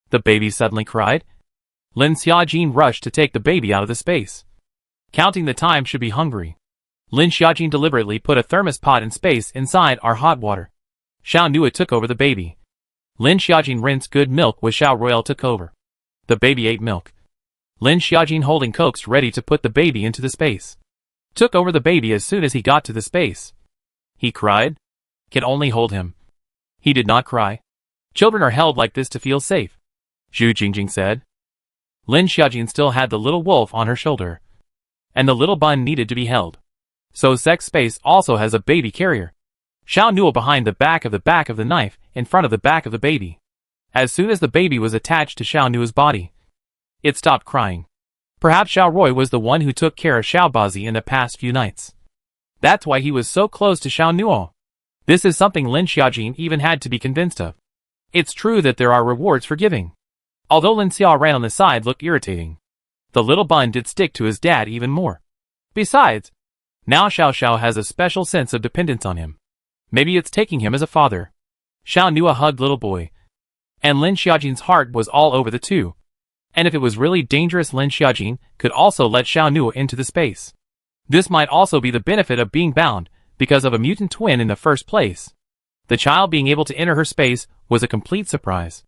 The baby suddenly cried. Lin Xiaojin rushed to take the baby out of the space. Counting the time should be hungry. Lin Xiaojin deliberately put a thermos pot in space inside our hot water. Xiao Nua took over the baby. Lin Xiaojin rinsed good milk with Xiao Royal took over. The baby ate milk. Lin Xiaojin holding coaxed ready to put the baby into the space. Took over the baby as soon as he got to the space. He cried. Can only hold him. He did not cry. Children are held like this to feel safe. Zhu Jingjing said. Lin Xiaojin still had the little wolf on her shoulder. And the little bun needed to be held. So sex space also has a baby carrier. Xiao Nua behind the back of the knife, in front of the back of the baby. As soon as the baby was attached to Xiao Nua's body, it stopped crying. Perhaps Xiao Rui was the one who took care of Xiao Bazi in the past few nights. That's why he was so close to Xiao Nua. This is something Lin Xiaojin even had to be convinced of. It's true that there are rewards for giving. Although Lin Xiao ran on the side looked irritating. The little bun did stick to his dad even more. Besides, now Xiao Xiao has a special sense of dependence on him. Maybe it's taking him as a father. Xiao Nua hugged little boy. And Lin Xiaojin's heart was all over the 2. And if it was really dangerous, Lin Xiaojin could also let Xiao Nua into the space. This might also be the benefit of being bound, because of a mutant twin in the first place. The child being able to enter her space was a complete surprise.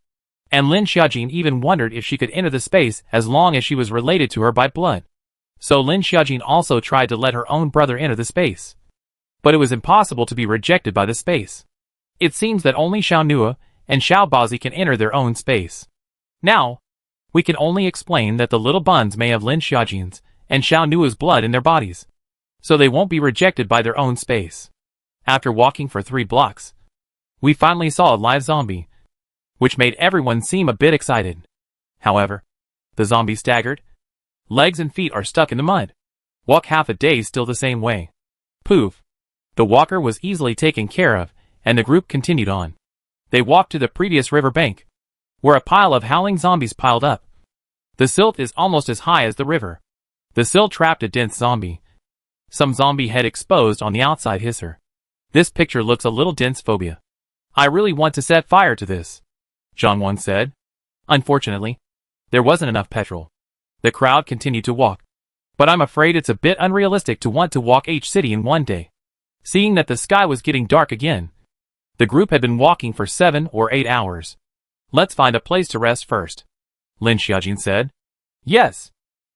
And Lin Xiaojin even wondered if she could enter the space as long as she was related to her by blood. So Lin Xiaojin also tried to let her own brother enter the space. But it was impossible to be rejected by the space. It seems that only Xiao Nua and Xiao Bazi can enter their own space. Now, we can only explain that the little buns may have Lin Xiaojin's and Xiao Nua's blood in their bodies. So they won't be rejected by their own space. After walking for 3 blocks, we finally saw a live zombie, which made everyone seem a bit excited. However, the zombie staggered. Legs and feet are stuck in the mud. Walk half a day still the same way. Poof. The walker was easily taken care of, and the group continued on. They walked to the previous river bank, where a pile of howling zombies piled up. The silt is almost as high as the river. The silt trapped a dense zombie. Some zombie head exposed on the outside hisser. This picture looks a little dense phobia. I really want to set fire to this, Zhang said. Unfortunately, there wasn't enough petrol. The crowd continued to walk. But I'm afraid it's a bit unrealistic to want to walk H City in one day. Seeing that the sky was getting dark again, the group had been walking for 7 or 8 hours. Let's find a place to rest first, Lin Xiaojin said. Yes.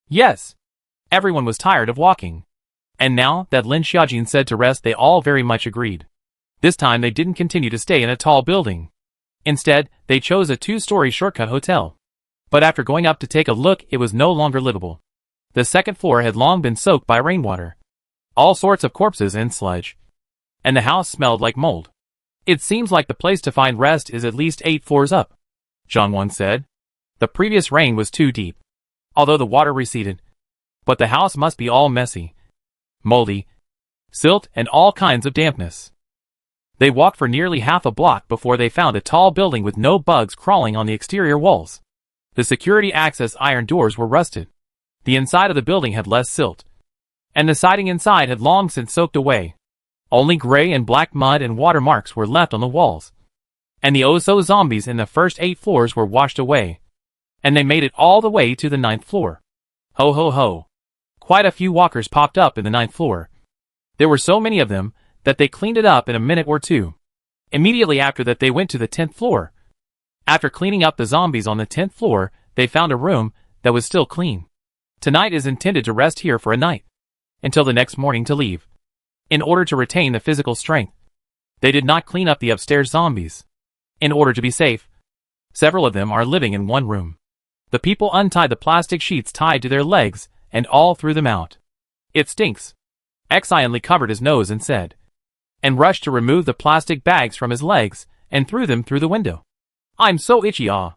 Yes. Everyone was tired of walking. And now that Lin Xiaojin said to rest, they all very much agreed. This time they didn't continue to stay in a tall building. Instead, they chose a 2-story shortcut hotel. But after going up to take a look, it was no longer livable. The second floor had long been soaked by rainwater. All sorts of corpses and sludge. And the house smelled like mold. It seems like the place to find rest is at least 8 floors up, Zhang said. The previous rain was too deep, although the water receded. But the house must be all messy, moldy, silt, and all kinds of dampness. They walked for nearly half a block before they found a tall building with no bugs crawling on the exterior walls. The security access iron doors were rusted. The inside of the building had less silt, and the siding inside had long since soaked away. Only gray and black mud and water marks were left on the walls. And the Ozo zombies in the first 8 floors were washed away. And they made it all the way to the 9th floor. Ho ho ho. Quite a few walkers popped up in the 9th floor. There were so many of them that they cleaned it up in a minute or two. Immediately after that they went to the 10th floor. After cleaning up the zombies on the 10th floor, they found a room that was still clean. Tonight is intended to rest here for a night, until the next morning to leave. In order to retain the physical strength, they did not clean up the upstairs zombies. In order to be safe, several of them are living in one room. The people untied the plastic sheets tied to their legs and all threw them out. It stinks. Xianli covered his nose and said, and rushed to remove the plastic bags from his legs and threw them through the window. I'm so itchy ah.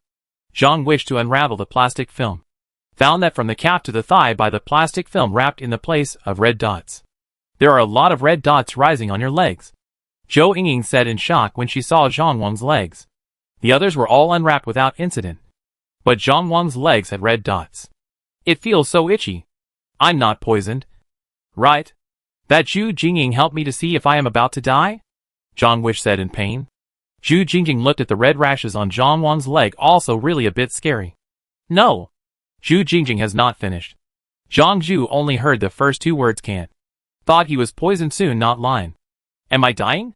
Zhang wished to unravel the plastic film. Found that from the calf to the thigh by the plastic film wrapped in the place of red dots. There are a lot of red dots rising on your legs, Zhou Yingying said in shock when she saw Zhang Wang's legs. The others were all unwrapped without incident. But Zhang Wang's legs had red dots. It feels so itchy. I'm not poisoned, right? That Zhu Jingying helped me to see if I am about to die? Zhang Wish said in pain. Zhu Jingying looked at the red rashes on Zhang Wang's leg, also really a bit scary. No. Zhu Jingying has not finished. Zhang Zhu only heard the first 2 words can't. Thought he was poisoned soon, not lying. Am I dying?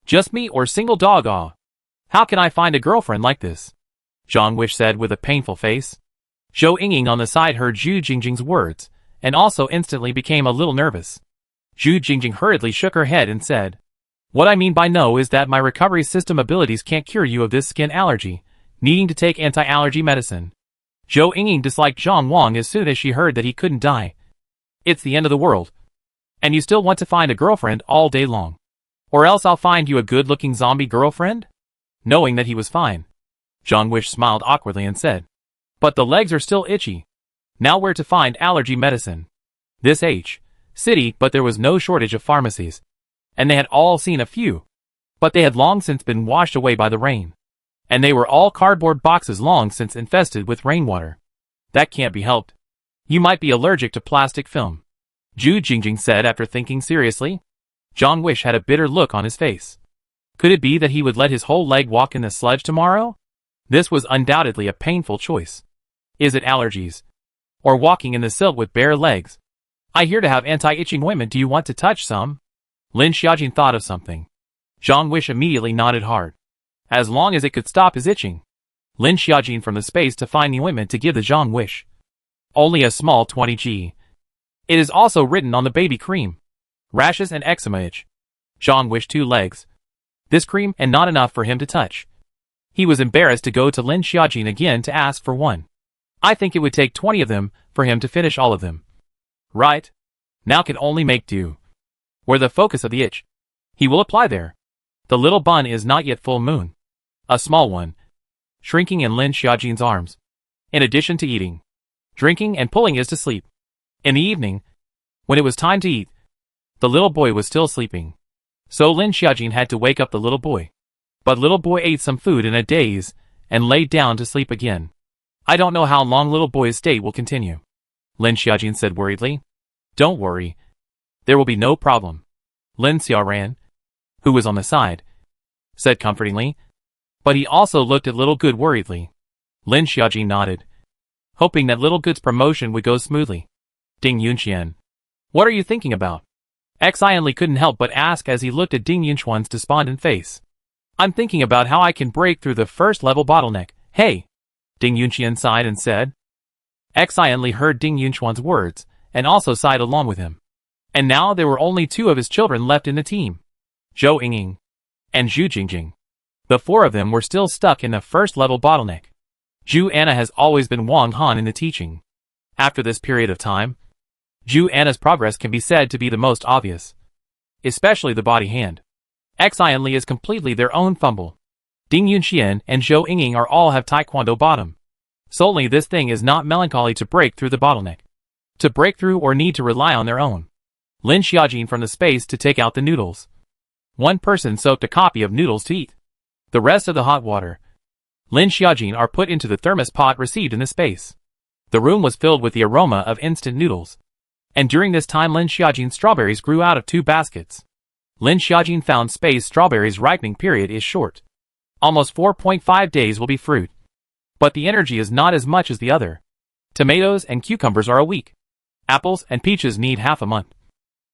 Just me or single dog ah? How can I find a girlfriend like this? Zhang Wish said with a painful face. Zhou Yingying on the side heard Zhu Jingying's words, and also instantly became a little nervous. Zhu Jingying hurriedly shook her head and said, what I mean by no is that my recovery system abilities can't cure you of this skin allergy, needing to take anti-allergy medicine. Zhou Yingying disliked Zhang Wang as soon as she heard that he couldn't die. It's the end of the world. And you still want to find a girlfriend all day long. Or else I'll find you a good-looking zombie girlfriend? Knowing that he was fine, Zhang Wish smiled awkwardly and said, but the legs are still itchy. Now where to find allergy medicine? This H city, but there was no shortage of pharmacies. And they had all seen a few. But they had long since been washed away by the rain. And they were all cardboard boxes long since infested with rainwater. That can't be helped. You might be allergic to plastic film, Zhu Jingying said after thinking seriously. Zhang Wish had a bitter look on his face. Could it be that he would let his whole leg walk in the sludge tomorrow? This was undoubtedly a painful choice. Is it allergies? Or walking in the silt with bare legs? I hear to have anti-itching women. Do you want to touch some? Lin Xiaojin thought of something. Zhang Wish immediately nodded hard. As long as it could stop his itching. Lin Xiaojin from the space to find the ointment to give the Zhang Wish. Only a small 20g. It is also written on the baby cream. Rashes and eczema itch. Zhang Wish 2 legs. This cream and not enough for him to touch. He was embarrassed to go to Lin Xiaojin again to ask for one. I think it would take 20 of them for him to finish all of them. Right? Now can only make do. Where the focus of the itch. He will apply there. The little bun is not yet full moon. A small one. Shrinking in Lin Xiaojin's arms. In addition to eating, drinking and pulling is to sleep. In the evening, when it was time to eat, the little boy was still sleeping. So Lin Xiaojin had to wake up the little boy. But little boy ate some food in a daze, and laid down to sleep again. I don't know how long little boy's state will continue, Lin Xiaojin said worriedly. Don't worry. There will be no problem, Lin Xiaoran, who was on the side, said comfortingly. But he also looked at little Good worriedly. Lin Xiaojin nodded, hoping that little Good's promotion would go smoothly. Ding Yunxian, what are you thinking about? Xianli couldn't help but ask as he looked at Ding Yunxuan's despondent face. I'm thinking about how I can break through the first level bottleneck. Hey! Ding Yunxian sighed and said. Xianli heard Ding Yunxuan's words, and also sighed along with him. And now there were only 2 of his children left in the team. Zhou Yingying and Zhu Jingjing. The 4 of them were still stuck in the first level bottleneck. Zhu Anna has always been Wang Han in the teaching. After this period of time, Zhu Anna's progress can be said to be the most obvious. Especially the body hand. Xianli is completely their own fumble. Ding Yunxian and Zhou Yingying are all have taekwondo bottom. Solely this thing is not melancholy to break through the bottleneck. To break through or need to rely on their own. Lin Xiaojin from the space to take out the noodles. One person soaked a copy of noodles to eat. The rest of the hot water, Lin Xiaojin, are put into the thermos pot received in the space. The room was filled with the aroma of instant noodles. And during this time Lin Xiaojin's strawberries grew out of 2 baskets. Lin Xiaojin found space strawberries' ripening period is short. Almost 4.5 days will be fruit. But the energy is not as much as the other. Tomatoes and cucumbers are a week. Apples and peaches need half a month.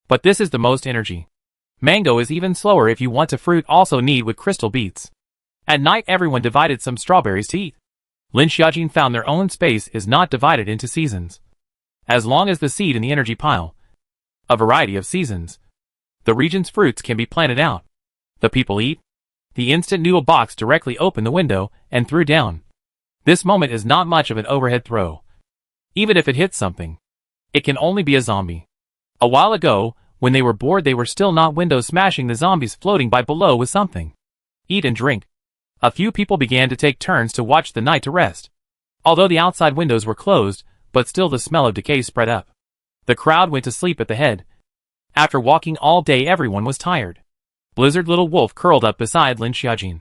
But this is the most energy. Mango is even slower if you want to fruit also need with crystal beets. At night everyone divided some strawberries to eat. Lin Xiaojin found their own space is not divided into seasons. As long as the seed in the energy pile. A variety of seasons. The region's fruits can be planted out. The people eat. The instant noodle box directly opened the window and threw down. This moment is not much of an overhead throw. Even if it hits something, it can only be a zombie. A while ago, when they were bored they were still not window smashing the zombies floating by below with something. Eat and drink. A few people began to take turns to watch the night to rest. Although the outside windows were closed, but still the smell of decay spread up. The crowd went to sleep at the head. After walking all day everyone was tired. Blizzard Little Wolf curled up beside Lin Xiaojin.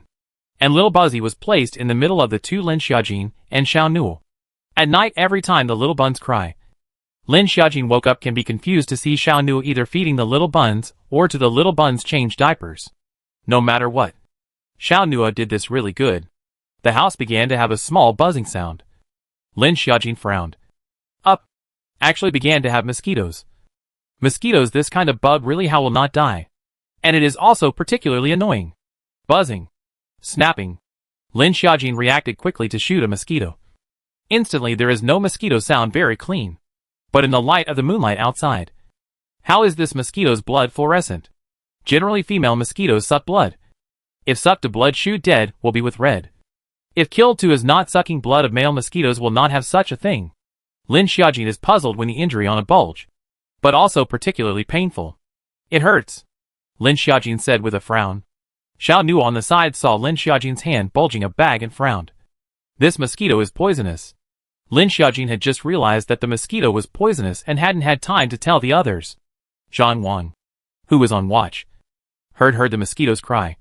And Little Buzzy was placed in the middle of the 2 Lin Xiaojin and Xiao Nuo. At night every time the little buns cry. Lin Xiaojin woke up can be confused to see Xiao Nuo either feeding the little buns or to the little buns change diapers. No matter what. Xiao Nuo did this really good. The house began to have a small buzzing sound. Lin Xiaojin frowned. Up. Actually began to have mosquitoes. Mosquitoes, this kind of bug really how will not die. And it is also particularly annoying. Buzzing. Snapping. Lin Xiaojin reacted quickly to shoot a mosquito. Instantly there is no mosquito sound very clean. But in the light of the moonlight outside. How is this mosquito's blood fluorescent? Generally female mosquitoes suck blood. If sucked to blood shoot dead will be with red. If killed to is not sucking blood of male mosquitoes will not have such a thing. Lin Xiaojin is puzzled when the injury on a bulge. But also particularly painful. It hurts. Lin Xiaojin said with a frown. Xiao Nu on the side saw Lin Xiaojin's hand bulging a bag and frowned. This mosquito is poisonous. Lin Xiaojin had just realized that the mosquito was poisonous and hadn't had time to tell the others. Zhang Wang, who was on watch, heard the mosquitoes cry.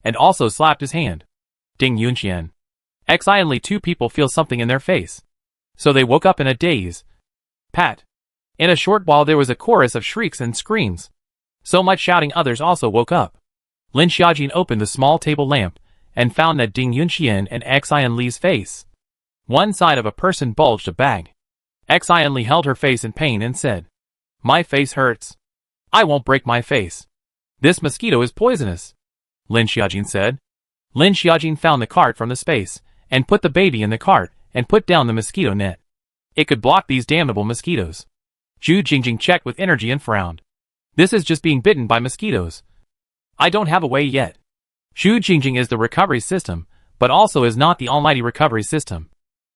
And also slapped his hand. Ding Yunxian. Only 2 people feel something in their face. So they woke up in a daze. Pat. In a short while there was a chorus of shrieks and screams. So much shouting others also woke up. Lin Xiaojin opened the small table lamp, and found that Ding Yunxian and Xian Li's face. One side of a person bulged a bag. Xian Li held her face in pain and said, My face hurts. I won't break my face. This mosquito is poisonous. Lin Xiaojin said. Lin Xiaojin found the cart from the space, and put the baby in the cart, and put down the mosquito net. It could block these damnable mosquitoes. Zhu Jingjing checked with energy and frowned. This is just being bitten by mosquitoes. I don't have a way yet. Zhu Jingjing is the recovery system, but also is not the almighty recovery system.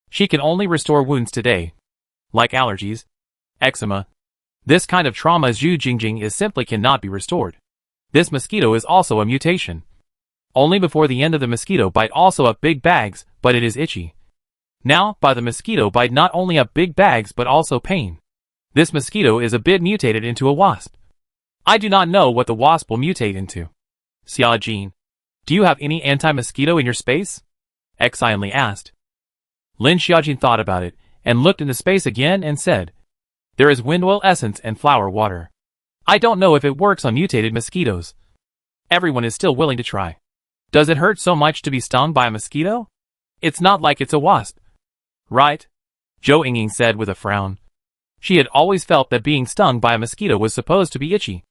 She can only restore wounds today. Like allergies, eczema. This kind of trauma Zhu Jingjing is simply cannot be restored. This mosquito is also a mutation. Only before the end of the mosquito bite also up big bags, but it is itchy. Now, by the mosquito bite not only up big bags but also pain. This mosquito is a bit mutated into a wasp. I do not know what the wasp will mutate into. Xia Jin, do you have any anti-mosquito in your space? Xianli asked. Lin Xiaojin thought about it, and looked into space again and said, there is wind oil essence and flower water. I don't know if it works on mutated mosquitoes. Everyone is still willing to try. Does it hurt so much to be stung by a mosquito? It's not like it's a wasp. Right? Zhou Yingying said with a frown. She had always felt that being stung by a mosquito was supposed to be itchy.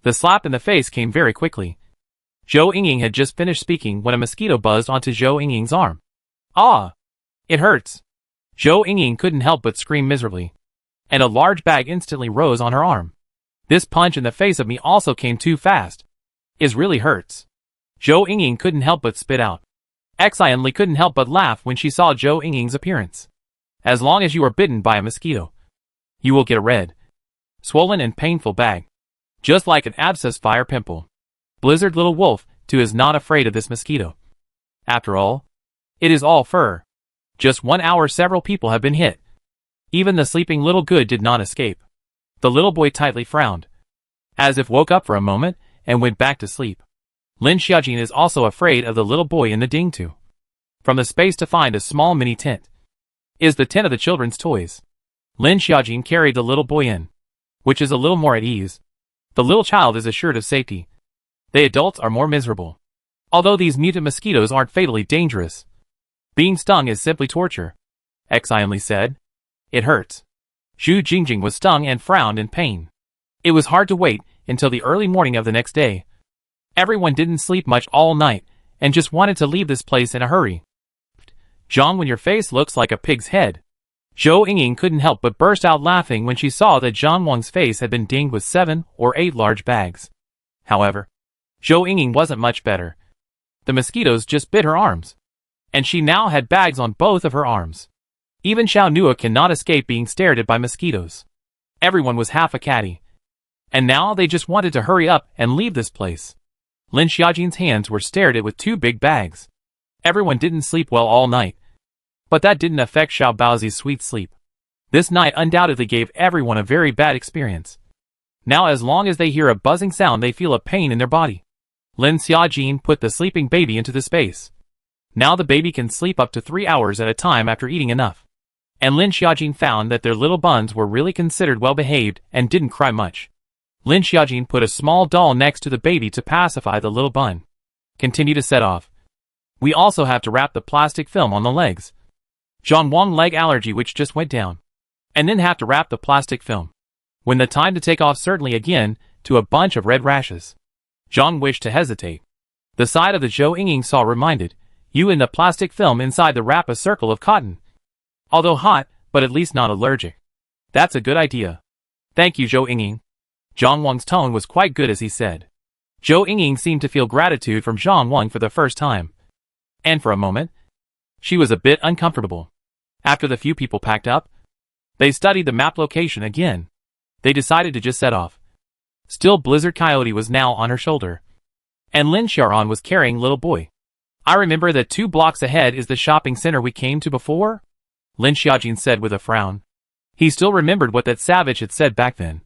The slap in the face came very quickly. Zhou Yingying had just finished speaking when a mosquito buzzed onto Zhou Yingying's arm. Ah! It hurts. Zhou Yingying couldn't help but scream miserably. And a large bag instantly rose on her arm. This punch in the face of me also came too fast. It really hurts. Zhou Yingying couldn't help but spit out. Xianli couldn't help but laugh when she saw Zhou Yingying's appearance. As long as you are bitten by a mosquito, you will get a red, swollen and painful bag. Just like an abscess fire pimple. Blizzard Little Wolf, too, is not afraid of this mosquito. After all, it is all fur. Just 1 hour several people have been hit. Even the sleeping little good did not escape. The little boy tightly frowned, as if woke up for a moment, and went back to sleep. Lin Xiaojin is also afraid of the little boy in the ding too. From the space to find a small mini tent. Is the tent of the children's toys. Lin Xiaojin carried the little boy in, which is a little more at ease. The little child is assured of safety. The adults are more miserable. Although these mutant mosquitoes aren't fatally dangerous. Being stung is simply torture. Xianli said. It hurts. Zhu Jingjing was stung and frowned in pain. It was hard to wait until the early morning of the next day. Everyone didn't sleep much all night, and just wanted to leave this place in a hurry. Zhang, when your face looks like a pig's head. Zhou Yingying couldn't help but burst out laughing when she saw that Zhang Wang's face had been dinged with 7 or 8 large bags. However, Zhou Yingying wasn't much better. The mosquitoes just bit her arms. And she now had bags on both of her arms. Even Xiao Nua cannot escape being stared at by mosquitoes. Everyone was half a catty. And now they just wanted to hurry up and leave this place. Lin Xiaojin's hands were stared at with 2 big bags. Everyone didn't sleep well all night. But that didn't affect Xiao Baozi's sweet sleep. This night undoubtedly gave everyone a very bad experience. Now as long as they hear a buzzing sound they feel a pain in their body. Lin Xiaojin put the sleeping baby into the space. Now the baby can sleep up to 3 hours at a time after eating enough. And Lin Xiaojin found that their little buns were really considered well behaved and didn't cry much. Lin Xiaojin put a small doll next to the baby to pacify the little bun. Continue to set off. We also have to wrap the plastic film on the legs. Zhang Wang leg allergy which just went down. And then have to wrap the plastic film. When the time to take off certainly again, to a bunch of red rashes. Zhang wished to hesitate. The side of the Zhou Yingying saw reminded, you in the plastic film inside the wrap a circle of cotton. Although hot, but at least not allergic. That's a good idea. Thank you Zhou Yingying. Zhang Wang's tone was quite good as he said. Zhou Yingying seemed to feel gratitude from Zhang Wang for the first time. And for a moment, she was a bit uncomfortable. After the few people packed up, they studied the map location again. They decided to just set off. Still Blizzard Coyote was now on her shoulder. And Lin Xiaoran was carrying little boy. I remember that 2 blocks ahead is the shopping center we came to before? Lin Xiaojin said with a frown. He still remembered what that savage had said back then.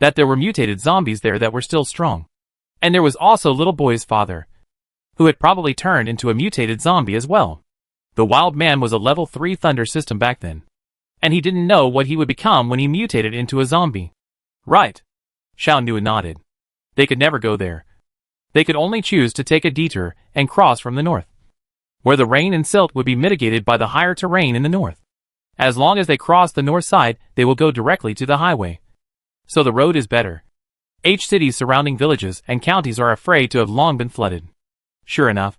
That there were mutated zombies there that were still strong. And there was also little boy's father, who had probably turned into a mutated zombie as well. The wild man was a level 3 thunder system back then. And he didn't know what he would become when he mutated into a zombie. Right. Xiao Nua nodded. They could never go there. They could only choose to take a detour and cross from the north, where the rain and silt would be mitigated by the higher terrain in the north. As long as they cross the north side, they will go directly to the highway. So the road is better. Cities surrounding villages and counties are afraid to have long been flooded. Sure enough,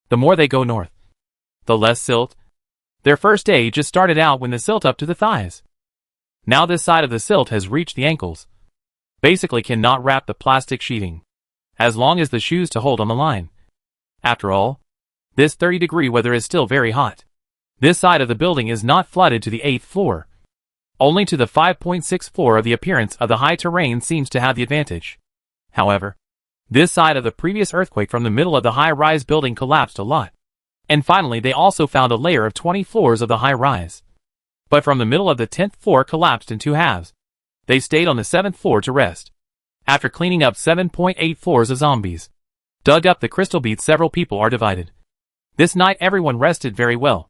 the more they go north, the less silt. Their first day just started out when the silt up to the thighs. Now this side of the silt has reached the ankles. Basically cannot wrap the plastic sheeting, as long as the shoes to hold on the line. After all, this 30-degree weather is still very hot. This side of the building is not flooded to the 8th floor. Only to the 5.6 floor of the appearance of the high terrain seems to have the advantage. However, this side of the previous earthquake from the middle of the high-rise building collapsed a lot. And finally they also found a layer of 20 floors of the high-rise. But from the middle of the 10th floor collapsed in 2 halves. They stayed on the 7th floor to rest. After cleaning up 7.8 floors of zombies, dug up the crystal beads, several people are divided. This night everyone rested very well.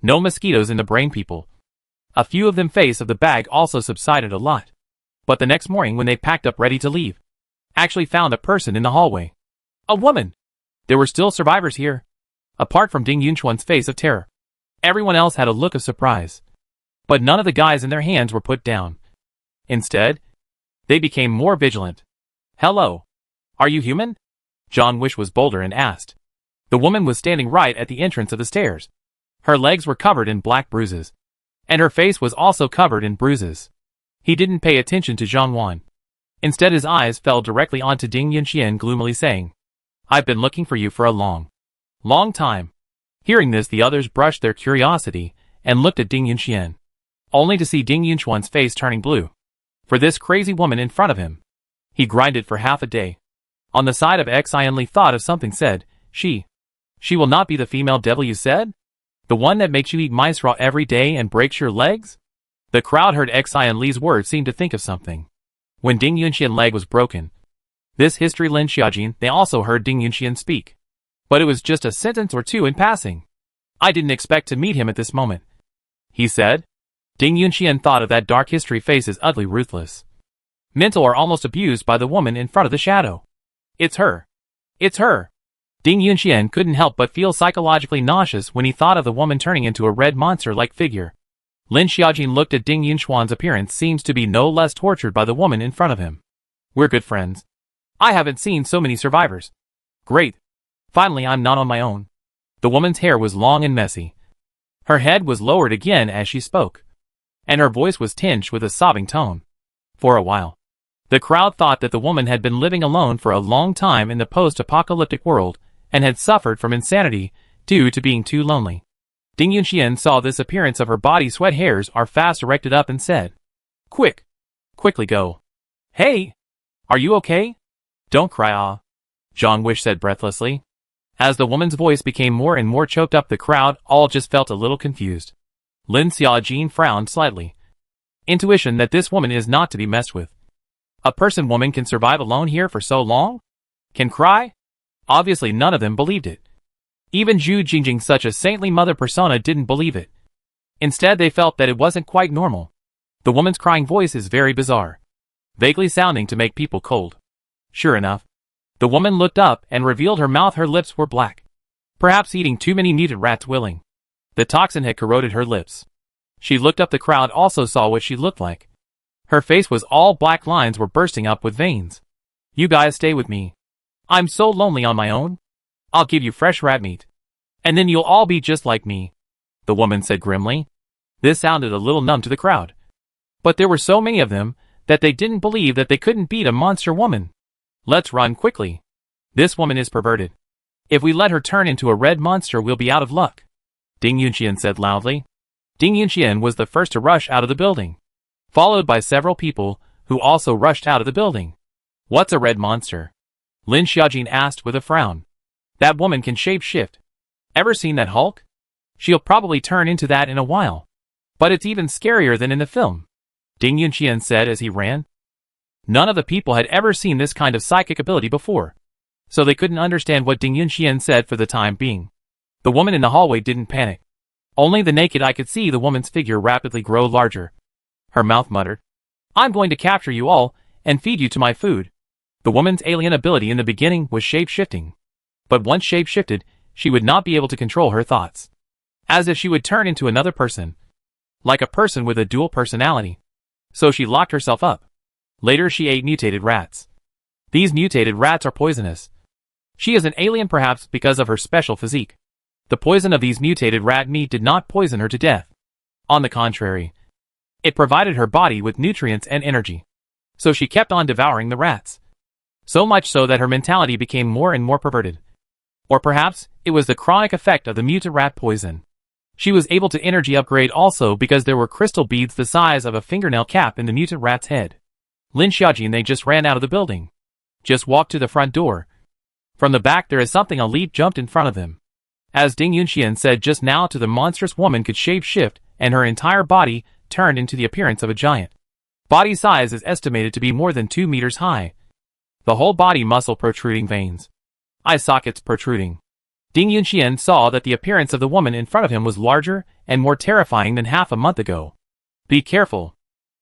No mosquitoes in the brain people. A few of them face of the bag also subsided a lot. But the next morning when they packed up ready to leave, actually found a person in the hallway. A woman! There were still survivors here. Apart from Ding Yunchuan's face of terror, everyone else had a look of surprise. But none of the guys in their hands were put down. Instead, they became more vigilant. Hello. Are you human? John Wish was bolder and asked. The woman was standing right at the entrance of the stairs. Her legs were covered in black bruises, and her face was also covered in bruises. He didn't pay attention to Zhang Wan. Instead his eyes fell directly onto Ding Yunxian, gloomily saying, I've been looking for you for a long time. Hearing this, the others brushed their curiosity and looked at Ding Yunxian, only to see Ding Yunchuan's face turning blue. For this crazy woman in front of him. He grinded for half a day. On the side of Xian Li thought of something, said, She will not be the female devil you said? The one that makes you eat mice raw every day and breaks your legs? The crowd heard Xian Li's words, seemed to think of something. When Ding Yunxian's leg was broken, this history Lin Xiaojin, they also heard Ding Yunxian speak. But it was just a sentence or two in passing. I didn't expect to meet him at this moment, he said. Ding Yunxian thought of that dark history face as ugly, ruthless, mental, or almost abused by the woman in front of the shadow. It's her. It's her. Ding Yunxian couldn't help but feel psychologically nauseous when he thought of the woman turning into a red monster-like figure. Lin Xiaojin looked at Ding Yunchuan's appearance, seems to be no less tortured by the woman in front of him. We're good friends. I haven't seen so many survivors. Great. Finally I'm not on my own. The woman's hair was long and messy. Her head was lowered again as she spoke, and her voice was tinged with a sobbing tone. For a while, the crowd thought that the woman had been living alone for a long time in the post-apocalyptic world and had suffered from insanity due to being too lonely. Ding Yunxian saw this appearance of her body, sweat hairs are fast erected up, and said, Quickly go. Hey! Are you okay? Don't cry, Zhang Wish said breathlessly. As the woman's voice became more and more choked up, the crowd all just felt a little confused. Lin Xiaojin frowned slightly. Intuition that this woman is not to be messed with. A woman can survive alone here for so long? Can cry? Obviously none of them believed it. Even Zhu Jingjing, such a saintly mother persona, didn't believe it. Instead they felt that it wasn't quite normal. The woman's crying voice is very bizarre, vaguely sounding to make people cold. Sure enough, the woman looked up and revealed her mouth. Her lips were black. Perhaps eating too many mutant rats willing. The toxin had corroded her lips. She looked up. The crowd also saw what she looked like. Her face was all black, lines were bursting up with veins. You guys stay with me. I'm so lonely on my own. I'll give you fresh rat meat, and then you'll all be just like me, the woman said grimly. This sounded a little numb to the crowd, but there were so many of them that they didn't believe that they couldn't beat a monster woman. Let's run quickly. This woman is perverted. If we let her turn into a red monster, we'll be out of luck, Ding Yunxian said loudly. Ding Yunxian was the first to rush out of the building, followed by several people who also rushed out of the building. What's a red monster? Lin Xiaojin asked with a frown. That woman can shape-shift. Ever seen that Hulk? She'll probably turn into that in a while. But it's even scarier than in the film, Ding Yunxian said as he ran. None of the people had ever seen this kind of psychic ability before, so they couldn't understand what Ding Yunxian said for the time being. The woman in the hallway didn't panic. Only the naked eye could see the woman's figure rapidly grow larger. Her mouth muttered, I'm going to capture you all and feed you to my food. The woman's alien ability in the beginning was shape-shifting. But once shape-shifted, she would not be able to control her thoughts. As if she would turn into another person. Like a person with a dual personality. So she locked herself up. Later she ate mutated rats. These mutated rats are poisonous. She is an alien perhaps because of her special physique. The poison of these mutated rat meat did not poison her to death. On the contrary, it provided her body with nutrients and energy. So she kept on devouring the rats. So much so that her mentality became more and more perverted. Or perhaps, it was the chronic effect of the mutant rat poison. She was able to energy upgrade also because there were crystal beads the size of a fingernail cap in the mutant rat's head. Lin Xiaojin, they just ran out of the building. Just walked to the front door. From the back there is something, a leap jumped in front of them. As Ding Yunxian said just now, to the monstrous woman could shape-shift, and her entire body turned into the appearance of a giant. Body size is estimated to be more than 2 meters high. The whole body muscle protruding veins. Eye sockets protruding. Ding Yunxian saw that the appearance of the woman in front of him was larger and more terrifying than half a month ago. Be careful.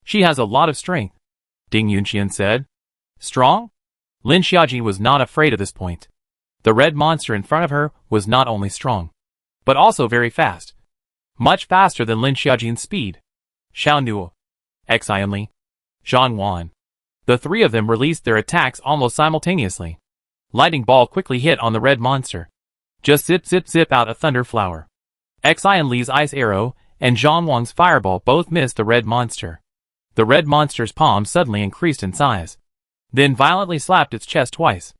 She has a lot of strength, Ding Yunxian said. Strong? Lin Xiaojin was not afraid at this point. The red monster in front of her was not only strong, but also very fast. Much faster than Lin Xiaojin's speed. Xiao Nuo, Xian Li, Zhang Wan. The three of them released their attacks almost simultaneously. Lightning ball quickly hit on the red monster. Just zip zip zip out a thunder flower. Xian Li's ice arrow and Zhang Wan's fireball both missed the red monster. The red monster's palm suddenly increased in size, then violently slapped its chest twice.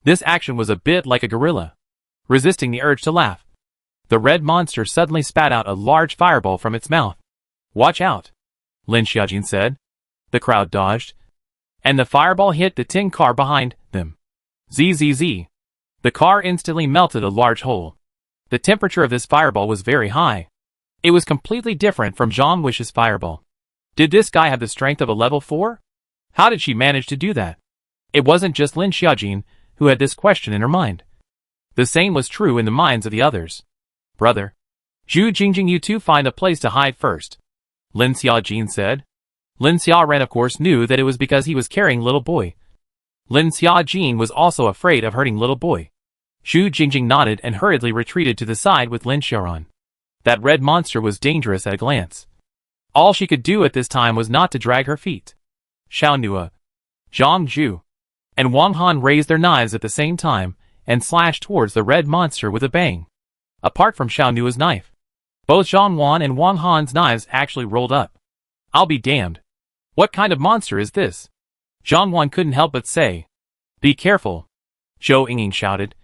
This action was a bit like a gorilla, resisting the urge to laugh. The red monster suddenly spat out a large fireball from its mouth. Watch out, Lin Xiaojin said. The crowd dodged, and the fireball hit the tin car behind them. Zzz. The car instantly melted a large hole. The temperature of this fireball was very high. It was completely different from Zhang Wish's fireball. Did this guy have the strength of a level 4? How did she manage to do that? It wasn't just Lin Xiaojin who had this question in her mind. The same was true in the minds of the others. Brother, Zhu Jingjing, you two find a place to hide first, Lin Xiaojin said. Lin Xiaoran of course knew that it was because he was carrying little boy. Lin Xiaojin was also afraid of hurting little boy. Zhu Jingjing nodded and hurriedly retreated to the side with Lin Xiaoran. That red monster was dangerous at a glance. All she could do at this time was not to drag her feet. Xiao Nua, Zhang Zhu, and Wang Han raised their knives at the same time and slashed towards the red monster with a bang. Apart from Xiao Nua's knife, both Zhang Wan and Wang Han's knives actually rolled up. I'll be damned. What kind of monster is this? Zhang Wan couldn't help but say. Be careful, Zhou Yingying shouted.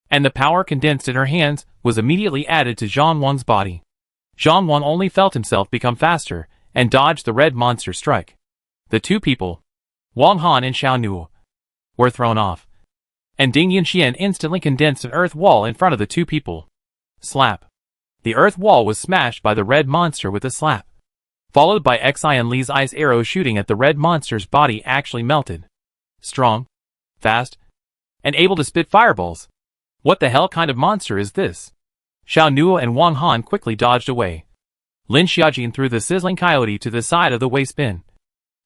And the power condensed in her hands was immediately added to Zhang Wan's body. Zhang Wan only felt himself become faster and dodged the red monster's strike. The two people, Wang Han and Xiao Nuo, were thrown off, and Ding Yunxian instantly condensed an earth wall in front of the two people. Slap. The earth wall was smashed by the red monster with a slap, followed by Xian Li's ice arrow shooting at the red monster's body actually melted. Strong, fast, and able to spit fireballs. What the hell kind of monster is this? Xiao Nuo and Wang Han quickly dodged away. Lin Xiaojin threw the sizzling coyote to the side of the waste bin.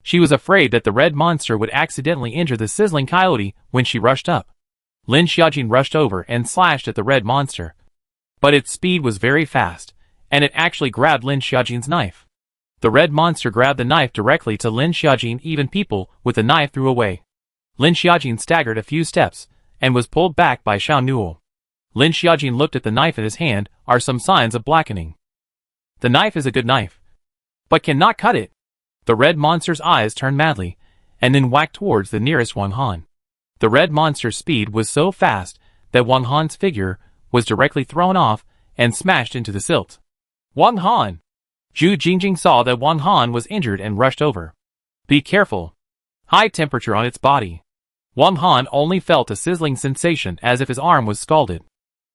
She was afraid that the red monster would accidentally injure the sizzling coyote when she rushed up. Lin Xiaojin rushed over and slashed at the red monster. But its speed was very fast, and it actually grabbed Lin Xiaojin's knife. The red monster grabbed the knife directly to Lin Xiaojin. Even people with the knife threw away. Lin Xiaojin staggered a few steps and was pulled back by Xiao Nuo. Lin Xiaojin looked at the knife in his hand. Are some signs of blackening. The knife is a good knife, but cannot cut it. The red monster's eyes turned madly, and then whacked towards the nearest Wang Han. The red monster's speed was so fast that Wang Han's figure was directly thrown off and smashed into the silt. Wang Han! Zhu Jingjing saw that Wang Han was injured and rushed over. Be careful. High temperature on its body. Wang Han only felt a sizzling sensation as if his arm was scalded.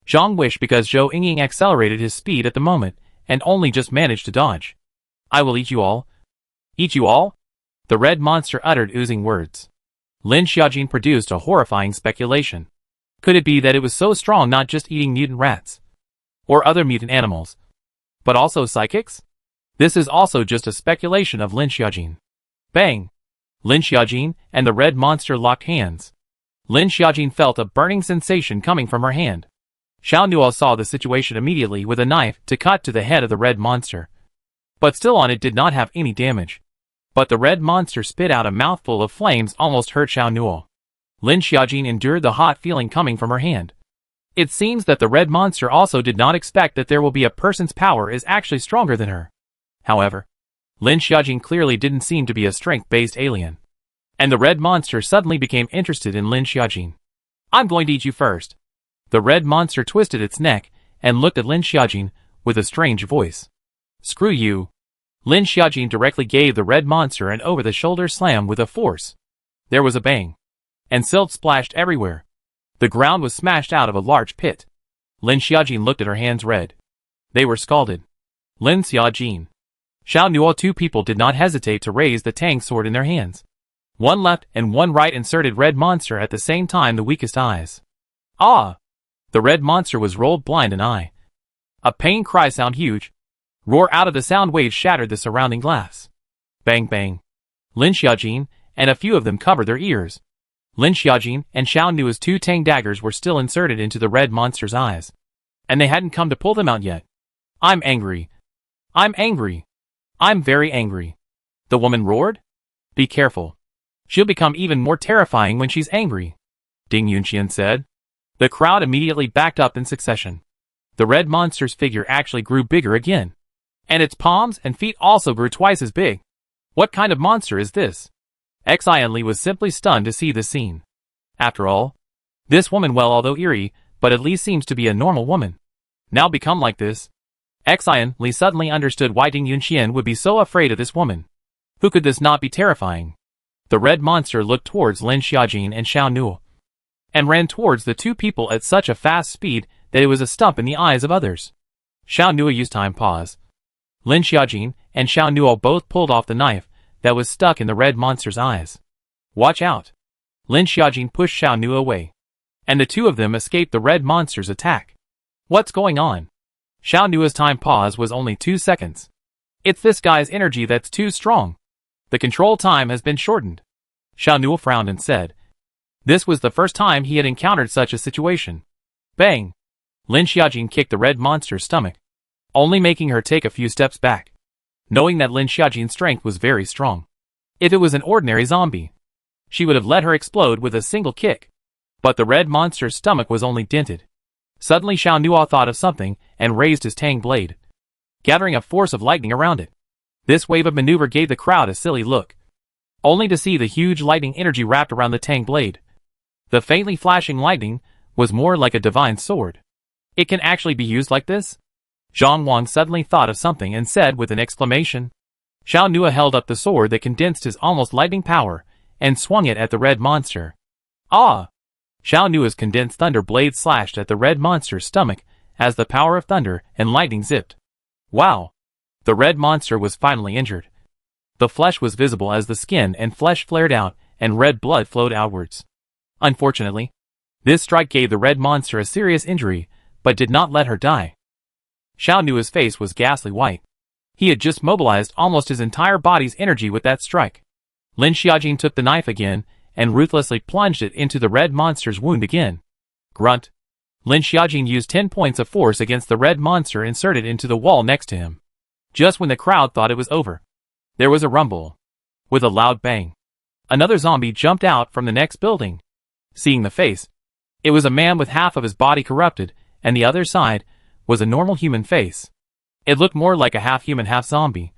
Zhang wished because Zhou Yingying accelerated his speed at the moment and only just managed to dodge. I will eat you all. Eat you all? The red monster uttered oozing words. Lin Xiaojin produced a horrifying speculation. Could it be that it was so strong not just eating mutant rats or other mutant animals, but also psychics? This is also just a speculation of Lin Xiaojin. Bang! Lin Xiaojin and the red monster locked hands. Lin Xiaojin felt a burning sensation coming from her hand. Xiao Nuo saw the situation immediately with a knife to cut to the head of the red monster. But still on it did not have any damage. But the red monster spit out a mouthful of flames almost hurt Xiao Nuo. Lin Xiaojin endured the hot feeling coming from her hand. It seems that the red monster also did not expect that there will be a person's power is actually stronger than her. However, Lin Xiaojin clearly didn't seem to be a strength-based alien. And the red monster suddenly became interested in Lin Xiaojin. I'm going to eat you first. The red monster twisted its neck and looked at Lin Xiaojin with a strange voice. Screw you. Lin Xiaojin directly gave the red monster an over-the-shoulder slam with a force. There was a bang, and silt splashed everywhere. The ground was smashed out of a large pit. Lin Xiaojin looked at her hands red. They were scalded. Lin Xiaojin, Xiao Nuo, two people did not hesitate to raise the tang sword in their hands. One left and one right inserted red monster at the same time the weakest eyes. Ah! The red monster was rolled blind an eye. A pain cry sound huge. Roar out of the sound waves shattered the surrounding glass. Bang bang. Lin Xiaojin and a few of them covered their ears. Lin Xiaojin and Xiao Nua's two tang daggers were still inserted into the red monster's eyes. And they hadn't come to pull them out yet. I'm angry. I'm angry. I'm very angry. The woman roared. Be careful. She'll become even more terrifying when she's angry, Ding Yunxian said. The crowd immediately backed up in succession. The red monster's figure actually grew bigger again. And its palms and feet also grew twice as big. What kind of monster is this? Xian Li was simply stunned to see this scene. After all, this woman, well, although eerie, but at least seems to be a normal woman, now become like this. Xian Li suddenly understood why Ding Yunxian would be so afraid of this woman. Who could this not be terrifying? The red monster looked towards Lin Xiaojin and Xiao Nua, and ran towards the two people at such a fast speed that it was a stump in the eyes of others. Xiao Nua used time pause. Lin Xiaojin and Xiao Nua both pulled off the knife that was stuck in the red monster's eyes. Watch out! Lin Xiaojin pushed Xiao Nua away, and the two of them escaped the red monster's attack. What's going on? Xiao Nua's time pause was only 2 seconds. It's this guy's energy that's too strong. The control time has been shortened. Xiao Nua frowned and said. This was the first time he had encountered such a situation. Bang! Lin Xiaojin kicked the red monster's stomach, only making her take a few steps back, knowing that Lin Xiaojin's strength was very strong. If it was an ordinary zombie, she would have let her explode with a single kick. But the red monster's stomach was only dented. Suddenly Xiao Nua thought of something and raised his tang blade, gathering a force of lightning around it. This wave of maneuver gave the crowd a silly look, only to see the huge lightning energy wrapped around the tang blade. The faintly flashing lightning was more like a divine sword. It can actually be used like this? Zhang Wang suddenly thought of something and said with an exclamation. Xiao Nua held up the sword that condensed his almost lightning power and swung it at the red monster. Ah! Xiao Nua's condensed thunder blade slashed at the red monster's stomach as the power of thunder and lightning zipped. Wow! The red monster was finally injured. The flesh was visible as the skin and flesh flared out and red blood flowed outwards. Unfortunately, this strike gave the red monster a serious injury, but did not let her die. Xiao Nua's face was ghastly white. He had just mobilized almost his entire body's energy with that strike. Lin Xiaojin took the knife again and ruthlessly plunged it into the red monster's wound again. Grunt. Lin Xiaojin used 10 points of force against the red monster inserted into the wall next to him. Just when the crowd thought it was over, there was a rumble. With a loud bang, another zombie jumped out from the next building. Seeing the face, it was a man with half of his body corrupted, and the other side was a normal human face. It looked more like a half-human, half-zombie.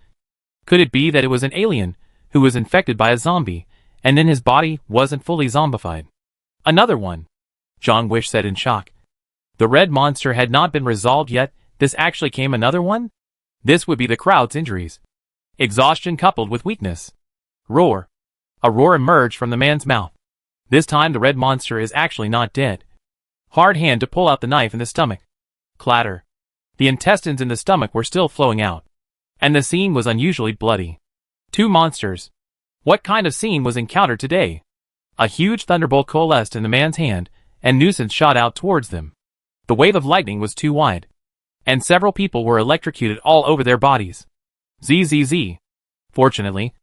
Could it be that it was an alien who was infected by a zombie, and then his body wasn't fully zombified? Another one, Zhang Wish said in shock. The red monster had not been resolved yet. This actually came another one? This would be the crowd's injuries. Exhaustion coupled with weakness. Roar. A roar emerged from the man's mouth. This time the red monster is actually not dead. Hard hand to pull out the knife in the stomach. Clatter. The intestines in the stomach were still flowing out. And the scene was unusually bloody. Two monsters. What kind of scene was encountered today? A huge thunderbolt coalesced in the man's hand, and nuisance shot out towards them. The wave of lightning was too wide, and several people were electrocuted all over their bodies. Zzz. Fortunately,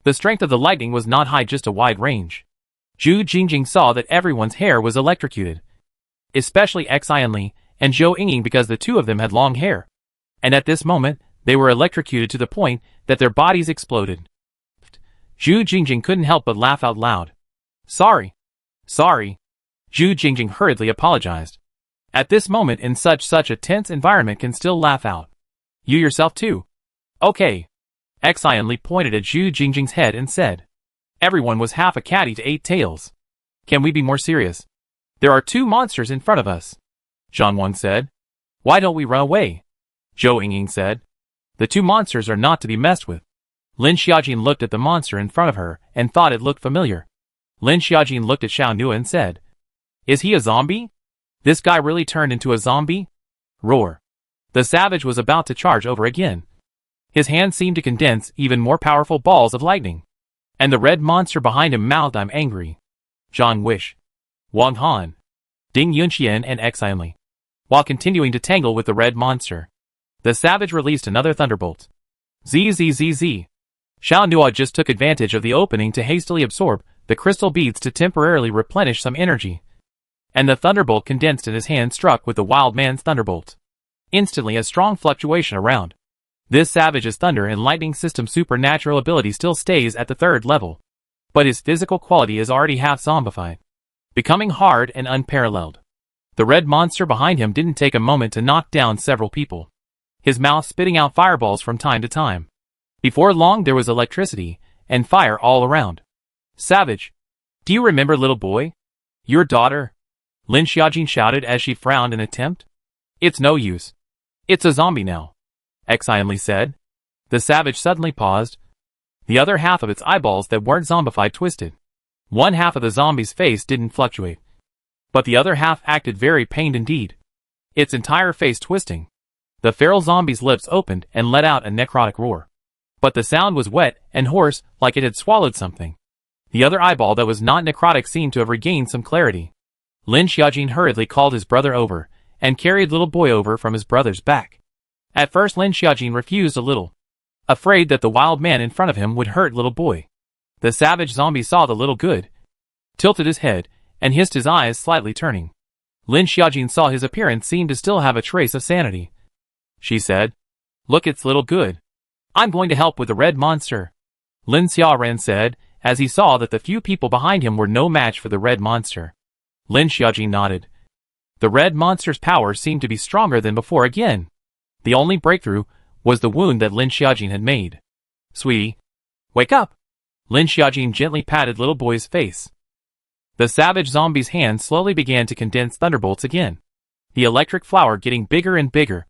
the strength of the lightning was not high, just a wide range. Zhu Jingjing saw that everyone's hair was electrocuted, especially Xian Li and Zhou Yingying, because the two of them had long hair. And at this moment, they were electrocuted to the point that their bodies exploded. Zhu Jingjing couldn't help but laugh out loud. Sorry. Sorry. Zhu Jingjing hurriedly apologized. At this moment in such a tense environment can still laugh out. You yourself too. Okay. Xian Li pointed at Zhu Jingjing's head and said. Everyone was half a catty to 8 tails. Can we be more serious? There are 2 monsters in front of us. Zhang Wang said. Why don't we run away? Zhou Yingying said. The 2 monsters are not to be messed with. Lin Xiaojin looked at the monster in front of her and thought it looked familiar. Lin Xiaojin looked at Xiao Nua and said. Is he a zombie? This guy really turned into a zombie? Roar. The savage was about to charge over again. His hand seemed to condense even more powerful balls of lightning. And the red monster behind him mouthed, "I'm angry." Zhang Wish, Wang Han, Ding Yunxian and Xinli. While continuing to tangle with the red monster, the savage released another thunderbolt. Zzz. Xiao Nuo just took advantage of the opening to hastily absorb the crystal beads to temporarily replenish some energy. And the thunderbolt condensed in his hand struck with the wild man's thunderbolt. Instantly a strong fluctuation around. This savage's thunder and lightning system supernatural ability still stays at the 3rd level. But his physical quality is already half zombified, becoming hard and unparalleled. The red monster behind him didn't take a moment to knock down several people, his mouth spitting out fireballs from time to time. Before long there was electricity and fire all around. "Savage, do you remember, little boy? Your daughter?" Lin Xiaojin shouted as she frowned in attempt. "It's no use. It's a zombie now," Xinli said. The savage suddenly paused. The other half of its eyeballs that weren't zombified twisted. One half of the zombie's face didn't fluctuate, but the other half acted very pained indeed, its entire face twisting. The feral zombie's lips opened and let out a necrotic roar. But the sound was wet and hoarse, like it had swallowed something. The other eyeball that was not necrotic seemed to have regained some clarity. Lin Xiaojin hurriedly called his brother over, and carried little boy over from his brother's back. At first Lin Xiaojin refused a little, afraid that the wild man in front of him would hurt little boy. The savage zombie saw the little good, tilted his head, and hissed, his eyes slightly turning. Lin Xiaojin saw his appearance seemed to still have a trace of sanity. She said, "Look, it's little good. I'm going to help with the red monster," Lin Xiaoran said, as he saw that the few people behind him were no match for the red monster. Lin Xiaojin nodded. The red monster's power seemed to be stronger than before again. The only breakthrough was the wound that Lin Xiaojin had made. "Sweetie, wake up!" Lin Xiaojin gently patted little boy's face. The savage zombie's hand slowly began to condense thunderbolts again, the electric flower getting bigger and bigger.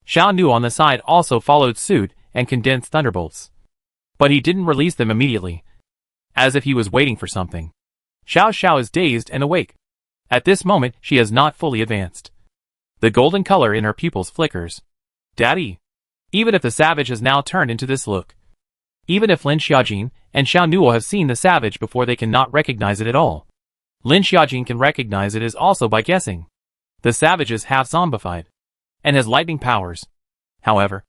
Xiao Nu on the side also followed suit and condensed thunderbolts. But he didn't release them immediately, as if he was waiting for something. Xiao is dazed and awake. At this moment she has not fully advanced. The golden color in her pupils flickers. "Daddy!" Even if the savage has now turned into this look, even if Lin Xiaojin and Xiao Nuo have seen the savage before, they cannot recognize it at all. Lin Xiaojin can recognize it as also by guessing. The savage is half zombified, and has lightning powers. However,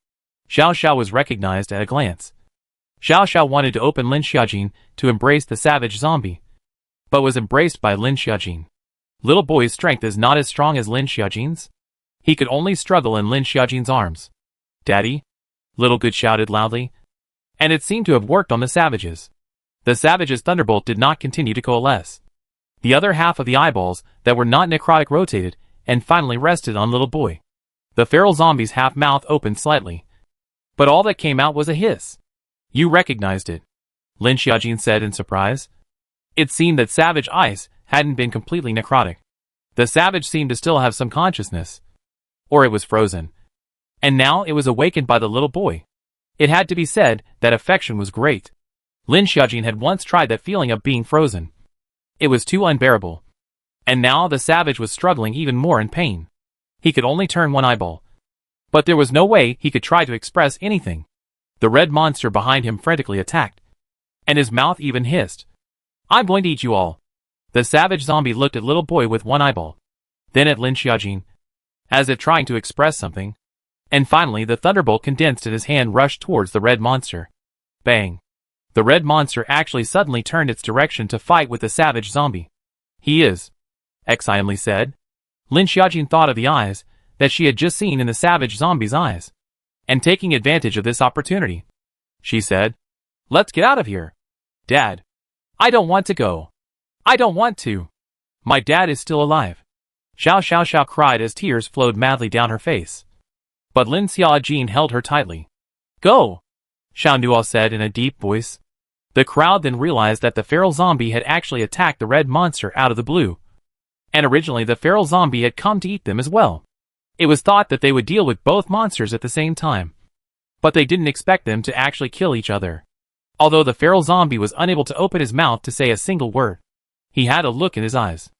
Xiao was recognized at a glance. Xiao wanted to open Lin Xiaojin to embrace the savage zombie, but was embraced by Lin Xiaojin. Little boy's strength is not as strong as Lin Xiaojin's. He could only struggle in Lin Xiaojin's arms. "Daddy!" Little Good shouted loudly, and it seemed to have worked on the savages. The savage's thunderbolt did not continue to coalesce. The other half of the eyeballs that were not necrotic rotated and finally rested on little boy. The feral zombie's half mouth opened slightly, but all that came out was a hiss. "You recognized it," Lin Xiaojin said in surprise. It seemed that savage ice hadn't been completely necrotic. The savage seemed to still have some consciousness, or it was frozen. And now it was awakened by the little boy. It had to be said that affection was great. Lin Xiaojin had once tried that feeling of being frozen. It was too unbearable. And now the savage was struggling even more in pain. He could only turn one eyeball, but there was no way he could try to express anything. The red monster behind him frantically attacked, and his mouth even hissed, "I'm going to eat you all." The savage zombie looked at little boy with one eyeball, then at Lin Xiaojin, as if trying to express something. And finally the thunderbolt condensed in his hand rushed towards the red monster. Bang! The red monster actually suddenly turned its direction to fight with the savage zombie. "He is," Xinli said. Lin Xiaojin thought of the eyes that she had just seen in the savage zombie's eyes, and taking advantage of this opportunity, she said, "Let's get out of here." "Dad, I don't want to go. I don't want to. My dad is still alive." Xiao cried as tears flowed madly down her face. But Lin Xiaojin held her tightly. "Go," Xiao Nuo said in a deep voice. The crowd then realized that the feral zombie had actually attacked the red monster out of the blue. And originally the feral zombie had come to eat them as well. It was thought that they would deal with both monsters at the same time. But they didn't expect them to actually kill each other. Although the feral zombie was unable to open his mouth to say a single word, he had a look in his eyes.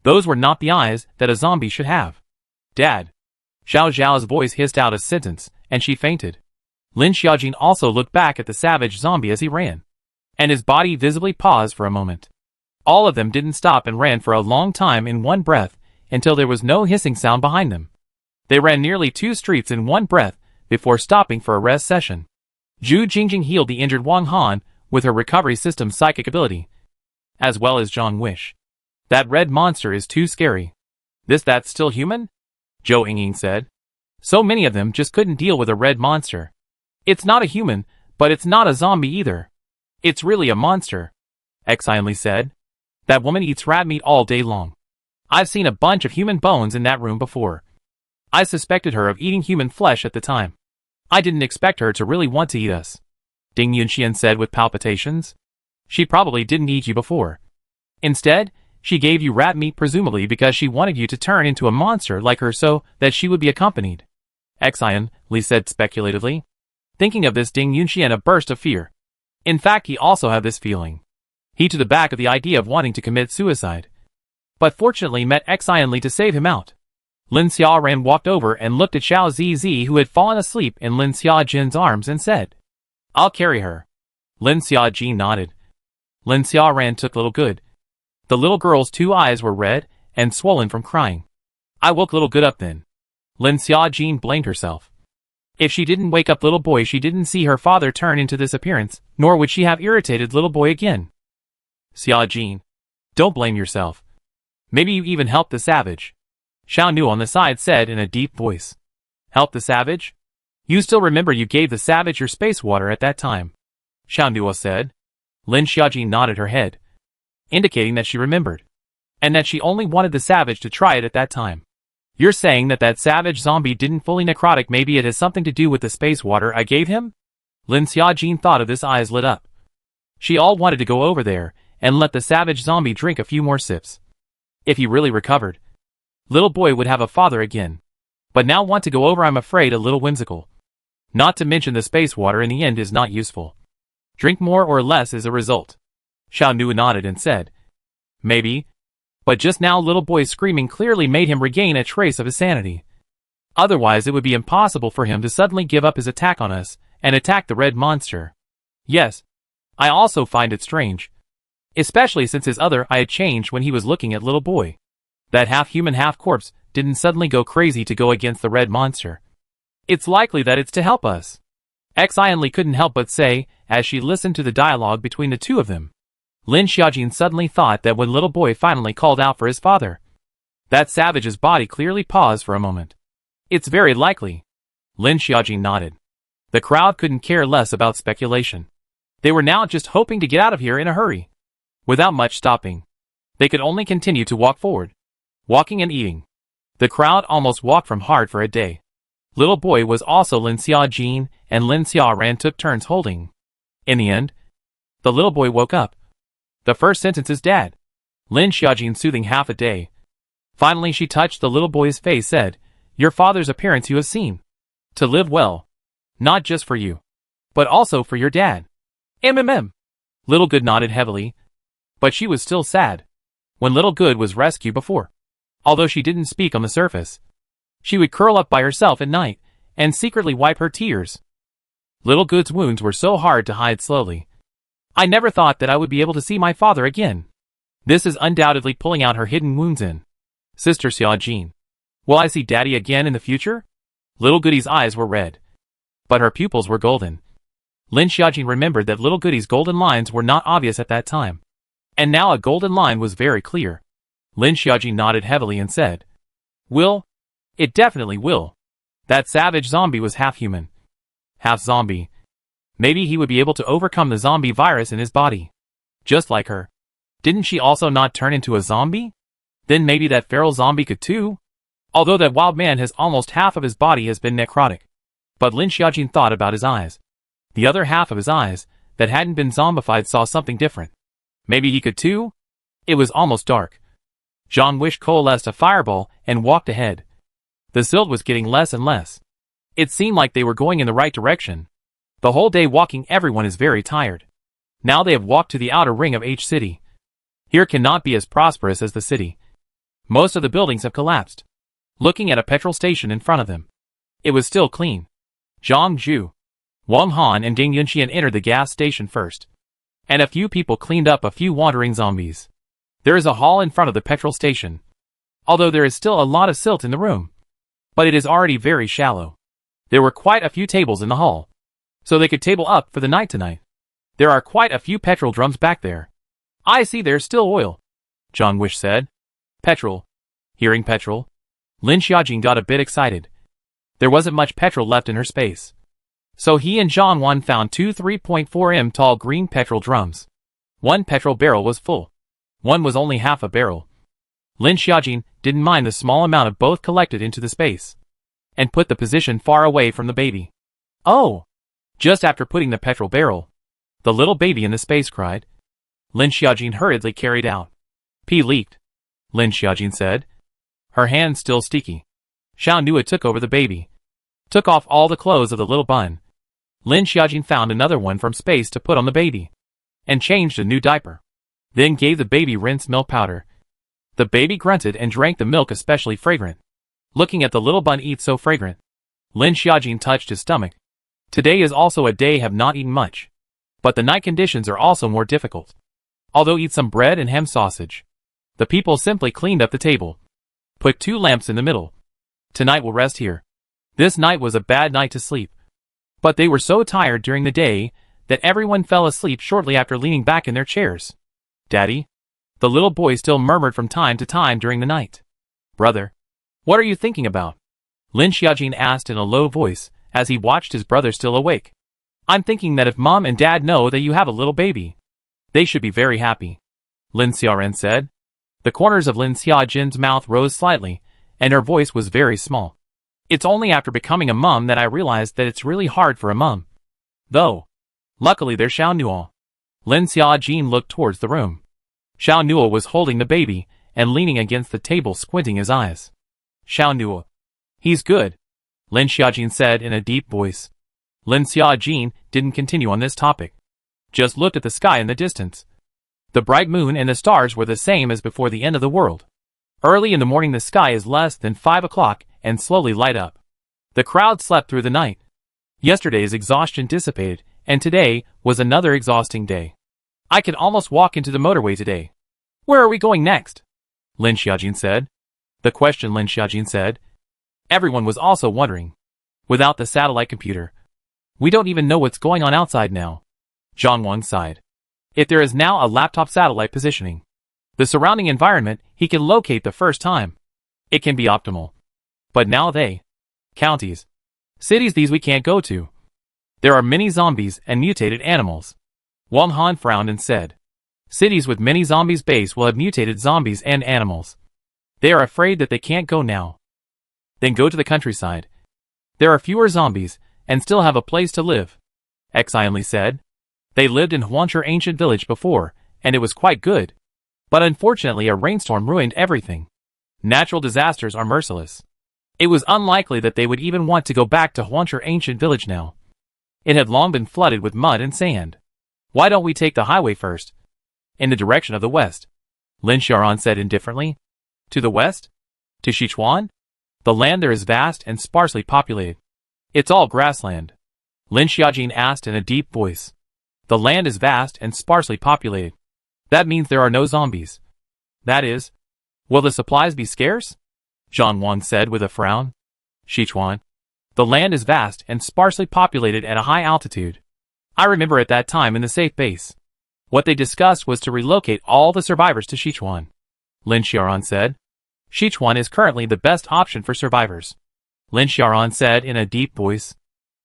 Those were not the eyes that a zombie should have. "Dad." Xiao's voice hissed out a sentence, and she fainted. Lin Xiaojin also looked back at the savage zombie as he ran. and his body visibly paused for a moment. All of them didn't stop and ran for a long time in one breath, until there was no hissing sound behind them. They ran nearly 2 streets in one breath, before stopping for a rest session. Zhu Jingjing healed the injured Wang Han with her recovery system's psychic ability, as well as Zhang Wish. That red monster is too scary. That's still human? Zhou Yingying said. So many of them just couldn't deal with a red monster. It's not a human, but it's not a zombie either. It's really a monster, Xianli said. That woman eats rat meat all day long. I've seen a bunch of human bones in that room before. I suspected her of eating human flesh at the time. I didn't expect her to really want to eat us, Ding Yunxian said with palpitations. She probably didn't eat you before. Instead, she gave you rat meat presumably because she wanted you to turn into a monster like her so that she would be accompanied, Xianli said speculatively. Thinking of this, Ding Yunxian a burst of fear. In fact, he also had this feeling. He to the back of the idea of wanting to commit suicide. But fortunately met Xianli to save him out. Lin Xiaoran walked over and looked at Xiao Zizi who had fallen asleep in Lin Xiaojin's arms and said, I'll carry her. Lin Xiaojin nodded. Lin Xiaoran took Little Good. The little girl's 2 eyes were red and swollen from crying. I woke Little Good up then. Lin Xiaojin blamed herself. If she didn't wake up Little Boy, she didn't see her father turn into this appearance, nor would she have irritated Little Boy again. Xiaojin, don't blame yourself. Maybe you even helped the savage. Xiao Nu on the side said in a deep voice. Help the savage? You still remember you gave the savage your space water at that time, Xiao Nu said. Lin Xiaojin nodded her head, indicating that she remembered, and that she only wanted the savage to try it at that time. You're saying that savage zombie didn't fully necrotic, maybe it has something to do with the space water I gave him? Lin Xiaojin thought of this, eyes lit up. She all wanted to go over there and let the savage zombie drink a few more sips. If he really recovered, Little Boy would have a father again. But now want to go over, I'm afraid a little whimsical. Not to mention the space water in the end is not useful. Drink more or less is a result. Xiao Nu nodded and said, Maybe. But just now Little Boy's screaming clearly made him regain a trace of his sanity. Otherwise it would be impossible for him to suddenly give up his attack on us and attack the red monster. Yes. I also find it strange. Especially since his other eye had changed when he was looking at Little Boy. That half-human half-corpse didn't suddenly go crazy to go against the red monster. It's likely that it's to help us. Xianli couldn't help but say, as she listened to the dialogue between the two of them. Lin Xiaojin suddenly thought that when Little Boy finally called out for his father, that savage's body clearly paused for a moment. It's very likely. Lin Xiaojin nodded. The crowd couldn't care less about speculation. They were now just hoping to get out of here in a hurry. Without much stopping, they could only continue to walk forward. Walking and eating. The crowd almost walked from hard for a day. Little Boy was also Lin Xiaojin, and Lin Xiaoran took turns holding. In the end, the little boy woke up. The first sentence is Dad. Lin Xiaojin soothing half a day. Finally she touched the little boy's face, said, Your father's appearance you have seen. To live well. Not just for you, but also for your dad. Little Good nodded heavily. But she was still sad. When Little Good was rescued before, although she didn't speak on the surface, she would curl up by herself at night and secretly wipe her tears. Little Good's wounds were so hard to hide slowly. I never thought that I would be able to see my father again. This is undoubtedly pulling out her hidden wounds in. Sister Xiaojin. Will I see Daddy again in the future? Little Goody's eyes were red, but her pupils were golden. Lin Xiaojin remembered that Little Goody's golden lines were not obvious at that time. And now a golden line was very clear. Lin Xiaojin nodded heavily and said, Will? It definitely will. That savage zombie was half human, half zombie. Maybe he would be able to overcome the zombie virus in his body. Just like her. Didn't she also not turn into a zombie? Then maybe that feral zombie could too? Although that wild man has almost half of his body has been necrotic. But Lin Xiaojin thought about his eyes. The other half of his eyes, that hadn't been zombified, saw something different. Maybe he could too? It was almost dark. Zhang Wish coalesced a fireball and walked ahead. The silt was getting less and less. It seemed like they were going in the right direction. The whole day walking, everyone is very tired. Now they have walked to the outer ring of H City. Here cannot be as prosperous as the city. Most of the buildings have collapsed. Looking at a petrol station in front of them, it was still clean. Zhang Zhu, Wang Han and Ding Yunxian entered the gas station first. and a few people cleaned up a few wandering zombies. There is a hall in front of the petrol station. Although there is still a lot of silt in the room, but it is already very shallow. There were quite a few tables in the hall, so they could table up for the night tonight. There are quite a few petrol drums back there. I see there's still oil, John Wish said. Petrol. Hearing petrol, Lin Xiaojing got a bit excited. There wasn't much petrol left in her space. So he and Zhang Wan found two 3.4 tall green petrol drums. One petrol barrel was full. One was only half a barrel. Lin Xiaojing didn't mind the small amount of both collected into the space, and put the position far away from the baby. Oh! Just after putting the petrol barrel, the little baby in the space cried. Lin Xiaojing hurriedly carried out. Pee leaked, Lin Xiaojing said. Her hand still sticky. Xiao Nua took over the baby, took off all the clothes of the little bun. Lin Xiaojing found another one from space to put on the baby, and changed a new diaper. Then gave the baby rinsed milk powder. The baby grunted and drank the milk, especially fragrant. Looking at the little bun eat so fragrant, Lin Xiaojing touched his stomach. Today is also a day have not eaten much, but the night conditions are also more difficult. Although eat some bread and ham sausage. The people simply cleaned up the table, put two lamps in the middle. Tonight we'll rest here. This night was a bad night to sleep. But they were so tired during the day that everyone fell asleep shortly after leaning back in their chairs. Daddy? The little boy still murmured from time to time during the night. Brother, what are you thinking about? Lin Xiaojing asked in a low voice as he watched his brother still awake. I'm thinking that if Mom and Dad know that you have a little baby, they should be very happy, Lin Xiaoren said. The corners of Lin Xiaojin's mouth rose slightly, and her voice was very small. It's only after becoming a mum that I realized that it's really hard for a mum. Though, luckily there's Xiao Nua. Lin Xiaojin looked towards the room. Xiao Nua was holding the baby and leaning against the table, squinting his eyes. Xiao Nua. He's good, Lin Xiaojin said in a deep voice. Lin Xiaojin didn't continue on this topic. Just looked at the sky in the distance. The bright moon and the stars were the same as before the end of the world. Early in the morning the sky is less than 5 o'clock and slowly light up. The crowd slept through the night. Yesterday's exhaustion dissipated, and today was another exhausting day. I could almost walk into the motorway today. Where are we going next? Lin Xiaojin said. The question Lin Xiaojin said. Everyone was also wondering. Without the satellite computer, we don't even know what's going on outside now. Zhang Wang sighed. If there is now a laptop satellite positioning the surrounding environment, he can locate the first time. It can be optimal. But now counties, cities these we can't go to. There are many zombies and mutated animals. Wang Han frowned and said, cities with many zombies base will have mutated zombies and animals. They are afraid that they can't go now. Then go to the countryside. There are fewer zombies and still have a place to live. Exionly said. They lived in Huanshe ancient village before, and it was quite good. But unfortunately a rainstorm ruined everything. Natural disasters are merciless. It was unlikely that they would even want to go back to Huanshe ancient village now. It had long been flooded with mud and sand. Why don't we take the highway first? In the direction of the west, Lin Xiaoran said indifferently. To the west? To Sichuan? The land there is vast and sparsely populated. It's all grassland. Lin Xiaojin asked in a deep voice. The land is vast and sparsely populated. That means there are no zombies. That is, will the supplies be scarce? Zhang Wang said with a frown. Sichuan. The land is vast and sparsely populated at a high altitude. I remember at that time in the safe base. What they discussed was to relocate all the survivors to Sichuan. Lin Xiaoran said. Sichuan is currently the best option for survivors. Lin Xiaoran said in a deep voice.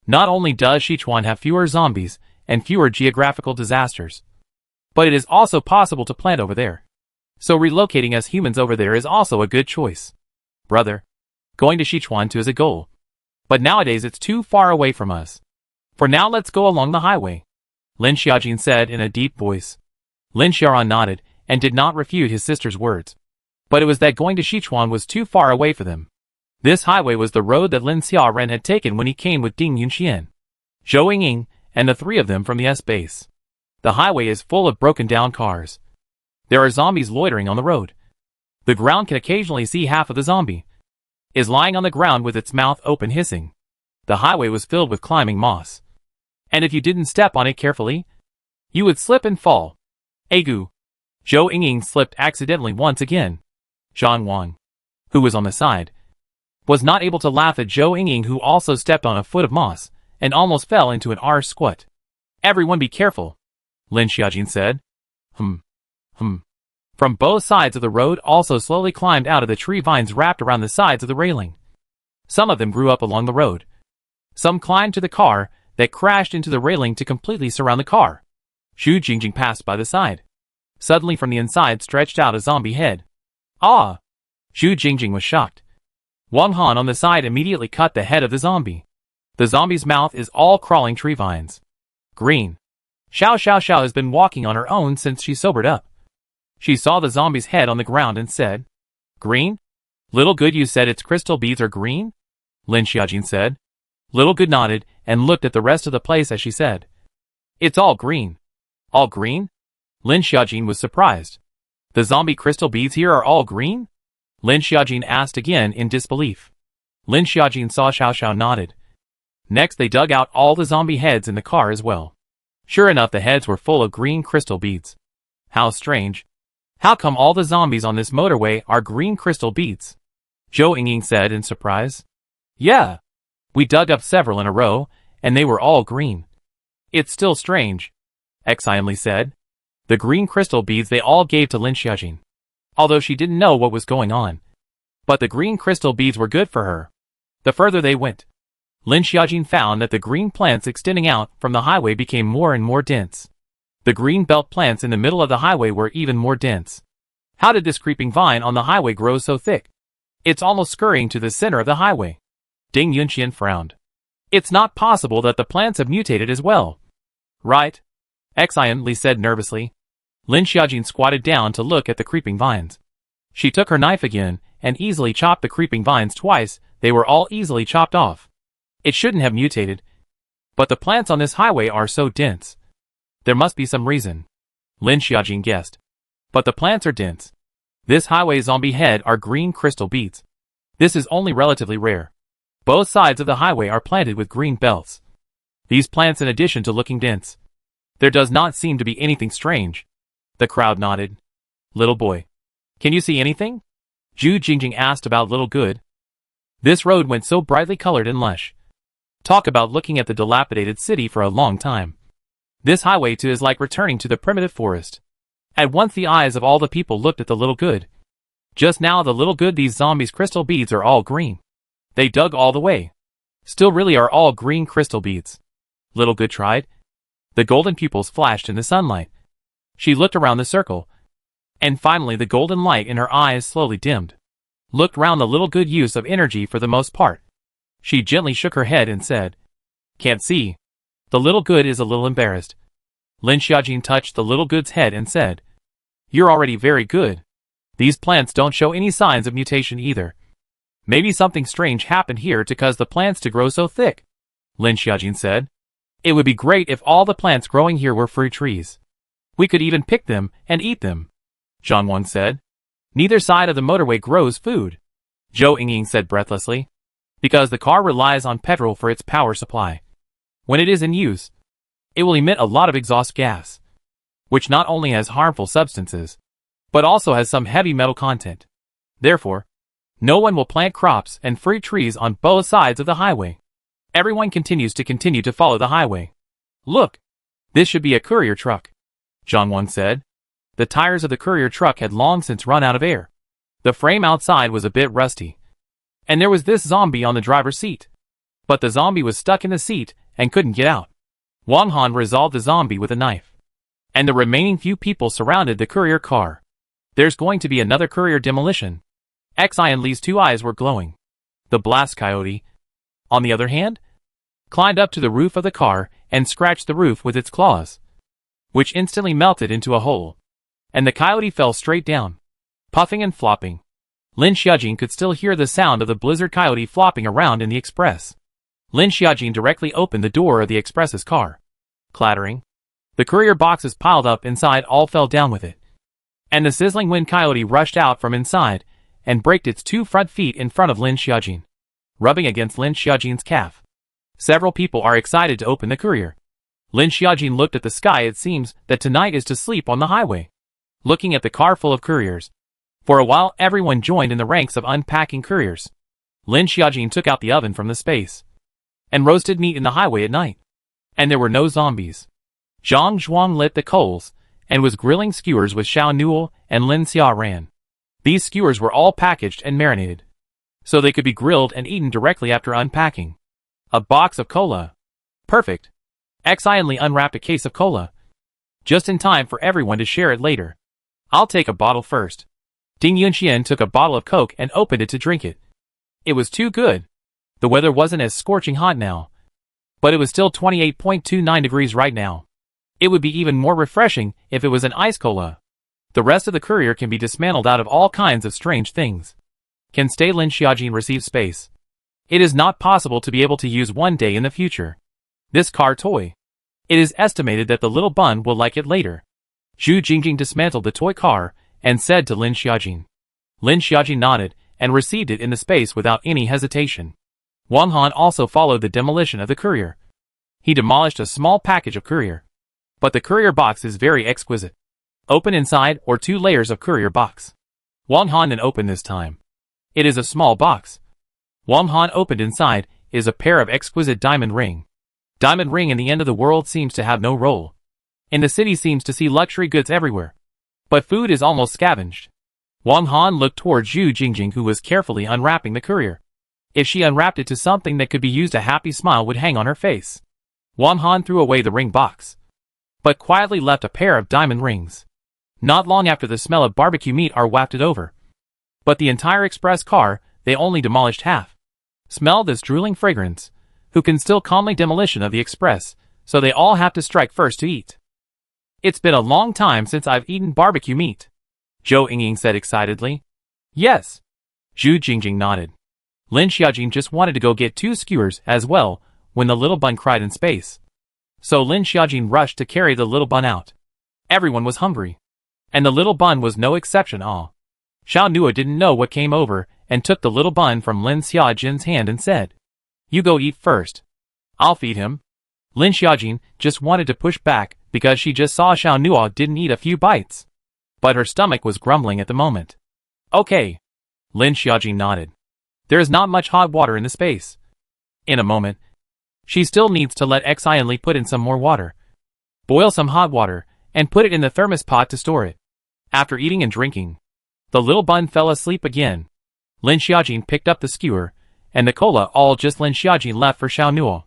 Not only does Sichuan have fewer zombies and fewer geographical disasters, but it is also possible to plant over there. So relocating us humans over there is also a good choice. Brother, going to Sichuan too is a goal. But nowadays it's too far away from us. For now let's go along the highway, Lin Xiaojin said in a deep voice. Lin Xiaoran nodded and did not refute his sister's words. But it was that going to Sichuan was too far away for them. This highway was the road that Lin Xiaoren had taken when he came with Ding Yunxian, Zhou Yingying, and the three of them from the S-base. The highway is full of broken down cars. There are zombies loitering on the road. The ground can occasionally see half of the zombie is lying on the ground with its mouth open hissing. The highway was filled with climbing moss. And if you didn't step on it carefully, You would slip and fall. Agu. Zhou Yingying slipped accidentally once again. Zhang Wang, who was on the side, was not able to laugh at Zhou Yingying, who also stepped on a foot of moss and almost fell into an squat. Everyone be careful, Lin Xiaojin said. From both sides of the road also slowly climbed out of the tree vines wrapped around the sides of the railing. Some of them grew up along the road. Some climbed to the car that crashed into the railing to completely surround the car. Xu Jingjing passed by the side. Suddenly from the inside stretched out a zombie head. Ah! Xu Jingjing was shocked. Wang Han on the side immediately cut the head of the zombie. The zombie's mouth is all crawling tree vines. Green. Xiao Xiao Xiao has been walking on her own since she sobered up. She saw the zombie's head on the ground and said, Green? Little Good, you said its crystal beads are green? Lin Xiaojin said. Little Good nodded and looked at the rest of the place as she said, It's all green. All green? Lin Xiaojin was surprised. The zombie crystal beads here are all green? Lin Xiaojin asked again in disbelief. Lin Xiaojin saw Xiao Xiao nodded. Next they dug out all the zombie heads in the car as well. Sure enough, the heads were full of green crystal beads. How strange. How come all the zombies on this motorway are green crystal beads? Zhou Yingying said in surprise. Yeah. We dug up several in a row, and they were all green. It's still strange, Xianli said. The green crystal beads they all gave to Lin Xiaojin, although she didn't know what was going on. But the green crystal beads were good for her. The further they went, Lin Xiaojin found that the green plants extending out from the highway became more and more dense. The green belt plants in the middle of the highway were even more dense. How did this creeping vine on the highway grow so thick? It's almost scurrying to the center of the highway. Ding Yunqian frowned. It's not possible that the plants have mutated as well. Right? Xianli said nervously. Lin Xiaojin squatted down to look at the creeping vines. She took her knife again and easily chopped the creeping vines twice. They were all easily chopped off. It shouldn't have mutated. But the plants on this highway are so dense. There must be some reason, Lin Xiaojin guessed. But the plants are dense. This highway zombie head are green crystal beads. This is only relatively rare. Both sides of the highway are planted with green belts. These plants in addition to looking dense. There does not seem to be anything strange. The crowd nodded. Little boy, can you see anything? Xu Jingjing asked about Little Good. This road went so brightly colored and lush. Talk about looking at the dilapidated city for a long time. This highway too is like returning to the primitive forest. At once the eyes of all the people looked at the Little Good. Just now the Little Good, these zombies' crystal beads are all green. They dug all the way. Still really are all green crystal beads. Little Good tried. The golden pupils flashed in the sunlight. She looked around the circle. And finally the golden light in her eyes slowly dimmed. Looked round the Little Good use of energy for the most part. She gently shook her head and said, Can't see. The Little Good is a little embarrassed. Lin Xiaojin touched the Little Good's head and said, You're already very good. These plants don't show any signs of mutation either. Maybe something strange happened here to cause the plants to grow so thick, Lin Xiaojin said. It would be great if all the plants growing here were fruit trees. We could even pick them and eat them, Zhang Wang said. Neither side of the motorway grows food, Zhou Yingying said breathlessly, because the car relies on petrol for its power supply. When it is in use, it will emit a lot of exhaust gas, which not only has harmful substances, but also has some heavy metal content. Therefore, no one will plant crops and fruit trees on both sides of the highway. Everyone continues to follow the highway. Look, this should be a courier truck, Zhang Wang said. The tires of the courier truck had long since run out of air. The frame outside was a bit rusty. And there was this zombie on the driver's seat. But the zombie was stuck in the seat and couldn't get out. Wang Han resolved the zombie with a knife. And the remaining few people surrounded the courier car. There's going to be another courier demolition. Xianli's two eyes were glowing. The blast coyote, on the other hand, climbed up to the roof of the car and scratched the roof with its claws, which instantly melted into a hole. And the coyote fell straight down, puffing and flopping. Lin Xiaojin could still hear the sound of the blizzard coyote flopping around in the express. Lin Xiaojin directly opened the door of the express's car. Clattering, the courier boxes piled up inside all fell down with it. And the sizzling wind coyote rushed out from inside and braked its two front feet in front of Lin Xiaojin, rubbing against Lin Xiaojin's calf. Several people are excited to open the courier. Lin Xiaojin looked at the sky. It seems that tonight is to sleep on the highway. Looking at the car full of couriers. For a while everyone joined in the ranks of unpacking couriers. Lin Xiaojin took out the oven from the space and roasted meat in the highway at night. And there were no zombies. Zhang Zhuang lit the coals and was grilling skewers with Xiao Nuo and Lin Xiaoran. These skewers were all packaged and marinated, so they could be grilled and eaten directly after unpacking. A box of cola. Perfect. Excellently unwrapped a case of cola. Just in time for everyone to share it later. I'll take a bottle first. Ding Yunxian took a bottle of Coke and opened it to drink it. It was too good. The weather wasn't as scorching hot now, but it was still 28.29 degrees right now. It would be even more refreshing if it was an ice cola. The rest of the courier can be dismantled out of all kinds of strange things. Can stay. Lin Xiaojin receive space. It is not possible to be able to use one day in the future. This car toy. It is estimated that the little bun will like it later. Zhu Jingjing dismantled the toy car and said to Lin Xiaojin. Lin Xiaojin nodded and received it in the space without any hesitation. Wang Han also followed the demolition of the courier. He demolished a small package of courier. But the courier box is very exquisite. Open inside or 2 layers of courier box. Wang Han then opened this time. It is a small box. Wang Han opened inside is a pair of exquisite diamond ring. Diamond ring in the end of the world seems to have no role. In the city seems to see luxury goods everywhere. But food is almost scavenged. Wang Han looked toward Zhu Jingjing, who was carefully unwrapping the courier. If she unwrapped it to something that could be used, a happy smile would hang on her face. Wang Han threw away the ring box, but quietly left a pair of diamond rings. Not long after, the smell of barbecue meat are wafted over. But the entire express car, they only demolished half. Smell this drooling fragrance. Who can still calmly demolition of the express, so they all have to strike first to eat. It's been a long time since I've eaten barbecue meat. Zhou Yingying said excitedly. Yes. Zhu Jingjing nodded. Lin Xiaojin just wanted to go get 2 skewers as well when the little bun cried in space. So Lin Xiaojin rushed to carry the little bun out. Everyone was hungry. And the little bun was no exception. Xiao Nuo didn't know what came over and took the little bun from Lin Xiaojin's hand and said, "You go eat first. I'll feed him." Lin Xiaojin just wanted to push back because she just saw Xiao Nuo didn't eat a few bites. But her stomach was grumbling at the moment. Okay. Lin Xiaojin nodded. There is not much hot water in the space. In a moment, she still needs to let Xianli put in some more water. Boil some hot water and put it in the thermos pot to store it. After eating and drinking, the little bun fell asleep again. Lin Xiaojin picked up the skewer and the cola, all just Lin Xiaojin left for Xiao Nuo.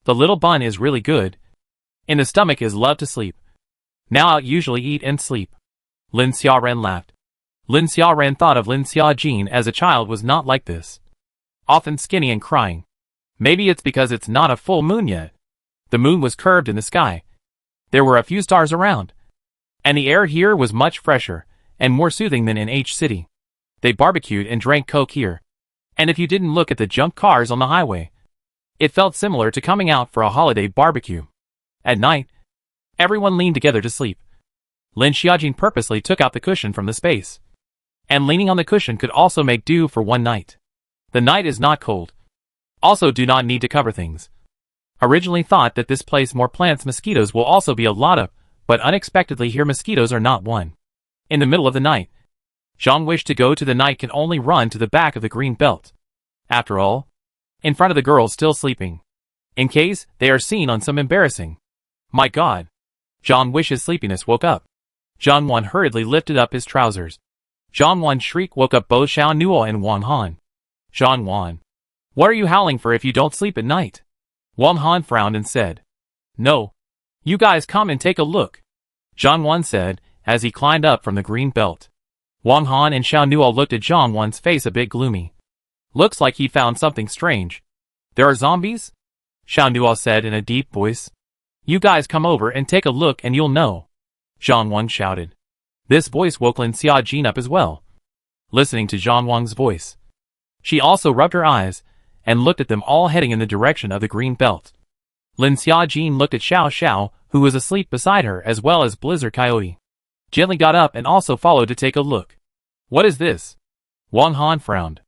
The little bun is really good. In the stomach is love to sleep. Now I'll usually eat and sleep. Lin Xiaoran laughed. Lin Xiaoran thought of Lin Xiaojin as a child was not like this. Often skinny and crying. Maybe it's because it's not a full moon yet. The moon was curved in the sky. There were a few stars around. And the air here was much fresher and more soothing than in H City. They barbecued and drank Coke here. And if you didn't look at the junk cars on the highway, it felt similar to coming out for a holiday barbecue. At night, everyone leaned together to sleep. Lin Xiaojin purposely took out the cushion from the space. And leaning on the cushion could also make do for one night. The night is not cold. Also do not need to cover things. Originally thought that this place more plants, mosquitoes will also be a lot of, but unexpectedly here mosquitoes are not one. In the middle of the night, Zhang wished to go to the night can only run to the back of the green belt. After all, in front of the girls still sleeping. In case they are seen on some embarrassing. My God. Zhang wishes sleepiness woke up. Zhang Wan hurriedly lifted up his trousers. Zhang Wan's shriek woke up both Xiao Nuo and Wang Han. Zhang Wan. What are you howling for if you don't sleep at night? Wang Han frowned and said. No. You guys come and take a look. Zhang Wan said, as he climbed up from the green belt. Wang Han and Xiao Nuo looked at Zhang Wan's face a bit gloomy. Looks like he found something strange. There are zombies? Xiao Nuo said in a deep voice. You guys come over and take a look and you'll know. Zhang Wan shouted. This voice woke Lin Xiaojin up as well. Listening to Zhang Wan's voice, she also rubbed her eyes and looked at them all heading in the direction of the green belt. Lin Xiaojin looked at Xiao Xiao, who was asleep beside her, as well as Blizzard Coyote. Gently got up and also followed to take a look. What is this? Wang Han frowned.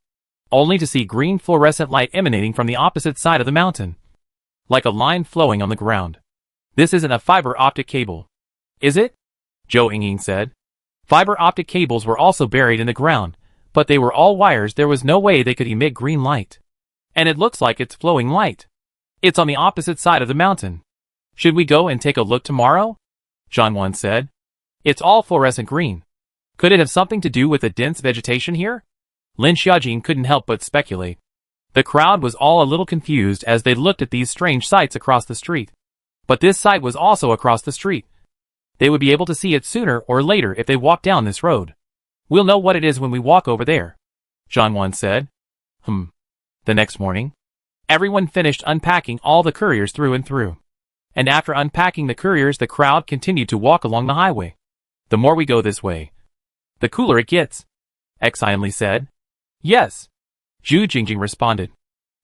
Only to see green fluorescent light emanating from the opposite side of the mountain. Like a line flowing on the ground. This isn't a fiber optic cable. Is it? Zhou Yingying said. Fiber optic cables were also buried in the ground, but they were all wires. There was no way they could emit green light. And it looks like it's flowing light. It's on the opposite side of the mountain. Should we go and take a look tomorrow? Zhanwan said. It's all fluorescent green. Could it have something to do with the dense vegetation here? Lin Xiaojin couldn't help but speculate. The crowd was all a little confused as they looked at these strange sights across the street. But this sight was also across the street. They would be able to see it sooner or later if they walked down this road. We'll know what it is when we walk over there, Zhanwan said. The next morning, everyone finished unpacking all the couriers through and through. And after unpacking the couriers, the crowd continued to walk along the highway. The more we go this way, the cooler it gets, Xianli said. Yes, Zhu Jingjing responded.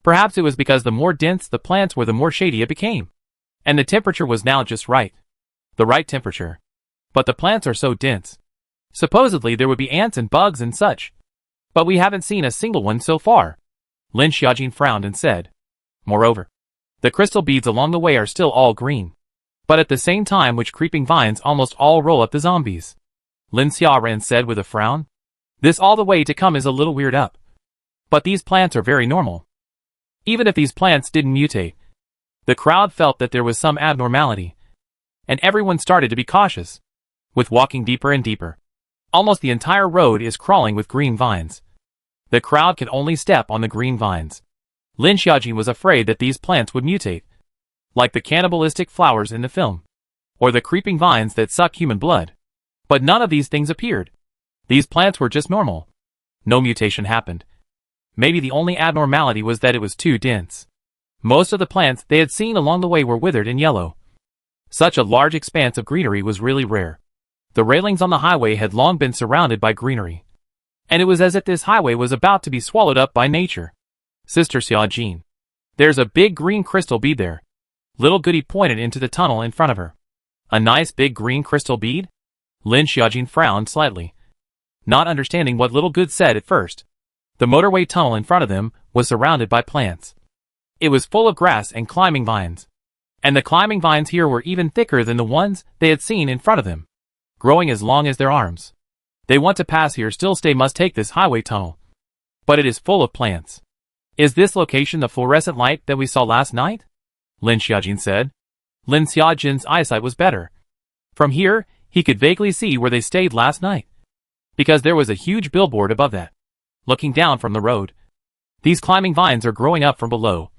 Perhaps it was because the more dense the plants were, the more shady it became. And the temperature was now just right. The right temperature. But the plants are so dense. Supposedly there would be ants and bugs and such. But we haven't seen a single one so far. Lin Xiaojin frowned and said. Moreover, the crystal beads along the way are still all green. But at the same time which creeping vines almost all roll up the zombies. Lin Xiaoran said with a frown. This all the way to come is a little weird up. But these plants are very normal. Even if these plants didn't mutate. The crowd felt that there was some abnormality. And everyone started to be cautious. With walking deeper and deeper. Almost the entire road is crawling with green vines. The crowd could only step on the green vines. Lin Xiaojin was afraid that these plants would mutate. Like the cannibalistic flowers in the film. Or the creeping vines that suck human blood. But none of these things appeared. These plants were just normal. No mutation happened. Maybe the only abnormality was that it was too dense. Most of the plants they had seen along the way were withered and yellow. Such a large expanse of greenery was really rare. The railings on the highway had long been surrounded by greenery. And it was as if this highway was about to be swallowed up by nature. Sister Xiaojin. There's a big green crystal bead there. Little Goody pointed into the tunnel in front of her. A nice big green crystal bead? Lin Xiaojin frowned slightly. Not understanding what Little Good said at first. The motorway tunnel in front of them was surrounded by plants. It was full of grass and climbing vines. And the climbing vines here were even thicker than the ones they had seen in front of them. Growing as long as their arms. They want to pass here, still stay must take this highway tunnel. But it is full of plants. Is this location the fluorescent light that we saw last night? Lin Xiaojin said. Lin Xiaojin's eyesight was better. From here, he could vaguely see where they stayed last night. Because there was a huge billboard above that. Looking down from the road. These climbing vines are growing up from below.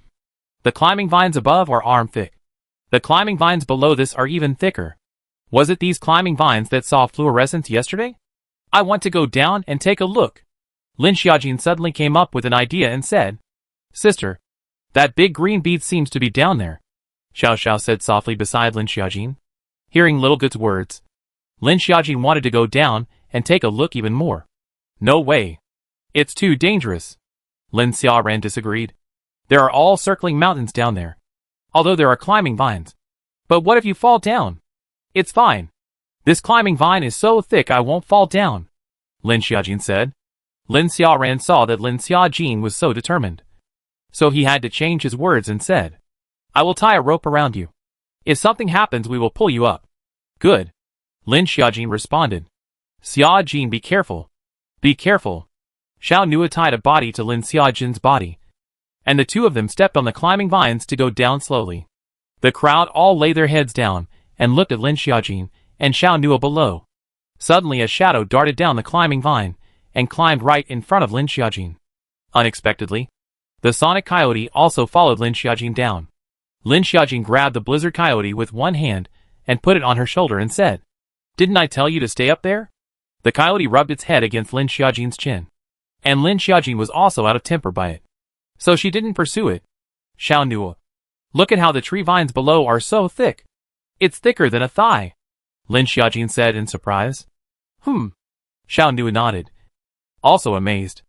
The climbing vines above are arm thick. The climbing vines below this are even thicker. Was it these climbing vines that saw fluorescence yesterday? I want to go down and take a look. Lin Xiaojin suddenly came up with an idea and said, Sister, that big green bead seems to be down there. Xiao Xiao said softly beside Lin Xiaojin. Hearing Little Good's words, Lin Xiaojin wanted to go down and take a look even more. No way. It's too dangerous. Lin Xiaoran disagreed. There are all circling mountains down there. Although there are climbing vines. But what if you fall down? It's fine. This climbing vine is so thick I won't fall down. Lin Xiaojin said. Lin Xiaoran saw that Lin Xiaojin was so determined. So he had to change his words and said, I will tie a rope around you. If something happens we will pull you up. Good. Lin Xiaojin responded. Xiaojin, be careful. Be careful. Xiao Nua tied a body to Lin Xiaojin's body. And the two of them stepped on the climbing vines to go down slowly. The crowd all lay their heads down and looked at Lin Xiaojin and Xiao Nua below. Suddenly a shadow darted down the climbing vine and climbed right in front of Lin Xiaojin. Unexpectedly, the sonic coyote also followed Lin Xiaojin down. Lin Xiaojin grabbed the blizzard coyote with one hand and put it on her shoulder and said, Didn't I tell you to stay up there? The coyote rubbed its head against Lin Xiaojin's chin. And Lin Xiaojin was also out of temper by it. So she didn't pursue it. Xiao Nua. Look at how the tree vines below are so thick. It's thicker than a thigh. Lin Xiaojin said in surprise. Xiao Nua nodded. Also amazed.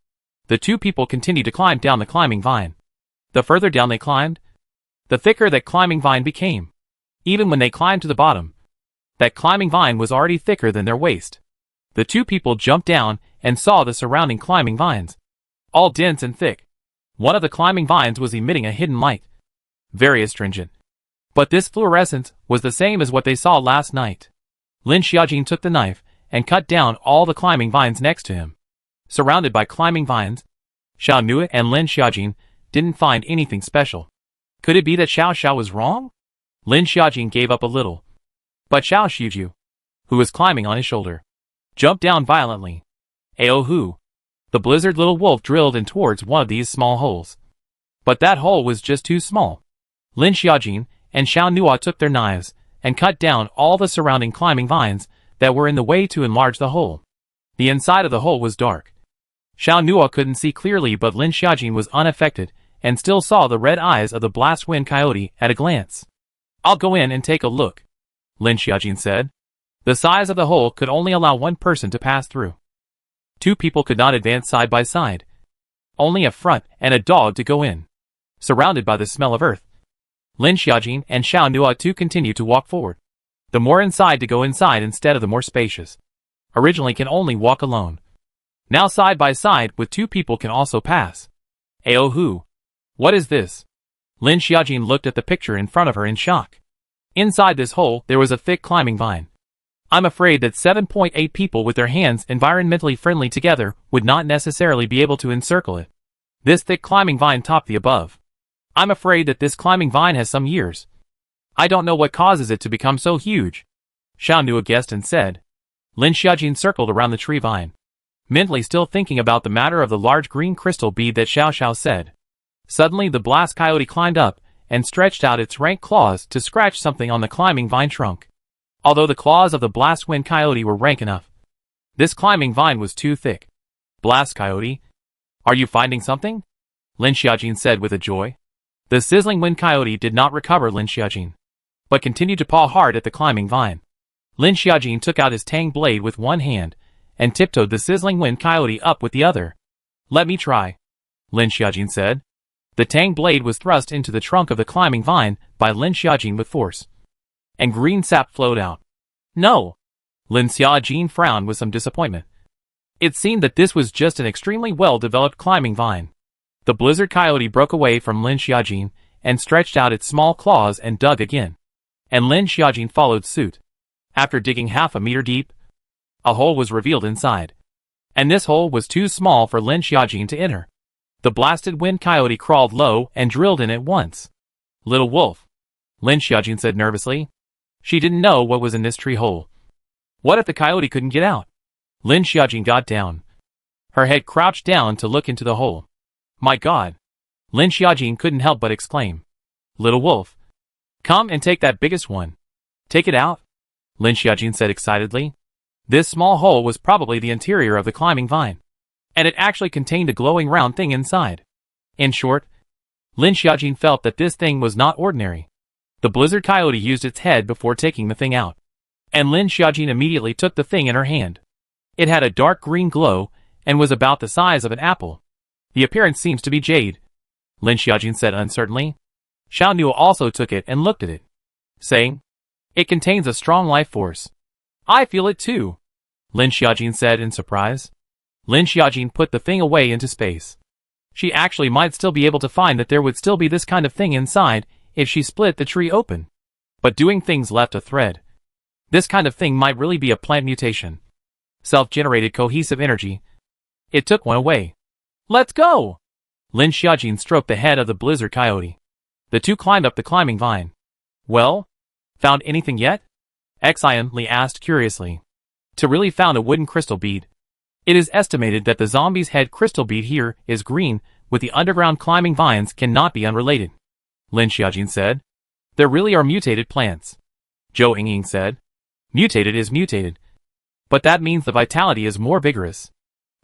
The two people continued to climb down the climbing vine. The further down they climbed, the thicker that climbing vine became. Even when they climbed to the bottom, that climbing vine was already thicker than their waist. The two people jumped down and saw the surrounding climbing vines. All dense and thick. One of the climbing vines was emitting a hidden light. Very astringent. But this fluorescence was the same as what they saw last night. Lin Xiaojin took the knife and cut down all the climbing vines next to him. Surrounded by climbing vines, Xiao Nua and Lin Xiaojin didn't find anything special. Could it be that Xiao Xiao was wrong? Lin Xiaojin gave up a little. But Xiao Xiuju, who was climbing on his shoulder, jumped down violently. Aohu! The blizzard little wolf drilled in towards one of these small holes. But that hole was just too small. Lin Xiaojin and Xiao Nua took their knives and cut down all the surrounding climbing vines that were in the way to enlarge the hole. The inside of the hole was dark. Xiao Nua couldn't see clearly, but Lin Xiaojin was unaffected and still saw the red eyes of the blast wind coyote at a glance. I'll go in and take a look, Lin Xiaojin said. The size of the hole could only allow one person to pass through. Two people could not advance side by side. Only a front and a dog to go in. Surrounded by the smell of earth, Lin Xiaojin and Xiao Nua too continued to walk forward. The more inside to go inside instead of the more spacious. Originally can only walk alone. Now side by side with two people can also pass. Aohu! What is this? Lin Xiaojin looked at the picture in front of her in shock. Inside this hole there was a thick climbing vine. I'm afraid that 7.8 people with their hands environmentally friendly together would not necessarily be able to encircle it. This thick climbing vine topped the above. I'm afraid that this climbing vine has some years. I don't know what causes it to become so huge. Xiao Nua guessed and said. Lin Xiaojin circled around the tree vine, mentally still thinking about the matter of the large green crystal bead that Xiao Xiao said. Suddenly the blast coyote climbed up and stretched out its rank claws to scratch something on the climbing vine trunk. Although the claws of the blast wind coyote were rank enough, this climbing vine was too thick. Blast coyote, are you finding something? Lin Xiaojin said with a joy. The sizzling wind coyote did not recover Lin Xiaojin, but continued to paw hard at the climbing vine. Lin Xiaojin took out his tang blade with one hand and tiptoed the sizzling wind coyote up with the other. Let me try, Lin Xiaojin said. The tang blade was thrust into the trunk of the climbing vine by Lin Xiaojin with force, and green sap flowed out. No! Lin Xiaojin frowned with some disappointment. It seemed that this was just an extremely well-developed climbing vine. The blizzard coyote broke away from Lin Xiaojin and stretched out its small claws and dug again. And Lin Xiaojin followed suit. After digging half a meter deep, a hole was revealed inside. And this hole was too small for Lin Xiaojin to enter. The blasted wind coyote crawled low and drilled in at once. Little wolf, Lin Xiaojin said nervously. She didn't know what was in this tree hole. What if the coyote couldn't get out? Lin Xiaojin got down. Her head crouched down to look into the hole. My God! Lin Xiaojin couldn't help but exclaim. Little wolf, come and take that biggest one. Take it out, Lin Xiaojin said excitedly. This small hole was probably the interior of the climbing vine, and it actually contained a glowing round thing inside. In short, Lin Xiaojin felt that this thing was not ordinary. The blizzard coyote used its head before taking the thing out, and Lin Xiaojin immediately took the thing in her hand. It had a dark green glow and was about the size of an apple. The appearance seems to be jade, Lin Xiaojin said uncertainly. Xiao Nua also took it and looked at it, saying, it contains a strong life force. I feel it too, Lin Xiaojin said in surprise. Lin Xiaojin put the thing away into space. She actually might still be able to find that there would still be this kind of thing inside if she split the tree open. But doing things left a thread. This kind of thing might really be a plant mutation. Self-generated cohesive energy. It took one away. Let's go! Lin Xiaojin stroked the head of the blizzard coyote. The two climbed up the climbing vine. Well? Found anything yet? Xian Li asked curiously. To really found a wooden crystal bead. It is estimated that the zombie's head crystal bead here is green, with the underground climbing vines cannot be unrelated, Lin Xiaojin said. There really are mutated plants. Zhou Yingying said. Mutated is mutated. But that means the vitality is more vigorous,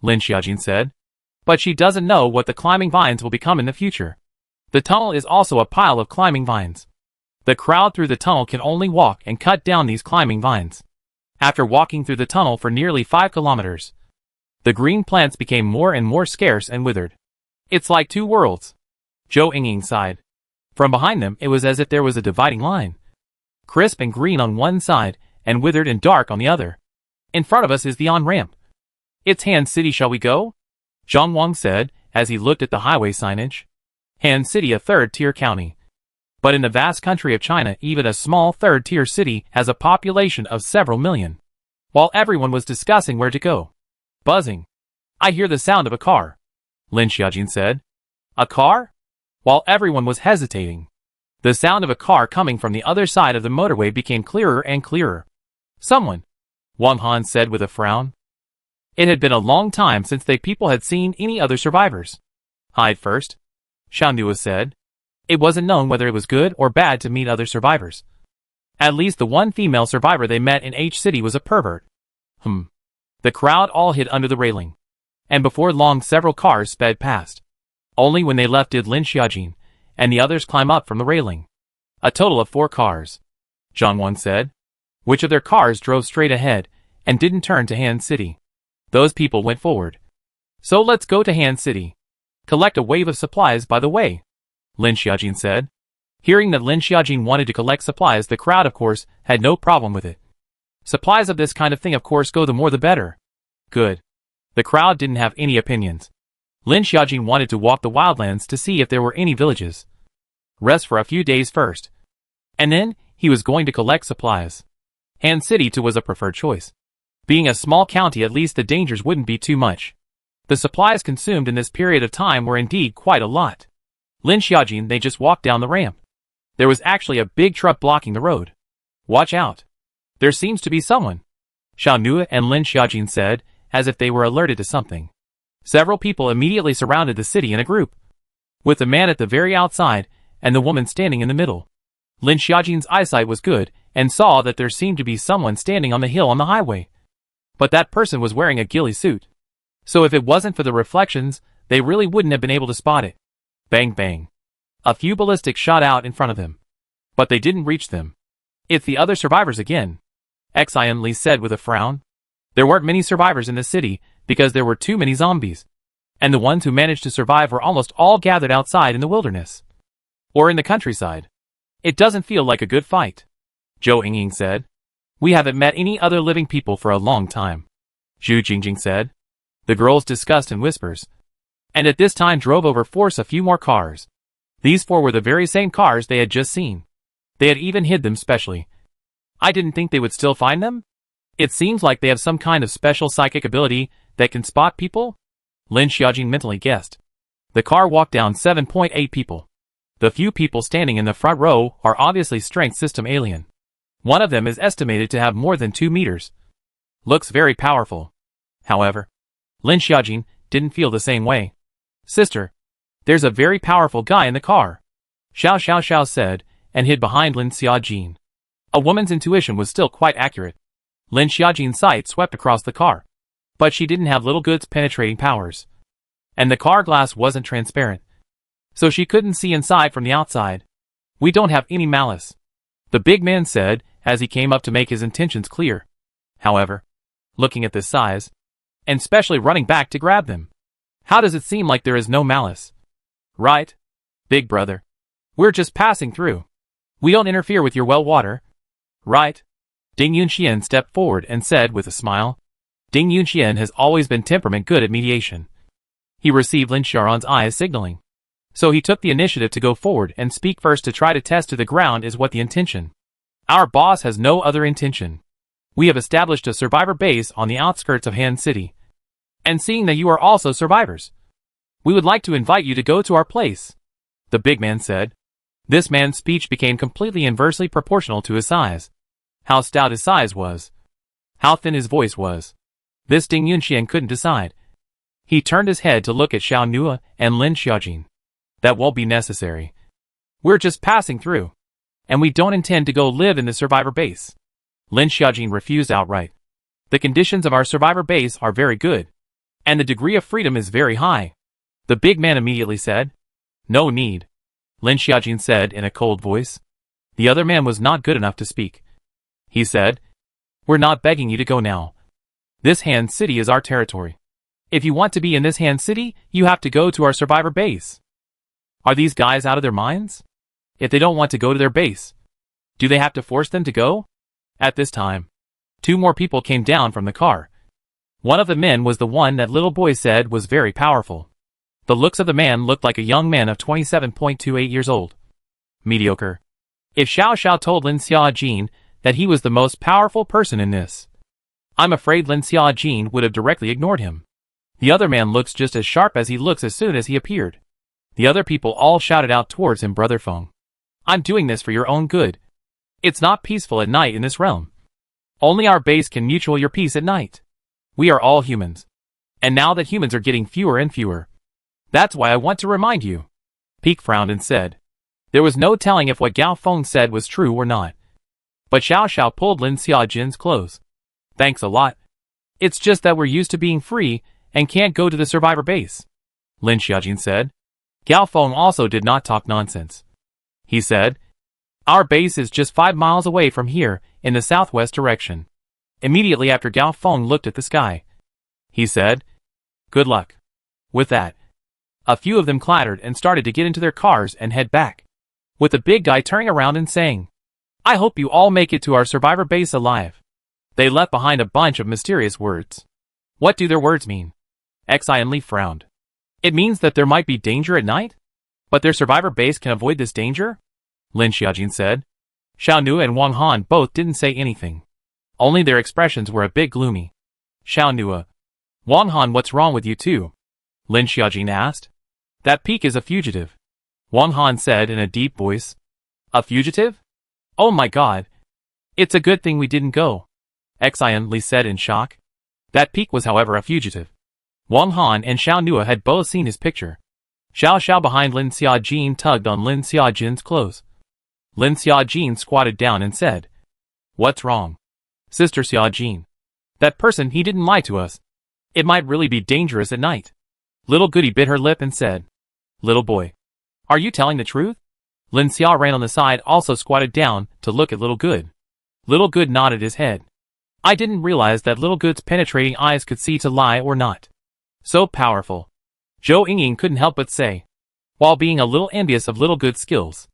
Lin Xiaojin said. But she doesn't know what the climbing vines will become in the future. The tunnel is also a pile of climbing vines. The crowd through the tunnel can only walk and cut down these climbing vines. After walking through the tunnel for nearly 5 kilometers, the green plants became more and more scarce and withered. It's like two worlds. Zhou Yingying sighed. From behind them it was as if there was a dividing line. Crisp and green on one side, and withered and dark on the other. In front of us is the on-ramp. It's Han City, shall we go? Zhang Wang said, as he looked at the highway signage. Han City, a third-tier county. But in the vast country of China, even a small third-tier city has a population of several million. While everyone was discussing where to go. Buzzing. I hear the sound of a car, Lin Xiaojin said. A car? While everyone was hesitating. The sound of a car coming from the other side of the motorway became clearer and clearer. Someone, Wang Han said with a frown. It had been a long time since they people had seen any other survivors. Hide first, Xiao Nua said. It wasn't known whether it was good or bad to meet other survivors. At least the one female survivor they met in H City was a pervert. The crowd all hid under the railing. And before long several cars sped past. Only when they left did Lin Xiaojin and the others climb up from the railing. A total of 4 cars, Zhang Wan said. Which of their cars drove straight ahead and didn't turn to Han City? Those people went forward. So let's go to Han City. Collect a wave of supplies by the way, Lin Xiaojin said. Hearing that Lin Xiaojin wanted to collect supplies, the crowd of course had no problem with it. Supplies of this kind of thing of course go the more the better. Good. The crowd didn't have any opinions. Lin Xiaojin wanted to walk the wildlands to see if there were any villages. Rest for a few days first. And then, he was going to collect supplies. Han City too was a preferred choice. Being a small county, at least the dangers wouldn't be too much. The supplies consumed in this period of time were indeed quite a lot. Lin Xiaojin, they just walked down the ramp. There was actually a big truck blocking the road. Watch out. There seems to be someone, Xiao Nua and Lin Xiaojin said, as if they were alerted to something. Several people immediately surrounded the city in a group, with the man at the very outside and the woman standing in the middle. Lin Xiaojin's eyesight was good and saw that there seemed to be someone standing on the hill on the highway. But that person was wearing a ghillie suit. So if it wasn't for the reflections, they really wouldn't have been able to spot it. Bang bang. A few ballistics shot out in front of them. But they didn't reach them. It's the other survivors again, Xian Li said with a frown. There weren't many survivors in the city because there were too many zombies. And the ones who managed to survive were almost all gathered outside in the wilderness. Or in the countryside. It doesn't feel like a good fight, Zhou Yingying said. We haven't met any other living people for a long time, Zhu Jingjing said. The girls discussed in whispers. And at this time drove over force a few more cars. These 4 were the very same cars they had just seen. They had even hid them specially. I didn't think they would still find them. It seems like they have some kind of special psychic ability that can spot people, Lin Xiaojin mentally guessed. The car walked down 7.8 people. The few people standing in the front row are obviously strength system alien. One of them is estimated to have more than 2 meters. Looks very powerful. However, Lin Xiaojin didn't feel the same way. Sister, there's a very powerful guy in the car, Xiao said, and hid behind Lin Xiaojin. A woman's intuition was still quite accurate. Lin Xiaojin's sight swept across the car. But she didn't have Little Good's penetrating powers. And the car glass wasn't transparent. So she couldn't see inside from the outside. We don't have any malice, the big man said, as he came up to make his intentions clear. However, looking at this size, and especially running back to grab them, how does it seem like there is no malice? Right, big brother. We're just passing through. We don't interfere with your well water. Right? Ding Yunxian stepped forward and said with a smile. Ding Yunxian has always been temperament good at mediation. He received Lin Xiaoran's eyes signaling. So he took the initiative to go forward and speak first to try to test to the ground is what the intention. Our boss has no other intention. We have established a survivor base on the outskirts of Han City. And seeing that you are also survivors, we would like to invite you to go to our place, the big man said. This man's speech became completely inversely proportional to his size. How stout his size was. How thin his voice was. This Ding Yunxian couldn't decide. He turned his head to look at Xiao Nua and Lin Xiaojin. That won't be necessary. We're just passing through. And we don't intend to go live in the survivor base. Lin Xiaojin refused outright. The conditions of our survivor base are very good. And the degree of freedom is very high. The big man immediately said. No need, Lin Xiaojin said in a cold voice. The other man was not good enough to speak. He said, we're not begging you to go now. This Han City is our territory. If you want to be in this Han City, you have to go to our survivor base. Are these guys out of their minds? If they don't want to go to their base, do they have to force them to go? At this time, 2 more people came down from the car. One of the men was the one that little boy said was very powerful. The looks of the man looked like a young man of 27.28 years old. Mediocre. If Xiao Xiao told Lin Xiaojin that he was the most powerful person in this, I'm afraid Lin Xiaojin would have directly ignored him. The other man looks just as sharp as he looks as soon as he appeared. The other people all shouted out towards him, Brother Feng. I'm doing this for your own good. It's not peaceful at night in this realm. Only our base can mutual your peace at night. We are all humans. And now that humans are getting fewer and fewer. That's why I want to remind you. Peak frowned and said. There was no telling if what Gao Feng said was true or not. But Xiao Xiao pulled Lin Xiaojin's clothes. Thanks a lot. It's just that we're used to being free and can't go to the survivor base. Lin Xiaojin said. Gao Feng also did not talk nonsense. He said, our base is just 5 miles away from here, in the southwest direction. Immediately after Gao Feng looked at the sky. He said, good luck. With that, a few of them clattered and started to get into their cars and head back. With the big guy turning around and saying, I hope you all make it to our survivor base alive. They left behind a bunch of mysterious words. What do their words mean? Xian Li frowned. It means that there might be danger at night? But their survivor base can avoid this danger? Lin Xiaojin said. Xiao Nu and Wang Han both didn't say anything. Only their expressions were a bit gloomy. Xiao Nu, Wang Han, what's wrong with you two? Lin Xiaojin asked. That Peak is a fugitive. Wang Han said in a deep voice. A fugitive? Oh my god. It's a good thing we didn't go. Xian Li said in shock. That Peak was however a fugitive. Wang Han and Xiao Nu had both seen his picture. Xiao Xiao behind Lin Xiaojin tugged on Lin Xiaojin's clothes. Lin Xiaojin squatted down and said, what's wrong? Sister Xiaojin. That person, he didn't lie to us. It might really be dangerous at night. Little Goody bit her lip and said, little boy. Are you telling the truth? Lin Xia ran on the side also squatted down to look at Little Good. Little Good nodded his head. I didn't realize that Little Good's penetrating eyes could see to lie or not. So powerful. Zhou Yingying couldn't help but say, while being a little envious of Little Good's skills.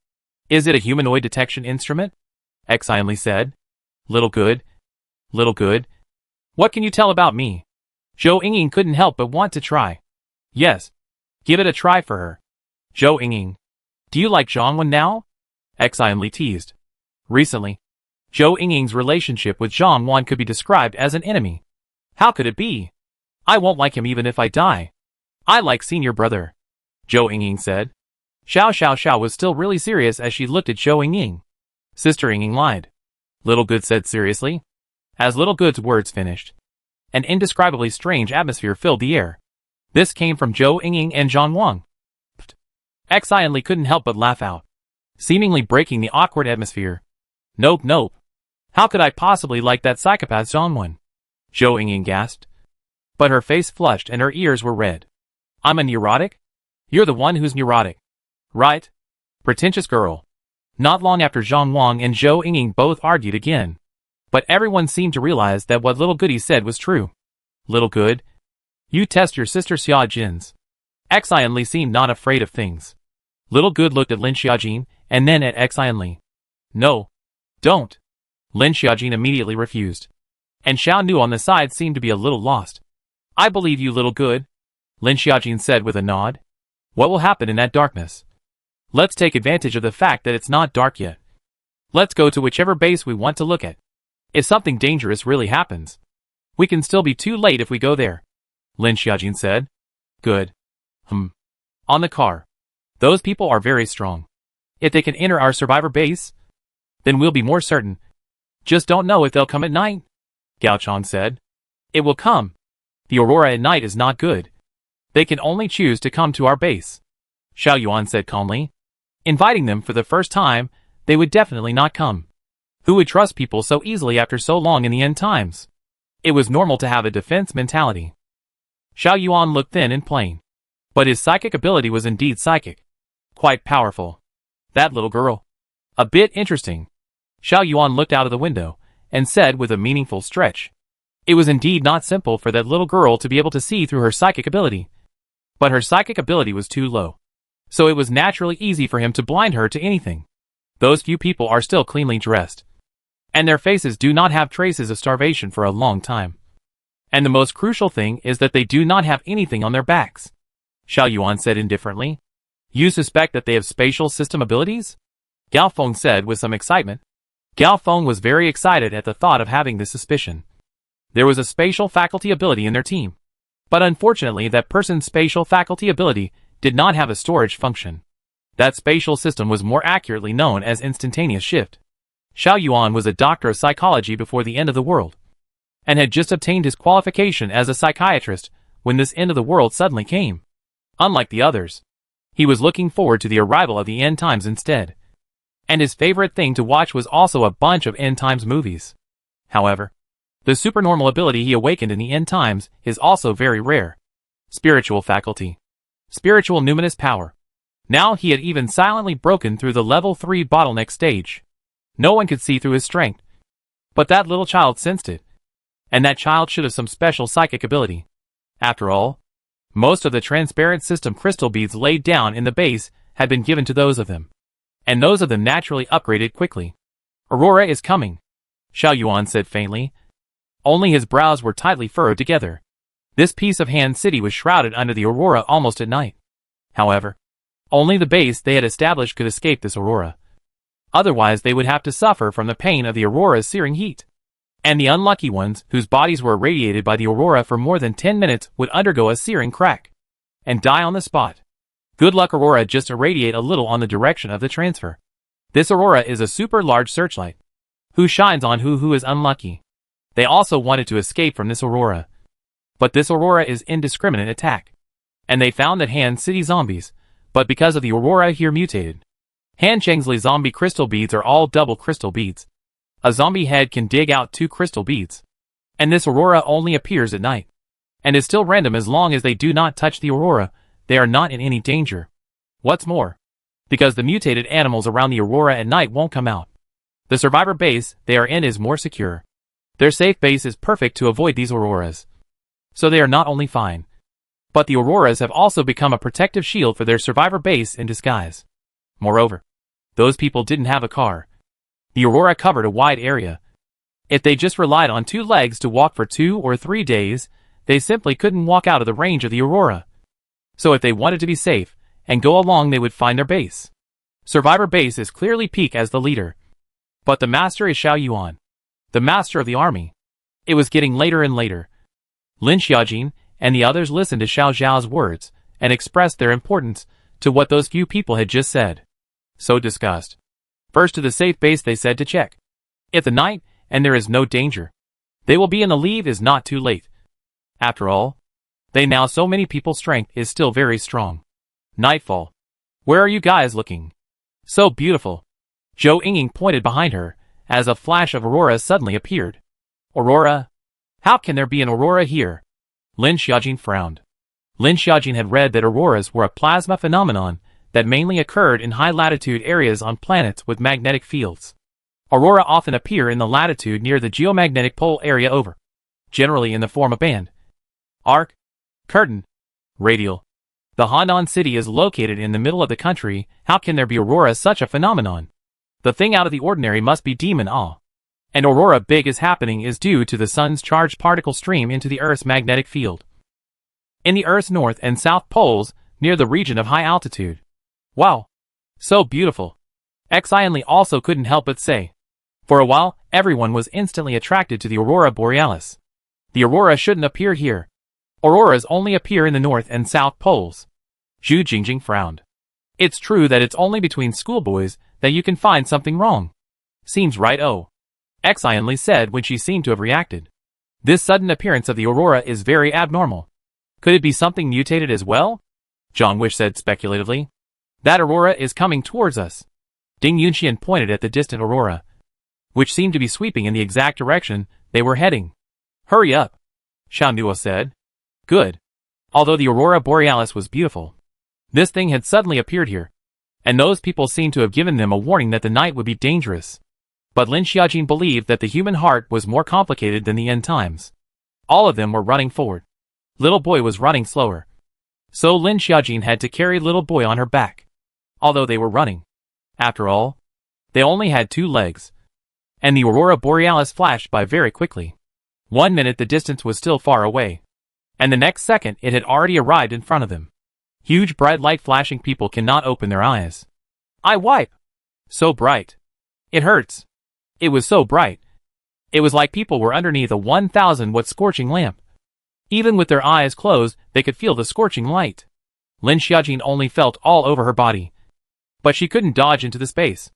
Is it a humanoid detection instrument? Xian Li said. Little Good. Little Good. What can you tell about me? Zhou Yingying couldn't help but want to try. Yes. Give it a try for her. Zhou Yingying. Do you like Zhang now? Xian Li teased. Recently, Zhou Yingying's relationship with Zhang Wan could be described as an enemy. How could it be? I won't like him even if I die. I like senior brother. Zhou Yingying said. Xiao Xiao was still really serious as she looked at Zhou Yingying. Sister Yingying lied. Little Good said seriously. As Little Good's words finished, an indescribably strange atmosphere filled the air. This came from Zhou Yingying and Zhang Wang. Xian Li couldn't help but laugh out, seemingly breaking the awkward atmosphere. Nope. How could I possibly like that psychopath Zhang Wan? Zhou Yingying gasped. But her face flushed and her ears were red. I'm a neurotic? You're the one who's neurotic. Right? Pretentious girl. Not long after Zhang Wang and Zhou Yingying both argued again. But everyone seemed to realize that what Little Goody said was true. Little Good, you test your sister Xiaojin's. Xian Li seemed not afraid of things. Little Good looked at Lin Xiaojin and then at Xian Li. No. Don't. Lin Xiaojin immediately refused. And Xiao Nu on the side seemed to be a little lost. I believe you, Little Good, Lin Xiaojin said with a nod. What will happen in that darkness? Let's take advantage of the fact that it's not dark yet. Let's go to whichever base we want to look at. If something dangerous really happens, we can still be too late if we go there, Lin Xiaojin said. Good. On the car. Those people are very strong. If they can enter our survivor base, then we'll be more certain. Just don't know if they'll come at night, Gao Chong said. It will come. The aurora at night is not good. They can only choose to come to our base, Xiao Yuan said calmly. Inviting them for the first time, they would definitely not come. Who would trust people so easily after so long in the end times? It was normal to have a defense mentality. Xiao Yuan looked thin and plain. But his psychic ability was indeed psychic. Quite powerful. That little girl. A bit interesting. Xiao Yuan looked out of the window and said with a meaningful stretch. It was indeed not simple for that little girl to be able to see through her psychic ability. But her psychic ability was too low. So it was naturally easy for him to blind her to anything. Those few people are still cleanly dressed. And their faces do not have traces of starvation for a long time. And the most crucial thing is that they do not have anything on their backs, Xiao Yuan said indifferently. You suspect that they have spatial system abilities? Gao Feng said with some excitement. Gao Feng was very excited at the thought of having this suspicion. There was a spatial faculty ability in their team. But unfortunately that person's spatial faculty ability did not have a storage function. That spatial system was more accurately known as instantaneous shift. Xiao Yuan was a doctor of psychology before the end of the world, and had just obtained his qualification as a psychiatrist when this end of the world suddenly came. Unlike the others, he was looking forward to the arrival of the end times instead. And his favorite thing to watch was also a bunch of end times movies. However, the supernormal ability he awakened in the end times is also very rare. Spiritual faculty. Spiritual numinous power. Now he had even silently broken through the level 3 bottleneck stage. No one could see through his strength. But that little child sensed it. And that child should have some special psychic ability. After all, most of the transparent system crystal beads laid down in the base had been given to those of them. And those of them naturally upgraded quickly. Aurora is coming, Xiao Yuan said faintly. Only his brows were tightly furrowed together. This piece of Han City was shrouded under the aurora almost at night. However, only the base they had established could escape this aurora. Otherwise they would have to suffer from the pain of the aurora's searing heat. And the unlucky ones, whose bodies were irradiated by the aurora for more than 10 minutes, would undergo a searing crack and die on the spot. Good luck aurora, just irradiate a little on the direction of the transfer. This aurora is a super large searchlight. Who shines on who is unlucky. They also wanted to escape from this aurora. But this aurora is indiscriminate attack. And they found that Han City zombies, but because of the aurora here mutated. Han Chengsley zombie crystal beads are all double crystal beads. A zombie head can dig out 2 crystal beads. And this aurora only appears at night. And is still random as long as they do not touch the aurora, they are not in any danger. What's more, because the mutated animals around the aurora at night won't come out. The survivor base they are in is more secure. Their safe base is perfect to avoid these auroras. So they are not only fine, but the auroras have also become a protective shield for their survivor base in disguise. Moreover, those people didn't have a car. The aurora covered a wide area. If they just relied on 2 legs to walk for 2 or 3 days, they simply couldn't walk out of the range of the aurora. So if they wanted to be safe and go along, they would find their base. Survivor base is clearly Peak as the leader. But the master is Xiao Yuan, the master of the army. It was getting later and later. Lin Xiaojin and the others listened to Xiao Zhao's words and expressed their importance to what those few people had just said. So discussed. First to the safe base they said to check. If the night and there is no danger, they will be in the leave is not too late. After all, they now so many people's strength is still very strong. Nightfall. Where are you guys looking? So beautiful. Zhou Yingying pointed behind her, as a flash of aurora suddenly appeared. Aurora? How can there be an aurora here? Lin Xiaojin frowned. Lin Xiaojin had read that auroras were a plasma phenomenon that mainly occurred in high-latitude areas on planets with magnetic fields. Aurora often appear in the latitude near the geomagnetic pole area over, generally in the form of band, arc, curtain, radial. The Handan city is located in the middle of the country. How can there be aurora such a phenomenon? The thing out of the ordinary must be demon awe. An aurora big is happening is due to the sun's charged particle stream into the Earth's magnetic field. In the Earth's north and south poles, near the region of high altitude. Wow! So beautiful. Xionly also couldn't help but say. For a while, everyone was instantly attracted to the aurora borealis. The aurora shouldn't appear here. Auroras only appear in the north and south poles. Zhu Jingjing frowned. It's true that it's only between schoolboys that you can find something wrong. Seems right. Oh. Xionly said when she seemed to have reacted. This sudden appearance of the aurora is very abnormal. Could it be something mutated as well? Zhang Wish said speculatively. That aurora is coming towards us. Ding Yunxian pointed at the distant aurora, which seemed to be sweeping in the exact direction they were heading. Hurry up, Xiao Nuo said. Good. Although the aurora borealis was beautiful, this thing had suddenly appeared here, and those people seemed to have given them a warning that the night would be dangerous. But Lin Xiaojin believed that the human heart was more complicated than the end times. All of them were running forward. Little boy was running slower. So Lin Xiaojin had to carry little boy on her back. Although they were running. After all, they only had 2 legs. And the aurora borealis flashed by very quickly. 1 minute the distance was still far away. And the next second it had already arrived in front of them. Huge bright light flashing people cannot open their eyes. Eye wipe! So bright. It hurts. It was so bright. It was like people were underneath a 1,000-watt scorching lamp. Even with their eyes closed, they could feel the scorching light. Lin Xiaojin only felt all over her body. But she couldn't dodge into the space.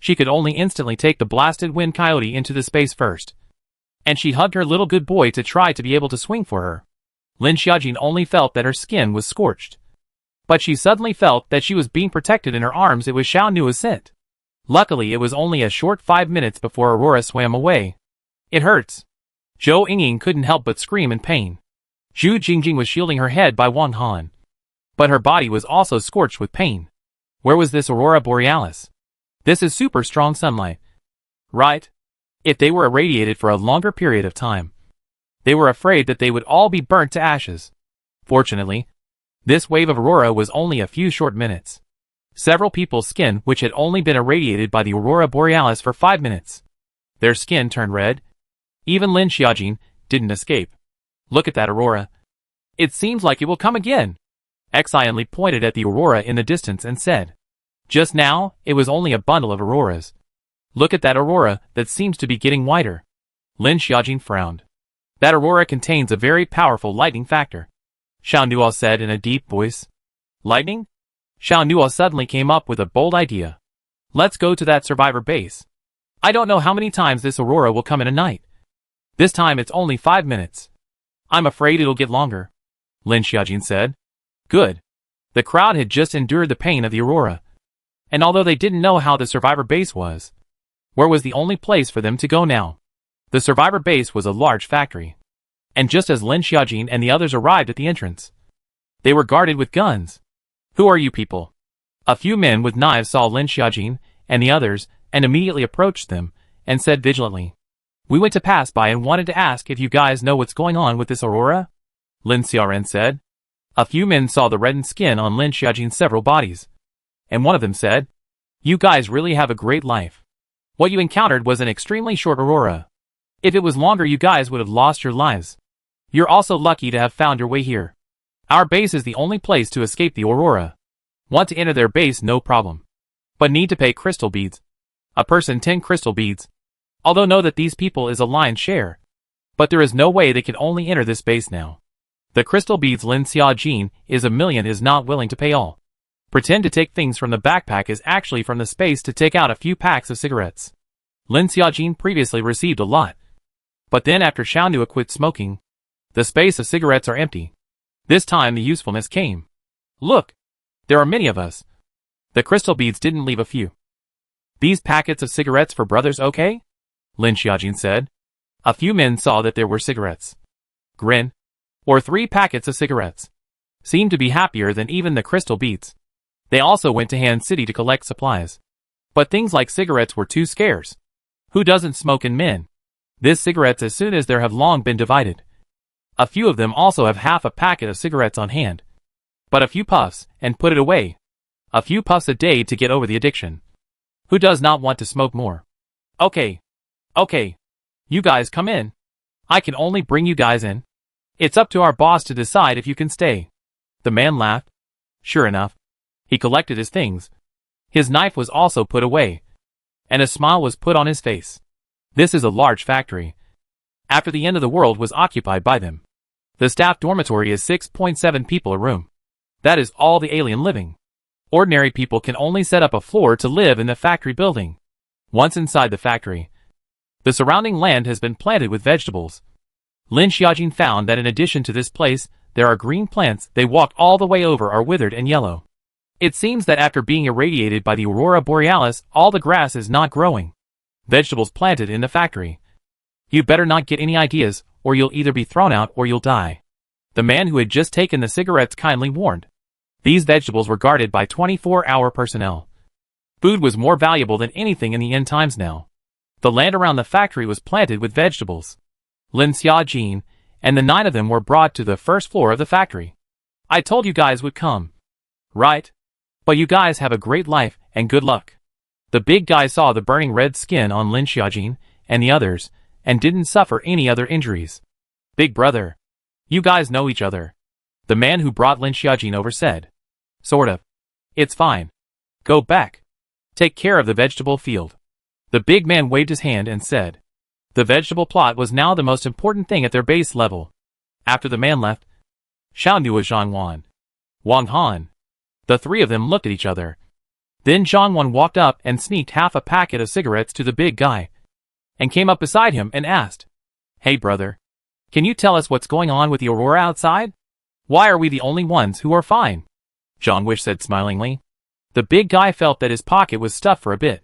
She could only instantly take the blasted wind coyote into the space first. And she hugged her little good boy to try to be able to swing for her. Lin Xiaojin only felt that her skin was scorched. But she suddenly felt that she was being protected in her arms. It was Xiao Nu's scent. Luckily, it was only a short 5 minutes before Aurora swam away. It hurts. Zhou Yingying couldn't help but scream in pain. Zhu Jingjing was shielding her head by Wang Han. But her body was also scorched with pain. Where was this Aurora Borealis? This is super strong sunlight. Right? If they were irradiated for a longer period of time, they were afraid that they would all be burnt to ashes. Fortunately, this wave of aurora was only a few short minutes. Several people's skin, which had only been irradiated by the Aurora Borealis for 5 minutes, their skin turned red. Even Lin Xiaojin didn't escape. Look at that aurora. It seems like it will come again. Xianli pointed at the aurora in the distance and said, just now, it was only a bundle of auroras. Look at that aurora that seems to be getting whiter. Lin Xiaojin frowned. That aurora contains a very powerful lightning factor. Xiao Nuo said in a deep voice. Lightning? Xiao Nuo suddenly came up with a bold idea. Let's go to that survivor base. I don't know how many times this aurora will come in a night. This time it's only 5 minutes. I'm afraid it'll get longer. Lin Xiaojin said. Good. The crowd had just endured the pain of the aurora. And although they didn't know how the survivor base was, where was the only place for them to go now? The survivor base was a large factory. And just as Lin Xiaojin and the others arrived at the entrance, they were guarded with guns. Who are you people? A few men with knives saw Lin Xiaojin and the others and immediately approached them and said vigilantly, we went to pass by and wanted to ask if you guys know what's going on with this aurora? Lin Xiaoren said. A few men saw the reddened skin on Lin Xiaojin's several bodies. And one of them said, you guys really have a great life. What you encountered was an extremely short aurora. If it was longer, you guys would have lost your lives. You're also lucky to have found your way here. Our base is the only place to escape the aurora. Want to enter their base, no problem. But need to pay crystal beads. A person 10 crystal beads. Although know that these people is a lion's share. But there is no way they can only enter this base now. The crystal beads Lin Xiaojin is a million is not willing to pay all. Pretend to take things from the backpack is actually from the space to take out a few packs of cigarettes. Lin Xiaojin previously received a lot. But then after Xiao Nu quit smoking, the space of cigarettes are empty. This time the usefulness came. Look! There are many of us. The crystal beads didn't leave a few. These packets of cigarettes for brothers, okay? Lin Xiaojin said. A few men saw that there were cigarettes. Grin. Or 3 packets of cigarettes. Seemed to be happier than even the crystal beads. They also went to Han City to collect supplies. But things like cigarettes were too scarce. Who doesn't smoke in men? This cigarettes as soon as there have long been divided. A few of them also have half a packet of cigarettes on hand. But a few puffs, and put it away. A few puffs a day to get over the addiction. Who does not want to smoke more? Okay. Okay. You guys come in. I can only bring you guys in. It's up to our boss to decide if you can stay. The man laughed. Sure enough. He collected his things. His knife was also put away. And a smile was put on his face. This is a large factory. After the end of the world was occupied by them. The staff dormitory is 6.7 people a room. That is all the alien living. Ordinary people can only set up a floor to live in the factory building. Once inside the factory, the surrounding land has been planted with vegetables. Lin Xiaojin found that in addition to this place, there are green plants they walked all the way over are withered and yellow. It seems that after being irradiated by the Aurora Borealis, all the grass is not growing. Vegetables planted in the factory. You better not get any ideas, or you'll either be thrown out or you'll die. The man who had just taken the cigarettes kindly warned. These vegetables were guarded by 24-hour personnel. Food was more valuable than anything in the end times now. The land around the factory was planted with vegetables. Lin Xiaojin and the 9 of them were brought to the first floor of the factory. I told you guys would come. Right? But you guys have a great life and good luck. The big guy saw the burning red skin on Lin Xiaojin and the others and didn't suffer any other injuries. Big brother. You guys know each other. The man who brought Lin Xiaojin over said. Sort of. It's fine. Go back. Take care of the vegetable field. The big man waved his hand and said. The vegetable plot was now the most important thing at their base level. After the man left, Xiao Nua, Zhang Wan, Wang Han. The three of them looked at each other. Then Zhang Wan walked up and sneaked half a packet of cigarettes to the big guy, and came up beside him and asked, Hey brother, can you tell us what's going on with the aurora outside? Why are we the only ones who are fine? Zhang Wish said smilingly. The big guy felt that his pocket was stuffed for a bit.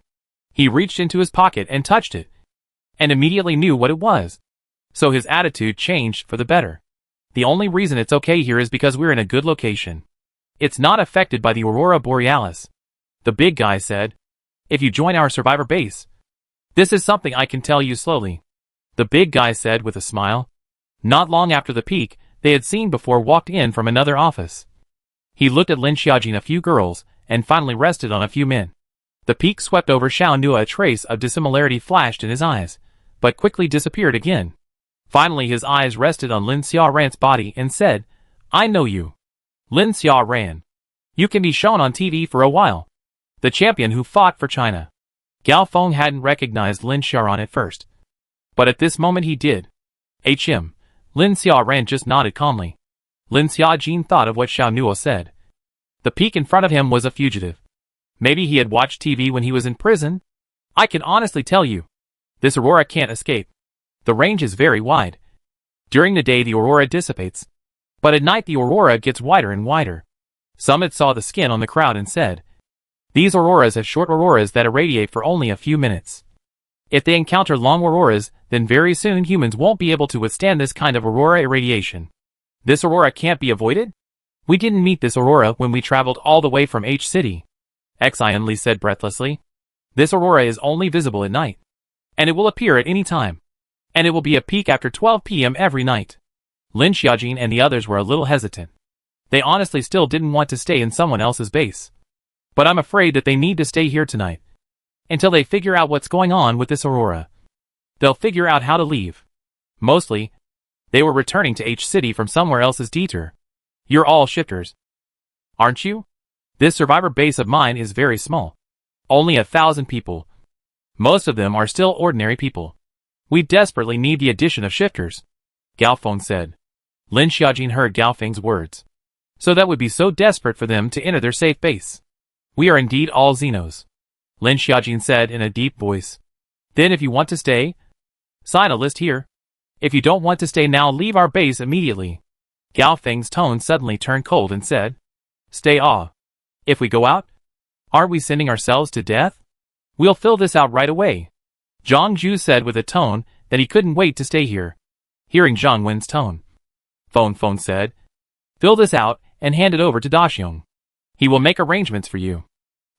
He reached into his pocket and touched it, and immediately knew what it was. So his attitude changed for the better. The only reason it's okay here is because we're in a good location. It's not affected by the aurora borealis. The big guy said. If you join our survivor base, this is something I can tell you slowly. The big guy said with a smile. Not long after the peak they had seen before walked in from another office. He looked at Lin Xiaojin, a few girls, and finally rested on a few men. The peak swept over Xiao Nua. A trace of dissimilarity flashed in his eyes, but quickly disappeared again. Finally his eyes rested on Lin Xiaoran's body and said, I know you. Lin Xiaoran. You can be shown on TV for a while. The champion who fought for China. Gao Feng hadn't recognized Lin Xiaoran at first, but at this moment he did. HM. Lin Xiaoran just nodded calmly. Lin Xiaojin thought of what Xiao Nua said. The peak in front of him was a fugitive. Maybe he had watched TV when he was in prison? I can honestly tell you, this aurora can't escape. The range is very wide. During the day the aurora dissipates, but at night the aurora gets wider and wider. Summit saw the skin on the crowd and said, These auroras have short auroras that irradiate for only a few minutes. If they encounter long auroras, then very soon humans won't be able to withstand this kind of aurora irradiation. This aurora can't be avoided? We didn't meet this aurora when we traveled all the way from H City. Xian Li said breathlessly. This aurora is only visible at night, and it will appear at any time. And it will be a peak after 12 p.m. every night. Lin Xiaojin and the others were a little hesitant. They honestly still didn't want to stay in someone else's base. But I'm afraid that they need to stay here tonight, until they figure out what's going on with this aurora. They'll figure out how to leave. Mostly, they were returning to H City from somewhere else's detour. You're all shifters, aren't you? This survivor base of mine is very small. Only 1,000 people. Most of them are still ordinary people. We desperately need the addition of shifters, Gao Feng said. Lin Xiaojin heard Gao Feng's words. So that would be so desperate for them to enter their safe base. We are indeed all Xenos, Lin Xiaojin said in a deep voice. Then if you want to stay, sign a list here. If you don't want to stay now, leave our base immediately. Gao Feng's tone suddenly turned cold and said, Stay off. If we go out, aren't we sending ourselves to death? We'll fill this out right away, Zhang Zhu said with a tone that he couldn't wait to stay here. Hearing Zhang Wen's tone, Feng said, Fill this out and hand it over to Daxiong. He will make arrangements for you.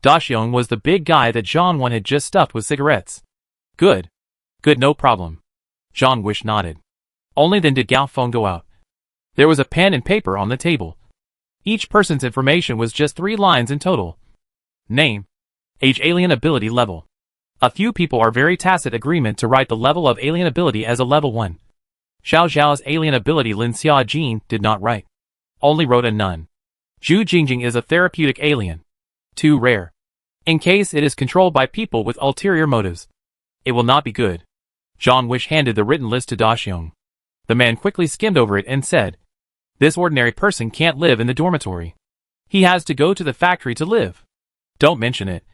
Daxiong was the big guy that Zhang Wen had just stuffed with cigarettes. Good, no problem. Zhang Wish nodded. Only then did Gao Feng go out. There was a pen and paper on the table. Each person's information was just 3 lines in total. Name, age, alien ability level. A few people are very tacit agreement to write the level of alien ability as a level 1. Xiao Zhao's alien ability Lin Xiaojin did not write. Only wrote a none. Zhu Jingjing is a therapeutic alien. 2 rare. In case it is controlled by people with ulterior motives, it will not be good. Zhang Wish handed the written list to Daxiong. The man quickly skimmed over it and said, This ordinary person can't live in the dormitory. He has to go to the factory to live. Don't mention it.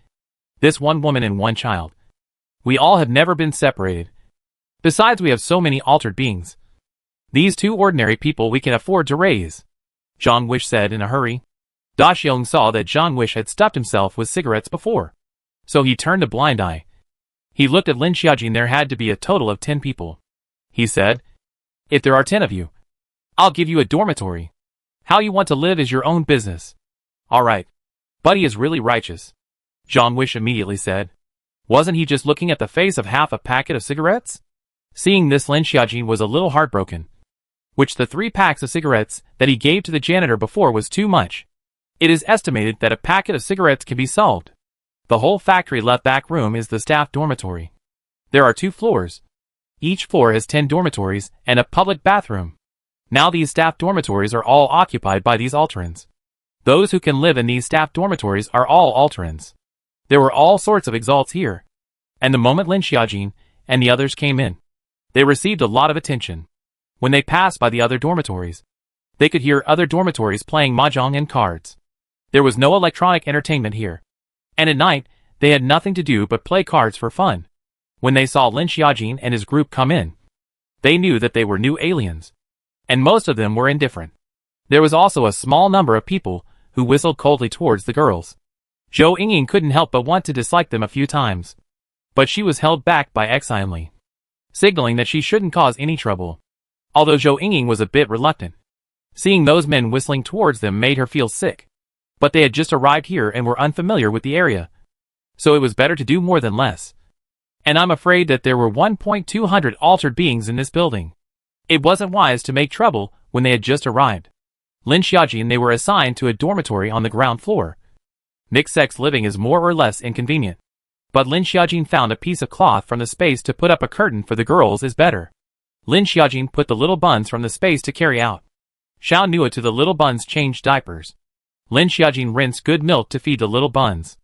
This 1 woman and 1 child. We all have never been separated. Besides, we have so many altered beings. These 2 ordinary people we can afford to raise, Zhang Wish said in a hurry. Daxiong saw that Zhang Wish had stuffed himself with cigarettes before, so he turned a blind eye. He looked at Lin Xiaojin. There had to be a total of 10 people. He said, If there are 10 of you, I'll give you a dormitory. How you want to live is your own business. Alright. Buddy is really righteous, Zhang Wish immediately said. Wasn't he just looking at the face of half a packet of cigarettes? Seeing this, Lin Xiaojin was a little heartbroken. Which the 3 packs of cigarettes that he gave to the janitor before was too much. It is estimated that a packet of cigarettes can be solved. The whole factory left back room is the staff dormitory. There are 2 floors. Each floor has 10 dormitories and a public bathroom. Now these staff dormitories are all occupied by these Alterans. Those who can live in these staff dormitories are all Alterans. There were all sorts of exalts here. And the moment Lin Xiaojin and the others came in, they received a lot of attention. When they passed by the other dormitories, they could hear other dormitories playing mahjong and cards. There was no electronic entertainment here. And at night, they had nothing to do but play cards for fun. When they saw Lin Xiaojin and his group come in, they knew that they were new aliens. And most of them were indifferent. There was also a small number of people who whistled coldly towards the girls. Zhou Yingying couldn't help but want to dislike them a few times. But she was held back by Exionly, signaling that she shouldn't cause any trouble. Although Zhou Yingying was a bit reluctant. Seeing those men whistling towards them made her feel sick. But they had just arrived here and were unfamiliar with the area. So it was better to do more than less. And I'm afraid that there were 1,200 altered beings in this building. It wasn't wise to make trouble when they had just arrived. Lin Xiaojin and they were assigned to a dormitory on the ground floor. Mixed-sex living is more or less inconvenient. But Lin Xiaojin found a piece of cloth from the space to put up a curtain for the girls is better. Lin Xiaojin put the little buns from the space to carry out. Xiao Nua to the little buns changed diapers. Lin Xiaojin rinsed good milk to feed the little buns.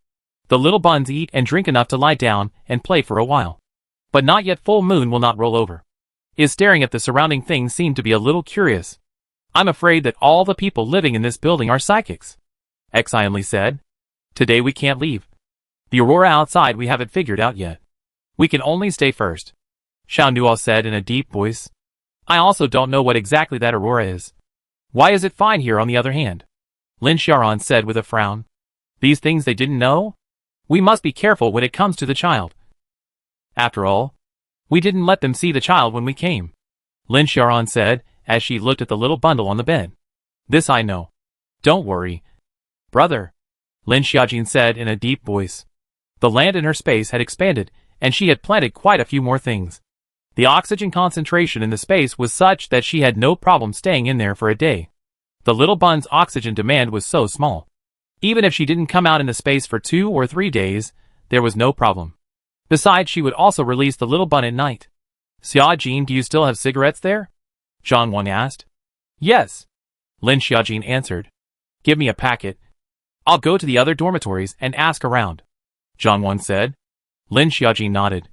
The little buns eat and drink enough to lie down and play for a while. But not yet full moon will not roll over. Is staring at the surrounding things seemed to be a little curious. I'm afraid that all the people living in this building are psychics. Exionly said. Today we can't leave. The aurora outside we haven't figured out yet. We can only stay first. Xiao Nua said in a deep voice. I also don't know what exactly that aurora is. Why is it fine here on the other hand? Lin Xiaoran said with a frown. These things they didn't know? We must be careful when it comes to the child. After all, we didn't let them see the child when we came. Lin Xiaoran said, as she looked at the little bundle on the bed. This I know. Don't worry. Brother, Lin Xiaojin said in a deep voice. The land in her space had expanded, and she had planted quite a few more things. The oxygen concentration in the space was such that she had no problem staying in there for a day. The little bun's oxygen demand was so small. Even if she didn't come out in the space for 2 or 3 days, there was no problem. Besides, she would also release the little bun at night. Xiaojin, do you still have cigarettes there? Zhang Wang asked. Yes. Lin Xiaojin answered. Give me a packet. I'll go to the other dormitories and ask around. Zhang Wang said. Lin Xiaojin nodded.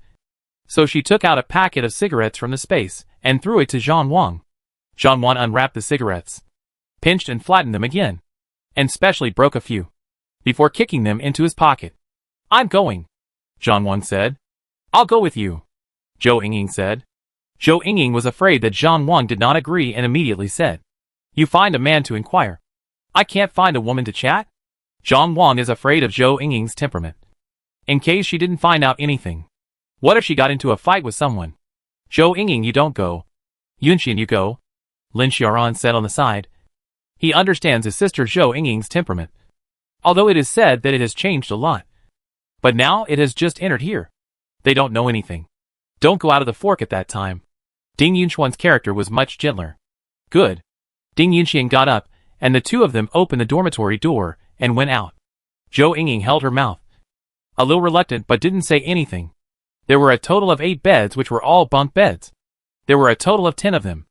So she took out a packet of cigarettes from the space and threw it to Zhang Wang. Zhang Wang unwrapped the cigarettes, pinched and flattened them again, and specially broke a few, before kicking them into his pocket. I'm going, Zhang Wang said. I'll go with you, Zhou Yingying said. Zhou Yingying was afraid that Zhang Wang did not agree and immediately said, You find a man to inquire. I can't find a woman to chat? Zhang Wang is afraid of Zhou Yingying's temperament. In case she didn't find out anything. What if she got into a fight with someone? Zhou Yingying, you don't go. Yunxian, you go, Lin Xiaoran said on the side. He understands his sister Zhou Yingying's temperament. Although it is said that it has changed a lot. But now it has just entered here. They don't know anything. Don't go out of the fork at that time. Ding Yunxuan's character was much gentler. Good. Ding Yunxian got up, and the two of them opened the dormitory door and went out. Zhou Yingying held her mouth. A little reluctant but didn't say anything. There were a total of 8 beds which were all bunk beds. There were a total of 10 of them.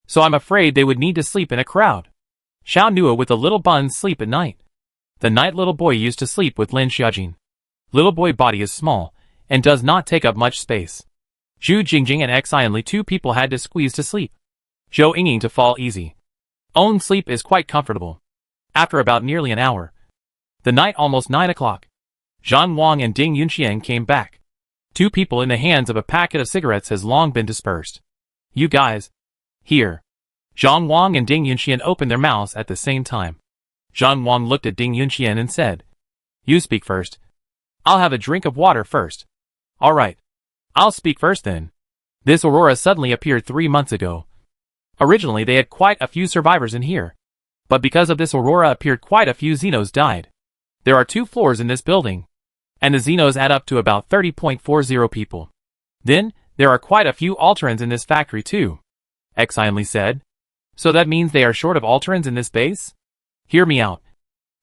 So I'm afraid they would need to sleep in a crowd. Xiao Nua with the little buns sleep at night. The night little boy used to sleep with Lin Xiaojin. Little boy body is small, and does not take up much space. Zhu Jingjing and Xionly 2 people had to squeeze to sleep. Zhou Yingying to fall easy. Own sleep is quite comfortable. After about nearly an hour. The night almost 9 o'clock. Zhang Wang and Ding Yunxian came back. 2 people in the hands of a packet of cigarettes has long been dispersed. You guys. Here. Zhang Wang and Ding Yunxian opened their mouths at the same time. Zhang Wang looked at Ding Yunxian and said, You speak first. I'll have a drink of water first. All right. I'll speak first then. This aurora suddenly appeared 3 months ago. Originally they had quite a few survivors in here. But because of this aurora appeared quite a few Xenos died. There are 2 floors in this building. And the Xenos add up to about 30.40 people. Then, there are quite a few Alterans in this factory too. Exionly said. So that means they are short of Alterans in this base? Hear me out.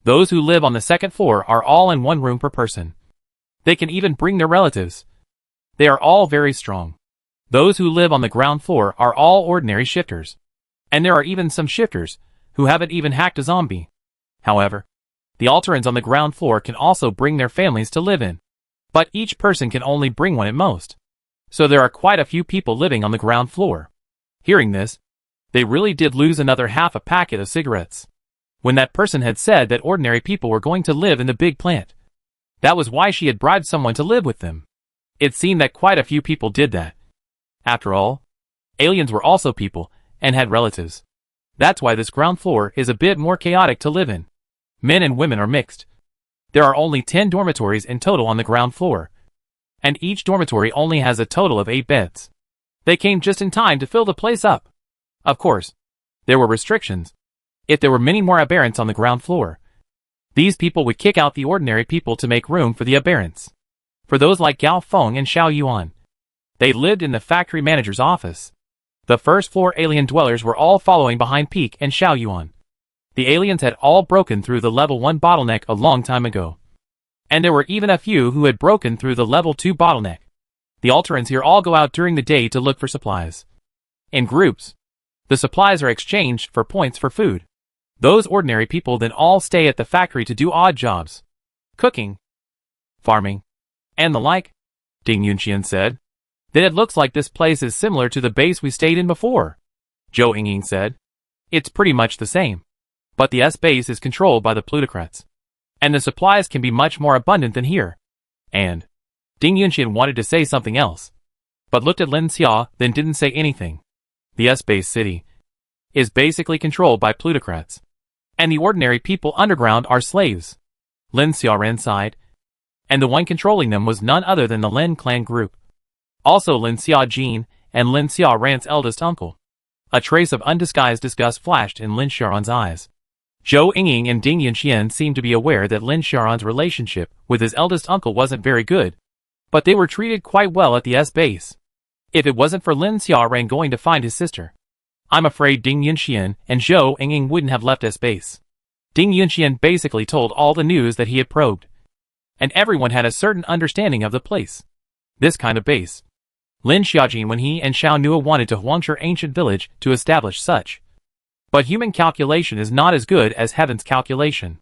Those who live on the 2nd floor are all in 1 room per person. They can even bring their relatives. They are all very strong. Those who live on the ground floor are all ordinary shifters. And there are even some shifters who haven't even hacked a zombie. However, The Alterans on the ground floor can also bring their families to live in. But each person can only bring one at most. So there are quite a few people living on the ground floor. Hearing this, they really did lose another half a packet of cigarettes. When that person had said that ordinary people were going to live in the big plant. That was why she had bribed someone to live with them. It seemed that quite a few people did that. After all, aliens were also people, and had relatives. That's why this ground floor is a bit more chaotic to live in. Men and women are mixed. There are only 10 dormitories in total on the ground floor. And each dormitory only has a total of 8 beds. They came just in time to fill the place up. Of course, there were restrictions. If there were many more aberrants on the ground floor, these people would kick out the ordinary people to make room for the aberrants. For those like Gao Feng and Xiao Yuan, they lived in the factory manager's office. The first floor alien dwellers were all following behind Peak and Xiao Yuan. The aliens had all broken through the level 1 bottleneck a long time ago. And there were even a few who had broken through the level 2 bottleneck. The Alterans here all go out during the day to look for supplies. In groups, the supplies are exchanged for points for food. Those ordinary people then all stay at the factory to do odd jobs. Cooking, farming, and the like. Ding Yunxian said. Then it looks like this place is similar to the base we stayed in before. Zhou Yingying said. It's pretty much the same. But the S base is controlled by the plutocrats. And the supplies can be much more abundant than here. And Ding Yunxian wanted to say something else, but looked at Lin Xia, then didn't say anything. The S base city is basically controlled by plutocrats. And the ordinary people underground are slaves. Lin Xia ran inside, and the one controlling them was none other than the Lin clan group. Also Lin Xia Jin and Lin Xia Ran's eldest uncle. A trace of undisguised disgust flashed in Lin Xiaoran's eyes. Zhou Yingying and Ding Yunxian seemed to be aware that Lin Xiaoran's relationship with his eldest uncle wasn't very good, but they were treated quite well at the S base. If it wasn't for Lin Xiaoran going to find his sister, I'm afraid Ding Yunxian and Zhou Yingying wouldn't have left S base. Ding Yunxian basically told all the news that he had probed, and everyone had a certain understanding of the place. This kind of base. Lin Xiaojin when he and Xiao Nua wanted to Huangshe ancient village to establish such. But human calculation is not as good as heaven's calculation.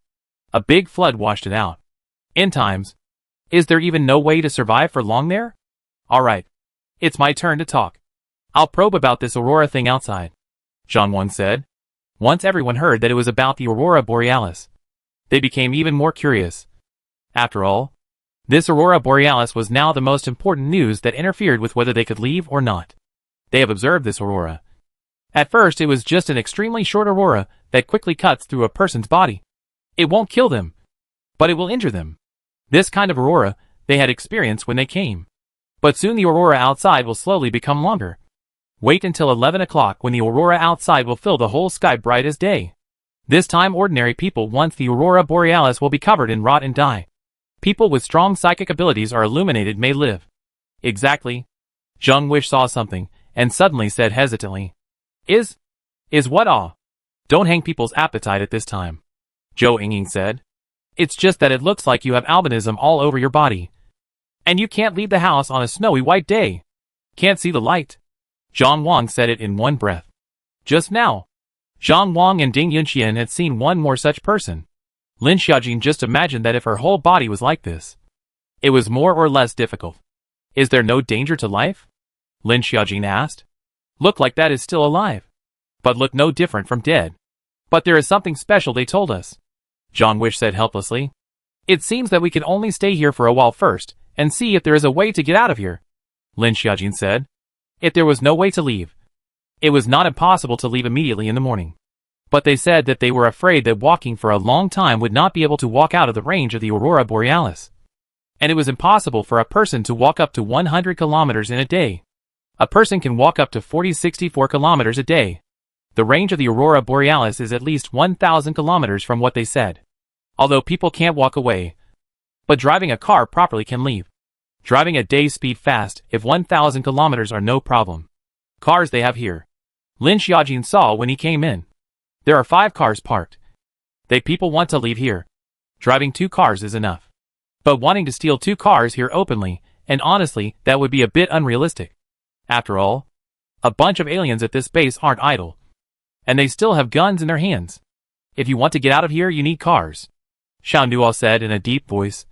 A big flood washed it out. End times. Is there even no way to survive for long there? Alright. It's my turn to talk. I'll probe about this aurora thing outside. Zhang Wan said. Once everyone heard that it was about the aurora borealis, they became even more curious. After all, this aurora borealis was now the most important news that interfered with whether they could leave or not. They have observed this aurora. At first it was just an extremely short aurora that quickly cuts through a person's body. It won't kill them, but it will injure them. This kind of aurora they had experienced when they came. But soon the aurora outside will slowly become longer. Wait until 11 o'clock when the aurora outside will fill the whole sky bright as day. This time ordinary people once the aurora borealis will be covered in rot and die. People with strong psychic abilities or illuminated may live. Exactly. Zheng Wish saw something, and suddenly said hesitantly. Is what all? Don't hang people's appetite at this time. Zhou Yingying said. It's just that it looks like you have albinism all over your body. And you can't leave the house on a snowy white day. Can't see the light. Zhang Wang said it in one breath. Just now, Zhang Wang and Ding Yunxian had seen one more such person. Lin Xiaojin just imagined that if her whole body was like this, it was more or less difficult. Is there no danger to life? Lin Xiaojin asked. Look like that is still alive, but look no different from dead. But there is something special they told us. Zhang Wish said helplessly. It seems that we can only stay here for a while first, and see if there is a way to get out of here. Lin Xiaojin said. If there was no way to leave, it was not impossible to leave immediately in the morning. But they said that they were afraid that walking for a long time would not be able to walk out of the range of the aurora borealis. And it was impossible for a person to walk up to 100 kilometers in a day. A person can walk up to 64 kilometers a day. The range of the aurora borealis is at least 1,000 kilometers from what they said. Although people can't walk away, but driving a car properly can leave. Driving at day speed fast, if 1,000 kilometers are no problem. Cars they have here. Lin Xiaojin saw when he came in. There are 5 cars parked. They people want to leave here. Driving 2 cars is enough. But wanting to steal 2 cars here openly, and honestly, that would be a bit unrealistic. After all, a bunch of aliens at this base aren't idle. And they still have guns in their hands. If you want to get out of here, you need cars. Xiao Nuo said in a deep voice.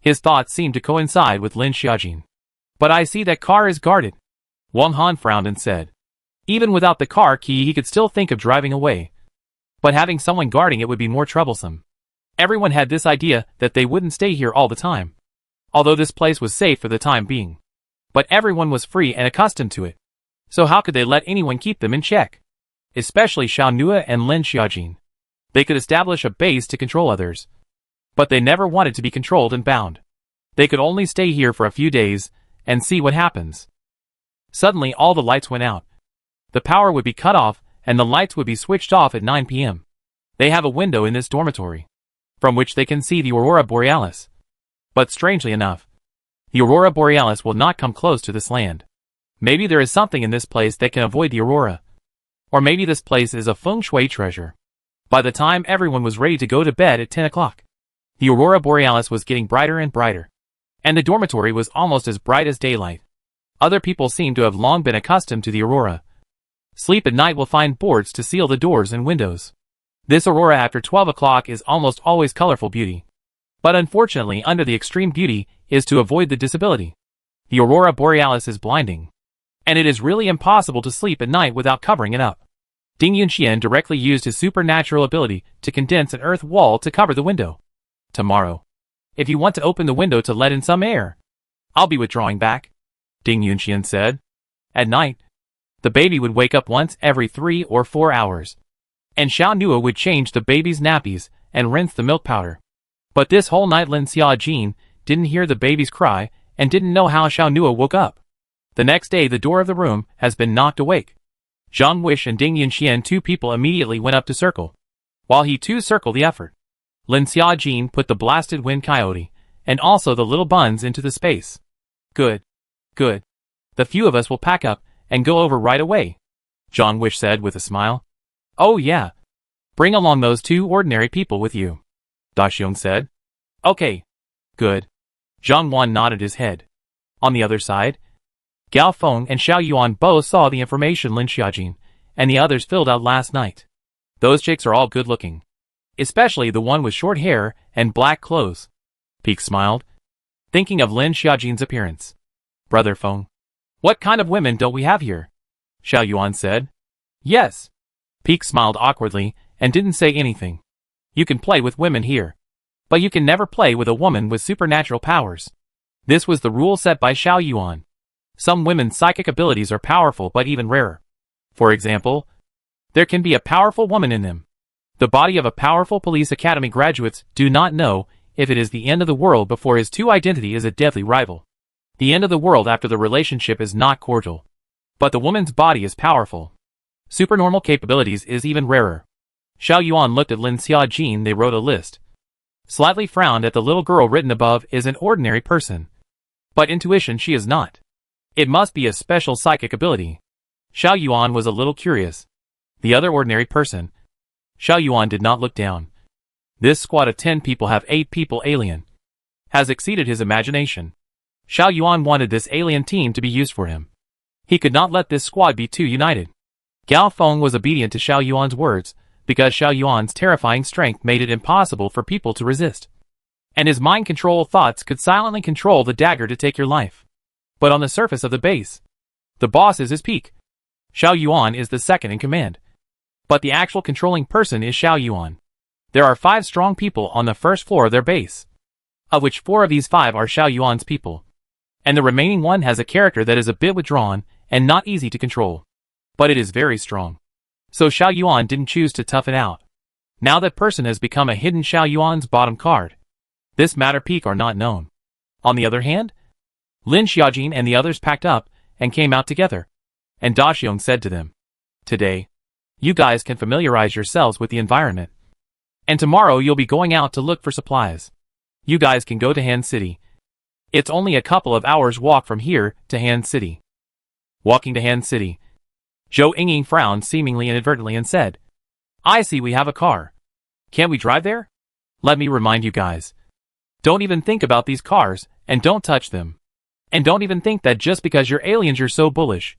His thoughts seemed to coincide with Lin Xiaojin. But I see that car is guarded. Wang Han frowned and said. Even without the car key he could still think of driving away. But having someone guarding it would be more troublesome. Everyone had this idea that they wouldn't stay here all the time. Although this place was safe for the time being. But everyone was free and accustomed to it. So how could they let anyone keep them in check? Especially Xiao Nuo and Lin Xiaojin. They could establish a base to control others. But they never wanted to be controlled and bound. They could only stay here for a few days and see what happens. Suddenly all the lights went out. The power would be cut off and the lights would be switched off at 9 p.m. They have a window in this dormitory, from which they can see the Aurora Borealis. But strangely enough, the Aurora Borealis will not come close to this land. Maybe there is something in this place that can avoid the aurora. Or maybe this place is a feng shui treasure. By the time everyone was ready to go to bed at 10 o'clock, the Aurora Borealis was getting brighter and brighter. And the dormitory was almost as bright as daylight. Other people seem to have long been accustomed to the aurora. Sleep at night will find boards to seal the doors and windows. This aurora after 12 o'clock is almost always colorful beauty. But unfortunately under the extreme beauty is to avoid the disability. The Aurora Borealis is blinding. And it is really impossible to sleep at night without covering it up. Ding Yunxian directly used his supernatural ability to condense an earth wall to cover the window. Tomorrow, if you want to open the window to let in some air, I'll be withdrawing back, Ding Yunxian said. At night, the baby would wake up once every 3 or 4 hours. And Xiao Nuo would change the baby's nappies and rinse the milk powder. But this whole night Lin Xiaojin didn't hear the baby's cry and didn't know how Xiao Nuo woke up. The next day the door of the room has been knocked awake. Zhang Wish and Ding Yunxian, two people, immediately went up to circle. While he too circled the effort. Lin Xiaojin put the blasted wind coyote and also the little buns into the space. Good. Good. The few of us will pack up and go over right away, Zhang Wish said with a smile. Oh yeah. Bring along those 2 ordinary people with you, Da Xiong said. Okay. Good. Zhang Wan nodded his head. On the other side, Gao Feng and Xiao Yuan both saw the information Lin Xiaojin and the others filled out last night. Those chicks are all good looking. Especially the one with short hair and black clothes. Peek smiled, thinking of Lin Xiaojin's appearance. Brother Feng, what kind of women don't we have here? Xiao Yuan said. Yes. Peek smiled awkwardly and didn't say anything. You can play with women here. But you can never play with a woman with supernatural powers. This was the rule set by Xiao Yuan. Some women's psychic abilities are powerful but even rarer. For example, there can be a powerful woman in them. The body of a powerful police academy graduates do not know if it is the end of the world before his true identity is a deadly rival. The end of the world after the relationship is not cordial. But the woman's body is powerful. Supernormal capabilities is even rarer. Xiao Yuan looked at Lin Xiaojin. They wrote a list. Slightly frowned at the little girl written above is an ordinary person. But intuition she is not. It must be a special psychic ability. Xiao Yuan was a little curious. The other ordinary person. Xiao Yuan did not look down. This squad of 10 people have 8 people alien. Has exceeded his imagination. Xiao Yuan wanted this alien team to be used for him. He could not let this squad be too united. Gao Feng was obedient to Xiao Yuan's words, because Xiao Yuan's terrifying strength made it impossible for people to resist. And his mind control thoughts could silently control the dagger to take your life. But on the surface of the base, the boss is his peak. Xiao Yuan is the second in command. But the actual controlling person is Xiao Yuan. There are 5 strong people on the first floor of their base, of which 4 of these 5 are Xiao Yuan's people. And the remaining one has a character that is a bit withdrawn and not easy to control. But it is very strong. So Xiao Yuan didn't choose to tough it out. Now that person has become a hidden Xiao Yuan's bottom card. This matter peak are not known. On the other hand, Lin Xiaojin and the others packed up and came out together. And Da Xiong said to them, today, you guys can familiarize yourselves with the environment. And tomorrow you'll be going out to look for supplies. You guys can go to Han City. It's only a couple of hours walk from here to Han City. Walking to Han City. Zhou Yingying frowned seemingly inadvertently and said, I see we have a car. Can't we drive there? Let me remind you guys. Don't even think about these cars, and don't touch them. And don't even think that just because you're aliens you're so bullish.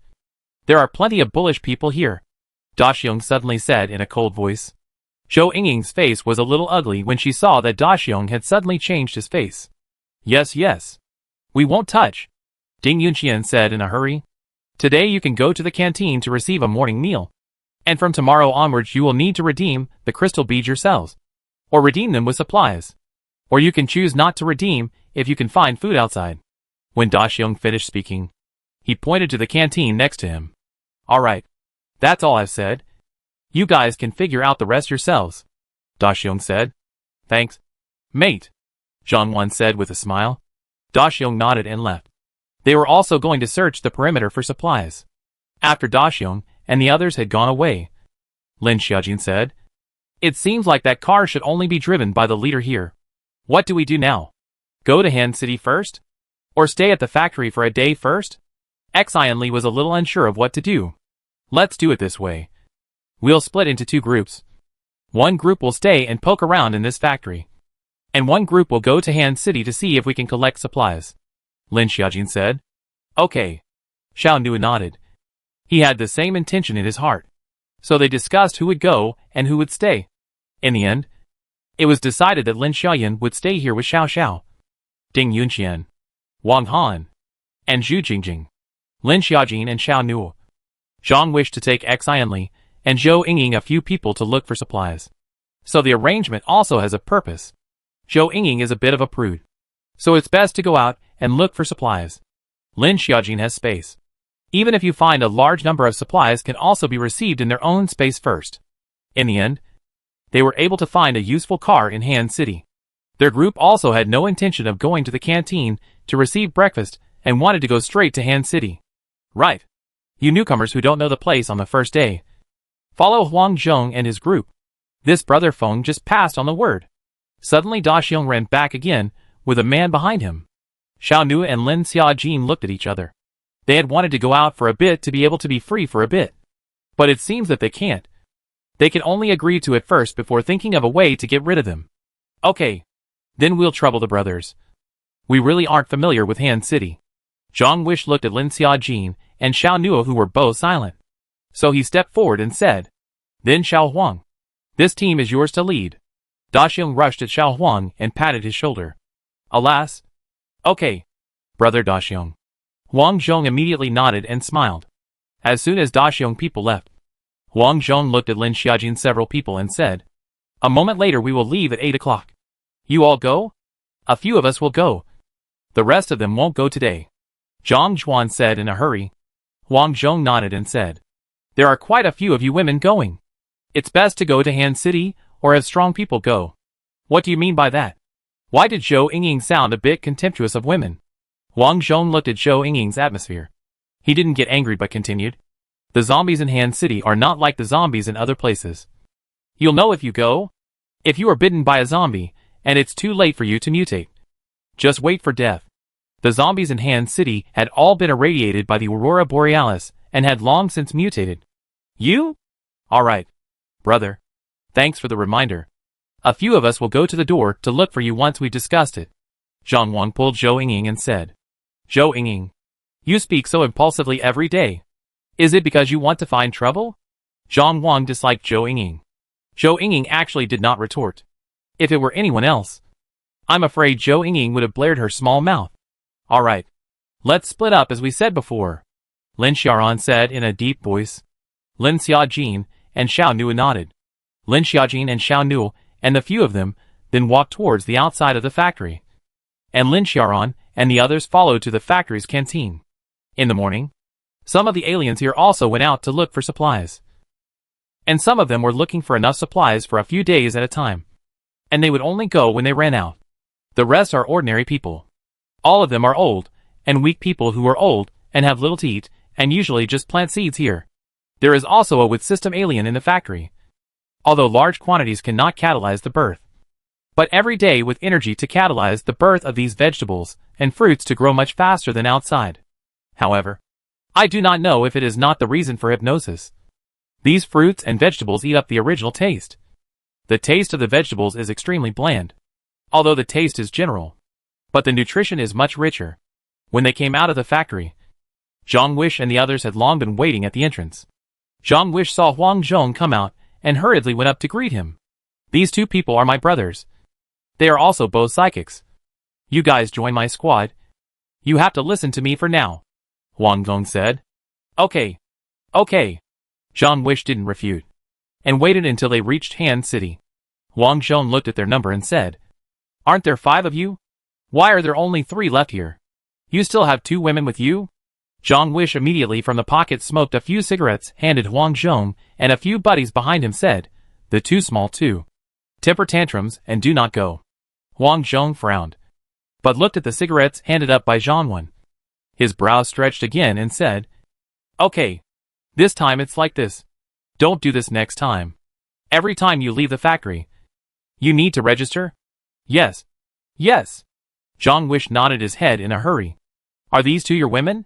There are plenty of bullish people here, Da Xiong suddenly said in a cold voice. Zhou Yingying's face was a little ugly when she saw that Da Xiong had suddenly changed his face. Yes, yes. We won't touch, Ding Yunqian said in a hurry. Today you can go to the canteen to receive a morning meal. And from tomorrow onwards you will need to redeem the crystal beads yourselves. Or redeem them with supplies. Or you can choose not to redeem if you can find food outside. When Da Xiong finished speaking, he pointed to the canteen next to him. Alright. That's all I've said. You guys can figure out the rest yourselves, Da Xiong said. Thanks, mate, Zhang Wan said with a smile. Da Xiong nodded and left. They were also going to search the perimeter for supplies. After Da Xiong and the others had gone away, Lin Xiaojin said, It seems like that car should only be driven by the leader here. What do we do now? Go to Han City first? Or stay at the factory for a day first? Xian Li was a little unsure of what to do. Let's do it this way. We'll split into two groups. One group will stay and poke around in this factory. And one group will go to Han City to see if we can collect supplies. Lin Xiaojin said. Okay. Xiao Nu nodded. He had the same intention in his heart. So they discussed who would go and who would stay. In the end, it was decided that Lin Xiaoyan would stay here with Xiao Xiao, Ding Yunqian, Wang Han, and Zhu Jingjing, Lin Xiaojin and Xiao Nu. Zhang wished to take Xian Li and Zhou Yingying a few people to look for supplies. So the arrangement also has a purpose. Zhou Yingying is a bit of a prude. So it's best to go out and look for supplies. Lin Xiaojin has space. Even if you find a large number of supplies can also be received in their own space first. In the end, they were able to find a useful car in Han City. Their group also had no intention of going to the canteen to receive breakfast and wanted to go straight to Han City. Right. You newcomers who don't know the place on the first day, follow Huang Zhong and his group. This brother Feng just passed on the word. Suddenly Da Xiong ran back again, with a man behind him. Xiao Nu and Lin Xiaojin looked at each other. They had wanted to go out for a bit to be able to be free for a bit. But it seems that they can't. They can only agree to it first before thinking of a way to get rid of them. Okay. Then we'll trouble the brothers. We really aren't familiar with Han City. Zhang Wish looked at Lin Xiaojin and Xiao Nu who were both silent. So he stepped forward and said, Then Xiao Huang. This team is yours to lead. Da Xiong rushed at Xiao Huang and patted his shoulder. Alas. Okay. Brother Da Xiong. Huang Zhong immediately nodded and smiled. As soon as Da Xiong people left, Huang Zhong looked at Lin Xiaojin several people and said, A moment later we will leave at 8 o'clock. You all go? A few of us will go. The rest of them won't go today. Zhang Zhuan said in a hurry. Huang Zhong nodded and said, There are quite a few of you women going. It's best to go to Han City or have strong people go. What do you mean by that? Why did Zhou Yingying sound a bit contemptuous of women? Huang Zhong looked at Zhou Yingying's atmosphere. He didn't get angry but continued. The zombies in Han City are not like the zombies in other places. You'll know if you go. If you are bitten by a zombie, and it's too late for you to mutate. Just wait for death. The zombies in Han City had all been irradiated by the Aurora Borealis and had long since mutated. You? Alright. Brother. Thanks for the reminder. A few of us will go to the door to look for you once we've discussed it. Zhang Wang pulled Zhou Yingying and said, Zhou Yingying. You speak so impulsively every day. Is it because you want to find trouble? Zhang Wang disliked Zhou Yingying. Zhou Yingying actually did not retort. If it were anyone else, I'm afraid Zhou Yingying would have blared her small mouth. Alright. Let's split up as we said before, Lin Xiaoran said in a deep voice. Lin Xiaojin and Xiao Nu nodded. Lin Xiaojin and Xiao Nu and the few of them then walked towards the outside of the factory. And Lin Xiaoran and the others followed to the factory's canteen. In the morning, some of the aliens here also went out to look for supplies. And some of them were looking for enough supplies for a few days at a time. And they would only go when they ran out. The rest are ordinary people. All of them are old, and weak people who are old, and have little to eat, and usually just plant seeds here. There is also a with system alien in the factory. Although large quantities cannot catalyze the birth. But every day with energy to catalyze the birth of these vegetables and fruits to grow much faster than outside. However, I do not know if it is not the reason for hypnosis. These fruits and vegetables eat up the original taste. The taste of the vegetables is extremely bland, although the taste is general. But the nutrition is much richer. When they came out of the factory, Zhang Wish and the others had long been waiting at the entrance. Zhang Wish saw Huang Zhong come out and hurriedly went up to greet him. These two people are my brothers. They are also both psychics. You guys join my squad. You have to listen to me for now, Wang Zhong said. Okay. Okay. Zhang Wish didn't refute, and waited until they reached Han City. Wang Zhong looked at their number and said, Aren't there 5 of you? Why are there only 3 left here? You still have 2 women with you? Zhang Wish immediately from the pocket smoked a few cigarettes, handed Wang Zhong, and a few buddies behind him said, The too small too. Temper tantrums and do not go. Wang Zhong frowned, but looked at the cigarettes handed up by Zhang Wen. His brows stretched again and said, Okay. This time it's like this. Don't do this next time. Every time you leave the factory, you need to register? Yes. Yes. Zhang Wish nodded his head in a hurry. Are these 2 your women?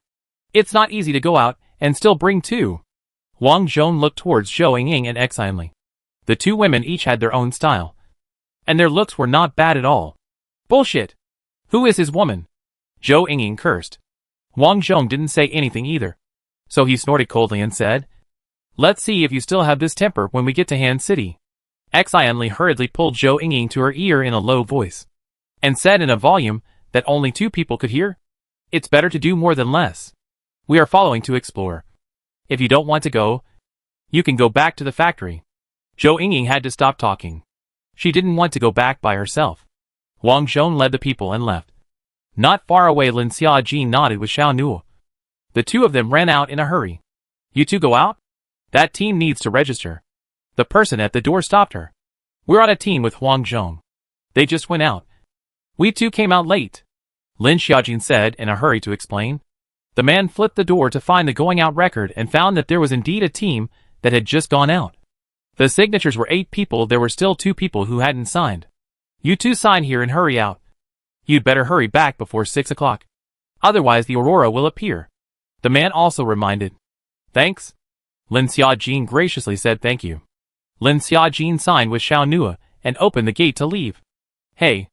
It's not easy to go out and still bring 2. Wang Zhong looked towards Zhou Ying and Xinli. The 2 women each had their own style, and their looks were not bad at all. Bullshit. Who is his woman? Zhou Ying cursed. Wang Zhong didn't say anything either, so he snorted coldly and said, Let's see if you still have this temper when we get to Han City. Xinli hurriedly pulled Zhou Ying to her ear in a low voice, and said in a volume that only 2 people could hear, It's better to do more than less. We are following to explore. If you don't want to go, you can go back to the factory. Zhou Ying had to stop talking. She didn't want to go back by herself. Wang Zhong led the people and left. Not far away, Lin Xiaojin nodded with Xiao Nuo. The 2 of them ran out in a hurry. You 2 go out? That team needs to register. The person at the door stopped her. We're on a team with Wang Zhong. They just went out. We 2 came out late, Lin Xiaojin said in a hurry to explain. The man flipped the door to find the going out record and found that there was indeed a team that had just gone out. The signatures were 8 people. There were still 2 people who hadn't signed. You 2 sign here and hurry out. You'd better hurry back before 6 o'clock. Otherwise the aurora will appear. The man also reminded. Thanks. Lin Xiaojin graciously said thank you. Lin Xiaojin signed with Xiao Nua and opened the gate to leave. Hey.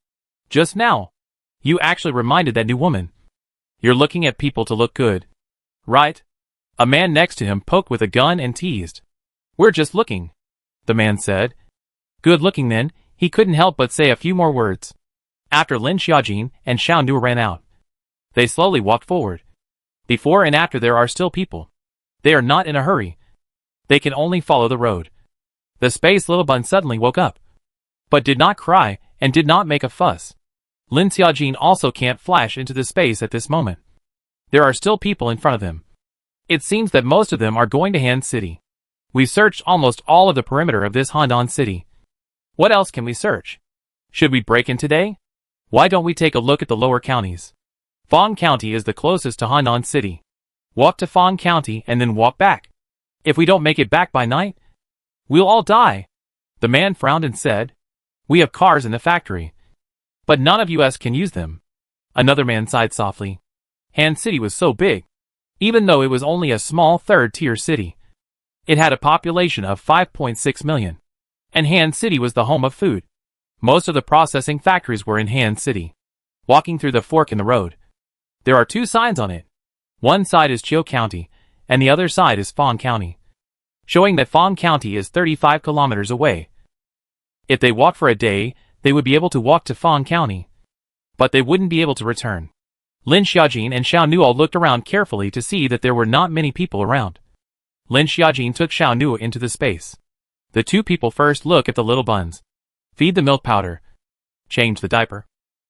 Just now. You actually reminded that new woman. You're looking at people to look good. Right? A man next to him poked with a gun and teased. We're just looking, the man said. Good looking then, he couldn't help but say a few more words. After Lin Xiaojin and Xiao Nu ran out, they slowly walked forward. Before and after there are still people. They are not in a hurry. They can only follow the road. The space little bun suddenly woke up, but did not cry and did not make a fuss. Lin Xiaojin also can't flash into the space at this moment. There are still people in front of them. It seems that most of them are going to Han City. We've searched almost all of the perimeter of this Handan City. What else can we search? Should we break in today? Why don't we take a look at the lower counties? Fong County is the closest to Handan City. Walk to Fong County and then walk back. If we don't make it back by night, we'll all die. The man frowned and said, We have cars in the factory, but none of us can use them. Another man sighed softly. Han City was so big. Even though it was only a small third-tier city, it had a population of 5.6 million. And Han City was the home of food. Most of the processing factories were in Han City. Walking through the fork in the road, there are 2 signs on it. One side is Chiu County, and the other side is Fong County, showing that Fong County is 35 kilometers away. If they walked for a day, they would be able to walk to Fong County, but they wouldn't be able to return. Lin Xiaojin and Xiao Nuo looked around carefully to see that there were not many people around. Lin Xiaojin took Xiao Nuo into the space. The 2 people first look at the little buns. Feed the milk powder. Change the diaper.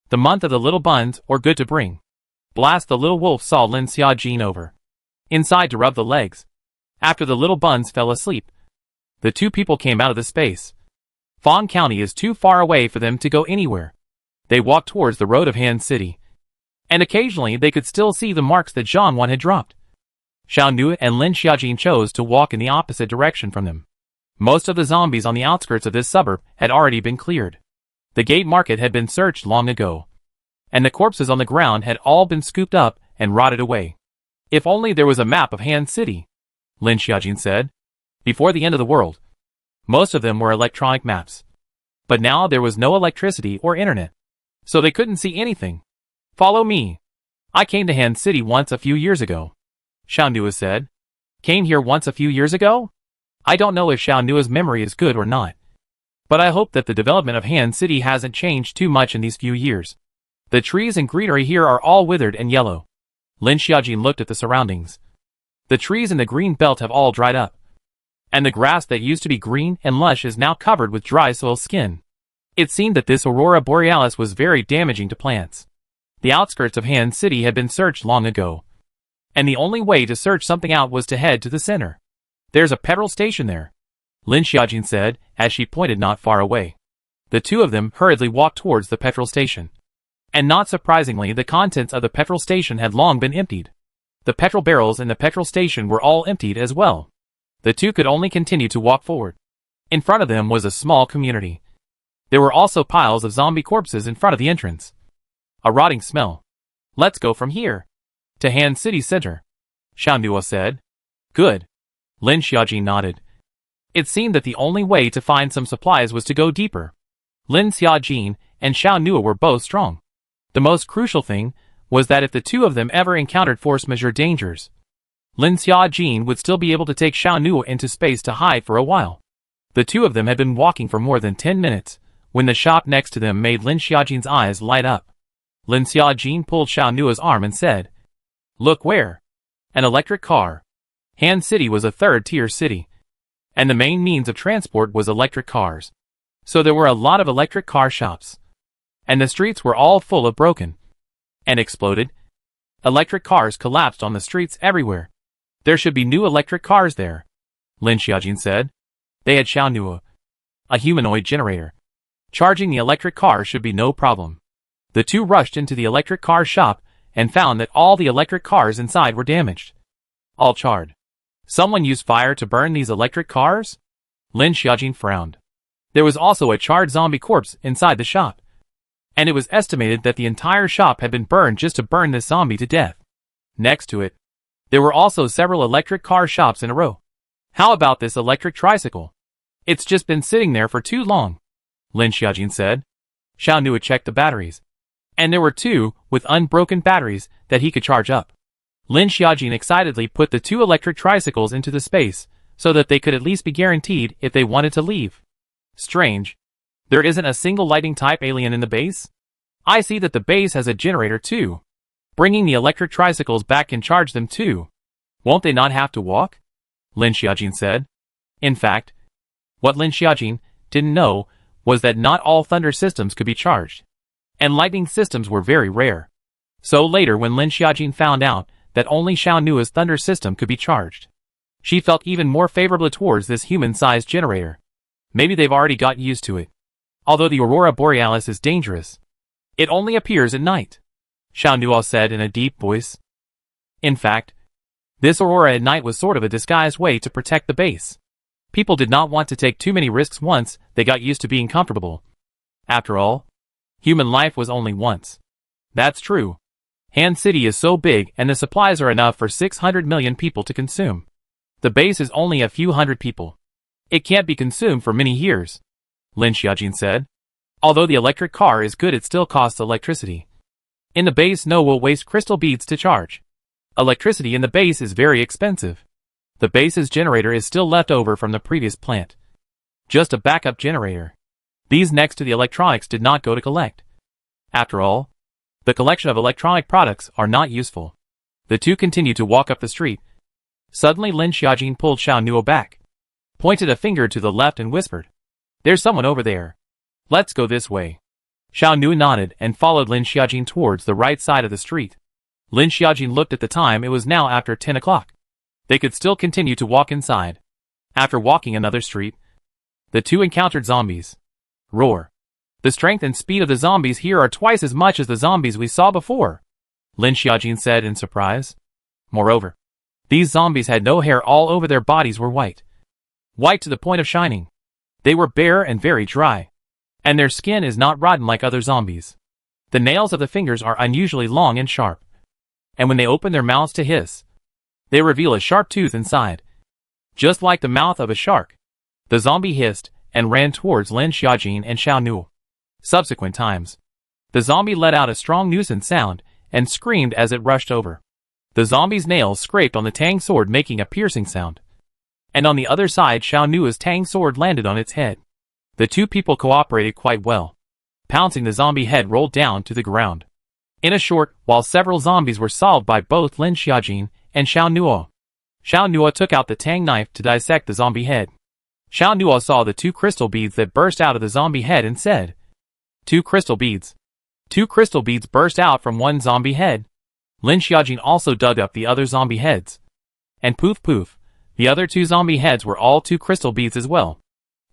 The month of the little buns or good to bring. Blast. The little wolf saw Lin Xiaojin over inside to rub the legs. After the little buns fell asleep, the 2 people came out of the space. Fong County is too far away for them to go anywhere. They walked towards the road of Han City, and occasionally they could still see the marks that Zhang Wan had dropped. Xiao Nu and Lin Xiaojin chose to walk in the opposite direction from them. Most of the zombies on the outskirts of this suburb had already been cleared. The gate market had been searched long ago, and the corpses on the ground had all been scooped up and rotted away. If only there was a map of Han City, Lin Xiaojin said. Before the end of the world, most of them were electronic maps. But now there was no electricity or internet, so they couldn't see anything. Follow me. I came to Han City once a few years ago, Xiao Nua said. Came here once a few years ago? I don't know if Xiao Nua's memory is good or not. But I hope that the development of Han City hasn't changed too much in these few years. The trees and greenery here are all withered and yellow. Lin Xiaojin looked at the surroundings. The trees in the green belt have all dried up. And the grass that used to be green and lush is now covered with dry soil skin. It seemed that this aurora borealis was very damaging to plants. The outskirts of Han City had been searched long ago. And the only way to search something out was to head to the center. There's a petrol station there, Lin Xiaojin said, as she pointed not far away. The two of them hurriedly walked towards the petrol station. And not surprisingly, the contents of the petrol station had long been emptied. The petrol barrels in the petrol station were all emptied as well. The two could only continue to walk forward. In front of them was a small community. There were also piles of zombie corpses in front of the entrance. A rotting smell. Let's go from here to Han City Center, Xiao Nuo said. Good. Lin Xiaojin nodded. It seemed that the only way to find some supplies was to go deeper. Lin Xiaojin and Xiao Nuo were both strong. The most crucial thing was that if the two of them ever encountered force majeure dangers, Lin Xiaojin would still be able to take Xiao Nuo into space to hide for a while. The two of them had been walking for more than 10 minutes, when the shop next to them made Lin Xiaojin's eyes light up. Lin Xiaojin pulled Xiao Nuo's arm and said, "Look where? An electric car." Han City was a third-tier city, and the main means of transport was electric cars. So there were a lot of electric car shops. And the streets were all full of broken and exploded. Electric cars collapsed on the streets everywhere. There should be new electric cars there, Lin Xiaojin said. They had Xiao Nuo, a humanoid generator. Charging the electric car should be no problem. The two rushed into the electric car shop and found that all the electric cars inside were damaged. All charred. Someone used fire to burn these electric cars? Lin Xiaojin frowned. There was also a charred zombie corpse inside the shop. And it was estimated that the entire shop had been burned just to burn this zombie to death. Next to it, there were also several electric car shops in a row. How about this electric tricycle? It's just been sitting there for too long, Lin Xiaojin said. Xiao Nuo checked the batteries. And there were two, with unbroken batteries, that he could charge up. Lin Xiaojin excitedly put the two electric tricycles into the space, so that they could at least be guaranteed if they wanted to leave. Strange. There isn't a single lighting type alien in the base? I see that the base has a generator too. Bringing the electric tricycles back can charge them too. Won't they not have to walk? Lin Xiaojin said. In fact, what Lin Xiaojin didn't know was that not all thunder systems could be charged. And lightning systems were very rare. So later when Lin Xiaojin found out that only Xiao Nuo's thunder system could be charged, she felt even more favorably towards this human-sized generator. Maybe they've already got used to it. Although the aurora borealis is dangerous, it only appears at night, Xiao Nuo said in a deep voice. In fact, this aurora at night was sort of a disguised way to protect the base. People did not want to take too many risks once they got used to being comfortable. After all, human life was only once. That's true. Han City is so big and the supplies are enough for 600 million people to consume. The base is only a few hundred people. It can't be consumed for many years, Lin Xiaojin said. Although the electric car is good, it still costs electricity. In the base, no will waste crystal beads to charge. Electricity in the base is very expensive. The base's generator is still left over from the previous plant. Just a backup generator. These next to the electronics did not go to collect. After all, the collection of electronic products are not useful. The two continued to walk up the street. Suddenly Lin Xiaojin pulled Xiao Nuo back, pointed a finger to the left and whispered, "There's someone over there. Let's go this way." Xiao Nuo nodded and followed Lin Xiaojin towards the right side of the street. Lin Xiaojin looked at the time. It was now after 10 o'clock. They could still continue to walk inside. After walking another street, the two encountered zombies. Roar. The strength and speed of the zombies here are twice as much as the zombies we saw before, Lin Xiaojin said in surprise. Moreover, these zombies had no hair. All over their bodies were white. White to the point of shining. They were bare and very dry. And their skin is not rotten like other zombies. The nails of the fingers are unusually long and sharp. And when they open their mouths to hiss, they reveal a sharp tooth inside. Just like the mouth of a shark. The zombie hissed and ran towards Lin Xiaojin and Xiao Nuo. Subsequent times, the zombie let out a strong nuisance sound and screamed as it rushed over. The zombie's nails scraped on the Tang sword, making a piercing sound. And on the other side, Xiao Nuo's Tang sword landed on its head. The two people cooperated quite well. Pouncing, the zombie head rolled down to the ground. In a short while, several zombies were solved by both Lin Xiaojin and Xiao Nuo. Xiao Nuo took out the tang knife to dissect the zombie head. Xiao Nuo saw the 2 crystal beads that burst out of the zombie head and said, 2 crystal beads. 2 crystal beads burst out from one zombie head. Lin Xiaojin also dug up the other zombie heads. And poof poof, the other 2 zombie heads were all 2 crystal beads as well.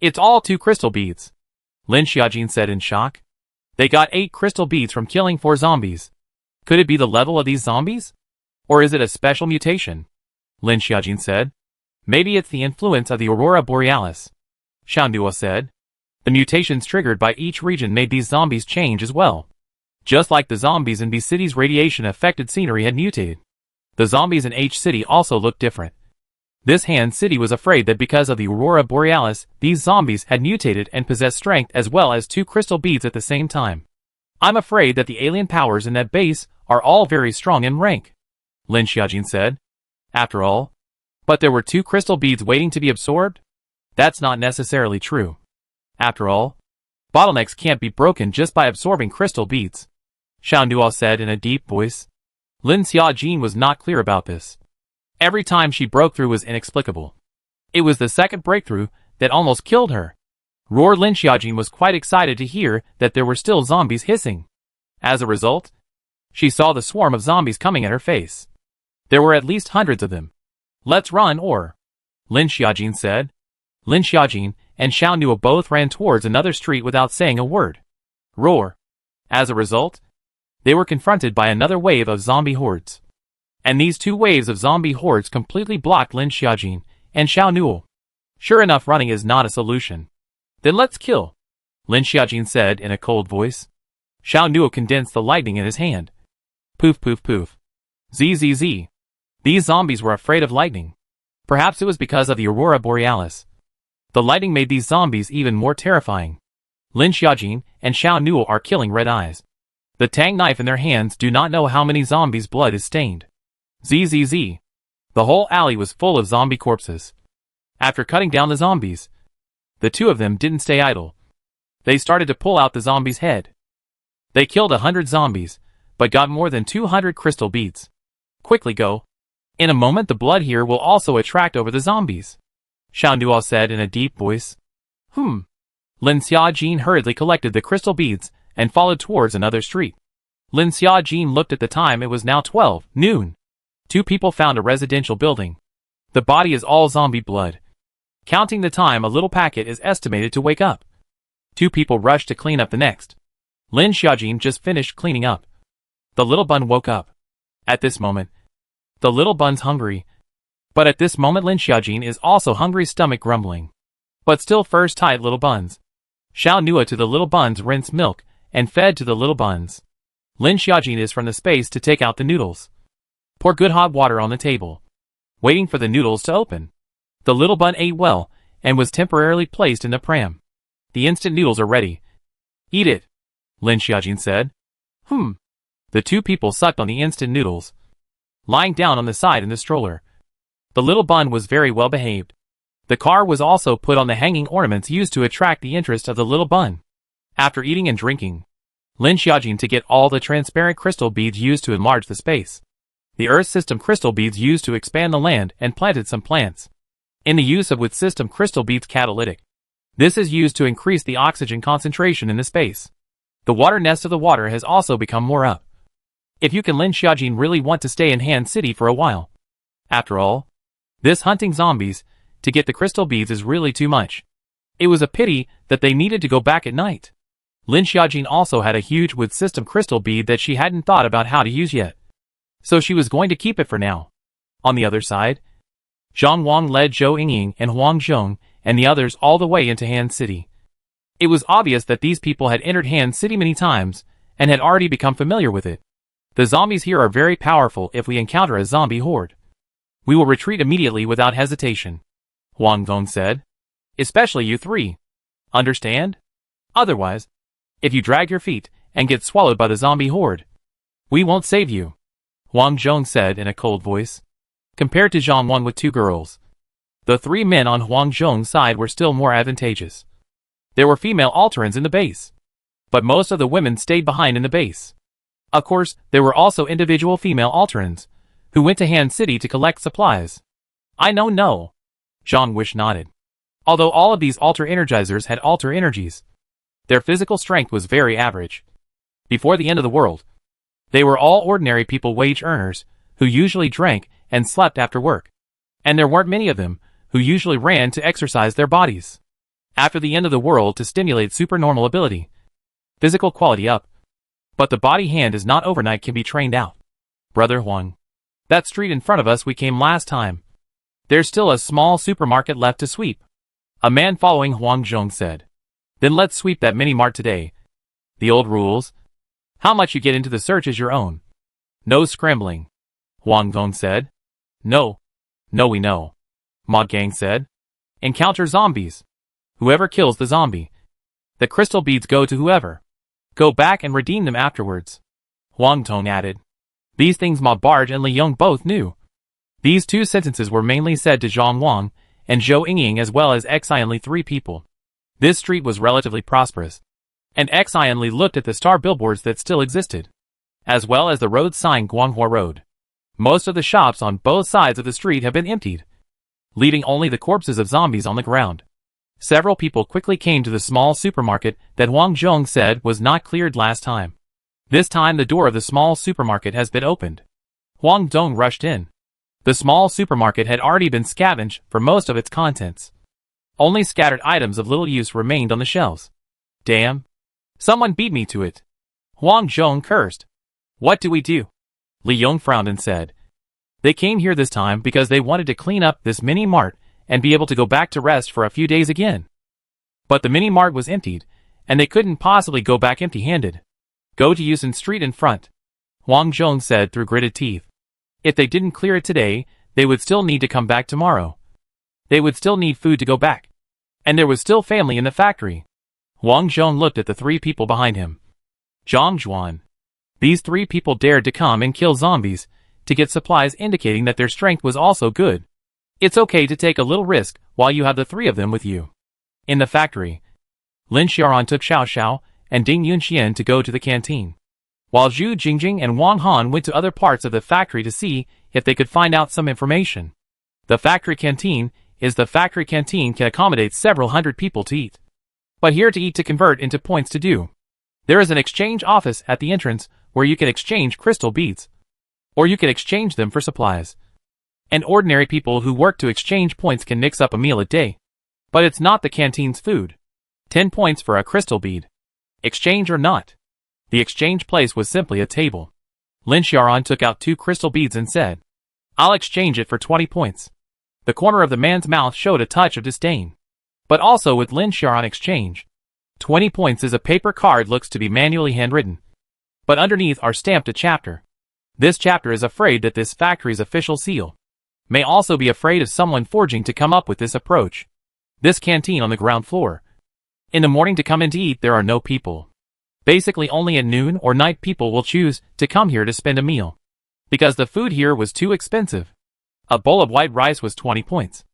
It's all 2 crystal beads, Lin Xiaojin said in shock. They got 8 crystal beads from killing 4 zombies. Could it be the level of these zombies? Or is it a special mutation? Lin Xiaojin said. Maybe it's the influence of the Aurora Borealis, Xiao Nuo said. The mutations triggered by each region made these zombies change as well. Just like the zombies in B City's radiation-affected scenery had mutated. The zombies in H City also looked different. This Han City was afraid that because of the Aurora Borealis, these zombies had mutated and possessed strength as well as 2 crystal beads at the same time. I'm afraid that the alien powers in that base are all very strong in rank, Lin Xiaojin said. After all, but there were 2 crystal beads waiting to be absorbed? That's not necessarily true. After all, bottlenecks can't be broken just by absorbing crystal beads, Xiao Nuo said in a deep voice. Lin Xiaojin was not clear about this. Every time she broke through was inexplicable. It was the second breakthrough that almost killed her. Lin Xiaojin was quite excited to hear that there were still zombies hissing. As a result, she saw the swarm of zombies coming at her face. There were at least hundreds of them. Let's run or, Lin Xiaojin said. Lin Xiaojin and Xiao Nuo both ran towards another street without saying a word. Roar. As a result, they were confronted by another wave of zombie hordes. And these 2 waves of zombie hordes completely blocked Lin Xiaojin and Xiao Nuo. Sure enough, running is not a solution. Then let's kill, Lin Xiaojin said in a cold voice. Xiao Nuo condensed the lightning in his hand. Poof poof poof. Zzz. These zombies were afraid of lightning. Perhaps it was because of the Aurora Borealis. The lightning made these zombies even more terrifying. Lin Xiaojin and Xiao Nuo are killing red eyes. The tang knife in their hands do not know how many zombies' blood is stained. Zzz. The whole alley was full of zombie corpses. After cutting down the zombies, the 2 of them didn't stay idle. They started to pull out the zombie's head. They killed 100 zombies, but got more than 200 crystal beads. Quickly go. In a moment the blood here will also attract over the zombies, Xiao Nuo said in a deep voice. Lin Xiaojin hurriedly collected the crystal beads and followed towards another street. Lin Xiaojin looked at the time. It was now 12 noon. 2 people found a residential building. The body is all zombie blood. Counting the time, a little packet is estimated to wake up. 2 people rushed to clean up the next. Lin Xiaojin just finished cleaning up. The little bun woke up. At this moment, the little bun's hungry. But at this moment Lin Xiaojin is also hungry, stomach grumbling. But still first tight little buns. Xiao Nuo to the little buns rinsed milk and fed to the little buns. Lin Xiaojin is from the space to take out the noodles. Pour good hot water on the table. Waiting for the noodles to open. The little bun ate well and was temporarily placed in the pram. The instant noodles are ready. Eat it, Lin Xiaojin said. The 2 people sucked on the instant noodles. Lying down on the side in the stroller. The little bun was very well behaved. The car was also put on the hanging ornaments used to attract the interest of the little bun. After eating and drinking, Lin Xiaojin to get all the transparent crystal beads used to enlarge the space. The Earth system crystal beads used to expand the land and planted some plants. In the use of with system crystal beads catalytic. This is used to increase the oxygen concentration in the space. The water nest of the water has also become more up. If you can, Lin Xiaojin really want to stay in Han City for a while. After all, this hunting zombies to get the crystal beads is really too much. It was a pity that they needed to go back at night. Lin Xiaojin also had a huge wood system crystal bead that she hadn't thought about how to use yet. So she was going to keep it for now. On the other side, Zhang Wang led Zhou Yingying and Huang Zhong and the others all the way into Han City. It was obvious that these people had entered Han City many times and had already become familiar with it. The zombies here are very powerful. If we encounter a zombie horde, we will retreat immediately without hesitation, Huang Zhong said. Especially you 3. Understand? Otherwise, if you drag your feet and get swallowed by the zombie horde, we won't save you, Huang Zhong said in a cold voice. Compared to Zhang Wan with 2 girls, the 3 men on Huang Zhong's side were still more advantageous. There were female alterans in the base, but most of the women stayed behind in the base. Of course, there were also individual female alterans, who went to Han City to collect supplies. I know no. Zhang Wish nodded. Although all of these altar energizers had altar energies, their physical strength was very average. Before the end of the world, they were all ordinary people, wage earners, who usually drank and slept after work. And there weren't many of them, who usually ran to exercise their bodies after the end of the world to stimulate supernormal ability, physical quality up. But the body hand is not overnight, can be trained out. Brother Huang. That street in front of us we came last time. There's still a small supermarket left to sweep. A man following Huang Zhong said. Then let's sweep that mini-mart today. The old rules. How much you get into the search is your own. No scrambling. Huang Zhong said. No. No, we know. Mod Gang said. Encounter zombies. Whoever kills the zombie. The crystal beads go to whoever. Go back and redeem them afterwards. Huang Tong added. These things Ma Barge and Li Yong both knew. These two sentences were mainly said to Zhang Wang and Zhou Yingying, as well as Xian Li, 3 people. This street was relatively prosperous, and Xian Li looked at the star billboards that still existed, as well as the road sign Guanghua Road. Most of the shops on both sides of the street have been emptied, leaving only the corpses of zombies on the ground. Several people quickly came to the small supermarket that Huang Zhong said was not cleared last time. This time the door of the small supermarket has been opened. Huang Dong rushed in. The small supermarket had already been scavenged for most of its contents. Only scattered items of little use remained on the shelves. Damn. Someone beat me to it. Huang Zhong cursed. What do we do? Li Yong frowned and said. They came here this time because they wanted to clean up this mini-mart and be able to go back to rest for a few days again. But the mini-mart was emptied, and they couldn't possibly go back empty-handed. Go to Yusen Street in front. Huang Zhong said through gritted teeth. If they didn't clear it today, they would still need to come back tomorrow. They would still need food to go back. And there was still family in the factory. Huang Zhong looked at the 3 people behind him. Zhang Zhuan. These 3 people dared to come and kill zombies to get supplies, indicating that their strength was also good. It's okay to take a little risk while you have the 3 of them with you. In the factory, Lin Xiaoran took Xiao Xiao and Ding Yunxian to go to the canteen, while Zhu Jingjing and Wang Han went to other parts of the factory to see if they could find out some information. The factory canteen can accommodate several hundred people to eat. But here to eat to convert into points to do. There is an exchange office at the entrance where you can exchange crystal beads, or you can exchange them for supplies. And ordinary people who work to exchange points can mix up a meal a day. But it's not the canteen's food. 10 points for a crystal bead. Exchange or not. The exchange place was simply a table. Lin Xiaoran took out 2 crystal beads and said, I'll exchange it for 20 points. The corner of the man's mouth showed a touch of disdain. But also with Lin Xiaoran exchange, 20 points is a paper card, looks to be manually handwritten. But underneath are stamped a chapter. This chapter is afraid that this factory's official seal may also be afraid of someone forging to come up with this approach. This canteen on the ground floor. In the morning to come in to eat there are no people. Basically only at noon or night people will choose to come here to spend a meal. Because the food here was too expensive. A bowl of white rice was 20 points.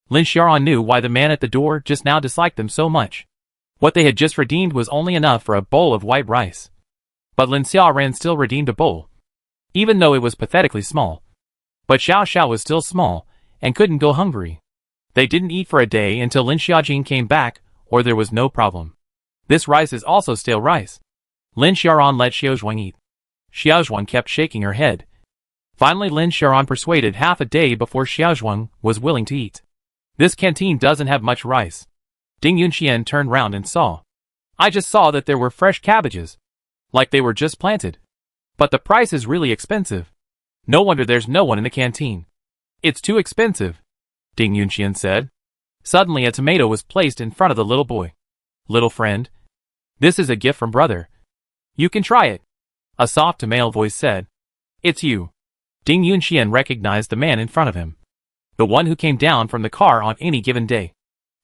Lin Xiaoran knew why the man at the door just now disliked them so much. What they had just redeemed was only enough for a bowl of white rice. But Lin Xiaoran still redeemed a bowl, even though it was pathetically small. But Xiao Xiao was still small, and couldn't go hungry. They didn't eat for a day until Lin Xiaojing came back, or there was no problem. This rice is also stale rice. Lin Xiaoran let Xiaozhuang eat. Xiaozhuang kept shaking her head. Finally Lin Xiaoran persuaded half a day before Xiaozhuang was willing to eat. This canteen doesn't have much rice. Ding Yunxian turned round and saw. I just saw that there were fresh cabbages. Like they were just planted. But the price is really expensive. No wonder there's no one in the canteen. It's too expensive, Ding Yunxian said. Suddenly a tomato was placed in front of the little boy. Little friend, this is a gift from brother. You can try it. A soft male voice said. It's you. Ding Yunxian recognized the man in front of him. The one who came down from the car on any given day.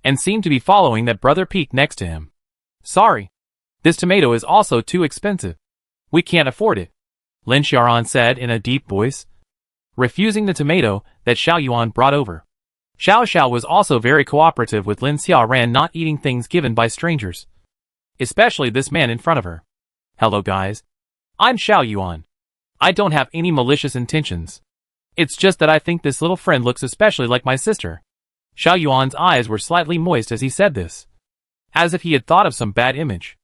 And seemed to be following that brother Peak next to him. Sorry. This tomato is also too expensive. We can't afford it, Lin Xiaoran said in a deep voice, refusing the tomato that Xiao Yuan brought over. Xiao Xiao was also very cooperative with Lin Xiaoran, not eating things given by strangers. Especially this man in front of her. Hello guys. I'm Xiao Yuan. I don't have any malicious intentions. It's just that I think this little friend looks especially like my sister. Xiao Yuan's eyes were slightly moist as he said this. As if he had thought of some bad image.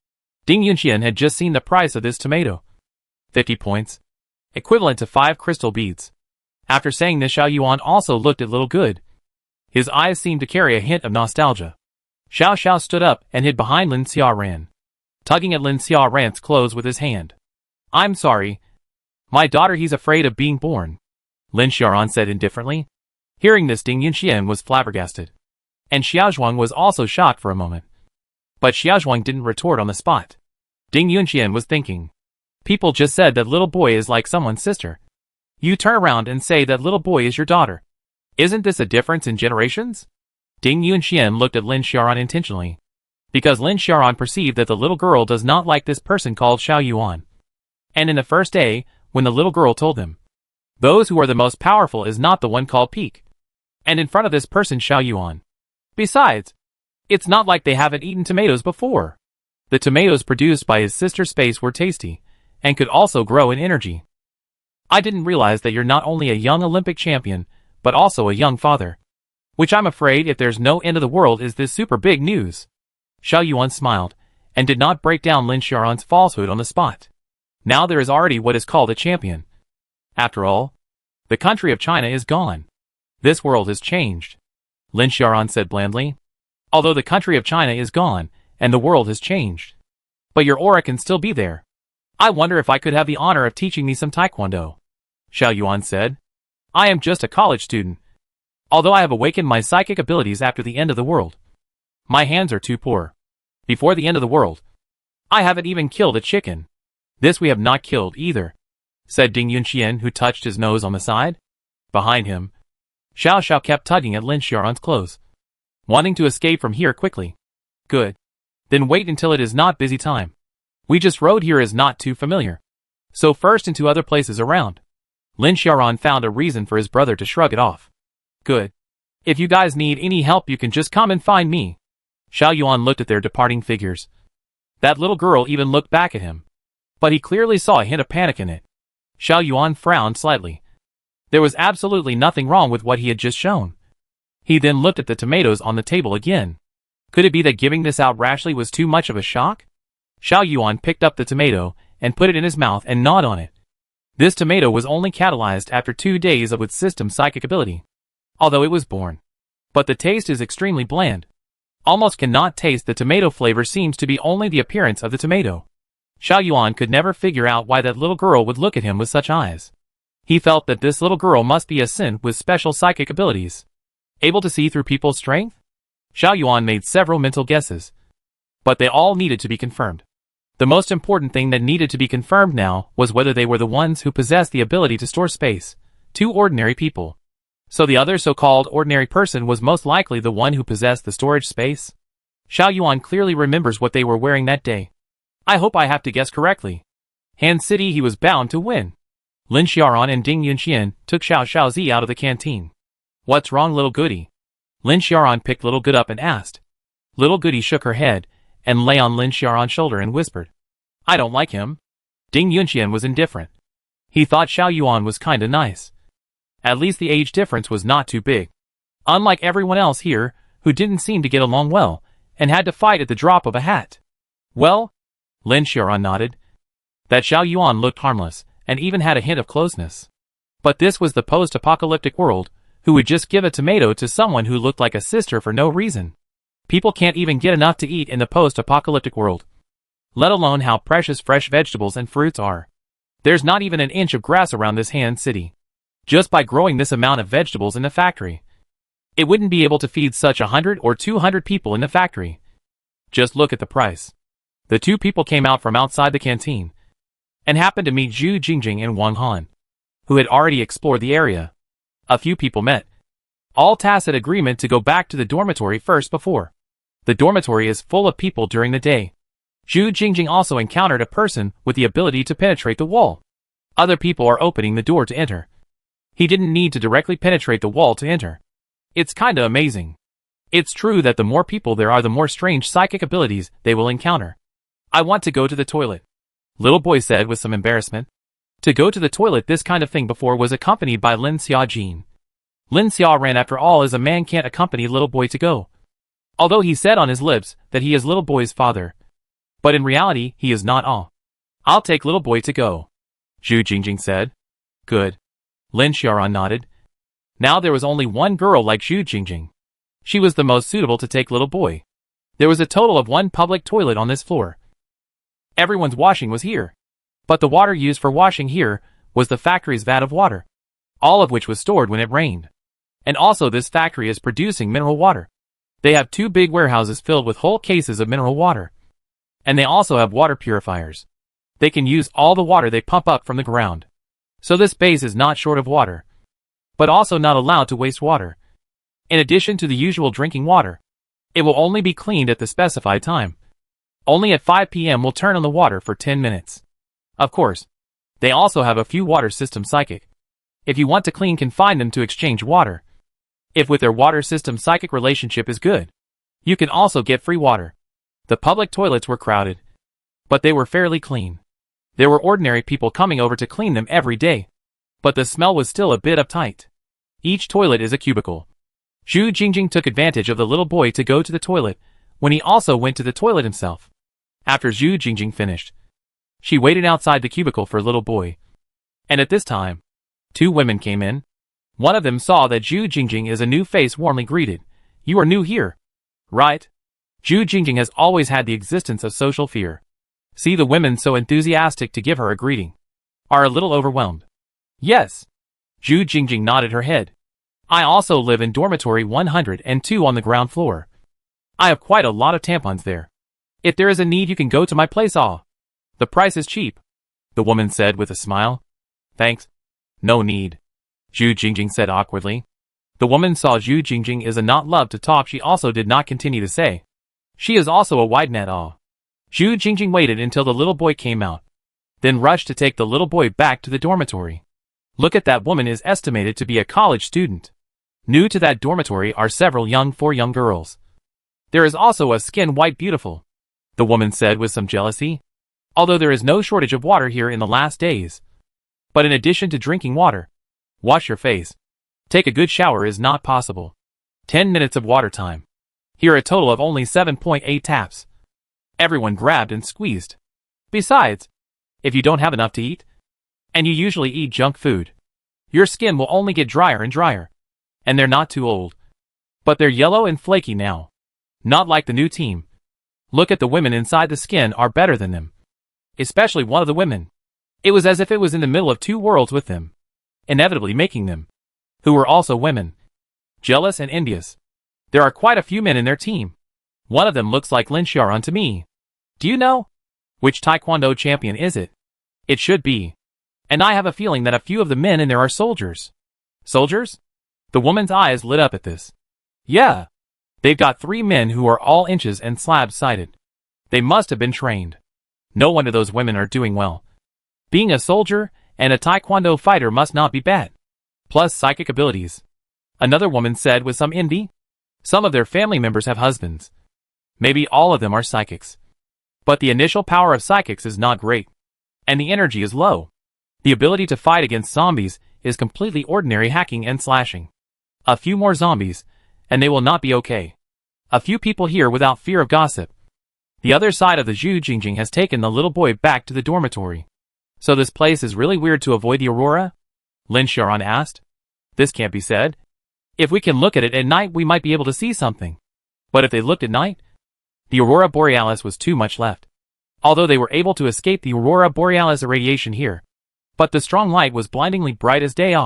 Ding Yunxian had just seen the price of this tomato. 50 points. Equivalent to 5 crystal beads. After saying this, Xiao Yuan also looked at Little Good. His eyes seemed to carry a hint of nostalgia. Xiao Xiao stood up and hid behind Lin Xiaoran, tugging at Lin Xiaoran's clothes with his hand. I'm sorry. My daughter, he's afraid of being born, Lin Xiaoran said indifferently. Hearing this, Ding Yunxian was flabbergasted. And Xiaozhuang was also shocked for a moment. But Xiaozhuang didn't retort on the spot. Ding Yunxian was thinking. People just said that little boy is like someone's sister. You turn around and say that little boy is your daughter. Isn't this a difference in generations? Ding Yunxian looked at Lin Xiaoran intentionally. Because Lin Xiaoran perceived that the little girl does not like this person called Xiao Yuan. And in the first day, when the little girl told him, those who are the most powerful is not the one called peak. And in front of this person Xiao Yuan. Besides, it's not like they haven't eaten tomatoes before. The tomatoes produced by his sister Space were tasty, and could also grow in energy. I didn't realize that you're not only a young Olympic champion, but also a young father. Which I'm afraid if there's no end of the world is this super big news. Xiao Yuan smiled, and did not break down Lin Xiaoran's falsehood on the spot. Now there is already what is called a champion. After all, the country of China is gone. This world has changed, Lin Xiaoran said blandly. Although the country of China is gone, and the world has changed. But your aura can still be there. I wonder if I could have the honor of teaching me some taekwondo, Xiao Yuan said. I am just a college student. Although I have awakened my psychic abilities after the end of the world. My hands are too poor. Before the end of the world. I haven't even killed a chicken. This we have not killed either, said Ding Yunxian, who touched his nose on the side. Behind him, Xiao Xiao kept tugging at Lin Xiaoran's clothes, wanting to escape from here quickly. Good. Then wait until it is not busy time. We just rode here is not too familiar. So first into other places around. Lin Xiaoran found a reason for his brother to shrug it off. Good. If you guys need any help you can just come and find me. Xiao Yuan looked at their departing figures. That little girl even looked back at him. But he clearly saw a hint of panic in it. Xiao Yuan frowned slightly. There was absolutely nothing wrong with what he had just shown. He then looked at the tomatoes on the table again. Could it be that giving this out rashly was too much of a shock? Xiao Yuan picked up the tomato and put it in his mouth and gnawed on it. This tomato was only catalyzed after 2 days of its system psychic ability. Although it was born. But the taste is extremely bland. Almost cannot taste the tomato flavor, seems to be only the appearance of the tomato. Xiao Yuan could never figure out why that little girl would look at him with such eyes. He felt that this little girl must be a Sin with special psychic abilities. Able to see through people's strength? Xiao Yuan made several mental guesses. But they all needed to be confirmed. The most important thing that needed to be confirmed now was whether they were the ones who possessed the ability to store space. 2 ordinary people. So the other so-called ordinary person was most likely the one who possessed the storage space? Xiao Yuan clearly remembers what they were wearing that day. I hope I have to guess correctly. Han City, he was bound to win. Lin Xiaoran and Ding Yunxian took Xiao Xiaozi out of the canteen. What's wrong, little goody? Lin Xiaoran picked Little Good up and asked. Little Goody shook her head and lay on Lin Xiaoran's shoulder and whispered. I don't like him. Ding Yunxian was indifferent. He thought Xiao Yuan was kinda nice. At least the age difference was not too big. Unlike everyone else here, who didn't seem to get along well, and had to fight at the drop of a hat. Well, Lin Xiaoran nodded. That Xiao Yuan looked harmless, and even had a hint of closeness. But this was the post-apocalyptic world, who would just give a tomato to someone who looked like a sister for no reason. People can't even get enough to eat in the post-apocalyptic world. Let alone how precious fresh vegetables and fruits are. There's not even an inch of grass around this Han City. Just by growing this amount of vegetables in the factory, it wouldn't be able to feed such 100 or 200 people in the factory. Just look at the price. The 2 people came out from outside the canteen, and happened to meet Zhu Jingjing and Wang Han, who had already explored the area. A few people met. All tacit agreement to go back to the dormitory first before. The dormitory is full of people during the day. Zhu Jingjing also encountered a person with the ability to penetrate the wall. Other people are opening the door to enter. He didn't need to directly penetrate the wall to enter. It's kinda amazing. It's true that the more people there are, the more strange psychic abilities they will encounter. I want to go to the toilet, little boy said with some embarrassment. To go to the toilet, this kind of thing before was accompanied by Lin Xiaojin. Lin Xia ran after all, as a man can't accompany little boy to go. Although he said on his lips that he is little boy's father. But in reality, he is not all. I'll take little boy to go, Zhu Jingjing said. Good. Lin Xiaoran nodded. Now there was only one girl like Zhu Jingjing. She was the most suitable to take little boy. There was a total of 1 public toilet on this floor. Everyone's washing was here. But the water used for washing here was the factory's vat of water, all of which was stored when it rained. And also this factory is producing mineral water. They have 2 big warehouses filled with whole cases of mineral water. And they also have water purifiers. They can use all the water they pump up from the ground. So this base is not short of water, but also not allowed to waste water. In addition to the usual drinking water, it will only be cleaned at the specified time. Only at 5 p.m. will turn on the water for 10 minutes. Of course, they also have a few water system psychic. If you want to clean, can find them to exchange water. If with their water system psychic relationship is good, you can also get free water. The public toilets were crowded, but they were fairly clean. There were ordinary people coming over to clean them every day, but the smell was still a bit uptight. Each toilet is a cubicle. Zhu Jingjing took advantage of the little boy to go to the toilet, when he also went to the toilet himself. After Zhu Jingjing finished, she waited outside the cubicle for little boy. And at this time, 2 women came in. One of them saw that Zhu Jingjing is a new face, warmly greeted. You are new here, right? Zhu Jingjing has always had the existence of social fear. See the women so enthusiastic to give her a greeting. Are a little overwhelmed. Yes. Zhu Jingjing nodded her head. I also live in dormitory 102 on the ground floor. I have quite a lot of tampons there. If there is a need, you can go to my place. The price is cheap, the woman said with a smile. Thanks. No need, Zhu Jingjing said awkwardly. The woman saw Zhu Jingjing is a not love to talk. She also did not continue to say. She is also a wide net. Zhu Jingjing waited until the little boy came out, then rushed to take the little boy back to the dormitory. Look at that woman, is estimated to be a college student. New to that dormitory are several 4 young girls. There is also a skin white beautiful, the woman said with some jealousy. Although there is no shortage of water here in the last days. But in addition to drinking water, wash your face, take a good shower is not possible. 10 minutes of water time. Here a total of only 7.8 taps. Everyone grabbed and squeezed. Besides, if you don't have enough to eat, and you usually eat junk food, your skin will only get drier and drier. And they're not too old, but they're yellow and flaky now. Not like the new team. Look at the women inside, the skin are better than them. Especially one of the women. It was as if it was in the middle of 2 worlds with them, inevitably making them, who were also women, jealous and envious. There are quite a few men in their team. One of them looks like Lin Xiaoran to me. Do you know? Which taekwondo champion is it? It should be. And I have a feeling that a few of the men in there are soldiers. Soldiers? The woman's eyes lit up at this. Yeah. They've got 3 men who are all inches and slab-sided. They must have been trained. No wonder those women are doing well. Being a soldier and a taekwondo fighter must not be bad. Plus psychic abilities. Another woman said with some envy. Some of their family members have husbands. Maybe all of them are psychics. But the initial power of psychics is not great. And the energy is low. The ability to fight against zombies is completely ordinary hacking and slashing. A few more zombies, and they will not be okay. A few people here without fear of gossip. The other side of the Zhu Jingjing has taken the little boy back to the dormitory. So this place is really weird to avoid the aurora? Lin Xiaoran asked. This can't be said. If we can look at it at night, we might be able to see something. But if they looked at night, the aurora borealis was too much left. Although they were able to escape the aurora borealis irradiation here. But the strong light was blindingly bright as day.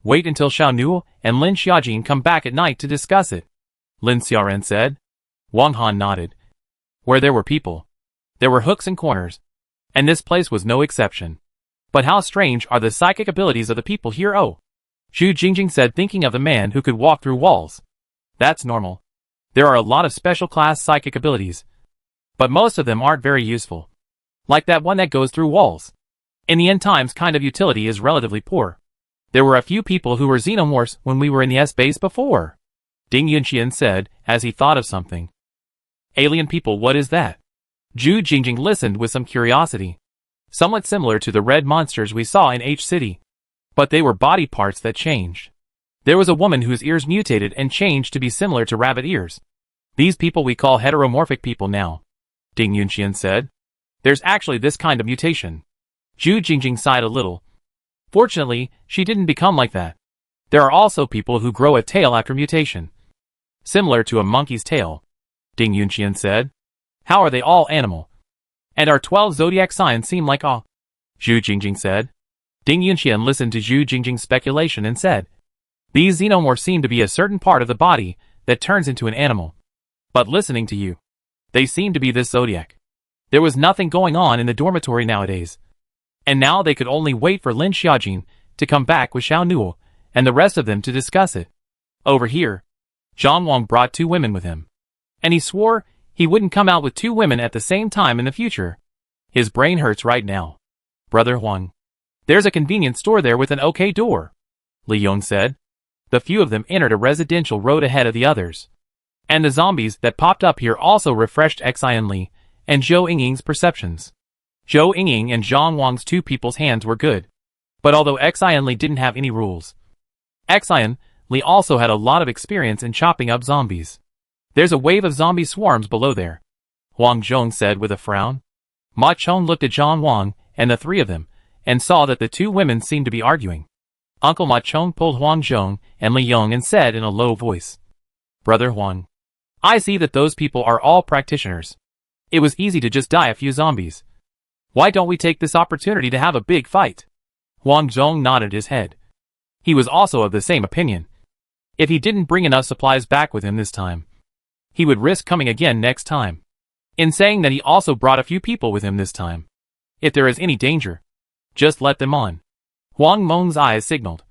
Wait until Xiao Nu and Lin Xiaojin come back at night to discuss it, Lin Xiaoran said. Wang Han nodded. Where there were people, there were hooks and corners, and this place was no exception. But how strange are the psychic abilities of the people here. Zhu Jingjing said, thinking of the man who could walk through walls. That's normal. There are a lot of special class psychic abilities, but most of them aren't very useful. Like that one that goes through walls. In the end times, kind of utility is relatively poor. There were a few people who were xenomorphs when we were in the S base before. Ding Yunxian said, as he thought of something. Alien people, what is that? Zhu Jingjing listened with some curiosity. Somewhat similar to the red monsters we saw in H-City. But they were body parts that changed. There was a woman whose ears mutated and changed to be similar to rabbit ears. These people we call heteromorphic people now. Ding Yunxian said. There's actually this kind of mutation. Zhu Jingjing sighed a little. Fortunately, she didn't become like that. There are also people who grow a tail after mutation. Similar to a monkey's tail. Ding Yunxian said. How are they all animal? And our 12 zodiac signs seem like all. Zhu Jingjing said. Ding Yunxian listened to Zhu Jingjing's speculation and said. These xenomorphs seem to be a certain part of the body that turns into an animal. But listening to you, they seem to be this zodiac. There was nothing going on in the dormitory nowadays. And now they could only wait for Lin Xiaojin to come back with Xiao Nuo and the rest of them to discuss it. Over here, Zhang Wang brought 2 women with him. And he swore he wouldn't come out with 2 women at the same time in the future. His brain hurts right now. Brother Huang. There's a convenience store there with an okay door. Li Yong said. The few of them entered a residential road ahead of the others. And the zombies that popped up here also refreshed Xian Li and Zhou Yingying's perceptions. Zhou Yingying and Zhang Wang's 2 people's hands were good. But although Xian Li didn't have any rules, Xian Li also had a lot of experience in chopping up zombies. There's a wave of zombie swarms below there, Huang Zhong said with a frown. Ma Chong looked at Zhang Wang and the 3 of them, and saw that the 2 women seemed to be arguing. Uncle Ma Chong pulled Huang Zhong and Li Yong and said in a low voice. Brother Huang, I see that those people are all practitioners. It was easy to just die a few zombies. Why don't we take this opportunity to have a big fight? Huang Zhong nodded his head. He was also of the same opinion. If he didn't bring enough supplies back with him this time, he would risk coming again next time. In saying that, he also brought a few people with him this time. If there is any danger, just let them on. Huang Meng's eyes signaled,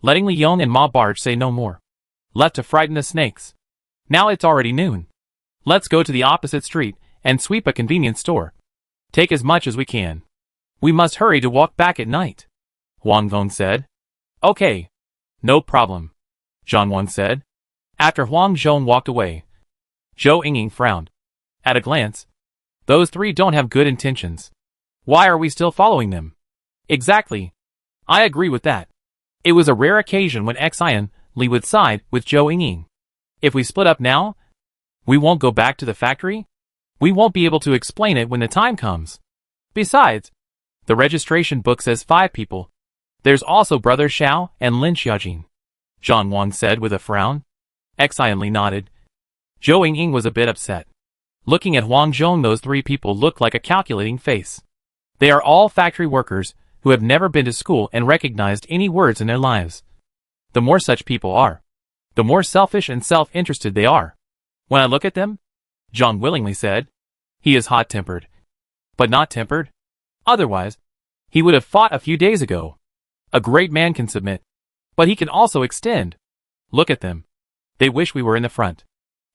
letting Li Yong and Ma Barge say no more. Left to frighten the snakes. Now it's already noon. Let's go to the opposite street and sweep a convenience store. Take as much as we can. We must hurry to walk back at night. Huang Gong said. Okay. No problem. Zhang Wan said. After Huang Zhong walked away, Zhou Yingying frowned. At a glance, those 3 don't have good intentions. Why are we still following them? Exactly. I agree with that. It was a rare occasion when Xian Li would side with Zhou Yingying. If we split up now, we won't go back to the factory? We won't be able to explain it when the time comes. Besides, the registration book says 5 people. There's also Brother Xiao and Lin Xiaojin. Zhang Wang said with a frown. Xian Li nodded. Zhou Yingying was a bit upset. Looking at Huang Zhong, those 3 people looked like a calculating face. They are all factory workers who have never been to school and recognized any words in their lives. The more such people are, the more selfish and self-interested they are. When I look at them, Zhang willingly said, he is hot-tempered. But not tempered. Otherwise, he would have fought a few days ago. A great man can submit, but he can also extend. Look at them. They wish we were in the front.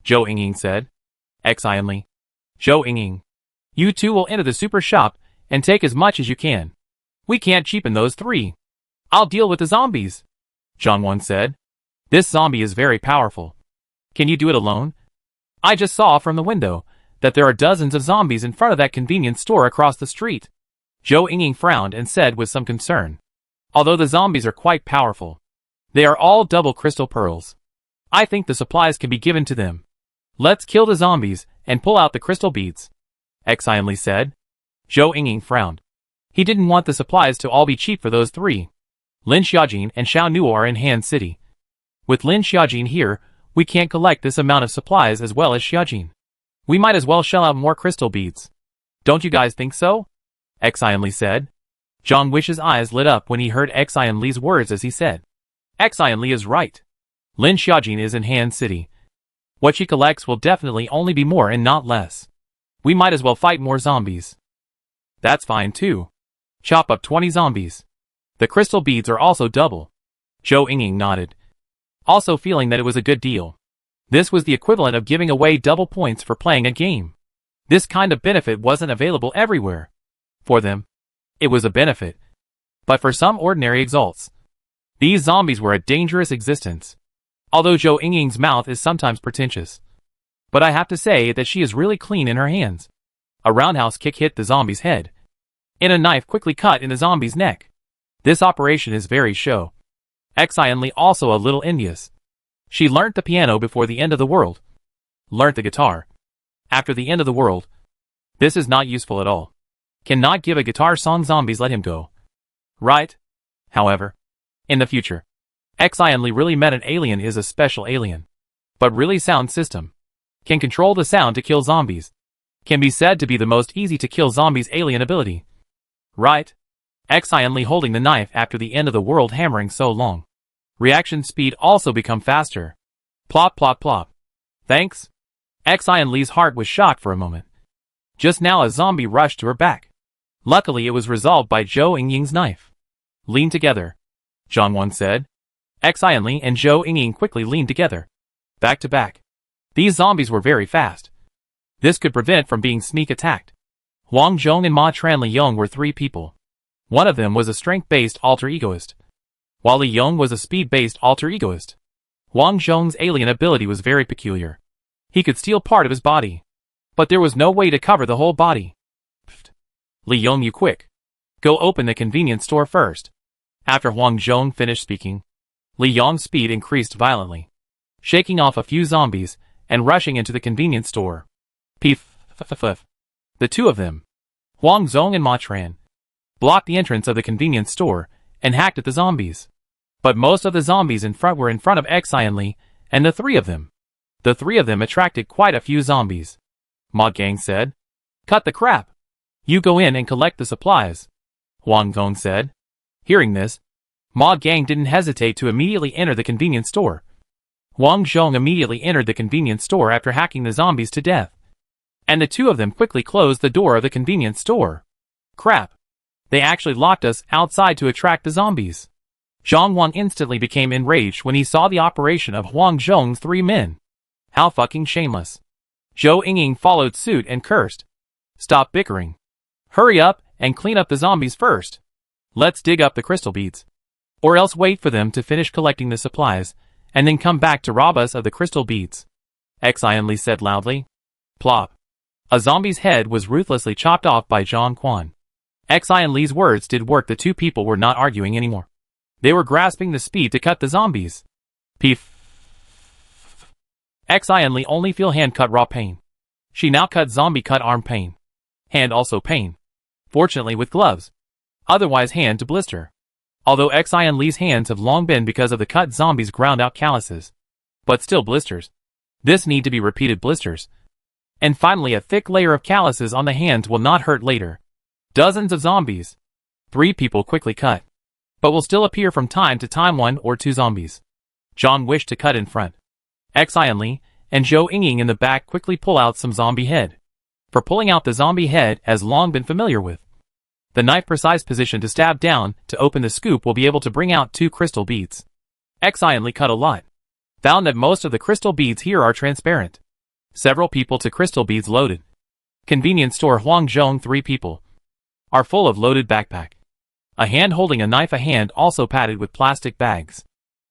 Zhou Yingying said. Xian Li. Zhou Yingying. You 2 will enter the super shop and take as much as you can. We can't cheapen those 3. I'll deal with the zombies. Zhang Wan said. This zombie is very powerful. Can you do it alone? I just saw from the window that there are dozens of zombies in front of that convenience store across the street. Zhou Yingying frowned and said with some concern. Although the zombies are quite powerful, they are all double crystal pearls. I think the supplies can be given to them. Let's kill the zombies and pull out the crystal beads. Xian Li said. Zhou Yingying frowned. He didn't want the supplies to all be cheap for those 3. Lin Xiaojin and Xiao Nuo are in Han City. With Lin Xiaojin here, we can't collect this amount of supplies as well as Xiaojin. We might as well shell out more crystal beads. Don't you guys think so? Xian Li said. Zhang Wish's eyes lit up when he heard Xian Li's words as he said. Xian Li is right. Lin Xiaojin is in Han City. What she collects will definitely only be more and not less. We might as well fight more zombies. That's fine too. Chop up 20 zombies. The crystal beads are also double. Zhou Yingying nodded, also feeling that it was a good deal. This was the equivalent of giving away double points for playing a game. This kind of benefit wasn't available everywhere. For them, it was a benefit. But for some ordinary exalts, these zombies were a dangerous existence. although Zhou Yingying's mouth is sometimes pretentious. But I have to say that she is really clean in her hands. A roundhouse kick hit the zombie's head, and a knife quickly cut in the zombie's neck. This operation is very show. Xianli also a little envious. She learnt the piano before the end of the world. Learnt the guitar after the end of the world. This is not useful at all. Cannot give a guitar song. Zombies let him go. Right? However, in the future, Xianli really met an alien is a special alien. But really sound system. Can control the sound to kill zombies. Can be said to be the most easy to kill zombies alien ability. Right? Xianli holding the knife after the end of the world hammering so long. Reaction speed also become faster. Plop plop plop. Thanks? Xianli's heart was shocked for a moment. Just now a zombie rushed to her back. Luckily it was resolved by Zhou Yingying's knife. Lean together, Zhang said. Xianli and Zhou Yingying quickly leaned together. Back to back. These zombies were very fast. This could prevent from being sneak attacked. Huang Zhong and Ma Tranli Yong were 3 people. One of them was a strength-based alter egoist, while Li Yong was a speed-based alter egoist. Huang Zhong's alien ability was very peculiar. He could steal part of his body, but there was no way to cover the whole body. Pfft. Li Yong, you quick. Go open the convenience store first. After Huang Zhong finished speaking, Li Yong's speed increased violently, shaking off a few zombies and rushing into the convenience store. The two of them, Huang Zhong and Ma Tran, blocked the entrance of the convenience store and hacked at the zombies. But most of the zombies in front were in front of Xianli and the 3 of them. The 3 of them attracted quite a few zombies. Ma Gang said. Cut the crap. You go in and collect the supplies, Huang Zhong said. Hearing this, Ma Gang didn't hesitate to immediately enter the convenience store. Huang Zhong immediately entered the convenience store after hacking the zombies to death. And the 2 of them quickly closed the door of the convenience store. Crap. They actually locked us outside to attract the zombies. Zhang Wang instantly became enraged when he saw the operation of Huang Zhong's 3 men. How fucking shameless. Zhou Yingying followed suit and cursed. Stop bickering. Hurry up and clean up the zombies first. Let's dig up the crystal beads. Or else wait for them to finish collecting the supplies, and then come back to rob us of the crystal beads. Xianli said loudly. Plop. A zombie's head was ruthlessly chopped off by Zhang Quan. Xianli's words did work. The 2 people were not arguing anymore. They were grasping the speed to cut the zombies. Xianli only feel hand cut raw pain. She now cut zombie cut arm pain. Hand also pain. Fortunately with gloves. Otherwise hand to blister. Although Xianli's hands have long been because of the cut zombies ground out calluses. But still blisters. This need to be repeated blisters. And finally a thick layer of calluses on the hands will not hurt later. Dozens of zombies. 3 people quickly cut. But will still appear from time to time 1 or 2 zombies. John wished to cut in front. Xianli and Zhou Yingying in the back quickly pull out some zombie head. For pulling out the zombie head has long been familiar with. The knife precise position to stab down to open the scoop will be able to bring out 2 crystal beads. Xianli cut a lot. Found that most of the crystal beads here are transparent. Several people to crystal beads loaded. Convenience store Huang Zhong 3 people. Are full of loaded backpack. A hand holding a knife, a hand also padded with plastic bags.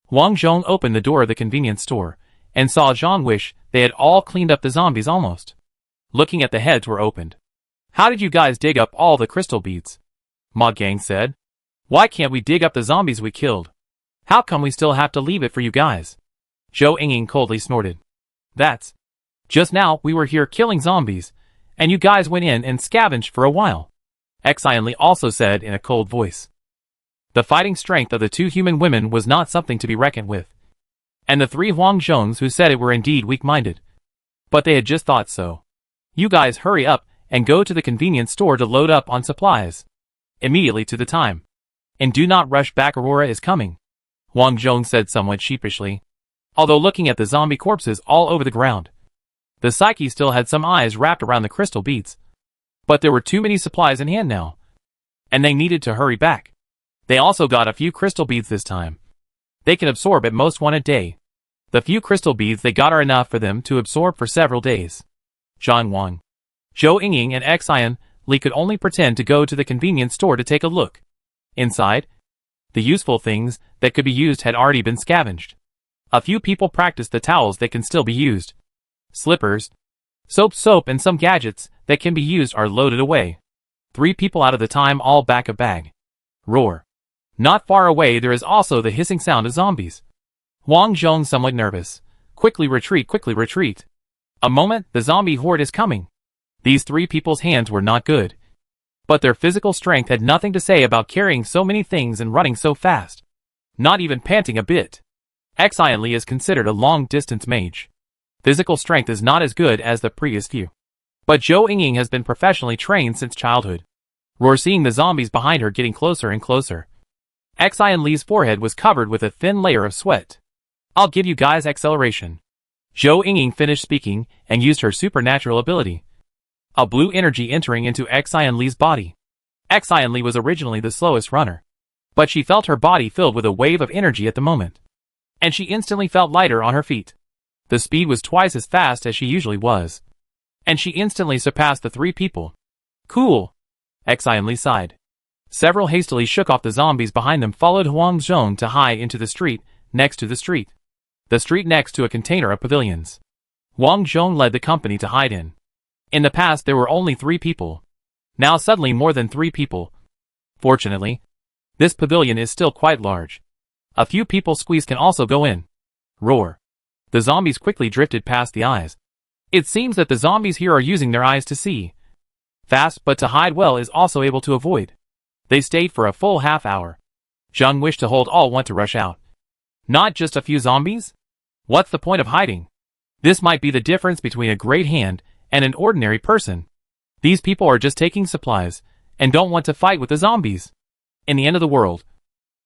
Huang Zhong opened the door of the convenience store and saw Zhang wish they had all cleaned up the zombies almost. Looking at the heads were opened. How did you guys dig up all the crystal beads? Ma Gang said. Why can't we dig up the zombies we killed? How come we still have to leave it for you guys? Zhou Yingying coldly snorted. That's. Just now we were here killing zombies, and you guys went in and scavenged for a while. Xianli also said in a cold voice. The fighting strength of the 2 human women was not something to be reckoned with. And the 3 Huang Zhongs who said it were indeed weak-minded. But they had just thought so. You guys hurry up and go to the convenience store to load up on supplies. Immediately to the time. And do not rush back, Aurora is coming. Huang Zhong said somewhat sheepishly. Although looking at the zombie corpses all over the ground. The psyche still had some eyes wrapped around the crystal beads. But there were too many supplies in hand now. And they needed to hurry back. They also got a few crystal beads this time. They can absorb at most 1 a day. The few crystal beads they got are enough for them to absorb for several days. Zhang Wang, Zhou Yingying and Xianli could only pretend to go to the convenience store to take a look. Inside, the useful things that could be used had already been scavenged. A few people practice the towels that can still be used. Slippers, soap and some gadgets that can be used are loaded away. 3 people out of the time all back a bag. Roar. Not far away there is also the hissing sound of zombies. Huang Zhong somewhat nervous. Quickly retreat, quickly retreat. A moment, the zombie horde is coming. These 3 people's hands were not good. But their physical strength had nothing to say about carrying so many things and running so fast. Not even panting a bit. Xian Li is considered a long-distance mage. Physical strength is not as good as the previous few. But Zhou Yingying has been professionally trained since childhood. Roar seeing the zombies behind her getting closer and closer. Xian Li's forehead was covered with a thin layer of sweat. I'll give you guys acceleration. Zhou Yingying finished speaking and used her supernatural ability. A blue energy entering into Xian Li's body. Xian Li was originally the slowest runner. But she felt her body filled with a wave of energy at the moment. And she instantly felt lighter on her feet. The speed was twice as fast as she usually was. And she instantly surpassed the 3 people. Cool. Xian Li sighed. Several hastily shook off the zombies behind them, followed Huang Zhong to hide into the street next to the street. The street next to a container of pavilions. Huang Zhong led the company to hide in. In the past there were only 3 people. Now suddenly more than 3 people. Fortunately, this pavilion is still quite large. A few people squeeze can also go in. Roar. The zombies quickly drifted past the eyes. It seems that the zombies here are using their eyes to see. Fast, but to hide well is also able to avoid. They stayed for a full half hour. Zhang wished to hold all want to rush out. Not just a few zombies? What's the point of hiding? This might be the difference between a great hand and an ordinary person. These people are just taking supplies and don't want to fight with the zombies. In the end of the world,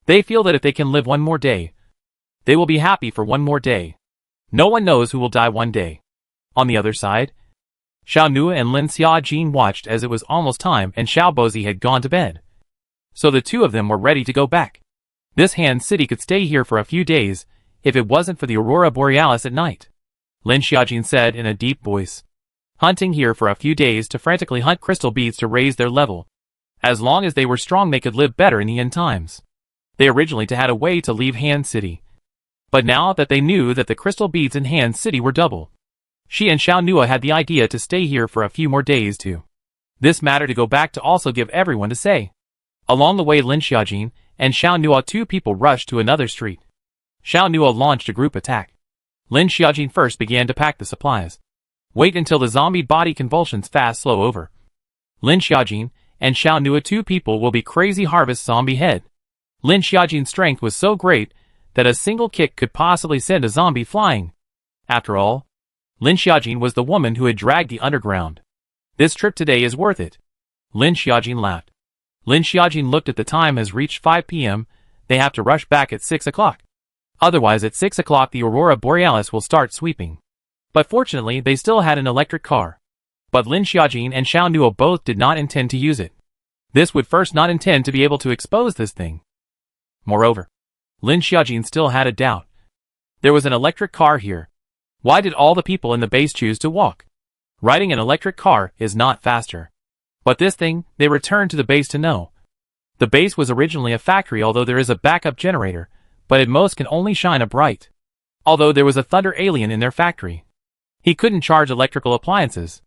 they feel that if they can live one more day, they will be happy for one more day. No one knows who will die one day. On the other side, Xiao Nua and Lin Xiaojin watched as it was almost time and Xiao Bozi had gone to bed. So the 2 of them were ready to go back. This Han city could stay here for a few days if it wasn't for the aurora borealis at night. Lin Xiaojin said in a deep voice. Hunting here for a few days to frantically hunt crystal beads to raise their level. As long as they were strong they could live better in the end times. They originally had a way to leave Han City. But now that they knew that the crystal beads in Han City were double, she and Xiao Nua had the idea to stay here for a few more days too. This matter to go back to also give everyone to say. Along the way Lin Xiaojin and Xiao Nua 2 people rushed to another street. Xiao Nua launched a group attack. Lin Xiaojin first began to pack the supplies. Wait until the zombie body convulsions fast slow over. Lin Xiaojin and Xiao Nua 2 people will be crazy harvest zombie head. Lin Xiaojin's strength was so great that a single kick could possibly send a zombie flying. After all, Lin Xiaojin was the woman who had dragged the underground. This trip today is worth it. Lin Xiaojin laughed. Lin Xiaojin looked at the time has reached 5 p.m. They have to rush back at 6 o'clock. Otherwise at 6 o'clock the aurora borealis will start sweeping. But fortunately they still had an electric car. But Lin Xiaojin and Xiao Nua both did not intend to use it. This would first not intend to be able to expose this thing. Moreover, Lin Xiaojin still had a doubt. There was an electric car here. Why did all the people in the base choose to walk? Riding an electric car is not faster. But this thing, they returned to the base to know. The base was originally a factory, although there is a backup generator, but at most can only shine a bright. Although there was a thunder alien in their factory. He couldn't charge electrical appliances.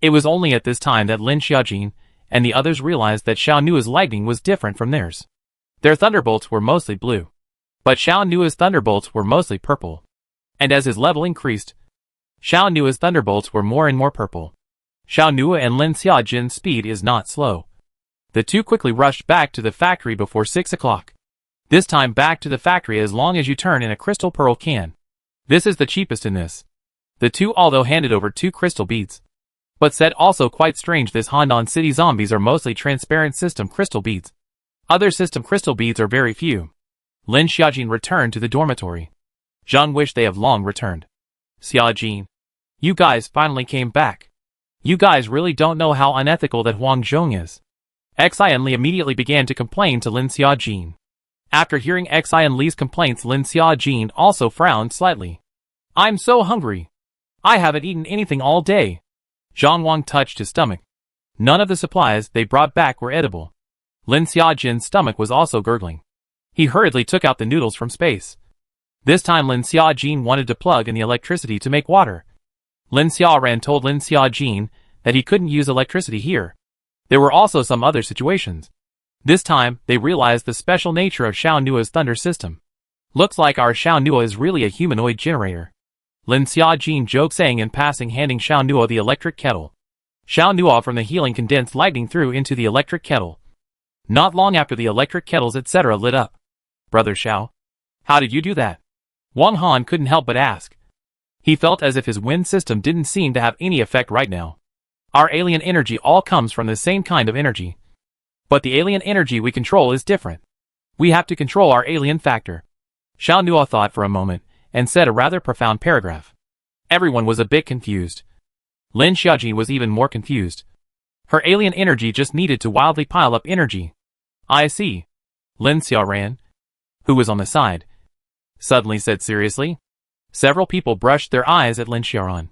It was only at this time that Lin Xiaojin and the others realized that Xiao Nua's lightning was different from theirs. Their thunderbolts were mostly blue. But Xiao Nua's thunderbolts were mostly purple. And as his level increased, Xiao Nua's thunderbolts were more and more purple. Xiao Nua and Lin Xiaojin's speed is not slow. The 2 quickly rushed back to the factory before 6 o'clock. This time back to the factory as long as you turn in a crystal pearl can. This is the cheapest in this. The 2 although handed over 2 crystal beads. But said also quite strange, this Handan City zombies are mostly transparent system crystal beads. Other system crystal beads are very few. Lin Xiaojin returned to the dormitory. Zhang wished they have long returned. Xiaojin. You guys finally came back. You guys really don't know how unethical that Huang Zhong is. Xian Li immediately began to complain to Lin Xiaojin. After hearing Xian Li's complaints, Lin Xiaojin also frowned slightly. I'm so hungry. I haven't eaten anything all day. Zhang Wang touched his stomach. None of the supplies they brought back were edible. Lin Xiaojin's stomach was also gurgling. He hurriedly took out the noodles from space. This time Lin Xiaojin wanted to plug in the electricity to make water. Lin Xiaoran told Lin Xiaojin that he couldn't use electricity here. There were also some other situations. This time, they realized the special nature of Xiao Nua's thunder system. Looks like our Xiao Nua is really a humanoid generator. Lin Xiaojin joked, saying in passing, handing Xiao Nua the electric kettle. Xiao Nua from the healing condensed lightning through into the electric kettle. Not long after, the electric kettles etc. lit up. Brother Xiao, how did you do that? Wang Han couldn't help but ask. He felt as if his wind system didn't seem to have any effect right now. Our alien energy all comes from the same kind of energy. But the alien energy we control is different. We have to control our alien factor. Xiao Nua thought for a moment, and said a rather profound paragraph. Everyone was a bit confused. Lin Xiaojin was even more confused. Her alien energy just needed to wildly pile up energy. I see. Lin Xiaoran, who was on the side, suddenly said seriously. Several people brushed their eyes at Lin Xiaoran.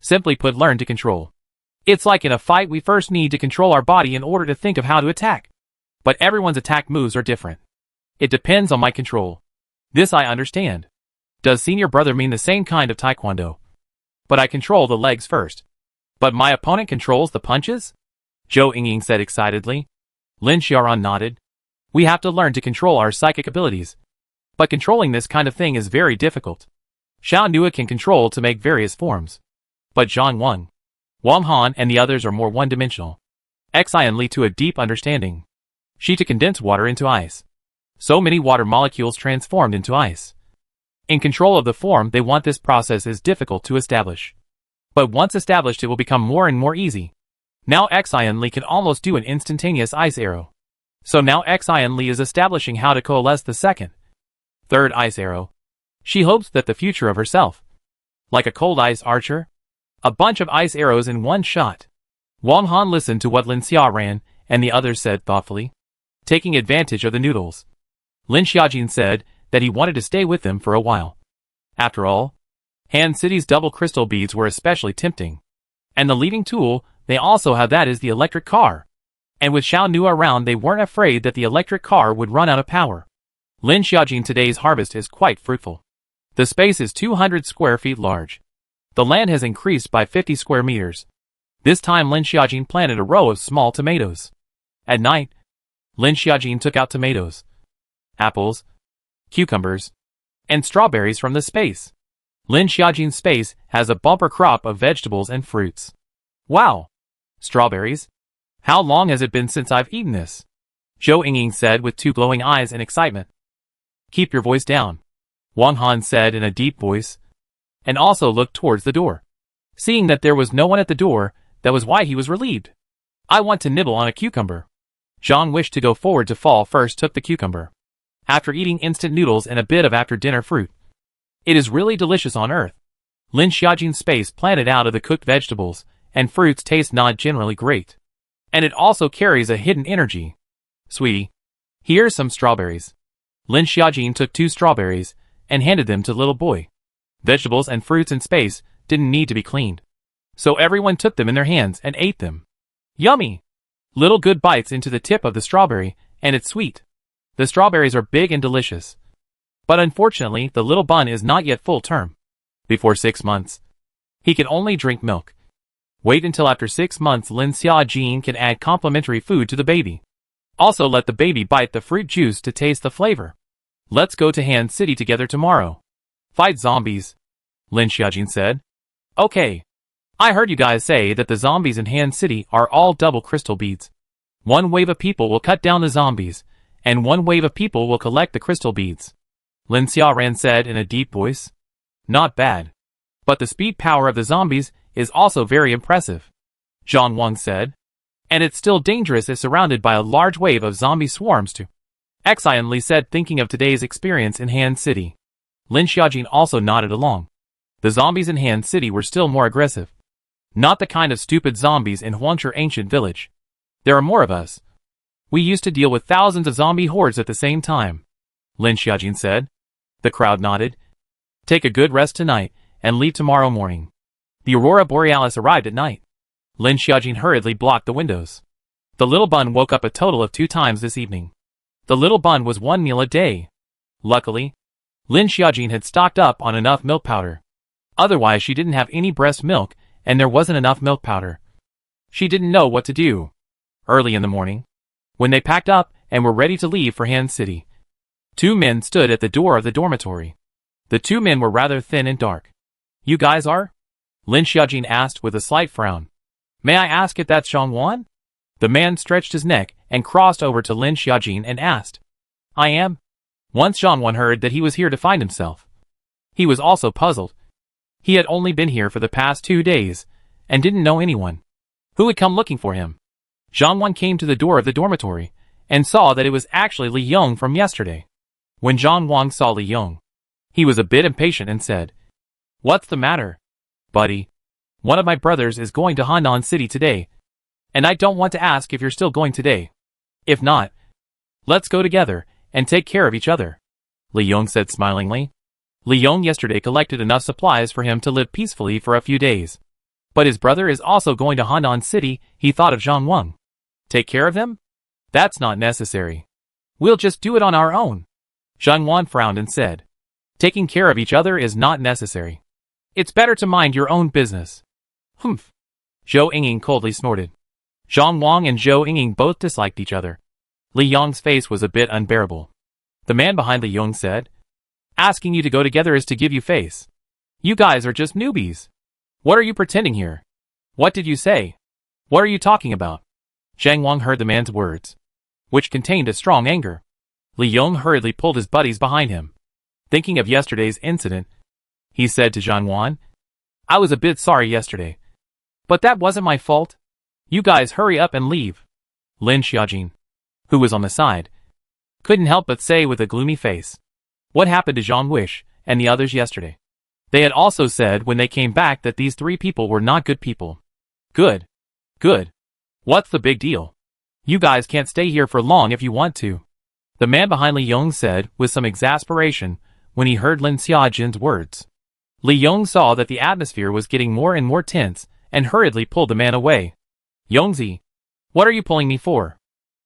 Simply put, learn to control. It's like in a fight, we first need to control our body in order to think of how to attack. But everyone's attack moves are different. It depends on my control. This I understand. Does senior brother mean the same kind of taekwondo? But I control the legs first. But my opponent controls the punches? Zhou Yingying said excitedly. Lin Xiaoran nodded. We have to learn to control our psychic abilities. But controlling this kind of thing is very difficult. Xiao Nua can control to make various forms. But Zhang Wang, Wang Han and the others are more one-dimensional. Xian lead to a deep understanding. She to condense water into ice. So many water molecules transformed into ice. In control of the form they want, this process is difficult to establish. But once established, it will become more and more easy. Now Xian Li can almost do an instantaneous ice arrow. So now Xian Li is establishing how to coalesce the second, third ice arrow. She hopes that the future of herself. Like a cold ice archer. A bunch of ice arrows in one shot. Wang Han listened to what Lin Xiaoran and the others said thoughtfully, taking advantage of the noodles. Lin Xiaojin said that he wanted to stay with them for a while. After all, Han City's double crystal beads were especially tempting. And the leading tool they also have, that is the electric car. And with Xiao Nua around, they weren't afraid that the electric car would run out of power. Lin Xiaojin, today's harvest is quite fruitful. The space is 200 square feet large. The land has increased by 50 square meters. This time Lin Xiaojin planted a row of small tomatoes. At night, Lin Xiaojin took out tomatoes, apples, cucumbers, and strawberries from the space. Lin Xiaojin's space has a bumper crop of vegetables and fruits. Wow! Strawberries? How long has it been since I've eaten this? Zhou Yingying said with two glowing eyes in excitement. Keep your voice down, Wang Han said in a deep voice, and also looked towards the door. Seeing that there was no one at the door, that was why he was relieved. I want to nibble on a cucumber. Zhang wished to go forward to fall first, took the cucumber. After eating instant noodles and a bit of after-dinner fruit. It is really delicious on earth. Lin Xiaojin's space planted out of the cooked vegetables and fruits taste not generally great. And it also carries a hidden energy. Sweetie, here's some strawberries. Lin Xiaojin took 2 strawberries and handed them to little boy. Vegetables and fruits in space didn't need to be cleaned. So everyone took them in their hands and ate them. Yummy! Little good bites into the tip of the strawberry, and it's sweet. The strawberries are big and delicious. But unfortunately, the little bun is not yet full term. Before 6 months, he can only drink milk. Wait until after 6 months Lin Xiaojin can add complementary food to the baby. Also let the baby bite the fruit juice to taste the flavor. Let's go to Han City together tomorrow. Fight zombies, Lin Xiaojin said. Okay. I heard you guys say that the zombies in Han City are all double crystal beads. One wave of people will cut down the zombies, and one wave of people will collect the crystal beads. Lin Xiaoran said in a deep voice. Not bad. But the speed power of the zombies is also very impressive, Zhang Wang said. And it's still dangerous if surrounded by a large wave of zombie swarms too. Xian Li said, thinking of today's experience in Han City. Lin Xiaojin also nodded along. The zombies in Han City were still more aggressive. Not the kind of stupid zombies in Huangshe ancient village. There are more of us. We used to deal with thousands of zombie hordes at the same time, Lin Xiaojin said. The crowd nodded. Take a good rest tonight, and leave tomorrow morning. The aurora borealis arrived at night. Lin Xiaojin hurriedly blocked the windows. The little bun woke up a total of 2 times this evening. The little bun was 1 meal a day. Luckily, Lin Xiaojin had stocked up on enough milk powder. Otherwise she didn't have any breast milk, and there wasn't enough milk powder. She didn't know what to do. Early in the morning, when they packed up and were ready to leave for Han City, two men stood at the door of the dormitory. The two men were rather thin and dark. "You guys are?" Lin Xiaojin asked with a slight frown. "May I ask if that's Zhang Wan?" The man stretched his neck and crossed over to Lin Xiaojin and asked. "I am." Once Zhang Wan heard that he was here to find himself, he was also puzzled. He had only been here for the past 2 days, and didn't know anyone who would come looking for him. Zhang Wan came to the door of the dormitory, and saw that it was actually Li Yong from yesterday. When Zhang Wan saw Li Yong, he was a bit impatient and said, "What's the matter, buddy? One of my brothers is going to Handan City today, and I don't want to ask if you're still going today. If not, let's go together and take care of each other," Li Yong said smilingly. Li Yong yesterday collected enough supplies for him to live peacefully for a few days. But his brother is also going to Handan City. He thought of Zhang Wan. Take care of him? That's not necessary. We'll just do it on our own. Zhang Wan frowned and said, "Taking care of each other is not necessary. It's better to mind your own business." Humph. Zhou Yingying coldly snorted. Zhang Wang and Zhou Yingying both disliked each other. Li Yong's face was a bit unbearable. The man behind Li Yong said, "Asking you to go together is to give you face. You guys are just newbies. What are you pretending here? What did you say? What are you talking about?" Zhang Wang heard the man's words, which contained a strong anger. Li Yong hurriedly pulled his buddies behind him. Thinking of yesterday's incident, he said to Zhang Wan, "I was a bit sorry yesterday, but that wasn't my fault. You guys hurry up and leave." Lin Xiaojin, who was on the side, couldn't help but say with a gloomy face, "What happened to Zhang Wish and the others yesterday? They had also said when they came back that these 3 people were not good people." Good. Good. What's the big deal? You guys can't stay here for long if you want to," the man behind Li Yong said with some exasperation when he heard Lin Xiaojin's words. Li Yong saw that the atmosphere was getting more and more tense and hurriedly pulled the man away. "Yongzi, what are you pulling me for?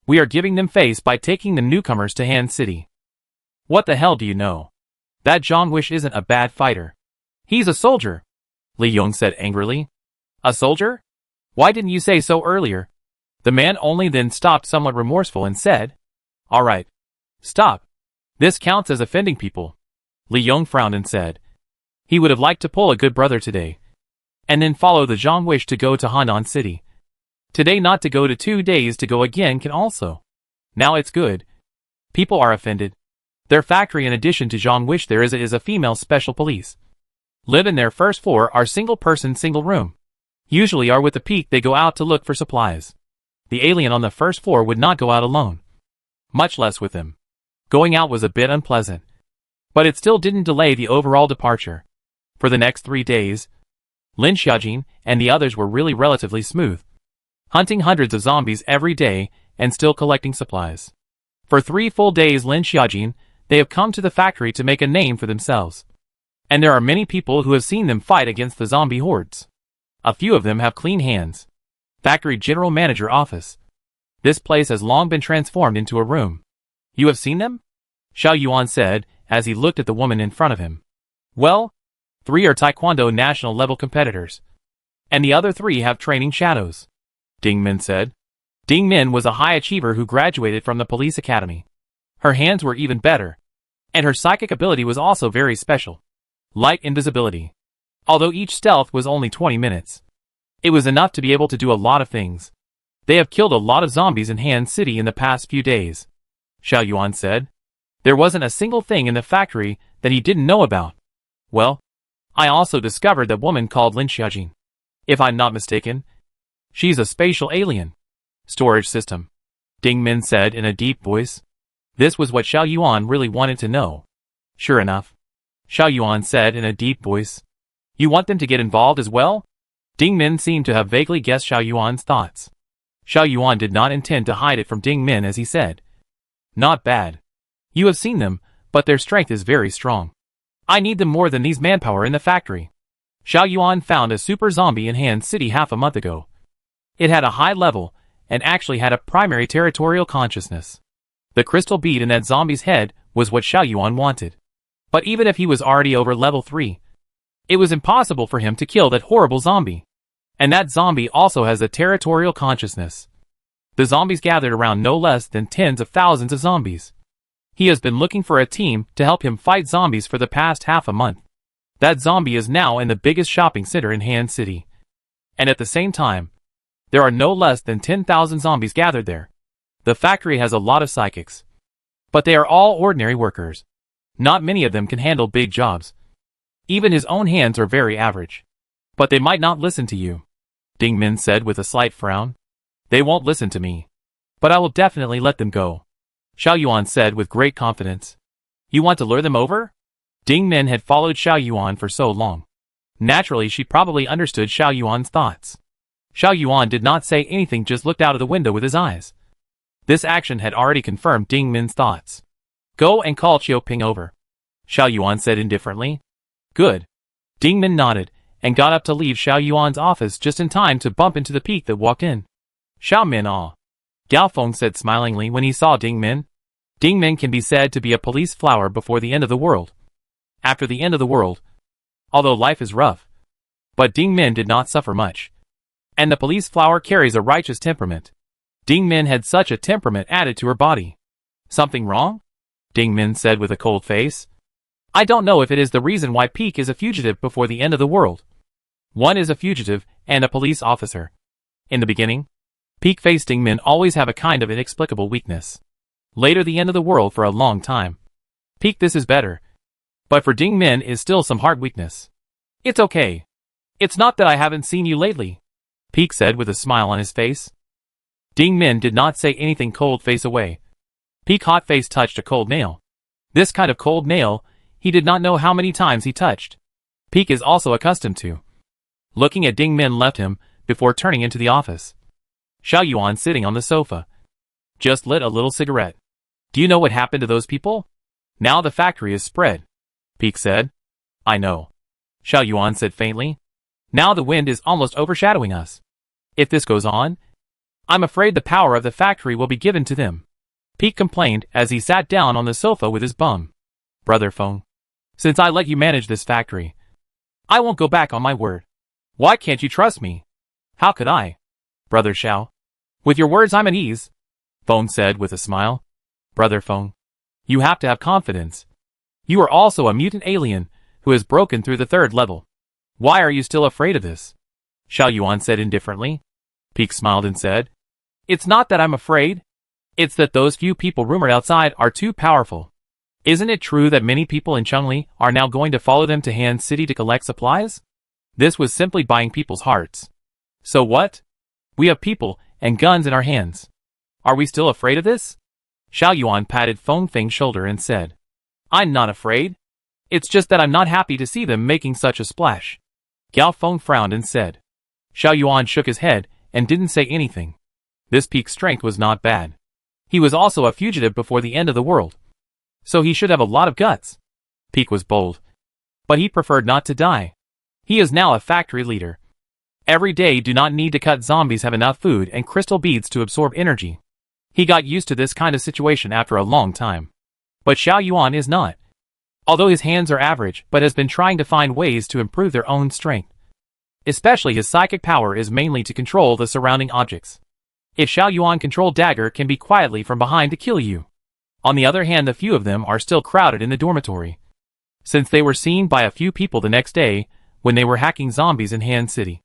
We are giving them face by taking the newcomers to Han City. What the hell do you know? That Zhang Wish isn't a bad fighter. He's a soldier," Li Yong said angrily. "A soldier? Why didn't you say so earlier?" The man only then stopped somewhat remorseful and said, "All right. Stop. This counts as offending people." Li Yong frowned and said, he would have liked to pull a good brother today, and then follow the Zhang Wish to go to Handan City. Today not to go to 2 days to go again can also. Now it's good. People are offended. Their factory in addition to Zhang Wish there is a female special police. Live in their first floor are single person single room. Usually are with the peak they go out to look for supplies. The alien on the first floor would not go out alone, much less with him. Going out was a bit unpleasant, but it still didn't delay the overall departure. For the next 3 days, Lin Xiaojin and the others were really relatively smooth, hunting hundreds of zombies every day and still collecting supplies. For 3 full days Lin Xiaojin, they have come to the factory to make a name for themselves. And there are many people who have seen them fight against the zombie hordes. A few of them have clean hands. Factory General Manager Office. This place has long been transformed into a room. You have seen them? Xiao Yuan said as he looked at the woman in front of him. Well, 3 are Taekwondo national level competitors, and the other 3 have training shadows, Ding Min said. Ding Min was a high achiever who graduated from the police academy. Her hands were even better, and her psychic ability was also very special. Light invisibility. Although each stealth was only 20 minutes, it was enough to be able to do a lot of things. They have killed a lot of zombies in Han City in the past few days, Xiao Yuan said. There wasn't a single thing in the factory that he didn't know about. Well, I also discovered that woman called Lin Xiaojin. If I'm not mistaken, she's a spatial alien. Storage system, Ding Min said in a deep voice. This was what Xiao Yuan really wanted to know. Sure enough, Xiao Yuan said in a deep voice. You want them to get involved as well? Ding Min seemed to have vaguely guessed Xiao Yuan's thoughts. Xiao Yuan did not intend to hide it from Ding Min as he said. Not bad. You have seen them, but their strength is very strong. I need them more than these manpower in the factory. Xiao Yuan found a super zombie in Han City half a month ago. It had a high level, and actually had a primary territorial consciousness. The crystal bead in that zombie's head was what Xiao Yuan wanted. But even if he was already over level 3, it was impossible for him to kill that horrible zombie. And that zombie also has a territorial consciousness. The zombies gathered around no less than tens of thousands of zombies. He has been looking for a team to help him fight zombies for the past half a month. That zombie is now in the biggest shopping center in Han City. And at the same time, there are no less than 10,000 zombies gathered there. The factory has a lot of psychics. But they are all ordinary workers. Not many of them can handle big jobs. Even his own hands are very average. But they might not listen to you, Ding Min said with a slight frown. They won't listen to me. But I will definitely let them go, Xiao Yuan said with great confidence. You want to lure them over? Ding Min had followed Xiao Yuan for so long. Naturally, she probably understood Xiao Yuan's thoughts. Xiao Yuan did not say anything, just looked out of the window with his eyes. This action had already confirmed Ding Min's thoughts. Go and call Qiu Ping over, Xiao Yuan said indifferently. Good. Ding Min nodded, and got up to leave Xiao Yuan's office just in time to bump into the Peak that walked in. Xiao Min Gao Feng said smilingly when he saw Ding Min. Ding Min can be said to be a police flower before the end of the world. After the end of the world, although life is rough, but Ding Min did not suffer much. And the police flower carries a righteous temperament. Ding Min had such a temperament added to her body. Something wrong? Ding Min said with a cold face. I don't know if it is the reason why Peak is a fugitive before the end of the world. One is a fugitive and a police officer. In the beginning, Peak faced Ding Min always have a kind of inexplicable weakness. Later the end of the world for a long time. Peak, this is better. But for Ding Min is still some hard weakness. It's okay. It's not that I haven't seen you lately, Peak said with a smile on his face. Ding Min did not say anything. Cold face away. Peak hot face touched a cold nail. This kind of cold nail, he did not know how many times he touched. Peak is also accustomed to. Looking at Ding Min left him, before turning into the office. Xiao Yuan sitting on the sofa. Just lit a little cigarette. Do you know what happened to those people? Now the factory is spread, Peak said. I know, Xiao Yuan said faintly. Now the wind is almost overshadowing us. If this goes on, I'm afraid the power of the factory will be given to them, Peak complained as he sat down on the sofa with his bum. Brother Feng, since I let you manage this factory, I won't go back on my word. Why can't you trust me? How could I? Brother Xiao. With your words I'm at ease, Feng said with a smile. Brother Feng, you have to have confidence. You are also a mutant alien who has broken through the 3rd level. Why are you still afraid of this? Xiao Yuan said indifferently. Peak smiled and said, It's not that I'm afraid. It's that those few people rumored outside are too powerful. Isn't it true that many people in Chengli are now going to follow them to Han City to collect supplies? This was simply buying people's hearts. So what? We have people and guns in our hands. Are we still afraid of this? Xiao Yuan patted Feng Feng's shoulder and said, I'm not afraid. It's just that I'm not happy to see them making such a splash. Gao Feng frowned and said. Xiao Yuan shook his head and didn't say anything. This Peak's strength was not bad. He was also a fugitive before the end of the world. So he should have a lot of guts. Peak was bold. But he preferred not to die. He is now a factory leader. Every day do not need to cut zombies have enough food and crystal beads to absorb energy. He got used to this kind of situation after a long time. But Xiao Yuan is not. Although his hands are average but has been trying to find ways to improve their own strength. Especially his psychic power is mainly to control the surrounding objects. If Xiao Yuan controlled dagger can be quietly from behind to kill you. On the other hand, the few of them are still crowded in the dormitory. Since they were seen by a few people the next day, when they were hacking zombies in Han City.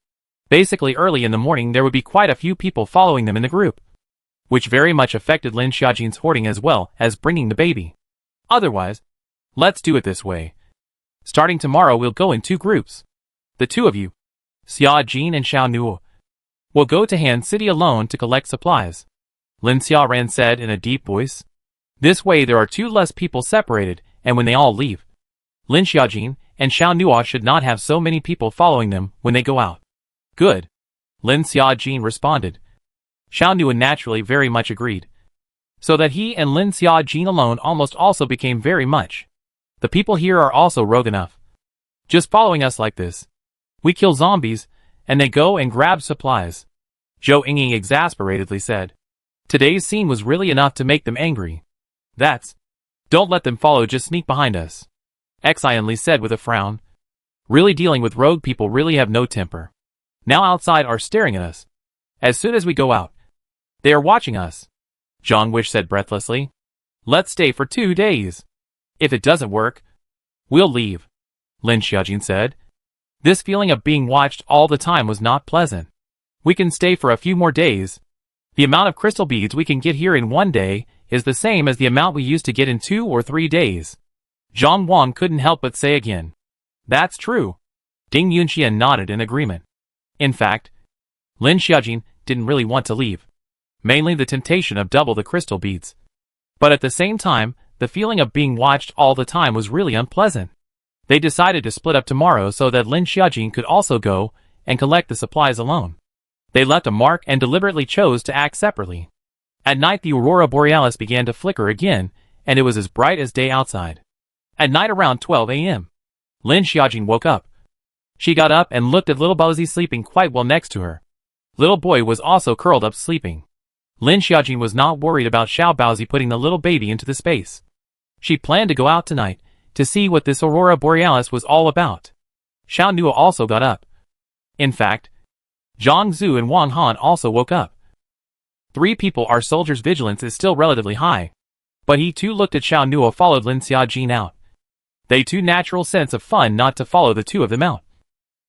Basically early in the morning there would be quite a few people following them in the group. Which very much affected Lin Xiaojin's hoarding as well as bringing the baby. Otherwise, let's do it this way. Starting tomorrow we'll go in 2 groups. The 2 of you, Xiaojin and Xiao Nuo, will go to Han City alone to collect supplies. Lin Xiaoran said in a deep voice. This way there are 2 less people separated, and when they all leave, Lin Xiaojin and Xiao Nuo should not have so many people following them when they go out. Good. Lin Xiaojin responded. Xiao Nuo naturally very much agreed. So that he and Lin Xiaojin alone almost also became very much. The people here are also rogue enough. Just following us like this. We kill zombies, and they go and grab supplies. Zhou Yingyi exasperatedly said. Today's scene was really enough to make them angry. Don't let them follow, just sneak behind us. Xianli said with a frown. Really dealing with rogue people really have no temper. Now outside are staring at us. As soon as we go out, they are watching us. Zhang Wish said breathlessly. Let's stay for 2 days. If it doesn't work, we'll leave, Lin Xiaojin said. This feeling of being watched all the time was not pleasant. We can stay for a few more days. The amount of crystal beads we can get here in 1 day is the same as the amount we used to get in 2 or 3 days. Zhang Wang couldn't help but say again. That's true. Ding Yunxian nodded in agreement. In fact, Lin Xiaojin didn't really want to leave. Mainly the temptation of double the crystal beads. But at the same time, the feeling of being watched all the time was really unpleasant. They decided to split up tomorrow so that Lin Xiaojin could also go and collect the supplies alone. They left a mark and deliberately chose to act separately. At night the aurora borealis began to flicker again, and it was as bright as day outside. At night around 12 a.m., Lin Xiaojin woke up. She got up and looked at little Baozi sleeping quite well next to her. Little boy was also curled up sleeping. Lin Xiaojin was not worried about Xiao Baozi putting the little baby into the space. She planned to go out tonight to see what this aurora borealis was all about. Xiao Nua also got up. In fact, Zhang Zhu and Wang Han also woke up. 3 people our soldiers' vigilance is still relatively high. But he too looked at Xiao Nua followed Lin Xiaojin out. They too natural sense of fun not to follow the 2 of them out.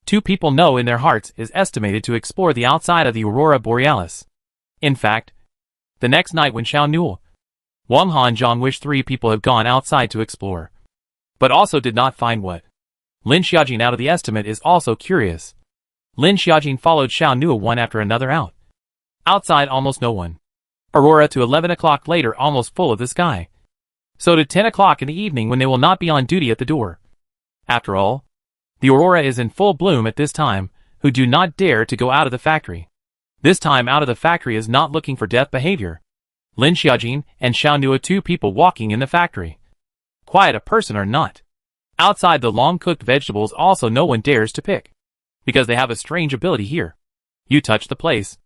2 people know in their hearts is estimated to explore the outside of the aurora borealis. In fact, the next night when Xiao Nua, Wang Han Zhang Wish 3 people have gone outside to explore. But also did not find what. Lin Xiaojin out of the estimate is also curious. Lin Xiaojin followed Xiao Nua one after another out. Outside almost no one. Aurora to 11 o'clock later almost full of the sky. So to 10 o'clock in the evening when they will not be on duty at the door. After all, the aurora is in full bloom at this time, who do not dare to go out of the factory. This time out of the factory is not looking for death behavior. Lin Xiaojin and Xiao Nua 2 people walking in the factory. Quiet a person or not. Outside the long-cooked vegetables also no one dares to pick. Because they have a strange ability here. You touch the place.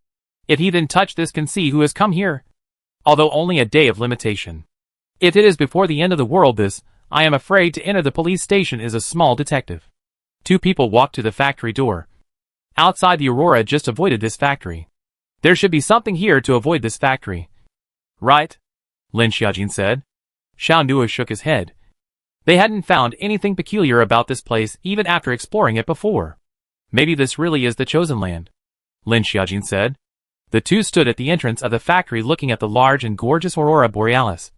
If he then touch this can see who has come here. Although only a day of limitation. If it is before the end of the world this, I am afraid to enter the police station is a small detective. 2 people walked to the factory door. Outside the aurora just avoided this factory. There should be something here to avoid this factory. Right? Lin Xiaojin said. Xiao Nua shook his head. They hadn't found anything peculiar about this place even after exploring it before. Maybe this really is the chosen land. Lin Xiaojin said. The 2 stood at the entrance of the factory looking at the large and gorgeous aurora borealis.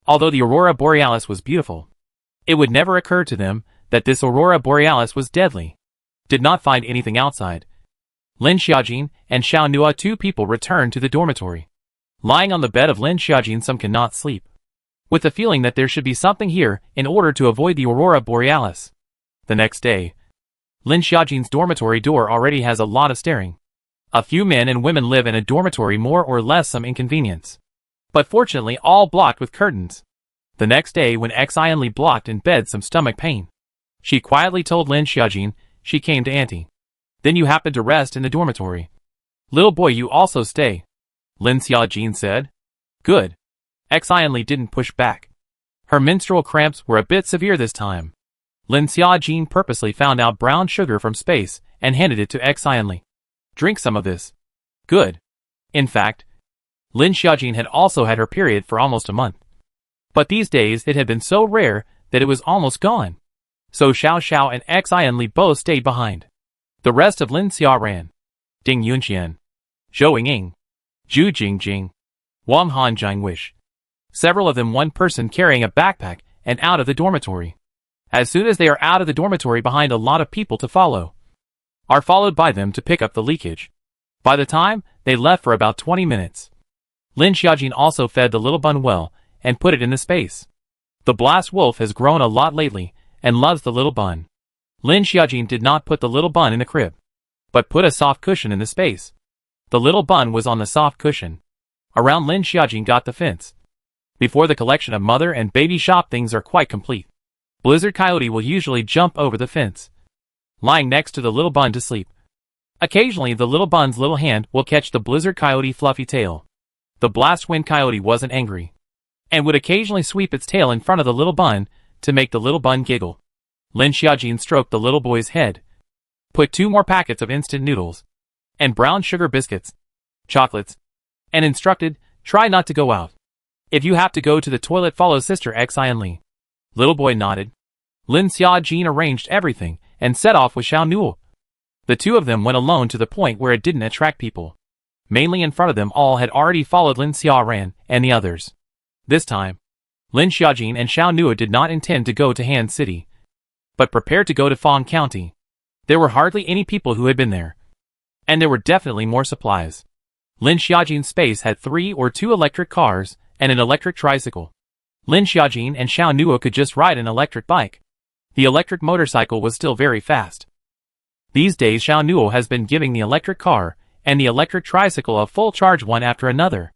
Although the aurora borealis was beautiful, it would never occur to them that this aurora borealis was deadly. Did not find anything outside. Lin Xiaojin and Xiao Nua 2 people returned to the dormitory. Lying on the bed of Lin Xiaojin some cannot sleep. With the feeling that there should be something here in order to avoid the aurora borealis. The next day, Lin Xiaojin's dormitory door already has a lot of staring. A few men and women live in a dormitory more or less some inconvenience. But fortunately all blocked with curtains. The next day when Xianli blocked in bed some stomach pain. She quietly told Lin Xiaojin she came to auntie. Then you happen to rest in the dormitory. Little boy you also stay. Lin Xiaojin said. Good. Xianli didn't push back. Her menstrual cramps were a bit severe this time. Lin Xiaojin purposely found out brown sugar from space and handed it to Xianli. Drink some of this. Good. In fact, Lin Xiaojin had also had her period for almost a month. But these days it had been so rare that it was almost gone. So Xiao Xiao and Xianli both stayed behind. The rest of Lin Xia ran. Ding Yunxian, Zhou Yingying, Zhu Jingjing, Wang Han Zhang Wish. Several of them one person carrying a backpack and out of the dormitory. As soon as they are out of the dormitory behind a lot of people to follow. Are followed by them to pick up the leakage. By the time, they left for about 20 minutes. Lin Xiaojin also fed the little bun well and put it in the space. The blast wolf has grown a lot lately and loves the little bun. Lin Xiaojin did not put the little bun in the crib, but put a soft cushion in the space. The little bun was on the soft cushion. Around Lin Xiaojin got the fence. Before the collection of mother and baby shop things are quite complete. Blizzard Coyote will usually jump over the fence, lying next to the little bun to sleep. Occasionally the little bun's little hand will catch the Blizzard Coyote fluffy tail. The Blast Wind Coyote wasn't angry, and would occasionally sweep its tail in front of the little bun to make the little bun giggle. Lin Xiaojin stroked the little boy's head. Put 2 more packets of instant noodles. And brown sugar biscuits. Chocolates. And instructed, try not to go out. If you have to go to the toilet, follow Sister Xian Li. Little boy nodded. Lin Xiaojin arranged everything and set off with Xiao Nuo. The two of them went alone to the point where it didn't attract people. Mainly in front of them all had already followed Lin Xiaoran and the others. This time, Lin Xiaojin and Xiao Nuo did not intend to go to Han City, but prepared to go to Fang County. There were hardly any people who had been there, and there were definitely more supplies. Lin Xiaojin's space had 3 or 2 electric cars and an electric tricycle. Lin Xiaojin and Xiao Nuo could just ride an electric bike. The electric motorcycle was still very fast. These days Xiao Nuo has been giving the electric car and the electric tricycle a full charge one after another.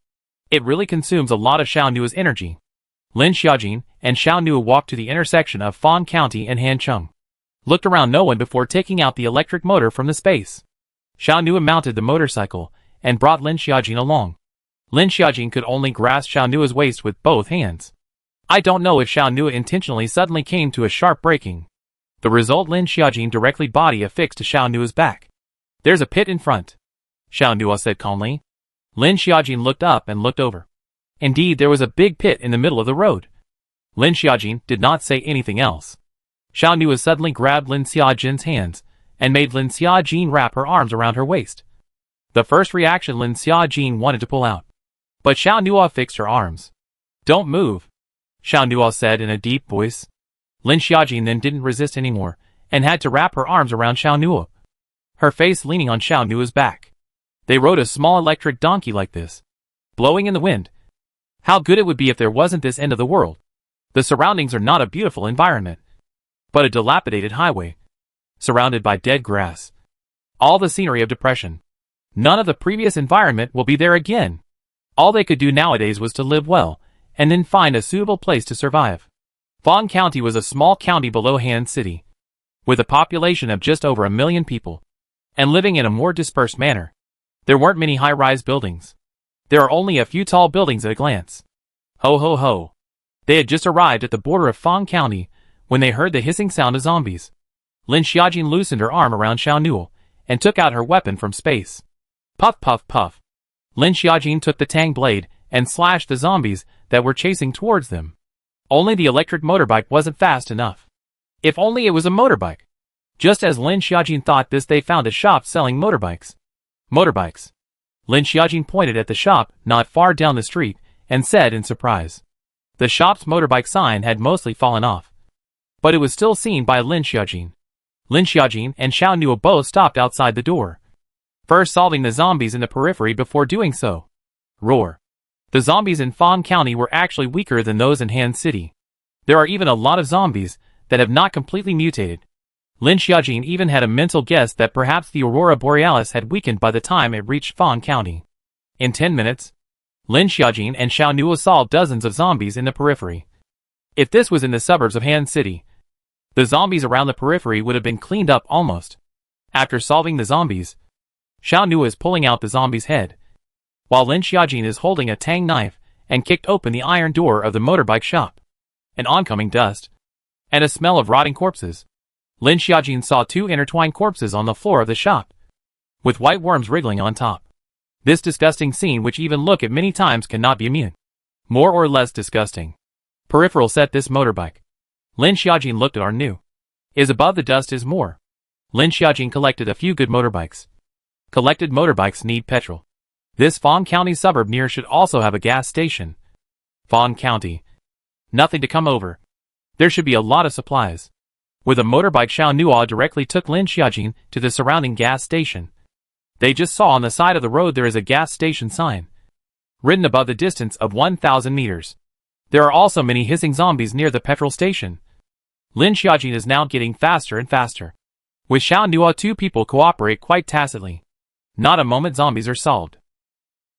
It really consumes a lot of Xiao Nuo's energy. Lin Xiaojin and Xiao Nuo walked to the intersection of Fang County and Hancheng. Looked around no one before taking out the electric motor from the space. Xiao Nuo mounted the motorcycle and brought Lin Xiaojin along. Lin Xiaojin could only grasp Xiao Nuo's waist with both hands. I don't know if Xiao Nuo intentionally suddenly came to a sharp braking. The result, Lin Xiaojin directly body affixed to Xiao Nuo's back. There's a pit in front, Xiao Nuo said calmly. Lin Xiaojin looked up and looked over. Indeed, there was a big pit in the middle of the road. Lin Xiaojin did not say anything else. Xiao Nuo suddenly grabbed Lin Xiaojin's hands and made Lin Xiaojin wrap her arms around her waist. The first reaction, Lin Xiaojin wanted to pull out, but Xiao Nuo fixed her arms. Don't move, Xiao Nuo said in a deep voice. Lin Xiaojin then didn't resist anymore and had to wrap her arms around Xiao Nuo, her face leaning on Xiao Nuo's back. They rode a small electric donkey like this, blowing in the wind. How good it would be if there wasn't this end of the world. The surroundings are not a beautiful environment, but a dilapidated highway, surrounded by dead grass. All the scenery of depression. None of the previous environment will be there again. All they could do nowadays was to live well, and then find a suitable place to survive. Fang County was a small county below Han City, with a population of just over 1 million people, and living in a more dispersed manner. There weren't many high-rise buildings. There are only a few tall buildings at a glance. Ho ho ho. They had just arrived at the border of Fang County when they heard the hissing sound of zombies. Lin Xiaojin loosened her arm around Xiao Nuo and took out her weapon from space. Puff puff puff. Lin Xiaojin took the tang blade and slashed the zombies that were chasing towards them. Only the electric motorbike wasn't fast enough. If only it was a motorbike. Just as Lin Xiaojin thought this, they found a shop selling motorbikes. Motorbikes. Lin Xiaojin pointed at the shop not far down the street and said in surprise. The shop's motorbike sign had mostly fallen off, but it was still seen by Lin Xiaojin. Lin Xiaojin and Xiao Nuo both stopped outside the door, first solving the zombies in the periphery before doing so. Roar. The zombies in Fang County were actually weaker than those in Han City. There are even a lot of zombies that have not completely mutated. Lin Xiaojin even had a mental guess that perhaps the Aurora Borealis had weakened by the time it reached Fang County. In 10 minutes, Lin Xiaojin and Xiao Nuo saw dozens of zombies in the periphery. If this was in the suburbs of Han City, the zombies around the periphery would have been cleaned up almost. After solving the zombies, Xiao Nuo is pulling out the zombie's head, while Lin Xiaojin is holding a tang knife and kicked open the iron door of the motorbike shop. An oncoming dust, and a smell of rotting corpses. Lin Xiaojin saw 2 intertwined corpses on the floor of the shop, with white worms wriggling on top. This disgusting scene, which even look at many times, cannot be immune. More or less disgusting. Peripheral set this motorbike. Lin Xiaojin looked at our new. Is above the dust is more. Lin Xiaojin collected a few good motorbikes. Collected motorbikes need petrol. This Fang County suburb near should also have a gas station. Fang County. Nothing to come over. There should be a lot of supplies. With a motorbike, Xiao Nuo directly took Lin Xiaojin to the surrounding gas station. They just saw on the side of the road there is a gas station sign, written above the distance of 1,000 meters. There are also many hissing zombies near the petrol station. Lin Xiaojin is now getting faster and faster. With Xiao Nuo, 2 people cooperate quite tacitly. Not a moment zombies are solved.